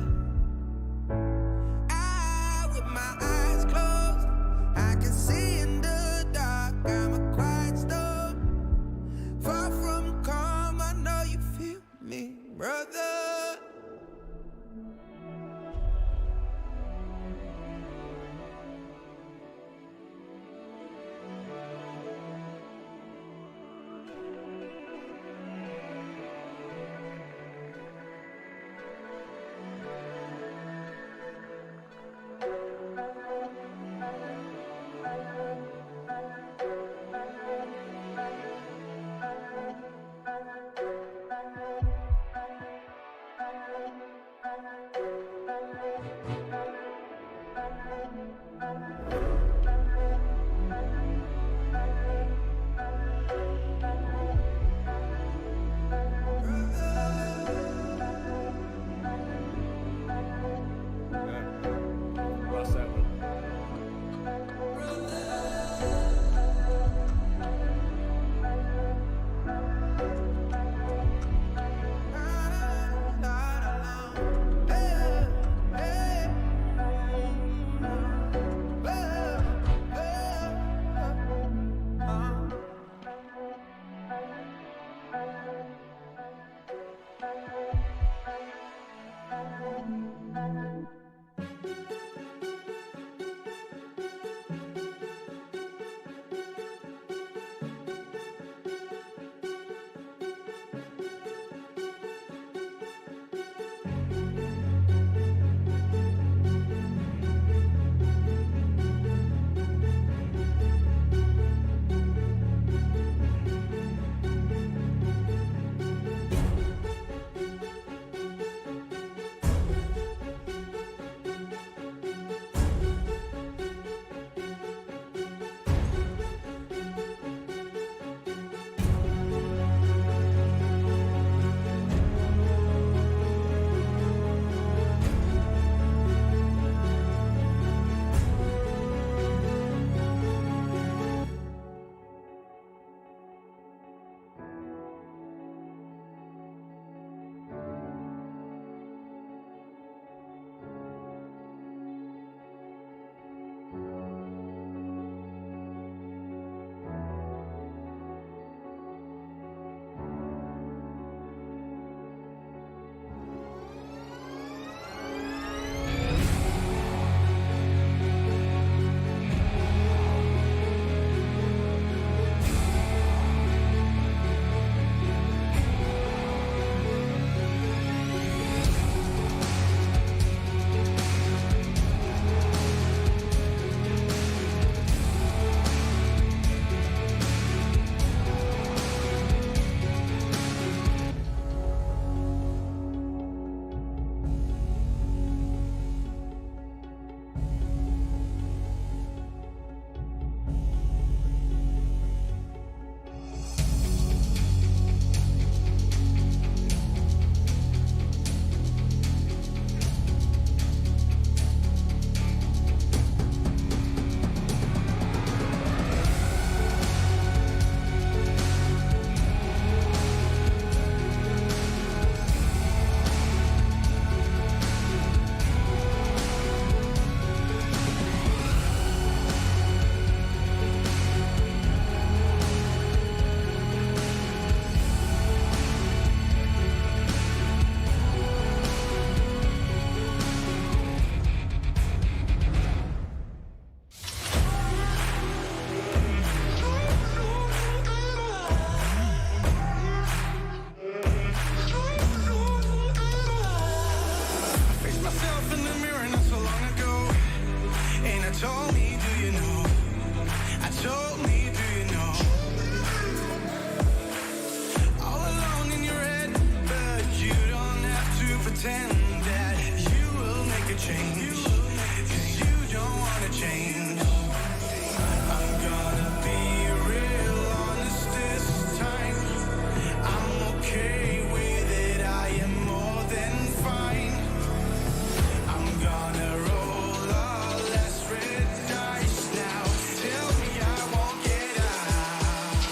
With my eyes closed, I can see in the dark. I'm a quiet storm. Far from calm, I know you feel me, brother. pretend that you will make a change, 'cause you don't wanna change. I'm gonna be real honest this time. I'm okay with it, I am more than fine. I'm gonna roll all less red dice now. Tell me I won't get out.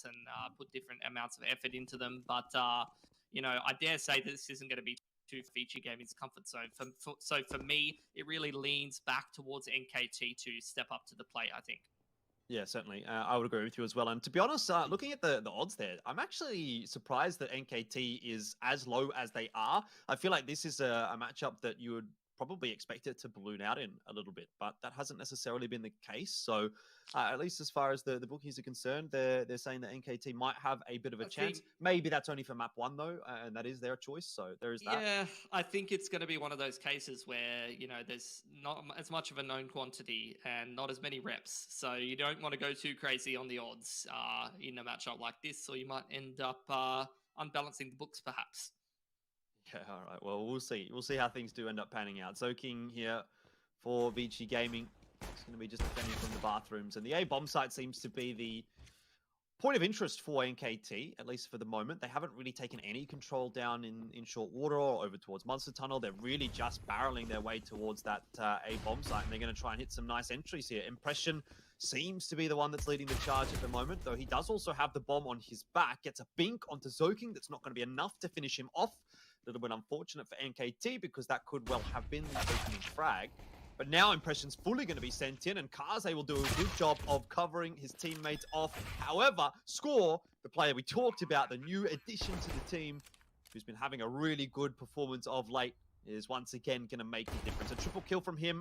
shots and put different amounts of effort into them. But, you know, I dare say that this isn't going to be too feature gaming's comfort zone. So for me, it really leans back towards NKT to step up to the plate, I think. Yeah, certainly. I would agree with you as well. And to be honest, looking at the odds there, I'm actually surprised that NKT is as low as they are. I feel like this is a matchup that you would probably expect it to balloon out in a little bit, but that hasn't necessarily been the case. So at least as far as the bookies are concerned, they're saying that NKT might have a bit of a chance. Maybe that's only for map 1 though, and that is their choice. So there is that. Yeah, I think it's going to be one of those cases where, you know, there's not as much of a known quantity and not as many reps. So you don't want to go too crazy on the odds in a matchup like this, or you might end up unbalancing the books perhaps. Yeah, all right. Well, we'll see. We'll see how things do end up panning out. Zoking here for Vici Gaming. It's going to be just defending from the bathrooms. And the A bomb site seems to be the point of interest for NKT, at least for the moment. They haven't really taken any control down in short water or over towards Monster Tunnel. They're really just barreling their way towards that A bomb site. And they're going to try and hit some nice entries here. Impression seems to be the one that's leading the charge at the moment, though he does also have the bomb on his back. Gets a bink onto Zoking. That's not going to be enough to finish him off. A little bit unfortunate for NKT because that could well have been the opening frag. But now Impression's fully going to be sent in, and Kaze will do a good job of covering his teammates off. However, Score, the player we talked about, the new addition to the team, who's been having a really good performance of late, is once again going to make the difference. A triple kill from him